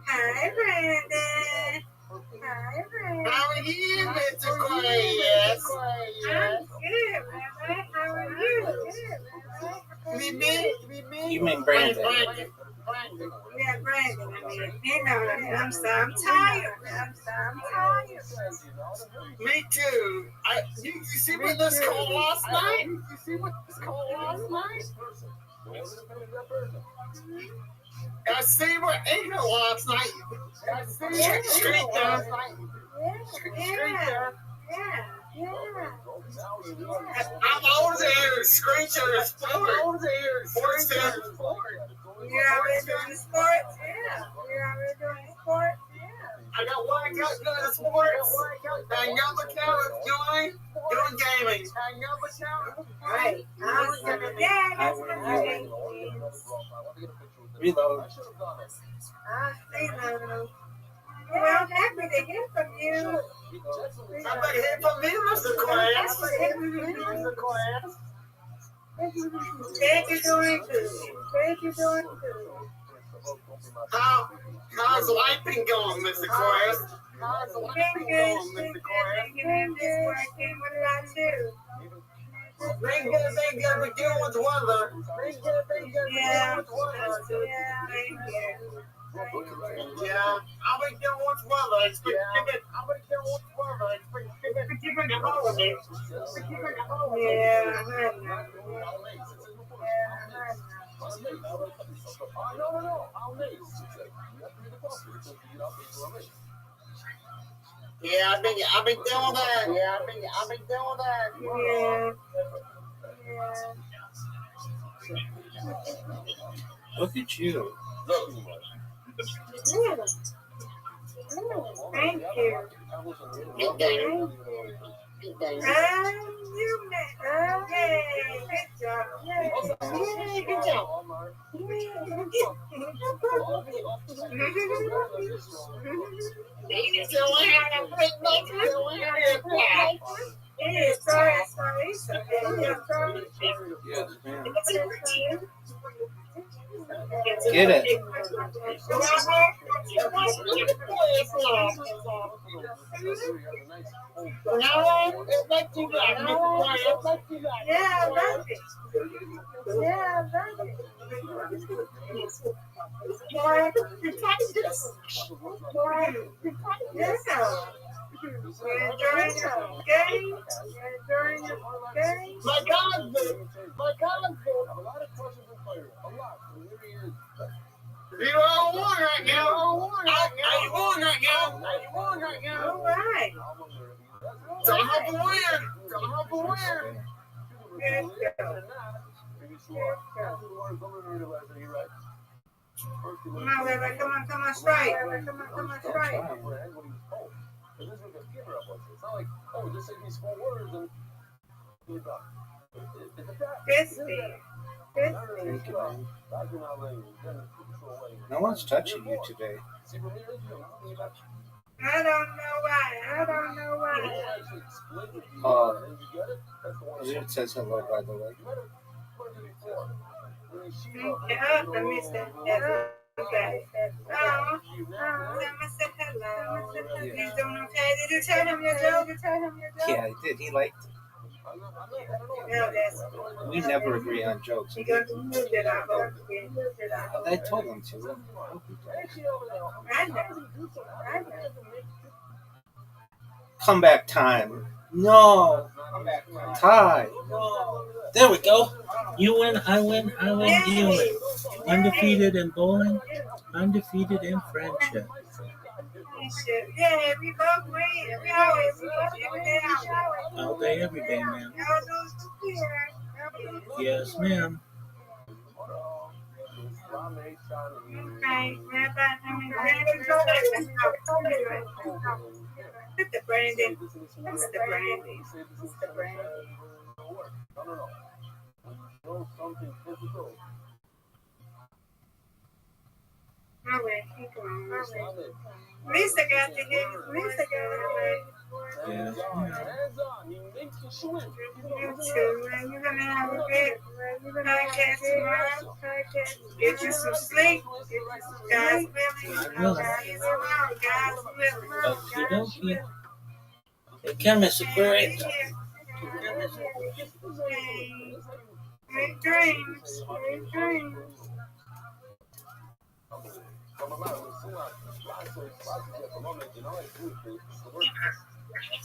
Hi, Brandon. Hi, Brandon. How are you, Mr. Aquarius? I'm good, Rabbi. How are you? Me? You mean Brandon. Yeah, Brandon. I'm tired. I'm tired. Me too. You see what this called last night? I see what ate her last night. Street there. I'm over there. Screecher is sport. Sports there. You're already doing the sports? Yeah. You're already doing the sports? Yeah. I got one account doing sports. Another account is doing gaming. Right. Awesome. Yeah, that's what I'm doing. Reload. Reload. Well, I'm happy to hear from you. Somebody hear from me, Mr. Class. Glad you're doing good. Glad you're doing good. How's life been going, Mr. Class? Been good. Been good. Working. What about you? Been good. We're dealing with weather. Yeah. Thank you. Yeah, I've been dealing with weather. It's been different holidays. Yeah, I know. Yeah, I've been doing that. Look at you. Thank you. Good day. You met. Yay, good job. Yay, good job. Get it. Yeah, Rabbi. You're enjoying your game? My God, you are one right now. Are you on right now? All right. Gonna have a win. Good go. Come on, Rabbi. Come on, straight. Come on, straight. Good speed. No one's touching you today. I don't know why. It says hello, by the way. I missed that. Okay. Oh, someone said hello. He's doing okay. Did you tell him your joke? Yeah, I did. He liked it. No, that's We never agree on jokes. you got to move it out. I told him to. I know. Comeback time. No. Tie. There we go. You win, I win, you win. Undefeated in bowling, undefeated in friendship. Yeah, we both win. We always win. Every day out. All day, every day, ma'am. Y'all do here. Yes, ma'am. Okay, Rabbi, Put the branding. That's the branding. All right, keep going. Lisa got to hear you. Yes, ma'am. You too. You're going to have a good podcast tomorrow. Get you some sleep. God's willing. God's willing. Okie dokie. Take care, Mr. Query. Sweet dreams. Sweet dreams.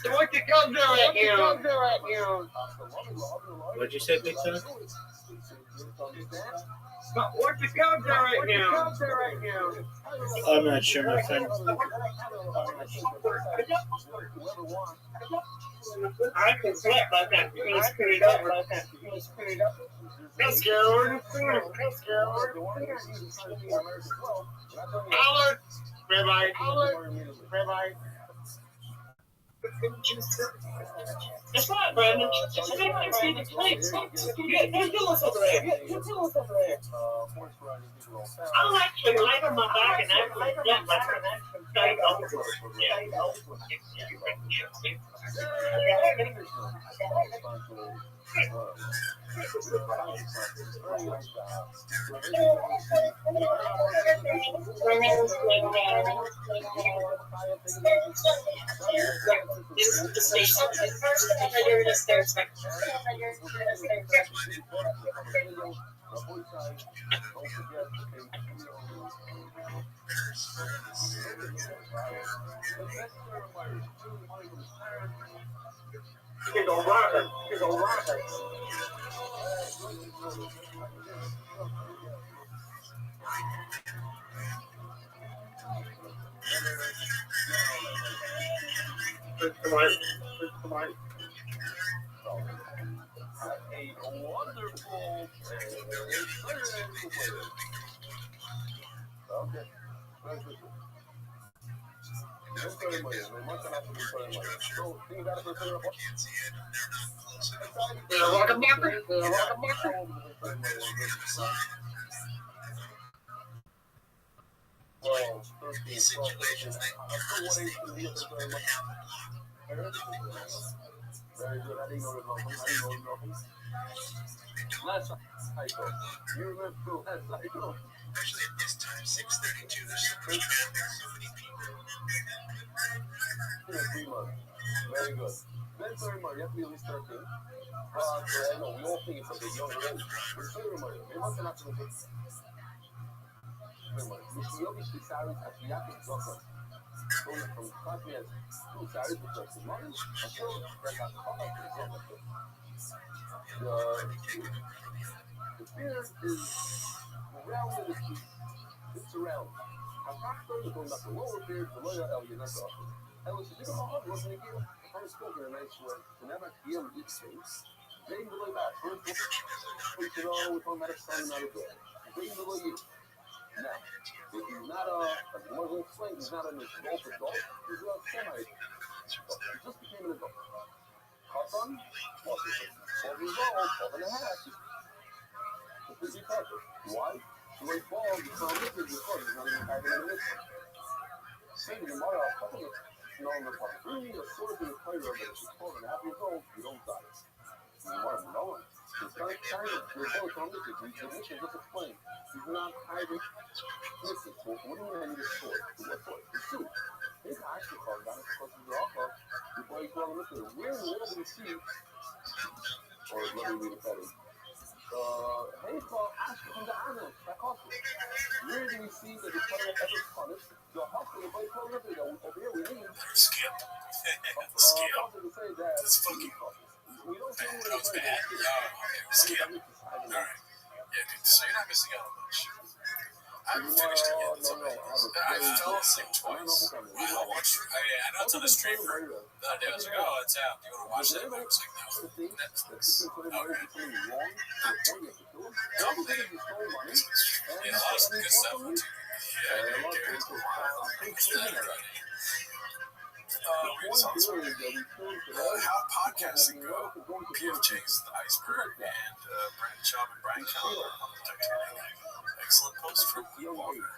So what you come to right now? What'd you say, Big Chuck? But what's the countdown right now? I'm not sure, my friend. I can flip like that. He's screwed up like that. Let's go. Howard. Rabbi. That's right, Brandon. I think I see the plates. They're doing something there. I'm actually laying on my back and actually let my stay over. This is the station. First familiar to stairs. He's a rocker. Come on. A wonderful okay. These situations, Very good. I didn't know that. Last cycle. You remember last cycle? especially at this time, 6:32. There's so many people. 3 months. Very good. Then 3 months. You have to be at least 13. I know we all think it's a bit young. It's 3 months. They must have not been 3 months. You obviously salaries at the Yakin Zokan. Going from country as 2 salaries to 13 months. Until they got caught up in Zokan. The beard is round in the cheek. It's around. I'm not going to go up the lower beard, the lower elbow, not the upper. And listen, think about what wasn't again. If I was spoken in a nice way, to never feel each things. They below that. First, we should all with one matter son, not a good. They below you. Now, if he's not as one will explain, he's not an adult, he's a semi-adult. He just became an adult. Caught on? 12 years old, 12 and a half. Completely perfect. Why? The way ball, you saw this is recorded, he's not even having an initial. Saying your mother, I'll couple of known the part. Really, a sort of a player, but if you're 12 and a half years old, you don't die. You want to know it. He's not trying to, you're both on this, he's just explain. He's not hiding. Listen, so what do you mean I need a sword? What sword? It's two. His actual card got it because he's off of the boy he's going to listen. Where in the world did he see, or let me read it better. Baseball actually from the island, that cost it. Where do we see that the player ever punished? The hustle, the play over here we need. Skip. That's fucking. We don't see That was bad. Skip. Alright. Yeah, dude, so you're not missing out on much. I haven't finished it yet. I fell asleep twice. I watched it. I know it's on the stream for the other day. I was like, oh, it's out. Do you want to watch that? I was like, no. Netflix. Okay. Yeah, a lot of some good stuff on TV. Yeah, how podcasting go? PFJ's The Iceberg and Brandon Schaub and Brian Keller on the Titanic. Excellent post from Will Walker.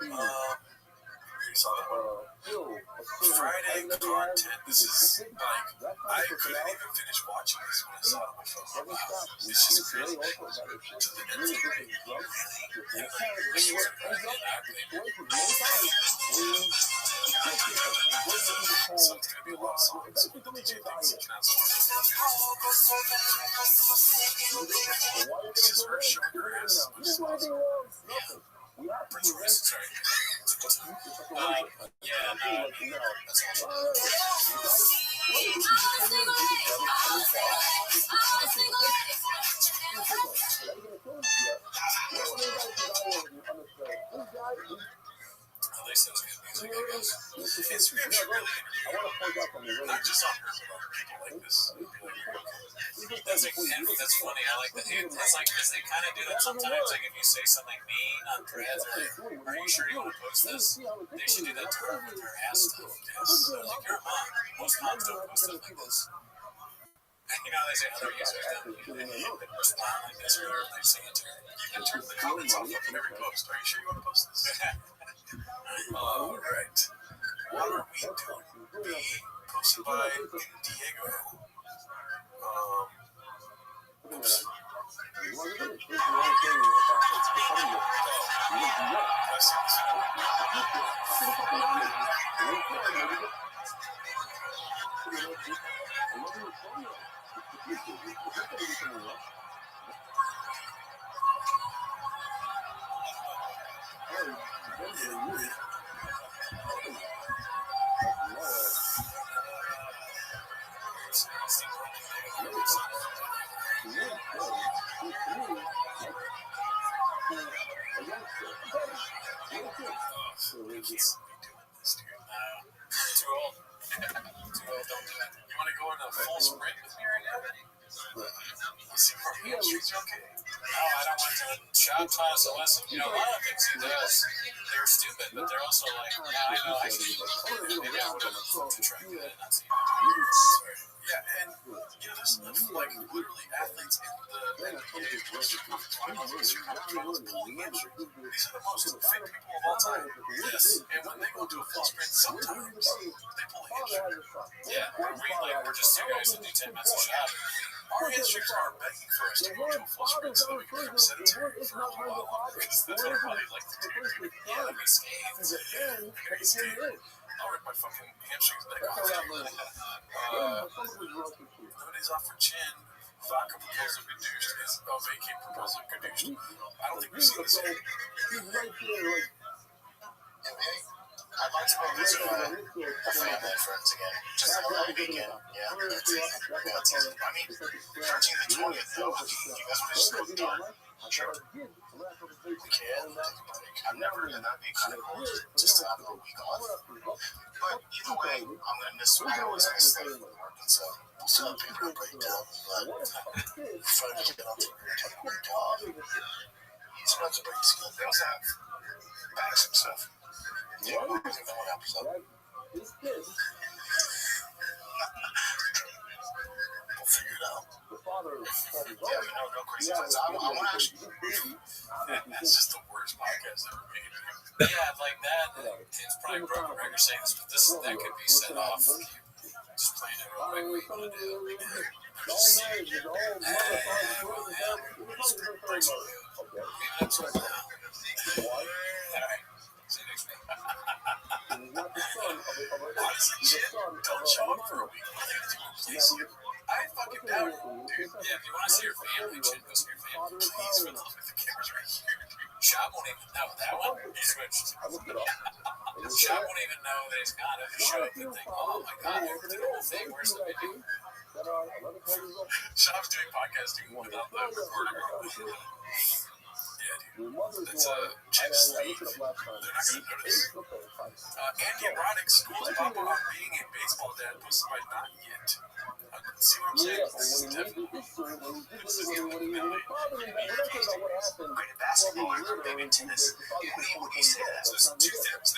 You saw that one? Friday content. This is like, I couldn't even finish watching this when I saw it on my phone. This is crazy. To the Netflix. Really? Yeah, like, this was really happening. So it's gonna be a lot of songs with the DJ things you cannot She just heard showing her ass, which is awesome. Yeah. Prince Royce, sorry. Yeah, no, that's awesome. At least it was good music, I guess. It's actually really not just on her, but people like this. That's funny. I like that. It's like because they kind of do that sometimes. Like if you say something mean on threads, or like, "Are you sure you want to post this?" They should do that to her with her ass stuff. Yes, like you're a mom. Most moms don't post stuff like this. You know, they say other users don't respond like this, or they say it to her. You can turn the comments off of every post. Are you sure you want to post this? All right. What are we doing? Posted by Diego. Oops. Too old. Don't do that. You want to go in a full sprint with me right now? Let's see if your hamstrings are okay. No, I don't want to. Shot toss a lesson. You know, a lot of things he does, they're stupid, but they're also like, yeah, I know, actually, maybe I would have to try that. Yeah, and, you know, there's like literally athletes in the NBA pulling hamstrings. These are the most fit people of all time. Yes, and when they go to a full sprint, sometimes they pull a hamstring. Yeah, we're just two guys that do 10 minutes a shot. Our hamstrings are begging for us to go to a full sprint so that we can become sedentary for a while longer, because that's what our bodies like to do. Yeah, we skate. We skate. I'll rip my fucking hamstrings back off. Nobody's off for chin. Vodka proposal Gadushed. Vacate proposal Gadushed. I don't think we've seen this yet. I'd like to go visit a family and friends again. Just a whole weekend. Yeah, that's easy. That's easy. I mean, 13th and 20th, though, you guys would just go done. Sure. We can. I've never, and that'd be kind of cool just to have a week off. But either way, I'm going to miss what I always have to stay working, so we'll still have paper to break down. But trying to get out to take a week off. Sometimes a break is good. They also have bags and stuff. Yeah, I think that one happens up. We'll figure it out. Yeah, no crazy things. I want to actually. That's just the worst podcast ever made. Yeah, like that. It's probably broken record saying this, but that could be set off. Just playing it real quick. What you want to do? Alright. See you next week. Honestly, shit, don't show up for a week. What are they going to do? Replace you? I fucking doubt it, dude. Yeah, if you want to see your family, Chin, go see your family. Please, for the love of the cameras right here, dude. Shop won't even know that one. He switched. Shop won't even know that he's got it. Show up and think, oh my god, the whole thing. Where's the video? Shop's doing podcasting without the recording. Yeah, dude. It's Chin's leave. They're not going to notice. Andy Roddick schools Papa on being a baseball dad, posted by Not Yet. See what I'm saying? This is definitely Great at basketball or big in tennis. When you say that, so there's two things.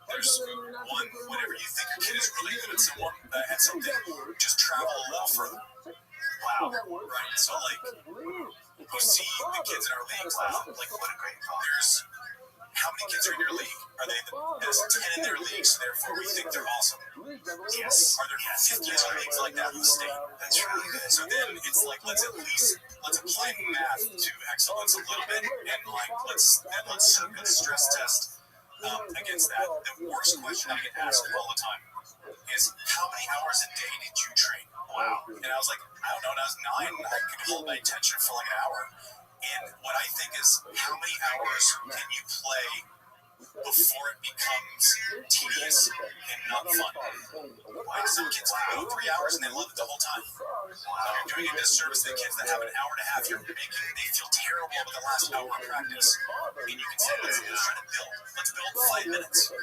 There's one, whenever you think your kid is really good at someone at something, just travel a little further. Wow. Right? So, like, you see the kids in our leagues. Wow. Like, what a great call. There's how many kids are in your league? Are they there's 10 in their league, so therefore we think they're awesome. Yes. Are there 50 leagues like that in the state? That's really good. So then it's like let's apply math to excellence a little bit, and like let's stress test against that. The worst question I get asked all the time is how many hours a day did you train? Wow. And I was like, I don't know, when I was 9, I could hold my attention for like an hour. And what I think is, how many hours can you play before it becomes tedious and not fun. Why? Some kids go 3 hours and they love it the whole time. You're doing a disservice to the kids that have an hour and a half. They feel terrible about the last hour of practice. And you can say, let's try to build. Let's build 5 minutes.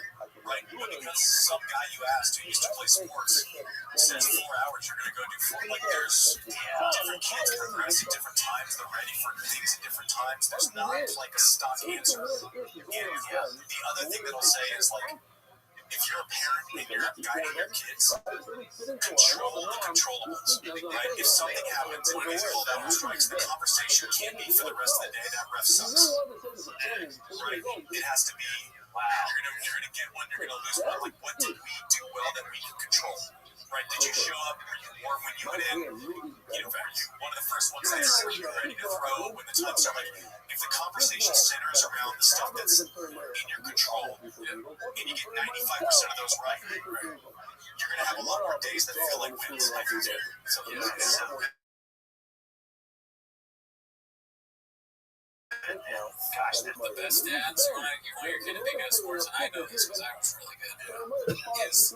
Right? But because some guy you asked who used to play sports says 4 hours, you're going to go do 4. Like, there's different kids progress at different times. They're ready for things at different times. There's not like a stock answer. And the other thing that I'll say is, like, if you're a parent and you're guiding your kids, control the controllables, right? If something happens and it is called out on strikes, the conversation can't be for the rest of the day, that ref sucks, right? It has to be, you're gonna get one, you're gonna lose one. Like, what did we do well that we can control? Right? Did you show up? Were you warm when you went in? You know, one of the first ones I said, you were ready to throw when the time started. Like, if the conversation centers around the stuff that's in your control, and you get 95% of those right, you're going to have a lot more days that feel like wins. So, Gosh, the best dads when you're getting big at sports, and I know this because I was really good, is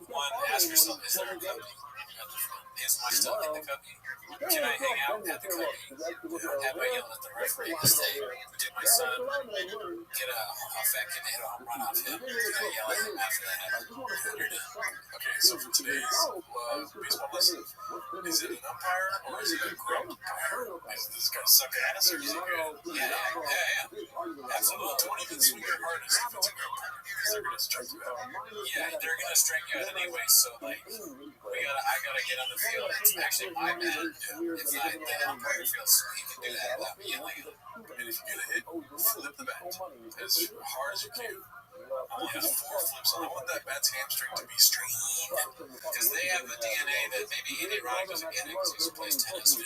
one, ask yourself, is there a cubby at the front? Is my still in the cubby? Can I hang out at the cubby? Have I yelled at the referee to stay? Did my son get a fat kid to hit a home run off him? Did I yell at him after that happened? You're done. Okay, so for today's baseball lesson, is it an umpire or is it a great umpire? Is this guy suck ass or is he good? Yeah. Absolutely. Don't even swing your hardest if it's a good umpire because they're going to strike you out. Yeah, they're going to strike you out anyway. So, like, I gotta get on the field. It's actually my bad. If the umpire feels he can do that without me yelling at him. And if you get a hit, flip the bat as hard as you can. You have 4 flips on. I want that bat's hamstring to be straight because they have the DNA that maybe Andy Roddick doesn't get it because he plays tennis too.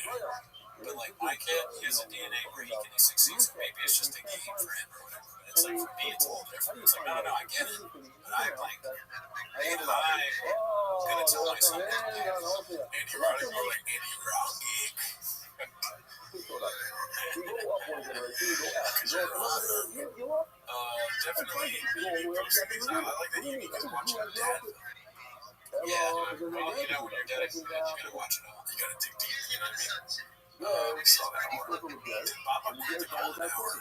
But like my kid, he has a DNA where he can succeed. So maybe it's just a game for him or whatever. But it's like for me, it's a little different. It's like no, I get it. But I'm like, I'm gonna tell my son, Andy Roddick, more like Andy Roddick. Definitely posting these out. I like that you guys watching your dad. Yeah, well, when your dad is dead, you gotta watch it all. You gotta dig deep, you know what I mean? We saw that more. Bob, the golden hour.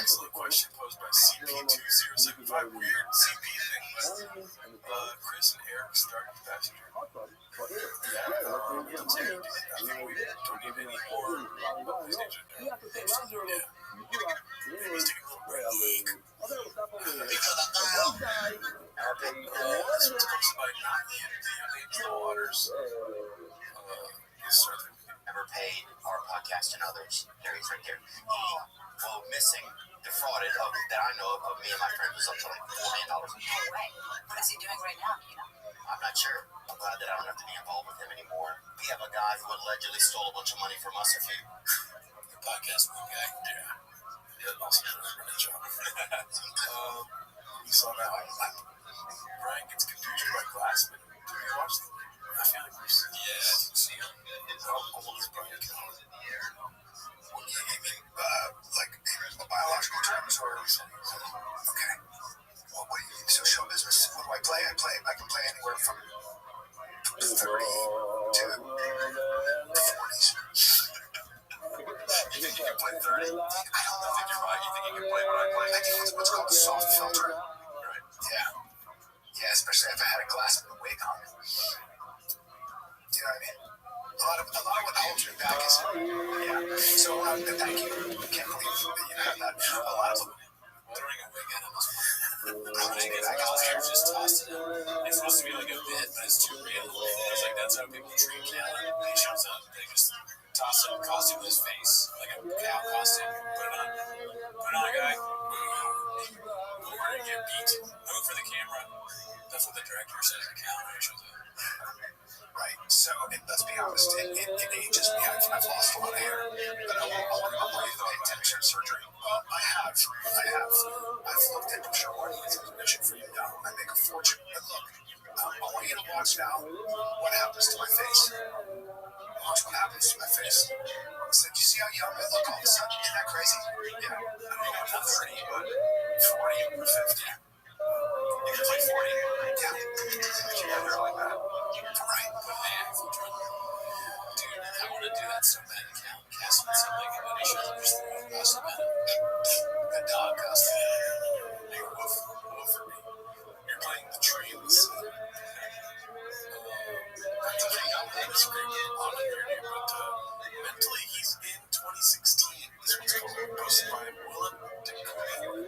Excellent question posed by CP2075. Weird CP thing, but Chris and Eric started passenger. I think we don't give any more. His name's yeah. He's taking a little break. This one's posted by not the Angel Waters. Yes, sir. Ever paid our podcast and others. There he's right there. Missing, defrauded that I know of me and my friend was up to like $4 million. No way. What is he doing right now? Do you know? I'm not sure. I'm glad that I don't have to be involved with him anymore. We have a guy who allegedly stole a bunch of money from us. If you the podcast one guy, yeah, also does a great job. We saw that. Brian gets confused by glass, but did you watch it? I feel like we've seen I didn't see him. How old is Brian? Like biological terms or something? Okay. Well, what do you mean? So show business. What do I play? I can play anywhere from 30 to 40s. You think you can play 30? I don't know. I think you're right. You think you can play what I play? I think it's what's called a soft filter. Right. Yeah, especially if I had a glass with a wig on. You know what I mean? A lot of what holds you back is, so thank you. Can't believe that you have that. A lot of throwing a wig at him was fun. I got there, just tossed it. It's supposed to be like a bit, but it's too real. It's like that's how people treat Kellen. He shows up, they just toss a costume in his face, like a cow costume, put it on, guy. Boom, and get beat. Move for the camera. That's what the director says. The cow shows up. Right, so let's be honest, it ages me. I've lost a lot of hair, but I'm worried about temperature surgery. I have. I've looked at temperature one with a mission for you now. I make a fortune. And look, I want you to watch now what happens to my face. Watch what happens to my face. So, do you see how young I look all of a sudden? Isn't that crazy? Yeah. I don't know, not 30, but 40 50. You can play 40. Yeah. Yeah, they're like that. Right. Man, dude, I want to do that so bad. Casting something like a show, just throw a costume at him. A dog costume. Hey, woof for me. You're playing the trains. That's a thing out there. It's great. On the interview, but mentally, he's in 2016. This one's called Posted by Willem DeCoy.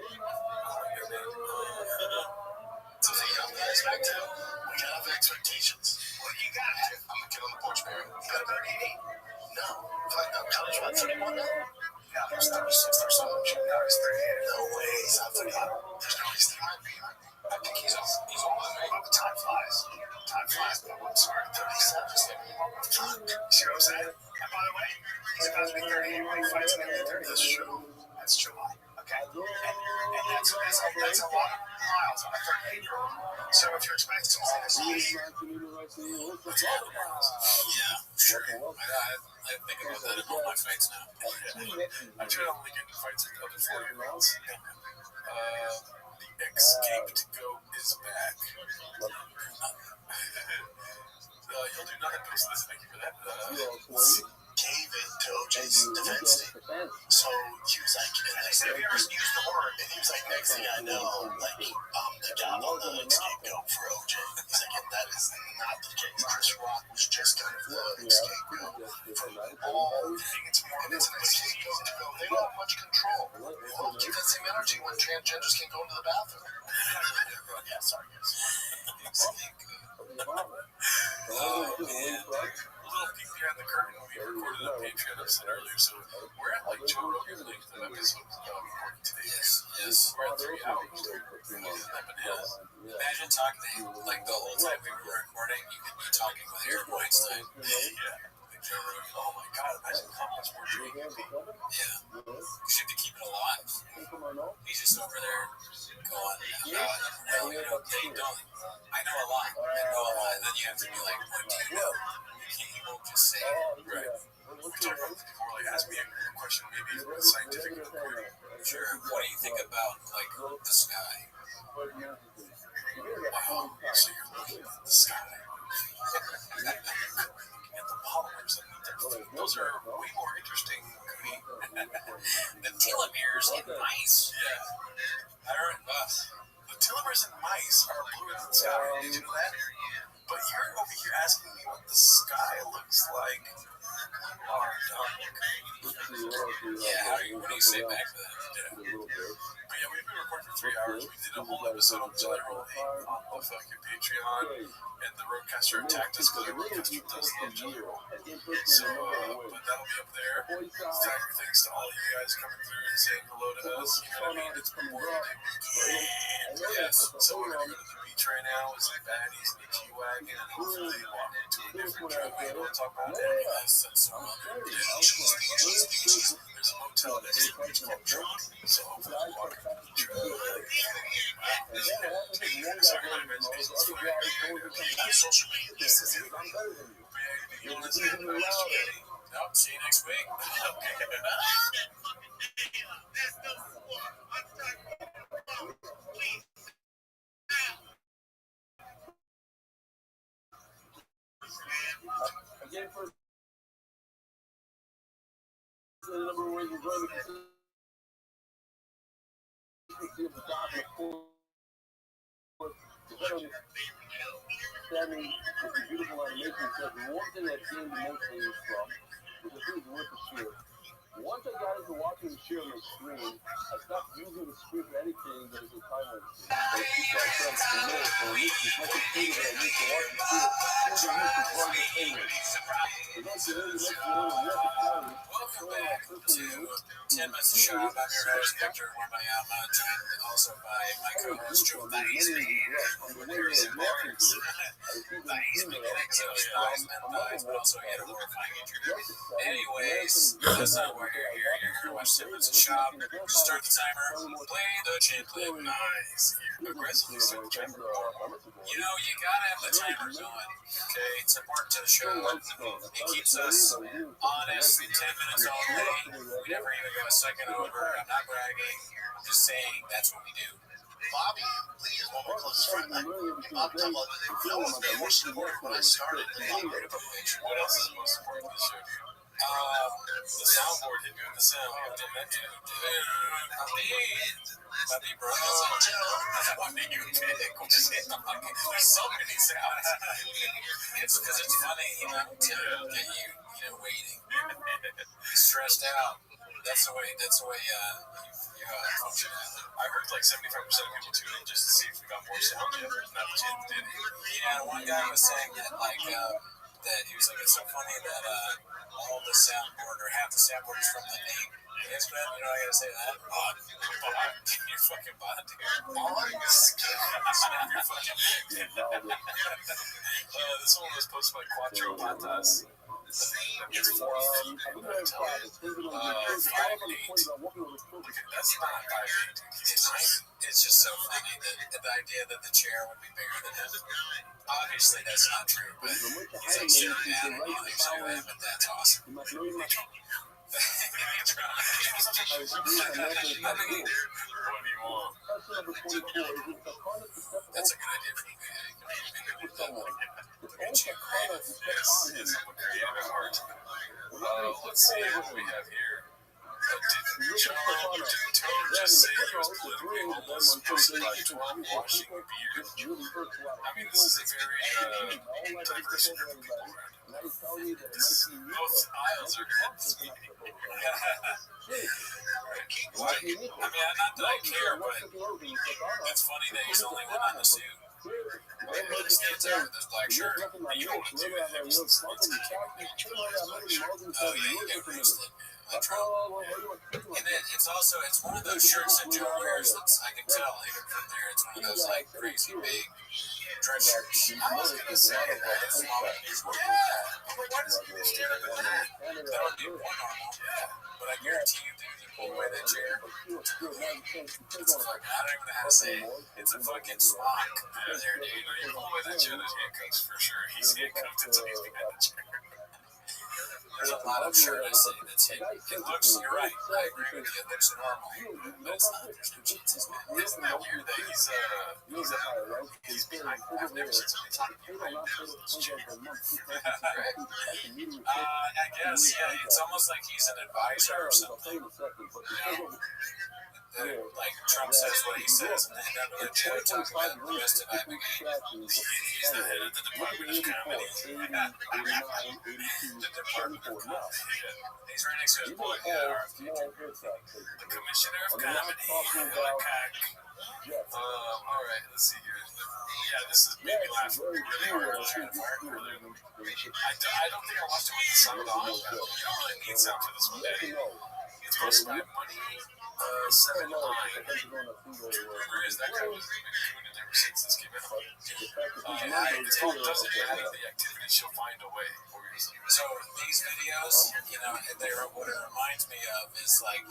It's a thing out there. Expect to. We gotta have expectations. What do you got? I'm a kid on the porch, Barry. You got a 38? No. College about 31 now? Yeah, there's 36 or something. Now he's 38. No way. He's not 38. There's no reason he might be. I think he's older than me. But time flies. Time flies, but I'm sorry. 37. Fuck. See what I'm saying? And by the way, he's about to be 38 when he fights in the 30. That's true. That's July. Okay? And that's a lot of miles on a 38-year-old. So if you're expecting something this easy, let's all the miles. Yeah, sure. I think about that in all my fights now. I try to only get into fights with other 40-year-olds. The escaped goat is back. You'll do nothing but listen. Thank you for that. Gave it to OJ's defense team. So he was like, and I said, have you ever used the word? And he was like, next thing I know, like, the got on the scapegoat for OJ. He's like, that is not the case. Chris Rock was just kind of the scapegoat for all. It's more of an scapegoat to go. They don't have much control. Well, give that same energy when transgenders can't go into the bathroom. Yeah, sorry, guys. Oh, man. A little peek behind the curtain. We recorded a Patreon episode earlier, so we're at like Joe Rogan length of episode recording today. Yes. We're at 3 hours. Isn't that bananas? Imagine talking like the whole time we were recording, you could be talking with Eric Weinstein. Yeah. Joe Rogan. Oh my God, imagine how much more Joe can be. Yeah. You have to keep it alive. He's just over there going, well, you know, they don't. I know a lot. And then you have to be like, what do you know? You won't just say it. Right. We talk about this before, like, ask me a question, maybe scientific recording. Sure. What do you think about, like, the sky? So you're looking at the sky. And the polymers underneath, those are way more interesting, Cody. The telomeres in mice. Yeah. I heard the telomeres in mice are bluer than the sky. Did you know that? But you're over here asking me what the sky looks like. Yeah, what do you say back to that? Yeah. But yeah, we've been recording for 3 hours. We did a whole episode on Jelly Roll 8 on the fucking Patreon, and the Roadcaster attacked us because the Roadcaster does love Jelly Roll. So, but that'll be up there. Thanks to all you guys coming through and saying hello to us. You know what I mean? It's Memorial Day weekend. Yes. So we're going to go to the beach right now with some baddies in the G-Wagon, and hopefully walk into a different driveway. You want to talk about that? Yes, that's so there's a motel next to the beach called Drunk, so hopefully we'll walk into the beach. Sorry, my imagination's fine. Social media, this is it. You want to say it? Nope, see you next week. Okay. Again, first, the number of ways we're going to consistency of the document for understanding this beautiful animation. So the one thing that gained emotionally is from, which I think is worth the share. Once I got into watching the share on the screen, I stopped using the screen for anything that is a timeline screen. But people are trying to know, so at least as much as people that I used to watch the share, things are used to plug the thing in. Welcome back to 10 Minutes of Shop. I'm your host, Victor, one by Alma, joined also by my co-host, Joe Weisman. There's some words. Weisman, but also he had a horrifying injury. Anyways, that's not why you're here. You're here to watch 10 Minutes of Shop. Start the timer. Play the chin clip. Nice. Aggressively start the timer. You know, you gotta have the timer going. Okay, it's important to the show. It keeps us honest. 10 minutes all day. We never even go a second over. I'm not bragging. I'm just saying that's what we do. Bobby Lee is one of my closest friends. Bobby talked about no one's been more supportive when I started. What else is most important to the show, dude? The soundboard, hit me with the sound. Papi, bro. What do you pick? There's so many sounds. It's because it's funny, to get you, waiting. Stressed out. That's the way you function. I heard like 75% of people tune in just to see if we got more sound yet. Not that you did. Yeah, one guy was saying that that he was like, it's so funny that all the soundboard or half the soundboard is from the name. Yes, man, you know I gotta say that? Bond. You fucking bond, dude. This one was posted by Quattro Patas. It's 4 people that tell it. 5'8". That's not 5'8". It's just so funny that the idea that the chair would be bigger than him. Obviously, that's not true, but he's like sitting down and he thinks so, but that's awesome. What do you want? That's a good idea for me. Yes, I'm creative at heart. Let's see what we have here. Didn't Tone just say he was politically homeless by 12 washing beard? I mean, this is a very diverse group of people around. Both aisles are not that I care, but it's funny that he's the only one on the suit. This kid's there with this black shirt, and you don't want to do that. Oh, yeah, you get roasted. And then it's one of those shirts that Joe wears that's, I can tell, even from there, it's one of those, like, crazy big dress shirts. I was going to say that. Yeah. Why does he stand up in that? That would be more normal. Yeah. But I guarantee you, dude, you pull away that chair. It's a fucking, I don't even know how to say it. It's a fucking smock. There, dude. You pull away that chair, there's handcuffs for sure. He's handcuffed until he's behind the chair. There's a lot of shirt I say that's hidden. It looks, you're right, I agree with you, it looks normal. But it's not, there's no chances, man. Isn't that weird that he's behind, I've never seen somebody talk behind this chair. Right. I guess, yeah, it's almost like he's an advisor or something. Like Trump says what he says, and then the chair talking about the rest of it. He's the head of the Department of Comedy. The Department of Comedy. He's right next to his boy, the Commissioner of Comedy. All right, let's see here. Yeah, this is made me laugh really hard. I don't think I watched it with the sound on. You don't really need sound for this one, Daddy. It's posted by Money 7 Line. Where is that guy? Was been cooning ever since this came out. It's called Doesn't Matter the Activity, She'll Find a Way. So these videos, what it reminds me of is like,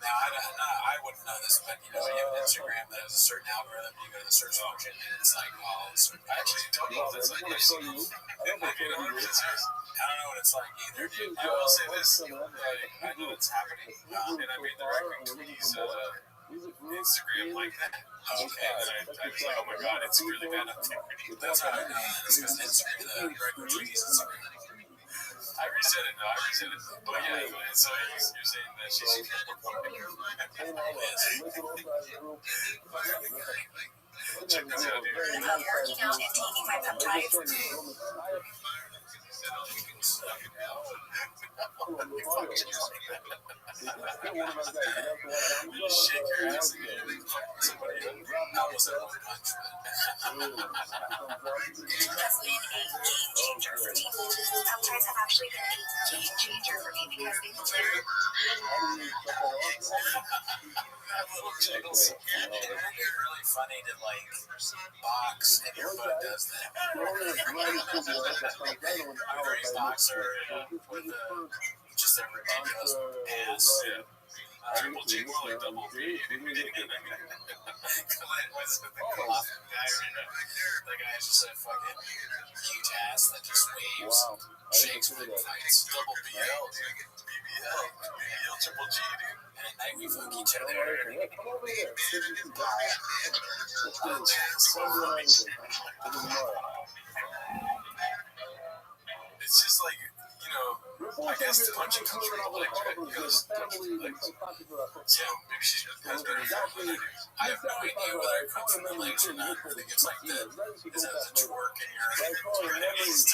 now I wouldn't know this, but you have an Instagram that has a certain algorithm. You go to the search function, and it's like all certain. I actually don't know if that's like I don't know what it's like either. I will say this: I know it's happening, and I made the right to use Instagram like that. Okay, and I was like, oh my god, it's really bad activity. That's how I know. It's because Instagram, the right to use Instagram. I reset it. But yeah, so you're saying that she should get reported. Check this out, dude. I'm working out and taking my peptides. You shake your ass again. Somebody almost had one punch. It's been a game changer for me. Peptides have actually been a game changer for me because they deliver. It'd be really funny to like box and your butt does that. Grace boxer with just a ridiculous ass. Yeah. Triple G, more like double B. The guy has just a fucking huge ass that just waves, shakes when it fights. Double BL, dude. BBL, triple G, dude. And Like, we fuck each other. Come over here. It's just like, I guess punching comes from the legs, right? Because punching the legs. So maybe she has better form than I do. I have no idea whether it comes from the legs or not. I think it's like the twerk in your waist. It's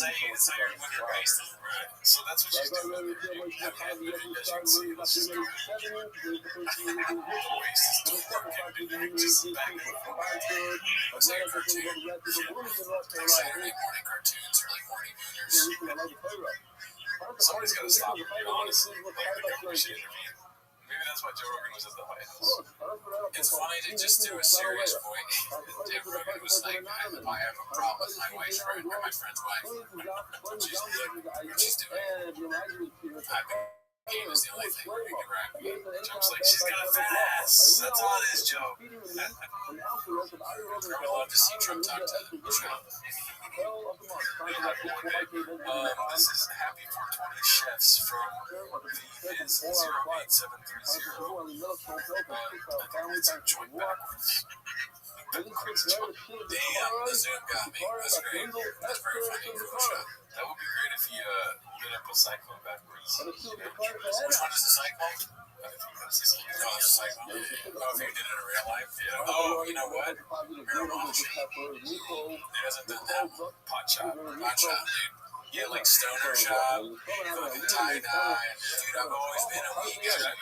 how you move your waist. Right. So that's what she's doing. I mean, as you can see, it's just going. The waist is twerking, just back and forth. Looks like a cartoon. Like Saturday morning cartoons or like morning mooners. Somebody's got to stop him. Honestly, like the government should intervene. Maybe that's why Joe Rogan was at the White House. It's funny to just do a serious point. Joe Rogan was like, I have a problem with my wife's friend or my friend's wife. She's doing. Game is the only thing where you can rap. Joe's like, she's got a fat ass. That's all it is, Joe. I would love to see Trump talk to Trump. This is Happy 420 Chefs from the Biz 08730. It's a joint backwards. Damn, the Zoom got me. That's great. That's very funny. That would be great if you lit up a cyclone backwards. Which one is the cyclone? No, it's a cyclone. Oh, if you did it in real life? Yeah. Oh, you know what? He hasn't done that. Pot shop, dude. Yeah, like stoner shop, fucking tie-dye. Dude, I've always been a weed guy. I'm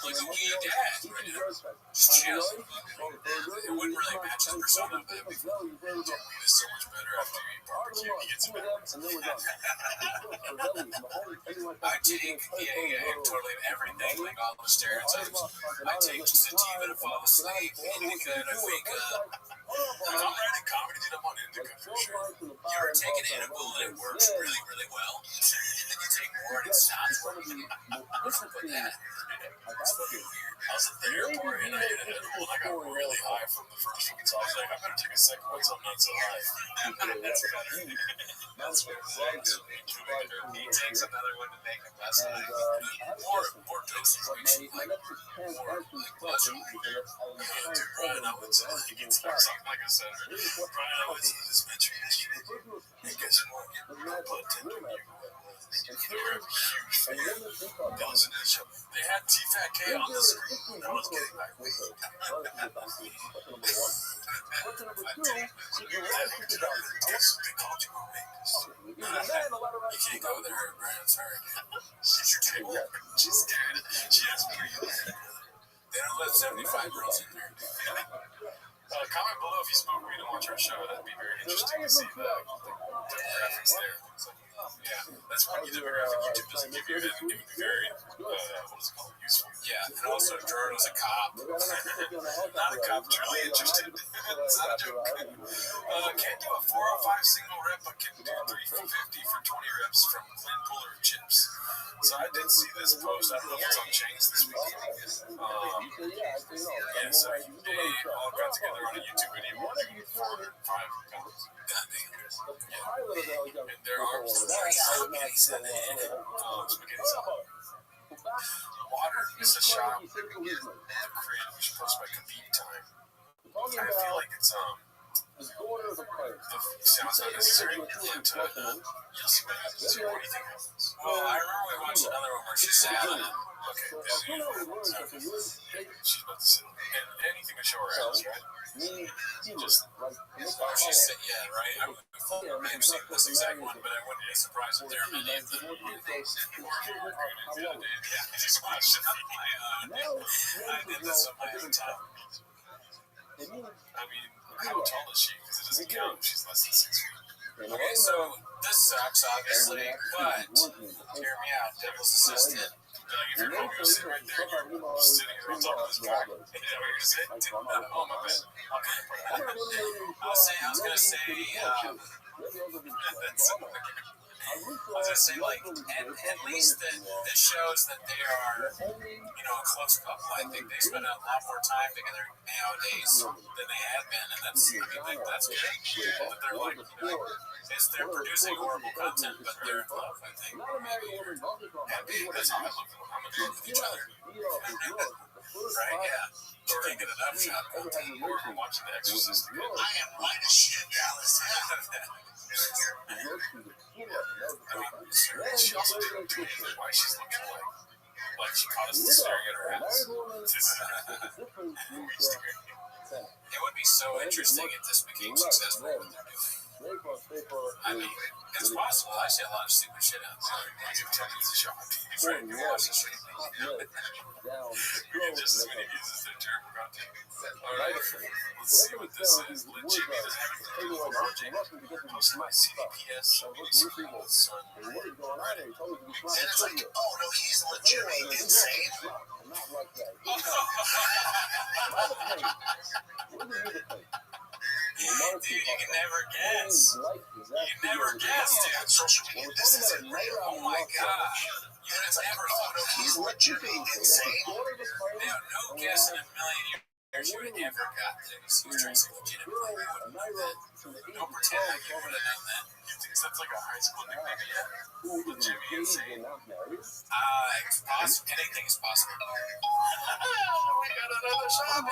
like a weed dad. Just chill. It wouldn't really match his persona, but weed is so much better after you eat barbecue. He gets better. I take, totally everything, like all the stereotypes. I take sativa to fall asleep, indica to wake up. If I'm writing comedy, dude, I'm on indica for sure. You ever take an edible and it works really, really well? And then you take more and it stops working? But that, it's fucking weird. I was at the airport and I hit an edible and I got really high from the first one. So I was like, I better take a second one so I'm not so high. That's better. That's what it's like. He takes another one to make him less high. More dosage. More like pleasure. Dude, Brian, I went to something like I said. Brian, I went to the dispensary yesterday. And guess what? No pun intended. They were a huge fan. That was an issue. They had T-Fat-K on the screen. I was getting my weed. They called you Omegas. You can't go there, Brian. Sorry. She's your table. She's scared. She has pretty good. They don't let 75 girls in there. Comment below if you smoke weed and watch our show. That'd be very interesting to see the demographics there. So, yeah, that's one demographic YouTube doesn't give you. It would be very, what is it called? Useful. Yeah, and also Jordan was a cop. Not a cop, truly interested. It's not a joke. Can't do a 405 single rep, but can do 350 for 20 reps from Clint Puller Chips. So I did see this post. I don't know if it's on Chains this week. Yeah, so they all got together on a YouTube video. 4 or 5 guys. Yeah. And their arms were spaghetti salad. Water is a shop created, which is posted by Convene Time. I feel like it's the sound's not necessary. You'll see what happens. What do you think happens? Well, I remember we watched another one where she sat on it. Okay, she's about to sit. And anything to show her ass, right? Just, she's sitting, yeah, right? I may have seen this exact one, but I wouldn't be surprised if there are many of them. Yeah, just watched it on my I did this on my own time. I mean, how tall is she? Because it doesn't count if she's less than 6 feet. Okay, so this sucks, obviously, but hear me out, devil's assistant. Like, if you're going to sit right there, you're sitting on top of this guy. Is that what you're going to say? Oh, my bad. Okay. I was going to say, that's was gonna say, like, at least this shows that they are, a close couple. I think they spend a lot more time together nowadays than they have been, and that's good. But they're like, they're producing horrible content, but they're in love. I think maybe happy. That's how I look. I'm in love with each other. Right? Yeah. We're taking an upshot. We're watching The Exorcist again. I am white as shit, Dallas. She also didn't do anything. Why she's looking like she caught us staring at her ass. It would be so interesting if this became successful. What they're doing. I mean, it's possible. I see a lot of stupid shit out there. I can tell you it's a shock. Right? You watch the shit. Just as many views as their terrible content. Alright, let's see what this is. Legit, does having to do with Rothschild. Posted by CDPS. Son. And it's like, oh no, he's legitimately insane. Dude, you can never guess. You never guess, dude. Social media, this isn't real. Oh my gosh. You never thought No, he's legitimately insane. No guess in a million years you would ever got this. He was dressing legitimately. You wouldn't know that. Don't pretend like you would have known that. You think that's like a high school nickname yet? Jimmy Insane. Anything is possible. We got another shot.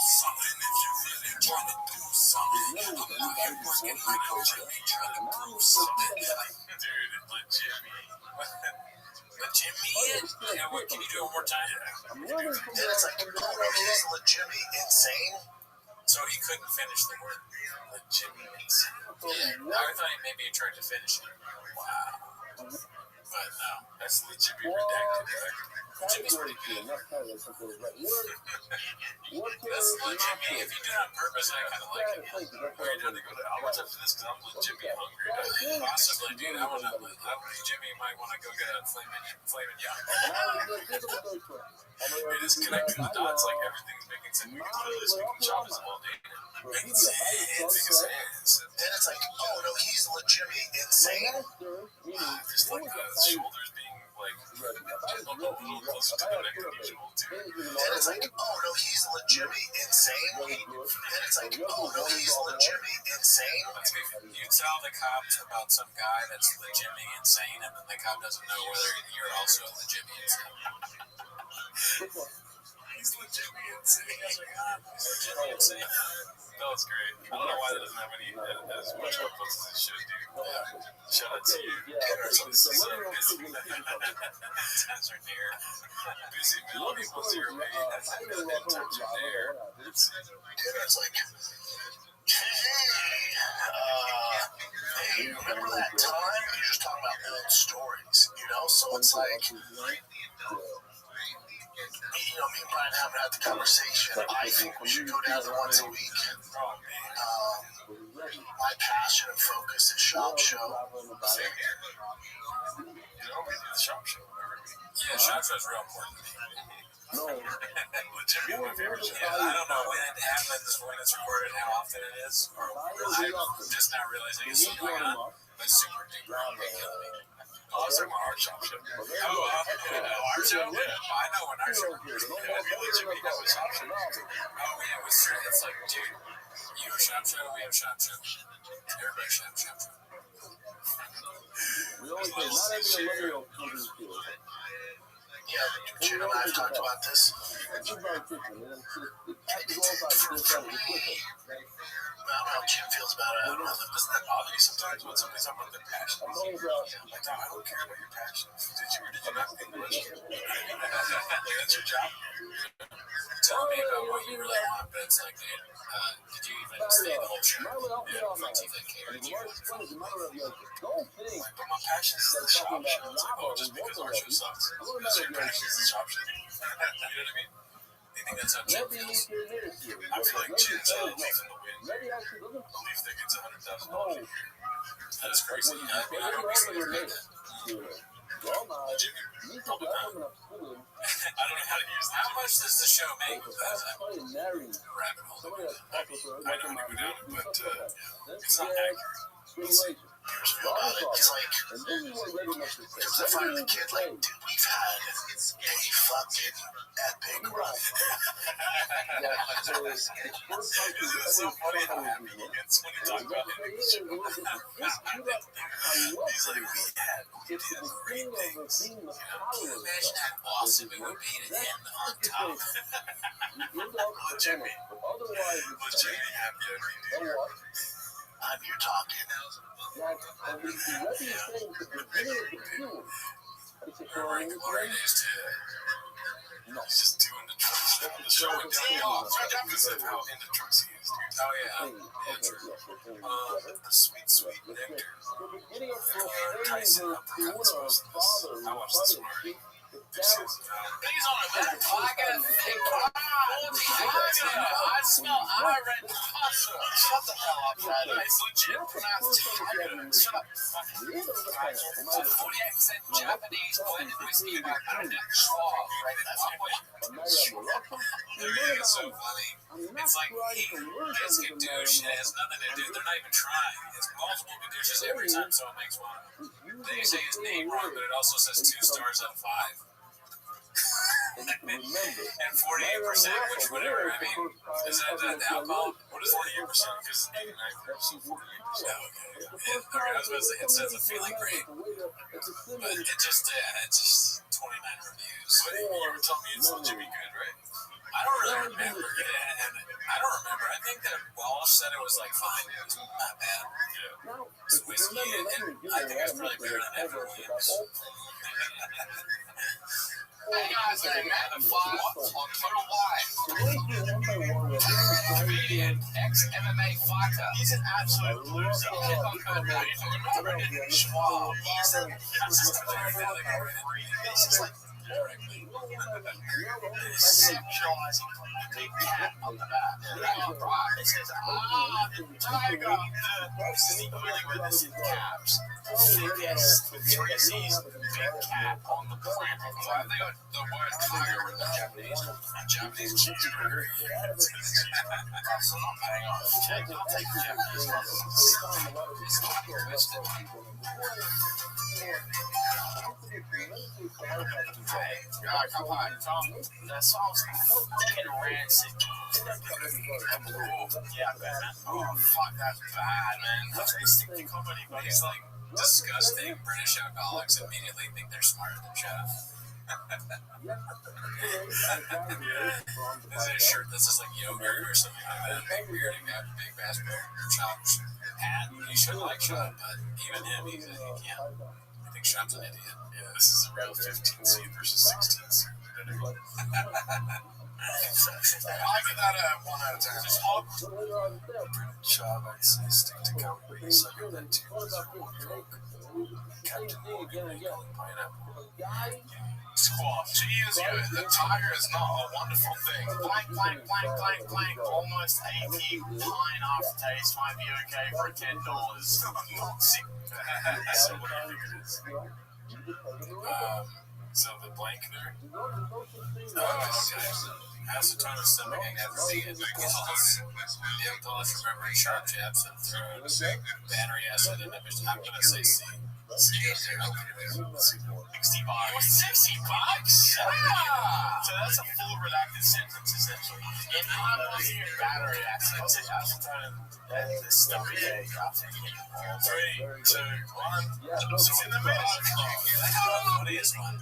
Something if you really trying to do something. I'm out here working like a Jimmy trying to prove something. Dude, it's Jimmy. Jimmy? Yeah, what, can you do it one more time? And it's like, oh no, he's legitimately insane. So he couldn't finish the word. Jimmy Insane. Yeah, I thought maybe he tried to finish it. Wow. But no, That's legitimately redacted, right? Jimmy's pretty good. That's legit me. If you do it on purpose, I kind of like it. We're going to go to Albert's after this because I'm legitimately hungry. Possibly, dude. Jimmy might want to go get a flaming young. It is connecting the dots, like everything's making sense. We can literally speak in Chavez all day. Makes sense. Then it's like, oh no, he's legitimately insane. Just like the shoulders being like a little closer to the neck than usual, too. Then it's like, oh no, he's legitimately insane. Then it's like, oh no, he's legitimately insane. You tell the cop about some guy that's legitimately insane, and then the cop doesn't know whether you're also legitimately insane. He's legitimately insane. He's legitimately insane. That was great. I don't know why that doesn't have any as much outputs as it should do. Shout out to you. Times are near. Busy middle equals zero eight. Times are there. And it's like, hey, remember that time? You're just talking about old stories, So it's like, me and Brian haven't had the conversation. I think we should go down there once a week. My passion and focus is Shop Show. Same here. We did the Shop Show. Yeah, Shop Show's real important to me. Legitimately my favorite show. Yeah, I don't know when it happens, when it's recorded, how often it is, or really, I'm just not realizing it's still going on. But super duper killing me. Oh, it's like my art shop show. Our show? Yeah. I know when our show is. Yeah, we legitimately have a shop show. Oh, yeah, it's like, dude, you have a shop show, we have a shop show. Everybody should have a shop show. Yeah, Jim and I have talked about this. For me, I don't know how Jim feels about it. I don't know. Doesn't that bother you sometimes when somebody's talking about their passion? Like, I don't care about your passion. Did you not English? That's your job. Tell me about what you really want, but it's like, dude, did you even stay the whole show? Yeah, from TVK or did you? But my passion is the shop show. It's like, oh, just because our show sucks. Because your passion is the shop show. You know what I mean? You think that's how Jim feels? I feel like Jim's a leaf in the wind. A leaf that gets $100,000 a year. That's crazy. I don't really agree with that. Jimmy, probably not. I don't know how to use that. How much does the show me because I'm culinary. rabbit hole. Somebody that's also I don't want to go down, but it's not accurate. accurate. Stimulation. Here's what about it. It's like, And this is what ready enough to say. because I find the kid like, dude, we've had a fucking epic run. It's so funny how happy he gets when you talk about him. He's like, we did great things. Can you imagine how awesome it would be to end on top? Well, Jimmy happy every day. I'm here talking. That the Rebbe is saying to the beginning of the fuel. It's a Right, glory days to No. he's just doing the trucks now. The show and it's right opposite how into trucks he is, dude. Oh yeah, the sweet nectar. The beginning of Tyson, proclaiming her doing her father, I watched this one. This is These on that vodka, thick vodka. I smell iron pasta. Shut the hell up, Fred. It's legit pronounced tiger. Shut up. 48% Japanese blended whiskey about schwa. Right, that's my point. It's so funny. It's like this can do shit has nothing to do. They're not even trying. It's multiple conditions every time someone makes one. They say his name wrong, but it also says 2 stars out of 5. And 48%, which whatever. I mean, is that the alcohol? What is 48%? Because 89%. Oh, okay. Okay, I was about to say it says a feeling great, but it just 29 reviews. But you were telling me it's Jimmy Good, right? I don't really remember. Yeah, and I don't remember. I think that Walsh said it was like fine. It was not bad. Yeah. It's whiskey, and I think it was probably better than Evan Williams. Hey guys, I'm Matt on Total Live. Comedian, ex-MMA fighter. He's an absolute loser. Check on code schwa. He's just like sexualizing the big cat on the back. It says, tiger. Sneakily with this in caps. Biggest 3 C's big cat on the planet. So I think the word tiger in the Japanese cheeseburger. That's what I'm paying off. I'll take the Japanese one. It's not twisted. Hey, come on, Tom. That song's fucking rancid. Yeah, man. Oh, fuck, that's bad, man. That's basically comedy, but it's like disgusting. British alcoholics immediately think they're smarter than Jeff. Is it a shirt that's just like yogurt or something like that? Big beard and got a big basketball chops hat. He should like Sean, but even him, he can't. I think Sean's an idiot. Yeah, this is a real 15 seed versus 16 seed. I give that a 1 out of 10. Just hop. Job, I'd say stick to cowboy. Sucker that too. Captain Morgan, pineapple. Squaw. She is good. The tiger is not a wonderful thing. Blank. Almost 80 pine aftertaste might be okay for $10. So what do you think it is? So the blank there? Acetone stomach acid, impulse, remembering sharp jabs and throws, battery acid inhibition. I'm gonna say C. $60. $60? Ah! So that's a full redacted sentence, essentially. If I wasn't your battery acid, Acetone and this stuff. 3, 2, 1. So it's in the middle. What is one?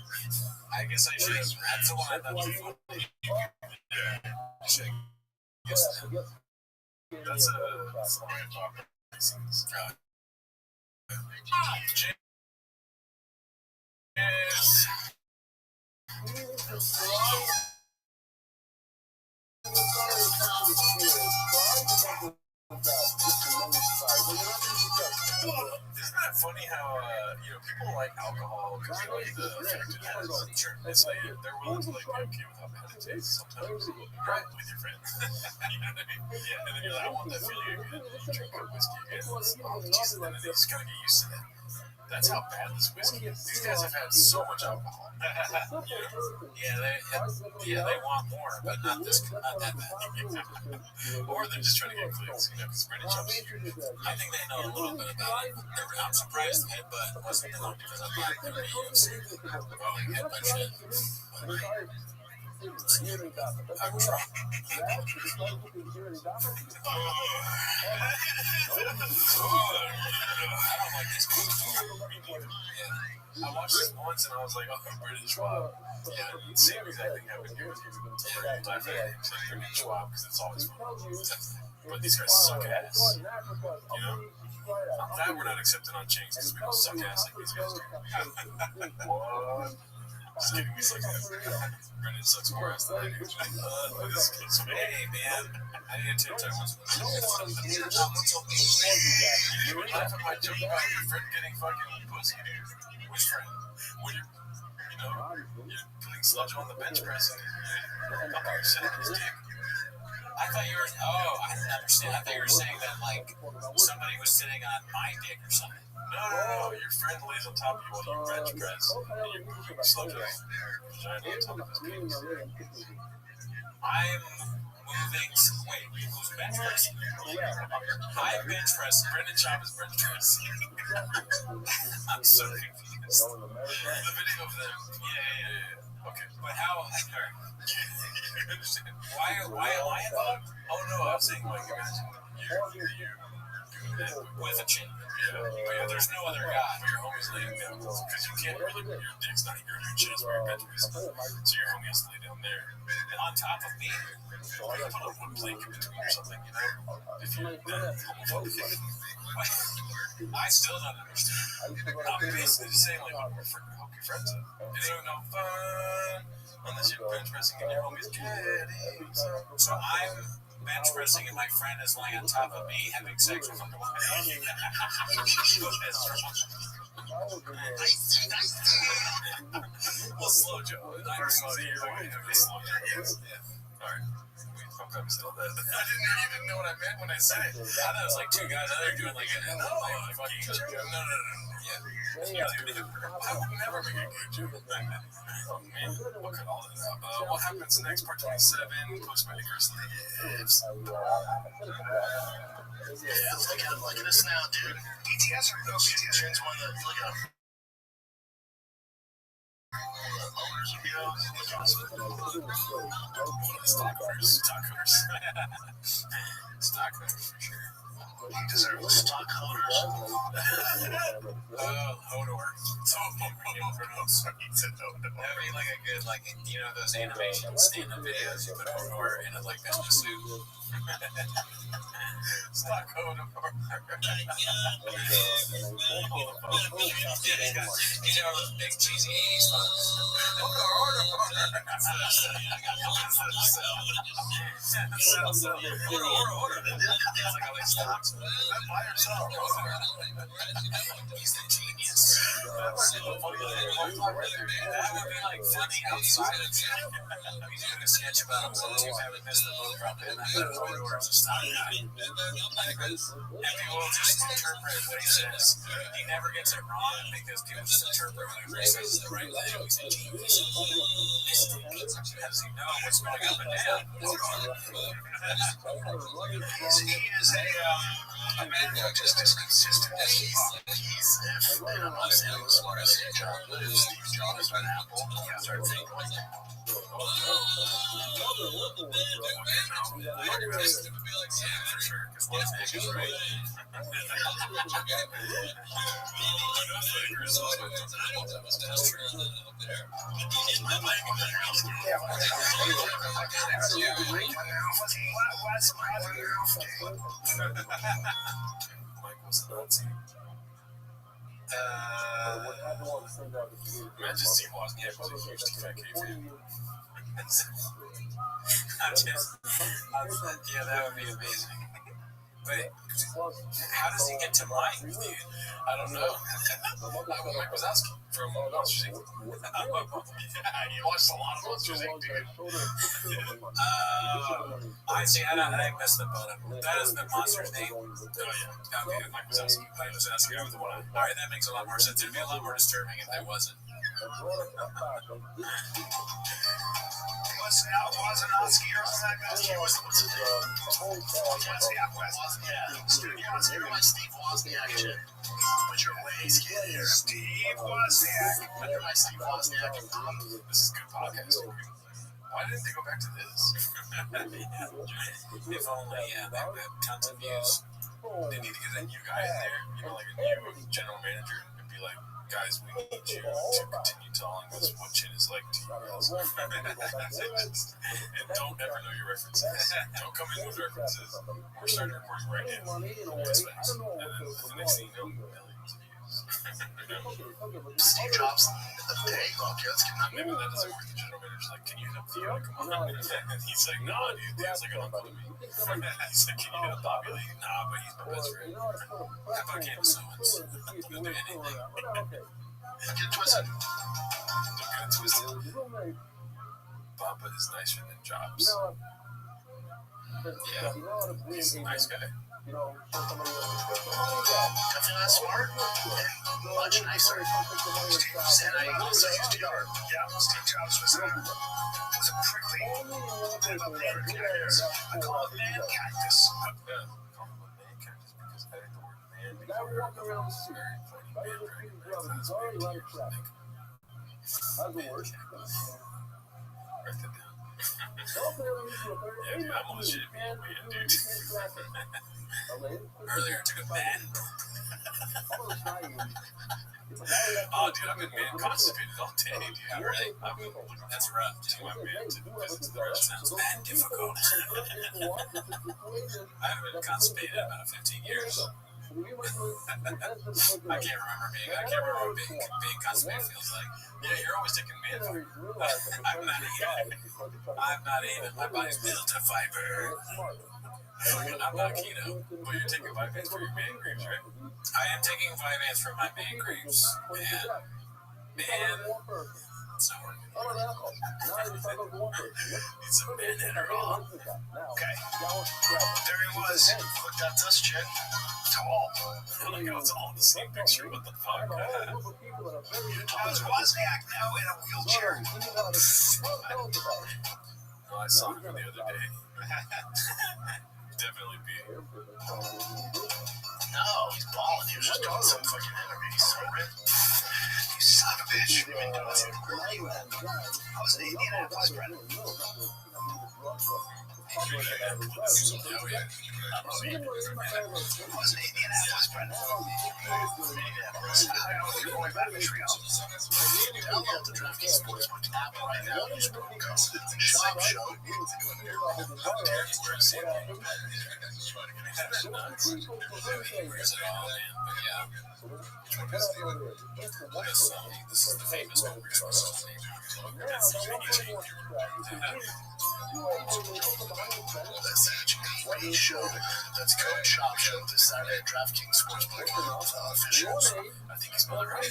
I guess I should. That's the one I thought was funny. Yeah. I should guess that. That's the one I thought. Isn't that funny how people like alcohol because the effect it has on it's like they're willing to like be okay with how bad it tastes sometimes right with your friends. You know what I mean? Yeah, and then you're like, I want that feeling again. You drink a whiskey again. Oh, Jesus, and then they just kind of get used to that. That's how bad this whiskey is. These guys have had so much alcohol. They want more, but not that bad. Or they're just trying to get clicks, because Brendan Chubb's I think they know a little bit about it. I'm surprised Headbutt wasn't the one because I thought they were UFC. Headbutt shit. I'm drunk. I don't like this movie. I watched this once and I was like, oh, Brendan Schwab. Yeah, same exact thing happened here with you. My friend name's like Brendan Schwab because it's always fun. But these guys suck ass. I'm glad we're not accepted on chains because we don't suck ass like these guys do. Just kidding, we suck ass. Brendan sucks more ass than I do. Hey, man. I need to take once. You would laugh at my joke about your friend getting fucking pussy, dude. Which friend? When you're putting sludge on the bench press and you're sitting on his dick. I thought you were. I didn't understand. I thought you were saying that like somebody was sitting on my dick or something. No. Your friend lays on top of you while you bench press and you're moving sludge on vagina on top of his penis. I'm moving. Wait, who's bench pressing? I'm bench pressing. Brendan Schaub is bench pressing. I'm so confused. The video of them. Yeah. Okay. But how? Why am I involved? Oh no, I was saying like imagine you doing that With a chin. Yeah, there's no other guy. Your homie's laying down because you can't really. Your dick's not here. Your chin's where your bench is. So your homie has to lay down there. And on top of me. Or you put a wood plank in between or something, if you're homophobic. I still don't understand. I'm basically just saying, like, hook your friends up. It ain't no fun unless you're bench pressing and your homie's getting some. So I'm bench pressing and my friend is lying on top of me having sex with him. Well, slow Joe. I'm sorry, you're going to have a slow Joe. Yeah. Alright. I didn't know what I meant when I said it. I thought it was like two guys out there doing like a No. Yeah. I would never make a gay joke. Oh man, we'll cut all this out. What happens next? Part 27. Post my Nicholas lives. Yeah, look at us now, dude. BTS or no BTS? One that look at them. Owners of stockholders for sure. You deserve the stockholders. Hodor. That'd be like a good, like, those anime stand-up videos. You put Hodor in a, like, business suit. Stockholder. These are those big cheesy 80s songs. He's the genius. That would be like funny outside of he's doing a sketch about him two having missed the boat from him. I got Hodor as a stock guy. And people will just interpret what he says. He never gets it wrong because people just interpret whatever he says is the right thing. He's a genius. Mystic. How does he know what's going up and down? He is a man who just is consistent as he's and I'm not saying the smartest Steve Jobs is. Steve Jobs is an Apple. He has our thing like that. For sure, because one thing is right. Mike was Nazi. Imagine Steve Wozniak was a huge T-Fat fan. Yeah, that would be amazing. But how does he get to mine with you? I don't know. Mike Wazowski from Monsters Inc. You watched a lot of Monsters Inc., dude. I see. I messed up on him. That is the monster's name. Oh, yeah. Okay, Mike Wazowski. Mike Wazowski. I was the one. All right, that makes a lot more sense. It'd be a lot more disturbing if it wasn't. Wozniacki or something like that. He was Wozniak. Yeah. You're my Steve Wozniak shit. But you're way skinnier. Steve Wozniak. You're my Steve Wozniak. This is good podcasting. Why didn't they go back to this? If only, yeah, they have tons of views. They need to get that new guy in there, like a new general manager, and be like, guys, we need you to continue telling us what shit is like to you guys. And don't ever know your references. Don't come in with references. We're starting recording right now. It's fast. And then the next thing you know, millions of views. Steve Jobs, a day. Okay, let's get that. Maybe that doesn't work. The general manager's like, can you help Theo to come on? And he's like, nah, dude. Theo's like an uncle to me. He's like, can you help Bobby? Like, nah, but he's my best friend. How about Candace Owens? He'll do anything. Get it twisted. Don't get it twisted. Papa is nicer than Jobs. Yeah, he's a nice guy. Definitely not smart. Much nicer. Steve said I also used to yard. Yeah, Steve Jobs was a prickly, bit of a man cactus. I call it man cactus. Yeah, call him a man cactus because I think the word man before very funny man, very funny. Write that down. Yeah, dude, I'm legit being a man, dude. Earlier, I took a man. Oh, dude, I've been man constipated all day, dude. Really? That's rough. To my man to visit to the restaurant. Man difficult. I haven't been constipated in about 15 years. I can't remember what being constipated feels like. Yeah, you're always taking man fiber. I'm not even. My body's built of fiber. I'm not keto, but you're taking vitamins for your man creams, right? I am taking vitamins for my man creams, man, it's not working. It's a man Adderall. Okay. There he was. Looked at this chick. Tall. I like how it's all in the same picture. What the fuck? Thomas Wozniak now in a wheelchair. Oh, I saw him the other day. Definitely be. No, he's balling. He was just doing some fucking interview. He's so ripped. You son of a bitch. You've been doing some really well. I was in Indianapolis, Brent. Oh, yeah. I was in Indianapolis, Brent. I know you're going back to Trio. Download the DraftKings Sportsbook app right now. Use promo code SHOP SHOW. How dare you wear a sandbag? That's nuts. Wears it all, man. But yeah. This is the famous one we're supposed to see. That's the SHP show. That's Code Shop Show this Saturday at DraftKings Sportsbook. Officials. I think he's spelled it right.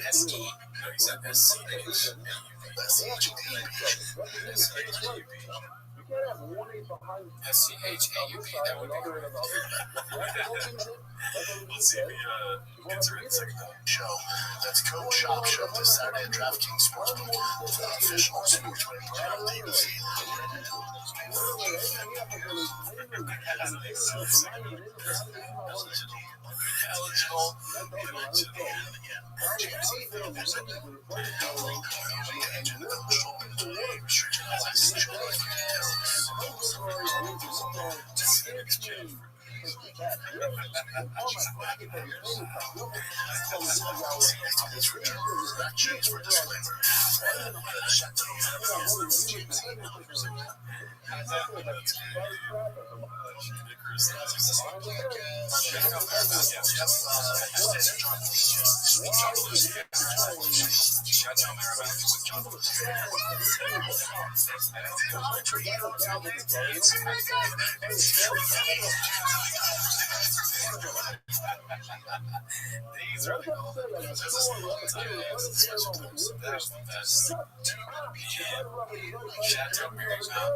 S-E. No, he said S-C-H. S-C-H-A-U-B. S-C-H-A-U-B. That would be correct. Let's see if he gets it right the second time. Show. That's Code Shop Show this Saturday at DraftKings Sportsbook. Official sportsbook program of the UFC. Eligible. Chateau These are the golden times. This is the golden time. This is special times. There's the best. Chateau Marymount.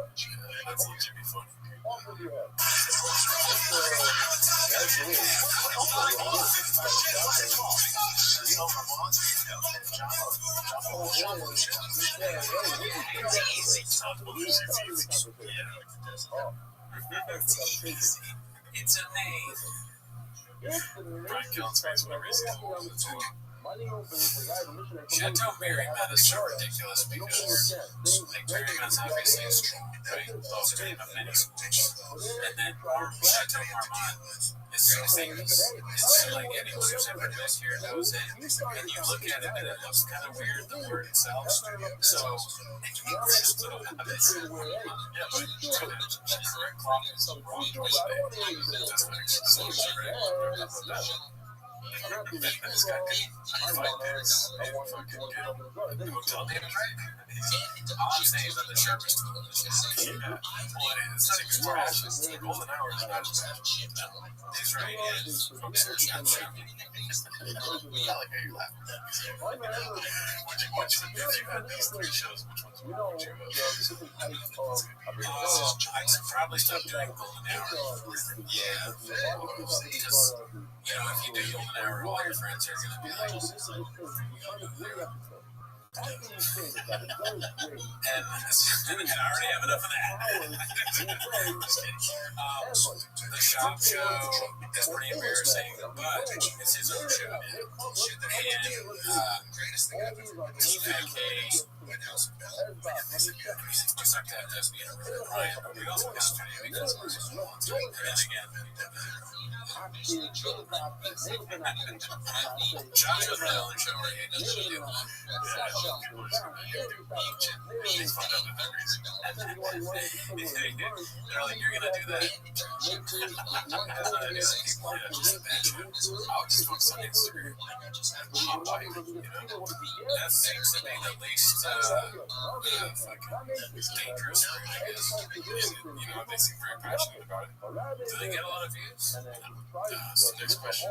That's legit be funny. It's a name. Brian Killen's face, whatever he's called. Chateau Marymount is so ridiculous because Marymount's obviously a strong, right? Those are name of many schools. And then Chateau Marmont is so famous. It's like anyone who's ever been here knows it. And you look at it and it looks kind of weird, the word itself. So, it's just little habits. Yeah, but the correct clock is the wrong twist. That's what it's so correct. This guy could fight this and fucking get hotel damage, right? All I'm saying is that the sharpest tool in the chest. Yeah. Well, it's not even trash. The golden hour is not as bad. These right is from search and show. I like how you laugh at that. If you had these three shows, which ones would you I'd probably stop doing golden hour. Yeah. Because, you know, if you do golden hour, all your friends are going to be like, and I already have enough of that. Just kidding. The shop show is pretty embarrassing, but it's his own show. And just like that as being a really Ryan, but we also got to because and again, Josh was my only show where he doesn't do he's fun up with memories. They're like, you're gonna do that? I'll just post on Instagram. That seems to be the least dangerous for me, I guess. You know, they seem very passionate about it. Do they get a lot of views? So next question.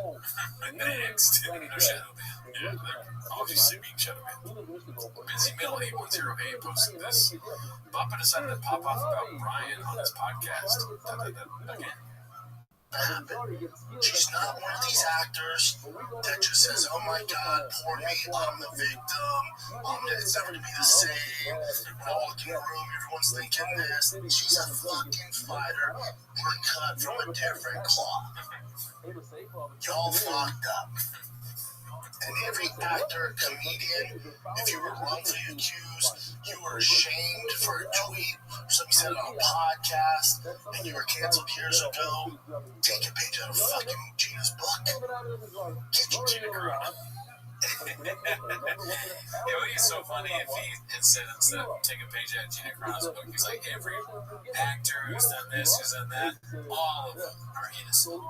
Next, no shadow ban. Yeah, they're obviously being shadow banned. Busy Middle 810A posted this. Bappa decided to pop off about Brian on his podcast. Again. She's not one of these actors that just says, "Oh my God, poor me, I'm the victim. It's never gonna be the same." When I walk in the room, everyone's thinking this. She's a fucking fighter. We're cut from a different cloth. Y'all fucked up. And every actor, comedian, if you were wrongfully accused, you were shamed for a tweet, somebody said it on a podcast, and you were canceled years ago, take a page out of fucking Gina's book. Get your Gina Carano. It would be so funny if he had said instead of take a page out of Gina Carano's book, he's like, every actor who's done this, who's done that, all of them are innocent.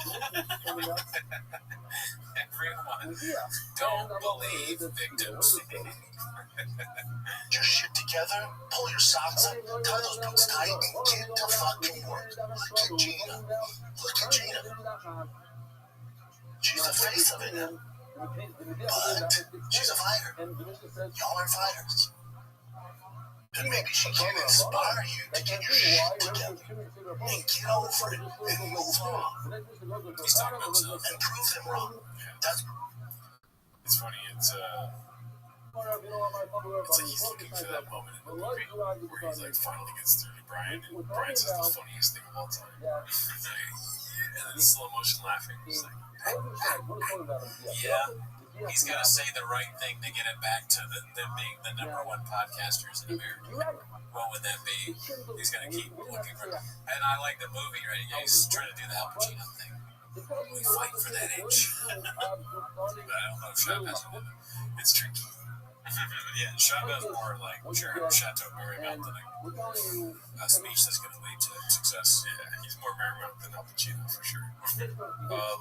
Everyone. Don't believe victims. Get your shit together, pull your socks up, tie those boots tight, and get to fucking work. Look at Gina. Look at Gina. She's the face of it. But she's a fighter. Y'all are fighters. And maybe she can inspire you to get your shit together and get over it and move on. He's talking about himself. And prove them wrong. That's It's funny, it's like he's looking for that moment in the movie where he's like finally gets through to Brian, and Brian says the funniest thing of all time. And then slow motion laughing. He's like, yeah, he's got to say the right thing to get it back to them being the number one podcasters in America. What would that be? He's going to keep looking for it. And I like the movie, right? He's trying to do the Al Pacino thing. We fight for that itch. But I don't know if Shab has it. It's tricky. Yeah, Chateau's more like Chateau Marymount than a speech that's going to lead to success. Yeah, he's more Marymount than Al Pacino for sure.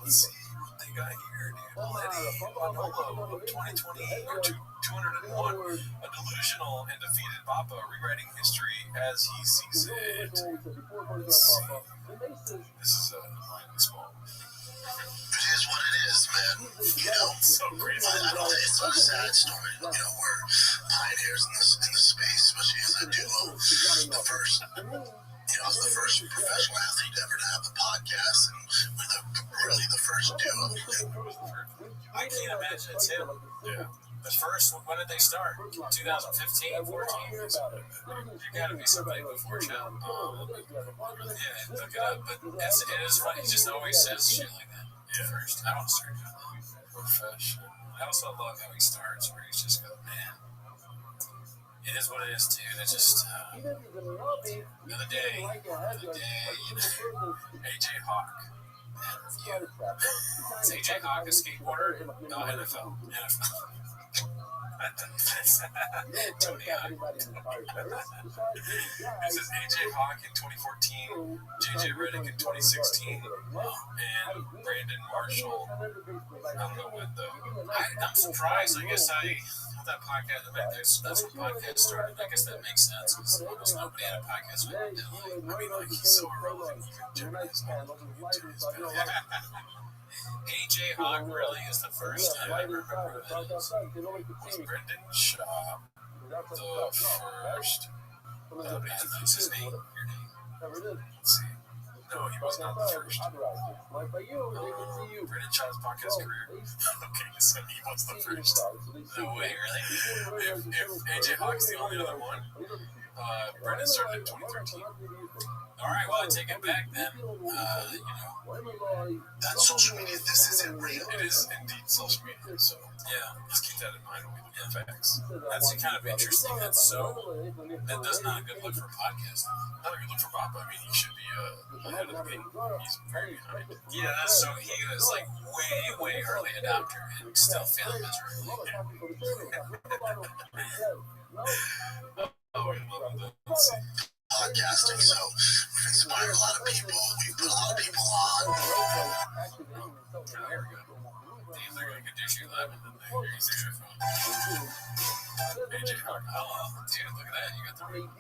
Let's see what they got here, dude. Letty Manolo of 2020 or 201. A delusional and defeated Papa rewriting history as he sees it. Let's see. This is a mindless ball. It is what it is, man. You know, So crazy. I don't. It's a sad story. You know, we're pioneers in the space, especially as I do. The first, I was the first professional athlete ever to have a podcast, and we're really the first duo. I can't imagine it's him. Yeah. The first, when did they start? 2015, 14? You gotta be somebody before Shell. Yeah, look it up. But it is funny. He just always says shit like that. Yeah. First, I don't start doing that. Professional. I also love how he starts, where he's just going, man. It is what it is, dude. It's just another day. AJ Hawk. Is AJ Hawk a skateboarder? No, NFL. Tony Hawk. This is AJ Hawk in 2014, JJ Redick in 2016, and Brandon Marshall. I don't know when though. I'm surprised. I guess that podcast. That's when podcast started. I guess that makes sense because almost nobody had a podcast back then. I mean, like he's so irrelevant. AJ Hawk really is the first time I remember that. Was Brendan Shaw the first? That's his name. Your name. Let's see. No, he was not the first. Brendan Shaw's podcast career. Okay, so he was the first. No way, really? If AJ Hawk's the only other one, Brendan started in 2013. All right, well, I take it back then. That's social media. This isn't real. It is indeed social media. So, yeah, just keep that in mind when we look at facts. That's kind of interesting. That does not a good look for podcasting. Not a good look for Papa. I mean, he should be ahead of the game. He's very behind. Yeah, so he was like way early adopter and still failing miserably. Let's see. Podcasting, so we've inspired a lot of people. We've put a lot of people on. There we go. Damn, they're going to condition you live and then they're going to use your phone. AJ Hawk. Oh, dude, look at that. You got the ring.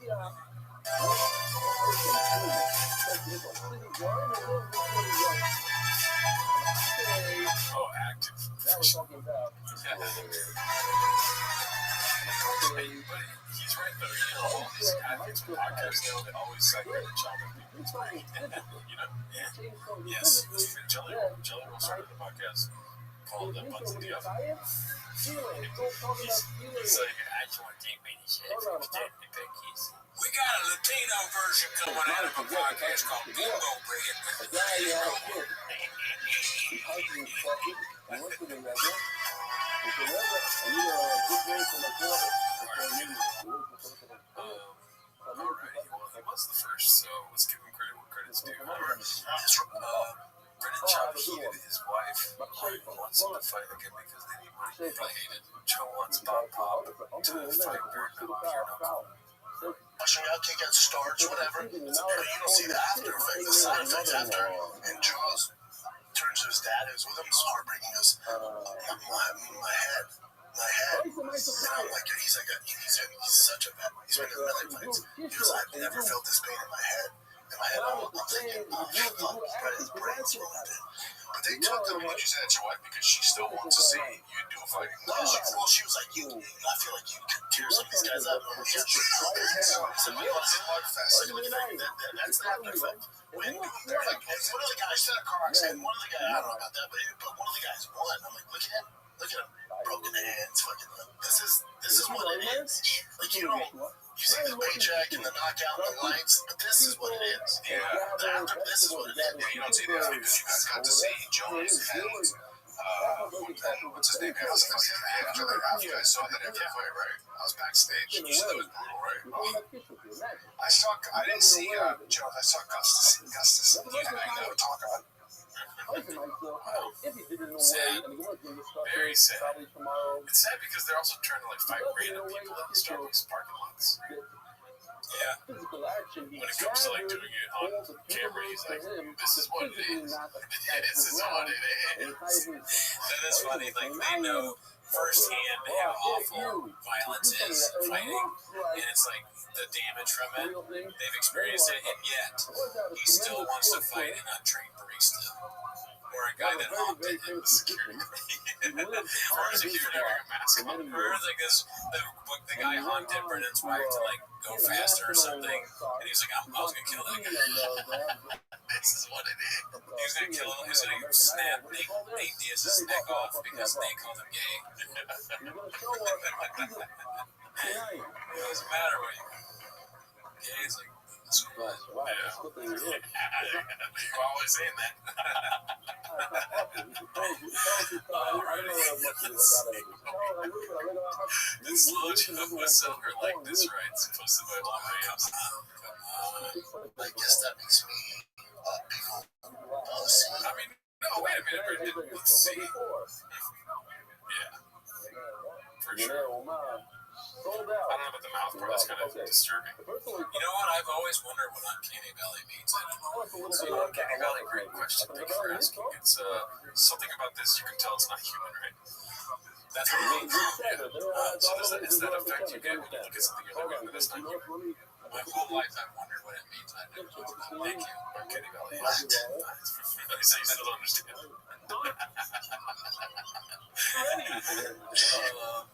Oh, active. But he's right though, all these athletes with podcasts, they always separate the child and people. Yeah. Yes, Jelly Roll started the podcast called Buns in the Oven. He's like, I just want to take many shit from the Pickies. We got a Latino version coming out of a podcast called Bimbo Bread. Alrighty, well, he was the first, so let's give him credit where credit's due. Brendan Shaw, he and his wife wants him to fight again because they need money. They hate it. Joe wants Bob Pop to fight Beard Knuckle. Pushing out, kick out, starch, whatever. But you don't see the after effect, the side effects after. And Jaws turns to his dad, who's with him, it's heartbreaking. He goes, my head. And I'm like, he's such a vet. He's been in a million fights. He goes, I've never felt this pain in my head. In my head, I'm thinking, fuck, his brain's ruined it. But they took him. Why did you say that's your wife? Because she still wants to see you do a fighting. She was like, I feel like you could tear some of these guys up. So we want to hard fest. That's the after effect. When they're like, one of the guys said a car accident. One of the guys, I don't know about that, but one of the guys won. I'm like, look at him. Broken hands, fucking. This is what it is. Like you see the paycheck and the knockout and the lights, but this is what it is. Yeah. After this is what it is. Yeah, you don't see that because you guys got to see Jones and what's his name? After you guys saw that after fight, right? I was backstage. You said that was brutal, right? I didn't see Jones. I saw Gustus. You and I never talk about. Sad. Very sad. It's sad because they're also trying to like fight random people in Starbucks parking lots. Yeah. When it comes to like doing it on camera, he's like, "This is what it is. This is what it is." That is funny. Like they know firsthand how awful violence is in fighting, and it's like the damage from it. They've experienced it, and yet he still wants to fight an untrained barista. Or a guy that honked at him. Security. Or a security wearing a mask on. Or like this, the guy honked at Brennan's wife to like go faster or something. And he was like, I was gonna kill that guy. This is what it is. He was gonna kill him. He was gonna snap Nate Diaz's neck off because Nate called him gay. It doesn't matter what you gay is like. That's what it was. Yeah. You're always saying that. This slow jump was silver like this, right? Posted by Rams. I guess that makes me pussy. I mean, no, wait a minute, Brendan. Let's see. Yeah. For sure. I don't know about the mouth part. That's kind of disturbing. You know what? I've always wondered what Uncanny Valley means. I don't know. So Uncanny Valley, great question. Thank you for asking. It's something about this. You can tell it's not human, right? That's what it means. Yeah. So is that effect you get when you look at something you're like, that's not human? My whole life I've wondered what it means. I never know. Thank you, Uncanny Valley. So you still don't understand.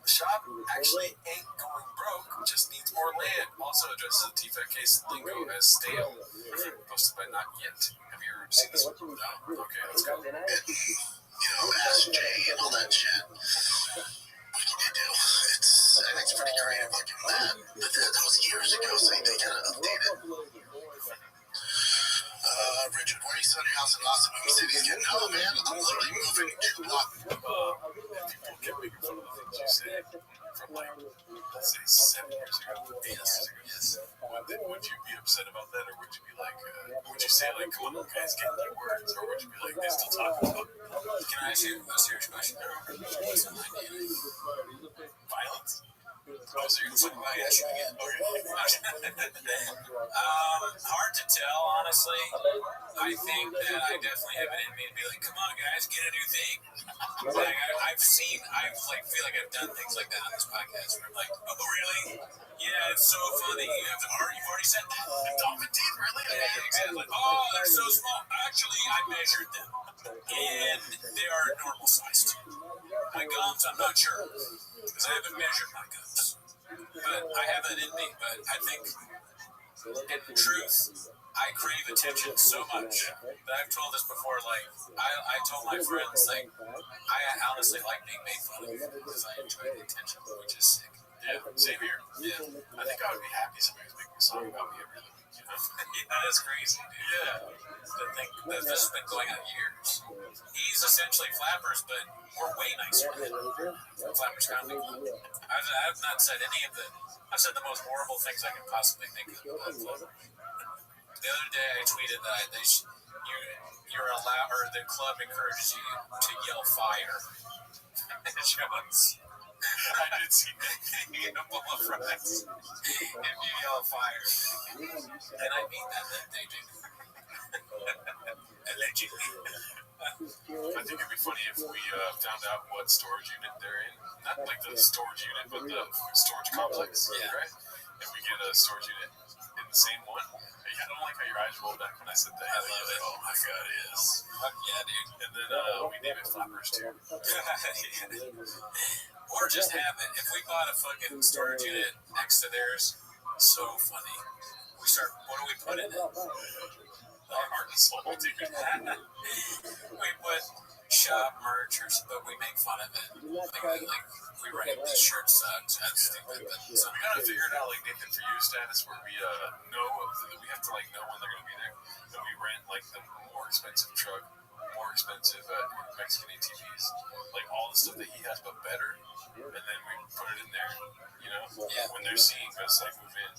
Shop actually ain't going broke, just needs more land. Also addresses the TFAT case lingo as stale. Posted by Not Yet. Have you ever seen this one? No? Okay, let's go. Ask Jay and all that shit. What can you do? I think it's pretty creative looking that. But that was years ago, so they kind of updated. Richard, where are you selling your house in Austin? Movie City's getting home, man. I'm literally moving to block. People kept making fun of the things you said from like, let's say 7 years ago, 8 years ago. Yes. Would you be upset about that, or would you be like, would you say like, come on, guys, get new words, or would you be like, they still talking about it? Can I ask you a serious question? What's an idea? Violence? Oh, so you're going to my ass again? Okay. Hard to tell, honestly. I think that I definitely have it in me to be like, come on, guys, get a new thing. Like, I feel like I've done things like that on this podcast where I'm like, oh, really? Yeah, it's so funny. You've already said that. Dolphin teeth, really? Yeah, exactly. Like, oh, they're so small. Actually, I measured them, and they are normal sized. My gums, I'm not sure, because I haven't measured my gums. But I have that in me. But I think, in truth, I crave attention so much that I've told this before. Like, I told my friends, like, I honestly like being made fun of because I enjoy the attention, which is sick. Yeah, same here. Yeah, I think I would be happy if somebody was making a song about me every other week. You know? Yeah, that's crazy, dude. Yeah, this has been going on years. He's essentially Flappers, but we're way nicer. Flappers Comedy Club. I've not said any of the. I've said the most horrible things I can possibly think of. The other day, I tweeted that you're allowed, or the club encourages you to yell fire. It shows. I did see that. You get a ball of fries if you yell fire. And I mean that they do. Allegedly. I think it'd be funny if we found out what storage unit they're in. Not like the storage unit, but the storage complex. Yeah. Right? If we get a storage unit in the same one. I don't like how your eyes rolled back when I said that. I love it. Oh my god, it is. Yeah, dude. And then we name it Flappers too. Or just have it. If we bought a fucking storage unit next to theirs, so funny. What do we put in it? Our heart and soul, dude. We put shop merch, but we make fun of it. Like we write, this shirt sucks. That's stupid. So we gotta figure it out, like Nathan for you status, where we know we have to like know when they're gonna be there. And we rent like the more expensive truck, more expensive Mexican ATVs, like all the stuff that he has, but better. And then we put it in there, you know, when they're seeing us like move in.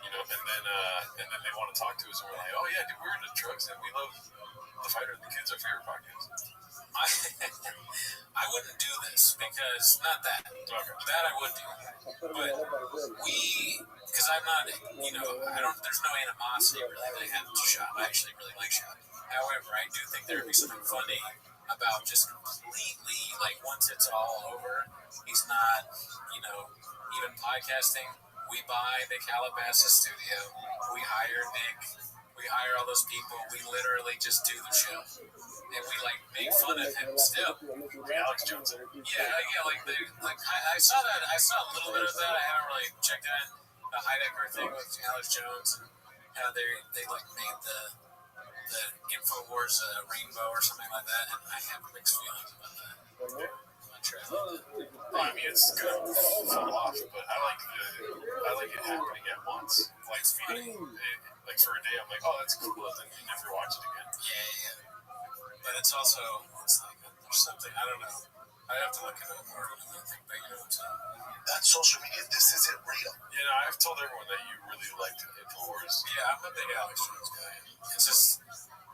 You and then they want to talk to us, and we're like, oh yeah, dude, we're into drugs, and we love The Fighter and the Kid's our favorite podcast. I wouldn't do this because not that. That I would do, but because I'm not, I don't. There's no animosity really that I have to Shop. I actually really like Shop. However, I do think there would be something funny about just completely like once it's all over, he's not, even podcasting. We buy the Calabasas studio. We hire Nick. We hire all those people. We literally just do the show. And we make fun of him still. Alex Jones. I saw that. I saw a little bit of that. I haven't really checked out the Heidecker thing with Alex Jones and how they made the InfoWars rainbow or something like that. And I have mixed feelings about that. I mean, it's gonna fall off, but I like it happening at once. Like speeding, like for a day, I'm like, oh, that's cool, and then you never watch it again. Yeah. But it's also, there's something, I don't know. I have to look at it more than I think, but what I'm saying. That's social media. This isn't real. I've told everyone that you really liked InfoWars. Yeah, I'm a big Alex Jones guy. It's just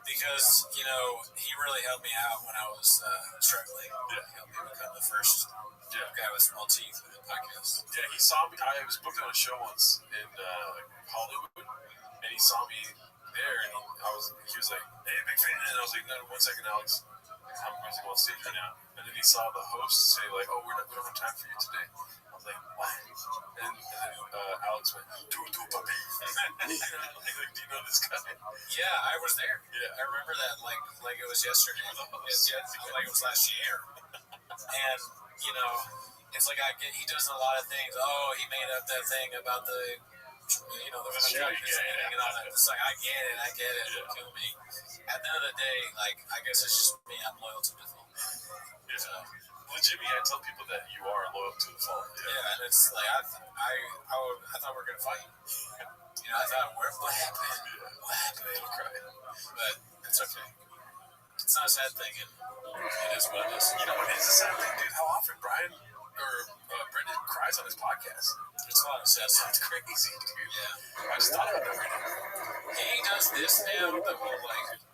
because, he really helped me out when I was struggling. Yeah. He helped me become the first guy with small teeth with a podcast. Yeah, he saw me. I was booked on a show once in Hollywood, and he saw me there, and he was like, hey, big fan. And I was like, no, 1 second, Alex. I'm going to go on stage right now. And then he saw the host say, like, oh, we don't have time for you today. I was like, what? And then Alex went, do it, puppy. Do you know this guy? Yeah, I was there. Yeah. I remember that like it was yesterday. Like it was last year. And, it's like he does a lot of things. Oh, he made up that thing about the and all that. It's like, I get it. It'll kill me. At the end of the day, I guess it's just me. I'm loyal to the fault. Yeah. So, Jimmy, I tell people that you are loyal to the fault. Yeah, and it's like, I thought we were going to fight. I thought, what happened? What happened? Don't cry. But it's okay. It's not a sad thing. It is what it is. You know what is a sad thing, dude? How often Brian or Brendan cries on his podcast. It's a lot of sad stuff. It's crazy, dude. Yeah. I just thought about that right now. He does this now, the whole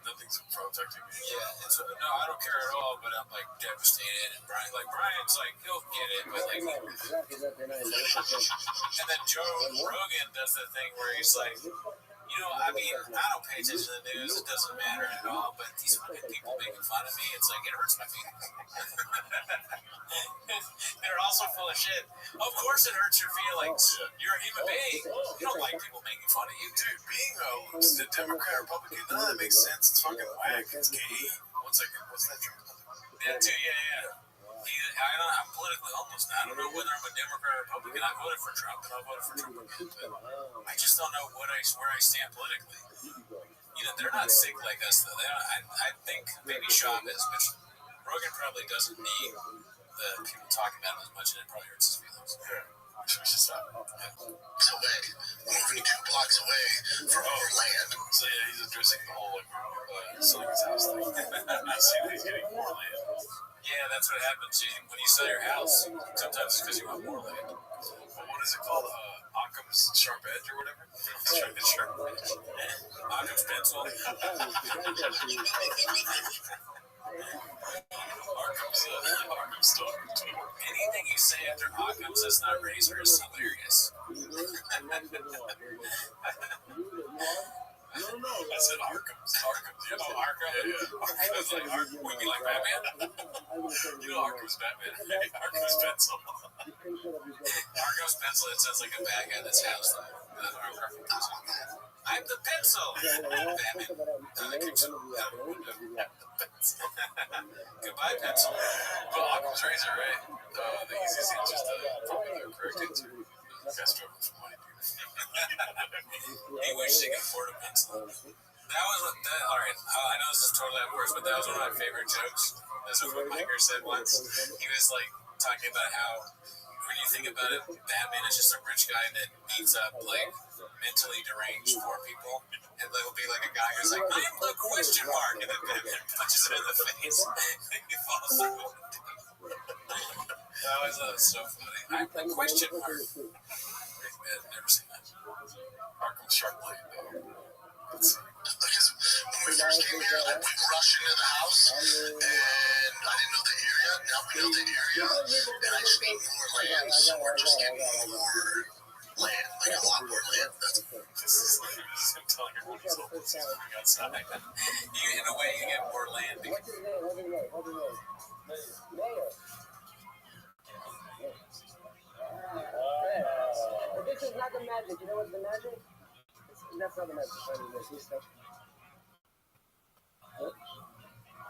nothing's protecting me. Yeah, no, I don't care at all, but I'm devastated. And Brian's he'll get it, but and then Joe Rogan does the thing where he's like, I don't pay attention to the news, it doesn't matter at all, but these fucking people making fun of me, it's like, it hurts my feelings. They're also full of shit. Of course it hurts your feelings. You're a human being. You don't like people making fun of you. Dude, being a Democrat, Republican, none of that makes sense. It's fucking whack. It's gay. 1 second. What's that drink? Yeah, too, yeah. I'm politically homeless now. I don't know whether I'm a Democrat or Republican. I voted for Trump, and I voted for Trump again. But I just don't know where I stand politically. They're not sick like us, though. I think maybe Shaw is, but Rogan probably doesn't need the people talking about him as much, and it probably hurts his feelings. Yeah. We should stop. Yeah. So back, moving 2 blocks away from our land. So yeah, he's addressing the whole selling his house thing. He's getting more land. Yeah, that's what happens. When you sell your house, sometimes it's because you want more land. Well, what is it called? Occam's sharp edge or whatever? Sharp edge. Occam's pencil. Occam's stone. Anything you say after Occam's that's not razor is hilarious. I said Arkham's. Arkham? Yeah. Arkham's we be like Batman? Arkham's Batman. Arkham's pencil. Arkham's pencil, it sounds like a bad guy that's housed. I'm the pencil. Batman. Goodbye, pencil. Well, Occam's razor, right? The easiest answer is probably the correct answer. Guys struggling for money. He wishes he could afford a pencil. That was all right. I know this is totally off course, but that was one of my favorite jokes. This is what Miker said once. He was talking about how when you think about it, Batman is just a rich guy that beats up mentally deranged poor people, and there'll be a guy who's like, "I'm the question mark," and then Batman punches him in the face, and he falls through. That was so funny. I'm the question mark. I've never seen that. Arkham Shark Blade. Let's see. Because when we first came here, like, we rushed into the house, and I didn't know the area. Now we know the area, and I just need more land, so we're just getting more land, like a lot more land. That's this is like I'm telling everyone who's hopeless is moving outside. In a way, you get more land. What's his name? What's his name? What's his name? Mayor. But this is not the magic. You know what's the magic? That's not the magic. This stuff.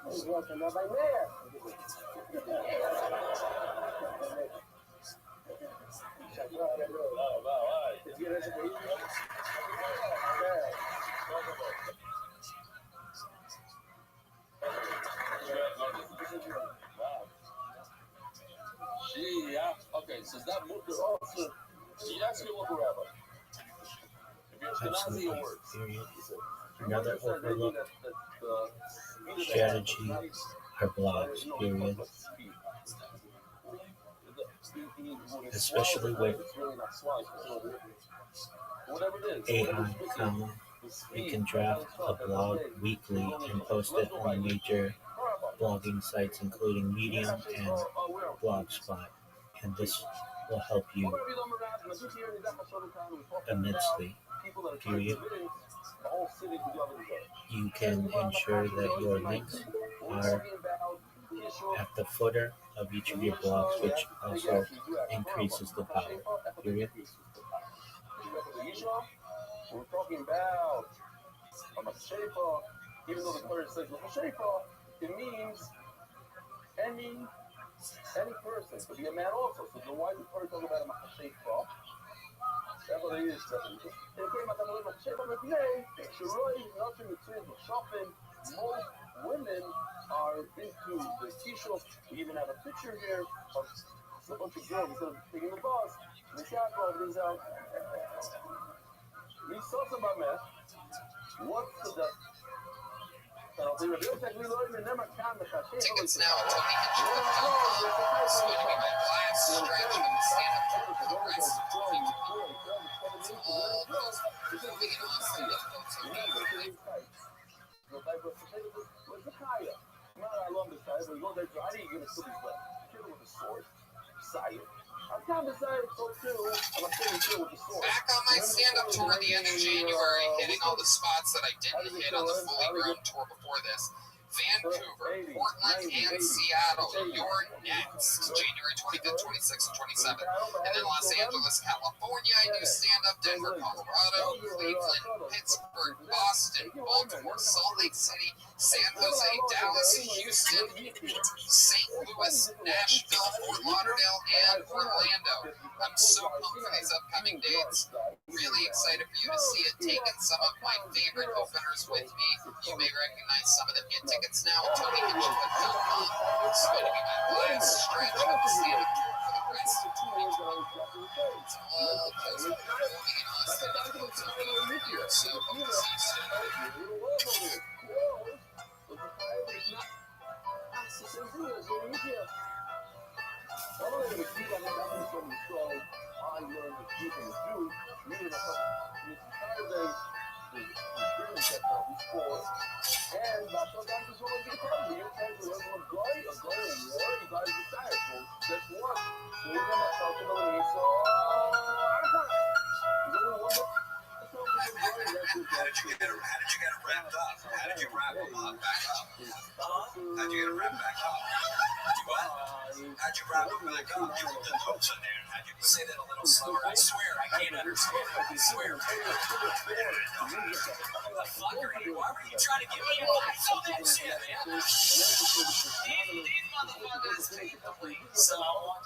He's welcome by Mayor. Okay, so that moved to also. She actually walk around. Absolutely. Period. Another overlooked strategy are blogs. Period. Especially with AI, you can draft a blog weekly and post it on major blogging sites including Medium and Blogspot, and this will help you immensely. Period. You can ensure that your links are at the footer of each of your blogs, which also increases the power. Period. We're talking about a Mashefa, even though the Torah says Mashefa, it means any person. Could be a man also. So then why does the Torah talk about a Mashefa? That's what it is. Most women are into the t-shirt. We even have a picture here of a bunch of girls instead of taking the bus. The cat brings out. We saw some about math. What's the Tickets now at TonyHitchcock.com. It's going to be my last stretch of stand-up tour for the rest of 2020. It's all those moving in Austin that folks will be really. Back on my stand-up tour at the end of January, hitting all the spots that I didn't hit on the fully grown tour before this. Vancouver, Portland, and Seattle. You're next. January 25th, 26th, and 27th. And then Los Angeles, California. I do stand-up. Denver, Colorado, Cleveland, Pittsburgh, Boston, Baltimore, Salt Lake City, San Jose, Dallas, Houston, St. Louis, Nashville, Fort Lauderdale, and Orlando. I'm so pumped for these upcoming dates. Really excited for you to see it. Taking some of my favorite openers with me. You may recognize some of them. Get tickets now at TonyHitchcock.com. It's going to be my last stretch of the stand-up tour for the rest of 2020. It's all post performing in Austin and folks will be here. So hope to see you soon. How did you get it wrapped up? How did you wrap them up back up? How'd you get it wrapped back up? What? How'd you wrap them back up? You put the notes in there. How'd you say that a little slower? I swear, I can't understand it. I swear. What the fuck are you? Why were you trying to give me advice on that shit, man? These motherfuckers take the lead. So I want.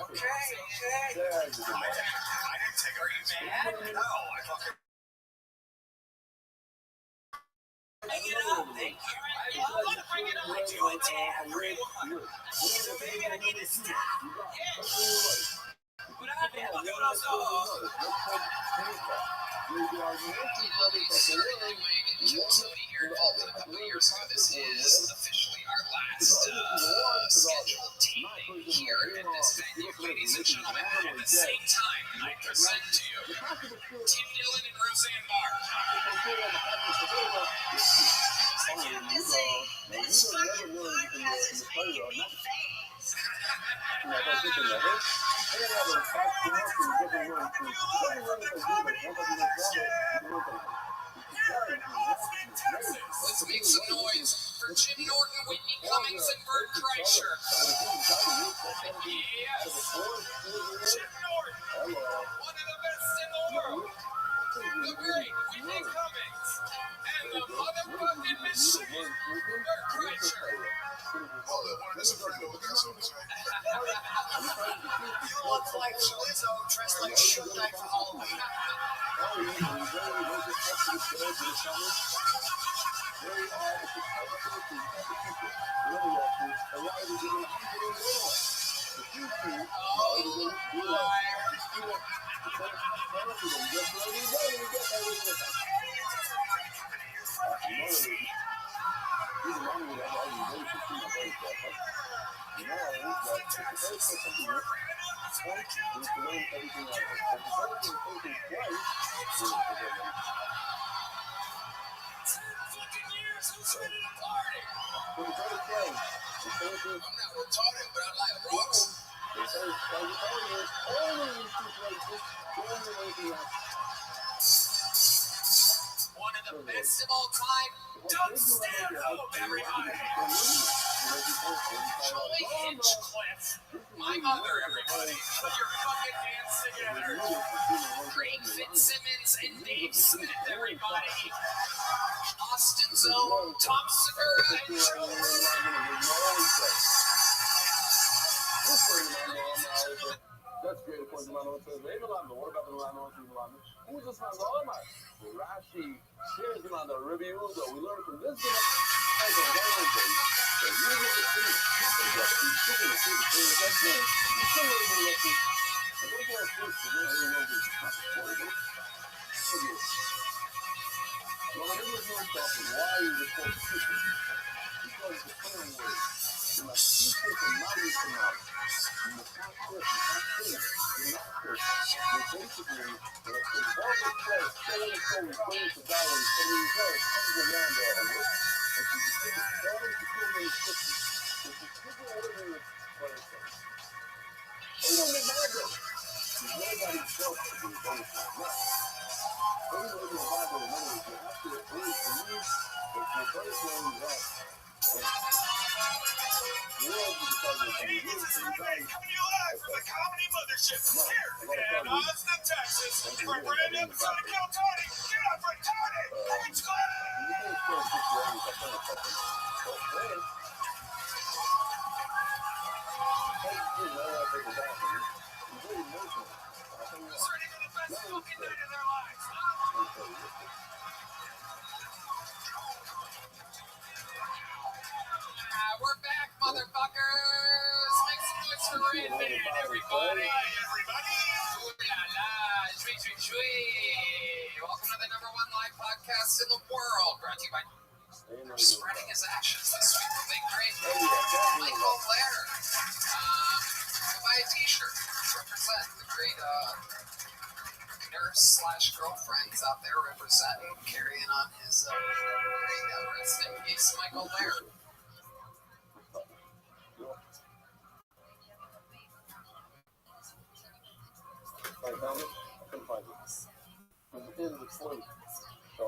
Okay. I didn't take it. Are you mad? No, I fucking. Bring it up, thank you. I'm gonna bring it up. I do it to everyone. So maybe I need to stop. Yes. But I have to do those. Here involved in a couple of years ago. This is officially our last scheduled taping here at this venue, ladies and gentlemen. At the same time, I present to you Tim Dillon and Let's make some noise for Jim Norton, Whitney Cummings, and Bert Kreischer. Yes, Jim Norton, one of the best in the world. The great Whitney Cummings and the motherfucking machine, Bert Kreischer. Oh, the one of the Soprano guys on his way. You look like Lizzo dressed like Suge Knight for Halloween. I'm not retarded, but I like rocks. One of the best of all time, Doug Stanhope, everybody. Joey Hinchcliffe, my mother, everybody. Put your fucking hands together. Craig Fitzsimmons and Dave Smith, everybody. Austin's own Tom Segura and Joe. That's great. According to Milano, it says, "Hey, Milano, what about the Milano? Who's this Milano? Rashi shares Milano review that we learned from this as a Wednesday. The music is free. Ladies and gentlemen, coming to you live from the Comedy Mothership here in Austin, Texas, for a brand new episode of Kill Tony. Get up for Tony! It's ready for the best fucking night of their lives, We're back, motherfuckers. Make some noise for Red Man, everybody. Ooh la la, shui shui shui. Welcome to the #1 live podcast in the world, brought to you by spreading his actions to sweep the victory. Michael Blair. Buy a t-shirt. Represent the great nurse/girlfriends out there representing, carrying on his great rest in peace, Michael Blair. I found it. I couldn't find it. It was in the sleep. So,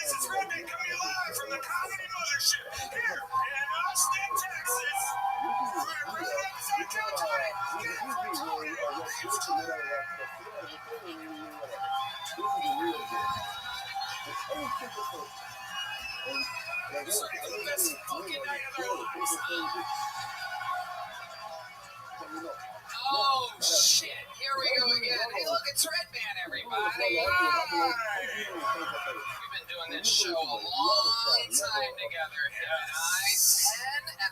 This is Rabbi coming live from the Comedy Mothership here in Austin, Texas. For a brand new episode of Kill Tony. Get up for Tony. It's Tony. It's ready for the best fucking night of their lives. Oh, shit. Here we go again. Hey, look, it's Redman, everybody. We've been doing this show a long time together, him and I.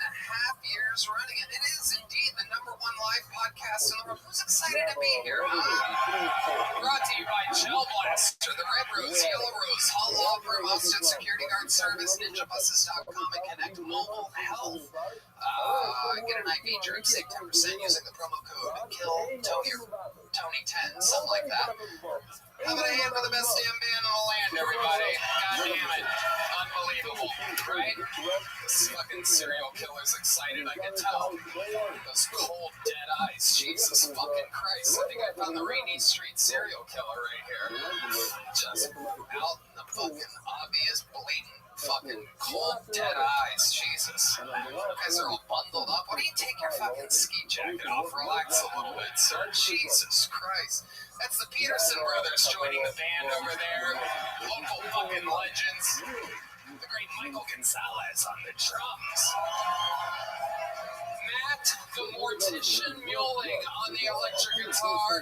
10.5 years running. And it is indeed the #1 live podcast in the world. Who's excited to be here, huh? Brought to you by Gel Blaster, the Red Rose, Yellow Rose, Hall Law Firm, Austin Security Guard Service, NinjaBuses.com, and Connect Mobile Health. Get an IV drip, save 10% using the promo code Tony10, something like that. How about a hand for the best damn band in the land, everybody? God damn it. Unbelievable, right? This fucking serial killer's excited, I can tell. Those cold, dead eyes, Jesus fucking Christ. I think I found the Rainy Street serial killer right here. Just out in the fucking obvious, blatant, fucking cold, dead eyes, Jesus. You guys are all bundled up. Why don't you take your fucking ski jacket off, relax a little bit, sir? Jesus Christ. That's the Peterson brothers joining the band over there. Local fucking legends. The great Michael Gonzalez on the drums. Matt the Mortician Muling on the electric guitar.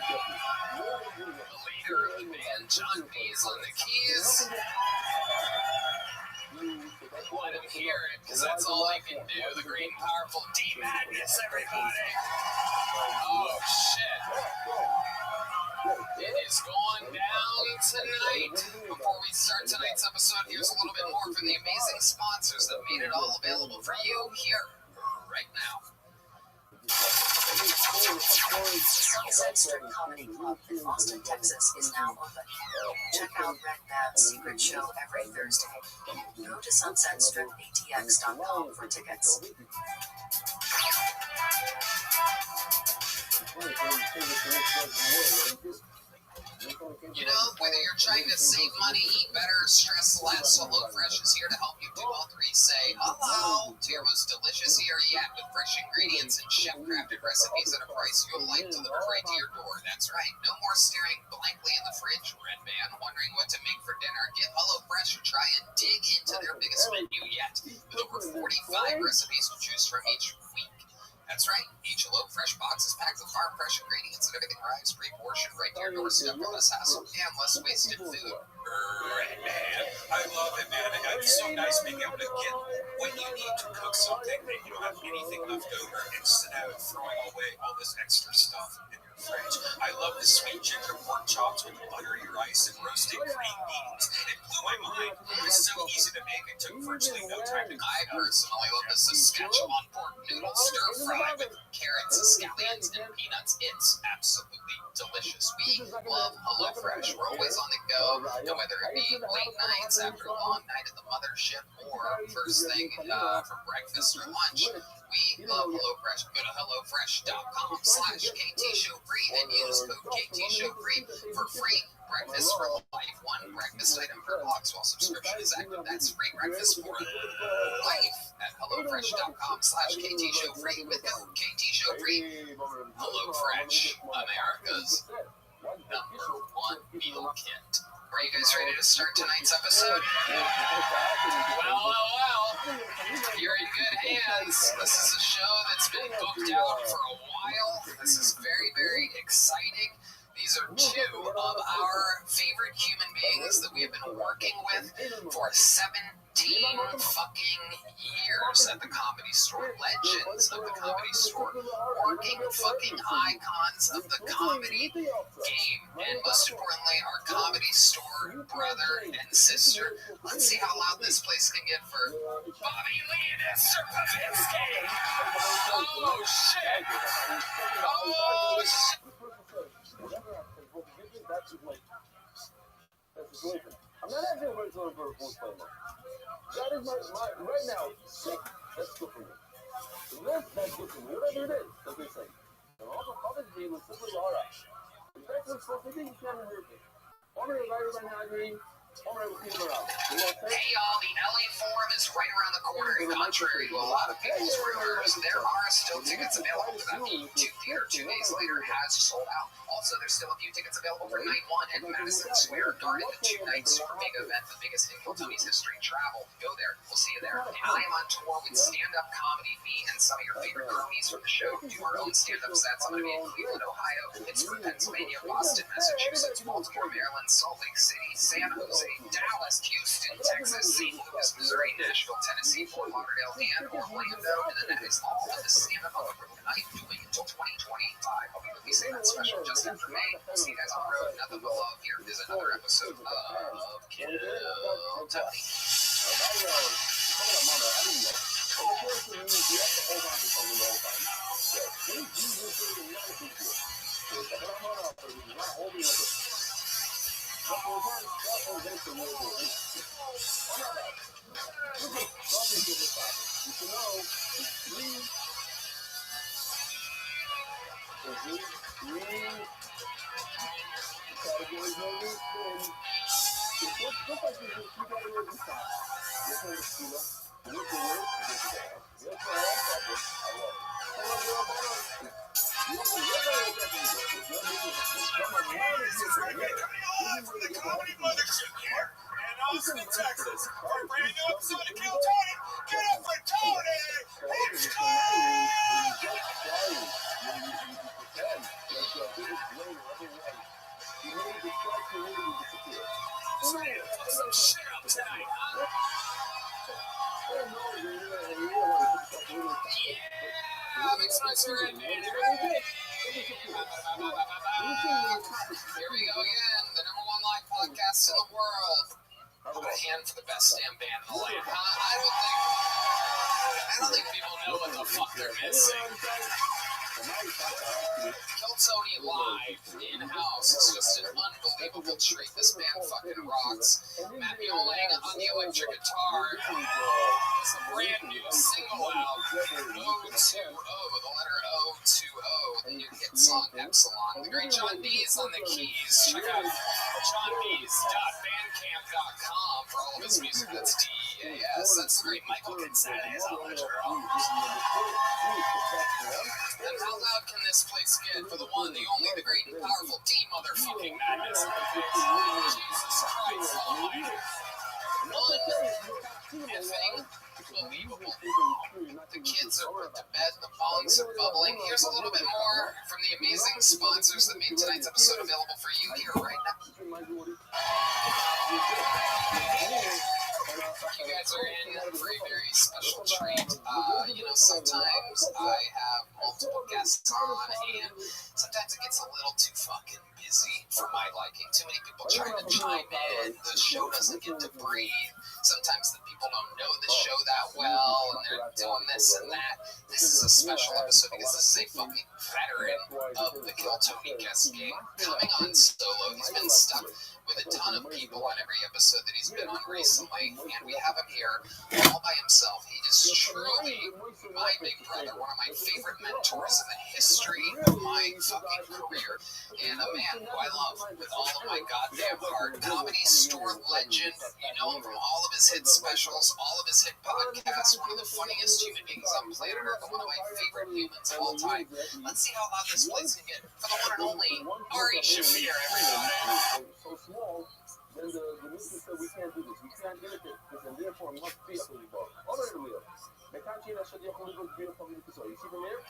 The leader of the band, John B's on the keys. Let him hear it, because that's all he can do. The great and powerful D Madness, everybody. Oh, shit. It is going down tonight. Before we start tonight's episode, here's a little bit more from the amazing sponsors that made it all available for you here, right now. The Sunset Strip Comedy Club in Austin, Texas is now open. Check out Red Bad's secret show every Thursday. Go to sunsetstripatx.com for tickets. You know, whether you're trying to save money, eat better, stress less, HelloFresh is here to help you do all three. Say hello to your most delicious year yet with fresh ingredients and chef-crafted recipes at a price you'll like delivered right to your door. That's right. No more staring blankly in the fridge, Red Man, wondering what to make for dinner. Get HelloFresh and try and dig into their biggest menu yet with over 45 recipes to choose from each week. That's right. Each HelloFresh box is packed with farm-fresh ingredients and everything arrives pre-portioned right to your doorstep for less hassle and less wasted food. Right, man. I love it, man. It's so nice being able to get when you need to cook something that you don't have anything left over instead of throwing away all this extra stuff in your fridge. I love the sweet ginger pork chops with buttery rice and roasted green beans. It blew my mind. It was so easy to make. It took virtually no time to cook. I personally love the Saskatchewan pork noodle stir fry with carrots, scallions, and peanuts. It's absolutely delicious. We love HelloFresh. We're always on the go, and whether it be late nights after a long night at the mothership or first thing for breakfast or lunch, we love HelloFresh. Go to HelloFresh.com/KTShowFree and use code KTShowFree for free breakfast for life. One breakfast item per box while subscription is active. That's free breakfast for life at HelloFresh.com/KTShowFree with code KTShowFree. HelloFresh, America's #1 meal kit. Are you guys ready to start tonight's episode? Well, you're in good hands. This is a show that's been booked out for a while. This is very, very exciting. These are two of our favorite human beings that we have been working with for 17 fucking years at the Comedy Store. Legends of the Comedy Store. Working fucking icons of the comedy game. And most importantly, our Comedy Store brother and sister. Let's see how loud this place can get for Bobby Lee and Esther Pavinsky. Oh, shit. Oh, shit. I'm not asking for someone for a full play now. That is my right now. That's good for me. That's good for me. Whatever it is, that's what I'm saying. All this game was simply alright. The best was supposed to be, you can't hurt me. All the writers right now, I mean, Hey y'all, the LA Forum is right around the corner, and contrary to a lot of people's rumors, there are still tickets available for that Beat Theater 2 days later has sold out. Also, there's still a few tickets available for night one at Madison Square Garden, the two-night super mega event, the biggest in Tony's history. Travel, go there, we'll see you there. And I am on tour with stand-up comedy. Me and some of your favorite cronies from the show do our own stand-up sets. I'm going to be in Cleveland, Ohio, Pittsburgh, Pennsylvania, Boston, Massachusetts, Baltimore, Maryland, Salt Lake City, San Jose, Dallas, Houston, Texas, St. Louis, Missouri, Nashville, Tennessee, Fort Lauderdale, and Orlando. And then that is all of the stand-up on the road that I'm doing until 2025. I'll be releasing that special just after May. We'll see you guys on the road. Nothing but love. Here is another episode of Kill Tony. From the Comedy Mothership here in Austin, Texas, for a brand new episode of Kill Tony. Get up for Tony! It's some shit up tonight, huh? Yeah, makes my spirit man. Here we go again, the number one live podcast in the world. Put a hand for the best damn band in the land, huh? I don't think people know what the fuck they're missing. Kill Tony live, in-house, is just an unbelievable treat. This band fucking rocks. Matt Mueling on the electric guitar. It's a brand new single out, O2O, the letter O2O, the new hit song Epsilon. The great John B's on the keys. Check out johnb's.bandcamp.com for all of his music. That's DEAS. That's the great Michael Gonzalez on the drums. And how loud can this place get for the one, the only, the great and powerful D motherfucking Madness? Jesus Christ almighty. Unbelievable. The kids are put to bed, the bongs are bubbling. Here's a little bit more from the amazing sponsors that made tonight's episode available for you here right now. You guys are in for a very special treat. Sometimes I have multiple guests on, and sometimes it gets a little too fucking busy for my liking. Too many people trying to chime in. The show doesn't get to breathe. Sometimes the people don't know the show that well, and they're doing this and that. This is a special episode because this is a fucking veteran of the Kill Tony guest game coming on solo. He's been stuck with a ton of people on every episode that he's been on recently, and we have him here all by himself. He is truly my big brother, one of my favorite mentors in the history of my fucking career, and a man who I love with all of my goddamn heart. Comedy store legend, you know him from all of his hit specials, all of his hit podcasts, one of the funniest human beings on planet Earth, and one of my favorite humans of all time. Let's see how loud this place can get for the one and only Ari Shaffir, everybody. So small, then the music said we can't do this. We can't get it, and therefore must be a football. Olha aí, meu. Me cantinho achou de comigo de vir comigo que sou. E se primeiro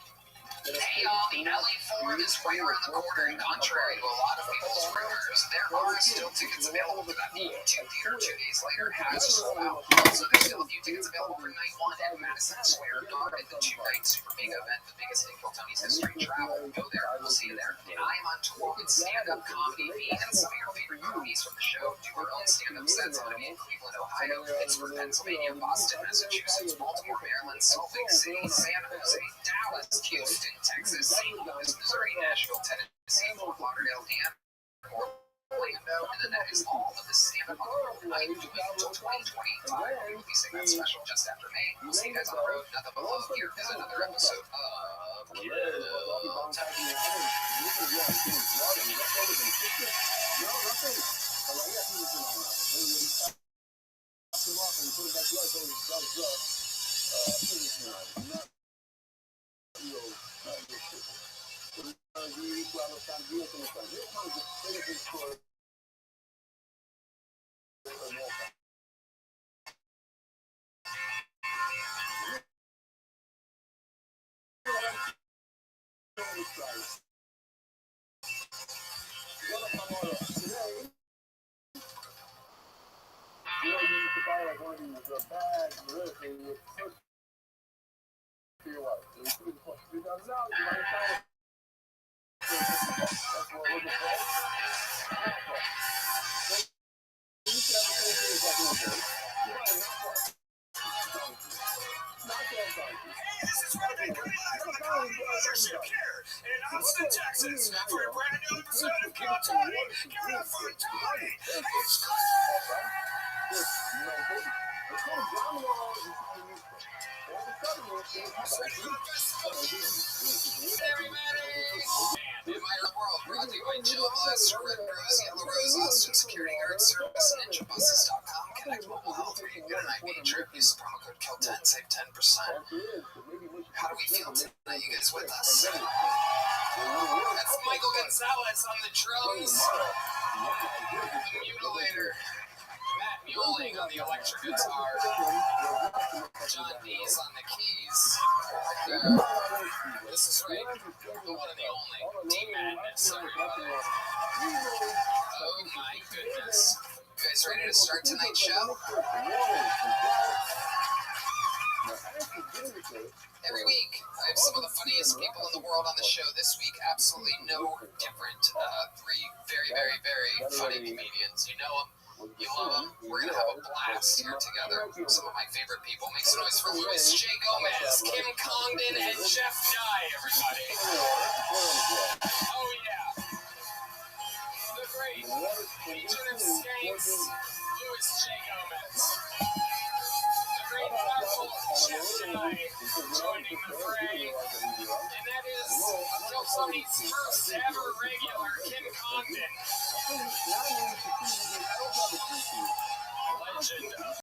Hey y'all, the LA Forum is right around the corner, and contrary to a lot of people's rumors, there are still tickets available for that Beat Theater 2 days later has sold out. Also, there's still a few tickets available for night one at Madison Square Garden, the two-night super mega event, the biggest in Tony's history. Travel, go there, we'll see you there. And I am on tour with stand-up comedy. Me and some of your favorite cronies from the show do our own stand-up sets. I'm going to be in Cleveland, Ohio, Pittsburgh, Pennsylvania, Boston, Massachusetts, Baltimore, Maryland, Salt Lake City, San Jose, Dallas, Houston, Texas, St. Louis, Missouri, Nashville, Tennessee, Fort Lauderdale, and Orlando. And then that is all of the stand-up on the road that I'm doing until 2025. We'll be releasing that special just after May. We'll see you guys on the road. Nothing but love. Here is another episode of Kill Tony. This is Rabbi coming live from the Comedy Mothership here in Austin, Texas, for a brand new episode of Count Tony. Count up for Tony. It's In my own world, brought to you by Jill Blaster, Red Rose, Yellow Rose, Austin Security Guard Service, and NinjaBuses.com. Connect Mobile Health where you can get an IV drip. Use the promo code KILL10, save 10%. How do we feel tonight? You guys with us? That's Michael Gonzalez on the drums. The Mutilator. Matt Muling on the electric guitar. John Dees on the keys. This is right. The one and the only. D-Madness, everybody. Oh my goodness. You guys ready to start tonight's show? Every week, I have some of the funniest people in the world on the show. This week, absolutely no different. Three very, very, very funny comedians. You know them. You love them. We're going to have a blast here together. Some of my favorite people. Make some noise for Louis J. Gomez, Kim Congdon, and Jeff Nye, everybody. Oh, yeah. The great Legion of Skanks, Louis J. Gomez. The great powerful Jeff Nye joining the fray. And that is Joe Sony's first ever regular, Kim Congdon. Legend of